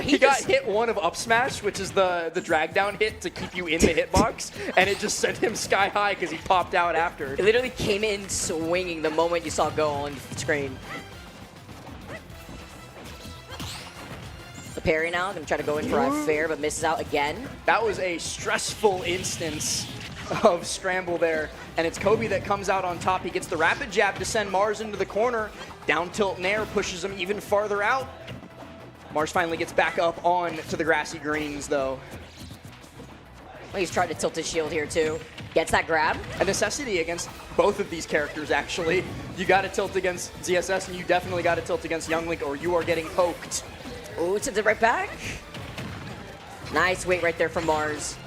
He got hit one of up smash, which is the drag down hit to keep you in the hitbox, and it just sent him sky high because he popped out after. It literally came in swinging the moment you saw it go on screen. The parry now, gonna try to go in for a fair, but misses out again. That was a stressful instance of scramble there, and it's Kobe that comes out on top. He gets the rapid jab to send Mars into the corner. Down tilt nair pushes him even farther out. Mars finally gets back up on to the grassy greens though. Well, he's trying to tilt his shield here too. Gets that grab. A necessity against both of these characters actually. You gotta tilt against ZSS and you definitely gotta tilt against Young Link or you are getting poked. Ooh, sends it right back. Nice weight right there from Mars.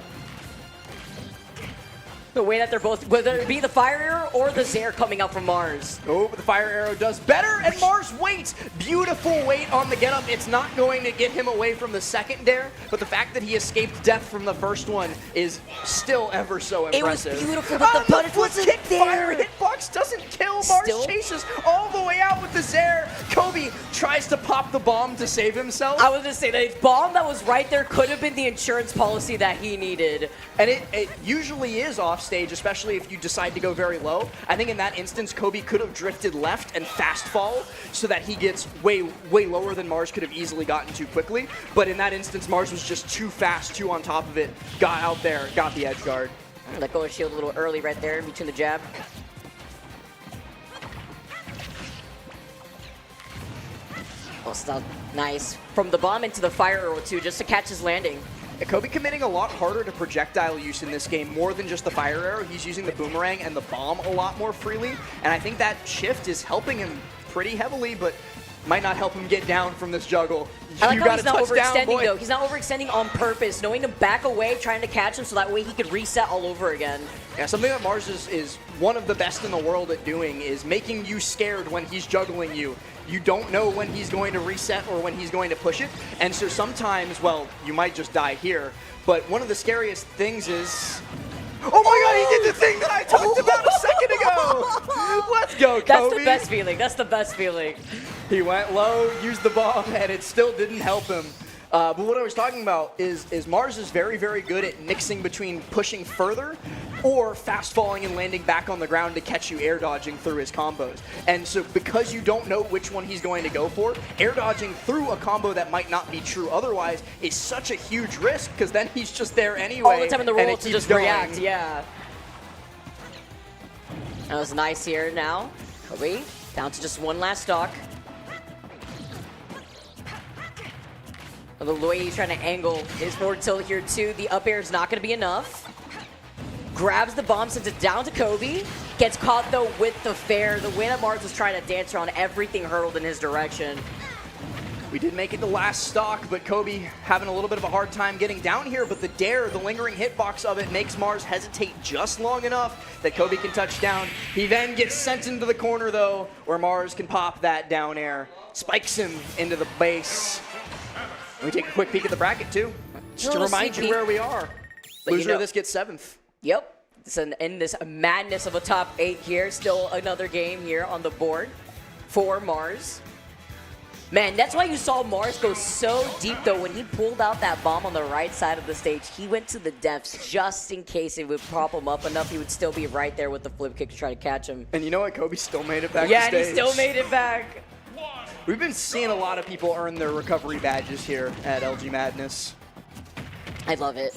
The way that they're both, whether it be the fire arrow or the Zair coming out from Mars. Oh, but the fire arrow does better, and Mars waits. Beautiful weight on the get-up. It's not going to get him away from the second dare, but the fact that he escaped death from the first one is still ever so impressive. It was beautiful, but the punish wasn't kick there. Fire hitbox doesn't kill. Mars chases all the way out with the Zair. Kobe tries to pop the bomb to save himself. I was going to say, that bomb that was right there could have been the insurance policy that he needed. And it usually is off stage, especially if you decide to go very low. I think in that instance, Kobe could have drifted left and fast fall so that he gets way lower than Mars could have easily gotten to quickly. But in that instance, Mars was just too fast, too on top of it, got out there, got the edge guard. Let go of shield a little early right there in between the jab. Oh, still nice. From the bomb into the fire arrow too, just to catch his landing. Kobe committing a lot harder to projectile use in this game, more than just the fire arrow. He's using the boomerang and the bomb a lot more freely, and I think that shift is helping him pretty heavily, but might not help him get down from this juggle. I like how he's not overextending though. He's not overextending on purpose, knowing to back away, trying to catch him so that way he could reset all over again. Yeah, something that Mars is one of the best in the world at doing is making you scared when he's juggling you. You don't know when he's going to reset or when he's going to push it, and so sometimes, well, you might just die here, but one of the scariest things is... Oh my god, he did the thing that I talked about a second ago! Let's go, Kobe! That's the best feeling, that's the best feeling. He went low, used the bomb, and it still didn't help him. But what I was talking about is Mars is very, very good at mixing between pushing further or fast falling and landing back on the ground to catch you air dodging through his combos. And so because you don't know which one he's going to go for, air dodging through a combo that might not be true otherwise is such a huge risk because then he's just there anyway. All the time in the roll to just react, yeah. That was nice here now. Kobe down to just one last stock. The way he's trying to angle his forward tilt here too. The up air is not going to be enough. Grabs the bomb, sends it down to Kobe. Gets caught though with the fair. The way that Mars was trying to dance around everything hurled in his direction. We did make it the last stock, but Kobe having a little bit of a hard time getting down here, but the dare, the lingering hitbox of it makes Mars hesitate just long enough that Kobe can touch down. He then gets sent into the corner though, where Mars can pop that down air. Spikes him into the base. We take a quick peek at the bracket too, just to remind you where we are. Loser of this gets 7th. Yep. In this madness of a top 8 here, still another game here on the board for Mars. Man, that's why you saw Mars go so deep, though. When he pulled out that bomb on the right side of the stage, he went to the depths just in case it would prop him up enough. He would still be right there with the flip kick to try to catch him. And you know what? Kobe still made it back to Yeah, stage. and he still made it back. We've been seeing a lot of people earn their recovery badges here at LG Madness. I love it.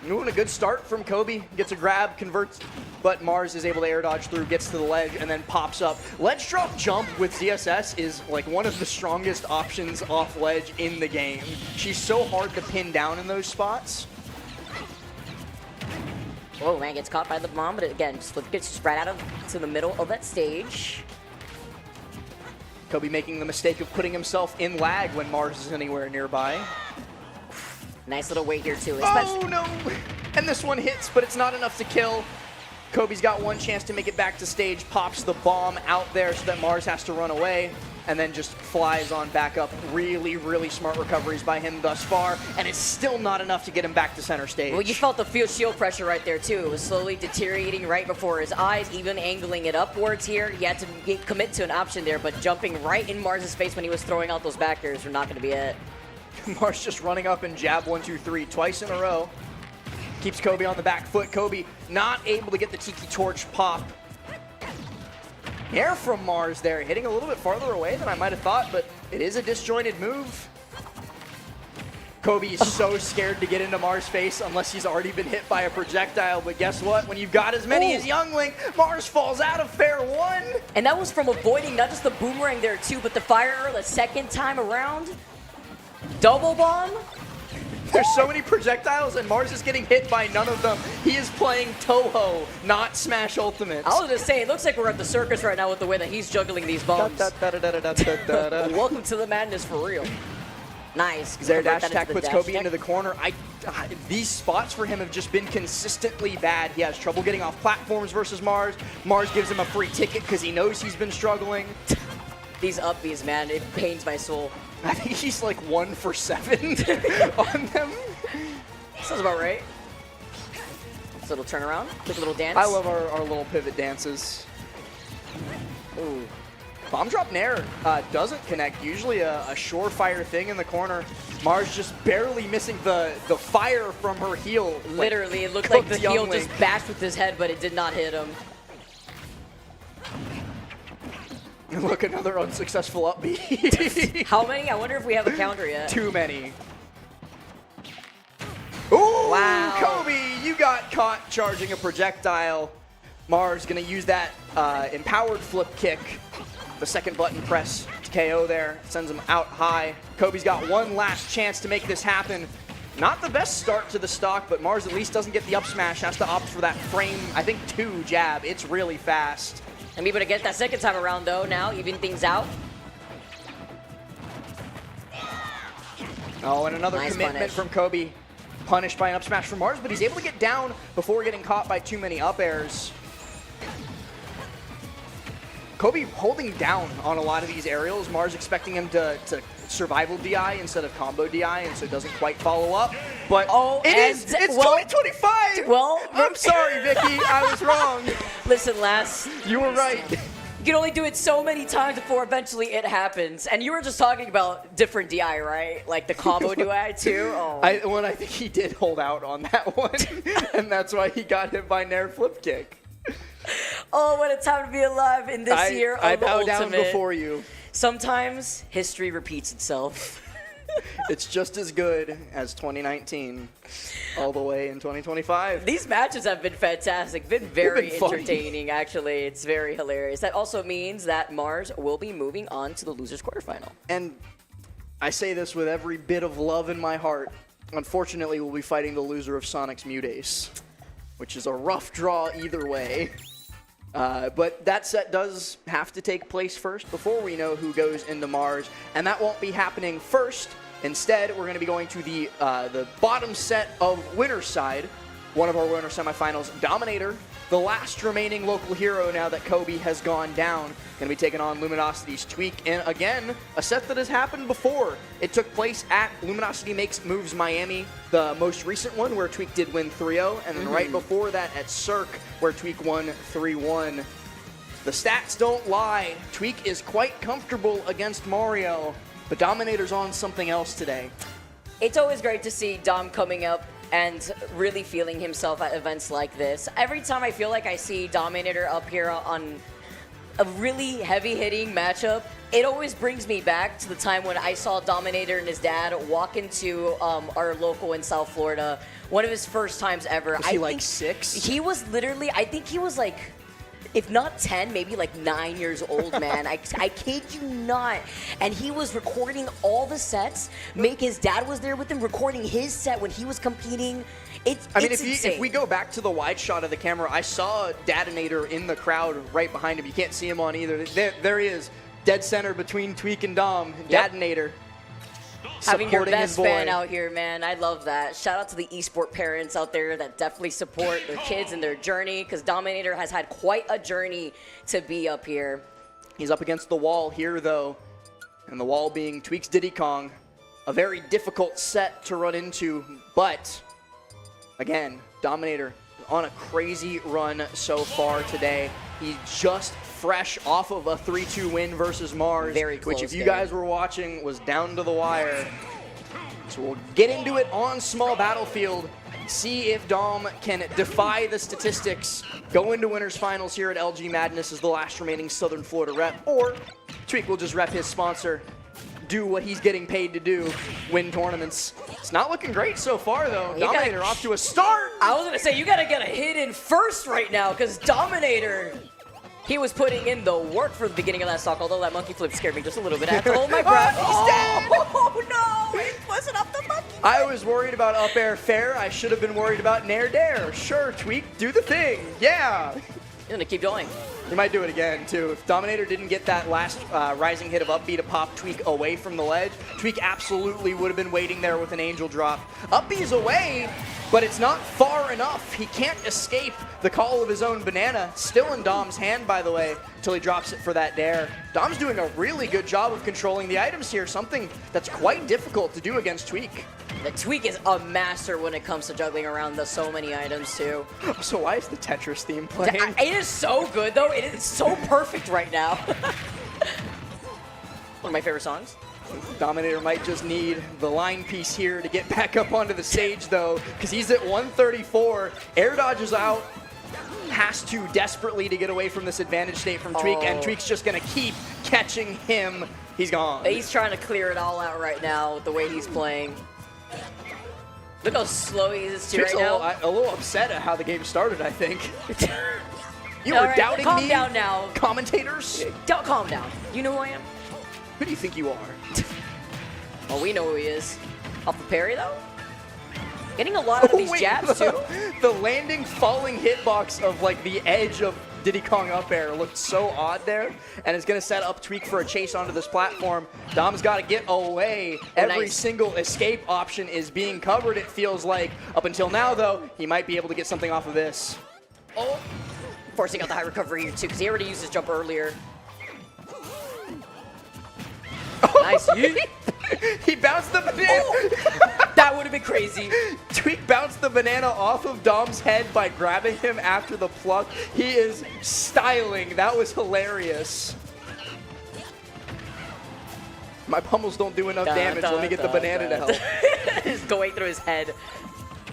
Doing a good start from Kobe. Gets a grab, converts, but Mars is able to air dodge through, gets to the ledge, and then pops up. Ledge drop jump with ZSS is like one of the strongest options off ledge in the game. She's so hard to pin down in those spots. Oh, man, gets caught by the bomb, but again, flip gets spread out to the middle of that stage. Kobe making the mistake of putting himself in lag when Mars is anywhere nearby. Nice little wait here, too. Oh, no! And this one hits, but it's not enough to kill. Kobe's got one chance to make it back to stage, pops the bomb out there so that Mars has to run away, and then just flies on back up. Really, really smart recoveries by him thus far, and it's still not enough to get him back to center stage. Well, you felt the field shield pressure right there, too. It was slowly deteriorating right before his eyes, even angling it upwards here. He had to commit to an option there, but jumping right in Mars' face when he was throwing out those back airs were not going to be it. Mars just running up and jab 1, 2, 3 twice in a row. Keeps Kobe on the back foot. Kobe not able to get the Tiki Torch pop. Air from Mars there, hitting a little bit farther away than I might have thought, but it is a disjointed move. Kobe is so scared to get into Mars' face unless he's already been hit by a projectile, but guess what? When you've got as many as Youngling, Mars falls out of fair one. And that was from avoiding not just the boomerang there, too, but the fire the second time around. Double bomb? There's so many projectiles, and Mars is getting hit by none of them. He is playing Toho, not Smash Ultimate. I was just saying, it looks like we're at the circus right now with the way that he's juggling these bombs. Welcome to the madness for real. Nice. Their dash Convert that into attack the puts dash Kobe attack. into the corner. These spots for him have just been consistently bad. He has trouble getting off platforms versus Mars. Mars gives him a free ticket because he knows he's been struggling. These upbeats, man, it pains my soul. I think he's like 1 for 7 on them. Sounds about right. This little turnaround, quick little dance. I love our little pivot dances. Ooh. Bomb drop nair doesn't connect. Usually a surefire thing in the corner. Mars just barely missing the fire from her heel. Literally, like, it looked like the cooked heel Youngling. just bashed with his head, but it did not hit him. Look, another unsuccessful upbeat. How many? I wonder if we have a counter yet. Too many. Ooh, Wow. Kobe, you got caught charging a projectile. Mars gonna use that empowered flip kick. The second button press to KO there. Sends him out high. Kobe's got one last chance to make this happen. Not the best start to the stock, but Mars at least doesn't get the up smash. Has to opt for that frame, I think 2 jab. It's really fast. I'm able to get that second time around, though, now, even things out. Oh, and another Nice commitment punish. from Kobe. Punished by an up smash from Mars, but he's able to get down before getting caught by too many up airs. Kobe holding down on a lot of these aerials. Mars expecting him to survival DI instead of combo DI, and so it doesn't quite follow up. But it's 2025! Well, I'm sorry, Vicky. I was wrong. Listen, lass. You were right. You can only do it so many times before eventually it happens. And you were just talking about different DI, right? Like the combo DI, too? Oh. I think he did hold out on that one, and that's why he got hit by Nair flip kick. Oh, what a time to be alive in this year of I the bow Ultimate. down before you. Sometimes history repeats itself. It's just as good as 2019, all the way in 2025. These matches have been fantastic, been very been funny. entertaining, actually. It's very hilarious. That also means that Mars will be moving on to the losers quarterfinal. And I say this with every bit of love in my heart. Unfortunately, we'll be fighting the loser of Sonix Mutace, which is a rough draw either way. But that set does have to take place first before we know who goes into Mars, and that won't be happening first. Instead, we're going to be going to the bottom set of winner's side, one of our winner semifinals, Dominator, the last remaining local hero now that Kobe has gone down. Going to be taking on Luminosity's Tweek, and again, a set that has happened before. It took place at Luminosity Makes Moves Miami, the most recent one where Tweek did win 3-0, and then right before that at Cirque, where Tweek won 3-1. The stats don't lie. Tweek is quite comfortable against Mario, but Dominator's on something else today. It's always great to see Dom coming up and really feeling himself at events like this. Every time I feel like I see Dominator up here on a really heavy-hitting matchup, it always brings me back to the time when I saw Dominator and his dad walk into our local in South Florida. One of his first times ever. Was he like 6? He was literally, I think he was like, if not 10, maybe like 9 years old, man. I kid you not. And he was recording all the sets. His dad was there with him recording his set when he was competing. It's insane. If we go back to the wide shot of the camera, I saw Dadinator in the crowd right behind him. You can't see him on either. There he is, dead center between Tweek and Dom. Yep. Dadinator. Having your supporting his best boy. fan out here, man. I love that. Shout out to the esport parents out there that definitely support their kids and their journey, because Dominator has had quite a journey to be up here. He's up against the wall here, though, and the wall being Tweek's Diddy Kong. A very difficult set to run into, but again, Dominator on a crazy run so far today. He's just fresh off of a 3-2 win versus Mars, Very which close if you game. guys were watching was down to the wire. So we'll get into it on Small Battlefield, see if Dom can defy the statistics, go into winners finals here at LG Madness as the last remaining Southern Florida rep, or Tweek will just rep his sponsor, do what he's getting paid to do, win tournaments. It's not looking great so far, though. Dominator off to a start. I was going to say, you got to get a hit in first right now, because Dominator, he was putting in the work for the beginning of that stock, although that monkey flip scared me just a little bit. I have to hold my breath. He's dead. Oh, no, it wasn't up the monkey. I was worried about up air fair. I should have been worried about nair dare. Sure, Tweek, do the thing. Yeah. You're going to keep going. He might do it again, too. If Dominator didn't get that last rising hit of up B to pop Tweek away from the ledge, Tweek absolutely would have been waiting there with an angel drop. Up B's away, but it's not far enough. He can't escape the call of his own banana. Still in Dom's hand, by the way, until he drops it for that dare. Dom's doing a really good job of controlling the items here, something that's quite difficult to do against Tweek. The Tweek is a master when it comes to juggling around so many items, too. So why is the Tetris theme playing? It is so good, though. It is so perfect right now. One of my favorite songs. Dominator might just need the line piece here to get back up onto the stage, though, because he's at 134. Air dodges out. Has to desperately to get away from this advantage state from Tweek, and Tweek's just going to keep catching him. He's gone. He's trying to clear it all out right now with the way he's playing. Look how slow he is too Tweek's right now. a little upset at how the game started, I think. You All were right, doubting calm me, down now. commentators? Don't calm down. You know who I am? Who do you think you are? Oh, we know who he is. Off the parry, though? Getting a lot out of these Wait, jabs, too. The landing, falling hitbox of like the edge of Diddy Kong up air looked so odd there, and it's going to set up Tweek for a chase onto this platform. Dom's got to get away. Every nice. single escape option is being covered, it feels like. Up until now, though, he might be able to get something off of this. Oh, forcing out the high recovery here, too, because he already used his jump earlier. Nice. He bounced the banana. That would have been crazy. Tweek bounced the banana off of Dom's head by grabbing him after the pluck. He is styling. That was hilarious. My pummels don't do enough damage. Let me get the banana to help. It's going through his head.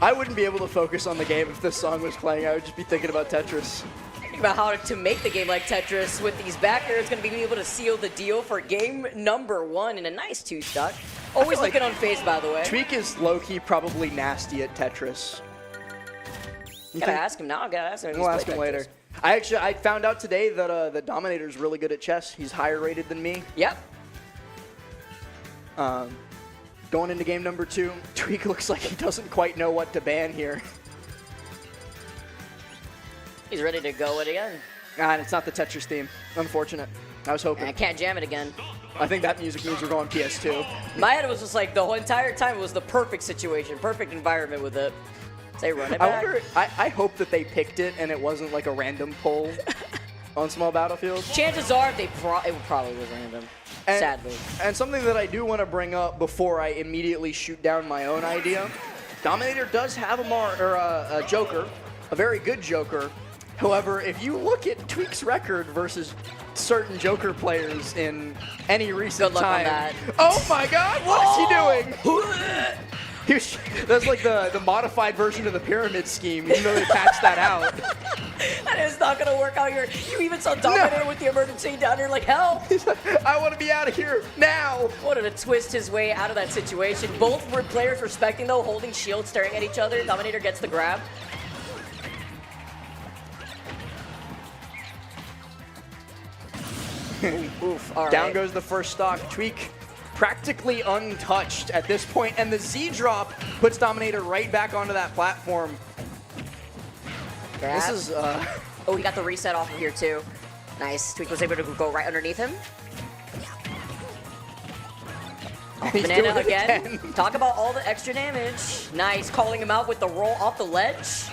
I wouldn't be able to focus on the game if this song was playing. I would just be thinking about Tetris. Think about how to make the game like Tetris with these backers. Going to be able to seal the deal for game number 1 in a nice 2-stock. Always like looking unfazed, by the way. Tweek is low-key probably nasty at Tetris. Gotta ask him now. Gotta ask him. if he's We'll ask played him later. Tetris. I found out today that the Dominator is really good at chess. He's higher rated than me. Yep. Going into game number 2, Tweek looks like he doesn't quite know what to ban here. He's ready to go it again. And it's not the Tetris theme. Unfortunate. I was hoping. And I can't jam it again. I think that music means we're going PS2. My head was just like the whole entire time it was the perfect situation, perfect environment with it. Say run it I back. wonder. I hope that they picked it and it wasn't like a random poll on Small Battlefield. Chances are it probably was random. And, Sadly. And something that I do want to bring up before I immediately shoot down my own idea. Dominator does have a Joker, a very good Joker, However, if you look at Tweek's record versus certain Joker players in any recent Good luck on time, that. oh my God, what is he doing? That's like the modified version of the pyramid scheme, even though they patched that out. That is not gonna work out here. You even saw Dominator with the emergency down here like hell. I want to be out of here now. Wanted to twist his way out of that situation. Both were players respecting though, holding shields, staring at each other. Dominator gets the grab. Oof, all right. Down goes the first stock. Tweek practically untouched at this point, and the Z drop puts Dominator right back onto that platform. Grab. This is Oh, he got the reset off of here too. Nice. Tweek was able to go right underneath him. He's Banana doing it again. Talk about all the extra damage. Nice. Calling him out with the roll off the ledge.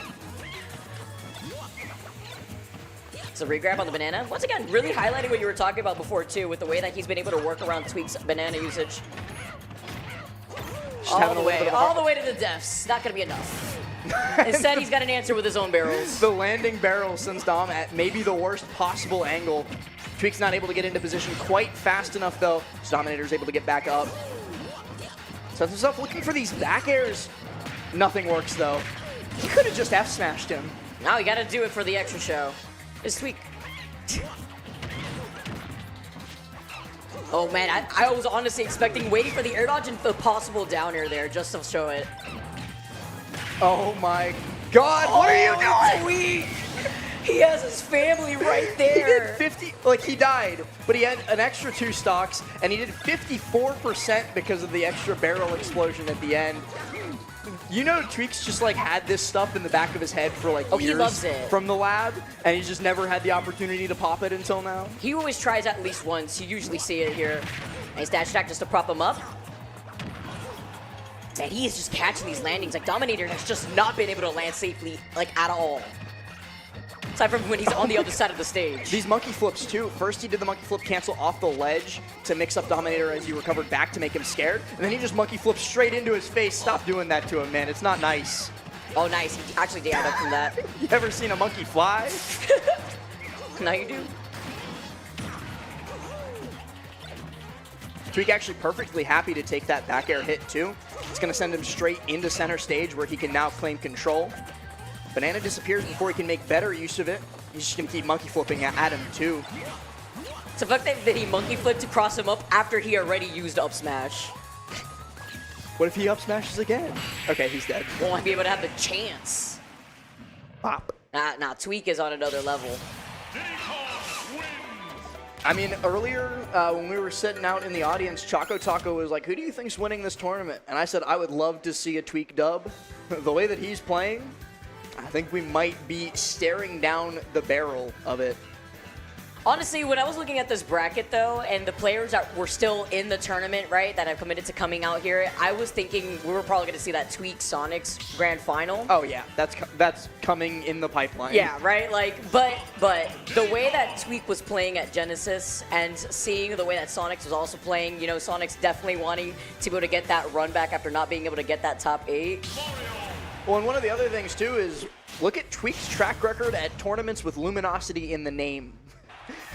It's a regrab on the banana. Once again, really highlighting what you were talking about before too, with the way that he's been able to work around Tweek's banana usage. All the way to the deaths. Not gonna be enough. Instead, he's got an answer with his own barrels. The landing barrel sends Dom at maybe the worst possible angle. Tweek's not able to get into position quite fast enough though, so Dominator's able to get back up. Sets himself looking for these back airs. Nothing works though. He could have just F-smashed him. Now you gotta do it for the extra show. It's Tweek. Oh man, I was honestly waiting for the air dodge and the possible down air there just to show it. Oh my God, what are you doing? Tweek! He has his family right He there. did 50, like he died, but he had an extra 2 stocks, and he did 54% because of the extra barrel explosion at the end. You know, Tweek's just like had this stuff in the back of his head for like years he loves it. from the lab, and he's just never had the opportunity to pop it until now. He always tries at least once. You usually see it here. Nice dash attack just to prop him up. Man, he is just catching these landings. Like, Dominator has just not been able to land safely, like, at all. Aside from when he's on the other side of the stage. These monkey flips too. First he did the monkey flip cancel off the ledge to mix up Dominator as he recovered back to make him scared. And then he just monkey flipped straight into his face. Stop doing that to him, man. It's not nice. Oh, nice. He actually did up from that. You ever seen a monkey fly? Now you do. Tweek actually perfectly happy to take that back air hit too. It's going to send him straight into center stage where he can now claim control. Banana disappears before he can make better use of it. He's just going to keep monkey flipping at him too. It's the fact that he monkey flipped to cross him up after he already used up smash. What if he up smashes again? Okay, he's dead. Won't be able to have the chance. Pop. Nah, Tweek is on another level. I mean, earlier when we were sitting out in the audience, Choco Taco was like, who do you think's winning this tournament? And I said, I would love to see a Tweek dub. The way that he's playing, I think we might be staring down the barrel of it. Honestly, when I was looking at this bracket, though, and the players that were still in the tournament, right, that have committed to coming out here, I was thinking we were probably going to see that Tweek Sonix grand final. Oh, yeah. That's coming in the pipeline. Yeah, right? Like, but the way that Tweek was playing at Genesis and seeing the way that Sonix was also playing, you know, Sonix definitely wanting to be able to get that run back after not being able to get that top 8. Well, and one of the other things, too, is look at Tweek's track record at tournaments with Luminosity in the name.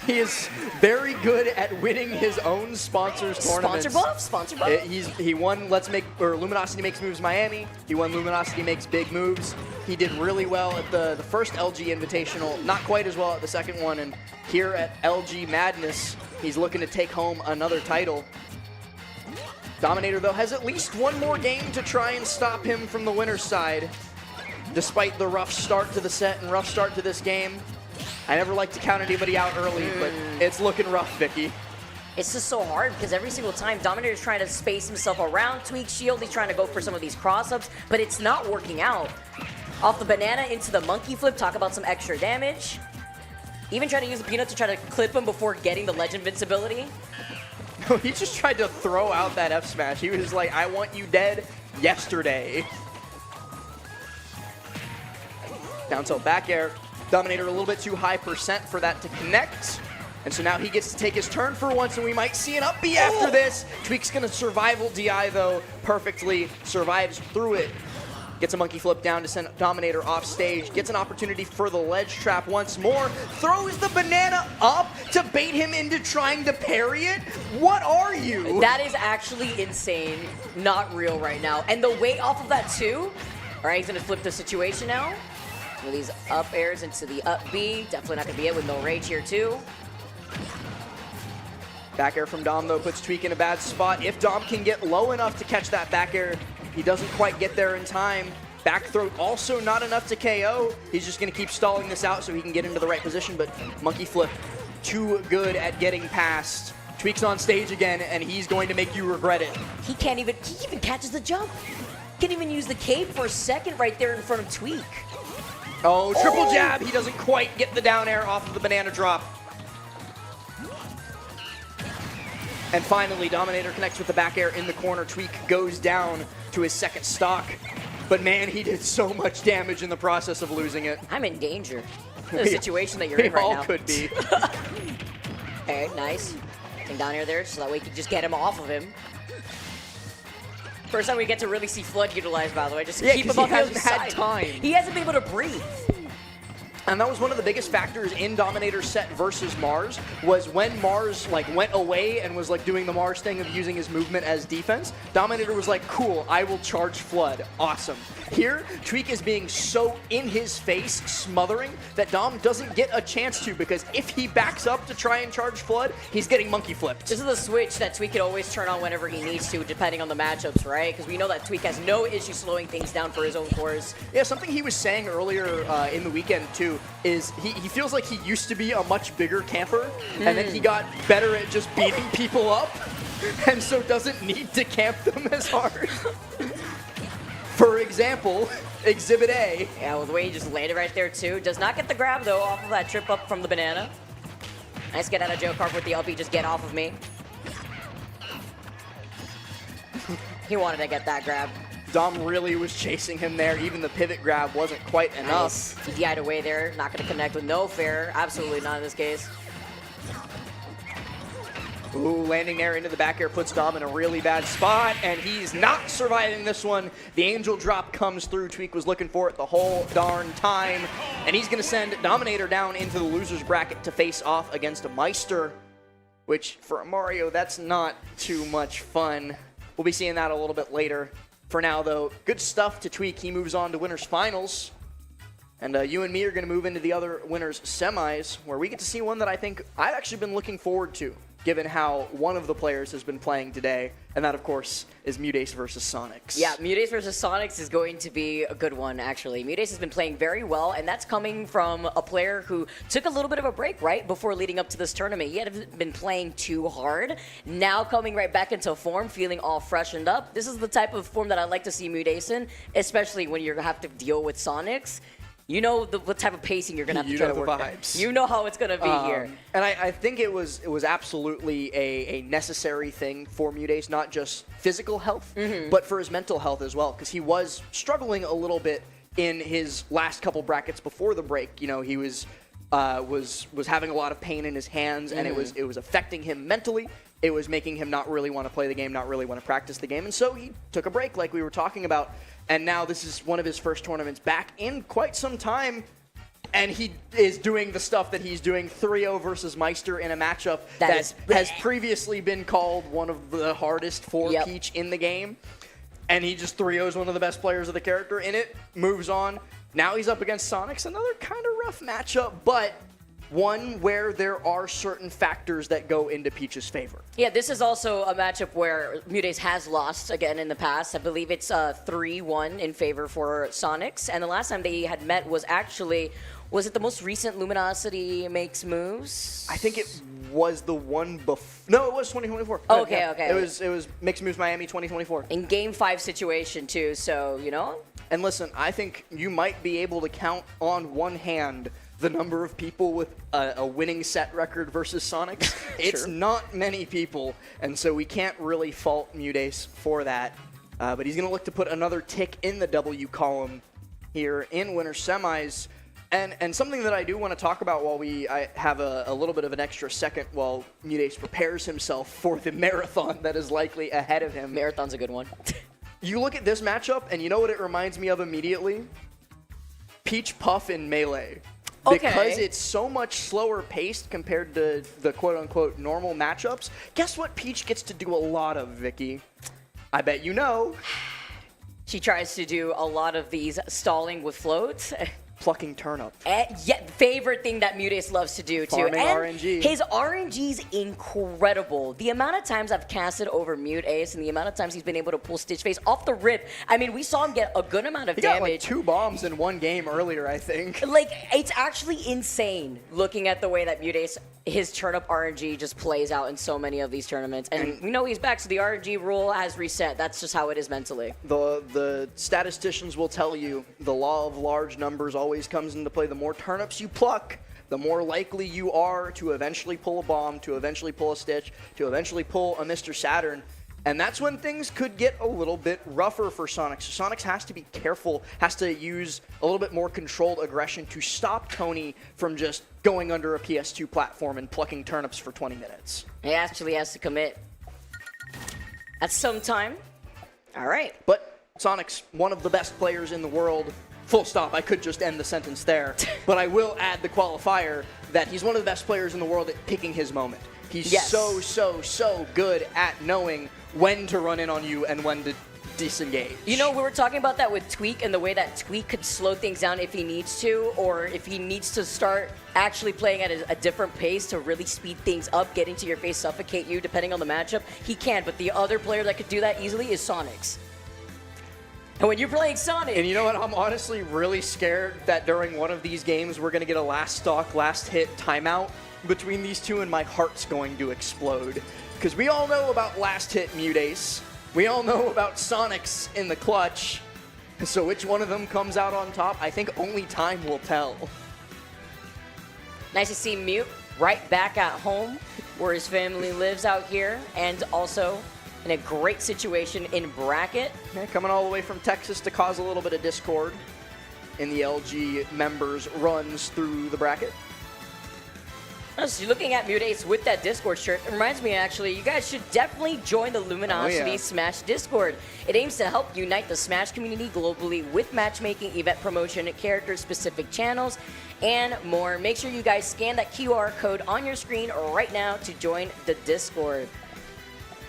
He is very good at winning his own sponsors tournaments. Sponsor buff. He won Luminosity Makes Moves Miami. He won Luminosity Makes Big Moves. He did really well at the first LG Invitational, not quite as well at the second one. And here at LG Madness, he's looking to take home another title. Dominator, though, has at least one more game to try and stop him from the winner's side. Despite the rough start to the set and rough start to this game. I never like to count anybody out early, but it's looking rough, Vicky. It's just so hard because every single time Dominator is trying to space himself around Tweek's shield, he's trying to go for some of these cross-ups, but it's not working out. Off the banana into the monkey flip, talk about some extra damage. Even trying to use the peanut to try to clip him before getting the ledge invincibility. No, he just tried to throw out that F smash. He was like, I want you dead yesterday. Down tilt back air. Dominator a little bit too high percent for that to connect. And so now he gets to take his turn for once, and we might see an up B after this. Tweek's going to survival DI, though, perfectly. Survives through it. Gets a monkey flip down to send Dominator off stage. Gets an opportunity for the ledge trap once more. Throws the banana up to bait him into trying to parry it. What are you? That is actually insane. Not real right now. And the weight off of that too. All right, he's gonna flip the situation now. With these up airs into the up B. Definitely not gonna be it with no rage here too. Back air from Dom, though, puts Tweek in a bad spot. If Dom can get low enough to catch that back air, he doesn't quite get there in time. Back throw also not enough to KO. He's just going to keep stalling this out so he can get into the right position, but monkey flip, too good at getting past. Tweek's on stage again, and he's going to make you regret it. He even catches the jump. Can't even use the cape for a second right there in front of Tweek. Oh, triple jab. He doesn't quite get the down air off of the banana drop. And finally, Dominator connects with the back air in the corner. Tweek goes down to his second stock. But man, he did so much damage in the process of losing it. I'm in danger. The situation that you're in right now. We all could be. Okay, nice. Getting down here there so that way we can just get him off of him. First time we get to really see Flood utilized, by the way. Just to keep him off his side. Time. He hasn't been able to breathe. And that was one of the biggest factors in Dominator's set versus Mars, was when Mars went away and was doing the Mars thing of using his movement as defense, Dominator was like, cool, I will charge Flood. Awesome. Here, Tweek is being so in his face, smothering, that Dom doesn't get a chance to, because if he backs up to try and charge Flood, he's getting monkey flipped. This is the switch that Tweek can always turn on whenever he needs to, depending on the matchups, right? Because we know that Tweek has no issue slowing things down for his own cores. Yeah, something he was saying earlier in the weekend, too, is he feels like he used to be a much bigger camper, and then he got better at just beating people up, and so doesn't need to camp them as hard. For example, Exhibit A. Yeah, well, the way he just landed right there, too. Does not get the grab, though, off of that trip up from the banana. Nice get out of Joe Carp with the LB, just get off of me. He wanted to get that grab. Dom really was chasing him there. Even the pivot grab wasn't quite enough. Nice. He DI'd away there. Not going to connect with no fair. Absolutely not in this case. Ooh, landing there into the back air puts Dom in a really bad spot, and he's not surviving this one. The angel drop comes through. Tweek was looking for it the whole darn time, and he's going to send Dominator down into the loser's bracket to face off against a Maister, which for a Mario, that's not too much fun. We'll be seeing that a little bit later. For now, though, good stuff to Tweek. He moves on to winners finals. And you and me are going to move into the other winners semis, where we get to see one that I think I've actually been looking forward to, given how one of the players has been playing today, and that, of course, is Mutace versus Sonix. Yeah, Mutace versus Sonix is going to be a good one, actually. Mutace has been playing very well, and that's coming from a player who took a little bit of a break, right, before leading up to this tournament. He hadn't been playing too hard. Now coming right back into form, feeling all freshened up. This is the type of form that I like to see Mutace in, especially when you have to deal with Sonix. You know what type of pacing you're going to have to try to work vibes. You know how it's going to be here. And I think it was absolutely a necessary thing for Mutace, not just physical health, but for his mental health as well, because he was struggling a little bit in his last couple brackets before the break. You know, he was having a lot of pain in his hands, and it was affecting him mentally. It was making him not really want to play the game, not really want to practice the game, and so he took a break like we were talking about. And now this is one of his first tournaments back in quite some time, and he is doing the stuff that he's doing, 3-0 versus Maister in a matchup that has previously been called one of the hardest for Peach in the game. And he just 3-0s one of the best players of the character in it, moves on. Now he's up against Sonix, another kind of rough matchup, but one where there are certain factors that go into Peach's favor. Yeah, this is also a matchup where Mutace has lost again in the past. I believe it's 3-1 in favor for Sonix. And the last time they had met was actually, was it the most recent Luminosity Makes Moves? I think it was the one before. No, it was 2024. Okay, yeah. okay. It was Makes Moves Miami 2024. In Game 5 situation, too, so, you know? And listen, I think you might be able to count on one hand the number of people with a winning set record versus Sonix. It's not many people, and so we can't really fault Mutace for that. But he's going to look to put another tick in the W column here in winter semis. And something that I do want to talk about while I have a little bit of an extra second while Mutace prepares himself for the marathon that is likely ahead of him. Marathon's a good one. You look at this matchup, and you know what it reminds me of immediately? Peach Puff in Melee. Because it's so much slower paced compared to the quote-unquote normal matchups, guess what Peach gets to do a lot of, Vicky? I bet you know. She tries to do a lot of these stalling with floats. Plucking turnip. Yeah, favorite thing that Mutace loves to do too. Farming And RNG. his RNG's incredible. The amount of times I've casted over Mutace and the amount of times he's been able to pull Stitch Face off the rip. I mean, we saw him get a good amount of He damage. got like 2 bombs in one game earlier, I think. Like, it's actually insane looking at the way that Mutace, his turnip RNG just plays out in so many of these tournaments. And we know he's back, so the RNG rule has reset. That's just how it is mentally. The statisticians will tell you the law of large numbers always comes into play. The more turnips you pluck, the more likely you are to eventually pull a bomb, to eventually pull a Stitch, to eventually pull a Mr. Saturn. And that's when things could get a little bit rougher for Sonix. So Sonix has to be careful, has to use a little bit more controlled aggression to stop Tony from just going under a PS2 platform and plucking turnips for 20 minutes. He actually has to commit at some time. All right. But Sonix, one of the best players in the world, full stop. I could just end the sentence there. But I will add the qualifier that he's one of the best players in the world at picking his moment. He's so good at knowing when to run in on you and when to disengage. You know, we were talking about that with Tweek and the way that Tweek could slow things down if he needs to, or if he needs to start actually playing at a different pace to really speed things up, get into your face, suffocate you, depending on the matchup. He can, but the other player that could do that easily is Sonix. And when you're playing Sonic... And you know what? I'm honestly really scared that during one of these games, we're going to get a last stock, last hit timeout between these two, and my heart's going to explode. Because we all know about last hit Mutace. We all know about Sonix in the clutch. So which one of them comes out on top? I think only time will tell. Nice to see Mute right back at home, where his family lives out here, and also in a great situation in bracket. Yeah, coming all the way from Texas to cause a little bit of discord in the LG members' runs through the bracket. So looking at Mutace with that Discord shirt, it reminds me actually, you guys should definitely join the Luminosity Smash Discord. It aims to help unite the Smash community globally with matchmaking, event promotion, character-specific channels, and more. Make sure you guys scan that QR code on your screen right now to join the Discord.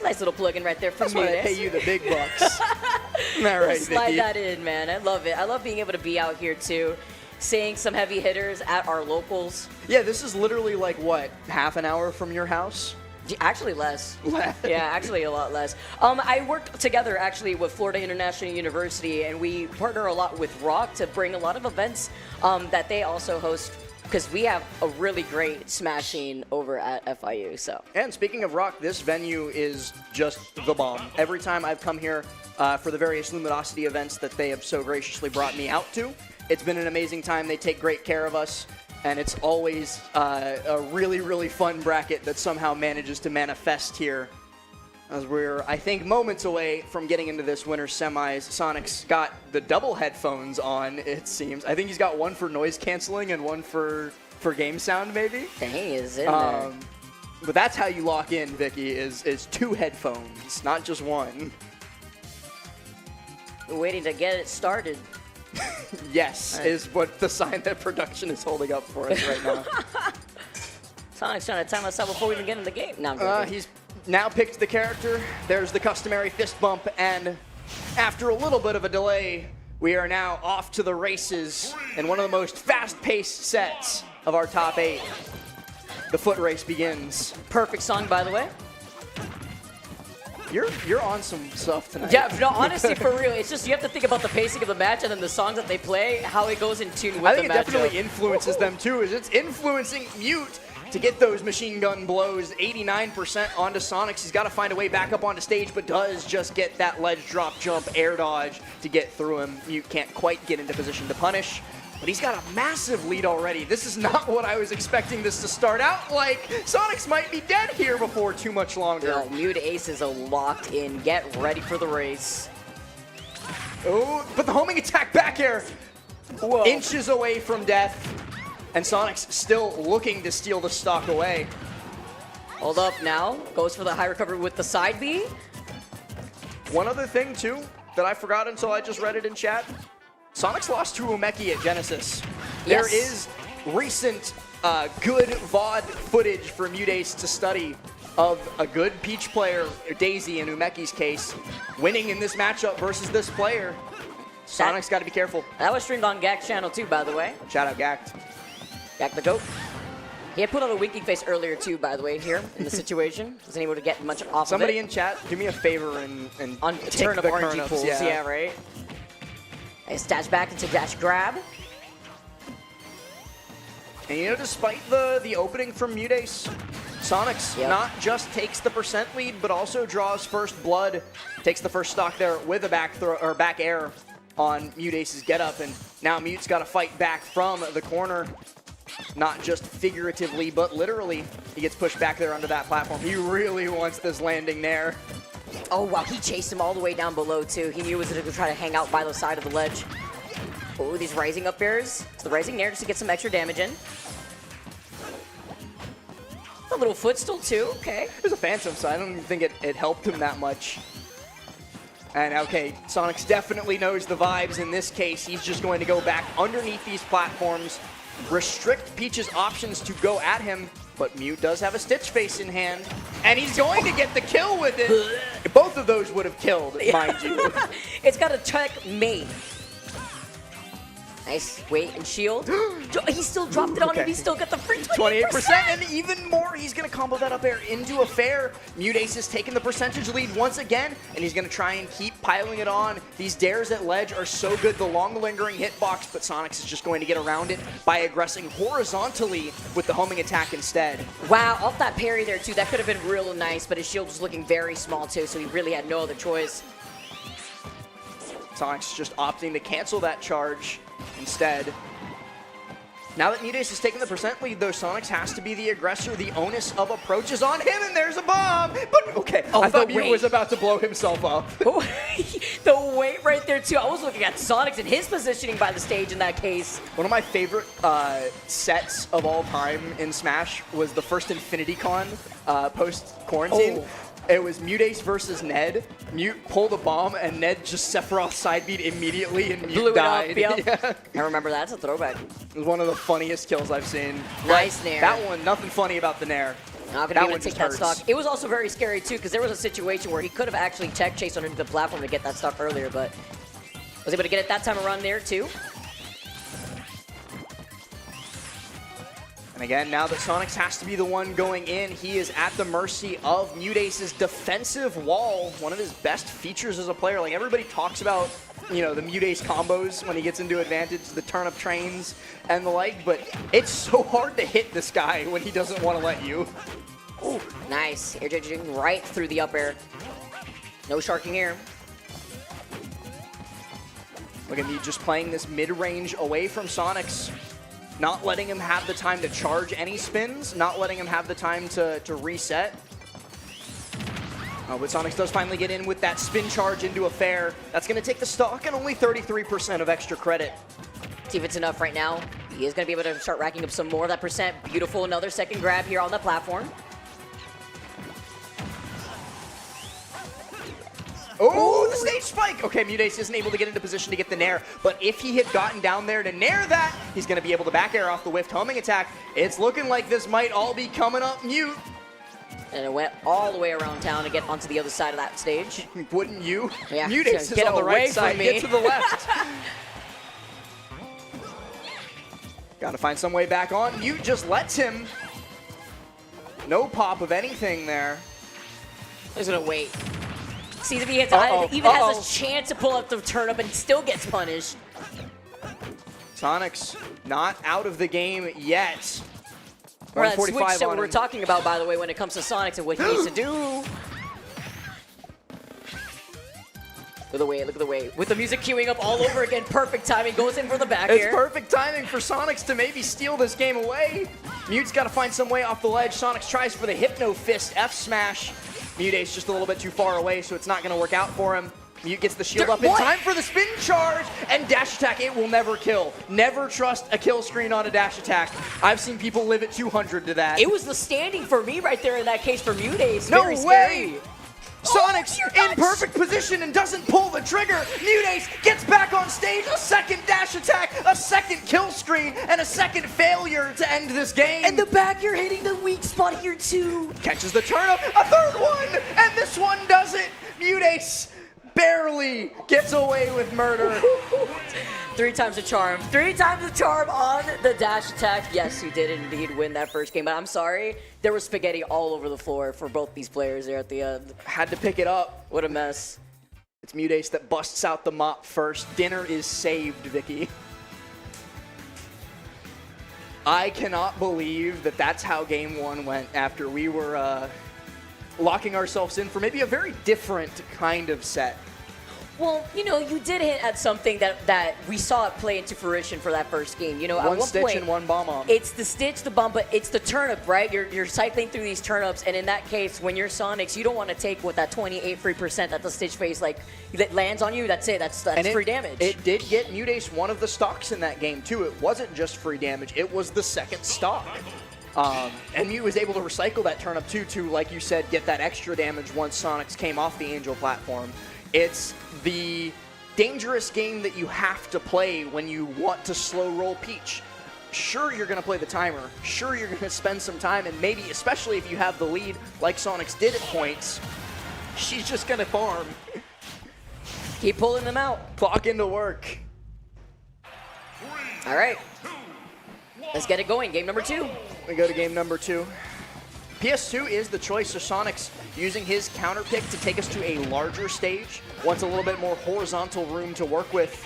Nice little plug-in right there from Mutace. That's why I pay you the big bucks. All right, Slide Vicky. that in, man. I love it. I love being able to be out here too, seeing some heavy hitters at our locals. Yeah, this is literally like, what, half an hour from your house? Actually less. Yeah, actually a lot less. I work together actually with Florida International University, and we partner a lot with Rock to bring a lot of events that they also host, because we have a really great Smash scene over at FIU. So. And speaking of Rock, this venue is just the bomb. Every time I've come here for the various Luminosity events that they have so graciously brought me out to, it's been an amazing time. They take great care of us, and it's always a really, really fun bracket that somehow manages to manifest here. As we're, I think, moments away from getting into this winner's semis. Sonix got the double headphones on, it seems. I think he's got one for noise canceling and one for game sound, maybe. Dang, he is in there. But that's how you lock in, Vicky, is 2 headphones, not just one. We're waiting to get it started. Yes, is what the sign that production is holding up for us right now. Sonic's trying to time us out before we even get in the game. No, I'm joking. He's now picked the character. There's the customary fist bump, and after a little bit of a delay, we are now off to the races in one of the most fast-paced sets of our top 8. The foot race begins. Perfect song, by the way. You're on some stuff tonight. Yeah, no, honestly, for real, it's just you have to think about the pacing of the match and then the songs that they play, how it goes in tune with the match. I think it definitely influences them too. Is it's influencing Mute to get those machine gun blows 89% onto Sonix. He's got to find a way back up onto stage, but does just get that ledge drop jump air dodge to get through him. Mute can't quite get into position to punish, but he's got a massive lead already. This is not what I was expecting this to start out like. Sonix might be dead here before too much longer. Yeah, Mutace is locked in. Get ready for the race. Oh, but the homing attack back air. Whoa. Inches away from death. And Sonix still looking to steal the stock away. Hold up now. Goes for the high recovery with the side B. One other thing, too. that I forgot until I just read it in chat. Sonix lost to Umeki at Genesis. There is recent good VOD footage for Mutace to study of a good Peach player, Daisy in Umeki's case, winning in this matchup versus this player. Sonix got to be careful. That was streamed on Gak's channel too, by the way. Shout out Gact. Gak the GOAT. He had put on a winking face earlier too, by the way, here in the situation. Wasn't able to get much off Somebody of it. in chat, do me a favor and On take turn of the RNG Kurnops, pools, yeah, right? Nice dash back into dash grab. And you know, despite the opening from Mutace, Sonix not just takes the percent lead, but also draws first blood, takes the first stock there with a back throw or back air on Mutace's getup, and now Mute's got to fight back from the corner, not just figuratively, but literally. He gets pushed back there onto that platform. He really wants this landing there. Oh wow, he chased him all the way down below too. He knew he was going to try to hang out by the side of the ledge. Oh, these rising up airs. So the rising nair just to get some extra damage in. A little footstool too, okay. It was a phantom, so I don't even think it helped him that much. And okay, Sonix definitely knows the vibes in this case. He's just going to go back underneath these platforms, restrict Peach's options to go at him, but Mute does have a Stitch Face in hand, and he's going to get the kill with it. Both of those would have killed, mind you. It's got a checkmate. Nice wait and shield. He still dropped it on him. He still got the free 28%. And even more, he's going to combo that up air into a fair. Mutace has taken the percentage lead once again, and he's going to try and keep piling it on. These dares at ledge are so good, the long lingering hitbox, but Sonix is just going to get around it by aggressing horizontally with the homing attack instead. Wow, off that parry there too. That could have been real nice, but his shield was looking very small too, so he really had no other choice. Sonix just opting to cancel that charge instead. Now that Mutace has taken the percent lead, though, Sonix has to be the aggressor. The onus of approach is on him, and there's a bomb! But, okay, I thought Mute was about to blow himself up. The weight right there, too. I was looking at Sonix and his positioning by the stage in that case. One of my favorite sets of all time in Smash was the first Infinity Con post-quarantine. It was Mutace versus Ned. Mute pulled a bomb, and Ned just Sephiroth side beat immediately, and Mute died. Up, yep. Yeah. I remember that. That's a throwback. It was one of the funniest kills I've seen. Nice nair. That one, nothing funny about the nair. Not gonna be able to take that stock. It was also very scary too, because there was a situation where he could have actually tech chased underneath the platform to get that stock earlier, but was able to get it that time around there too. And again, now that Sonix has to be the one going in, he is at the mercy of Mutace's defensive wall, one of his best features as a player. Like, everybody talks about, you know, the Mutace combos when he gets into advantage, the turnip trains and the like, but it's so hard to hit this guy when he doesn't want to let you. Ooh, nice. Air judging right through the up air. No sharking here. Look at me just playing this mid-range away from Sonix. Not letting him have the time to charge any spins, not letting him have the time to reset. Oh, but Sonix does finally get in with that spin charge into a fair. That's going to take the stock and only 33% of extra credit. See if it's enough right now. He is going to be able to start racking up some more of that percent. Beautiful, another second grab here on the platform. Oh, the stage spike! Okay, Mutace isn't able to get into position to get the nair, but if he had gotten down there to nair that, he's going to be able to back air off the whiffed homing attack. It's looking like this might all be coming up Mute. And it went all the way around town to get onto the other side of that stage. Wouldn't you? Yeah, Mutace is on the right side, get to the left. Gotta find some way back on. Mute just lets him. No pop of anything there. He's gonna wait. See if he has, has a chance to pull up the turnip and still gets punished. Sonix not out of the game yet. Or that switch that we were talking about, by the way, when it comes to Sonix and what he needs to do. Look at the way, look at the way. With the music queuing up all over again, perfect timing, goes in for the back air. It's perfect timing for Sonix to maybe steal this game away. Mute's got to find some way off the ledge. Sonix tries for the Hypno Fist F smash. Mutace just a little bit too far away, so it's not going to work out for him. Mute gets the shield up in time for the spin charge, and dash attack, it will never kill. Never trust a kill screen on a dash attack. I've seen people live at 200 to that. It was the standing for me right there in that case for Mutace. No Very way! scary. Sonix in perfect position and doesn't pull the trigger. Mutace gets back on stage, a second dash attack, a second kill screen, and a second failure to end this game. And the back, you're hitting the weak spot here too. Catches the turnip, a third one, and this one does it. Mutace barely gets away with murder. 3 times the charm. 3 times the charm on the dash attack. Yes, he did indeed win that first game, but I'm sorry. There was spaghetti all over the floor for both these players there at the end. Had to pick it up. What a mess. It's Mutace that busts out the mop first. Dinner is saved, Vicky. I cannot believe that that's how game 1 went after we were locking ourselves in for maybe a very different kind of set. Well, you know, you did hit at something that we saw it play into fruition for that first game. You know, at One one stitch point, and one bomb on. It's the stitch, the bomb, but it's the turnip, right? You're cycling through these turnips, and in that case, when you're Sonix, you don't want to take what that 28 free percent that the stitch phase that lands on you. That's it. That's free damage. It did get Mutace one of the stocks in that game too. It wasn't just free damage. It was the second stock. And Mute was able to recycle that turnip too to, like you said, get that extra damage once Sonix came off the Angel platform. It's the dangerous game that you have to play when you want to slow roll Peach. Sure, you're going to play the timer. Sure, you're going to spend some time, and maybe, especially if you have the lead like Sonix did at points, she's just going to farm. Keep pulling them out. Clock into work. All right. Let's get it going. Game number 2. We go to game number 2. PS2 is the choice of Sonix using his counter pick to take us to a larger stage. Wants a little bit more horizontal room to work with,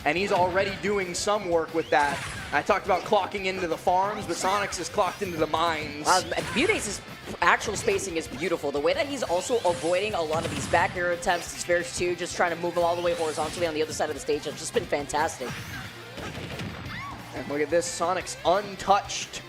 and he's already doing some work with that. I talked about clocking into the farms, but Sonix is clocked into the mines. Mutace's actual spacing is beautiful. The way that he's also avoiding a lot of these back air attempts, his Spheres too, just trying to move him all the way horizontally on the other side of the stage, has just been fantastic. And look at this, Sonix untouched.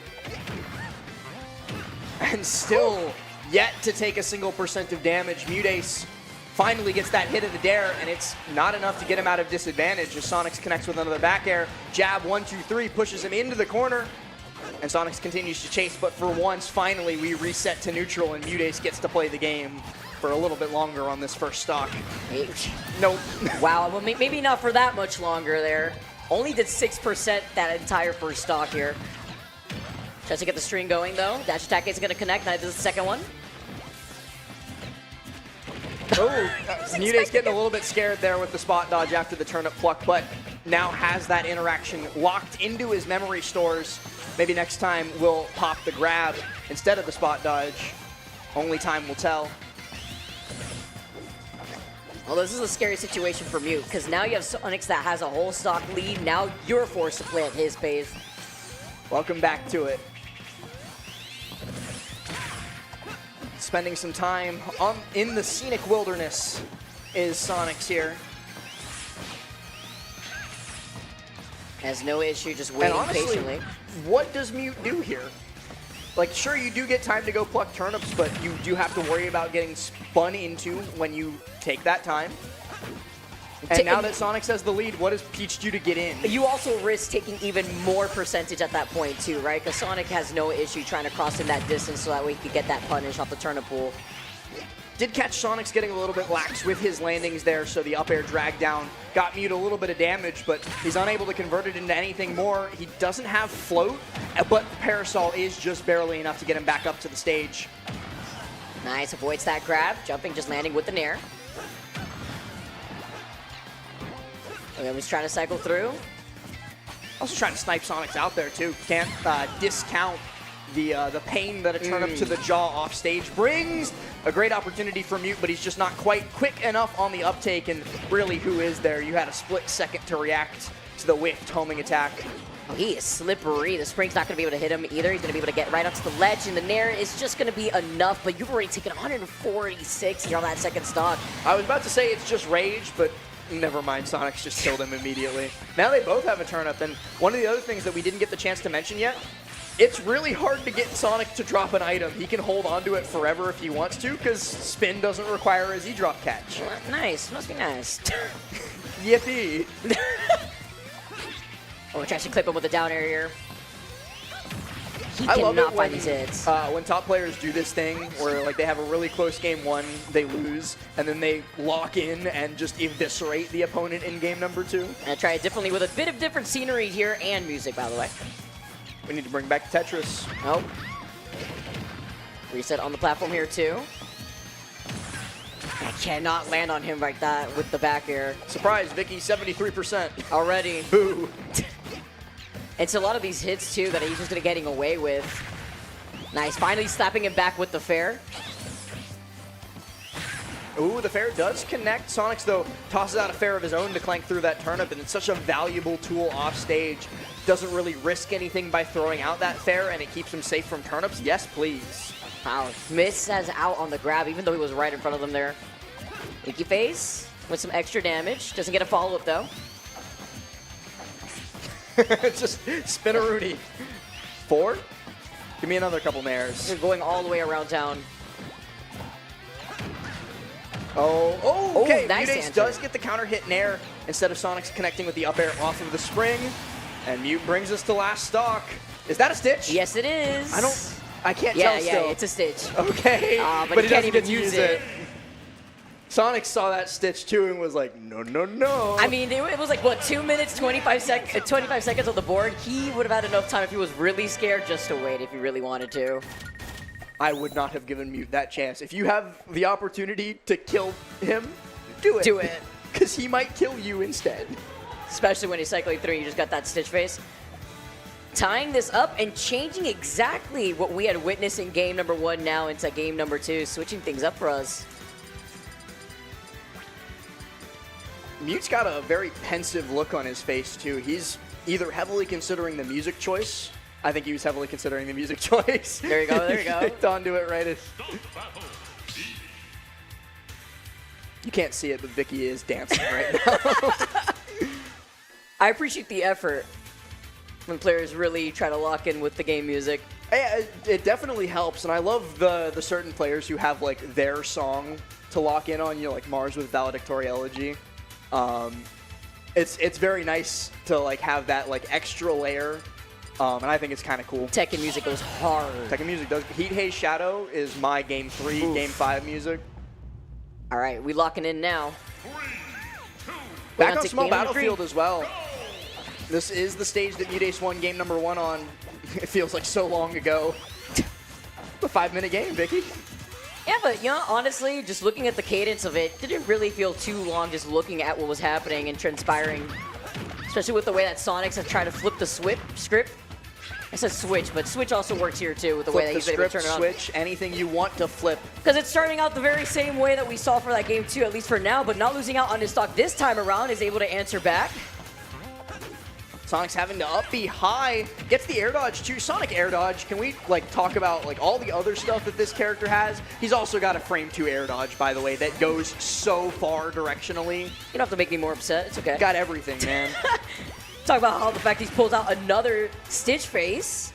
And still yet to take a single percent of damage. Mutace finally gets that hit of the dare, and it's not enough to get him out of disadvantage as Sonix connects with another back air. Jab 1, 2, 3 pushes him into the corner, and Sonix continues to chase, but for once, finally, we reset to neutral, and Mutace gets to play the game for a little bit longer on this first stock. Nope. Wow, well, maybe not for that much longer there. Only did 6% that entire first stock here. Tries to get the string going, though. Dash attack isn't going to connect. Neither does the second one. Oh, Mutace getting a little bit scared there with the spot dodge after the turnip pluck, but now has that interaction locked into his memory stores. Maybe next time we'll pop the grab instead of the spot dodge. Only time will tell. Well, this is a scary situation for Mute, because now you have Sonix that has a whole stock lead. Now you're forced to play at his pace. Welcome back to it. Spending some time in the scenic wilderness is Sonix here. Has no issue, just And waiting honestly, patiently. what does Mute do here? Like, sure, you do get time to go pluck turnips, but you do have to worry about getting spun into when you take that time. And now that Sonix has the lead, what does Peach do to get in? You also risk taking even more percentage at that point, too, right? Because Sonic has no issue trying to cross in that distance so that way he could get that punish off the turnip pool. Did catch Sonix getting a little bit lax with his landings there, so the up air drag down got Mute a little bit of damage, but he's unable to convert it into anything more. He doesn't have float, but Parasol is just barely enough to get him back up to the stage. Nice, avoids that grab, jumping, just landing with the nair. And he's trying to cycle through. Also trying to snipe Sonix out there too. Can't discount the pain that a turnip to the jaw off stage brings. A great opportunity for Mute, but he's just not quite quick enough on the uptake, and really, who is there? You had a split second to react to the whiffed homing attack. Oh, he is slippery. The spring's not going to be able to hit him either. He's going to be able to get right up to the ledge, and the nair is just going to be enough, but you've already taken 146 here on that second stock. I was about to say it's just rage, but never mind, Sonix just killed him immediately. Now they both have a turnip, and one of the other things that we didn't get the chance to mention yet, it's really hard to get Sonic to drop an item. He can hold onto it forever if he wants to, because spin doesn't require a Z-drop catch. Nice, must be nice. Yippee. Oh, we're trying to clip him with a down air here. He I love cannot it when, find these hits. when top players do this thing where like they have a really close game one, they lose, and then they lock in and just eviscerate the opponent in game number 2. And try it differently with a bit of different scenery here and music, by the way. We need to bring back Tetris. Nope. Reset on the platform here, too. I cannot land on him like that with the back air. Surprise, Vicky, 73%. Already. Boo. It's a lot of these hits, too, that he's just getting away with. Nice. Finally slapping him back with the fair. Ooh, the fair does connect. Sonix, though, tosses out a fair of his own to clank through that turnip, and it's such a valuable tool off stage. Doesn't really risk anything by throwing out that fair, and it keeps him safe from turnips. Yes, please. Wow. Miss has out on the grab, even though he was right in front of them there. Icky face with some extra damage. Doesn't get a follow-up, though. Just spin a Rudy. 4? Give me another couple nairs. They're going all the way around town. Oh, okay. Nice Mute answer. does get the counter hit nair instead of Sonix connecting with the up air off of the spring. And Mute brings us to last stock. Is that a Stitch? Yes, it is. I can't Yeah, tell still. yeah, it's a Stitch. Okay, But he can't doesn't even get to use it. Sonix saw that Stitch too and was like, no, no, no. I mean, it was like, what, 2 minutes, 25 seconds on the board? He would have had enough time if he was really scared just to wait if he really wanted to. I would not have given Mute that chance. If you have the opportunity to kill him, do it. Do it. Because he might kill you instead. Especially when he's cycling through, you just got that Stitch face. Tying this up and changing exactly what we had witnessed in game number 1 now into game number 2, switching things up for us. Mute's got a very pensive look on his face, too. He's either heavily considering the music choice. I think he was heavily considering the music choice. There you go, there you go. He clicked onto it right as... You can't see it, but Vicky is dancing right now. I appreciate the effort when players really try to lock in with the game music. Yeah, it definitely helps, and I love the certain players who have like their song to lock in on, you know, like Mars with Valedictory Elegy. It's very nice to like have that like extra layer, and I think it's kind of cool. Tekken music goes hard. Tekken music does. Heat Haze Shadow is my game 3, game 5 music. All right, we locking in now. Back on on to Small game number Battlefield 3. as well. This is the stage that Mute won game number 1 on. It feels like so long ago. A 5-minute game, Vicky. Yeah, but you know, honestly, just looking at the cadence of it, didn't really feel too long just looking at what was happening and transpiring. Especially with the way that Sonix has tried to flip the script. I said switch, but switch also works here too with the way that he's able to turn it on. Switch, anything you want to flip. Because it's starting out the very same way that we saw for that game 2, at least for now, but not losing out on his stock this time around, is able to answer back. Sonic's having to up B high, gets the air dodge too. Sonic air dodge, can we like talk about like all the other stuff that this character has? He's also got a frame 2 air dodge, by the way, that goes so far directionally. You don't have to make me more upset, it's okay. Got everything, man. Talk about how the fact he's pulled out another Stitch face.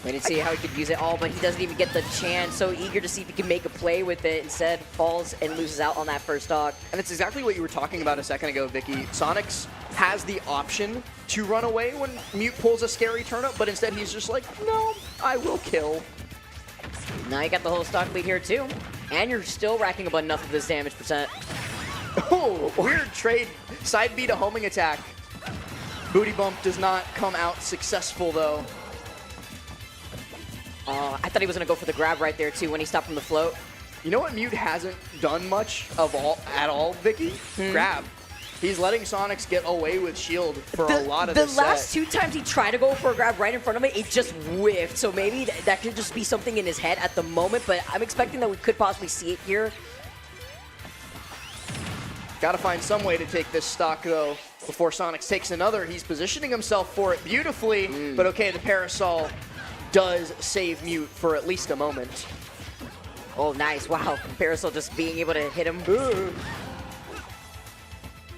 Wait to see how he could use it all, but he doesn't even get the chance. So eager to see if he can make a play with it. Instead, falls and loses out on that first stock. And it's exactly what you were talking about a second ago, Vicky. Sonix has the option to run away when Mute pulls a scary turnip, but instead he's just like, no, I will kill. Now you got the whole stock lead here too. And you're still racking up enough of this damage percent. Oh, weird trade. Side B to homing attack. Booty bump does not come out successful, though. I thought he was going to go for the grab right there too when he stopped from the float. You know what Mute hasn't done much of at all, Vicky? Grab. He's letting Sonix get away with shield for a lot of the The set. last 2 times he tried to go for a grab right in front of him, it just whiffed. So maybe that could just be something in his head at the moment, but I'm expecting that we could possibly see it here. Got to find some way to take this stock, though, before Sonix takes another. He's positioning himself for it beautifully, but okay, the Parasol does save Mute for at least a moment. Oh, nice. Wow. Parasol just being able to hit him.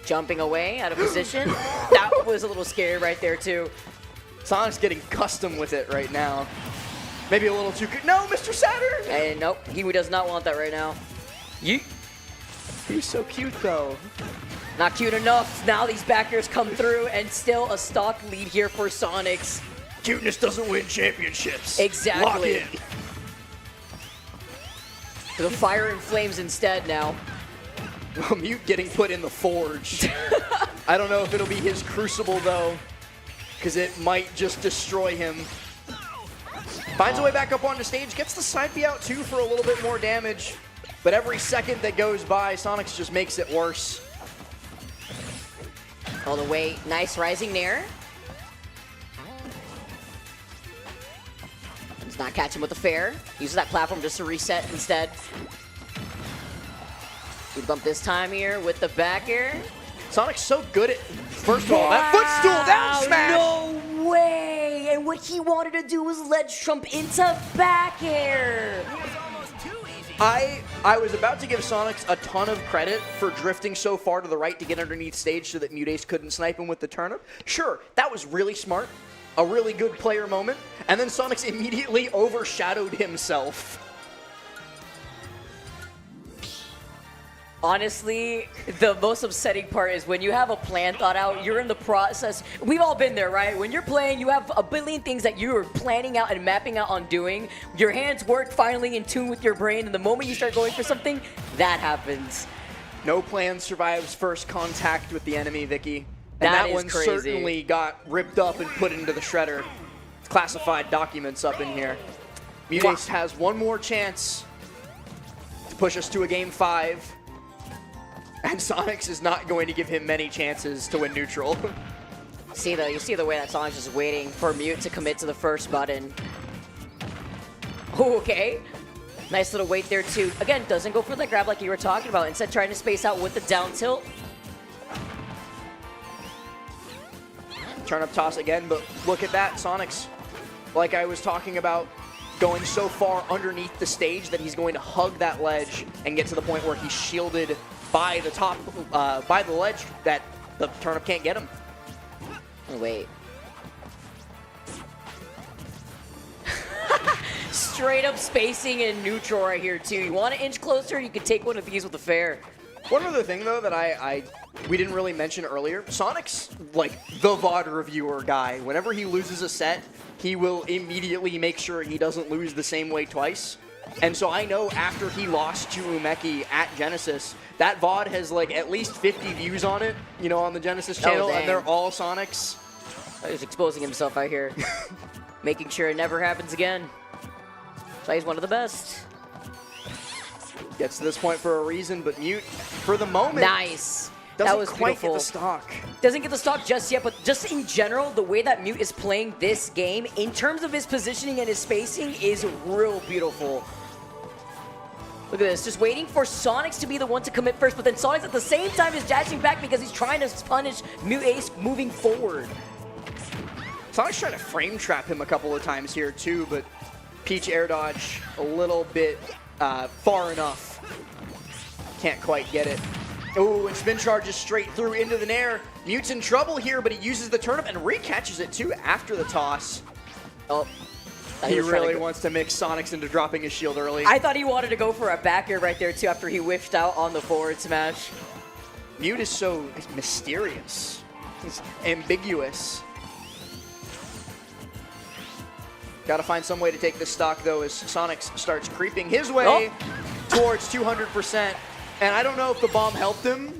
Jumping away out of position. That was a little scary right there, too. Sonic's getting custom with it right now. Maybe a little too good. No, Mr. Saturn! And nope, he does not want that right now. He's so cute, though. Not cute enough. Now these backers come through, and still a stock lead here for Sonix. Cuteness doesn't win championships. Exactly. Lock in. The fire and flames instead now. Mute getting put in the forge. I don't know if it'll be his crucible though, because it might just destroy him. Finds a way back up onto stage, gets the side B out too for a little bit more damage. But every second that goes by, Sonix just makes it worse. All the way. Nice rising nair. Does not catch him with the fair. Uses that platform just to reset instead. We bump this time here with the back air. Sonix so good at, first of all, that footstool down smash! No way! And what he wanted to do was ledge jump into back air. I was about to give Sonix a ton of credit for drifting so far to the right to get underneath stage so that Mutace couldn't snipe him with the turnip. Sure, that was really smart, a really good player moment, and then Sonix immediately overshadowed himself. Honestly, the most upsetting part is when you have a plan thought out, you're in the process. We've all been there, right? When you're playing, you have a billion things that you're planning out and mapping out on doing. Your hands work finally in tune with your brain, and the moment you start going for something, that happens. No plan survives first contact with the enemy, Vicky. And That that is one crazy. certainly got ripped up and put into the shredder. Classified documents up in here. Mutace has one more chance to push us to a game 5. And Sonix is not going to give him many chances to win neutral. You see the way that Sonix is waiting for Mute to commit to the first button. Ooh, okay. Nice little wait there too. Again, doesn't go for the grab like you were talking about. Instead, trying to space out with the down tilt. Turn up toss again, but look at that, Sonix. Like I was talking about, going so far underneath the stage that he's going to hug that ledge and get to the point where he's shielded by the top, by the ledge that the turnip can't get him. Oh, wait. Straight up spacing in neutral right here too. You want to inch closer, you can take one of these with the fair. One other thing though that we didn't really mention earlier, Sonix, like the VOD reviewer guy, whenever he loses a set, he will immediately make sure he doesn't lose the same way twice. And so I know after he lost to Umeki at Genesis, that VOD has like at least 50 views on it, you know, on the Genesis channel, dang. and they're all Sonix. He's exposing himself out here. Making sure it never happens again. So he's one of the best. Gets to this point for a reason, but Mute, for the moment, Nice. doesn't That was quite beautiful. get the stock. Doesn't get the stock just yet, but just in general, the way that Mute is playing this game, in terms of his positioning and his spacing, is real beautiful. Look at this, just waiting for Sonix to be the one to commit first, but then Sonix at the same time is dashing back because he's trying to punish Mute Ace moving forward. Sonix trying to frame trap him a couple of times here too, but Peach air dodge a little bit far enough. Can't quite get it. Oh, and spin charges straight through into the nair. Mute's in trouble here, but he uses the turnip and recatches it too after the toss. Oh, He really wants to mix Sonix into dropping his shield early. I thought he wanted to go for a back air right there too after he whiffed out on the forward smash. Mute is so mysterious. He's ambiguous. Gotta find some way to take this stock though as Sonix starts creeping his way towards 200%. And I don't know if the bomb helped him.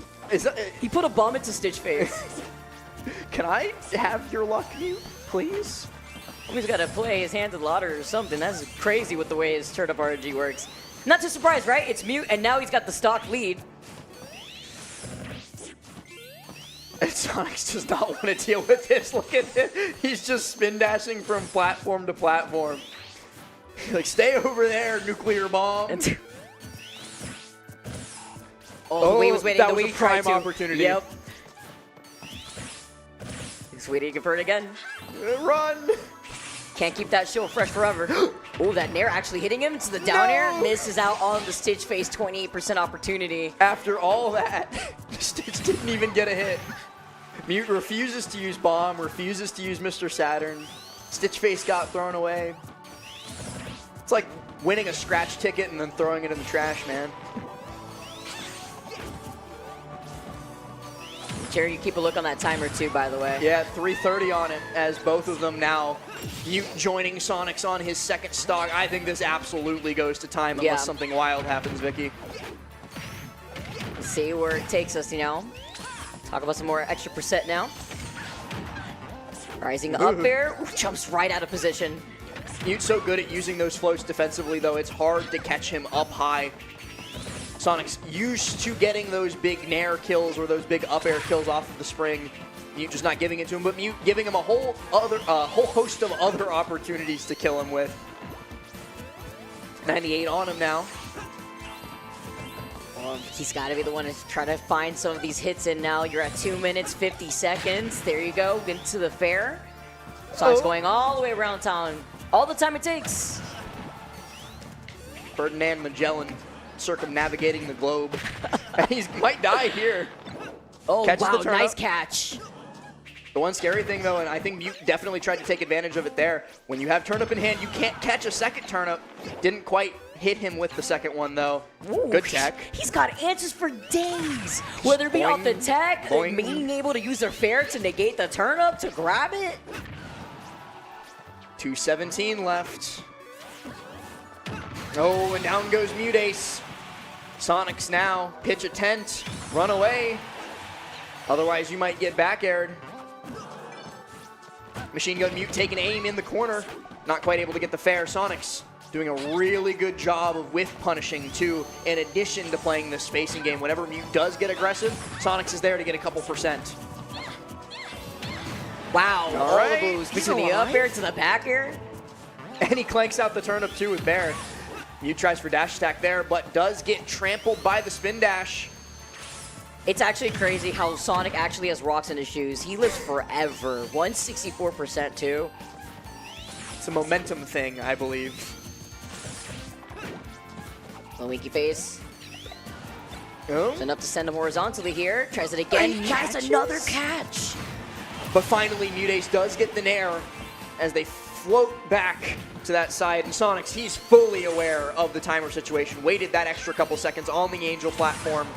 He put a bomb into Stitch face. Can I have your luck, Mute, please? He's got to play his hand to the lottery or something. That's crazy with the way his turnip RNG works. Not too surprised, right? It's Mute, and now he's got the stock lead. And Sonix does not want to deal with this. Look at him. He's just spin dashing from platform to platform. Like, stay over there, nuclear bomb. The way he was waiting, that the was way a he tried prime to. opportunity. Yep. He's waiting to convert again. Run! Can't keep that shield fresh forever. Oh, that nair actually hitting him into the down air. Misses out on the Stitch face 28% opportunity. After all that, Stitch didn't even get a hit. Mute refuses to use bomb, refuses to use Mr. Saturn. Stitch face got thrown away. It's like winning a scratch ticket and then throwing it in the trash, man. Jerry, you keep a look on that timer too, by the way. Yeah, 3:30 on it as both of them now. Mute joining Sonix on his second stock. I think this absolutely goes to time unless something wild happens, Vicky. Let's see where it takes us, you know. Talk about some more extra percent now. Rising up there, jumps right out of position. Mute's so good at using those floats defensively, though, it's hard to catch him up high. Sonix used to getting those big nair kills or those big up air kills off of the spring. Mute just not giving it to him, but Mute giving him a whole host of other opportunities to kill him with. 98 on him now. Well, he's got to be the one to try to find some of these hits in now. You're at 2 minutes, 50 seconds. There you go, into the fair. Sonix going all the way around town. All the time it takes. Ferdinand Magellan circumnavigating the globe. He might die here. Oh, Catches wow, the turnip. nice catch. The one scary thing, though, and I think Mute definitely tried to take advantage of it there, when you have turnip in hand, you can't catch a second turnip. Didn't quite hit him with the second one, though. Ooh, good tech. He's got answers for days. Whether it be off the tech, boing. being able to use their fair to negate the turnip, to grab it. 2:17 left. Oh, and down goes Mute Ace. Sonix now, pitch a tent, run away. Otherwise, you might get back aired. Machine Gun Mute taking aim in the corner. Not quite able to get the fair. Sonix doing a really good job of whiff punishing, too, in addition to playing this spacing game. Whenever Mute does get aggressive, Sonix is there to get a couple percent. Wow, all right, the moves he's between the alive. up air to the back air. And he clanks out the turnip, too, with Bear. Mute tries for dash attack there, but does get trampled by the spin dash. It's actually crazy how Sonic actually has rocks in his shoes. He lives forever. 164% too. It's a momentum thing, I believe. The winky face. Oh. It's enough to send him horizontally here. Tries it again. Nice, another catch. But finally, Mute Ace does get the nair as they float back to that side. And Sonix, he's fully aware of the timer situation. Waited that extra couple seconds on the Angel platform.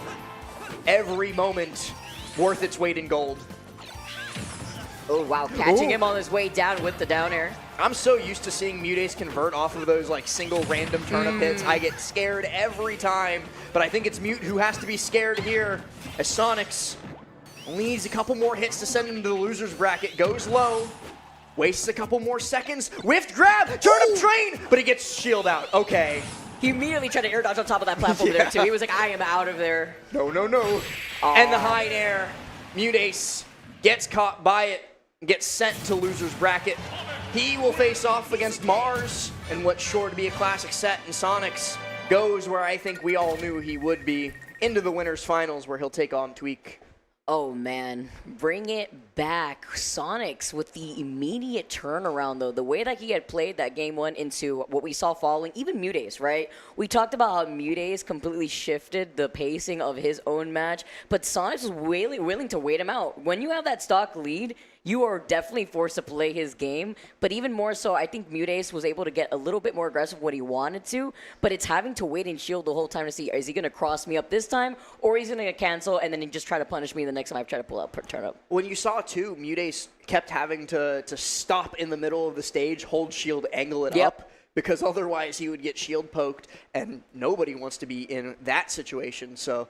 Every moment worth its weight in gold. Oh, wow. Catching him on his way down with the down air. I'm so used to seeing Mute Ace convert off of those like single random turnip hits. I get scared every time, but I think it's Mute who has to be scared here as Sonix only needs a couple more hits to send him to the loser's bracket. Goes low, wastes a couple more seconds, whiffed grab, turnip train, but he gets shield out. Okay. He immediately tried to air dodge on top of that platform there too. He was like, I am out of there. No, no, no. And the high air. Mute Ace gets caught by it, gets sent to loser's bracket. He will face off against Mars in what's sure to be a classic set, and Sonix goes where I think we all knew he would be, into the winners finals where he'll take on Tweek. Oh man, bring it back. Sonix with the immediate turnaround though. The way that he had played that game one into what we saw following, even Mute Ace, right? We talked about how Mute Ace completely shifted the pacing of his own match, but Sonix was willing to wait him out. When you have that stock lead, you are definitely forced to play his game, but even more so, I think Mute Ace was able to get a little bit more aggressive what he wanted to, but it's having to wait and shield the whole time to see, is he going to cross me up this time, or he's going to cancel and then he just try to punish me the next time I try to pull out turn up. When you saw too, Mute Ace kept having to stop in the middle of the stage, hold shield, angle it up, because otherwise he would get shield poked, and nobody wants to be in that situation. So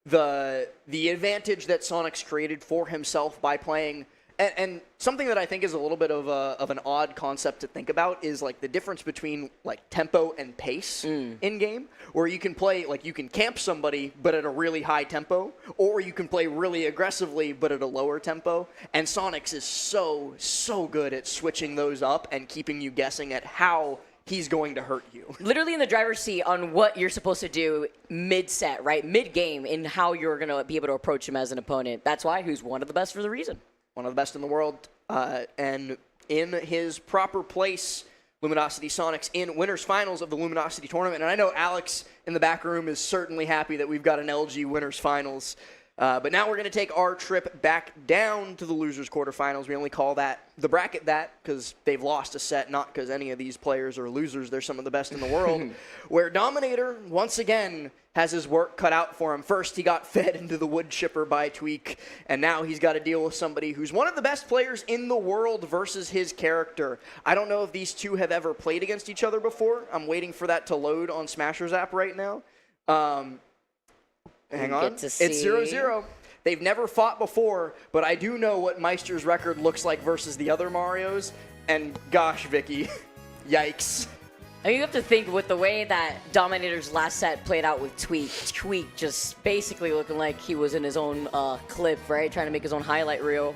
the advantage that Sonix created for himself by playing, and something that I think is a little bit of an odd concept to think about is like the difference between like tempo and pace in game, where you can play, like you can camp somebody but at a really high tempo, or you can play really aggressively but at a lower tempo. And Sonix is so good at switching those up and keeping you guessing at how he's going to hurt you. Literally in the driver's seat on what you're supposed to do mid-set, right? Mid-game, in how you're going to be able to approach him as an opponent. That's why he's one of the best for the reason. One of the best in the world, and in his proper place, Luminosity Sonix in winners finals of the Luminosity tournament. And I know Alex in the back room is certainly happy that we've got an LG winners finals. But now we're going to take our trip back down to the losers quarterfinals. We only call that the bracket that because they've lost a set, not because any of these players are losers. They're some of the best in the world. Where Dominator, once again, has his work cut out for him. First, he got fed into the wood chipper by Tweek, and now he's got to deal with somebody who's one of the best players in the world versus his character. I don't know if these two have ever played against each other before. I'm waiting for that to load on Smasher's app right now. Hang on. It's 0-0. They've never fought before, but I do know what Maister's record looks like versus the other Marios, and gosh, Vicky, yikes. I mean, you have to think with the way that Dominator's last set played out with Tweek just basically looking like he was in his own clip, right? Trying to make his own highlight reel.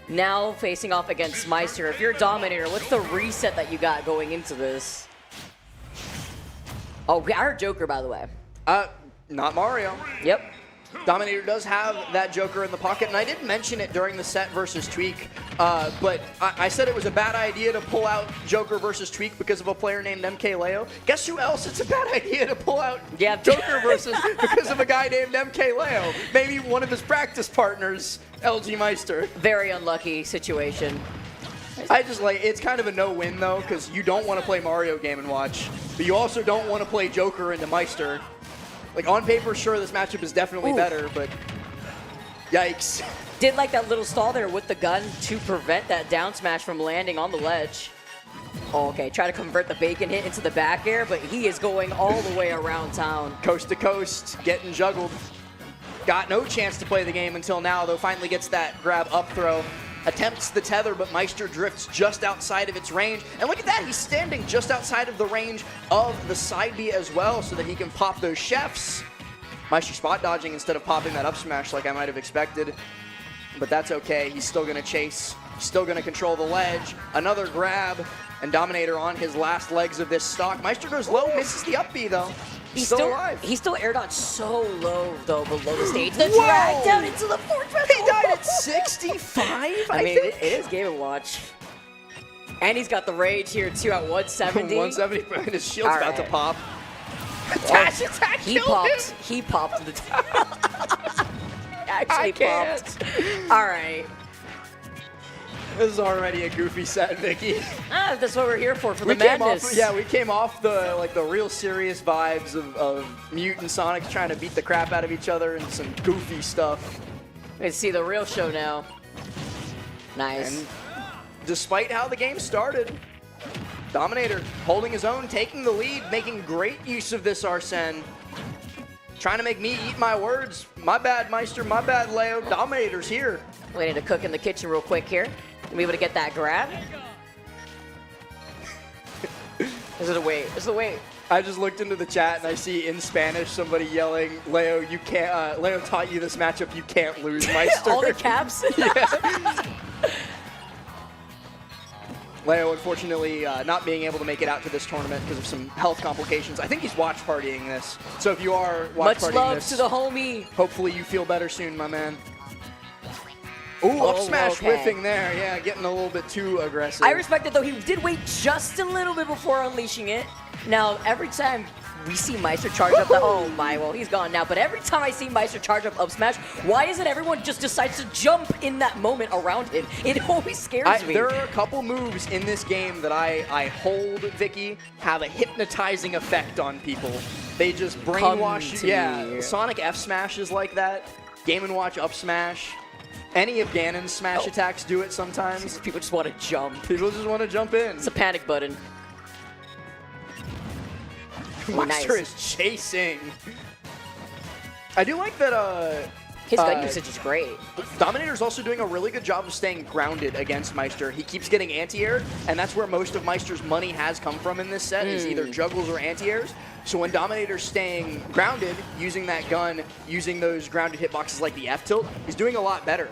Now facing off against Maister. If you're a Dominator, what's the reset that you got going into this? Oh, I heard Joker, by the way. Not Mario. Yep. Dominator does have that Joker in the pocket, and I did mention it during the set versus Tweek, but I said it was a bad idea to pull out Joker versus Tweek because of a player named MK Leo. Guess who else it's a bad idea to pull out Joker versus because of a guy named MK Leo? Maybe one of his practice partners, LG Maister. Very unlucky situation. I just it's kind of a no-win though, because you don't want to play Mario Game & Watch, but you also don't want to play Joker into Maister. Like, on paper, sure, this matchup is definitely better, but yikes. Did like that little stall there with the gun to prevent that down smash from landing on the ledge. Oh, okay, try to convert the bacon hit into the back air, but he is going all the way around town. Coast to coast, getting juggled. Got no chance to play the game until now, though finally gets that grab up throw. Attempts the tether, but Maister drifts just outside of its range. And look at that, he's standing just outside of the range of the side B as well so that he can pop those chefs. Maister spot dodging instead of popping that up smash like I might have expected. But that's okay, he's still gonna chase, still gonna control the ledge. Another grab, and Dominator on his last legs of this stock. Maister goes low, misses the up B though. He's still alive. He still air dodged so low, though, below the stage. The drag down into the fortress. He died at 65, I mean, it is Game & Watch. And he's got the rage here, too, at 170. 170, and his shield's about to pop. Attack, he popped. He popped the Actually popped. All right. This is already a goofy set, Vicky. That's what we're here for the madness. We came off the real serious vibes of Mute and Sonix trying to beat the crap out of each other and some goofy stuff. Let's see the real show now. Nice. And despite how the game started, Dominator holding his own, taking the lead, making great use of this Arsene. Trying to make me eat my words. My bad, Maister. My bad, Leo. Dominator's here. Waiting to cook in the kitchen real quick here. Be able to get that grab. Is it a wait? Is it a wait? I just looked into the chat and I see in Spanish somebody yelling, "Leo, you can't. Leo taught you this matchup. You can't lose, Maister." All the caps. Leo, unfortunately, not being able to make it out to this tournament because of some health complications. I think he's watch partying this. So if you are watch partying much love this, to the homie. Hopefully you feel better soon, my man. Ooh, up smash whiffing there. Yeah, getting a little bit too aggressive. I respect it, though. He did wait just a little bit before unleashing it. Now, every time we see Maister charge up the... Oh, my. Well, he's gone now. But every time I see Maister charge up smash, why isn't everyone just decides to jump in that moment around him? It always scares me. There are a couple moves in this game that I hold, Vicky, have a hypnotizing effect on people. They just brainwash you. Yeah, Sonic F smash is like that. Game & Watch up smash. Any of Ganon's smash attacks do it sometimes. People just want to jump. People just want to jump in. It's a panic button. Maister is chasing. I do like that his gun usage is great. Dominator's also doing a really good job of staying grounded against Maister. He keeps getting anti-aired, and that's where most of Maister's money has come from in this set, is either juggles or anti-airs. So when Dominator's staying grounded, using that gun, using those grounded hitboxes like the F-tilt, he's doing a lot better.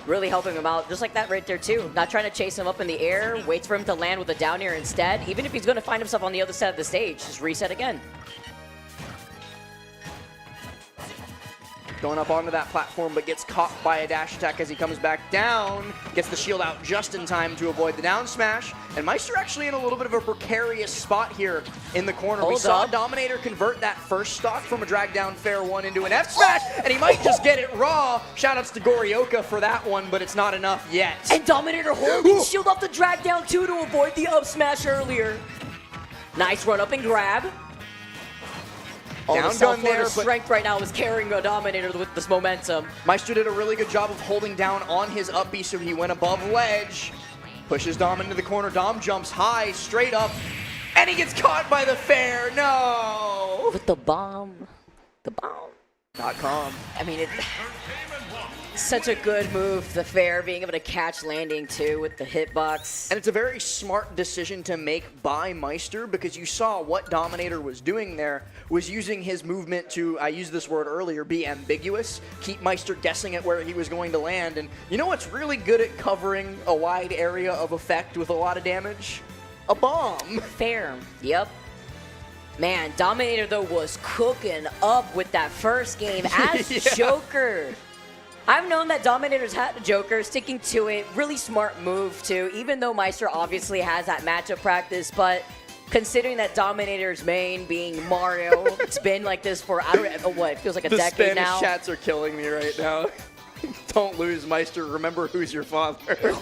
Really helping him out, just like that right there too. Not trying to chase him up in the air, waits for him to land with a down air instead. Even if he's going to find himself on the other side of the stage, just reset again. going up onto that platform, but gets caught by a dash attack as he comes back down. Gets the shield out just in time to avoid the down smash. And Maister actually in a little bit of a precarious spot here in the corner. We saw Dominator convert that first stock from a drag down fair one into an F smash, and he might just get it raw. Shoutouts to Goryoka for that one, but it's not enough yet. And Dominator holding shield off the drag down too to avoid the up smash earlier. Nice run up and grab. All Down the gun there, there, but strength right now is carrying a Dominator with this momentum. Maister did a really good job of holding down on his up B, so he went above ledge. Pushes Dom into the corner. Dom jumps high, straight up, and he gets caught by the fair. No! With the bomb. The bomb. Not calm. I mean, such a good move, the fair, being able to catch landing too with the hitbox. And it's a very smart decision to make by Maister, because you saw what Dominator was doing there, was using his movement to, I used this word earlier, be ambiguous, keep Maister guessing at where he was going to land. And you know what's really good at covering a wide area of effect with a lot of damage? A bomb. Fair, yep. Man, Dominator though was cooking up with that first game as Joker. I've known that Dominator's had the Joker, sticking to it, really smart move too, even though Maister obviously has that matchup practice, but considering that Dominator's main being Mario, it's been like this for, I don't know what, it feels like a decade now. The Spanish chats are killing me right now. Don't lose, Maister. Remember who's your father.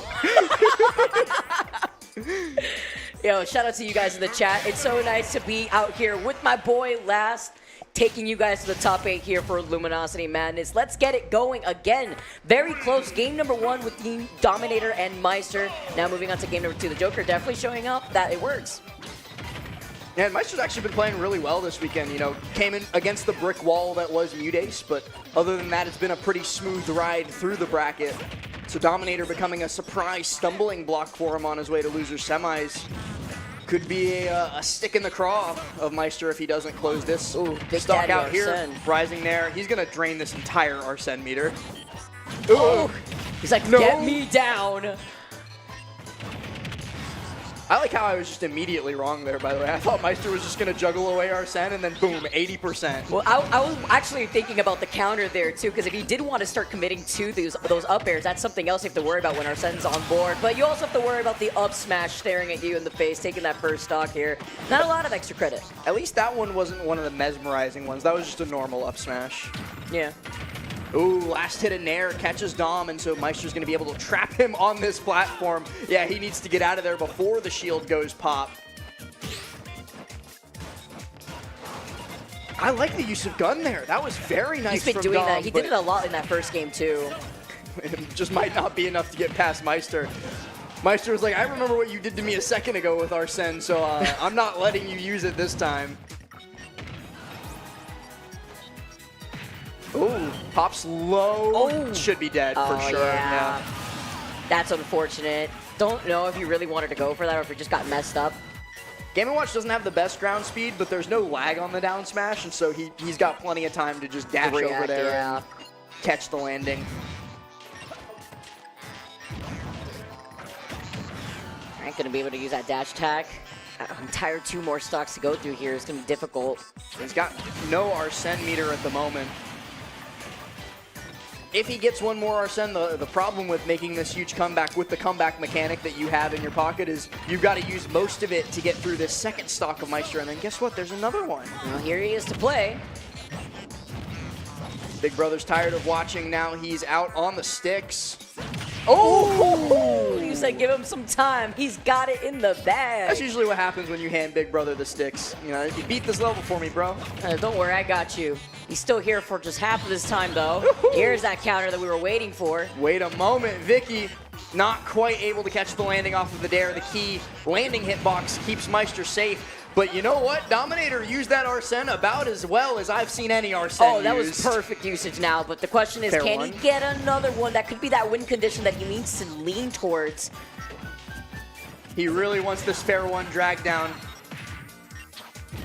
Yo, shout out to you guys in the chat. It's so nice to be out here with my boy Last, taking you guys to the top 8 here for Luminosity Madness. Let's get it going again. Very close. Game number 1 with the Dominator and Maister. Now moving on to game number 2. The Joker definitely showing up that it works. Yeah, and Maister's actually been playing really well this weekend. You know, came in against the brick wall that was Mudace, but other than that, it's been a pretty smooth ride through the bracket. So Dominator becoming a surprise stumbling block for him on his way to loser semis. Could be a stick in the craw of Maister if he doesn't close this stock out here. Rising there. He's going to drain this entire Arsene meter. Oh, he's like, get me down. I like how I was just immediately wrong there, by the way. I thought Maister was just going to juggle away Arsene, and then boom, 80%. Well, I was actually thinking about the counter there, too, because if you did want to start committing to those up airs, that's something else you have to worry about when Arsene's on board. But you also have to worry about the up smash staring at you in the face, taking that first stock here. Not a lot of extra credit. At least that one wasn't one of the mesmerizing ones. That was just a normal up smash. Yeah. Ooh, last hit of Nair catches Dom, and so Maister's going to be able to trap him on this platform. Yeah, he needs to get out of there before the shield goes pop. I like the use of gun there. That was very nice He's been doing Dom, that. He did it a lot in that first game, too. It just might not be enough to get past Maister. Maister was like, I remember what you did to me a second ago with Arsene, so I'm not letting you use it this time. Ooh, pops low. Oh. Should be dead for sure. Yeah. That's unfortunate. Don't know if you really wanted to go for that or if you just got messed up. Game & Watch doesn't have the best ground speed, but there's no lag on the down smash, and so he's got plenty of time to just dash over there and catch the landing. I ain't going to be able to use that dash attack. Entire 2 more stocks to go through here is going to be difficult. He's got no Arsene meter at the moment. If he gets one more Arsene, the problem with making this huge comeback with the comeback mechanic that you have in your pocket is you've got to use most of it to get through this second stock of Maister, and then guess what? There's another one. Well, here he is to play. Big Brother's tired of watching now. He's out on the sticks. Oh! You said give him some time. He's got it in the bag. That's usually what happens when you hand Big Brother the sticks. You know, you beat this level for me, bro. Don't worry, I got you. He's still here for just half of this time, though. Here's that counter that we were waiting for. Wait a moment. Vicky not quite able to catch the landing off of the dare. The key landing hitbox keeps Maister safe. But you know what? Dominator used that Arsene about as well as I've seen any Arsene Oh, that used. was perfect usage now. But the question is, Fair can one. he get another one? That could be that win condition that he needs to lean towards. He really wants this fair one dragged down.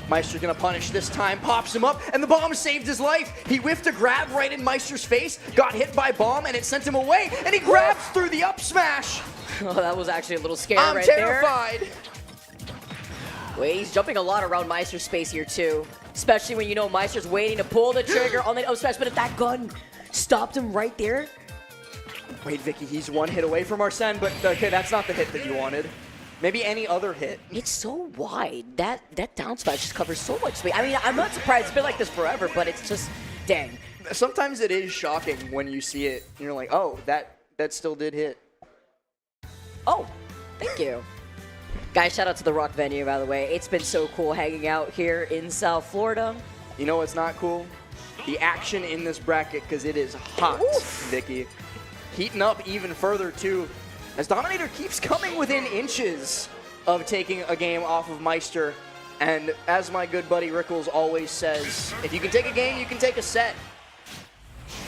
Maister's gonna punish this time, pops him up, and the bomb saved his life. He whiffed a grab right in Maister's face, got hit by bomb, and it sent him away, and he grabs through the up smash. Oh, that was actually a little scary I'm right terrified. there. Wait, he's jumping a lot around Meister's space here, too. especially when you know Meister's waiting to pull the trigger on the smash, but if that gun stopped him right there. Wait, Vicky, he's one hit away from Arsene, but okay, that's not the hit that you wanted. Maybe any other hit. It's so wide. That down smash just covers so much space. I mean, I'm not surprised. It's been like this forever, but it's just, dang. Sometimes it is shocking when you see it, and you're like, oh, that still did hit. Oh, thank you. Guys, shout out to the Rock venue, by the way. It's been so cool hanging out here in South Florida. You know what's not cool? The action in this bracket, because it is hot, Vicky. Heating up even further, too, as Dominator keeps coming within inches of taking a game off of Maister. And as my good buddy Rickles always says, if you can take a game, you can take a set.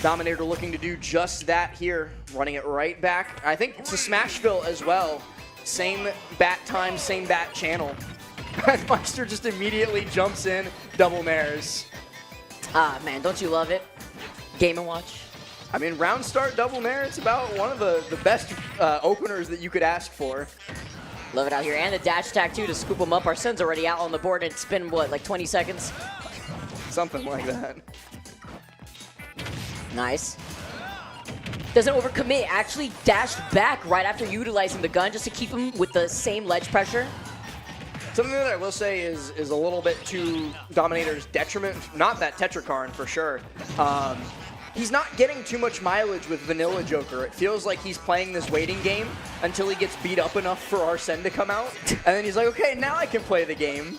Dominator looking to do just that here, running it right back. I think it's a Smashville as well. Same bat time, same bat channel. Maister just immediately jumps in, double nairs. Ah, man, don't you love it? Game & Watch. I mean, round start double nair, it's about one of the best openers that you could ask for. Love it out here. And the dash attack, too, to scoop him up. Arsene's already out on the board, and it's been, what, like 20 seconds? Something like that. Nice. Doesn't overcommit. Actually dashed back right after utilizing the gun just to keep him with the same ledge pressure. Something that I will say is a little bit to Dominator's detriment. Not that Tetrakarn, for sure. He's not getting too much mileage with Vanilla Joker. It feels like he's playing this waiting game until he gets beat up enough for Arsene to come out. And then he's like, okay, now I can play the game.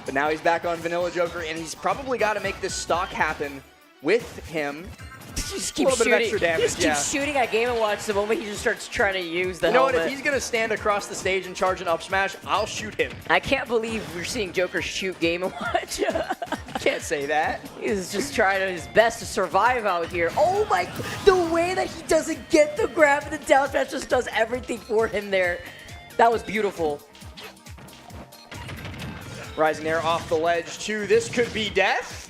But now he's back on Vanilla Joker, and he's probably got to make this stock happen with him. Just A keep little bit of shooting. extra damage, Just keep shooting at Game & Watch the moment he just starts trying to use the You know helmet. what? If he's going to stand across the stage and charge an up smash, I'll shoot him. I can't believe we're seeing Joker shoot Game & Watch. Can't say that. He's just trying his best to survive out here. Oh my, the way that he doesn't get the grab and the down smash just does everything for him there. That was beautiful. Rising air off the ledge, too. This could be death.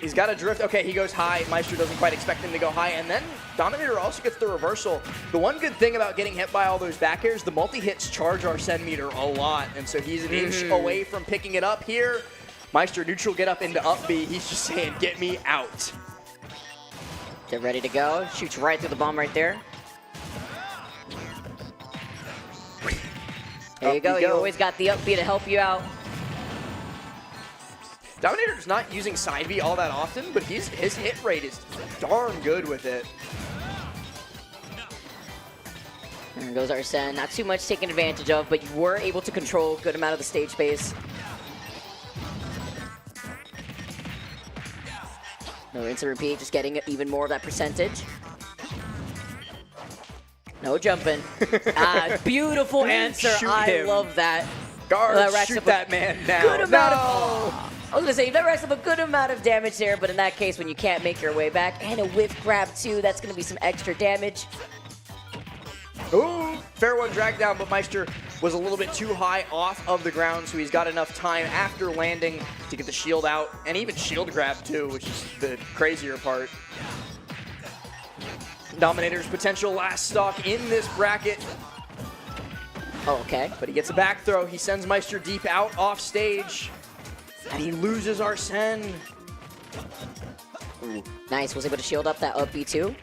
He's got a drift. Okay, he goes high. Maister doesn't quite expect him to go high. And then Dominator also gets the reversal. The one good thing about getting hit by all those back airs, the multi-hits charge Arsene meter a lot. And so he's an inch away from picking it up here. Maister neutral get up into up B. He's just saying, get me out. Get ready to go. Shoots right through the bomb right there. There you go. You always got the up B to help you out. Dominator's not using side B all that often, but his hit rate is darn good with it. There goes Arsene. Not too much taken advantage of, but you were able to control a good amount of the stage space. No rinse and repeat, just getting even more of that percentage. No jumping. Beautiful answer. Shoot I him. love that. Guard, racks shoot up that man down. Good amount of. I was gonna say that racks up a good amount of damage there, but in that case, when you can't make your way back, and a whiff grab too, that's gonna be some extra damage. Ooh, fair one drag down, but Maister was a little bit too high off of the ground, so he's got enough time after landing to get the shield out, and even shield grab too, which is the crazier part. Dominator's potential last stock in this bracket. Oh, okay. But he gets a back throw. He sends Maister deep out off stage. And he loses Arsene. Ooh, nice. Was able to shield up that up B too.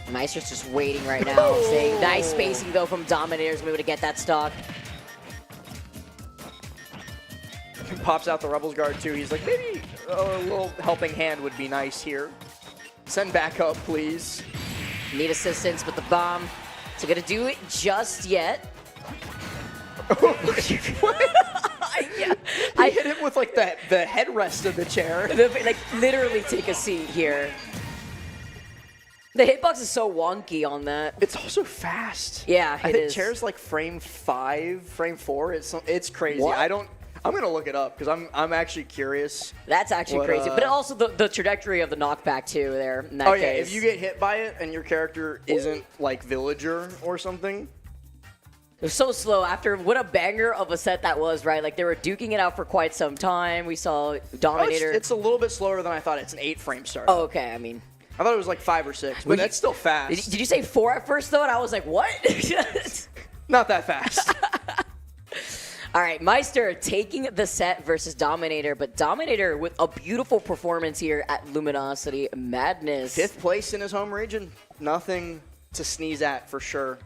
Meister's just waiting right now. Saying nice spacing though from Dominator's able to get that stock. He pops out the Rebels guard too. He's like, maybe a little helping hand would be nice here. Send back up, please. Need assistance with the bomb. So gonna do it just yet. Yeah. I hit him with like the headrest of the chair. Like literally take a seat here. The hitbox is so wonky on that. It's also fast. Yeah, I it think is. chair's like frame 5, frame 4. It's crazy. What? I'm gonna look it up because I'm actually curious. That's actually What, crazy. But also the trajectory of the knockback too there in that Oh case. yeah, if you get hit by it and your character isn't like Villager or something. It was so slow after what a banger of a set that was, right? Like they were duking it out for quite some time. We saw Dominator. It's a little bit slower than I thought. It's an 8 frame start. Oh, okay. I mean, I thought it was like 5 or 6, but Well, that's still fast. did you say 4 at first though? And I was like, what? Not that fast. All right, Maister taking the set versus Dominator, but Dominator with a beautiful performance here at Luminosity. Madness. 5th place in his home region. Nothing to sneeze at for sure.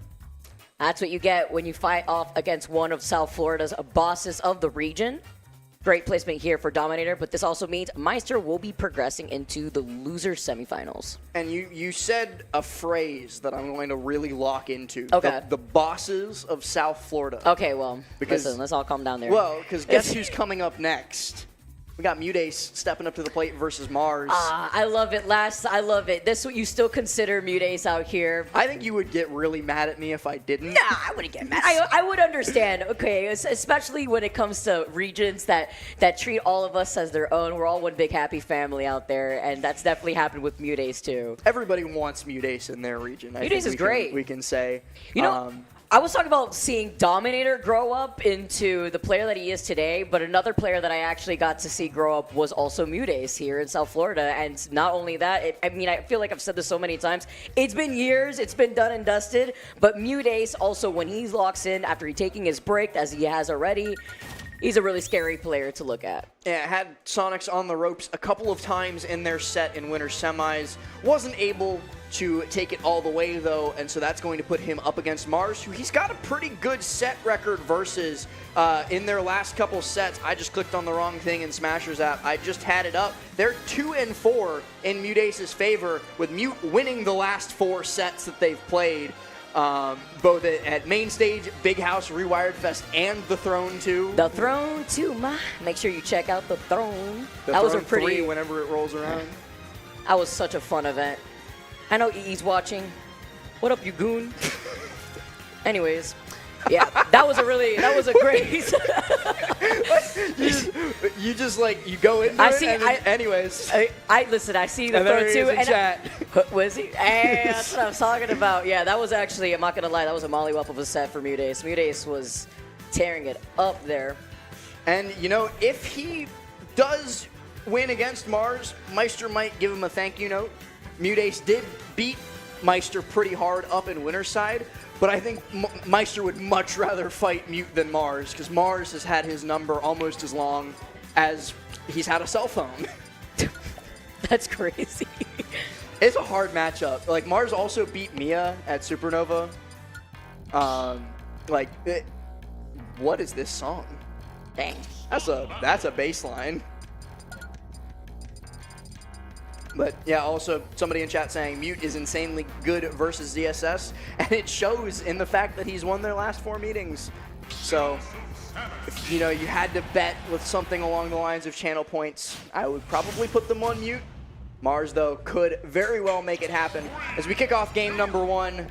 That's what you get when you fight off against one of South Florida's bosses of the region. Great placement here for Dominator, but this also means Maister will be progressing into the loser semifinals. And you said a phrase that I'm going to really lock into. Okay. The bosses of South Florida. Okay, well, Because- listen, let's all calm down there. Well, because guess who's coming up next? We got Mutace stepping up to the plate versus Mars. I love it. I love it. This what you still consider Mutace out here. I think you would get really mad at me if I didn't. Nah, I wouldn't get mad. I would understand, okay, especially when it comes to regions that treat all of us as their own. We're all one big happy family out there, and that's definitely happened with Mutace too. Everybody wants Mutace in their region. I Mutace think is great. We can say. You know, I was talking about seeing Dominator grow up into the player that he is today, but another player that I actually got to see grow up was also Mutace here in South Florida. And not only that, I mean, I feel like I've said this so many times. It's been years, it's been done and dusted, but Mutace also, when he locks in after taking his break, as he has already, he's a really scary player to look at. Yeah, had Sonix on the ropes a couple of times in their set in winter semis. Wasn't able to take it all the way, though, and so that's going to put him up against Mars, who he's got a pretty good set record versus in their last couple sets. I just clicked on the wrong thing in Smasher's app. I just had it up. They're 2-4 in Mutace's favor, with Mute winning the last 4 sets that they've played, both at Main Stage, Big House, Rewired Fest, and The Throne 2. The Throne 2, make sure you check out The Throne. The That was a Throne pretty, 3 whenever it rolls around. that was such a fun event. I know EE's watching. What up, you goon? Anyways, yeah, that was a great. you just like, you go into it, and then, anyways. I listen. I see the And there Throne he too. is in And chat. was he? Hey, that's what I was talking about. Yeah, that was actually. I'm not gonna lie. That was a mollywop of a set for Mutace. Mutace was tearing it up there. And, you know, if he does win against Mars, Maister might give him a thank you note. Mutace did beat Maister pretty hard up in Winterside, but I think Maister would much rather fight Mute than Mars, because Mars has had his number almost as long as he's had a cell phone. That's crazy. It's a hard matchup. Like, Mars also beat Mia at Supernova. What is this song? Dang. That's a bass line. But yeah, also somebody in chat saying Mute is insanely good versus ZSS, and it shows in the fact that he's won their last 4 meetings. So, if, you know, you had to bet with something along the lines of channel points, I would probably put them on Mute. Mars, though, could very well make it happen. As we kick off game number 1.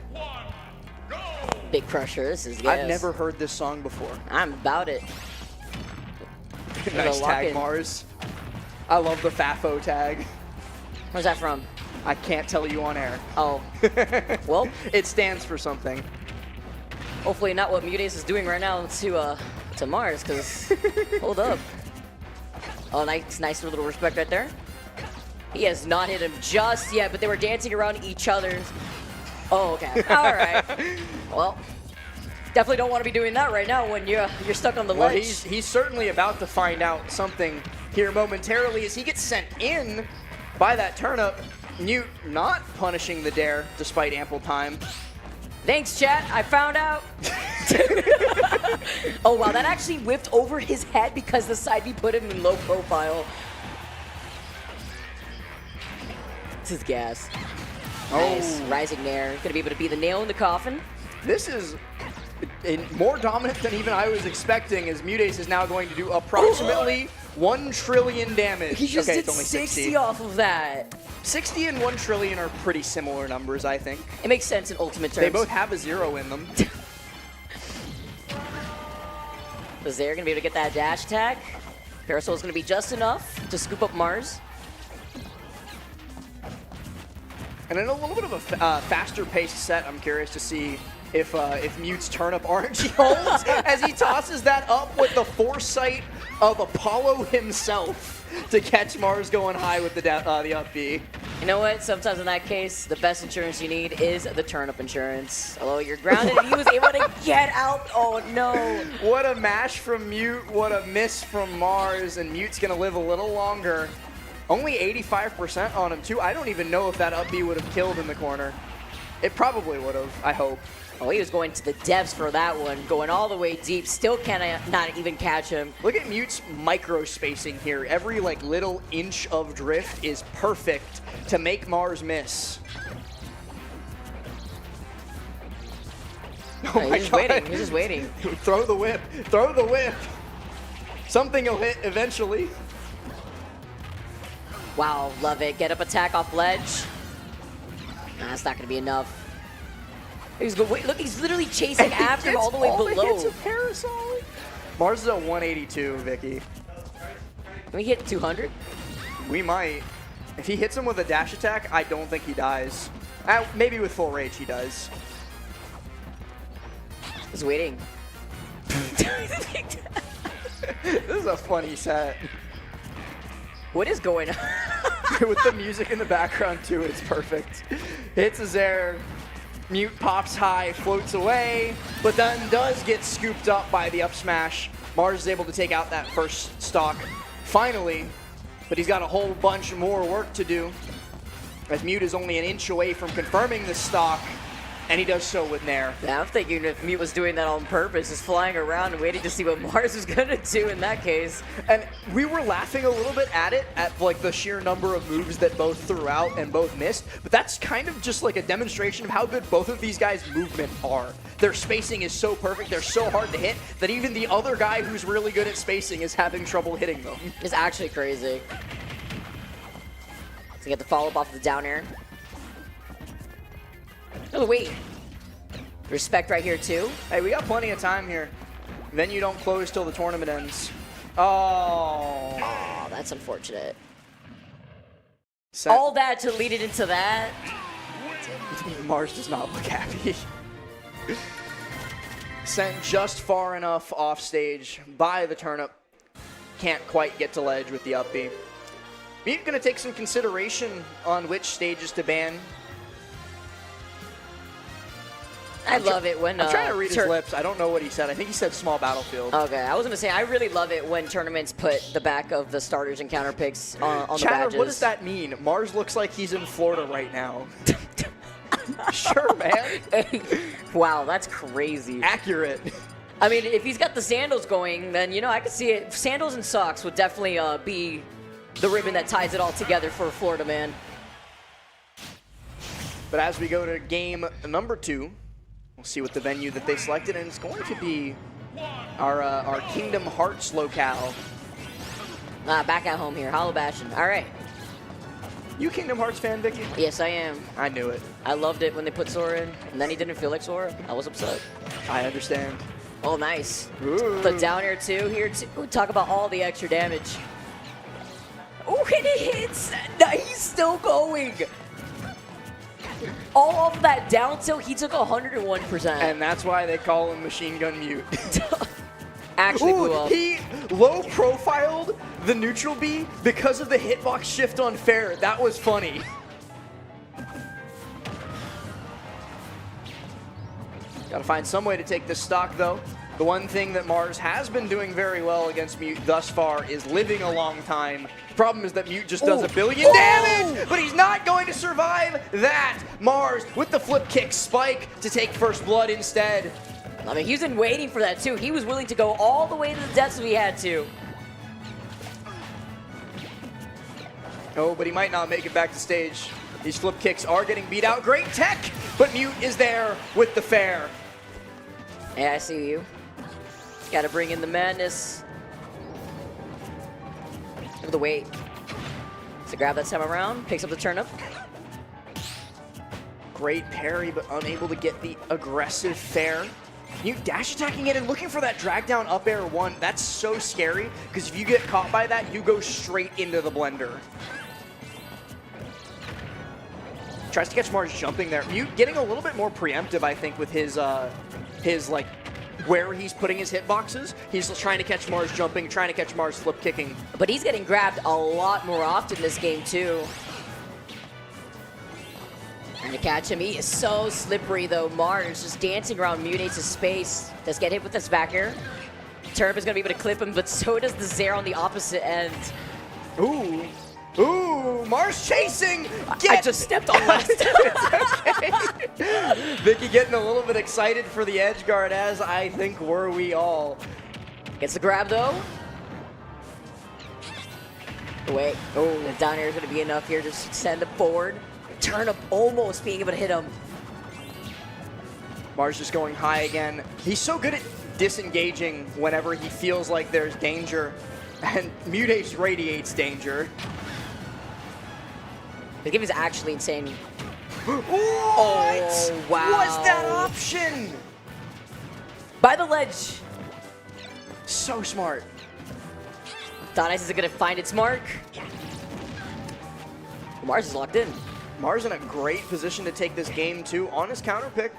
Big Crusher. This is. I've never heard this song before. I'm about it. Nice lock tag, in. Mars. I love the FAFO tag. Where's that from? I can't tell you on air. Oh. Well, It stands for something. hopefully not what Mutace is doing right now to Mars, because hold up. Oh, nice little respect right there. He has not hit him just yet, but they were dancing around each other's. Oh, okay. All right. Well, definitely don't want to be doing that right now when you're stuck on the Well, ledge. he's certainly about to find out something here momentarily as he gets sent in by that turnip. Mute not punishing the dare despite ample time. Thanks, chat. I found out. Oh, wow. That actually whipped over his head because the side B put him in low profile. This is gas. Nice. Rising Nair. Gonna be able to be the nail in the coffin. This is more dominant than even I was expecting, as Mutace is now going to do approximately 1 trillion damage. He just okay, did it's only 60 off of that. 60 and 1 trillion are pretty similar numbers, I think. It makes sense in ultimate terms. They both have a 0 in them. Is there gonna be able to get that dash attack? Parasol is gonna be just enough to scoop up Mars. And in a little bit of a faster paced set, I'm curious to see if Mute's turnip RNG holds as he tosses that up with the foresight of Apollo himself to catch Mars going high with the up B. You know what? Sometimes in that case, the best insurance you need is the turnip insurance. Although you're grounded, and he was able to get out. Oh no! What a mash from Mute, what a miss from Mars, and Mute's gonna live a little longer. Only 85% on him too. I don't even know if that up B would have killed in the corner. It probably would have, I hope. Oh, he was going to the depths for that one, going all the way deep. Still cannot even catch him. Look at Mute's micro spacing here. Every like little inch of drift is perfect to make Mars miss. Oh my He's just God. waiting. He's just waiting. Throw the whip. Throw the whip. Something will hit eventually. Wow, love it. Get up attack off ledge. Nah, that's not going to be enough. Wait, look, he's literally chasing after him all the way below. Hits a parasol. Mars is at 182, Vicky. Can we hit 200? We might. If he hits him with a dash attack, I don't think he dies. Maybe with full rage he does. He's waiting. This is a funny set. What is going on? With the music in the background too, it's perfect. Hits his air. Mute pops high, floats away, but then does get scooped up by the up smash. Mars is able to take out that first stock finally, but he's got a whole bunch more work to do, as Mute is only an inch away from confirming the stock, and he does so with Nair. Yeah, I'm thinking if Mute was doing that on purpose, just flying around and waiting to see what Mars was going to do in that case. And we were laughing a little bit at it, at like the sheer number of moves that both threw out and both missed, but that's kind of just like a demonstration of how good both of these guys' movement are. Their spacing is so perfect, they're so hard to hit, that even the other guy who's really good at spacing is having trouble hitting them. It's actually crazy. So you get the follow-up off the down air. Oh, wait. Respect right here, too. Hey, we got plenty of time here. Then you don't close till the tournament ends. Oh. Oh, that's unfortunate. Sent. All that to lead it into that. Mars does not look happy. Sent just far enough off stage by the turnip. Can't quite get to ledge with the up B. Mute gonna take some consideration on which stages to ban. I love it when... I'm trying to read his lips. I don't know what he said. I think he said small battlefield. Okay, I was going to say, I really love it when tournaments put the back of the starters and counter picks on the Chatter, badges. what does that mean? Mars looks like he's in Florida right now. Sure, man. Wow, that's crazy. Accurate. I mean, if he's got the sandals going, then, you know, I could see it. Sandals and socks would definitely be the ribbon that ties it all together for a Florida man. But as we go to game number 2, we'll see what the venue that they selected, and it's going to be our Kingdom Hearts locale. Back at home here, Hollow Bastion. All right. You a Kingdom Hearts fan, Vicky? Yes, I am. I knew it. I loved it when they put Sora in, and then he didn't feel like Sora. I was upset. I understand. Oh, nice. Ooh. The down air, too. Here, too. Ooh, talk about all the extra damage. Oh, and it hits. No, he's still going. All of that down tilt, he took 101%. And that's why they call him Machine Gun Mute. Actually blew Ooh, up. he low-profiled the neutral B because of the hitbox shift on fair. That was funny. Gotta find some way to take this stock, though. The one thing that Mars has been doing very well against Mute thus far is living a long time. The problem is that Mute just does a billion damage, but he's not going to survive that. Mars with the flip kick spike to take first blood instead. I mean, he's been waiting for that, too. He was willing to go all the way to the depths if he had to. Oh, but he might not make it back to stage. These flip kicks are getting beat out. Great tech, but Mute is there with the fair. Hey, I see you. Gotta bring in the madness. Look at the weight. So grab that time around, picks up the turnip. Great parry, but unable to get the aggressive fair. Mute dash attacking it and looking for that drag down up air 1. That's so scary, because if you get caught by that, you go straight into the blender. tries to catch Mars jumping there. Getting a little bit more preemptive, I think, with his like where he's putting his hitboxes. He's trying to catch Mars jumping, trying to catch Mars flip kicking. But he's getting grabbed a lot more often this game too. Trying to catch him. He is so slippery though. Mars just dancing around Mutate's space. Does get hit with this back air. Turb is going to be able to clip him, but so does the Zare on the opposite end. Ooh. Ooh, Mars chasing! I just stepped on last okay. Vicky getting a little bit excited for the edge guard, as I think were we all. Gets the grab though. Wait. Oh, the down air is going to be enough here to send it forward. Turn up, almost being able to hit him. Mars just going high again. He's so good at disengaging whenever he feels like there's danger, and Mutates radiates danger. The game is actually insane. What? Oh, wow. Was that option? By the ledge. So smart. Thought Ice is going to find its mark. Mars is locked in. Mars in a great position to take this game too on his counter pick.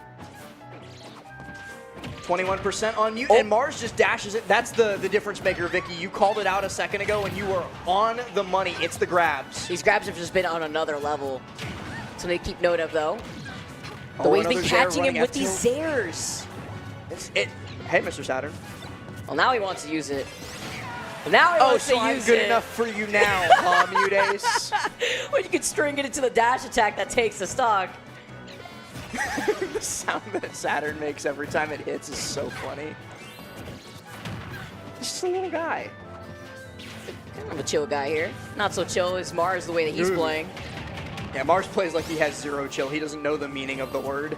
21% on mute, and Mars just dashes it. That's the difference maker, Vicky. You called it out a second ago, and you were on the money. It's the grabs. These grabs have just been on another level. Something to keep note of, though. The Oh, way he's been another Zare catching him running with F2. these Zares. Hey, Mr. Saturn. Well, now he wants to use it. Now he Oh, wants so to I'm use good it. enough for you now, Mutace. When you can string it into the dash attack that takes the stock. The sound that Saturn makes every time it hits is so funny. He's just a little guy. Kind of a chill guy here. Not so chill as Mars the way that he's playing. Yeah, Mars plays like he has zero chill. He doesn't know the meaning of the word.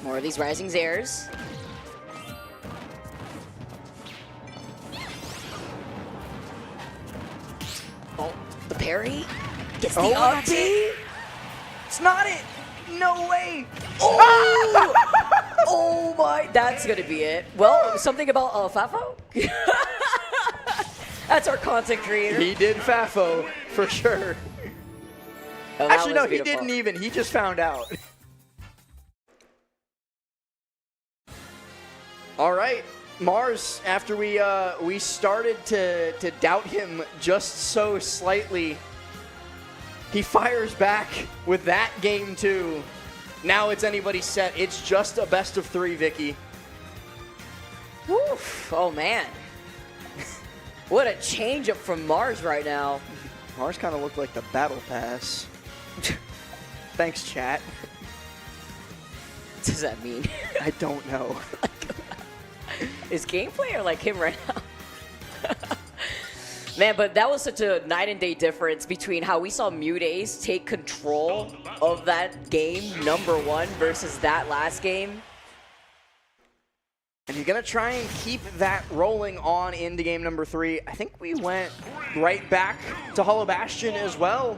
More of these rising Zares. Oh, the parry. Gets the that's up it. B. It's not it. No way. Oh! Oh my, that's gonna be it. Well, something about Fafo? That's our content creator. He did Fafo for sure. Oh, that Actually, was no, he beautiful. didn't even. He just found out. All right, Mars. After we started to doubt him just so slightly, he fires back with that game too. Now it's anybody's set. It's just a best of 3, Vicky. Woof. Oh man. What a change up from Mars right now. Mars kind of looked like the battle pass. Thanks, chat. What does that mean? I don't know. Is gameplay or like him right now? Man, but that was such a night and day difference between how we saw Mutace take control of that game, #1, versus that last game. And you're going to try and keep that rolling on into game number 3. I think we went right back to Hollow Bastion as well.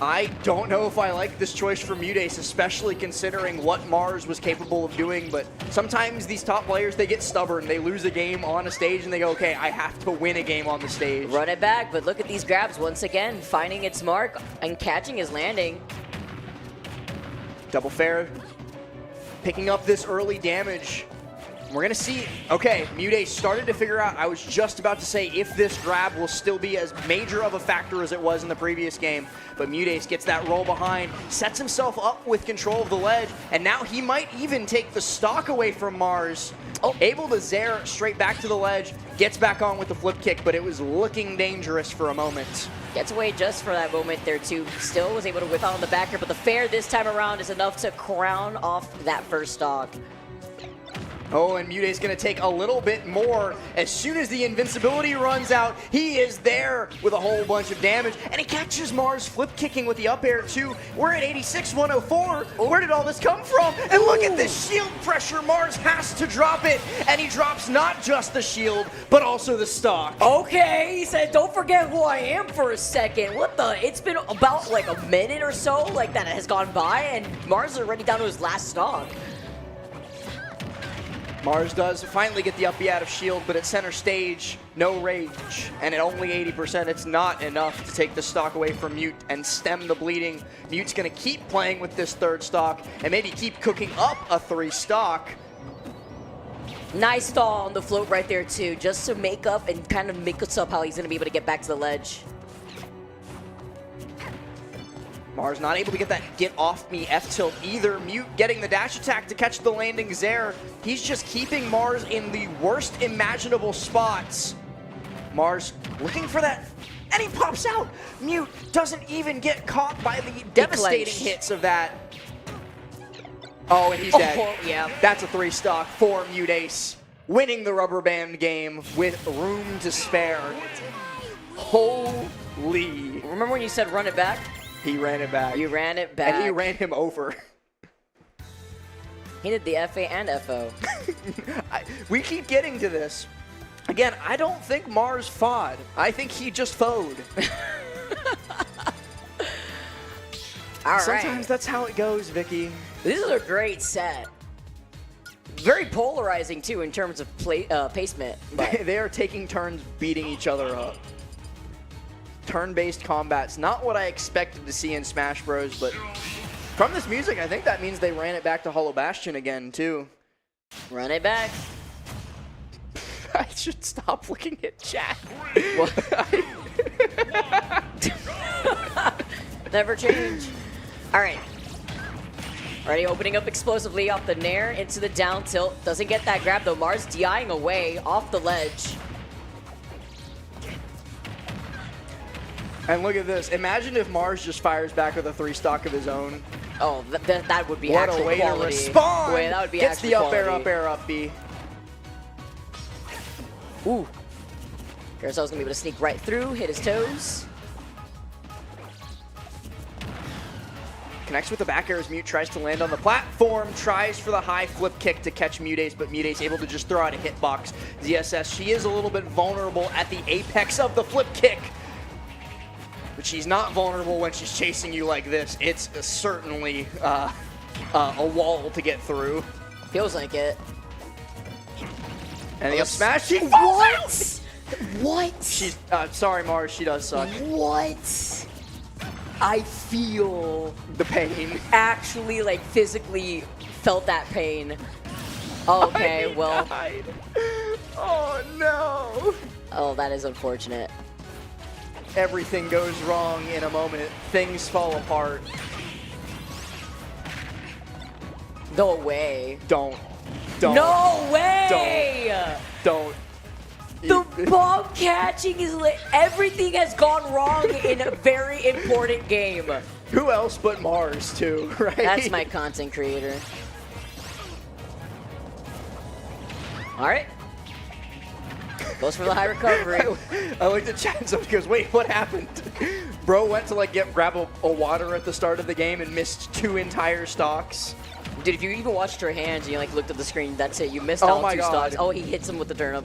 I don't know if I like this choice for Mutace, especially considering what Mars was capable of doing, but sometimes these top players, they get stubborn. They lose a game on a stage and they go, okay, I have to win a game on the stage. Run it back, but look at these grabs once again, finding its mark and catching his landing. Double fair, picking up this early damage. We're going to see, okay, Mutace started to figure out, I was just about to say, if this grab will still be as major of a factor as it was in the previous game. But Mutace gets that roll behind, sets himself up with control of the ledge, and now he might even take the stock away from Mars. Oh, able to Zare straight back to the ledge, gets back on with the flip kick, but it was looking dangerous for a moment. Gets away just for that moment there too. Still was able to whip out on the backer, but the fair this time around is enough to crown off that first stock. Oh, and Mutate's going to take a little bit more. As soon as the invincibility runs out, he is there with a whole bunch of damage. And he catches Mars flip kicking with the up air too. We're at 86, 104. Where did all this come from? And look at this shield pressure. Mars has to drop it. And he drops not just the shield, but also the stock. Okay, he said, don't forget who I am for a second. What the? It's been about like a minute or so like that has gone by, and Mars is already down to his last stock. Mars does finally get the up B out of shield, but at center stage, no rage. And at only 80%, it's not enough to take the stock away from Mute and stem the bleeding. Mute's going to keep playing with this third stock and maybe keep cooking up a 3 stock. Nice stall on the float right there, too, just to make up and kind of make us up how he's going to be able to get back to the ledge. Mars not able to get that get off me F tilt either. Mute getting the dash attack to catch the landings there. He's just keeping Mars in the worst imaginable spots. Mars looking for that, and he pops out. Mute doesn't even get caught by the devastating hits of that. Oh, and he's dead. Oh, yeah. That's a 3 stock for Mute Ace, winning the rubber band game with room to spare. Holy. Remember when you said run it back? He ran it back. You ran it back. And he ran him over. He did the FA and FO. We keep getting to this. Again, I don't think Mars fought. I think he just foed. All right. Sometimes that's how it goes, Vicky. This is a great set. Very polarizing, too, in terms of placement. But They are taking turns beating each other up. Turn-based combat's not what I expected to see in Smash Bros, but from this music, I think that means they ran it back to Hollow Bastion again, too. run it back. I should stop looking at chat. Never change. All right. Already opening up explosively off the nair into the down tilt. Doesn't get that grab, though. Mars DIing away off the ledge. And look at this. Imagine if Mars just fires back with a 3 stock of his own. Oh, that would be What actual a way quality. to respond! Wait, that would be Gets actual the up quality. air, up air, up B. Ooh. Carousel's gonna be able to sneak right through, hit his toes. Connects with the back air as Mute tries to land on the platform, tries for the high flip kick to catch Mutace, but Mutace able to just throw out a hitbox. ZSS, she is a little bit vulnerable at the apex of the flip kick. But she's not vulnerable when she's chasing you like this. It's certainly a wall to get through. Feels like it. And the up smash, she falls out! What? She's, sorry Mars, she does suck. What? I feel The pain. actually like physically felt that pain. Okay, I well, died. Oh no! oh, that is unfortunate. Everything goes wrong in a moment. Things fall apart. Go away. Don't. No way! Don't. The bomb catching is like everything has gone wrong in a very important game. Who else but Mars, too, right? That's my content creator. All right. Goes for the high recovery. I looked at chat and somebody goes, wait, what happened? Bro went to like grab a water at the start of the game and missed 2 entire stocks. Dude, if you even watched her hands and you like looked at the screen, that's it. You missed Oh out my 2 God. stocks. Oh, he hits him with the turnip.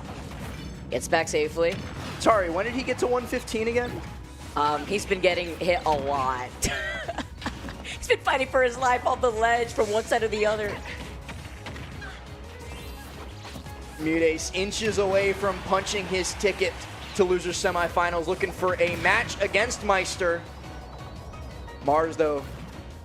Gets back safely. Sorry, when did he get to 115 again? He's been getting hit a lot. He's been fighting for his life on the ledge from one side to the other. Mutace inches away from punching his ticket to loser semifinals, looking for a match against Maister. Mars, though,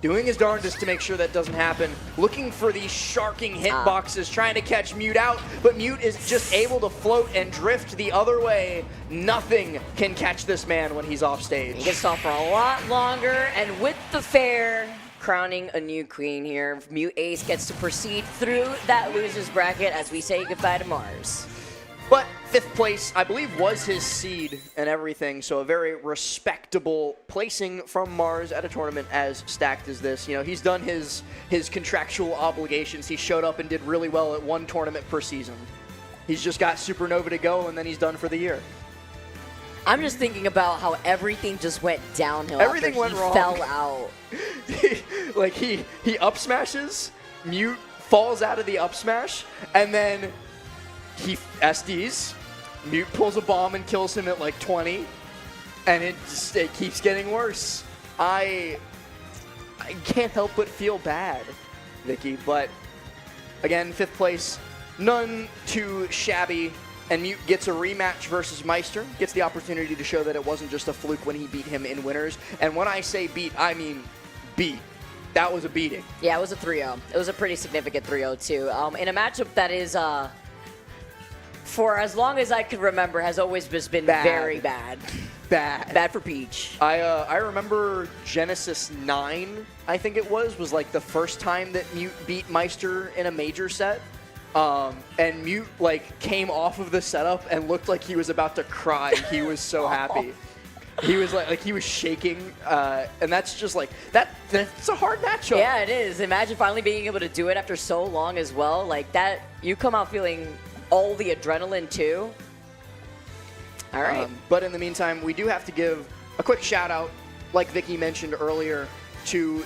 doing his darndest to make sure that doesn't happen. Looking for these sharking hitboxes, trying to catch Mute out, but Mute is just able to float and drift the other way. Nothing can catch this man when he's off stage. He gets off for a lot longer, and with the fair, crowning a new queen here. Mute Ace gets to proceed through that loser's bracket as we say goodbye to Mars. But 5th place, I believe, was his seed and everything, so a very respectable placing from Mars at a tournament as stacked as this. You know, he's done his contractual obligations. He showed up and did really well at 1 tournament per season. He's just got Supernova to go, and then he's done for the year. I'm just thinking about how everything just went downhill. Everything after went he wrong. Fell out. Like, he up smashes, Mute falls out of the up smash, and then he SDs, Mute pulls a bomb and kills him at like 20, and it keeps getting worse. I can't help but feel bad, Vicky, but again, 5th place, none too shabby. And Mute gets a rematch versus Maister, gets the opportunity to show that it wasn't just a fluke when he beat him in winners. And when I say beat, I mean beat. That was a beating. Yeah, it was a 3-0. It was a pretty significant 3-0, too. In a matchup that is, for as long as I can remember, has always just been very bad. Bad for Peach. I remember Genesis 9, I think it was like the first time that Mute beat Maister in a major set. And Mute like came off of the setup and looked like he was about to cry. He was so happy. He was like he was shaking, and that's just like that's a hard matchup. Yeah, it is. Imagine finally being able to do it after so long as well. Like that, you come out feeling all the adrenaline too. All right. But in the meantime, we do have to give a quick shout out, like Vicky mentioned earlier, to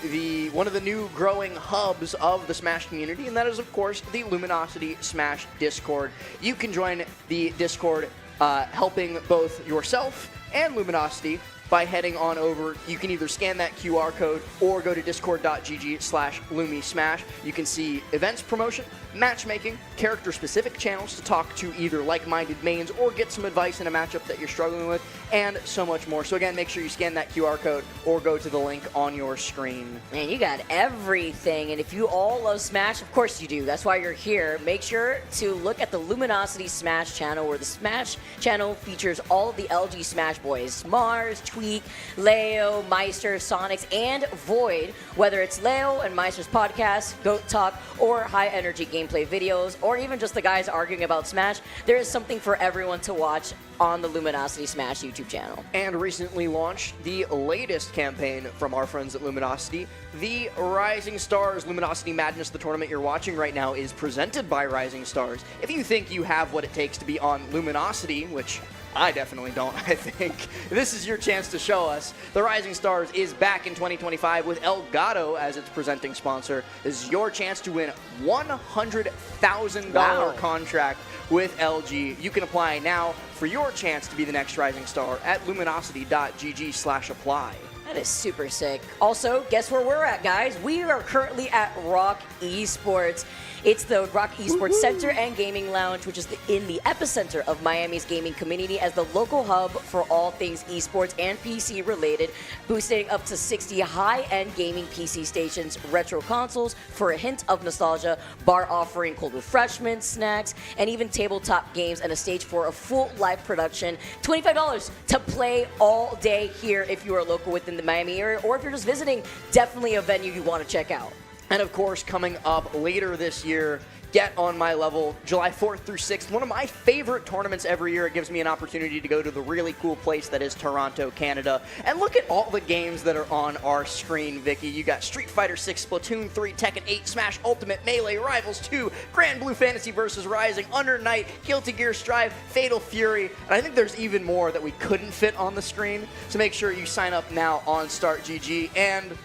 one of the new growing hubs of the Smash community, and that is, of course, the Luminosity Smash Discord. You can join the Discord helping both yourself and Luminosity by heading on over. You can either scan that QR code or go to discord.gg/LumiSmash. You can see events promotion, matchmaking, character-specific channels to talk to either like-minded mains or get some advice in a matchup that you're struggling with, and so much more. So again, make sure you scan that QR code or go to the link on your screen. Man, you got everything, and if you all love Smash, of course you do. That's why you're here. Make sure to look at the Luminosity Smash channel, where the Smash channel features all of the LG Smash boys: Mars, Tweek, Leo, Maister, Sonix, and Void. Whether it's Leo and Maister's podcast, Goat Talk, or high-energy gameplay videos, or even just the guys arguing about Smash, there is something for everyone to watch on the Luminosity Smash YouTube channel. And recently launched the latest campaign from our friends at Luminosity, the Rising Stars Luminosity Madness. The tournament you're watching right now is presented by Rising Stars. If you think you have what it takes to be on Luminosity, which I definitely don't, I think, this is your chance to show us. The Rising Stars is back in 2025 with Elgato as its presenting sponsor. This is your chance to win $100,000 contract with LG. You can apply now for your chance to be the next Rising Star at luminosity.gg/apply. That is super sick. Also, guess where we're at, guys? We are currently at Rock Esports. It's the Rock Esports Center and Gaming Lounge, which is in the epicenter of Miami's gaming community, as the local hub for all things esports and PC related, boosting up to 60 high-end gaming PC stations, retro consoles for a hint of nostalgia, bar offering cold refreshments, snacks, and even tabletop games, and a stage for a full live production. $25 to play all day here if you are local within the Miami area, or if you're just visiting, definitely a venue you want to check out. And of course, coming up later this year, Get On My Level, July 4th through 6th, one of my favorite tournaments every year. It gives me an opportunity to go to the really cool place that is Toronto, Canada, and look at all the games that are on our screen, Vicky. You got Street Fighter 6, Splatoon 3, Tekken 8, Smash Ultimate, Melee, Rivals 2, Grand Blue Fantasy vs. Rising, Under Night, Guilty Gear Strive, Fatal Fury, and I think there's even more that we couldn't fit on the screen. So make sure you sign up now on StartGG. And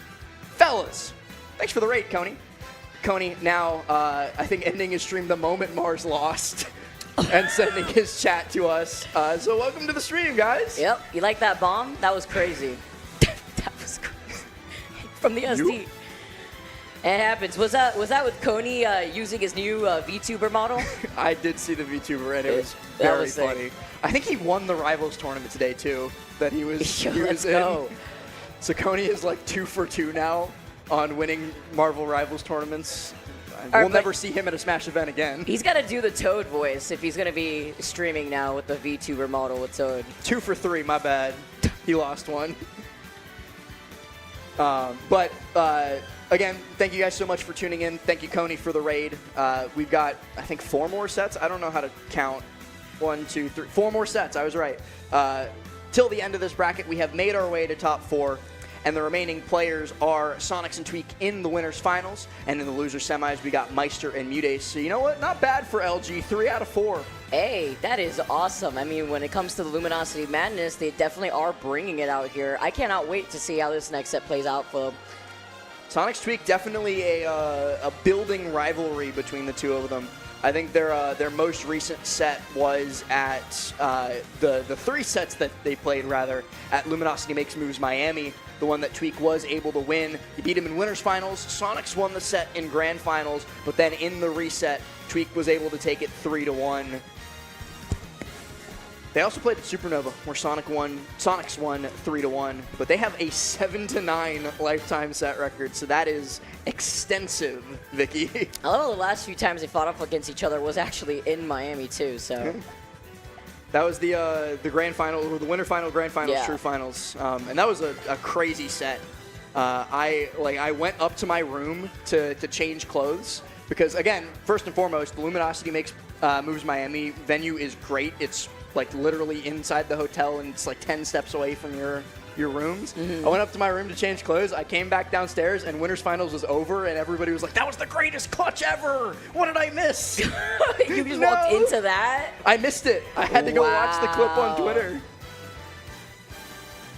fellas, thanks for the raid, Coney. Coney now, I think, ending his stream the moment Mars lost and sending his chat to us. So welcome to the stream, guys. Yep. You like that bomb? That was crazy. That was crazy. From the SD. It happens. Was that with Coney using his new VTuber model? I did see the VTuber, and it was very funny. I think he won the Rivals tournament today, too, that he was, Let's go. So Coney is like 2 for 2 now on winning Marvel Rivals tournaments. We'll never see him at a Smash event again. He's got to do the Toad voice if he's going to be streaming now with the VTuber model with Toad. 2 for 3, my bad. He lost one. Again, thank you guys so much for tuning in. Thank you, Coney, for the raid. We've got, I think, 4 more sets. I don't know how to count. 1, 2, 3. 4 more sets. I was right. Till the end of this bracket, we have made our way to top 4. And the remaining players are Sonix and Tweek in the winners finals. And in the loser semis, we got Maister and Mute. So you know what? Not bad for LG. 3 out of 4. Hey, that is awesome. I mean, when it comes to the Luminosity Madness, they definitely are bringing it out here. I cannot wait to see how this next set plays out for them. Sonix Tweek, definitely a building rivalry between the two of them. I think their most recent set was at the 3 sets that they played, rather, at Luminosity Makes Moves Miami, the one that Tweek was able to win. He beat him in winners finals. Sonix won the set in grand finals, but then in the reset, Tweek was able to take it 3-1. They also played at Supernova, where Sonix won 3-1, but they have a 7-9 lifetime set record, so that is extensive, Vicky. A lot of the last few times they fought up against each other was actually in Miami too. So that was the grand final, or the winter final, grand finals, Yeah. true finals, and that was a crazy set. I went up to my room to change clothes because, again, first and foremost, the Luminosity moves Miami venue is great. It's like literally inside the hotel, and it's like 10 steps away from your rooms. I went up to my room to change clothes. I came back downstairs, and Winners Finals was over, and everybody was like, "That was the greatest clutch ever! What did I miss?" you just walked into that. I missed it. I had to go watch the clip on Twitter.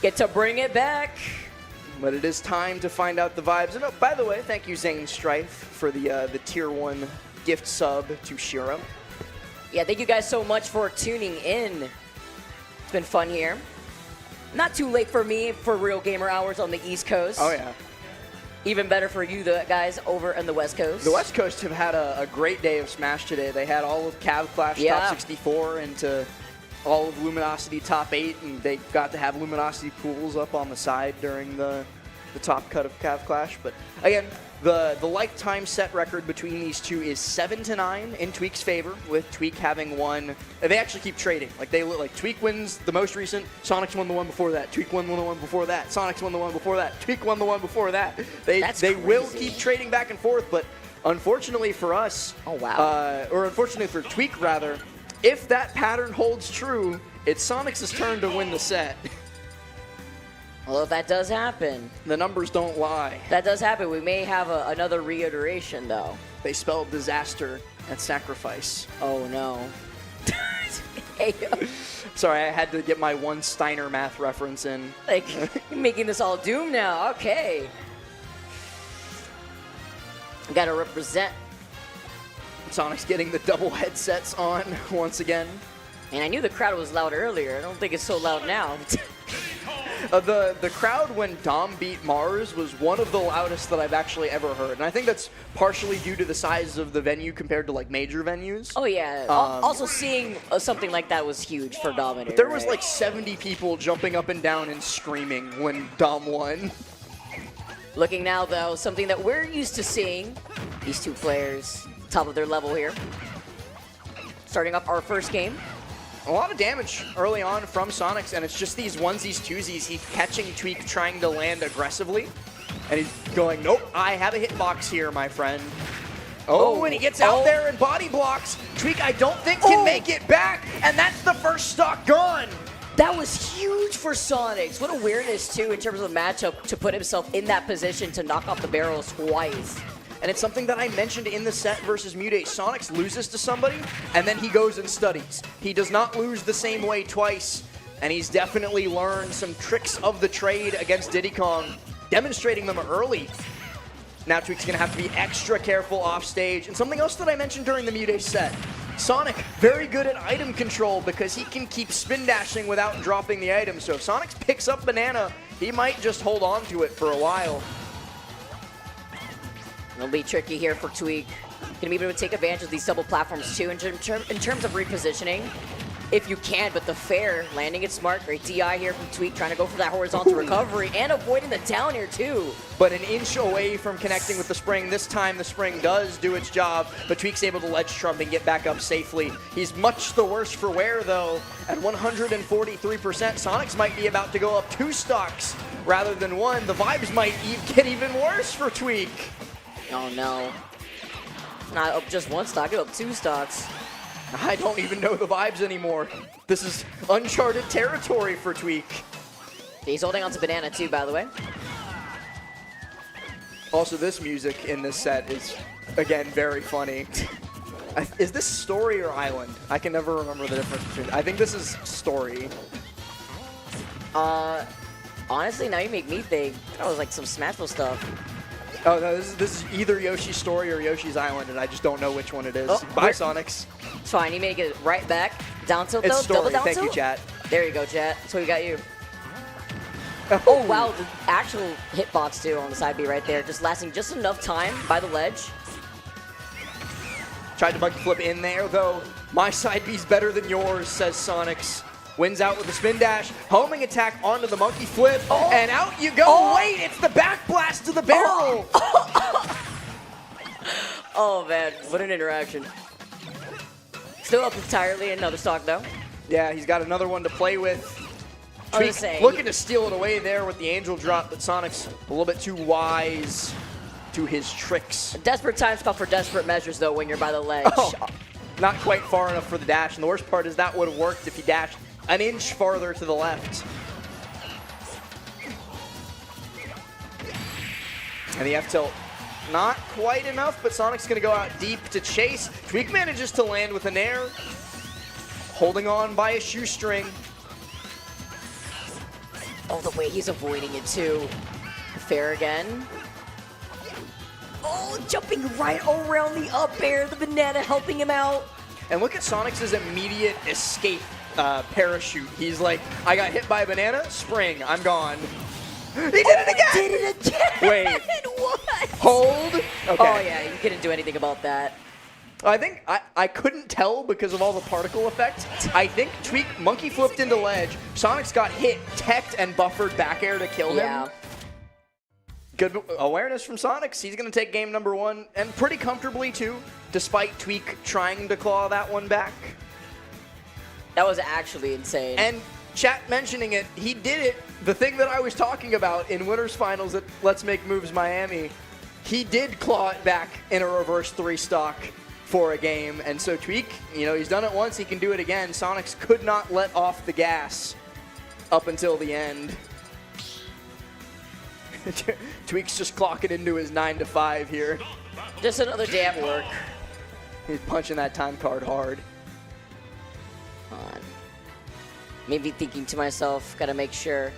Get to bring it back. But it is time to find out the vibes. And oh, by the way, thank you, Zane Strife, for the Tier 1 gift sub to Shiro. Yeah, thank you guys so much for tuning in. It's been fun here. Not too late for me for Real Gamer Hours on the East Coast. Oh, yeah. Even better for you the guys over on the West Coast. The West Coast have had a great day of Smash today. They had all of Cav Clash top 64 into all of Luminosity top 8, and they got to have Luminosity pools up on the side during the top cut of Cav Clash. But again, the lifetime set record between these two is 7-9 in Tweek's favor, with Tweek having won. They actually keep trading. Like Tweek wins the most recent. Sonix won the one before that. Tweek won the one before that. Sonix won the one before that. Tweek won the one before that. They will keep trading back and forth, but unfortunately for us, or unfortunately for Tweek rather, if that pattern holds true, it's Sonix's turn to win the set. Well, if that does happen. The numbers don't lie. That does happen. We may have another reiteration, though. They spelled disaster and sacrifice. Oh, no. Hey, sorry, I had to get my one Steiner math reference in. Like, you're making this all doom now. Okay. Got to represent. Sonix getting the double headsets on once again. And I knew the crowd was loud earlier. I don't think it's so loud now. The crowd when Dom beat Mars was one of the loudest that I've actually ever heard. And I think that's partially due to the size of the venue compared to like major venues. Oh, yeah. Also, seeing something like that was huge for Dominator. There was like 70 people jumping up and down and screaming when Dom won. Looking now, though, something that we're used to seeing. These two players, top of their level here. Starting up our first game. A lot of damage early on from Sonix, and it's just these onesies, twosies. He's catching Tweek trying to land aggressively, and he's going, nope, I have a hitbox here, my friend. Oh, and he gets out there and body blocks. Tweek, I don't think, can make it back, and that's the first stock gone. That was huge for Sonix. What awareness, too, in terms of the matchup, to put himself in that position to knock off the barrels twice. And it's something that I mentioned in the set versus Mutate. Sonix loses to somebody, and then he goes and studies. He does not lose the same way twice, and he's definitely learned some tricks of the trade against Diddy Kong, demonstrating them early. Now Tweek's going to have to be extra careful off stage. And something else that I mentioned during the Mutate set, Sonic, very good at item control because he can keep spin dashing without dropping the item. So if Sonix picks up Banana, he might just hold on to it for a while. It'll be tricky here for Tweek. Gonna be able to take advantage of these double platforms too in terms of repositioning. If you can, but the fair, landing it smart. Great DI here from Tweek, trying to go for that horizontal recovery and avoiding the down air too. But an inch away from connecting with the spring. This time the spring does do its job, but Tweek's able to ledge trump and get back up safely. He's much the worse for wear though. At 143%, Sonix might be about to go up 2 stocks rather than 1. The vibes might get even worse for Tweek. Oh no. Not up just 1 stock, up 2 stocks. I don't even know the vibes anymore. This is uncharted territory for Tweek. He's holding on to Banana too, by the way. Also, this music in this set is, again, very funny. Is this Story or Island? I can never remember the difference between. I think this is Story. Honestly, now you make me think. That was like some Smashville stuff. Oh, no, this is either Yoshi's Story or Yoshi's Island, and I just don't know which one it is. Oh, Bye, Sonix. It's fine, you made it right back. Down tilt, It's though, Story. double down Thank tilt. you, chat. There you go, chat. That's what we got you. Oh, wow, the actual hitbox, too, on the side B right there. Just lasting just enough time by the ledge. Tried to monkey flip in there, though. My side B's better than yours, says Sonix. Wins out with the spin dash, homing attack onto the monkey flip, and out you go. Wait, it's the back blast to the barrel. Oh man, what an interaction. Still up entirely, another stock though. Yeah, he's got another one to play with. I was Tweek saying, looking to steal it away there with the angel drop, but Sonic's a little bit too wise to his tricks. Desperate times call for desperate measures though when you're by the ledge. Oh, not quite far enough for the dash, and the worst part is that would have worked if he dashed an inch farther to the left. And the F-tilt, not quite enough, but Sonic's going to go out deep to chase. Tweek manages to land with an air, holding on by a shoestring. Oh, the way he's avoiding it too. Fair again. Oh, jumping right around the up air, the banana helping him out. And look at Sonix's immediate escape parachute. He's like, I got hit by a banana, spring, I'm gone. He did it again! Did it again! Wait. What? Hold. Okay. Oh yeah, you couldn't do anything about that. I think I couldn't tell because of all the particle effect. I think Tweek monkey flipped into ledge. Sonix got hit, teched, and buffered back air to kill Yeah. him. Good awareness from Sonix. He's going to take game number 1, and pretty comfortably too, despite Tweek trying to claw that one back. That was actually insane. And chat mentioning it, he did it. The thing that I was talking about in Winners Finals at Let's Make Moves Miami, he did claw it back in a reverse 3 stock for a game. And so Tweek, you know, he's done it once, he can do it again. Sonix could not let off the gas up until the end. Tweek's just clocking into his 9 to 5 here. Just another day at work. He's punching that time card hard. Maybe thinking to myself, gotta make sure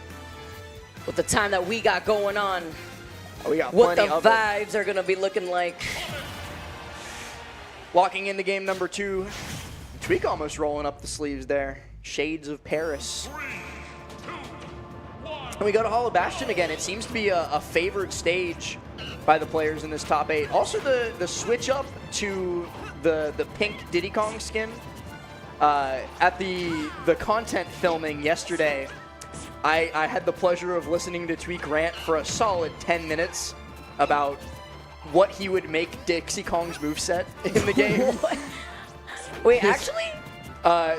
with the time that we got going on, We got what the plenty of it. vibes are gonna be looking like. Locking into game number 2. Tweek almost rolling up the sleeves there. Shades of Paris. And we go to Hall of Bastion again. It seems to be a favored stage by the players in this top 8. Also, the switch up to the pink Diddy Kong skin. At the content filming yesterday, I had the pleasure of listening to Tweek rant for a solid 10 minutes about what he would make Dixie Kong's moveset in the game. Wait, actually?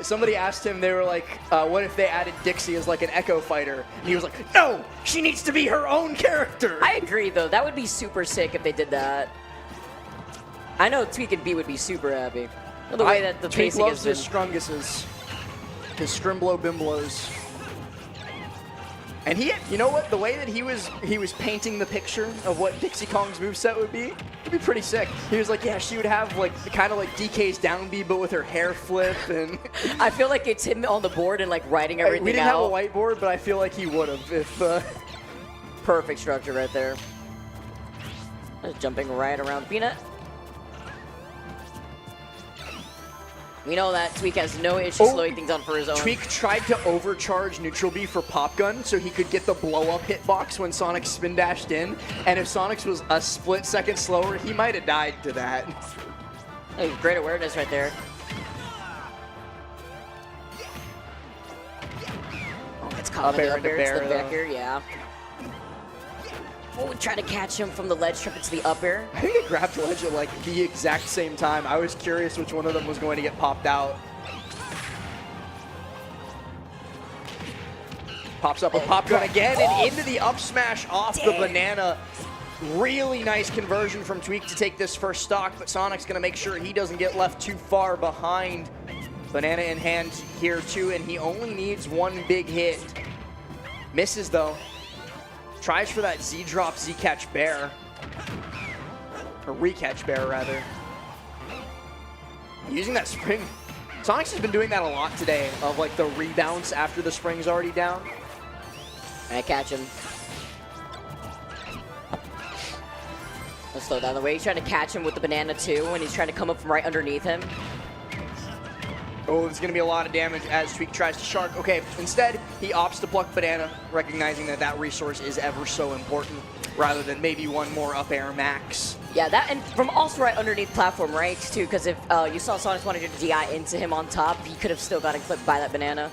Somebody asked him, they were like, what if they added Dixie as like an Echo Fighter? And he was like, no, she needs to be her own character. I agree, though. That would be super sick if they did that. I know Tweek and B would be super happy. The way that the Tweek pacing loves has his been. Strunguses, his Scrimblow Bimblos. And he, you know what? The way that he was painting the picture of what Dixie Kong's moveset would be pretty sick. He was like, yeah, she would have like kind of like DK's down B, but with her hair flip, and I feel like it's him on the board and like writing everything out. we didn't have a whiteboard, but I feel like he would have if. Perfect structure right there. Just jumping right around Peanut. We know that Tweek has no issue slowing things down for his own. Tweek tried to overcharge neutral B for Pop Gun so he could get the blow-up hitbox when Sonix spin dashed in, and if Sonix was a split second slower, he might have died to that. Hey, great awareness right there. Oh, it's caught Up air up into air to the bair, back air, yeah. Oh, try to catch him from the ledge trip into the up air. I think they grabbed ledge at like the exact same time. I was curious which one of them was going to get popped out. Pops up a Pop Gun again and into the up smash off the banana. Really nice conversion from Tweek to take this first stock, but Sonic's going to make sure he doesn't get left too far behind. Banana in hand here too, and he only needs one big hit. Misses though. Tries for that Z drop, Z catch bear. Or re-catch bear rather. Using that spring. Sonix has been doing that a lot today, of like the rebounds after the spring's already down. I catch him. Let's slow down the way. He's trying to catch him with the banana too, and he's trying to come up from right underneath him. Oh, there's going to be a lot of damage as Tweek tries to shark. Okay, instead, he opts to pluck banana, recognizing that that resource is ever so important, rather than maybe one more up air max. Yeah, that, and from also right underneath platform, right, too, because if you saw Sonix wanted to DI into him on top, he could have still gotten clipped by that banana.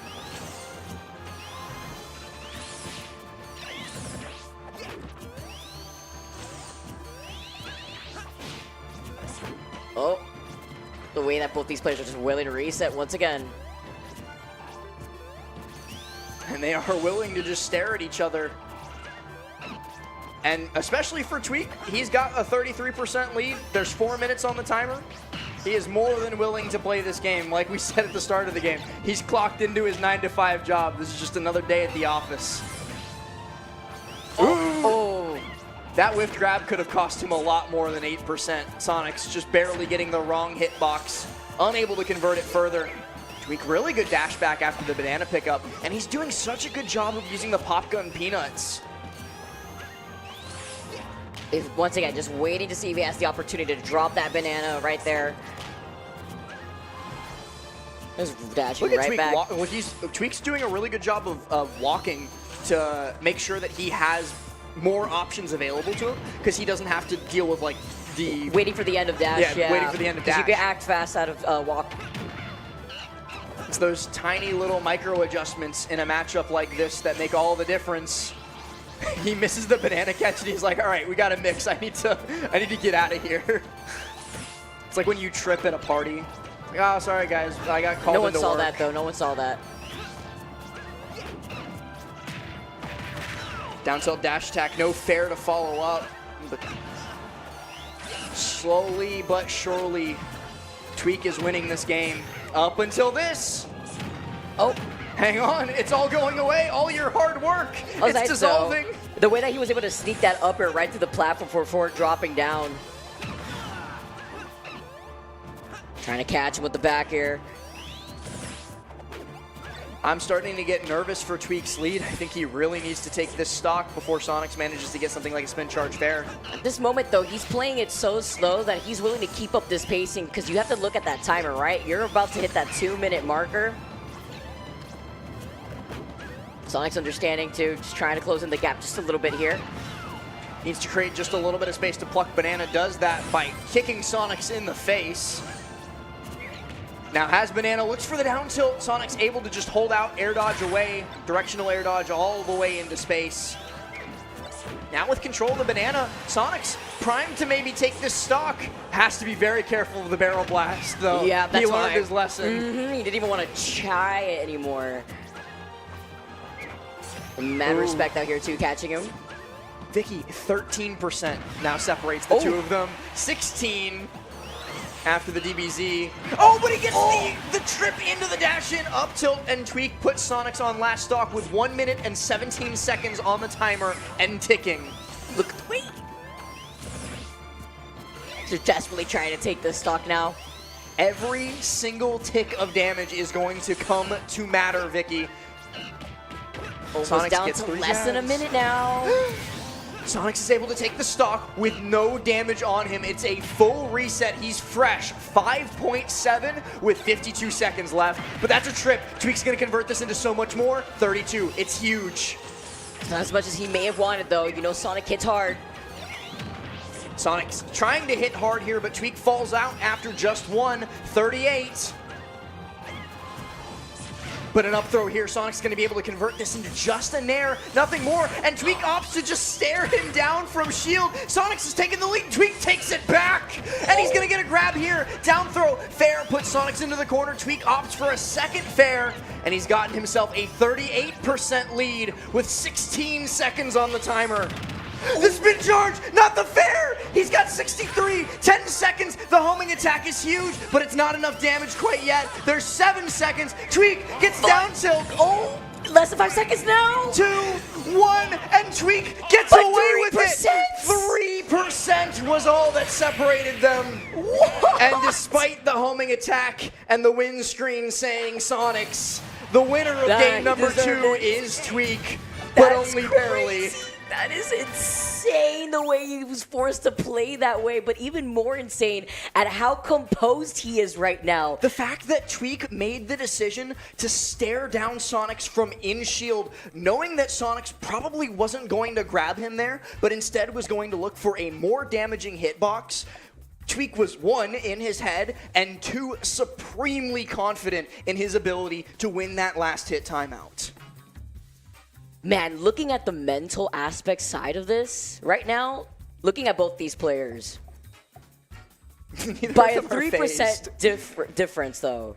Oh, the way that both these players are just willing to reset once again. And they are willing to just stare at each other. And especially for Tweek, he's got a 33% lead. There's 4 minutes on the timer. He is more than willing to play this game. Like we said at the start of the game, he's clocked into his 9-to-5 job. This is just another day at the office. Oh. That whiff grab could have cost him a lot more than 8%. Sonix just barely getting the wrong hitbox, unable to convert it further. Tweek, really good dash back after the banana pickup, and he's doing such a good job of using the pop gun peanuts. Once again, just waiting to see if he has the opportunity to drop that banana right there. Just dashing Look at right Tweek. back. Tweek's doing a really good job of walking to make sure that he has more options available to him, because he doesn't have to deal with like the Waiting for the end of dash, yeah. waiting for the end of dash. You can act fast out of walk. It's those tiny little micro adjustments in a matchup like this that make all the difference. He misses the banana catch and he's like, all right, we got to mix. I need to get out of here. It's like when you trip at a party. Like, oh, sorry guys, I got called No one into saw work. that though. No one saw that. Down tilt dash attack, no fair to follow up. But slowly but surely, Tweek is winning this game. Up until this. Oh, Hang on, it's all going away. All your hard work, it's dissolving. The way that he was able to sneak that up air right to the platform before dropping down. Trying to catch him with the back air. I'm starting to get nervous for Tweek's lead. I think he really needs to take this stock before Sonix manages to get something like a spin charge fair. At this moment, though, he's playing it so slow that he's willing to keep up this pacing, because you have to look at that timer, right? You're about to hit that 2-minute marker. Sonix understanding, too, just trying to close in the gap just a little bit here. Needs to create just a little bit of space to pluck banana. Does that by kicking Sonix in the face. Now has banana, looks for the down tilt. Sonix able to just hold out, air dodge away, directional air dodge all the way into space. Now with control of the banana, Sonix primed to maybe take this stock. Has to be very careful of the barrel blast, though. Yeah, that's he learned why. his lesson. He didn't even want to try it anymore. Mad respect out here, too, catching him. Vicky, 13% now separates the two of them. 16 after the DBZ. Oh, but he gets the trip into the dash in, up tilt, and Tweek puts Sonix on last stock with 1 minute and 17 seconds on the timer and ticking. Look at the wait. Just desperately trying to take this stock now. Every single tick of damage is going to come to matter, Vicky. Almost down to less than a minute now. Sonix is able to take the stock with no damage on him. It's a full reset. He's fresh. 5.7 with 52 seconds left. But that's a trip. Tweek's going to convert this into so much more. 32. It's huge. Not as much as he may have wanted, though. You know, Sonic hits hard. Sonic's trying to hit hard here, but Tweek falls out after just one. 38. But an up throw here, Sonic's going to be able to convert this into just a nair, nothing more, and Tweek opts to just stare him down from shield. Sonix is taking the lead, Tweek takes it back, and he's going to get a grab here. Down throw, fair puts Sonix into the corner. Tweek opts for a second fair, and he's gotten himself a 38% lead with 16 seconds on the timer. The spin charge, not the fair! He's got 63, 10 seconds. The homing attack is huge, but it's not enough damage quite yet. There's 7 seconds. Tweek gets down tilt. Oh, less than 5 seconds now. 2, 1, and Tweek gets But away with 3%? it. 3% was all that separated them. What? And despite the homing attack and the win screen saying Sonix, the winner of game number 2 is Tweek, but That's only barely. crazy. That is insane the way he was forced to play that way, but even more insane at how composed he is right now. The fact that Tweek made the decision to stare down Sonix from in shield, knowing that Sonix probably wasn't going to grab him there, but instead was going to look for a more damaging hitbox. Tweek was, 1, in his head, and 2, supremely confident in his ability to win that last hit timeout. Man, looking at the mental aspect side of this right now, looking at both these players, by a 3% difference though.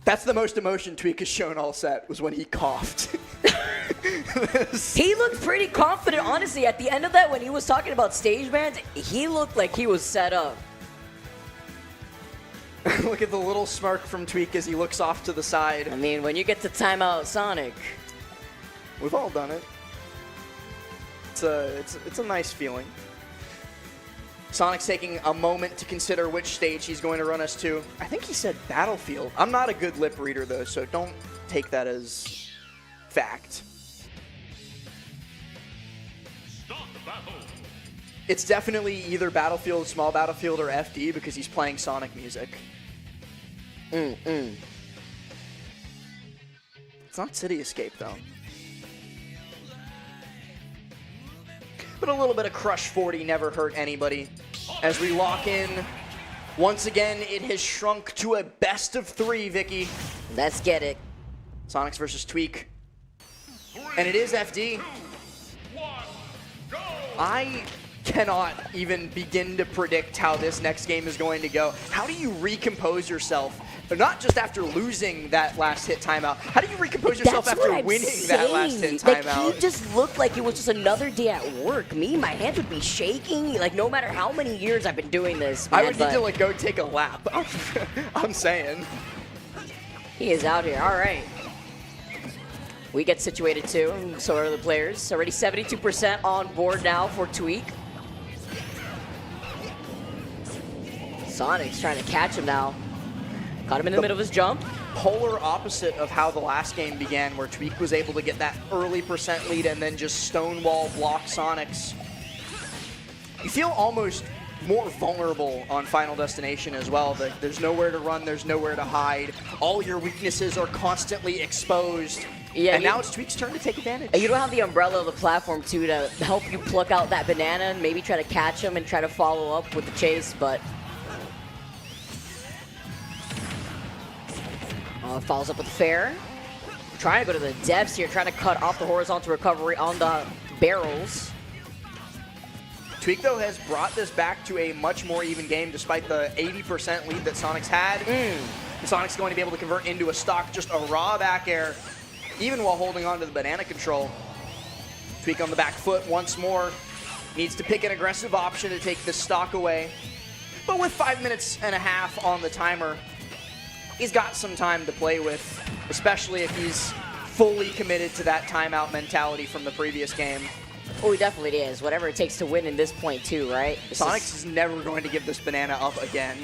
That's the most emotion Tweek has shown all set, was when he coughed. He looked pretty confident, honestly. At the end of that, when he was talking about stage bans, he looked like he was set up. Look at the little smirk from Tweek as he looks off to the side. I mean, when you get to timeout Sonic. We've all done it. It's a nice feeling. Sonic's taking a moment to consider which stage he's going to run us to. I think he said Battlefield. I'm not a good lip reader, though, so don't take that as fact. Start the battle. It's definitely either Battlefield, Small Battlefield, or FD because he's playing Sonic music. It's not City Escape, though. But a little bit of Crush 40 never hurt anybody. As we lock in, once again, it has shrunk to a best of 3, Vicky. Let's get it. Sonix versus Tweek. And it is FD. I cannot even begin to predict how this next game is going to go. How do you recompose yourself? Not just after losing that last hit timeout. How do you recompose yourself That's after what I'm winning saying. that last hit Like, timeout? he just looked like it was just another day at work. Me, my hands would be shaking. Like, no matter how many years I've been doing this, man, I would need to like go take a lap. I'm saying. He is out here. All right. We get situated too, and so are the players. Already 72% on board now for Tweek. Sonic's trying to catch him now. Caught him in the middle of his jump. Polar opposite of how the last game began, where Tweek was able to get that early percent lead and then just stonewall block Sonix. You feel almost more vulnerable on Final Destination as well. There's nowhere to run, there's nowhere to hide. All your weaknesses are constantly exposed. Yeah, and now it's Tweek's turn to take advantage. And you don't have the umbrella of the platform too to help you pluck out that banana and maybe try to catch him and try to follow up with the chase, but follows up with fair. Trying to go to the depths here, trying to cut off the horizontal recovery on the barrels. Tweek, though, has brought this back to a much more even game despite the 80% lead that Sonix had. Sonic's going to be able to convert into a stock, just a raw back air, even while holding on to the banana control. Tweek on the back foot once more. Needs to pick an aggressive option to take this stock away. But with 5 minutes and a half on the timer, he's got some time to play with, especially if he's fully committed to that timeout mentality from the previous game. Oh, he definitely is. Whatever it takes to win in this point too, right? Sonix is never going to give this banana up again.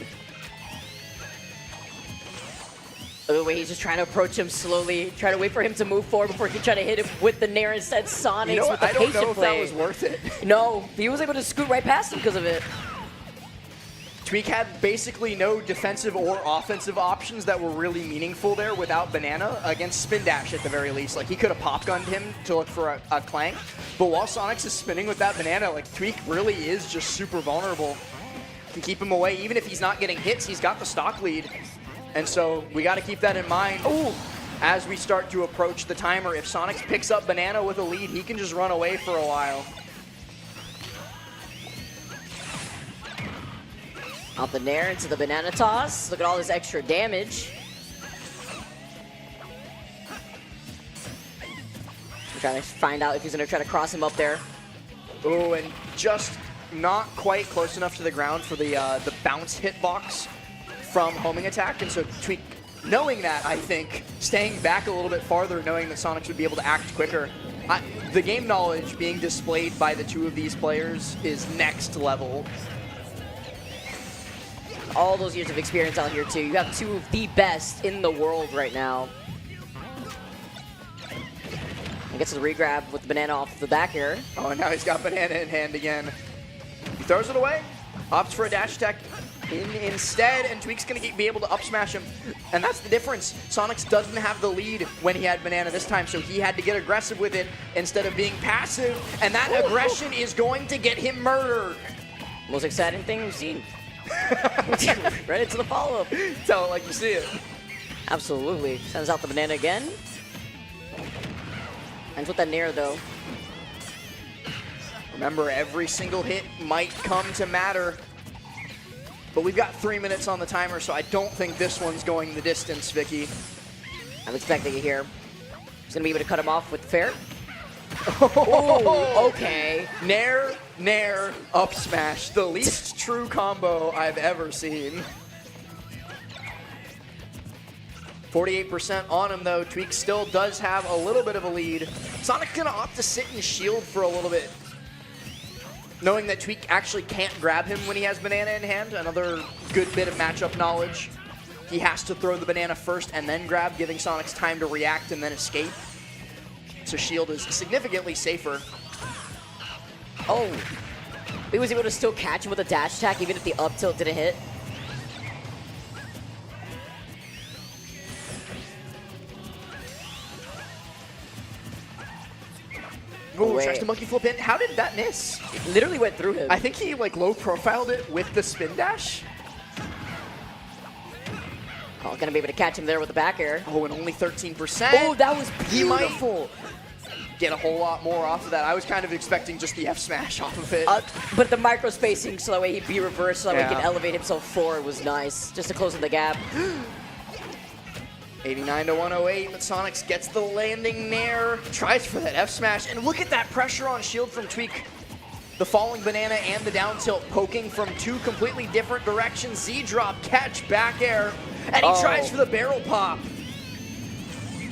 The way he's just trying to approach him slowly, trying to wait for him to move forward before he can try to hit him with the Nair instead. Sonix You know with what? the I don't patient know if play. that was worth it. No, he was able to scoot right past him because of it. Tweek had basically no defensive or offensive options that were really meaningful there without banana against spin dash at the very least. Like, he could have pop gunned him to look for a clank, but while Sonix is spinning with that banana, like, Tweek really is just super vulnerable. Can keep him away. Even if he's not getting hits, he's got the stock lead. And so we got to keep that in mind. Ooh. As we start to approach the timer. If Sonix picks up banana with a lead, he can just run away for a while. Off the Nair into the banana toss. Look at all this extra damage. I'm trying to find out if he's going to try to cross him up there. Oh, and just not quite close enough to the ground for the bounce hitbox from homing attack. And so Tweek, knowing that, I think, staying back a little bit farther, knowing that Sonix would be able to act quicker. The game knowledge being displayed by the two of these players is next level. All those years of experience out here too. You have two of the best in the world right now. And gets the regrab with the banana off the back air. Oh, and now he's got banana in hand again. He throws it away, opts for a dash attack instead, and Tweek's going to be able to up smash him. And that's the difference. Sonix doesn't have the lead when he had banana this time, so he had to get aggressive with it instead of being passive, and that aggression is going to get him murdered. Most exciting thing we've seen. Right into the follow-up. Tell it like you see it. Absolutely. Sends out the banana again. Ends with that nair, though. Remember, every single hit might come to matter. But we've got 3 minutes on the timer, so I don't think this one's going the distance, Vicky. I'm expecting it here. He's going to be able to cut him off with fair. Oh, okay. Nair, up smash. The least true combo I've ever seen. 48% on him, though. Tweek still does have a little bit of a lead. Sonic's going to opt to sit and shield for a little bit, knowing that Tweek actually can't grab him when he has banana in hand. Another good bit of matchup knowledge. He has to throw the banana first and then grab, giving Sonix time to react and then escape. So shield is significantly safer. Oh. He was able to still catch him with a dash attack even if the up tilt didn't hit. Oh, wait. tries to monkey flip in. How did that miss? Literally went through him. I think he like low profiled it with the spin dash. Oh, gonna be able to catch him there with the back air. Oh, and only 13%. Oh, that was He might beautiful. get a whole lot more off of that. I was kind of expecting just the F smash off of it. But the micro spacing so that way he'd be reversed so that way he Yeah. can elevate himself forward was nice. Just to close in the gap. 89 to 108, but Sonix gets the landing nair, tries for that F smash, and look at that pressure on shield from Tweek. The falling banana and the down tilt poking from two completely different directions. Z drop, catch, back air, and he tries for the barrel pop.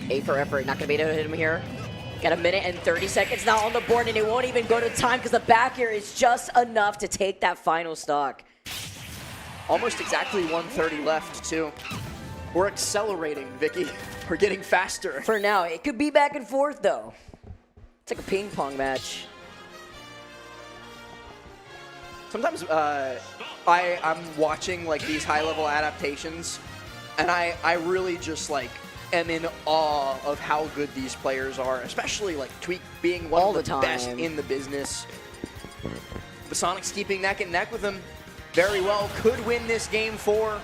A for effort, not gonna be able to hit him here. Got a minute and 30 seconds now on the board, and it won't even go to time because the back air is just enough to take that final stock. Almost exactly 130 left, too. We're accelerating, Vicky. We're getting faster. For now, it could be back and forth though. It's like a ping pong match. Sometimes I'm watching like these high-level adaptations, and I really just like am in awe of how good these players are, especially like Tweek being one All of the the best time. in the business. The Sonix keeping neck and neck with him very well. Could win this game 4.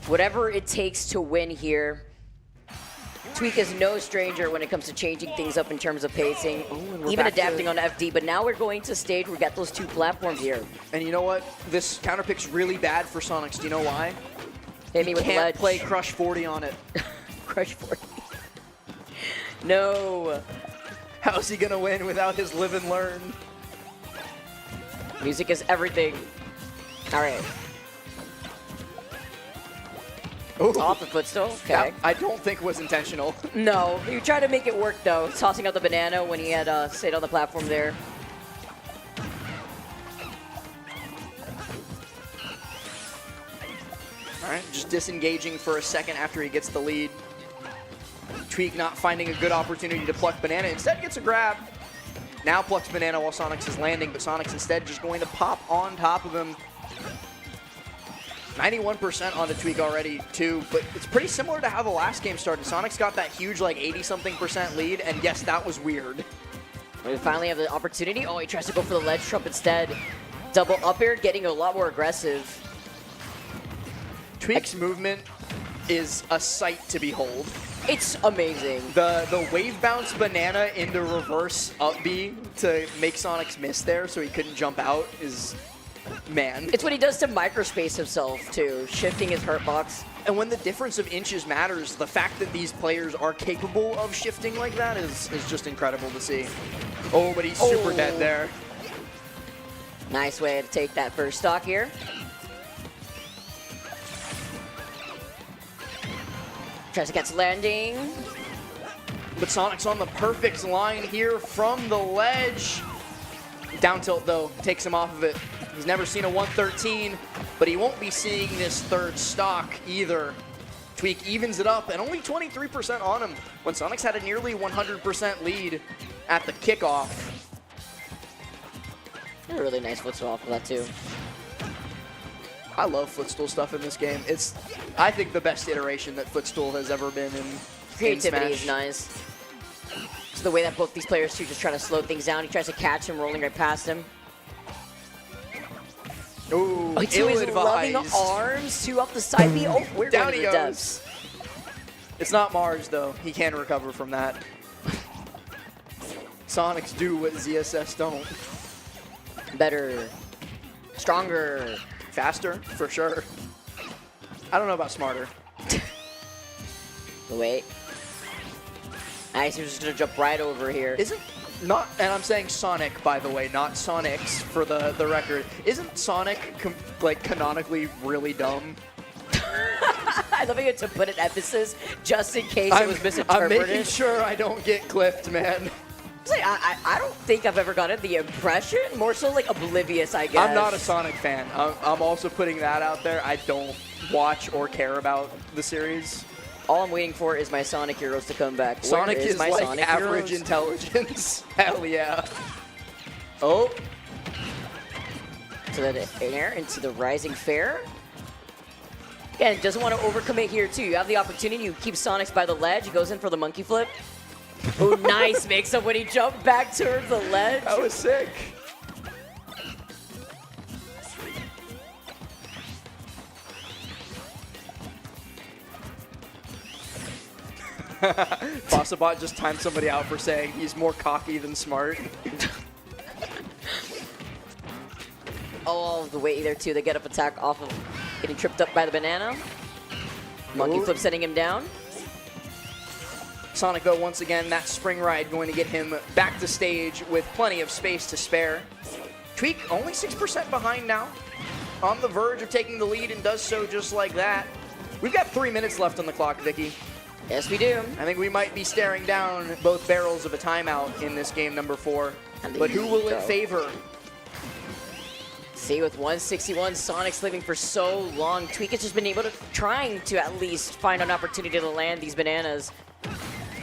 Whatever it takes to win here. Tweek is no stranger when it comes to changing things up in terms of pacing, even back to- adapting on FD. But now we're going to stage where we got those two platforms here. And you know what? This counter pick's really bad for Sonix. Do you know why? Hit me with the Can't ledge. play Crush 40 on it. Crush 40. No. How's he gonna win without his live and learn? Music is everything. All right. Ooh. Off the foot still. Okay. That I don't think was intentional. No, you tried to make it work though, tossing out the banana when he had stayed on the platform there. All right, just disengaging for a second after he gets the lead. Tweek not finding a good opportunity to pluck banana. Instead gets a grab. Now plucks banana while Sonix is landing, but Sonix instead just going to pop on top of him. 91% on the Tweek already, too, but it's pretty similar to how the last game started. Sonix got that huge, like, 80-something% lead, and yes, that was weird. We finally have the opportunity. Oh, he tries to go for the ledge trump instead. Double up air, getting a lot more aggressive. Tweek's movement is a sight to behold. It's amazing. The wave bounce banana into reverse up B to make Sonix miss there so he couldn't jump out is, man. It's what he does to microspace himself, too, shifting his hurt box. And when the difference of inches matters, the fact that these players are capable of shifting like that is just incredible to see. Oh, but he's super dead there. Nice way to take that first stock here. Tries to catch landing. But Sonic's on the perfect line here from the ledge. Down tilt, though, takes him off of it. He's never seen a 113, but he won't be seeing this third stock either. Tweek evens it up, and only 23% on him when Sonix had a nearly 100% lead at the kickoff. A really nice footstool off of that too. I love footstool stuff in this game. It's, I think, the best iteration that footstool has ever been in Creativity Smash. is nice. It's the way that both these players too just try to slow things down. He tries to catch him, rolling right past him. Ooh, Oh, to his loving ill-advised. arms, two up the side B. Oh, we're Down going to he the goes. depths. It's not Mars, though. He can recover from that. Sonics do what ZSS don't. Better, stronger. Faster, for sure. I don't know about smarter. Wait. Nice, he's just going to jump right over here. Isn't not, and I'm saying Sonic, by the way, not Sonix for the record. Isn't Sonic like canonically really dumb? I love it to put an emphasis just in case it was I'm misinterpreted. making sure I don't get clipped, man. It's like, I don't think I've ever gotten the impression. More so like oblivious, I guess. I'm not a Sonic fan. I'm also putting that out there. I don't watch or care about the series. All I'm waiting for is my Sonic Heroes to come back. Sonic Where is my like Sonic average Heroes? intelligence. Hell yeah. Oh, To the air, into the rising fair. Again, doesn't want to overcommit here too. You have the opportunity. You keep Sonix by the ledge. He goes in for the monkey flip. Oh, nice mix-up when he jumped back towards the ledge. that was sick. Bossabot just timed somebody out for saying he's more cocky than smart. All the way there too. They get up attack off of getting tripped up by the banana. Monkey Ooh. flip setting him down. Sonic, though, once again, that spring ride going to get him back to stage with plenty of space to spare. Tweek only 6% behind now, on the verge of taking the lead, and does so just like that. We've got 3 minutes left on the clock, Vicky. Yes, we do. I think we might be staring down both barrels of a timeout in this game number 4. But who will it favor? See, with 161, Sonic's living for so long. Tweek has just been able to, trying to at least find an opportunity to land these bananas.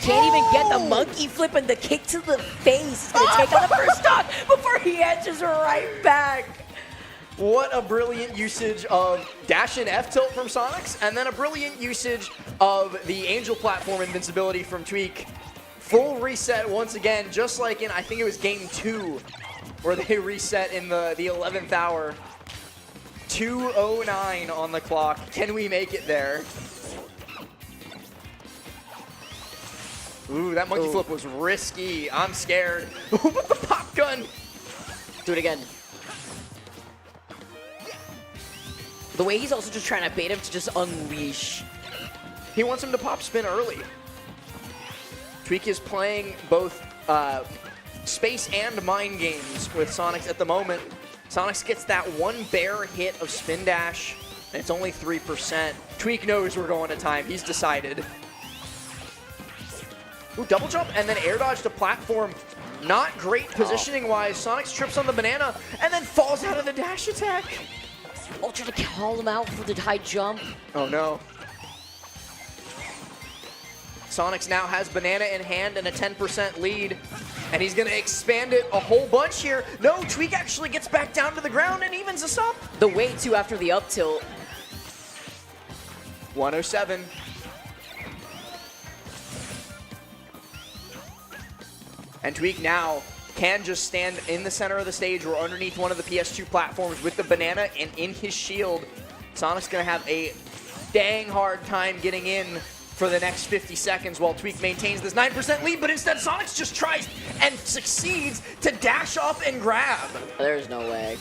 Can't even get the monkey flip and the kick to the face. He's going to take on the first stock before he edges right back. What a brilliant usage of dash and F tilt from Sonix, and then a brilliant usage of the Angel platform invincibility from Tweek. Full reset once again, just like in, I think it was game 2, where they reset in the 11th hour. 2:09 on the clock. Can we make it there? Ooh, that monkey flip was risky. I'm scared. Ooh, with the pop gun. Do it again. The way he's also just trying to bait him to just unleash. He wants him to pop spin early. Tweek is playing both space and mind games with Sonix at the moment. Sonix gets that one bare hit of spin dash, and it's only 3%. Tweek knows we're going to time. He's decided. Ooh, double jump and then air dodge to platform. Not great positioning-wise. Sonix trips on the banana and then falls out of the dash attack. Ultra to call him out for the high jump. Oh no. Sonix now has banana in hand and a 10% lead, and he's gonna expand it a whole bunch here. No, Tweek actually gets back down to the ground and evens us up. The way too after the up tilt. 107. And Tweek now can just stand in the center of the stage or underneath one of the PS2 platforms with the banana and in his shield. Sonic's gonna have a dang hard time getting in for the next 50 seconds while Tweek maintains this 9% lead, but instead Sonix just tries and succeeds to dash up and grab. There's no way.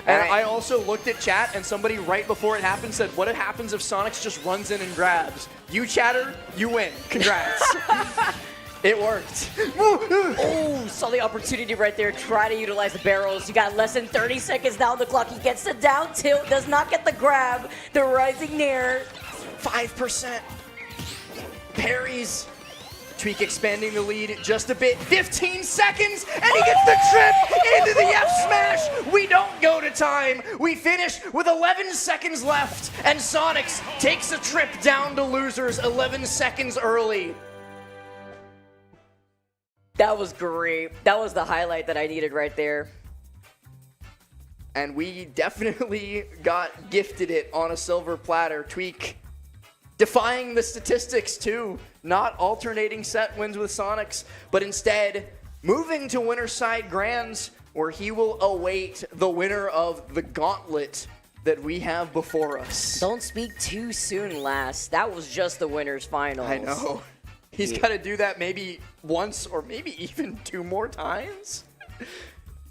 And Alright. I also looked at chat, and somebody right before it happened said, what happens if Sonix just runs in and grabs? You chatter, you win. Congrats. It worked. Oh, saw the opportunity right there. Try to utilize the barrels. You got less than 30 seconds down the clock. He gets the down tilt, does not get the grab. The rising nair. 5%. Parries. Tweek expanding the lead just a bit. 15 seconds, and he gets the trip into the F smash. We don't go to time. We finish with 11 seconds left, and Sonix takes a trip down to losers 11 seconds early. That was great. That was the highlight that I needed right there. And we definitely got gifted it on a silver platter. Tweek defying the statistics too. Not alternating set wins with Sonix, but instead moving to winner's side grands, where he will await the winner of the gauntlet that we have before us. Don't speak too soon, lass. That was just the winner's finals. I know. He's got to do that maybe once or maybe even 2 more times.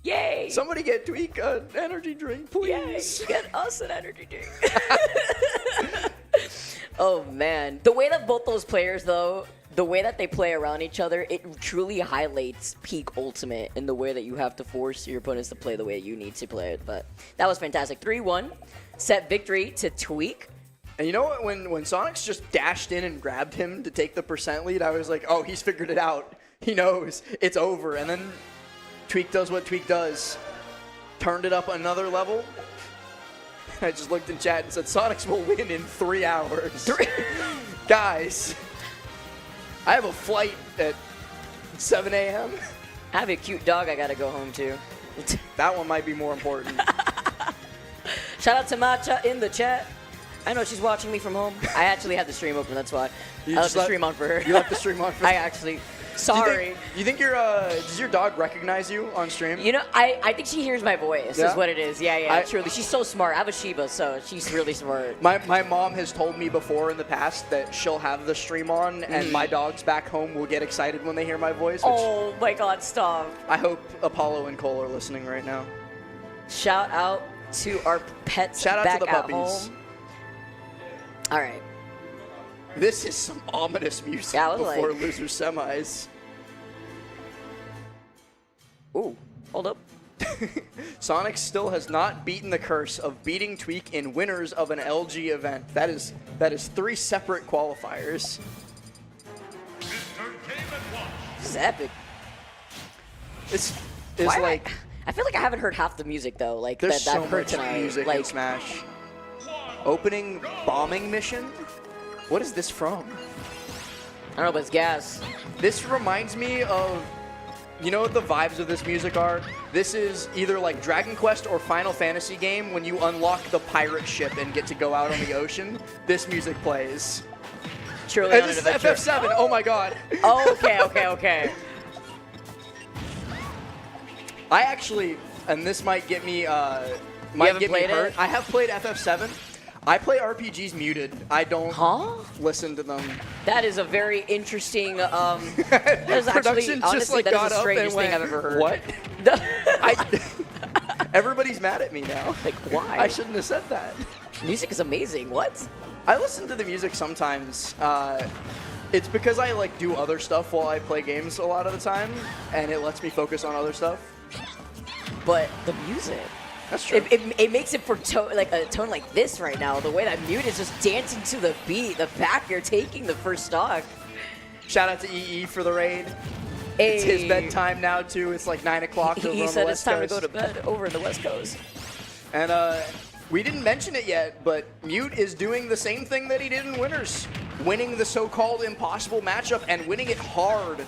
Yay! Somebody get Tweek an energy drink, please. Yay! Get us an energy drink. Oh man, the way that both those players, though, the way that they play around each other, it truly highlights peak Ultimate in the way that you have to force your opponents to play the way you need to play it. But that was fantastic. 3-1, set victory to Tweek. And you know what? When Sonix just dashed in and grabbed him to take the percent lead, I was like, oh, he's figured it out. He knows. It's over. And then Tweek does what Tweek does. Turned it up another level. I just looked in chat and said, Sonix will win in 3 hours. Guys, I have a flight at 7 a.m. I have a cute dog I gotta go home to. That one might be more important. Shout out to Matcha in the chat. I know she's watching me from home. I actually had the stream open, that's why. I left the stream on for her. You left the stream on for her? I actually, sorry. You think does your dog recognize you on stream? You know, I think she hears my voice, Yeah? is what it is. Yeah, truly. She's so smart. I have a Shiba, so she's really smart. My mom has told me before in the past that she'll have the stream on, and my dogs back home will get excited when they hear my voice. Which Oh my god, stop. I hope Apollo and Cole are listening right now. Shout out to our pets Shout out back to the at puppies. home. All right. This is some ominous music Yeah, I was before like- loser semis. Ooh, hold up. Sonix still has not beaten the curse of beating Tweek in winners of an LG event. That is 3 separate qualifiers. This is epic. This is Why am like I feel like I haven't heard half the music though. Like there's that so I've heard much tonight. music like in Smash. Opening bombing mission? What is this from? I don't know, but it's gas. This reminds me of, you know what the vibes of this music are? This is either like Dragon Quest or Final Fantasy game when you unlock the pirate ship and get to go out on the ocean. This music plays. Truly And on this an is adventure. FF7. Oh my god. Oh, okay. I actually, and this might get me, haven't get me played hurt. it? I have played FF7. I play RPGs muted. I don't listen to them. That is a very interesting. That is actually Production honestly just like that is got the up and strangest thing went, I've ever heard. What? Everybody's mad at me now. Like why? I shouldn't have said that. Music is amazing. What? I listen to the music sometimes. It's because I like do other stuff while I play games a lot of the time, and it lets me focus on other stuff. But the music. That's true. It makes it for like a tone like this right now. The way that Mute is just dancing to the beat. The back, you're taking the first stock. Shout out to EE for the raid. Hey. It's his bedtime now too. It's like 9 o'clock. He said it's time to go to bed over in the West Coast. And we didn't mention it yet, but Mute is doing the same thing that he did in Winners. Winning the so-called impossible matchup and winning it hard.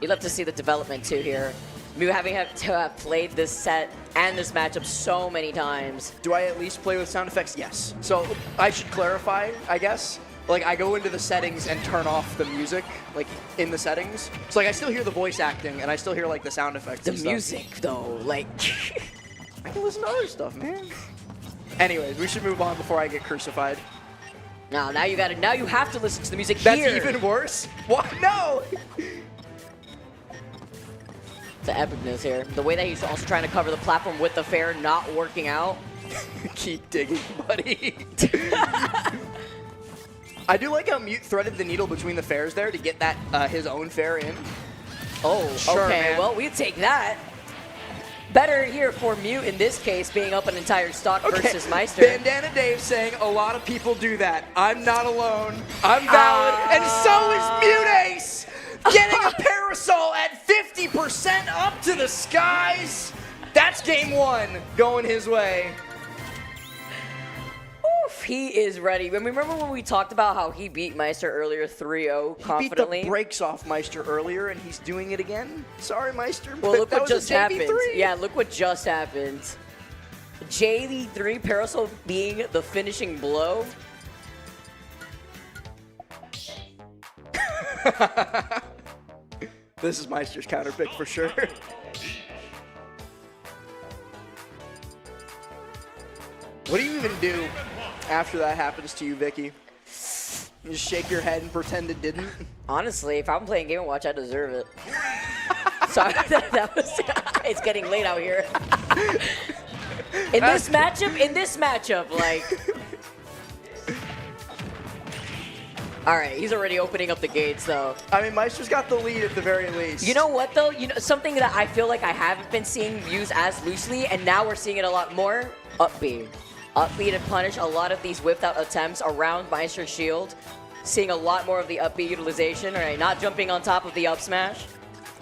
You love to see the development too here. Mute having to have played this set and this matchup so many times. Do I at least play with sound effects? Yes. So I should clarify, I guess. Like, I go into the settings and turn off the music, like, in the settings. So, like, I still hear the voice acting, and I still hear, like, the sound effects The and stuff. music, though, like... I can listen to other stuff, man. Anyways, we should move on before I get crucified. now you have to listen to the music That's here. even worse? What? No! The epicness here. The way that he's also trying to cover the platform with the fair not working out. Keep digging, buddy. I do like how Mute threaded the needle between the fairs there to get that his own fair in. Oh, Sure, okay. man. Well, we take that. Better here for Mute in this case, being up an entire stock versus Maister. Bandana Dave saying a lot of people do that. I'm not alone. I'm valid, and so is Mute Ace. parasol at 50% up to the skies. That's game one going his way. Oof, he is ready. And remember when we talked about how he beat Maister earlier 3-0 confidently? He beat the brakes off Maister earlier, and he's doing it again. Sorry, Maister. Well, but look that what was just a JV3. happened. Yeah, look what just happened. JV3 Parasol being the finishing blow. This is Meister's counter pick for sure. What do you even do after that happens to you, Vicky? You just shake your head and pretend it didn't? Honestly, if I'm playing Game & Watch, I deserve it. Sorry, that was. It's getting late out here. In this matchup, like. All right, he's already opening up the gates, though. I mean, Meister's got the lead at the very least. You know what, though? You know something that I feel like I haven't been seeing used as loosely, and now we're seeing it a lot more. Up B. Up B to punish a lot of these whipped out attempts around Meister's shield. Seeing a lot more of the up B utilization. All right, not jumping on top of the up smash.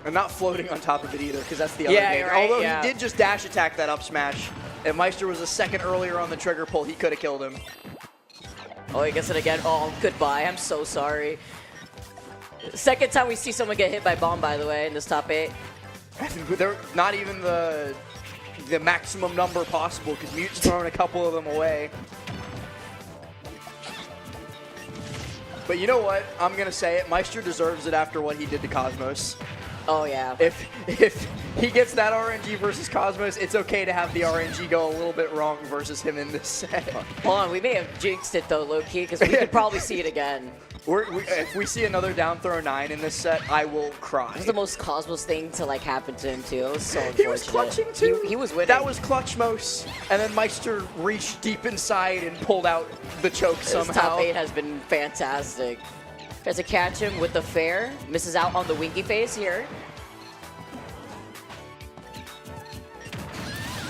And not floating on top of it either, because that's the other Yeah, thing. you're right, Although yeah. he did just dash attack that up smash. If Meister was a second earlier on the trigger pull, he could have killed him. Oh, he gets it again. Oh, goodbye. I'm so sorry. Second time we see someone get hit by bomb, by the way, in this top 8. They're not even the maximum number possible, because Mute's throwing a couple of them away. But you know what? I'm going to say it. Meister deserves it after what he did to Cosmos. Oh, yeah. If he gets that RNG versus Cosmos, it's okay to have the RNG go a little bit wrong versus him in this set. Hold on, we may have jinxed it, though, low-key, because we could probably see it again. If we see another down throw 9 in this set, I will cry. It was the most Cosmos thing to, like, happen to him, too. It was so unfortunate. He was clutching, too. He was winning. That was Clutchmos. And then Meister reached deep inside and pulled out the choke This somehow. top 8 has been fantastic. Tries to catch him with the fair. Misses out on the winky face here.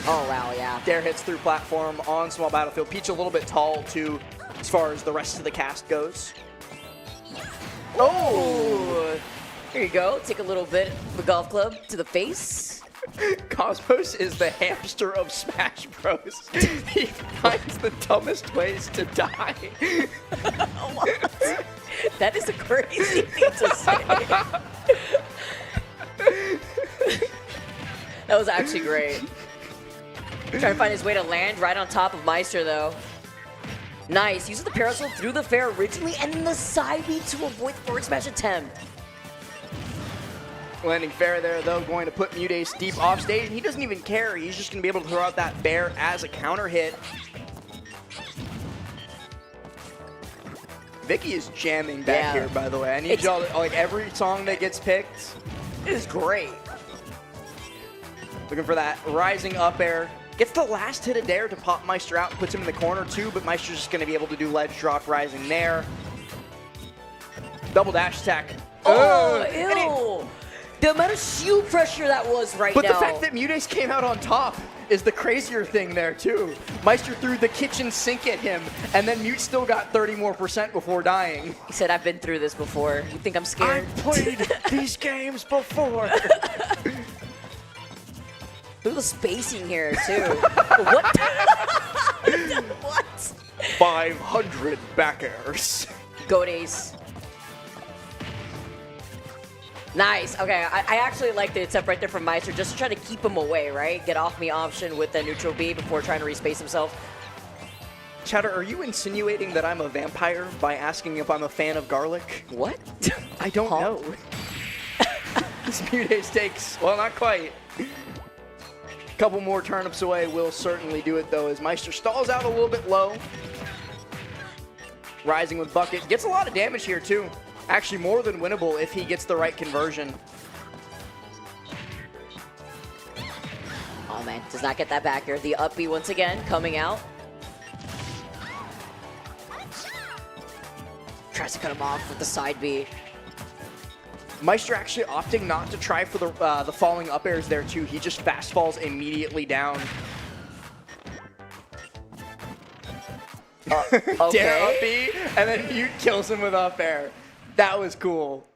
Oh, wow, yeah. Dare hits through platform on small battlefield. Peach a little bit tall, too, as far as the rest of the cast goes. Oh! Here you go. Take a little bit of the golf club to the face. Cosmos is the hamster of Smash Bros. He finds the dumbest ways to die. What? That is a crazy thing to say. That was actually great. Trying to find his way to land right on top of Meister, though. Nice. Uses the parasol through the fair originally, and then the side B to avoid the forward smash attempt. Landing fair there, though, going to put Mutace deep off stage, and he doesn't even care. He's just going to be able to throw out that bear as a counter hit. Vicky is jamming back here, by the way. I need y'all to, like, every song that gets picked is great. Looking for that rising up air. Gets the last hit of Dare to pop Meister out, puts him in the corner too, but Meister's just going to be able to do ledge drop rising there. Double dash attack. Oh, ew. The amount of shield pressure that was right now. But the fact that Mutace came out on top is the crazier thing there too. Meister threw the kitchen sink at him, and then Mute still got 30% more before dying. He said, I've been through this before. You think I'm scared? I've played these games before. Look at the spacing here, too. What? What? 500 back airs. Goat ace. Nice. Okay, I actually like the attempt right there from Meister, just to try to keep him away, right? Get off me option with the neutral B before trying to respace himself. Chatter, are you insinuating that I'm a vampire by asking if I'm a fan of garlic? What? I don't know. This Mutace takes, well, not quite. Couple more turnips away will certainly do it, though, as Meister stalls out a little bit low. Rising with Bucket. Gets a lot of damage here, too. Actually, more than winnable if he gets the right conversion. Oh, man. Does not get that back here. The up B once again coming out. Tries to cut him off with the side B. Meister actually opting not to try for the falling up airs there, too. He just fast falls immediately down. Okay. Dare up B, and then Mute kills him with up air. That was cool.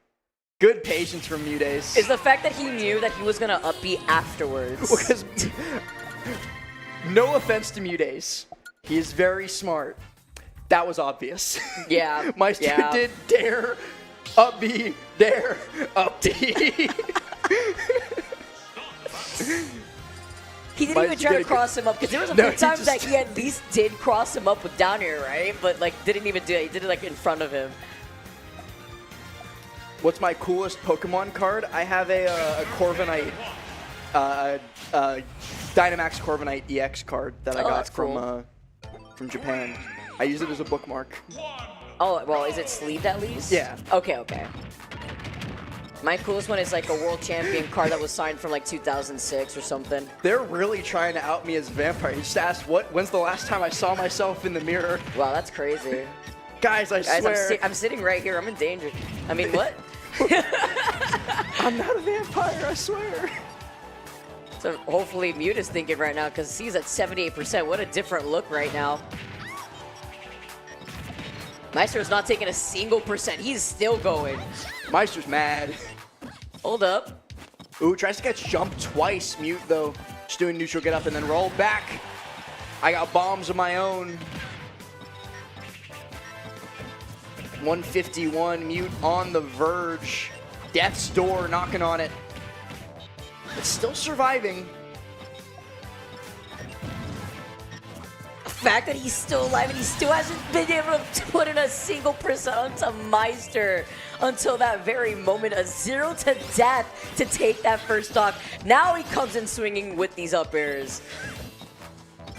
Good patience from Mudace. Is the fact that he knew that he was gonna up B afterwards. Because no offense to Mudace, he is very smart. That was obvious. Yeah. Maister yeah. did dare up B, dare up D. He didn't even Maister's try to gonna cross him up because there was a No, few he times that just- he at least did cross him up with down air, right? But like didn't even do it. He did it like in front of him. What's my coolest Pokemon card? I have a Corviknight, Dynamax Corviknight EX card that I Oh, got that's cool. from Japan. I use it as a bookmark. Oh, well, is it sleeved at least? Yeah. Okay, okay. My coolest one is like a world champion card that was signed from like 2006 or something. They're really trying to out me as a vampire. He just asked, when's the last time I saw myself in the mirror? Wow, that's crazy. Guys, I Guys, swear, I'm sitting right here. I'm in danger. I mean, what? I'm not a vampire, I swear. So hopefully Mute is thinking right now because he's at 78%. What a different look right now. Maister is not taking a single percent. He's still going. Meister's mad. Hold up. Ooh, tries to catch jump twice. Mute, though, just doing neutral get up and then roll back. I got bombs of my own. 151, Mute on the verge. Death's door knocking on it. It's still surviving. The fact that he's still alive and he still hasn't been able to put in a single percent onto Maister until that very moment. A 0 to death to take that first stock. Now he comes in swinging with these up airs.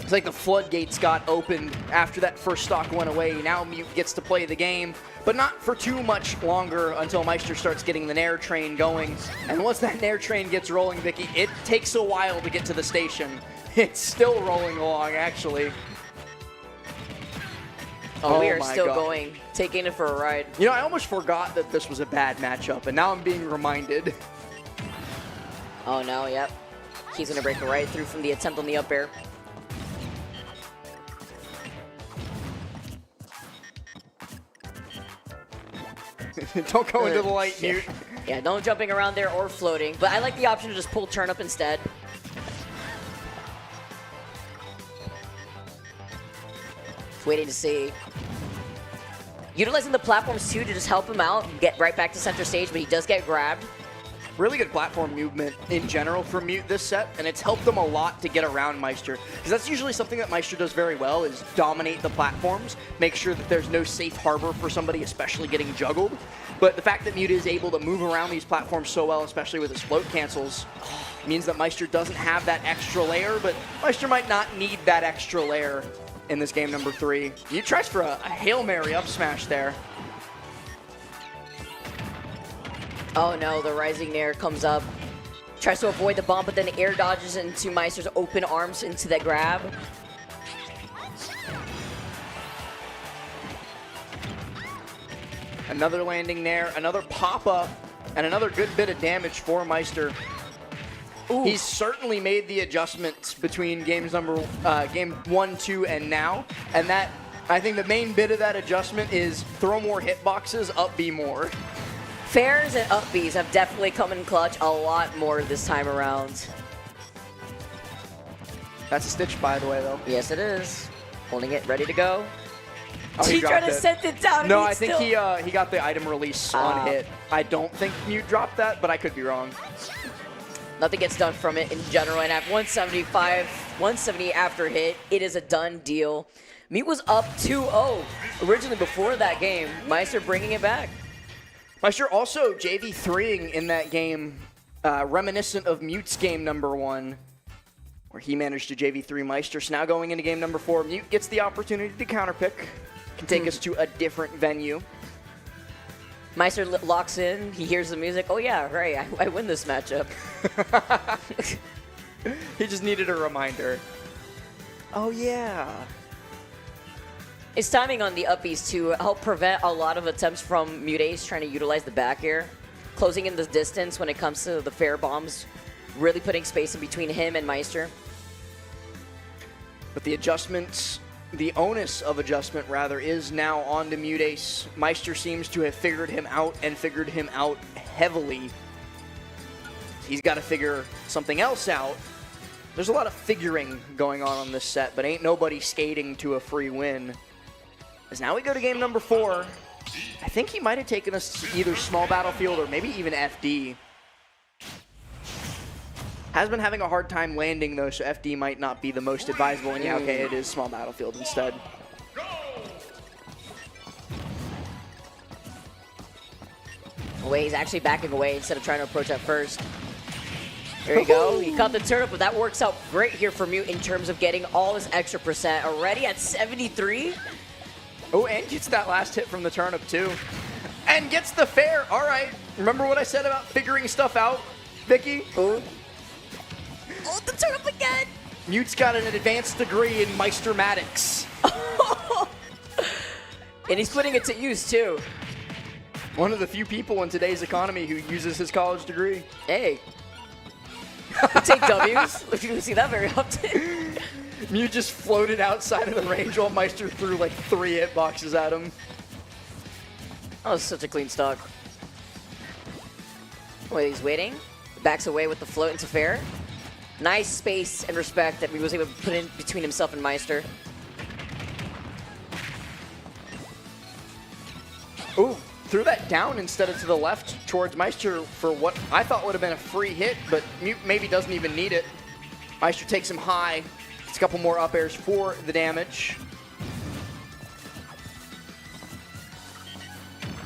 It's like the floodgates got opened after that first stock went away. Now Mute gets to play the game, but not for too much longer until Maister starts getting the Nair train going. And once that Nair train gets rolling, Vicky, it takes a while to get to the station. It's still rolling along, actually. Oh, we are my still God. going, taking it for a ride. You know, I almost forgot that this was a bad matchup, and now I'm being reminded. Oh no, yep. He's gonna break right through from the attempt on the up air. Don't go into the light, Mute. Yeah, no jumping around there or floating, but I like the option to just pull turnip instead. Waiting to see. Utilizing the platforms too to just help him out and get right back to center stage, but he does get grabbed. Really good platform movement in general for Mute this set, and it's helped them a lot to get around Maister. Because that's usually something that Maister does very well, is dominate the platforms, make sure that there's no safe harbor for somebody, especially getting juggled. But the fact that Mute is able to move around these platforms so well, especially with his float cancels, means that Maister doesn't have that extra layer, but Maister might not need that extra layer in this game number 3. Mute tries for a Hail Mary up smash there. Oh no, the rising Nair comes up. Tries to avoid the bomb, but then air dodges into Meister's open arms into the grab. Another landing Nair, another pop-up, and another good bit of damage for Maister. He's certainly made the adjustments between game 1, 2, and now. And that, I think the main bit of that adjustment is throw more hitboxes, up B more. Fairs and up Bs have definitely come in clutch a lot more this time around. That's a stitch, by the way, though. Yes, it is. Holding it, ready to go. Oh, he tried dropped to it. send it down. No, and I think still... he got the item release on hit. I don't think Mute dropped that, but I could be wrong. Nothing gets done from it in general, and at 175, 170 after hit, it is a done deal. Mute was up 2-0 originally before that game. Meister bringing it back. Meister also JV3ing in that game, reminiscent of Mute's game number 1, where he managed to JV3 Meister. So now going into game number 4, Mute gets the opportunity to counterpick. Can take us to a different venue. Meister locks in, he hears the music. Oh yeah, right, I win this matchup. He just needed a reminder. Oh yeah. His timing on the uppies to help prevent a lot of attempts from Mute Ace trying to utilize the back air. Closing in the distance when it comes to the fair bombs. Really putting space in between him and Meister. With the adjustments the onus of adjustment, rather, is now on to Mutace. Maister seems to have figured him out and figured him out heavily. He's got to figure something else out. There's a lot of figuring going on this set, but ain't nobody skating to a free win. As now we go to game number 4. I think he might have taken us to either small battlefield or maybe even FD. Has been having a hard time landing, though, so FD might not be the most advisable. And yeah, okay, it is small battlefield instead. Away, he's actually backing away instead of trying to approach at first. There you go. He caught the turnip, but that works out great here for Mute in terms of getting all this extra percent. Already at 73. Oh, and gets that last hit from the turnip, too. And gets the fair. All right. Remember what I said about figuring stuff out, Vicky? Oh, the turnip again! Mute's got an advanced degree in Meistermatics. And he's putting it to use, too. One of the few people in today's economy who uses his college degree. Hey. We take W's. You see that very often. Mute just floated outside of the range while Meister threw like 3 hitboxes at him. That was such a clean stock. Wait, he's waiting. Backs away with the float into fair. Nice space and respect that he was able to put in between himself and Maister. Ooh, threw that down instead of to the left towards Meister for what I thought would have been a free hit, but Mute maybe doesn't even need it. Meister takes him high. Gets a couple more up airs for the damage.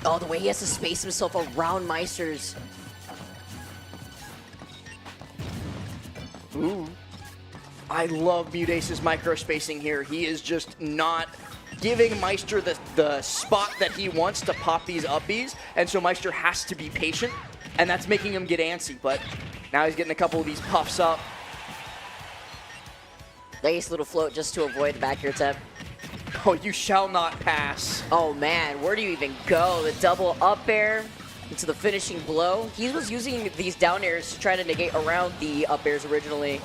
Oh, the way he has to space himself around Meister's. Ooh. I love Mutace's micro spacing here. He is just not giving Meister the spot that he wants to pop these uppies, and so Meister has to be patient, and that's making him get antsy, but now he's getting a couple of these puffs up. Nice little float just to avoid the back air tap. Oh, you shall not pass. Oh man, where do you even go? The double up air into the finishing blow. He was using these down airs to try to negate around the up airs originally.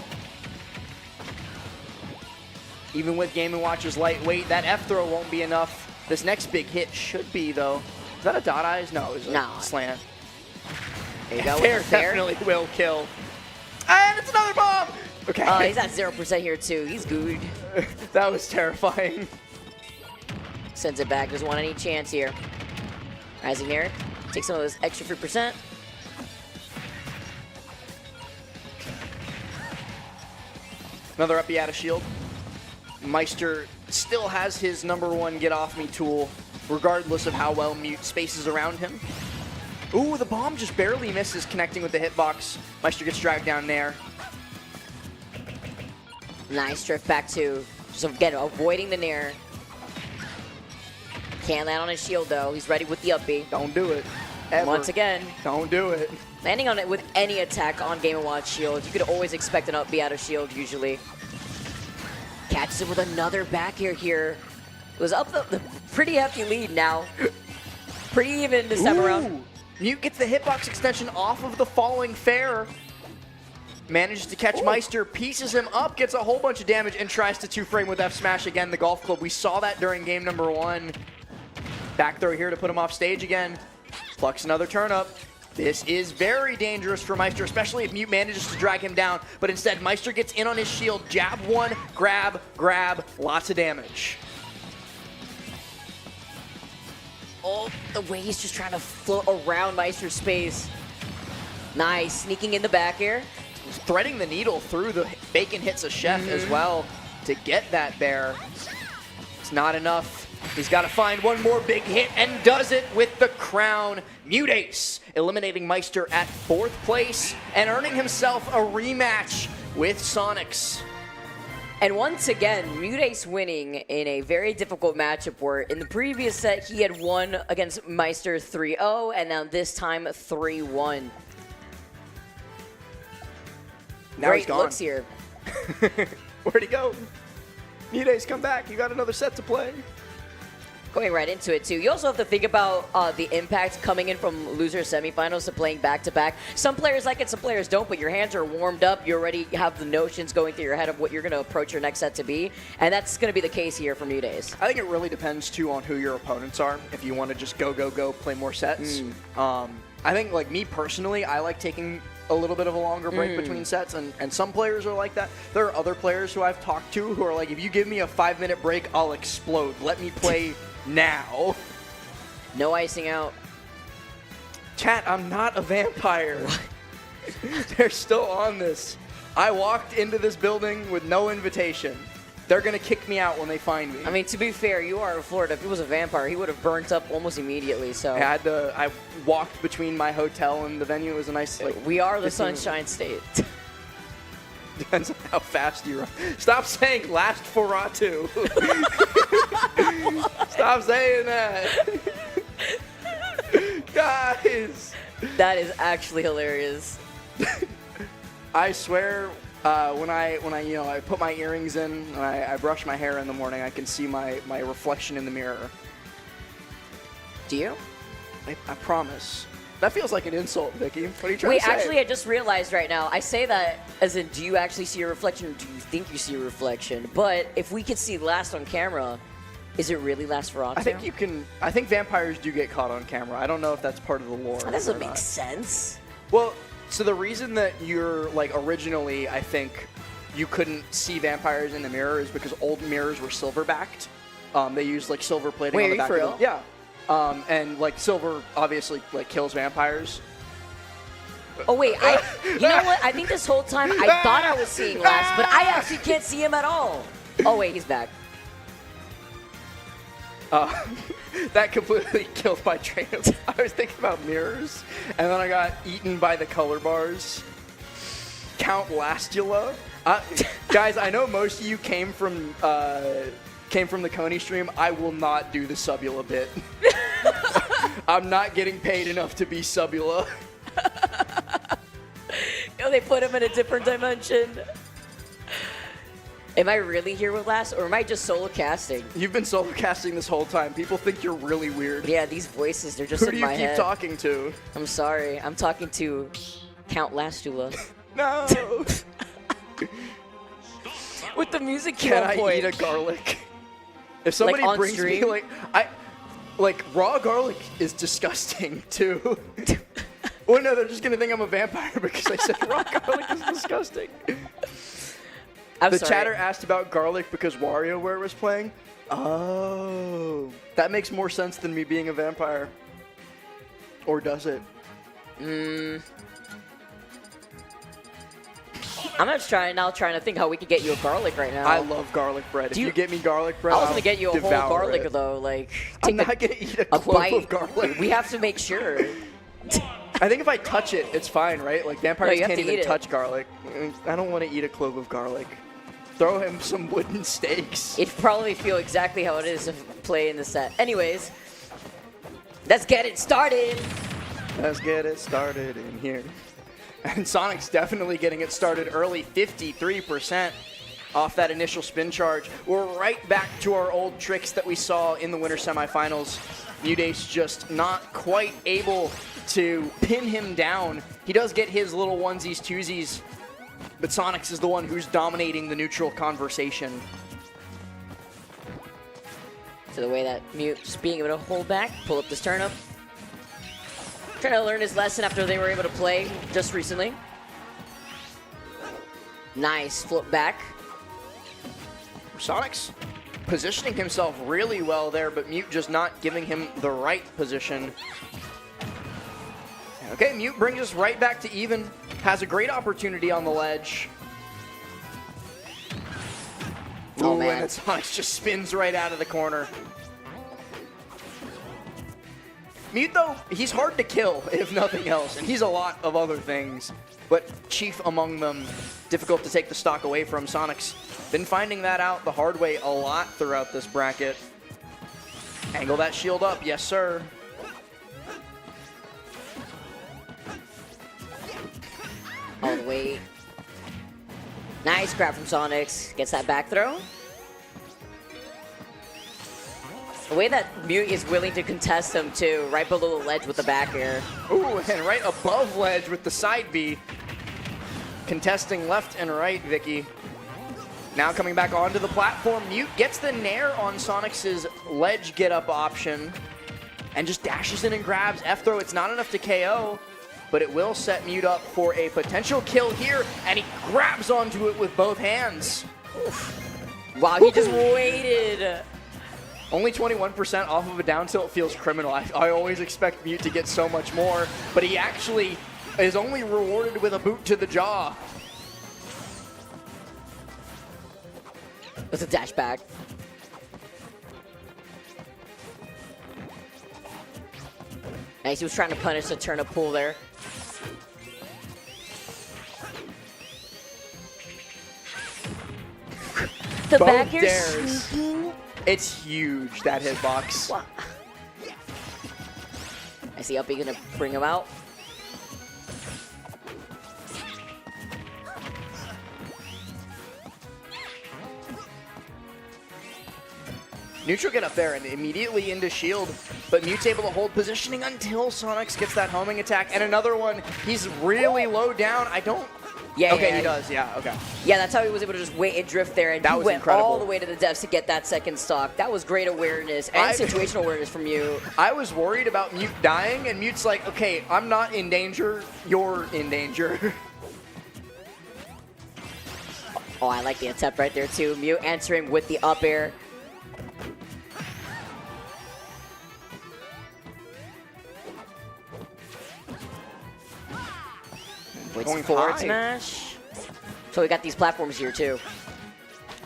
Even with Game & Watch's lightweight, that F throw won't be enough. This next big hit should be, though. Is that a dot eyes? No, it was a slant. There you go. Fair with the fair. definitely will kill. And it's another bomb! Okay. He's at 0% here too. He's good. That was terrifying. Sends it back. Doesn't want any chance here. Rising there. Takes some of this extra 3%. Another uppy out of shield. Meister still has his #1 get off me tool, regardless of how well Mute spaces around him. Ooh, the bomb just barely misses connecting with the hitbox. Meister gets dragged down there. Nice drift back to, just again, avoiding the nair. Can't land on his shield though. He's ready with the up B. Don't do it. Ever. Once again. Don't do it. Landing on it with any attack on Game & Watch shield, you could always expect an up B out of shield usually. Catches it with another back air here. It was up the pretty hefty lead now. Pretty even this time around. Mute gets the hitbox extension off of the falling fair. Manages to catch Meister, pieces him up, gets a whole bunch of damage, and tries to 2-frame with F smash again, the golf club. We saw that during game #1. Back throw here to put him off stage again. Plucks another turnip. This is very dangerous for Meister, especially if Mute manages to drag him down. But instead, Meister gets in on his shield. Jab one, grab, lots of damage. Oh, the way he's just trying to float around Meister's space. Nice, sneaking in the back air. Threading the needle through the bacon hits a chef as well to get that bear. It's not enough. He's got to find one more big hit and does it with the crown. Mutace eliminating Meister at 4th place and earning himself a rematch with Sonix. And once again, Mutace winning in a very difficult matchup where in the previous set he had won against Meister 3-0 and now this time 3-1. Now Great he's gone. looks here. Where'd he go? Mutace, come back. You got another set to play. Going right into it, too. You also have to think about the impact coming in from loser semifinals to playing back-to-back. Some players like it, some players don't, but your hands are warmed up. You already have the notions going through your head of what you're going to approach your next set to be, and that's going to be the case here for Mudays. I think it really depends, too, on who your opponents are. If you want to just go, play more sets. I think, like, me personally, I like taking a little bit of a longer break between sets, and some players are like that. There are other players who I've talked to who are like, if you give me a 5-minute break, I'll explode. Let me play now. No icing out. Chat, I'm not a vampire. They're still on this. I walked into this building with no invitation. They're going to kick me out when they find me. I mean, to be fair, you are in Florida. If he was a vampire, he would have burnt up almost immediately, so... I walked between my hotel and the venue. It was a nice... we are the Sunshine State. Depends on how fast you run. Stop saying last for Ratu. Stop saying that. Guys. That is actually hilarious. I swear, when I put my earrings in and I brush my hair in the morning, I can see my reflection in the mirror. Do you? I promise. That feels like an insult, Vicky. What are you trying Wait, to say? actually, I just realized right now. I say that as in, do you actually see a reflection, or do you think you see a reflection? But if we could see last on camera, is it really last for Octo? I think you can. I think vampires do get caught on camera. I don't know if that's part of the lore. That doesn't or make not. sense. Well, so the reason that you're like originally, I think you couldn't see vampires in the mirror is because old mirrors were silver backed. They used like silver plating Wait, on the are you back for of real? them. Yeah. And like silver obviously like kills vampires. Oh wait, you know what? I think this whole time I thought I was seeing last, but I actually can't see him at all. Oh wait, he's back. That completely killed my train of thought. I was thinking about mirrors, and then I got eaten by the color bars. Count Lastula. Guys, I know most of you came from the Coney stream. I will not do the Subula bit. I'm not getting paid enough to be Subula. Oh, they put him in a different dimension. Am I really here with last, or am I just solo casting? You've been solo casting this whole time. People think you're really weird. Yeah, these voices, they're just Who in do you my keep head. talking to? I'm sorry. I'm talking to Count Lastula. No. With the music Can on I point. eat a garlic? If somebody on brings me stream? like raw garlic is disgusting too. Well, no, they're just gonna think I'm a vampire because I said raw garlic is disgusting. The chatter asked about garlic because WarioWare was playing. Oh, that makes more sense than me being a vampire. Or does it? I'm just trying to think how we could get you a garlic right now. I love garlic bread. If you get me garlic bread, I was gonna get you a whole devour garlic it. though. Like, I'm take not gonna eat a a clove bite. of garlic. We have to make sure. I think if I touch it, it's fine, right? Like vampires you have can't to even eat it. touch garlic. I don't want to eat a clove of garlic. Throw him some wooden stakes. It'd probably feel exactly how it is to play in the set. Anyways, let's get it started. Let's get it started in here. And Sonic's definitely getting it started early, 53% off that initial spin charge. We're right back to our old tricks that we saw in the winter semifinals. Mudace just not quite able to pin him down. He does get his little onesies, twosies, but Sonix is the one who's dominating the neutral conversation. So the way that Mute just being able to hold back, pull up this turnip. Trying to learn his lesson after they were able to play just recently. Nice flip back. Sonix positioning himself really well there, but Mute just not giving him the right position. Okay, Mute brings us right back to even. Has a great opportunity on the ledge. Oh, Ooh, man. and then Sonix just spins right out of the corner. Mute, though, he's hard to kill, if nothing else, and he's a lot of other things, but chief among them, difficult to take the stock away from. Sonic's been finding that out the hard way a lot throughout this bracket. Angle that shield up, yes, sir. All the way. Nice grab from Sonix. Gets that back throw. The way that Mute is willing to contest him too, right below the ledge with the back air. Ooh, and right above ledge with the side B. Contesting left and right, Vicky. Now coming back onto the platform, Mute gets the nair on Sonix's ledge get-up option and just dashes in and grabs F-throw. It's not enough to KO, but it will set Mute up for a potential kill here, and he grabs onto it with both hands. Wow, he just waited. Only 21% off of a down tilt feels criminal. I always expect Mute to get so much more, but he actually is only rewarded with a boot to the jaw. It's a dash back. Nice, he was trying to punish the turnip pull there. The Both back air dares. sneaking. It's huge, that hitbox. Wow. I see Uppy gonna bring him out. Neutral get up there and immediately into shield, but Mute's able to hold positioning until Sonix gets that homing attack. And another one, he's really low down. I don't... Yeah, okay, yeah, he does, yeah, okay. Yeah, that's how he was able to just wait and drift there, and That he was went incredible. all the way to the depths to get that second stock. That was great awareness and situational awareness from you. I was worried about Mute dying, and Mute's like, okay, I'm not in danger, you're in danger. Oh, I like the attempt right there too. Mute answering with the up air. Waits Going forward high. smash. So we got these platforms here too.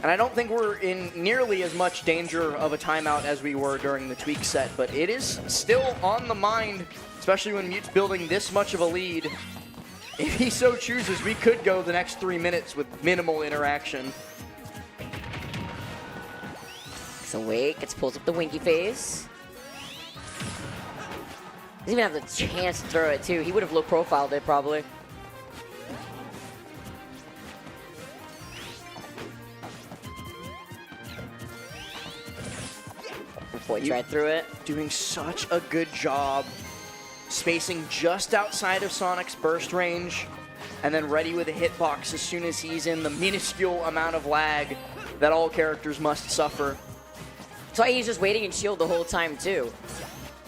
And I don't think we're in nearly as much danger of a timeout as we were during the Tweek set, but it is still on the mind, especially when Mute's building this much of a lead. If he so chooses, we could go the next 3 minutes with minimal interaction. So wait, gets pulls up the winky face. Doesn't even have the chance to throw it too. He would have low profiled it probably. Points right through it. Doing such a good job spacing just outside of Sonic's burst range and then ready with a hitbox as soon as he's in the minuscule amount of lag that all characters must suffer. So he's just waiting in shield the whole time too.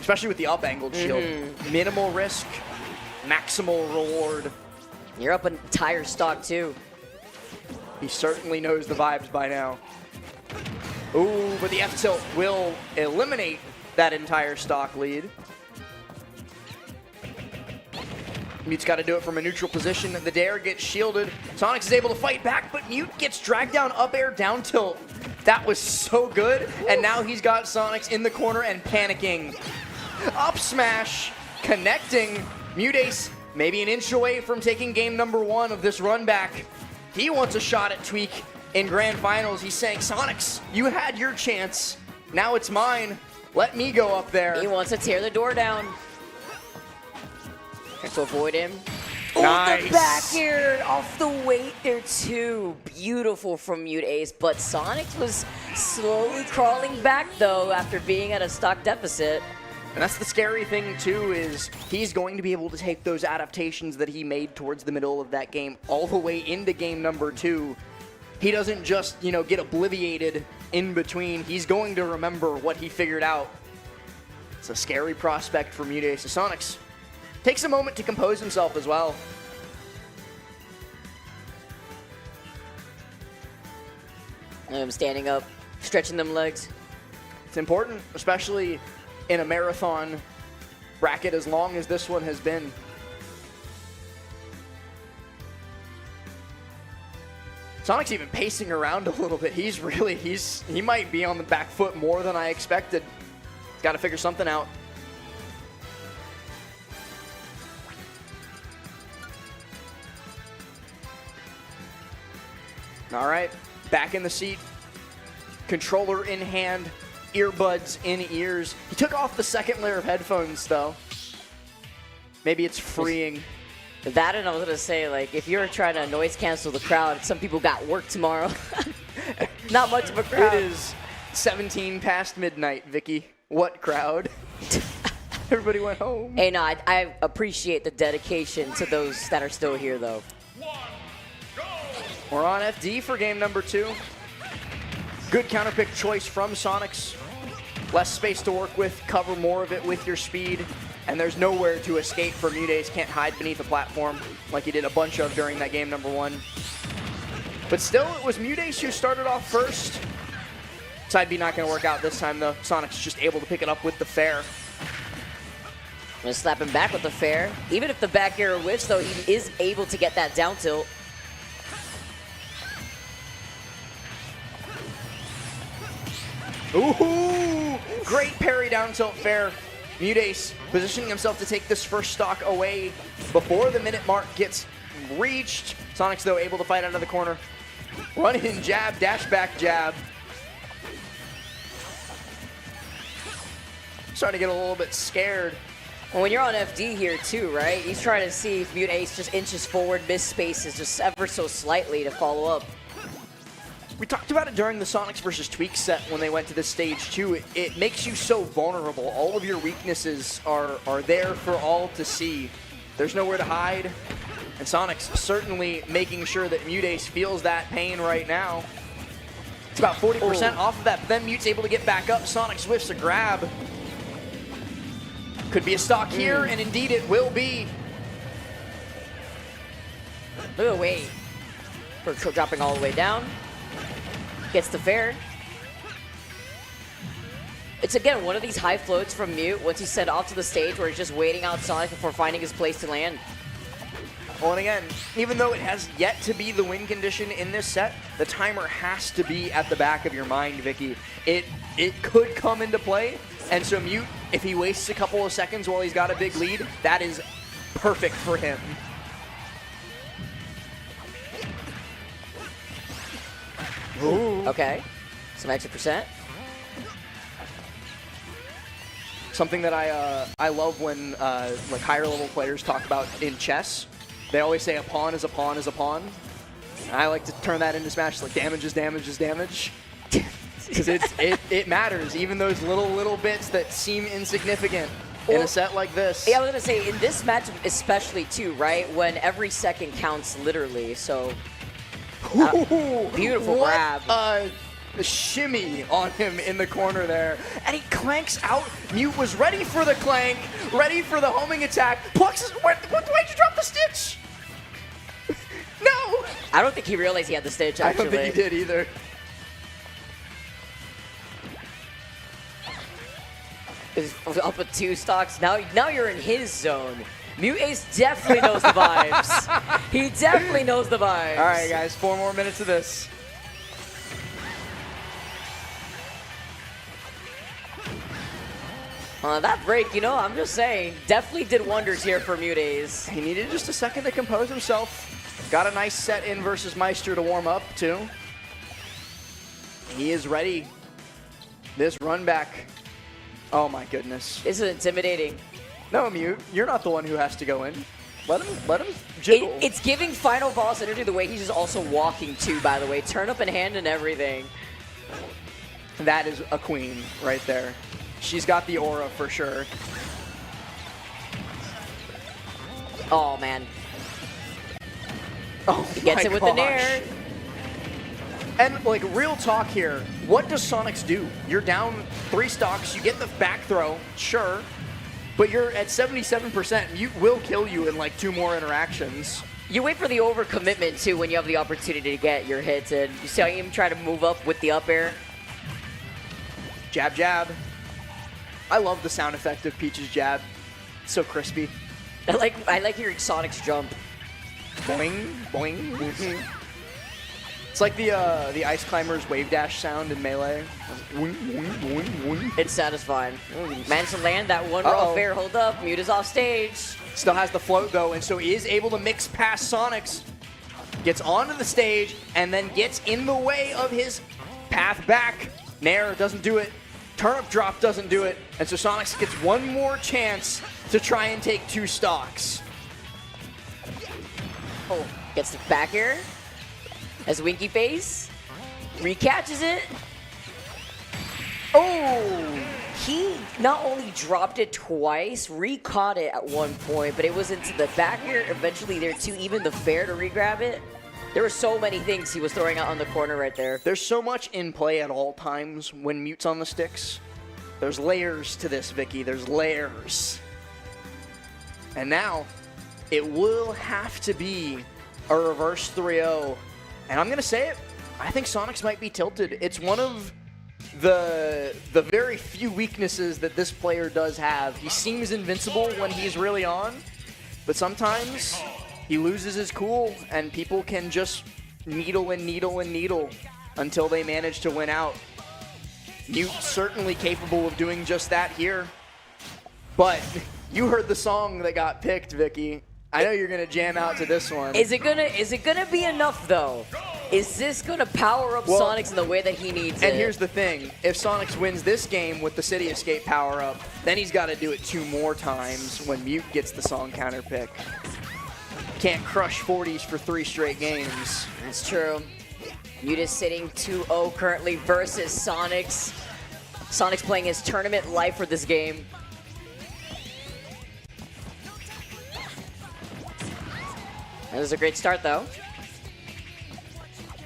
Especially with the up-angled shield. Minimal risk, maximal reward. You're up an entire stock too. He certainly knows the vibes by now. Ooh, but the F-tilt will eliminate that entire stock lead. Mute's got to do it from a neutral position. The dare gets shielded. Sonix is able to fight back, but Mute gets dragged down up air, down tilt. That was so good. And now he's got Sonix in the corner and panicking. Up smash, connecting. Mute Ace maybe an inch away from taking game number 1 of this run back. He wants a shot at Tweek in grand finals. He's saying, Sonix, you had your chance. Now it's mine. Let me go up there. He wants to tear the door down. Tries to avoid him. Nice. Oh, the back air off the weight there too. Beautiful from Mute Ace, but Sonix was slowly crawling back though after being at a stock deficit. And that's the scary thing too, is he's going to be able to take those adaptations that he made towards the middle of that game all the way into game number 2. He doesn't just, get obliviated in between. He's going to remember what he figured out. It's a scary prospect for Mute Ace. Sonix takes a moment to compose himself as well. I'm standing up, stretching them legs. It's important, especially in a marathon bracket as long as this one has been. Sonic's even pacing around a little bit. He might be on the back foot more than I expected. He's got to figure something out. All right, back in the seat. Controller in hand, earbuds in ears. He took off the second layer of headphones, though. Maybe it's freeing. That, and I was gonna say, like, if you're trying to noise cancel the crowd, some people got work tomorrow. Not much of a crowd. 17 past midnight, Vicky. What crowd? Everybody went home. Hey, no, I appreciate the dedication to those that are still here, though. We're on FD for game number 2. Good counterpick choice from Sonix. Less space to work with, cover more of it with your speed, and there's nowhere to escape for Mudace. Can't hide beneath a platform like he did a bunch of during that game number 1. But still, it was Mudace who started off first. Side B not going to work out this time, though. Sonix just able to pick it up with the fair. Gonna slap him back with the fair. Even if the back air whiffs, though, he is able to get that down tilt. Ooh! Great parry down tilt fair. Mudace positioning himself to take this first stock away before the minute mark gets reached. Sonix, though, able to fight out of the corner. Run in jab, dash back jab. Starting to get a little bit scared. Well, when you're on FD here too, right? He's trying to see if Mudace just inches forward, miss spaces just ever so slightly to follow up. We talked about it during the Sonix versus Tweek set when they went to this stage too. It makes you so vulnerable. All of your weaknesses are there for all to see. There's nowhere to hide. And Sonix certainly making sure that Mudace feels that pain right now. It's about 40% off of that, but then Mute's able to get back up. Sonix whiffs a grab. Could be a stock here, and indeed it will be. Look at the weight. For dropping all the way down. Gets the fair. It's again one of these high floats from Mute once he's sent off to the stage where he's just waiting out Sonix before finding his place to land. Well, and again, even though it has yet to be the win condition in this set, the timer has to be at the back of your mind, Vicky. It could come into play, and so Mute, if he wastes a couple of seconds while he's got a big lead, that is perfect for him. Ooh. Okay, some extra percent. Something that I love when like higher level players talk about in chess. They always say a pawn is a pawn is a pawn. And I like to turn that into Smash like damage is damage is damage. Because it matters, even those little bits that seem insignificant in a set like this. Yeah, I was gonna say in this match especially too, right? When every second counts literally. So beautiful grab. A shimmy on him in the corner there. And he clanks out. Mute was ready for the clank, ready for the homing attack. Plucks his, why'd you drop the stitch? No! I don't think he realized he had the stitch, actually. I don't think he did either. He's up with 2 stocks. Now you're in his zone. Mudace definitely knows the vibes. He definitely knows the vibes. All right, guys, 4 more minutes of this. That break, you know, I'm just saying, definitely did wonders here for Mudace. He needed just a second to compose himself. Got a nice set in versus Maister to warm up, too. He is ready. This run back. Oh, my goodness. This is intimidating. No, Mute, you're not the one who has to go in. Let him jiggle. It's giving Final Boss energy the way he's just also walking, too, by the way. Turn up in hand and everything. That is a queen right there. She's got the aura for sure. Oh, man. Oh, he gets it with the nair. And, like, real talk here. What does Sonix do? You're down 3 stocks. You get the back throw, sure. But you're at 77%. Mute will kill you in, like, 2 more interactions. You wait for the overcommitment, too, when you have the opportunity to get your hits in. You see how him try to move up with the up air? Jab, jab. I love the sound effect of Peach's jab. It's so crispy. I like hearing Sonic's jump. Boing, boing. It's like the Ice Climber's wave dash sound in Melee. Boing, boing, boing, boing. It's satisfying. Managed to land that one raw fair. Hold up. Mute is off stage. Still has the float, though, and so he is able to mix past Sonix. Gets onto the stage, and then gets in the way of his path back. Nair doesn't do it. Turnip drop doesn't do it. And so Sonix gets one more chance to try and take 2 stocks. Oh, gets the back air. Has winky face. Recatches it. Oh! He not only dropped it twice, re-caught it at one point, but it was into the back air, eventually there too, even the fair to re-grab it. There were so many things he was throwing out on the corner right there. There's so much in play at all times when Mute's on the sticks. There's layers to this, Vicky. There's layers. And now, it will have to be a reverse 3-0. And I'm going to say it, I think Sonix might be tilted. It's one of the very few weaknesses that this player does have. He seems invincible when he's really on, but sometimes he loses his cool, and people can just needle and needle and needle until they manage to win out. Mute certainly capable of doing just that here. But you heard the song that got picked, Vicky. I know you're gonna jam out to this one. Is it gonna be enough though? Is this gonna power up Sonix in the way that he needs And here's the thing: if Sonix wins this game with the City Escape power up, then he's got to do it 2 more times when Mute gets the song counter pick. Can't crush 40s for 3 straight games. That's true. Mute is sitting 2-0 currently versus Sonix. Sonix playing his tournament life for this game. That was a great start, though.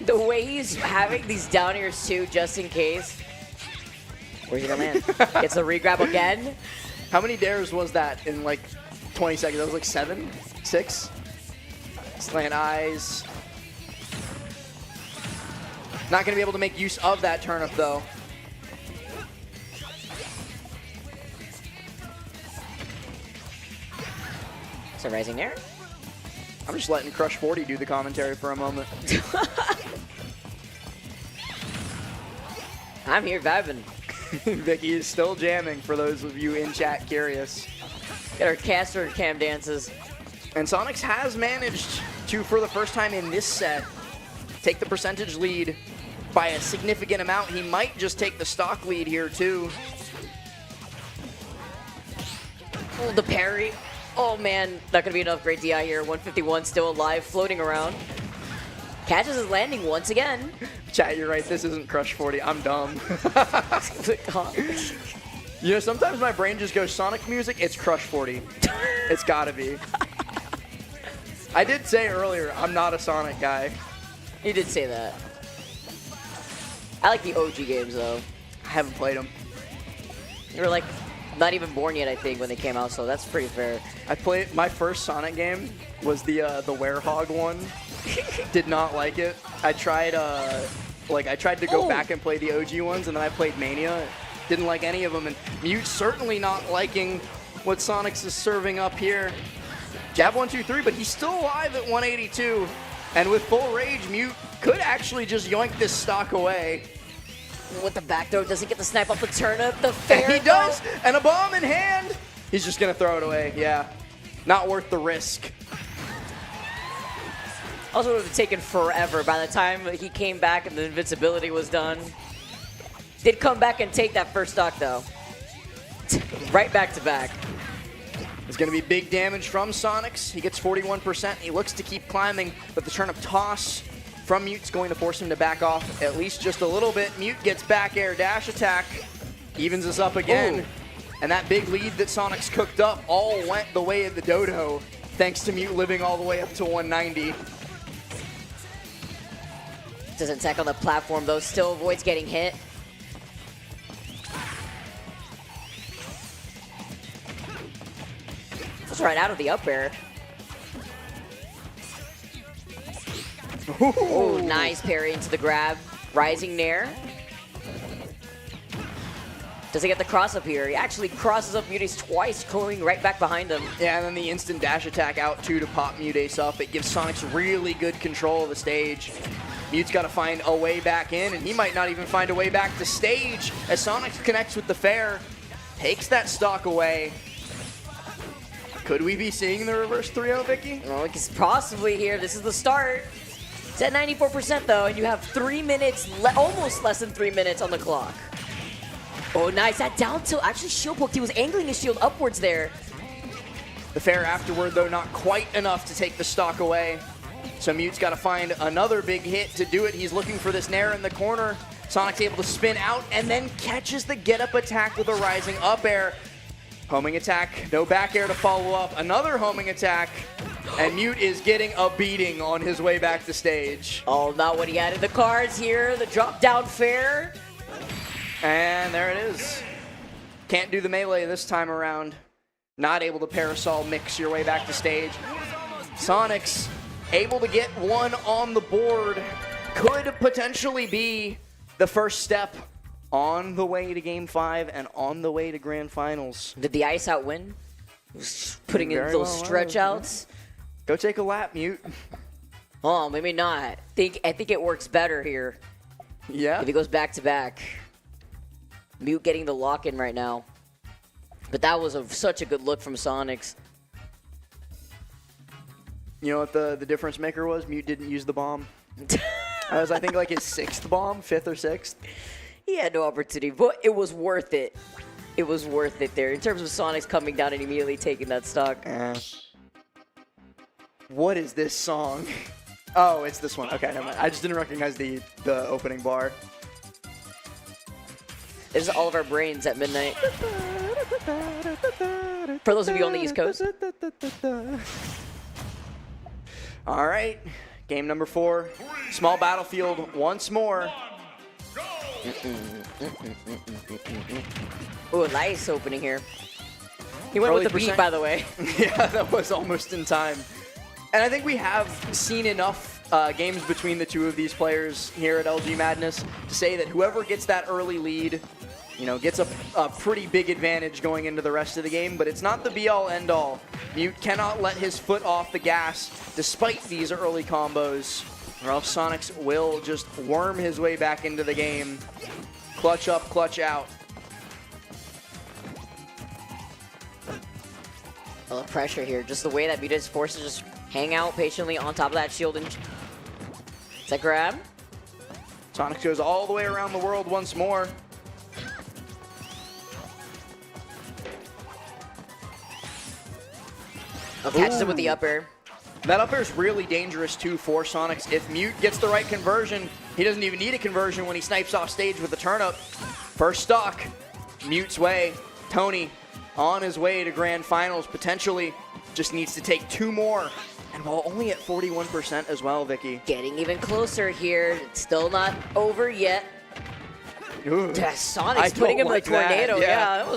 The way he's having these down airs, too, just in case. Where's he gonna land? Gets the regrab again. How many dares was that in like 20 seconds? That was like 7? 6? Slant eyes. Not gonna be able to make use of that turnip, though. It's a rising air. I'm just letting Crush 40 do the commentary for a moment. I'm here vibing. Vicky is still jamming for those of you in chat curious. Get our caster cam dances. And Sonix has managed to, for the first time in this set, take the percentage lead by a significant amount. He might just take the stock lead here, too. Oh, the parry. Oh, man. Not going to be enough. Great DI here. 151 still alive, floating around. Catches his landing once again. Chat, you're right. This isn't Crush 40. I'm dumb. You know, sometimes my brain just goes Sonic music. It's Crush 40. It's got to be. I did say earlier, I'm not a Sonic guy. You did say that. I like the OG games, though. I haven't played them. You were, like, not even born yet, I think, when they came out, so that's pretty fair. I played, my first Sonic game was the Werehog one. Did not like it. I tried to go back and play the OG ones, and then I played Mania. Didn't like any of them, and Mute certainly not liking what Sonix is serving up here. Jab 1, 2, 3, but he's still alive at 182. And with full rage, Mute could actually just yoink this stock away. With the back throw, does he get the snipe off the turnip? The fair And he does, and a bomb in hand. He's just gonna throw it away, yeah. Not worth the risk. Also, it would have taken forever by the time he came back and the invincibility was done. Did come back and take that first stock, though. Right back to back. It's going to be big damage from Sonix. He gets 41%. He looks to keep climbing, but the turnip toss from Mute's going to force him to back off at least just a little bit. Mute gets back air dash attack, evens us up again. Ooh. And that big lead that Sonix cooked up all went the way of the dodo, thanks to Mute living all the way up to 190. Doesn't attack on the platform, though. Still avoids getting hit. Just right out of the up air. Oh, nice parry into the grab. Rising Nair. Does he get the cross up here? He actually crosses up Mutace twice, going right back behind him. Yeah, and then the instant dash attack out too to pop Mutace up. It gives Sonix really good control of the stage. Mute's got to find a way back in, and he might not even find a way back to stage as Sonix connects with the fair, takes that stock away. Could we be seeing the reverse 3-0, Vicky? Well, it's possibly here. This is the start. It's at 94% though, and you have 3 minutes, almost less than 3 minutes on the clock. Oh, nice. That down tilt actually shield poked. He was angling his shield upwards there. The fair afterward, though, not quite enough to take the stock away. So Mute's got to find another big hit to do it. He's looking for this Nair in the corner. Sonic's able to spin out and then catches the get-up attack with a rising up air. Homing attack, no back air to follow up. Another homing attack, and Mute is getting a beating on his way back to stage. Oh, not what he had in the cards here. The drop down fair. And there it is. Can't do the melee this time around. Not able to parasol mix your way back to stage. Sonix able to get one on the board. Could potentially be the first step on the way to Game 5 and on the way to Grand Finals. Did the ice out win? Putting in Very those well, stretch outs. Go take a lap, Mute. Oh, maybe not. I think it works better here Yeah. if he goes back to back. Mute getting the lock in right now. But that was such a good look from Sonix. You know what the difference maker was? Mute didn't use the bomb. That was, I think, like his 6th bomb, 5th or 6th. He had no opportunity, but it was worth it. It was worth it there. In terms of Sonix coming down and immediately taking that stock. What is this song? Oh, it's this one. Okay, never mind. I just didn't recognize the opening bar. This is All of Our Brains at midnight. For those of you on the East Coast. All right, game number 4. Small battlefield once more. Ooh, nice opening here. He went Early with the beat, percent. by the way. Yeah, that was almost in time. And I think we have seen enough games between the two of these players here at LG Madness to say that whoever gets that early lead, you know, gets a pretty big advantage going into the rest of the game, but it's not the be-all, end-all. Mute cannot let his foot off the gas despite these early combos, or else Sonix will just worm his way back into the game. Clutch up, clutch out. A little pressure here. Just the way that Mute is forced to just hang out patiently on top of that shield. And is that grab? Sonix goes all the way around the world once more. Oh, catches it with the up air. That up air is really dangerous too for Sonix. If Mute gets the right conversion, he doesn't even need a conversion when he snipes off stage with the turnip. First stock, Mute's way. Tony on his way to Grand Finals, potentially just needs to take 2 more. And while only at 41% as well, Vicky. Getting even closer here. It's still not over yet. Ooh. Yeah, I Sonic's don't putting him like in a tornado. that, yeah. That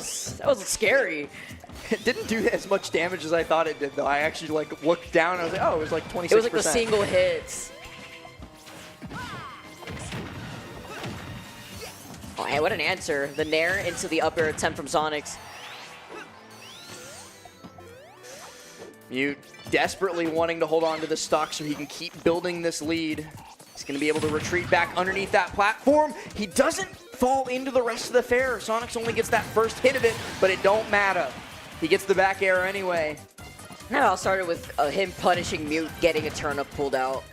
was scary. It didn't do as much damage as I thought it did, though. I actually looked down and I was like, oh, it was like 26%. It was like the single hits. Oh, hey, what an answer. The nair into the up air attempt from Sonix. Mute desperately wanting to hold on to the stock so he can keep building this lead. He's going to be able to retreat back underneath that platform. He doesn't fall into the rest of the fair. Sonix only gets that first hit of it, but it don't matter. He gets the back air anyway. That all started with him punishing Mute, getting a turnip pulled out.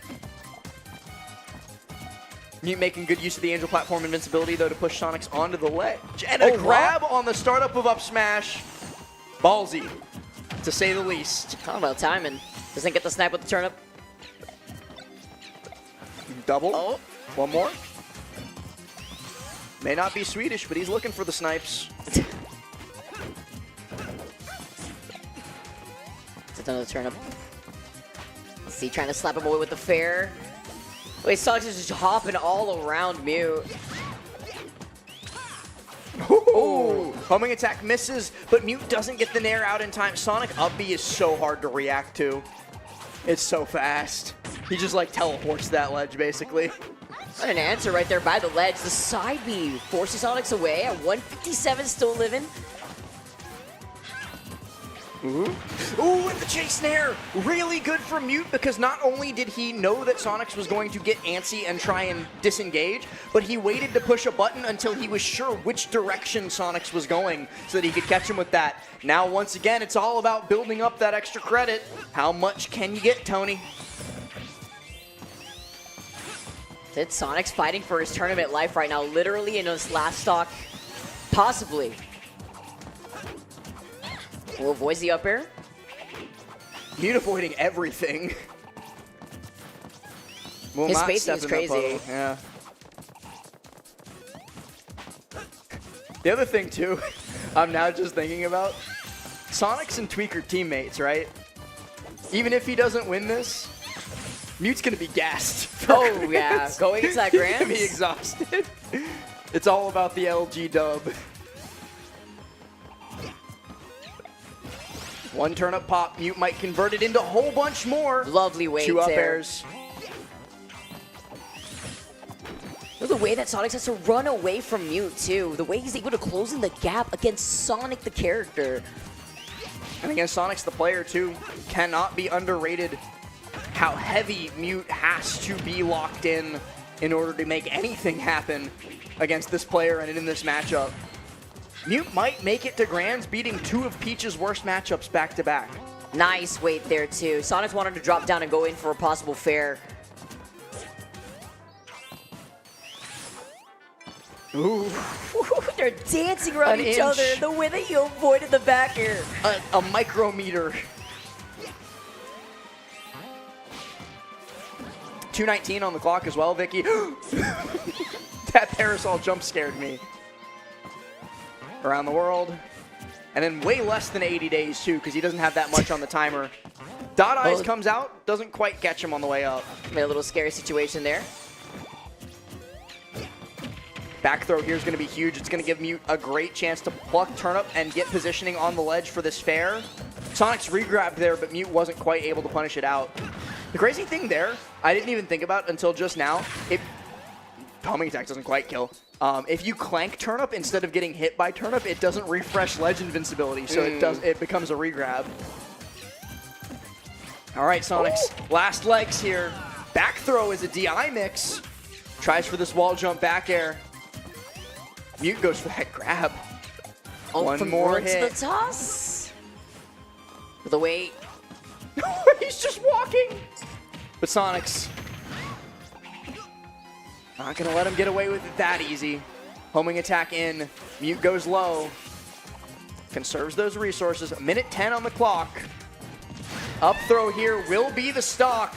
Mute making good use of the Angel platform invincibility, though, to push Sonix onto the ledge. And a grab on the startup of up smash. Ballsy, to say the least. Talking about timing. Doesn't get the snap with the turnip. Double. Oh. One more. May not be Swedish, but he's looking for the snipes. It's another turnip. See, trying to slap him away with the fair. Wait, Sonix is just hopping all around Mute. Ooh. Homing attack misses, but Mute doesn't get the nair out in time. Sonic up B is so hard to react to. It's so fast. He just like teleports to that ledge, basically. What an answer right there by the ledge. The side B forces Sonix away at 157, still living. Ooh, and the chase snare! Really good for Mute because not only did he know that Sonix was going to get antsy and try and disengage, but he waited to push a button until he was sure which direction Sonix was going so that he could catch him with that. Now, once again, it's all about building up that extra credit. How much can you get, Tony? It's Sonix fighting for his tournament life right now, literally in his last stock, possibly. Will avoid the up air. Mute avoiding everything. Will His not spacing step is in that crazy. puddle. Yeah. The other thing, too, I'm now just thinking about, Sonix and Tweek are teammates, right? Even if he doesn't win this, Mute's going to be gassed. Oh, yeah. Going into that He's going to grand. be exhausted. It's all about the LG dub. One turnip pop, Mute might convert it into a whole bunch more. Lovely weight Two up there. airs. The way that Sonix has to run away from Mute, too. The way he's able to close in the gap against Sonic, the character. And against Sonix, the player, too, cannot be underrated how heavy Mute has to be locked in order to make anything happen against this player and in this matchup. Mute might make it to Grands, beating two of Peach's worst matchups back-to-back. Nice weight there, too. Sonix wanted to drop down and go in for a possible fair. Ooh. They're dancing around An each inch. other. The way that he avoided the back air. A micrometer. 2:19 on the clock as well, Vicky. That parasol jump scared me. Around the world. And then way less than 80 days, too, because he doesn't have that much on the timer. Dot Eyes comes out, doesn't quite catch him on the way up. Made a little scary situation there. Back throw here is going to be huge. It's going to give Mute a great chance to pluck Turnip and get positioning on the ledge for this fair. Sonic's re-grabbed there, but Mute wasn't quite able to punish it out. The crazy thing there, I didn't even think about until just now. Homing attack doesn't quite kill. If you clank Turnip instead of getting hit by Turnip, it doesn't refresh ledge invincibility, so it becomes a re-grab. All right, Sonix, last legs here. Back throw is a DI mix. Tries for this wall jump back air. Mute goes for that grab. One from more one hit. to the toss. With the weight. He's just walking. But Sonix, not gonna let him get away with it that easy. Homing attack in. Mute goes low. Conserves those resources. A minute 10 on the clock. Up throw here will be the stock.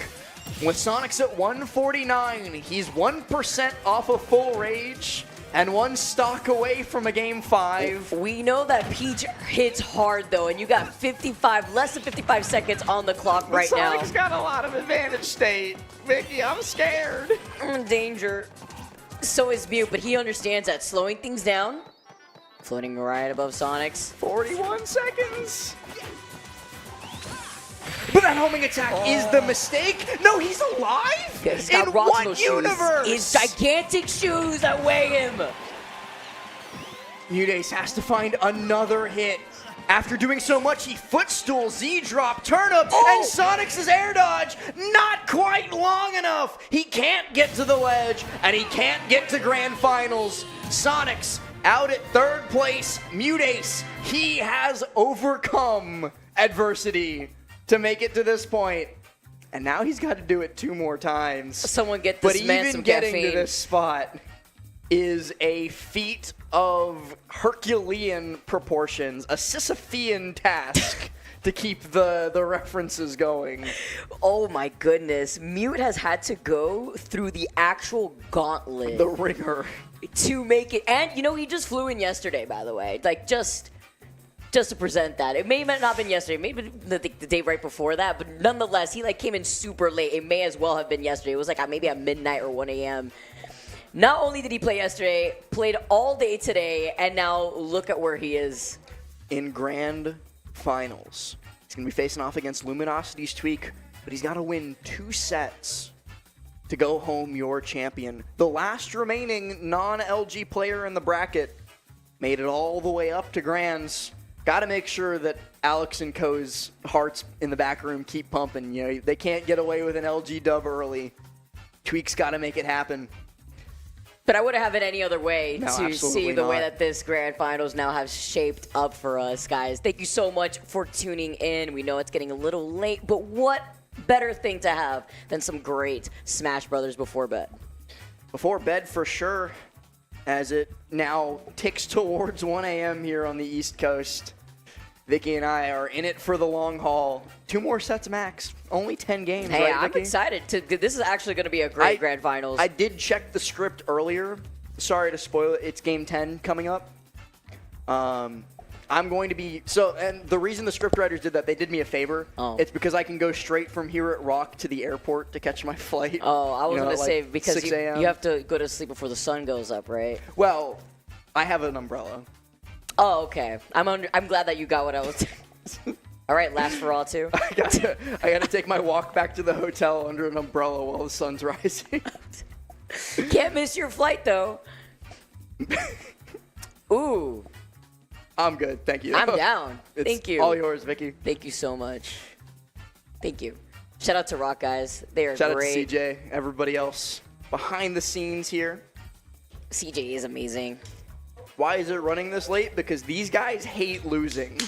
With Sonix at 149, he's 1% off of full rage and one stock away from a game 5. We know that Peach hits hard, though, and you got less than 55 seconds on the clock right now. Sonic's got a lot of advantage state. Vicky, I'm scared. In danger. So is Mute, but he understands that slowing things down. Floating right above Sonix. 41 seconds. But that homing attack is the mistake. No, he's alive. Yeah, he's got in rocks what in those universe? shoes. His gigantic shoes that weigh him. Mudace has to find another hit. After doing so much, he footstool, Z-drop, turnip, and Sonix's air dodge. Not quite long enough. He can't get to the ledge, and he can't get to grand finals. Sonix out at third place. Mudace, he has overcome adversity to make it to this point. And now he's got to do it 2 more times. Someone get this But man even some getting caffeine. to this spot is a feat of Herculean proportions, a Sisyphean task to keep the references going. Oh my goodness. Mute has had to go through the actual gauntlet The ringer. to make it. And, you know, he just flew in yesterday, by the way. Like, just to present that. It may not have been yesterday, maybe the day right before that, but nonetheless, he like came in super late. It may as well have been yesterday. It was like maybe at midnight or 1 a.m. Not only did he play yesterday, played all day today, and now look at where he is. In grand finals. He's going to be facing off against Luminosity's Tweek, but he's got to win 2 sets to go home your champion. The last remaining non-LG player in the bracket made it all the way up to grands. Got to make sure that Alex and Co's hearts in the back room keep pumping. You know, they can't get away with an LG dub early. Tweek's got to make it happen. But I wouldn't have it any other way No, to see absolutely the way not. that this grand finals now has shaped up for us, guys. Thank you so much for tuning in. We know it's getting a little late, but what better thing to have than some great Smash Brothers before bed? Before bed for sure, as it now ticks towards 1 a.m. here on the East Coast. Vicky and I are in it for the long haul. 2 more sets max. Only 10 games, Hey, right, I'm Vicky? excited. This is actually going to be a great grand finals. I did check the script earlier. Sorry to spoil it. It's game 10 coming up. I'm going to be and the reason the scriptwriters did that, they did me a favor. Oh. It's because I can go straight from here at Rock to the airport to catch my flight. Oh, I was you know, gonna at, say like, because 6 a.m. you have to go to sleep before the sun goes up, right? Well, I have an umbrella. Oh, okay. I'm glad that you got what I was. All right, last for all too. I got to take my walk back to the hotel under an umbrella while the sun's rising. Can't miss your flight though. Ooh, I'm good, thank you. I'm down. It's Thank you. all yours, Vicky. Thank you so much. Thank you. Shout out to Rock guys. They are Shout great. out to CJ, everybody else behind the scenes here. CJ is amazing. Why is it running this late? Because these guys hate losing.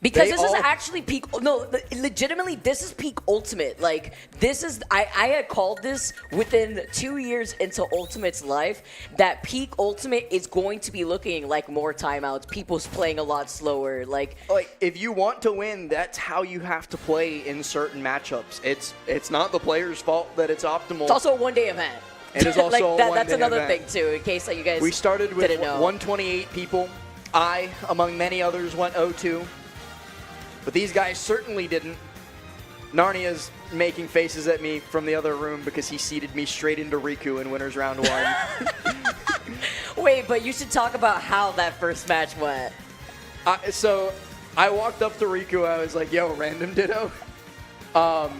Because They this is all- actually peak. No, legitimately, this is peak Ultimate. Like, this is. I had called this within 2 years into Ultimate's life that peak Ultimate is going to be looking like more timeouts, people's playing a lot slower. Like, If you want to win, that's how you have to play in certain matchups. It's not the player's fault that it's optimal. it's also a one-day event. It is also like a that's one-day another event. thing too. In case like you guys We started with didn't know. 128 people. I, among many others, went 0-2. But these guys certainly didn't. Narnia's making faces at me from the other room because he seated me straight into Riku in Winners Round 1. Wait, but you should talk about how that first match went. So I walked up to Riku. I was like, yo, random ditto.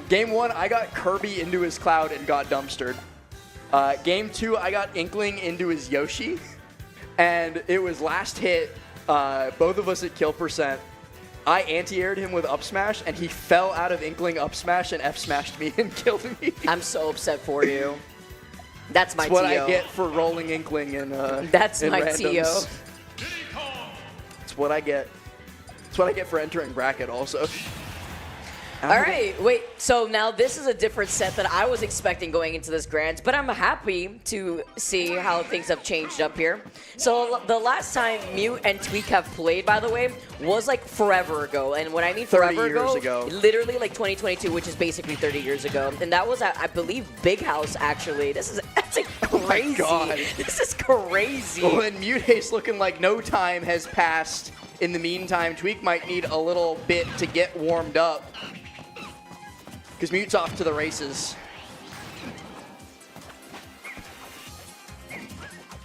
Game 1, I got Kirby into his cloud and got dumpstered. Game 2, I got Inkling into his Yoshi. And it was last hit. Both of us at kill percent. I anti-aired him with up smash, and he fell out of Inkling up smash and F smashed me and killed me. I'm so upset for you. That's my That's what TO. I get for rolling Inkling and That's in my randoms. TO. That's what I get. That's what I get for entering bracket also. All right, wait. So now this is a different set that I was expecting going into this Grand, but I'm happy to see how things have changed up here. So the last time Mute and Tweek have played, by the way, was like forever ago. And when I mean 30 forever years ago. literally like 2022, which is basically 30 years ago. And that was at, I believe, Big House, actually. That's like crazy. God. This is crazy. Well, and Mutate's looking like no time has passed. In the meantime, Tweek might need a little bit to get warmed up. Because Mute's off to the races.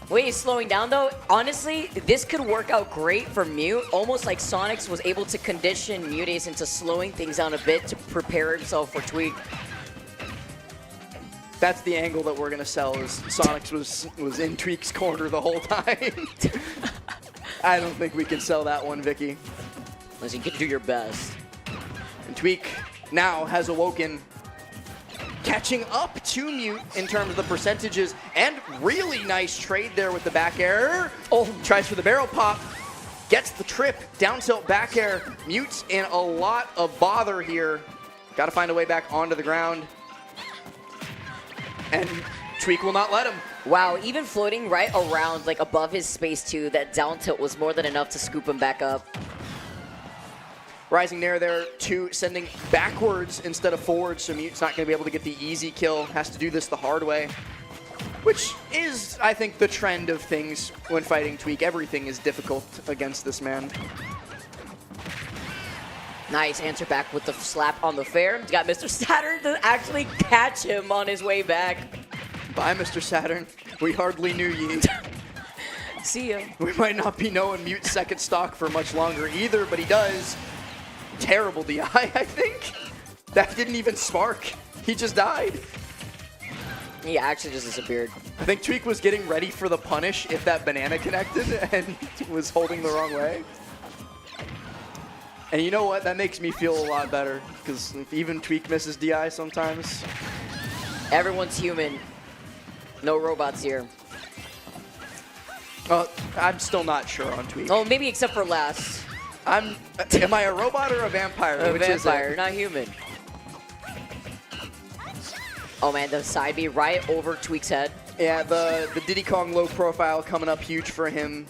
Wait, he's slowing down though. Honestly, this could work out great for Mute. Almost like Sonix was able to condition Mutates into slowing things down a bit to prepare himself for Tweek. That's the angle that we're going to sell is Sonix was in Tweek's corner the whole time. I don't think we can sell that one, Vicky. Listen, you can do your best. And Tweek now has awoken, catching up to Mute in terms of the percentages, and really nice trade there with the back air. Oh, tries for the barrel pop, gets the trip, down tilt back air. Mute's in a lot of bother here. Got to find a way back onto the ground. And Tweek will not let him. Wow, even floating right around, like above his space too, that down tilt was more than enough to scoop him back up. Rising Nair there, two sending backwards instead of forwards, so Mute's not going to be able to get the easy kill. Has to do this the hard way, which is, I think, the trend of things when fighting Tweek. Everything is difficult against this man. Nice answer back with the slap on the fair. He's got Mr. Saturn to actually catch him on his way back. Bye, Mr. Saturn. We hardly knew ye. See ya. We might not be knowing Mute's second stock for much longer either, but he does. Terrible DI, I think. That didn't even spark. He just died. He actually just disappeared. I think Tweek was getting ready for the punish if that banana connected and was holding the wrong way. And you know what? That makes me feel a lot better because even Tweek misses DI sometimes. Everyone's human. No robots here. I'm still not sure on Tweek. Oh, maybe except for last. Am I a robot or a vampire? A Which is vampire, it? not human. Oh man, the side B right over Tweek's head. Yeah, the Diddy Kong low profile coming up huge for him.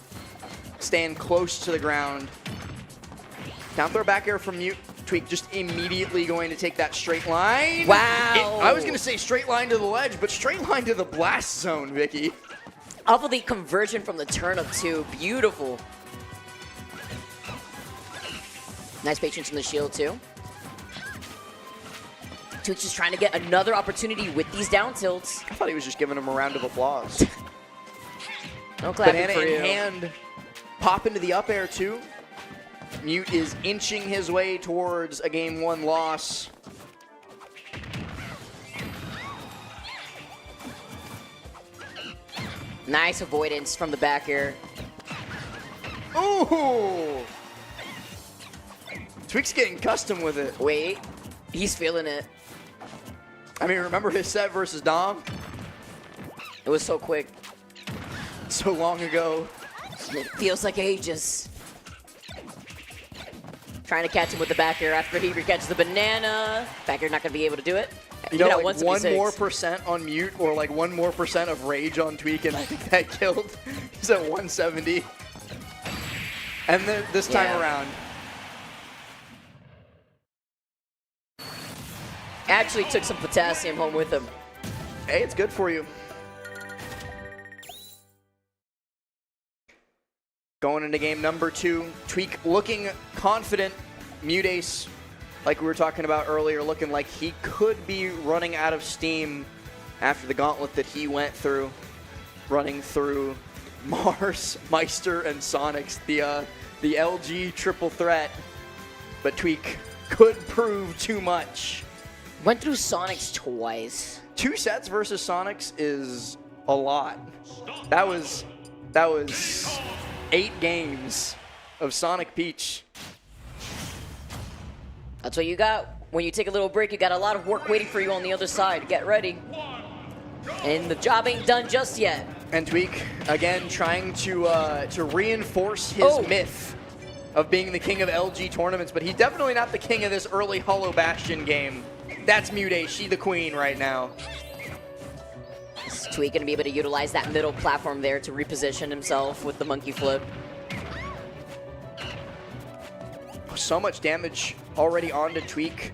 Staying close to the ground. Down throw back air from Mute. Tweek just immediately going to take that straight line. Wow. I was going to say straight line to the ledge, but straight line to the blast zone, Vicky. Off of the conversion from the turnip too. Beautiful. Nice patience in the shield, too. Tweek's just trying to get another opportunity with these down tilts. I thought he was just giving him a round of applause. No clapping Banana for in you. hand. Pop into the up air, too. Mute is inching his way towards a game 1 loss. Nice avoidance from the back air. Ooh! Tweek's getting custom with it. Wait, he's feeling it. I mean, remember his set versus Dom? It was so quick. So long ago. It feels like ages. Trying to catch him with the back air after he catches the banana. Back air not going to be able to do it. You know, Even at like 176. 1 more percent on Mute or like 1 more percent of rage on Tweek, and I think that killed. He's at 170. And then this time Yeah. around. Actually took some potassium home with him. Hey, it's good for you. Going into game number 2, Tweek looking confident. Mute Ace, like we were talking about earlier, looking like he could be running out of steam after the gauntlet that he went through, running through Mars, Maister, and Sonix, the LG triple threat. But Tweek could prove too much. Went through Sonix twice. 2 sets versus Sonix is a lot. That was 8 games of Sonic Peach. That's what you got. When you take a little break, you got a lot of work waiting for you on the other side. Get ready. And the job ain't done just yet. And Tweek, again, trying to reinforce his myth of being the king of LG tournaments, but he's definitely not the king of this early Hollow Bastion game. That's Mute Ace, she the queen right now. Is Tweek gonna be able to utilize that middle platform there to reposition himself with the monkey flip? So much damage already onto Tweek.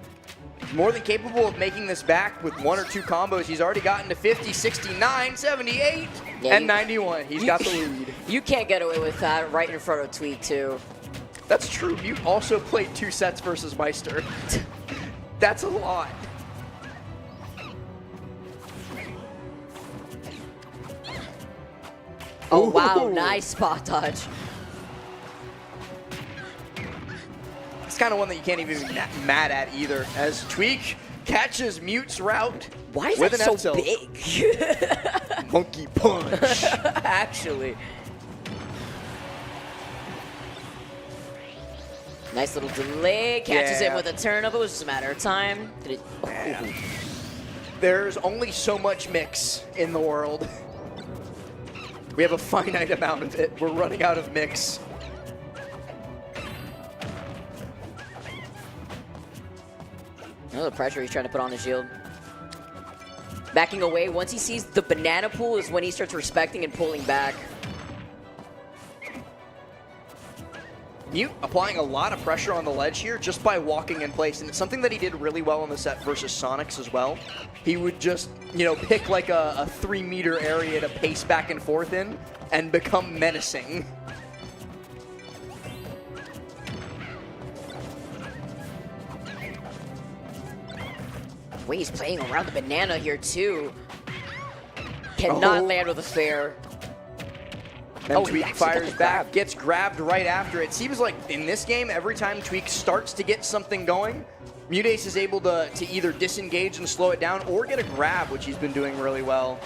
More than capable of making this back with 1 or 2 combos. He's already gotten to 50, 69, 78, and 91. He's got the lead. You can't get away with that right in front of Tweek, too. That's true. You also played 2 sets versus Maister. That's a lot. Oh, wow. Ooh. Nice spot dodge. It's kind of one that you can't even be mad at either, as Tweek catches Mute's route. Why is with that an so F tilt. big? Monkey punch. Actually. Nice little delay. Catches Yeah. it with a turn up. It was just a matter of time. Did it? Oh. Man. There's only so much mix in the world. We have a finite amount of it. We're running out of mix. Oh, the pressure he's trying to put on the shield. Backing away. Once he sees the banana pool is when he starts respecting and pulling back. Mute applying a lot of pressure on the ledge here just by walking in place, and it's something that he did really well in the set versus Sonix as well. He would just, you know, pick like a 3-meter area to pace back and forth in and become menacing. Wait, he's playing around the banana here too. Cannot land with a fair. Then Oh, he Tweek actually got fires the back, grab. gets grabbed right after. It seems like in this game, every time Tweek starts to get something going, Mute Ace is able to either disengage and slow it down or get a grab, which he's been doing really well.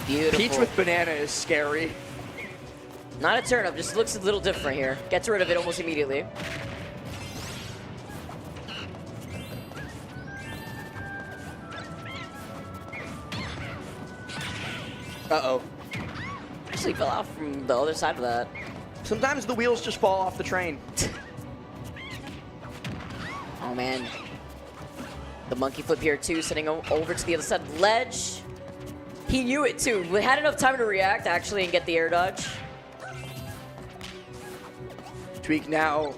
Beautiful. Peach with banana is scary. Not a turnip, just looks a little different here. Gets rid of it almost immediately. Uh-oh. Actually fell off from the other side of that. Sometimes the wheels just fall off the train. Oh man. The monkey flip here too, sitting over to the other side of the ledge. He knew it too. We had enough time to react actually and get the air dodge. Tweek now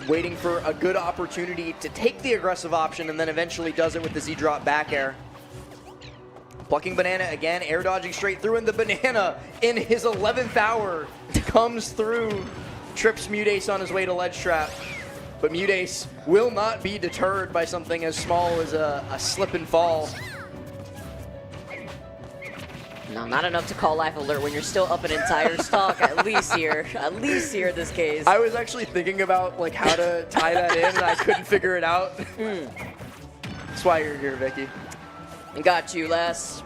waiting for a good opportunity to take the aggressive option and then eventually does it with the Z-drop back air. Plucking banana again, air dodging straight through, and the banana in his 11th hour comes through, trips Mute Ace on his way to ledge trap. But Mutace will not be deterred by something as small as a slip and fall. No, not enough to call life alert when you're still up an entire stock, at least here. At least here in this case. I was actually thinking about like how to tie that in, and I couldn't figure it out. That's why you're here, Vicky. Got you, Les.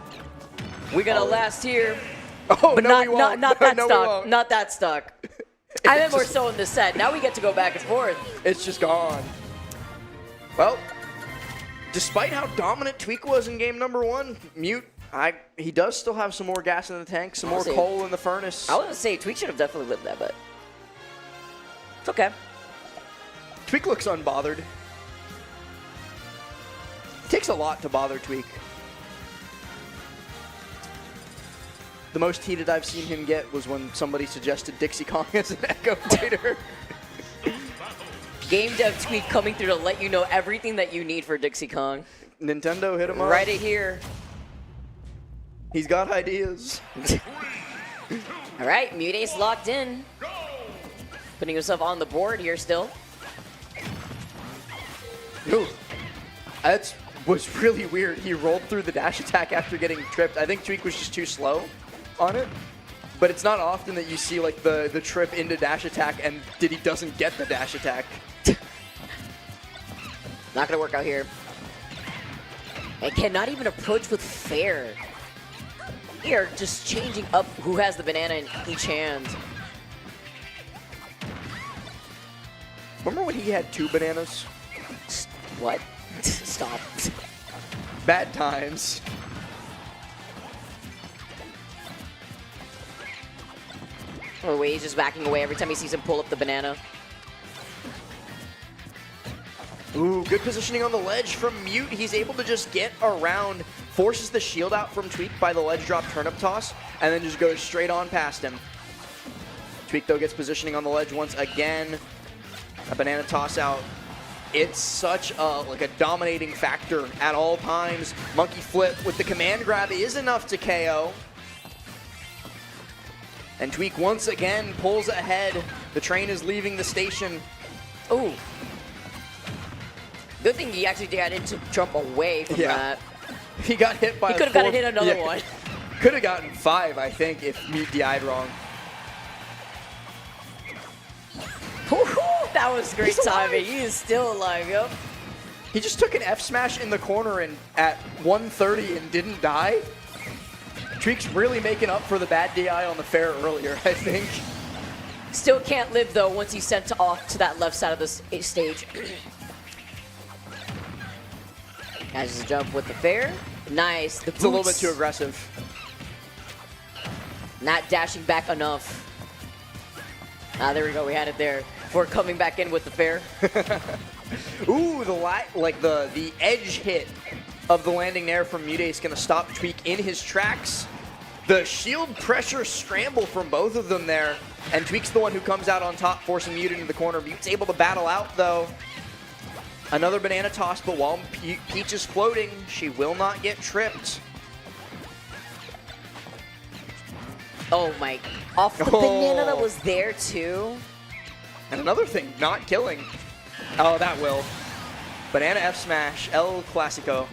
We're gonna last here. Oh, But no, not, we won't. not that No, we stock. won't. Not that stock. I meant more so in the set. Now we get to go back and forth. It's just gone. Well, despite how dominant Tweek was in game number 1, Mute, he does still have some more gas in the tank, some more coal in the furnace. I was gonna say Tweek should have definitely lived that, but it's okay. Tweek looks unbothered. Takes a lot to bother Tweek. The most heated I've seen him get was when somebody suggested Dixie Kong as an Echo Fighter. Game dev Tweek coming through to let you know everything that you need for Dixie Kong. Nintendo hit him up. Right here. He's got ideas. All right, Mutace locked in. Putting himself on the board here still. Ooh, that was really weird. He rolled through the dash attack after getting tripped. I think Tweek was just too slow on it. But it's not often that you see like the trip into dash attack and Diddy doesn't get the dash attack. Not gonna work out here. And cannot even approach with fair. Here, just changing up who has the banana in each hand. Remember when he had 2 bananas? What? Stop. Bad times. Oh, wait, he's just backing away every time he sees him pull up the banana. Ooh, good positioning on the ledge from Mute. He's able to just get around, forces the shield out from Tweek by the ledge drop turnip toss, and then just goes straight on past him. Tweek, though, gets positioning on the ledge once again. A banana toss out. It's such a dominating factor at all times. Monkey flip with the command grab is enough to KO. And Tweek once again pulls ahead. The train is leaving the station. Ooh. Good thing he actually didn't jump away from that. He got hit by He could have gotten hit another one. Could have gotten 5, I think, if Mute DI'd wrong. That was great timing. He is still alive, yep. He just took an F smash in the corner and at 130 and didn't die. Tweek's really making up for the bad DI on the fair earlier, I think. Still can't live, though, once he's sent off to that left side of the stage. Catches a jump with the fair. Nice. It's a little bit too aggressive. Not dashing back enough. Ah, there we go. We had it there. Before coming back in with the fair. Ooh, the edge hit of the landing there from Mutace is going to stop Tweek in his tracks. The shield pressure scramble from both of them there. And Tweek's the one who comes out on top, forcing Mute into the corner. Mute's able to battle out, though. Another banana toss, but while Peach is floating, she will not get tripped. Oh, my. Off the banana that was there, too. And another thing, not killing. Oh, that will. Banana F smash, El Clasico.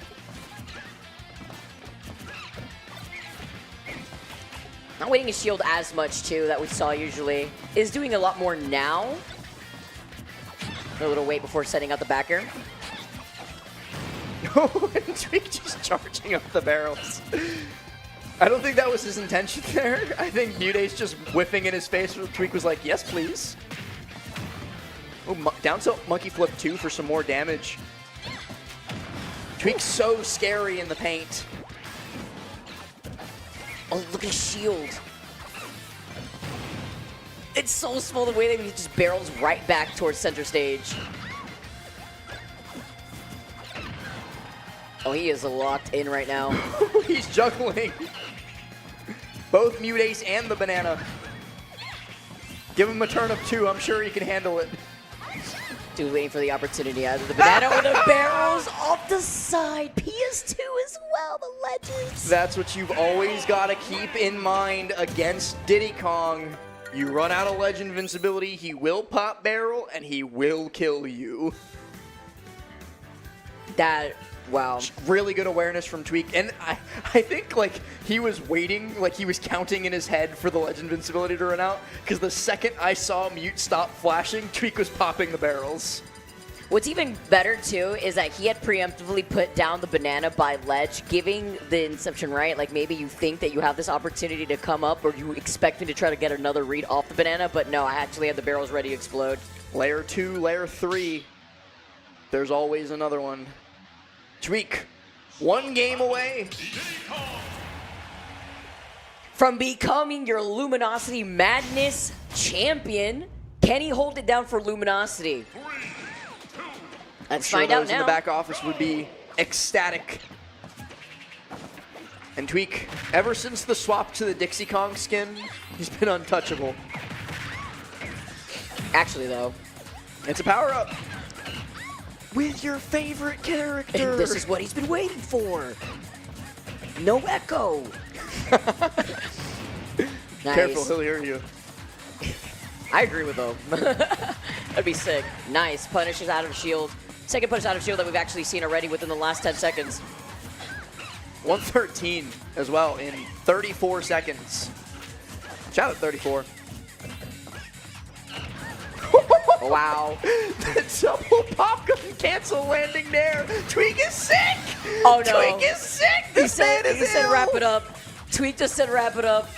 Not waiting his shield as much, too, that we saw usually. Is doing a lot more now. A little wait before setting out the backer. Oh, and Tweek just charging up the barrels. I don't think that was his intention there. I think Mutace just whiffing in his face. Tweek was like, yes, please. Oh, down tilt monkey flip 2 for some more damage. Tweek's so scary in the paint. Oh, look at his shield. It's so small the way that he just barrels right back towards center stage. Oh, he is locked in right now. He's juggling. Both Mutace and the banana. Give him a turn of 2. I'm sure he can handle it. Dude, waiting for the opportunity. Either the banana or the barrels off the side. PS2 as well, the legends. That's what you've always got to keep in mind against Diddy Kong. You run out of Legend invincibility, he will pop barrel, and he will kill you. Wow. Really good awareness from Tweek. And I think, like, he was waiting, like, he was counting in his head for the Legend invincibility to run out, because the second I saw Mute stop flashing, Tweek was popping the barrels. What's even better, too, is that he had preemptively put down the banana by ledge, giving the Inception, right? Like, maybe you think that you have this opportunity to come up, or you expect me to try to get another read off the banana, but no, I actually had the barrels ready to explode. Layer 2, Layer 3. There's always another one. Tweek, one game away from becoming your Luminosity Madness champion. Can he hold it down for Luminosity? Let's find out those now. in the back office would be ecstatic. And Tweek, ever since the swap to the Dixie Kong skin, he's been untouchable. Actually, though, it's a power-up with your favorite character. And this is what he's been waiting for. No echo. Nice. Careful, he'll hear you. I agree with him. That'd be sick. Nice. Punishes out of shield. Second punish out of shield that we've actually seen already within the last 10 seconds. 113 as well in 34 seconds. Shout out 34. Wow. The double pop couldn't cancel landing there. Tweek is sick. Oh no. Tweek is sick. He said wrap it up. Tweek just said wrap it up.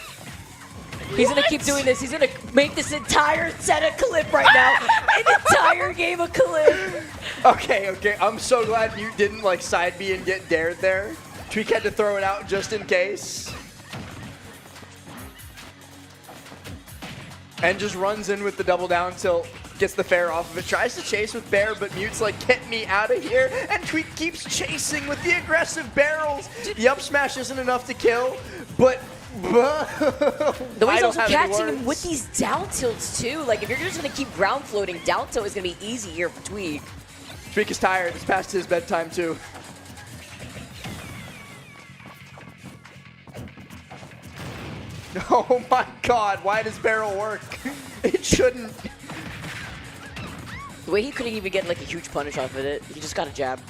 He's going to keep doing this. He's going to make this entire set a clip right now. An entire game of clip. Okay. I'm so glad you didn't like side B and get dared there. Tweek had to throw it out just in case. And just runs in with the double down tilt. Gets the fair off of it. Tries to chase with Bear, but Mute's like, get me out of here. And Tweek keeps chasing with the aggressive barrels. The up smash isn't enough to kill, but... The way he's also catching him with these down tilts, too. Like, if you're just going to keep ground floating, down tilt is going to be easy here for Tweek. Tweek is tired. It's past his bedtime, too. Oh my god, why does barrel work? It shouldn't. The way he couldn't even get like a huge punish off of it, he just got a jab.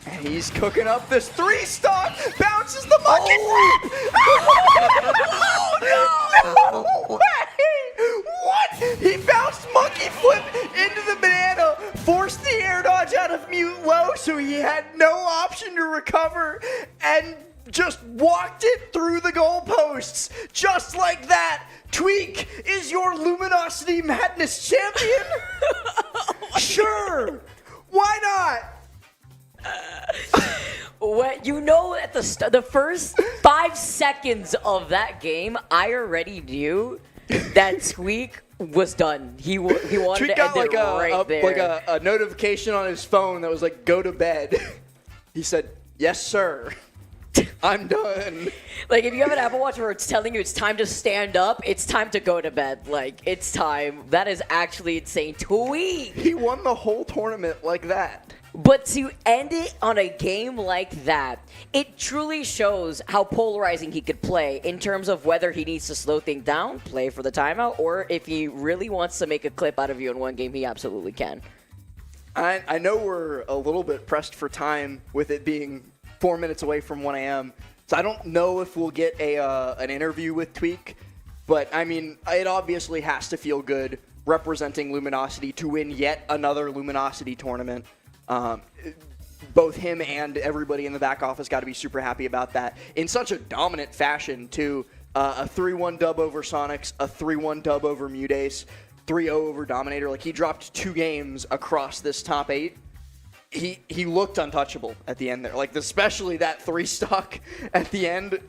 And he's cooking up this 3-stock, bounces the monkey flip! Oh no! No way! What? He bounced monkey flip into the banana, forced the air dodge out of Mute low, so he had no option to recover, and just walked it through the goalposts. Just like that, Tweek is your Luminosity Madness champion? Sure. Why not? What you know at the first 5 seconds of that game, I already knew that Tweek was done. He wanted Tweek to end got it right there. like a notification on his phone that was like, go to bed. He said, yes, sir. I'm done. Like, if you have an Apple Watch where it's telling you it's time to stand up, it's time to go to bed. Like, it's time. That is actually insane. Tweek! He won the whole tournament like that. But to end it on a game like that, it truly shows how polarizing he could play in terms of whether he needs to slow things down, play for the timeout, or if he really wants to make a clip out of you in one game, he absolutely can. I know we're a little bit pressed for time with it being 4 minutes away from 1 a.m., so I don't know if we'll get an interview with Tweek, but I mean, it obviously has to feel good representing Luminosity to win yet another Luminosity tournament. Both him and everybody in the back office got to be super happy about that. In such a dominant fashion, too. A 3-1 dub over Sonix, a 3-1 dub over Mutace, 3-0 over Dominator. Like, he dropped 2 games across this top 8. He looked untouchable at the end there. Like, especially that 3-stock at the end.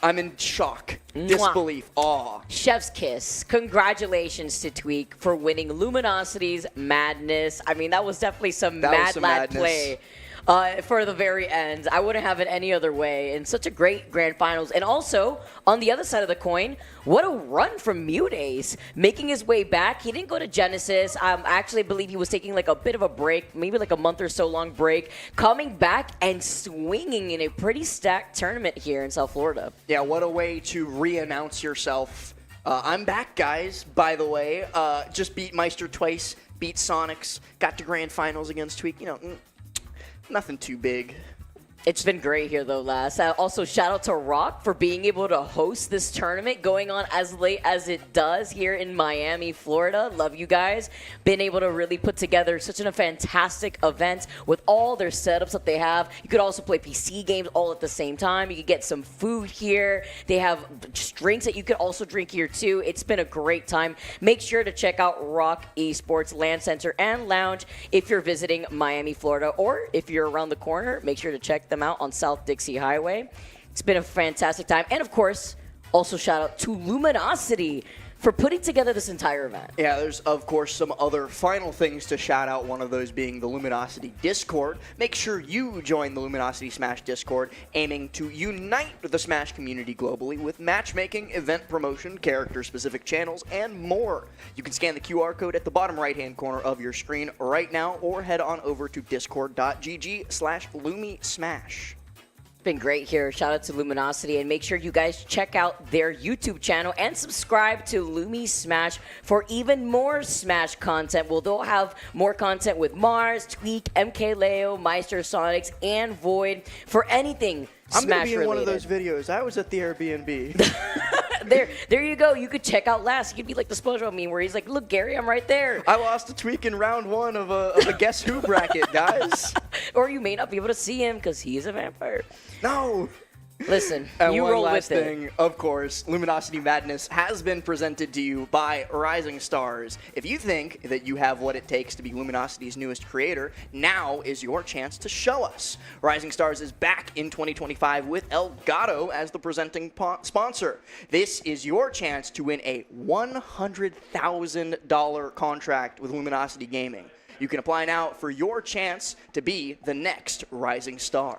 I'm in shock, disbelief, awe. Chef's kiss. Congratulations to Tweek for winning Luminosity's Madness. I mean, that was definitely some mad lad play for the very end. I wouldn't have it any other way. And such a great grand finals. And also, on the other side of the coin, what a run from Mutace, making his way back. He didn't go to Genesis. I actually believe he was taking like a bit of a break, maybe like a month or so long break, coming back and swinging in a pretty stacked tournament here in South Florida. Yeah, what a way to re-announce yourself I'm back, guys, by the way. Just beat Maister twice, beat Sonix, got to grand finals against Tweek. You know, nothing too big. It's been great here, though, Last. Also, shout out to Rock for being able to host this tournament going on as late as it does here in Miami, Florida. Love you guys. Been able to really put together such a fantastic event with all their setups that they have. You could also play PC games all at the same time. You could get some food here. They have just drinks that you could also drink here, too. It's been a great time. Make sure to check out Rock Esports Land Center and Lounge if you're visiting Miami, Florida, or if you're around the corner, make sure to check them out on South Dixie Highway. It's been a fantastic time. And of course, also shout out to Luminosity for putting together this entire event. Yeah, there's, of course, some other final things to shout out, one of those being the Luminosity Discord. Make sure you join the Luminosity Smash Discord, aiming to unite the Smash community globally with matchmaking, event promotion, character-specific channels, and more. You can scan the QR code at the bottom right-hand corner of your screen right now, or head on over to discord.gg/LumiSmash. Been great here. Shout out to Luminosity, and make sure you guys check out their YouTube channel and subscribe to Lumi Smash for even more Smash content. Well, they'll have more content with Mars, Tweek, MK Leo, Maister, Sonix, and Void for anything I'm going to Smash be in related. one of those videos. I was at the Airbnb. There you go. You could check out Last. You could be like the SpongeBob meme where he's like, "Look, Gary, I'm right there." I lost to Tweek in round 1 of a Guess Who bracket, guys. Or you may not be able to see him because he is a vampire. No. Listen, And you one roll last with it. thing, of course, Luminosity Madness has been presented to you by Rising Stars. If you think that you have what it takes to be Luminosity's newest creator, now is your chance to show us. Rising Stars is back in 2025 with Elgato as the presenting sponsor. This is your chance to win a $100,000 contract with Luminosity Gaming. You can apply now for your chance to be the next Rising Star.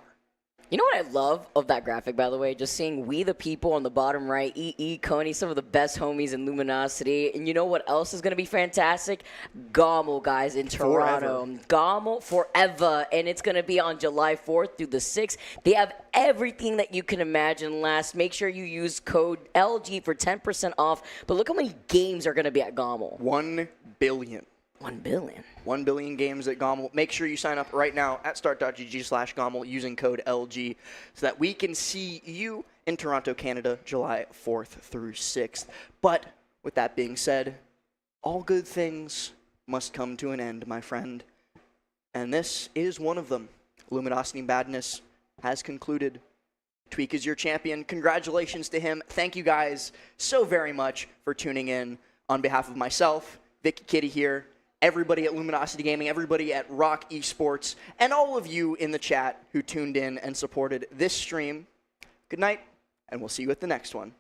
You know what I love of that graphic, by the way? Just seeing We the People on the bottom right, EE, Coney, some of the best homies in Luminosity. And you know what else is going to be fantastic? Gommel, guys, in Toronto. Gommel forever. And it's going to be on July 4th through the 6th. They have everything that you can imagine. Last, make sure you use code LG for 10% off. But look how many games are going to be at Gommel. 1 billion. 1 billion. 1 billion games at Gommel. Make sure you sign up right now at start.gg/Gommel using code LG so that we can see you in Toronto, Canada, July 4th through 6th. But with that being said, all good things must come to an end, my friend. And this is one of them. Luminosity Madness has concluded. Tweek is your champion. Congratulations to him. Thank you guys so very much for tuning in. On behalf of myself, Vicky Kitty here, everybody at Luminosity Gaming, everybody at Rock Esports, and all of you in the chat who tuned in and supported this stream. Good night, and we'll see you at the next one.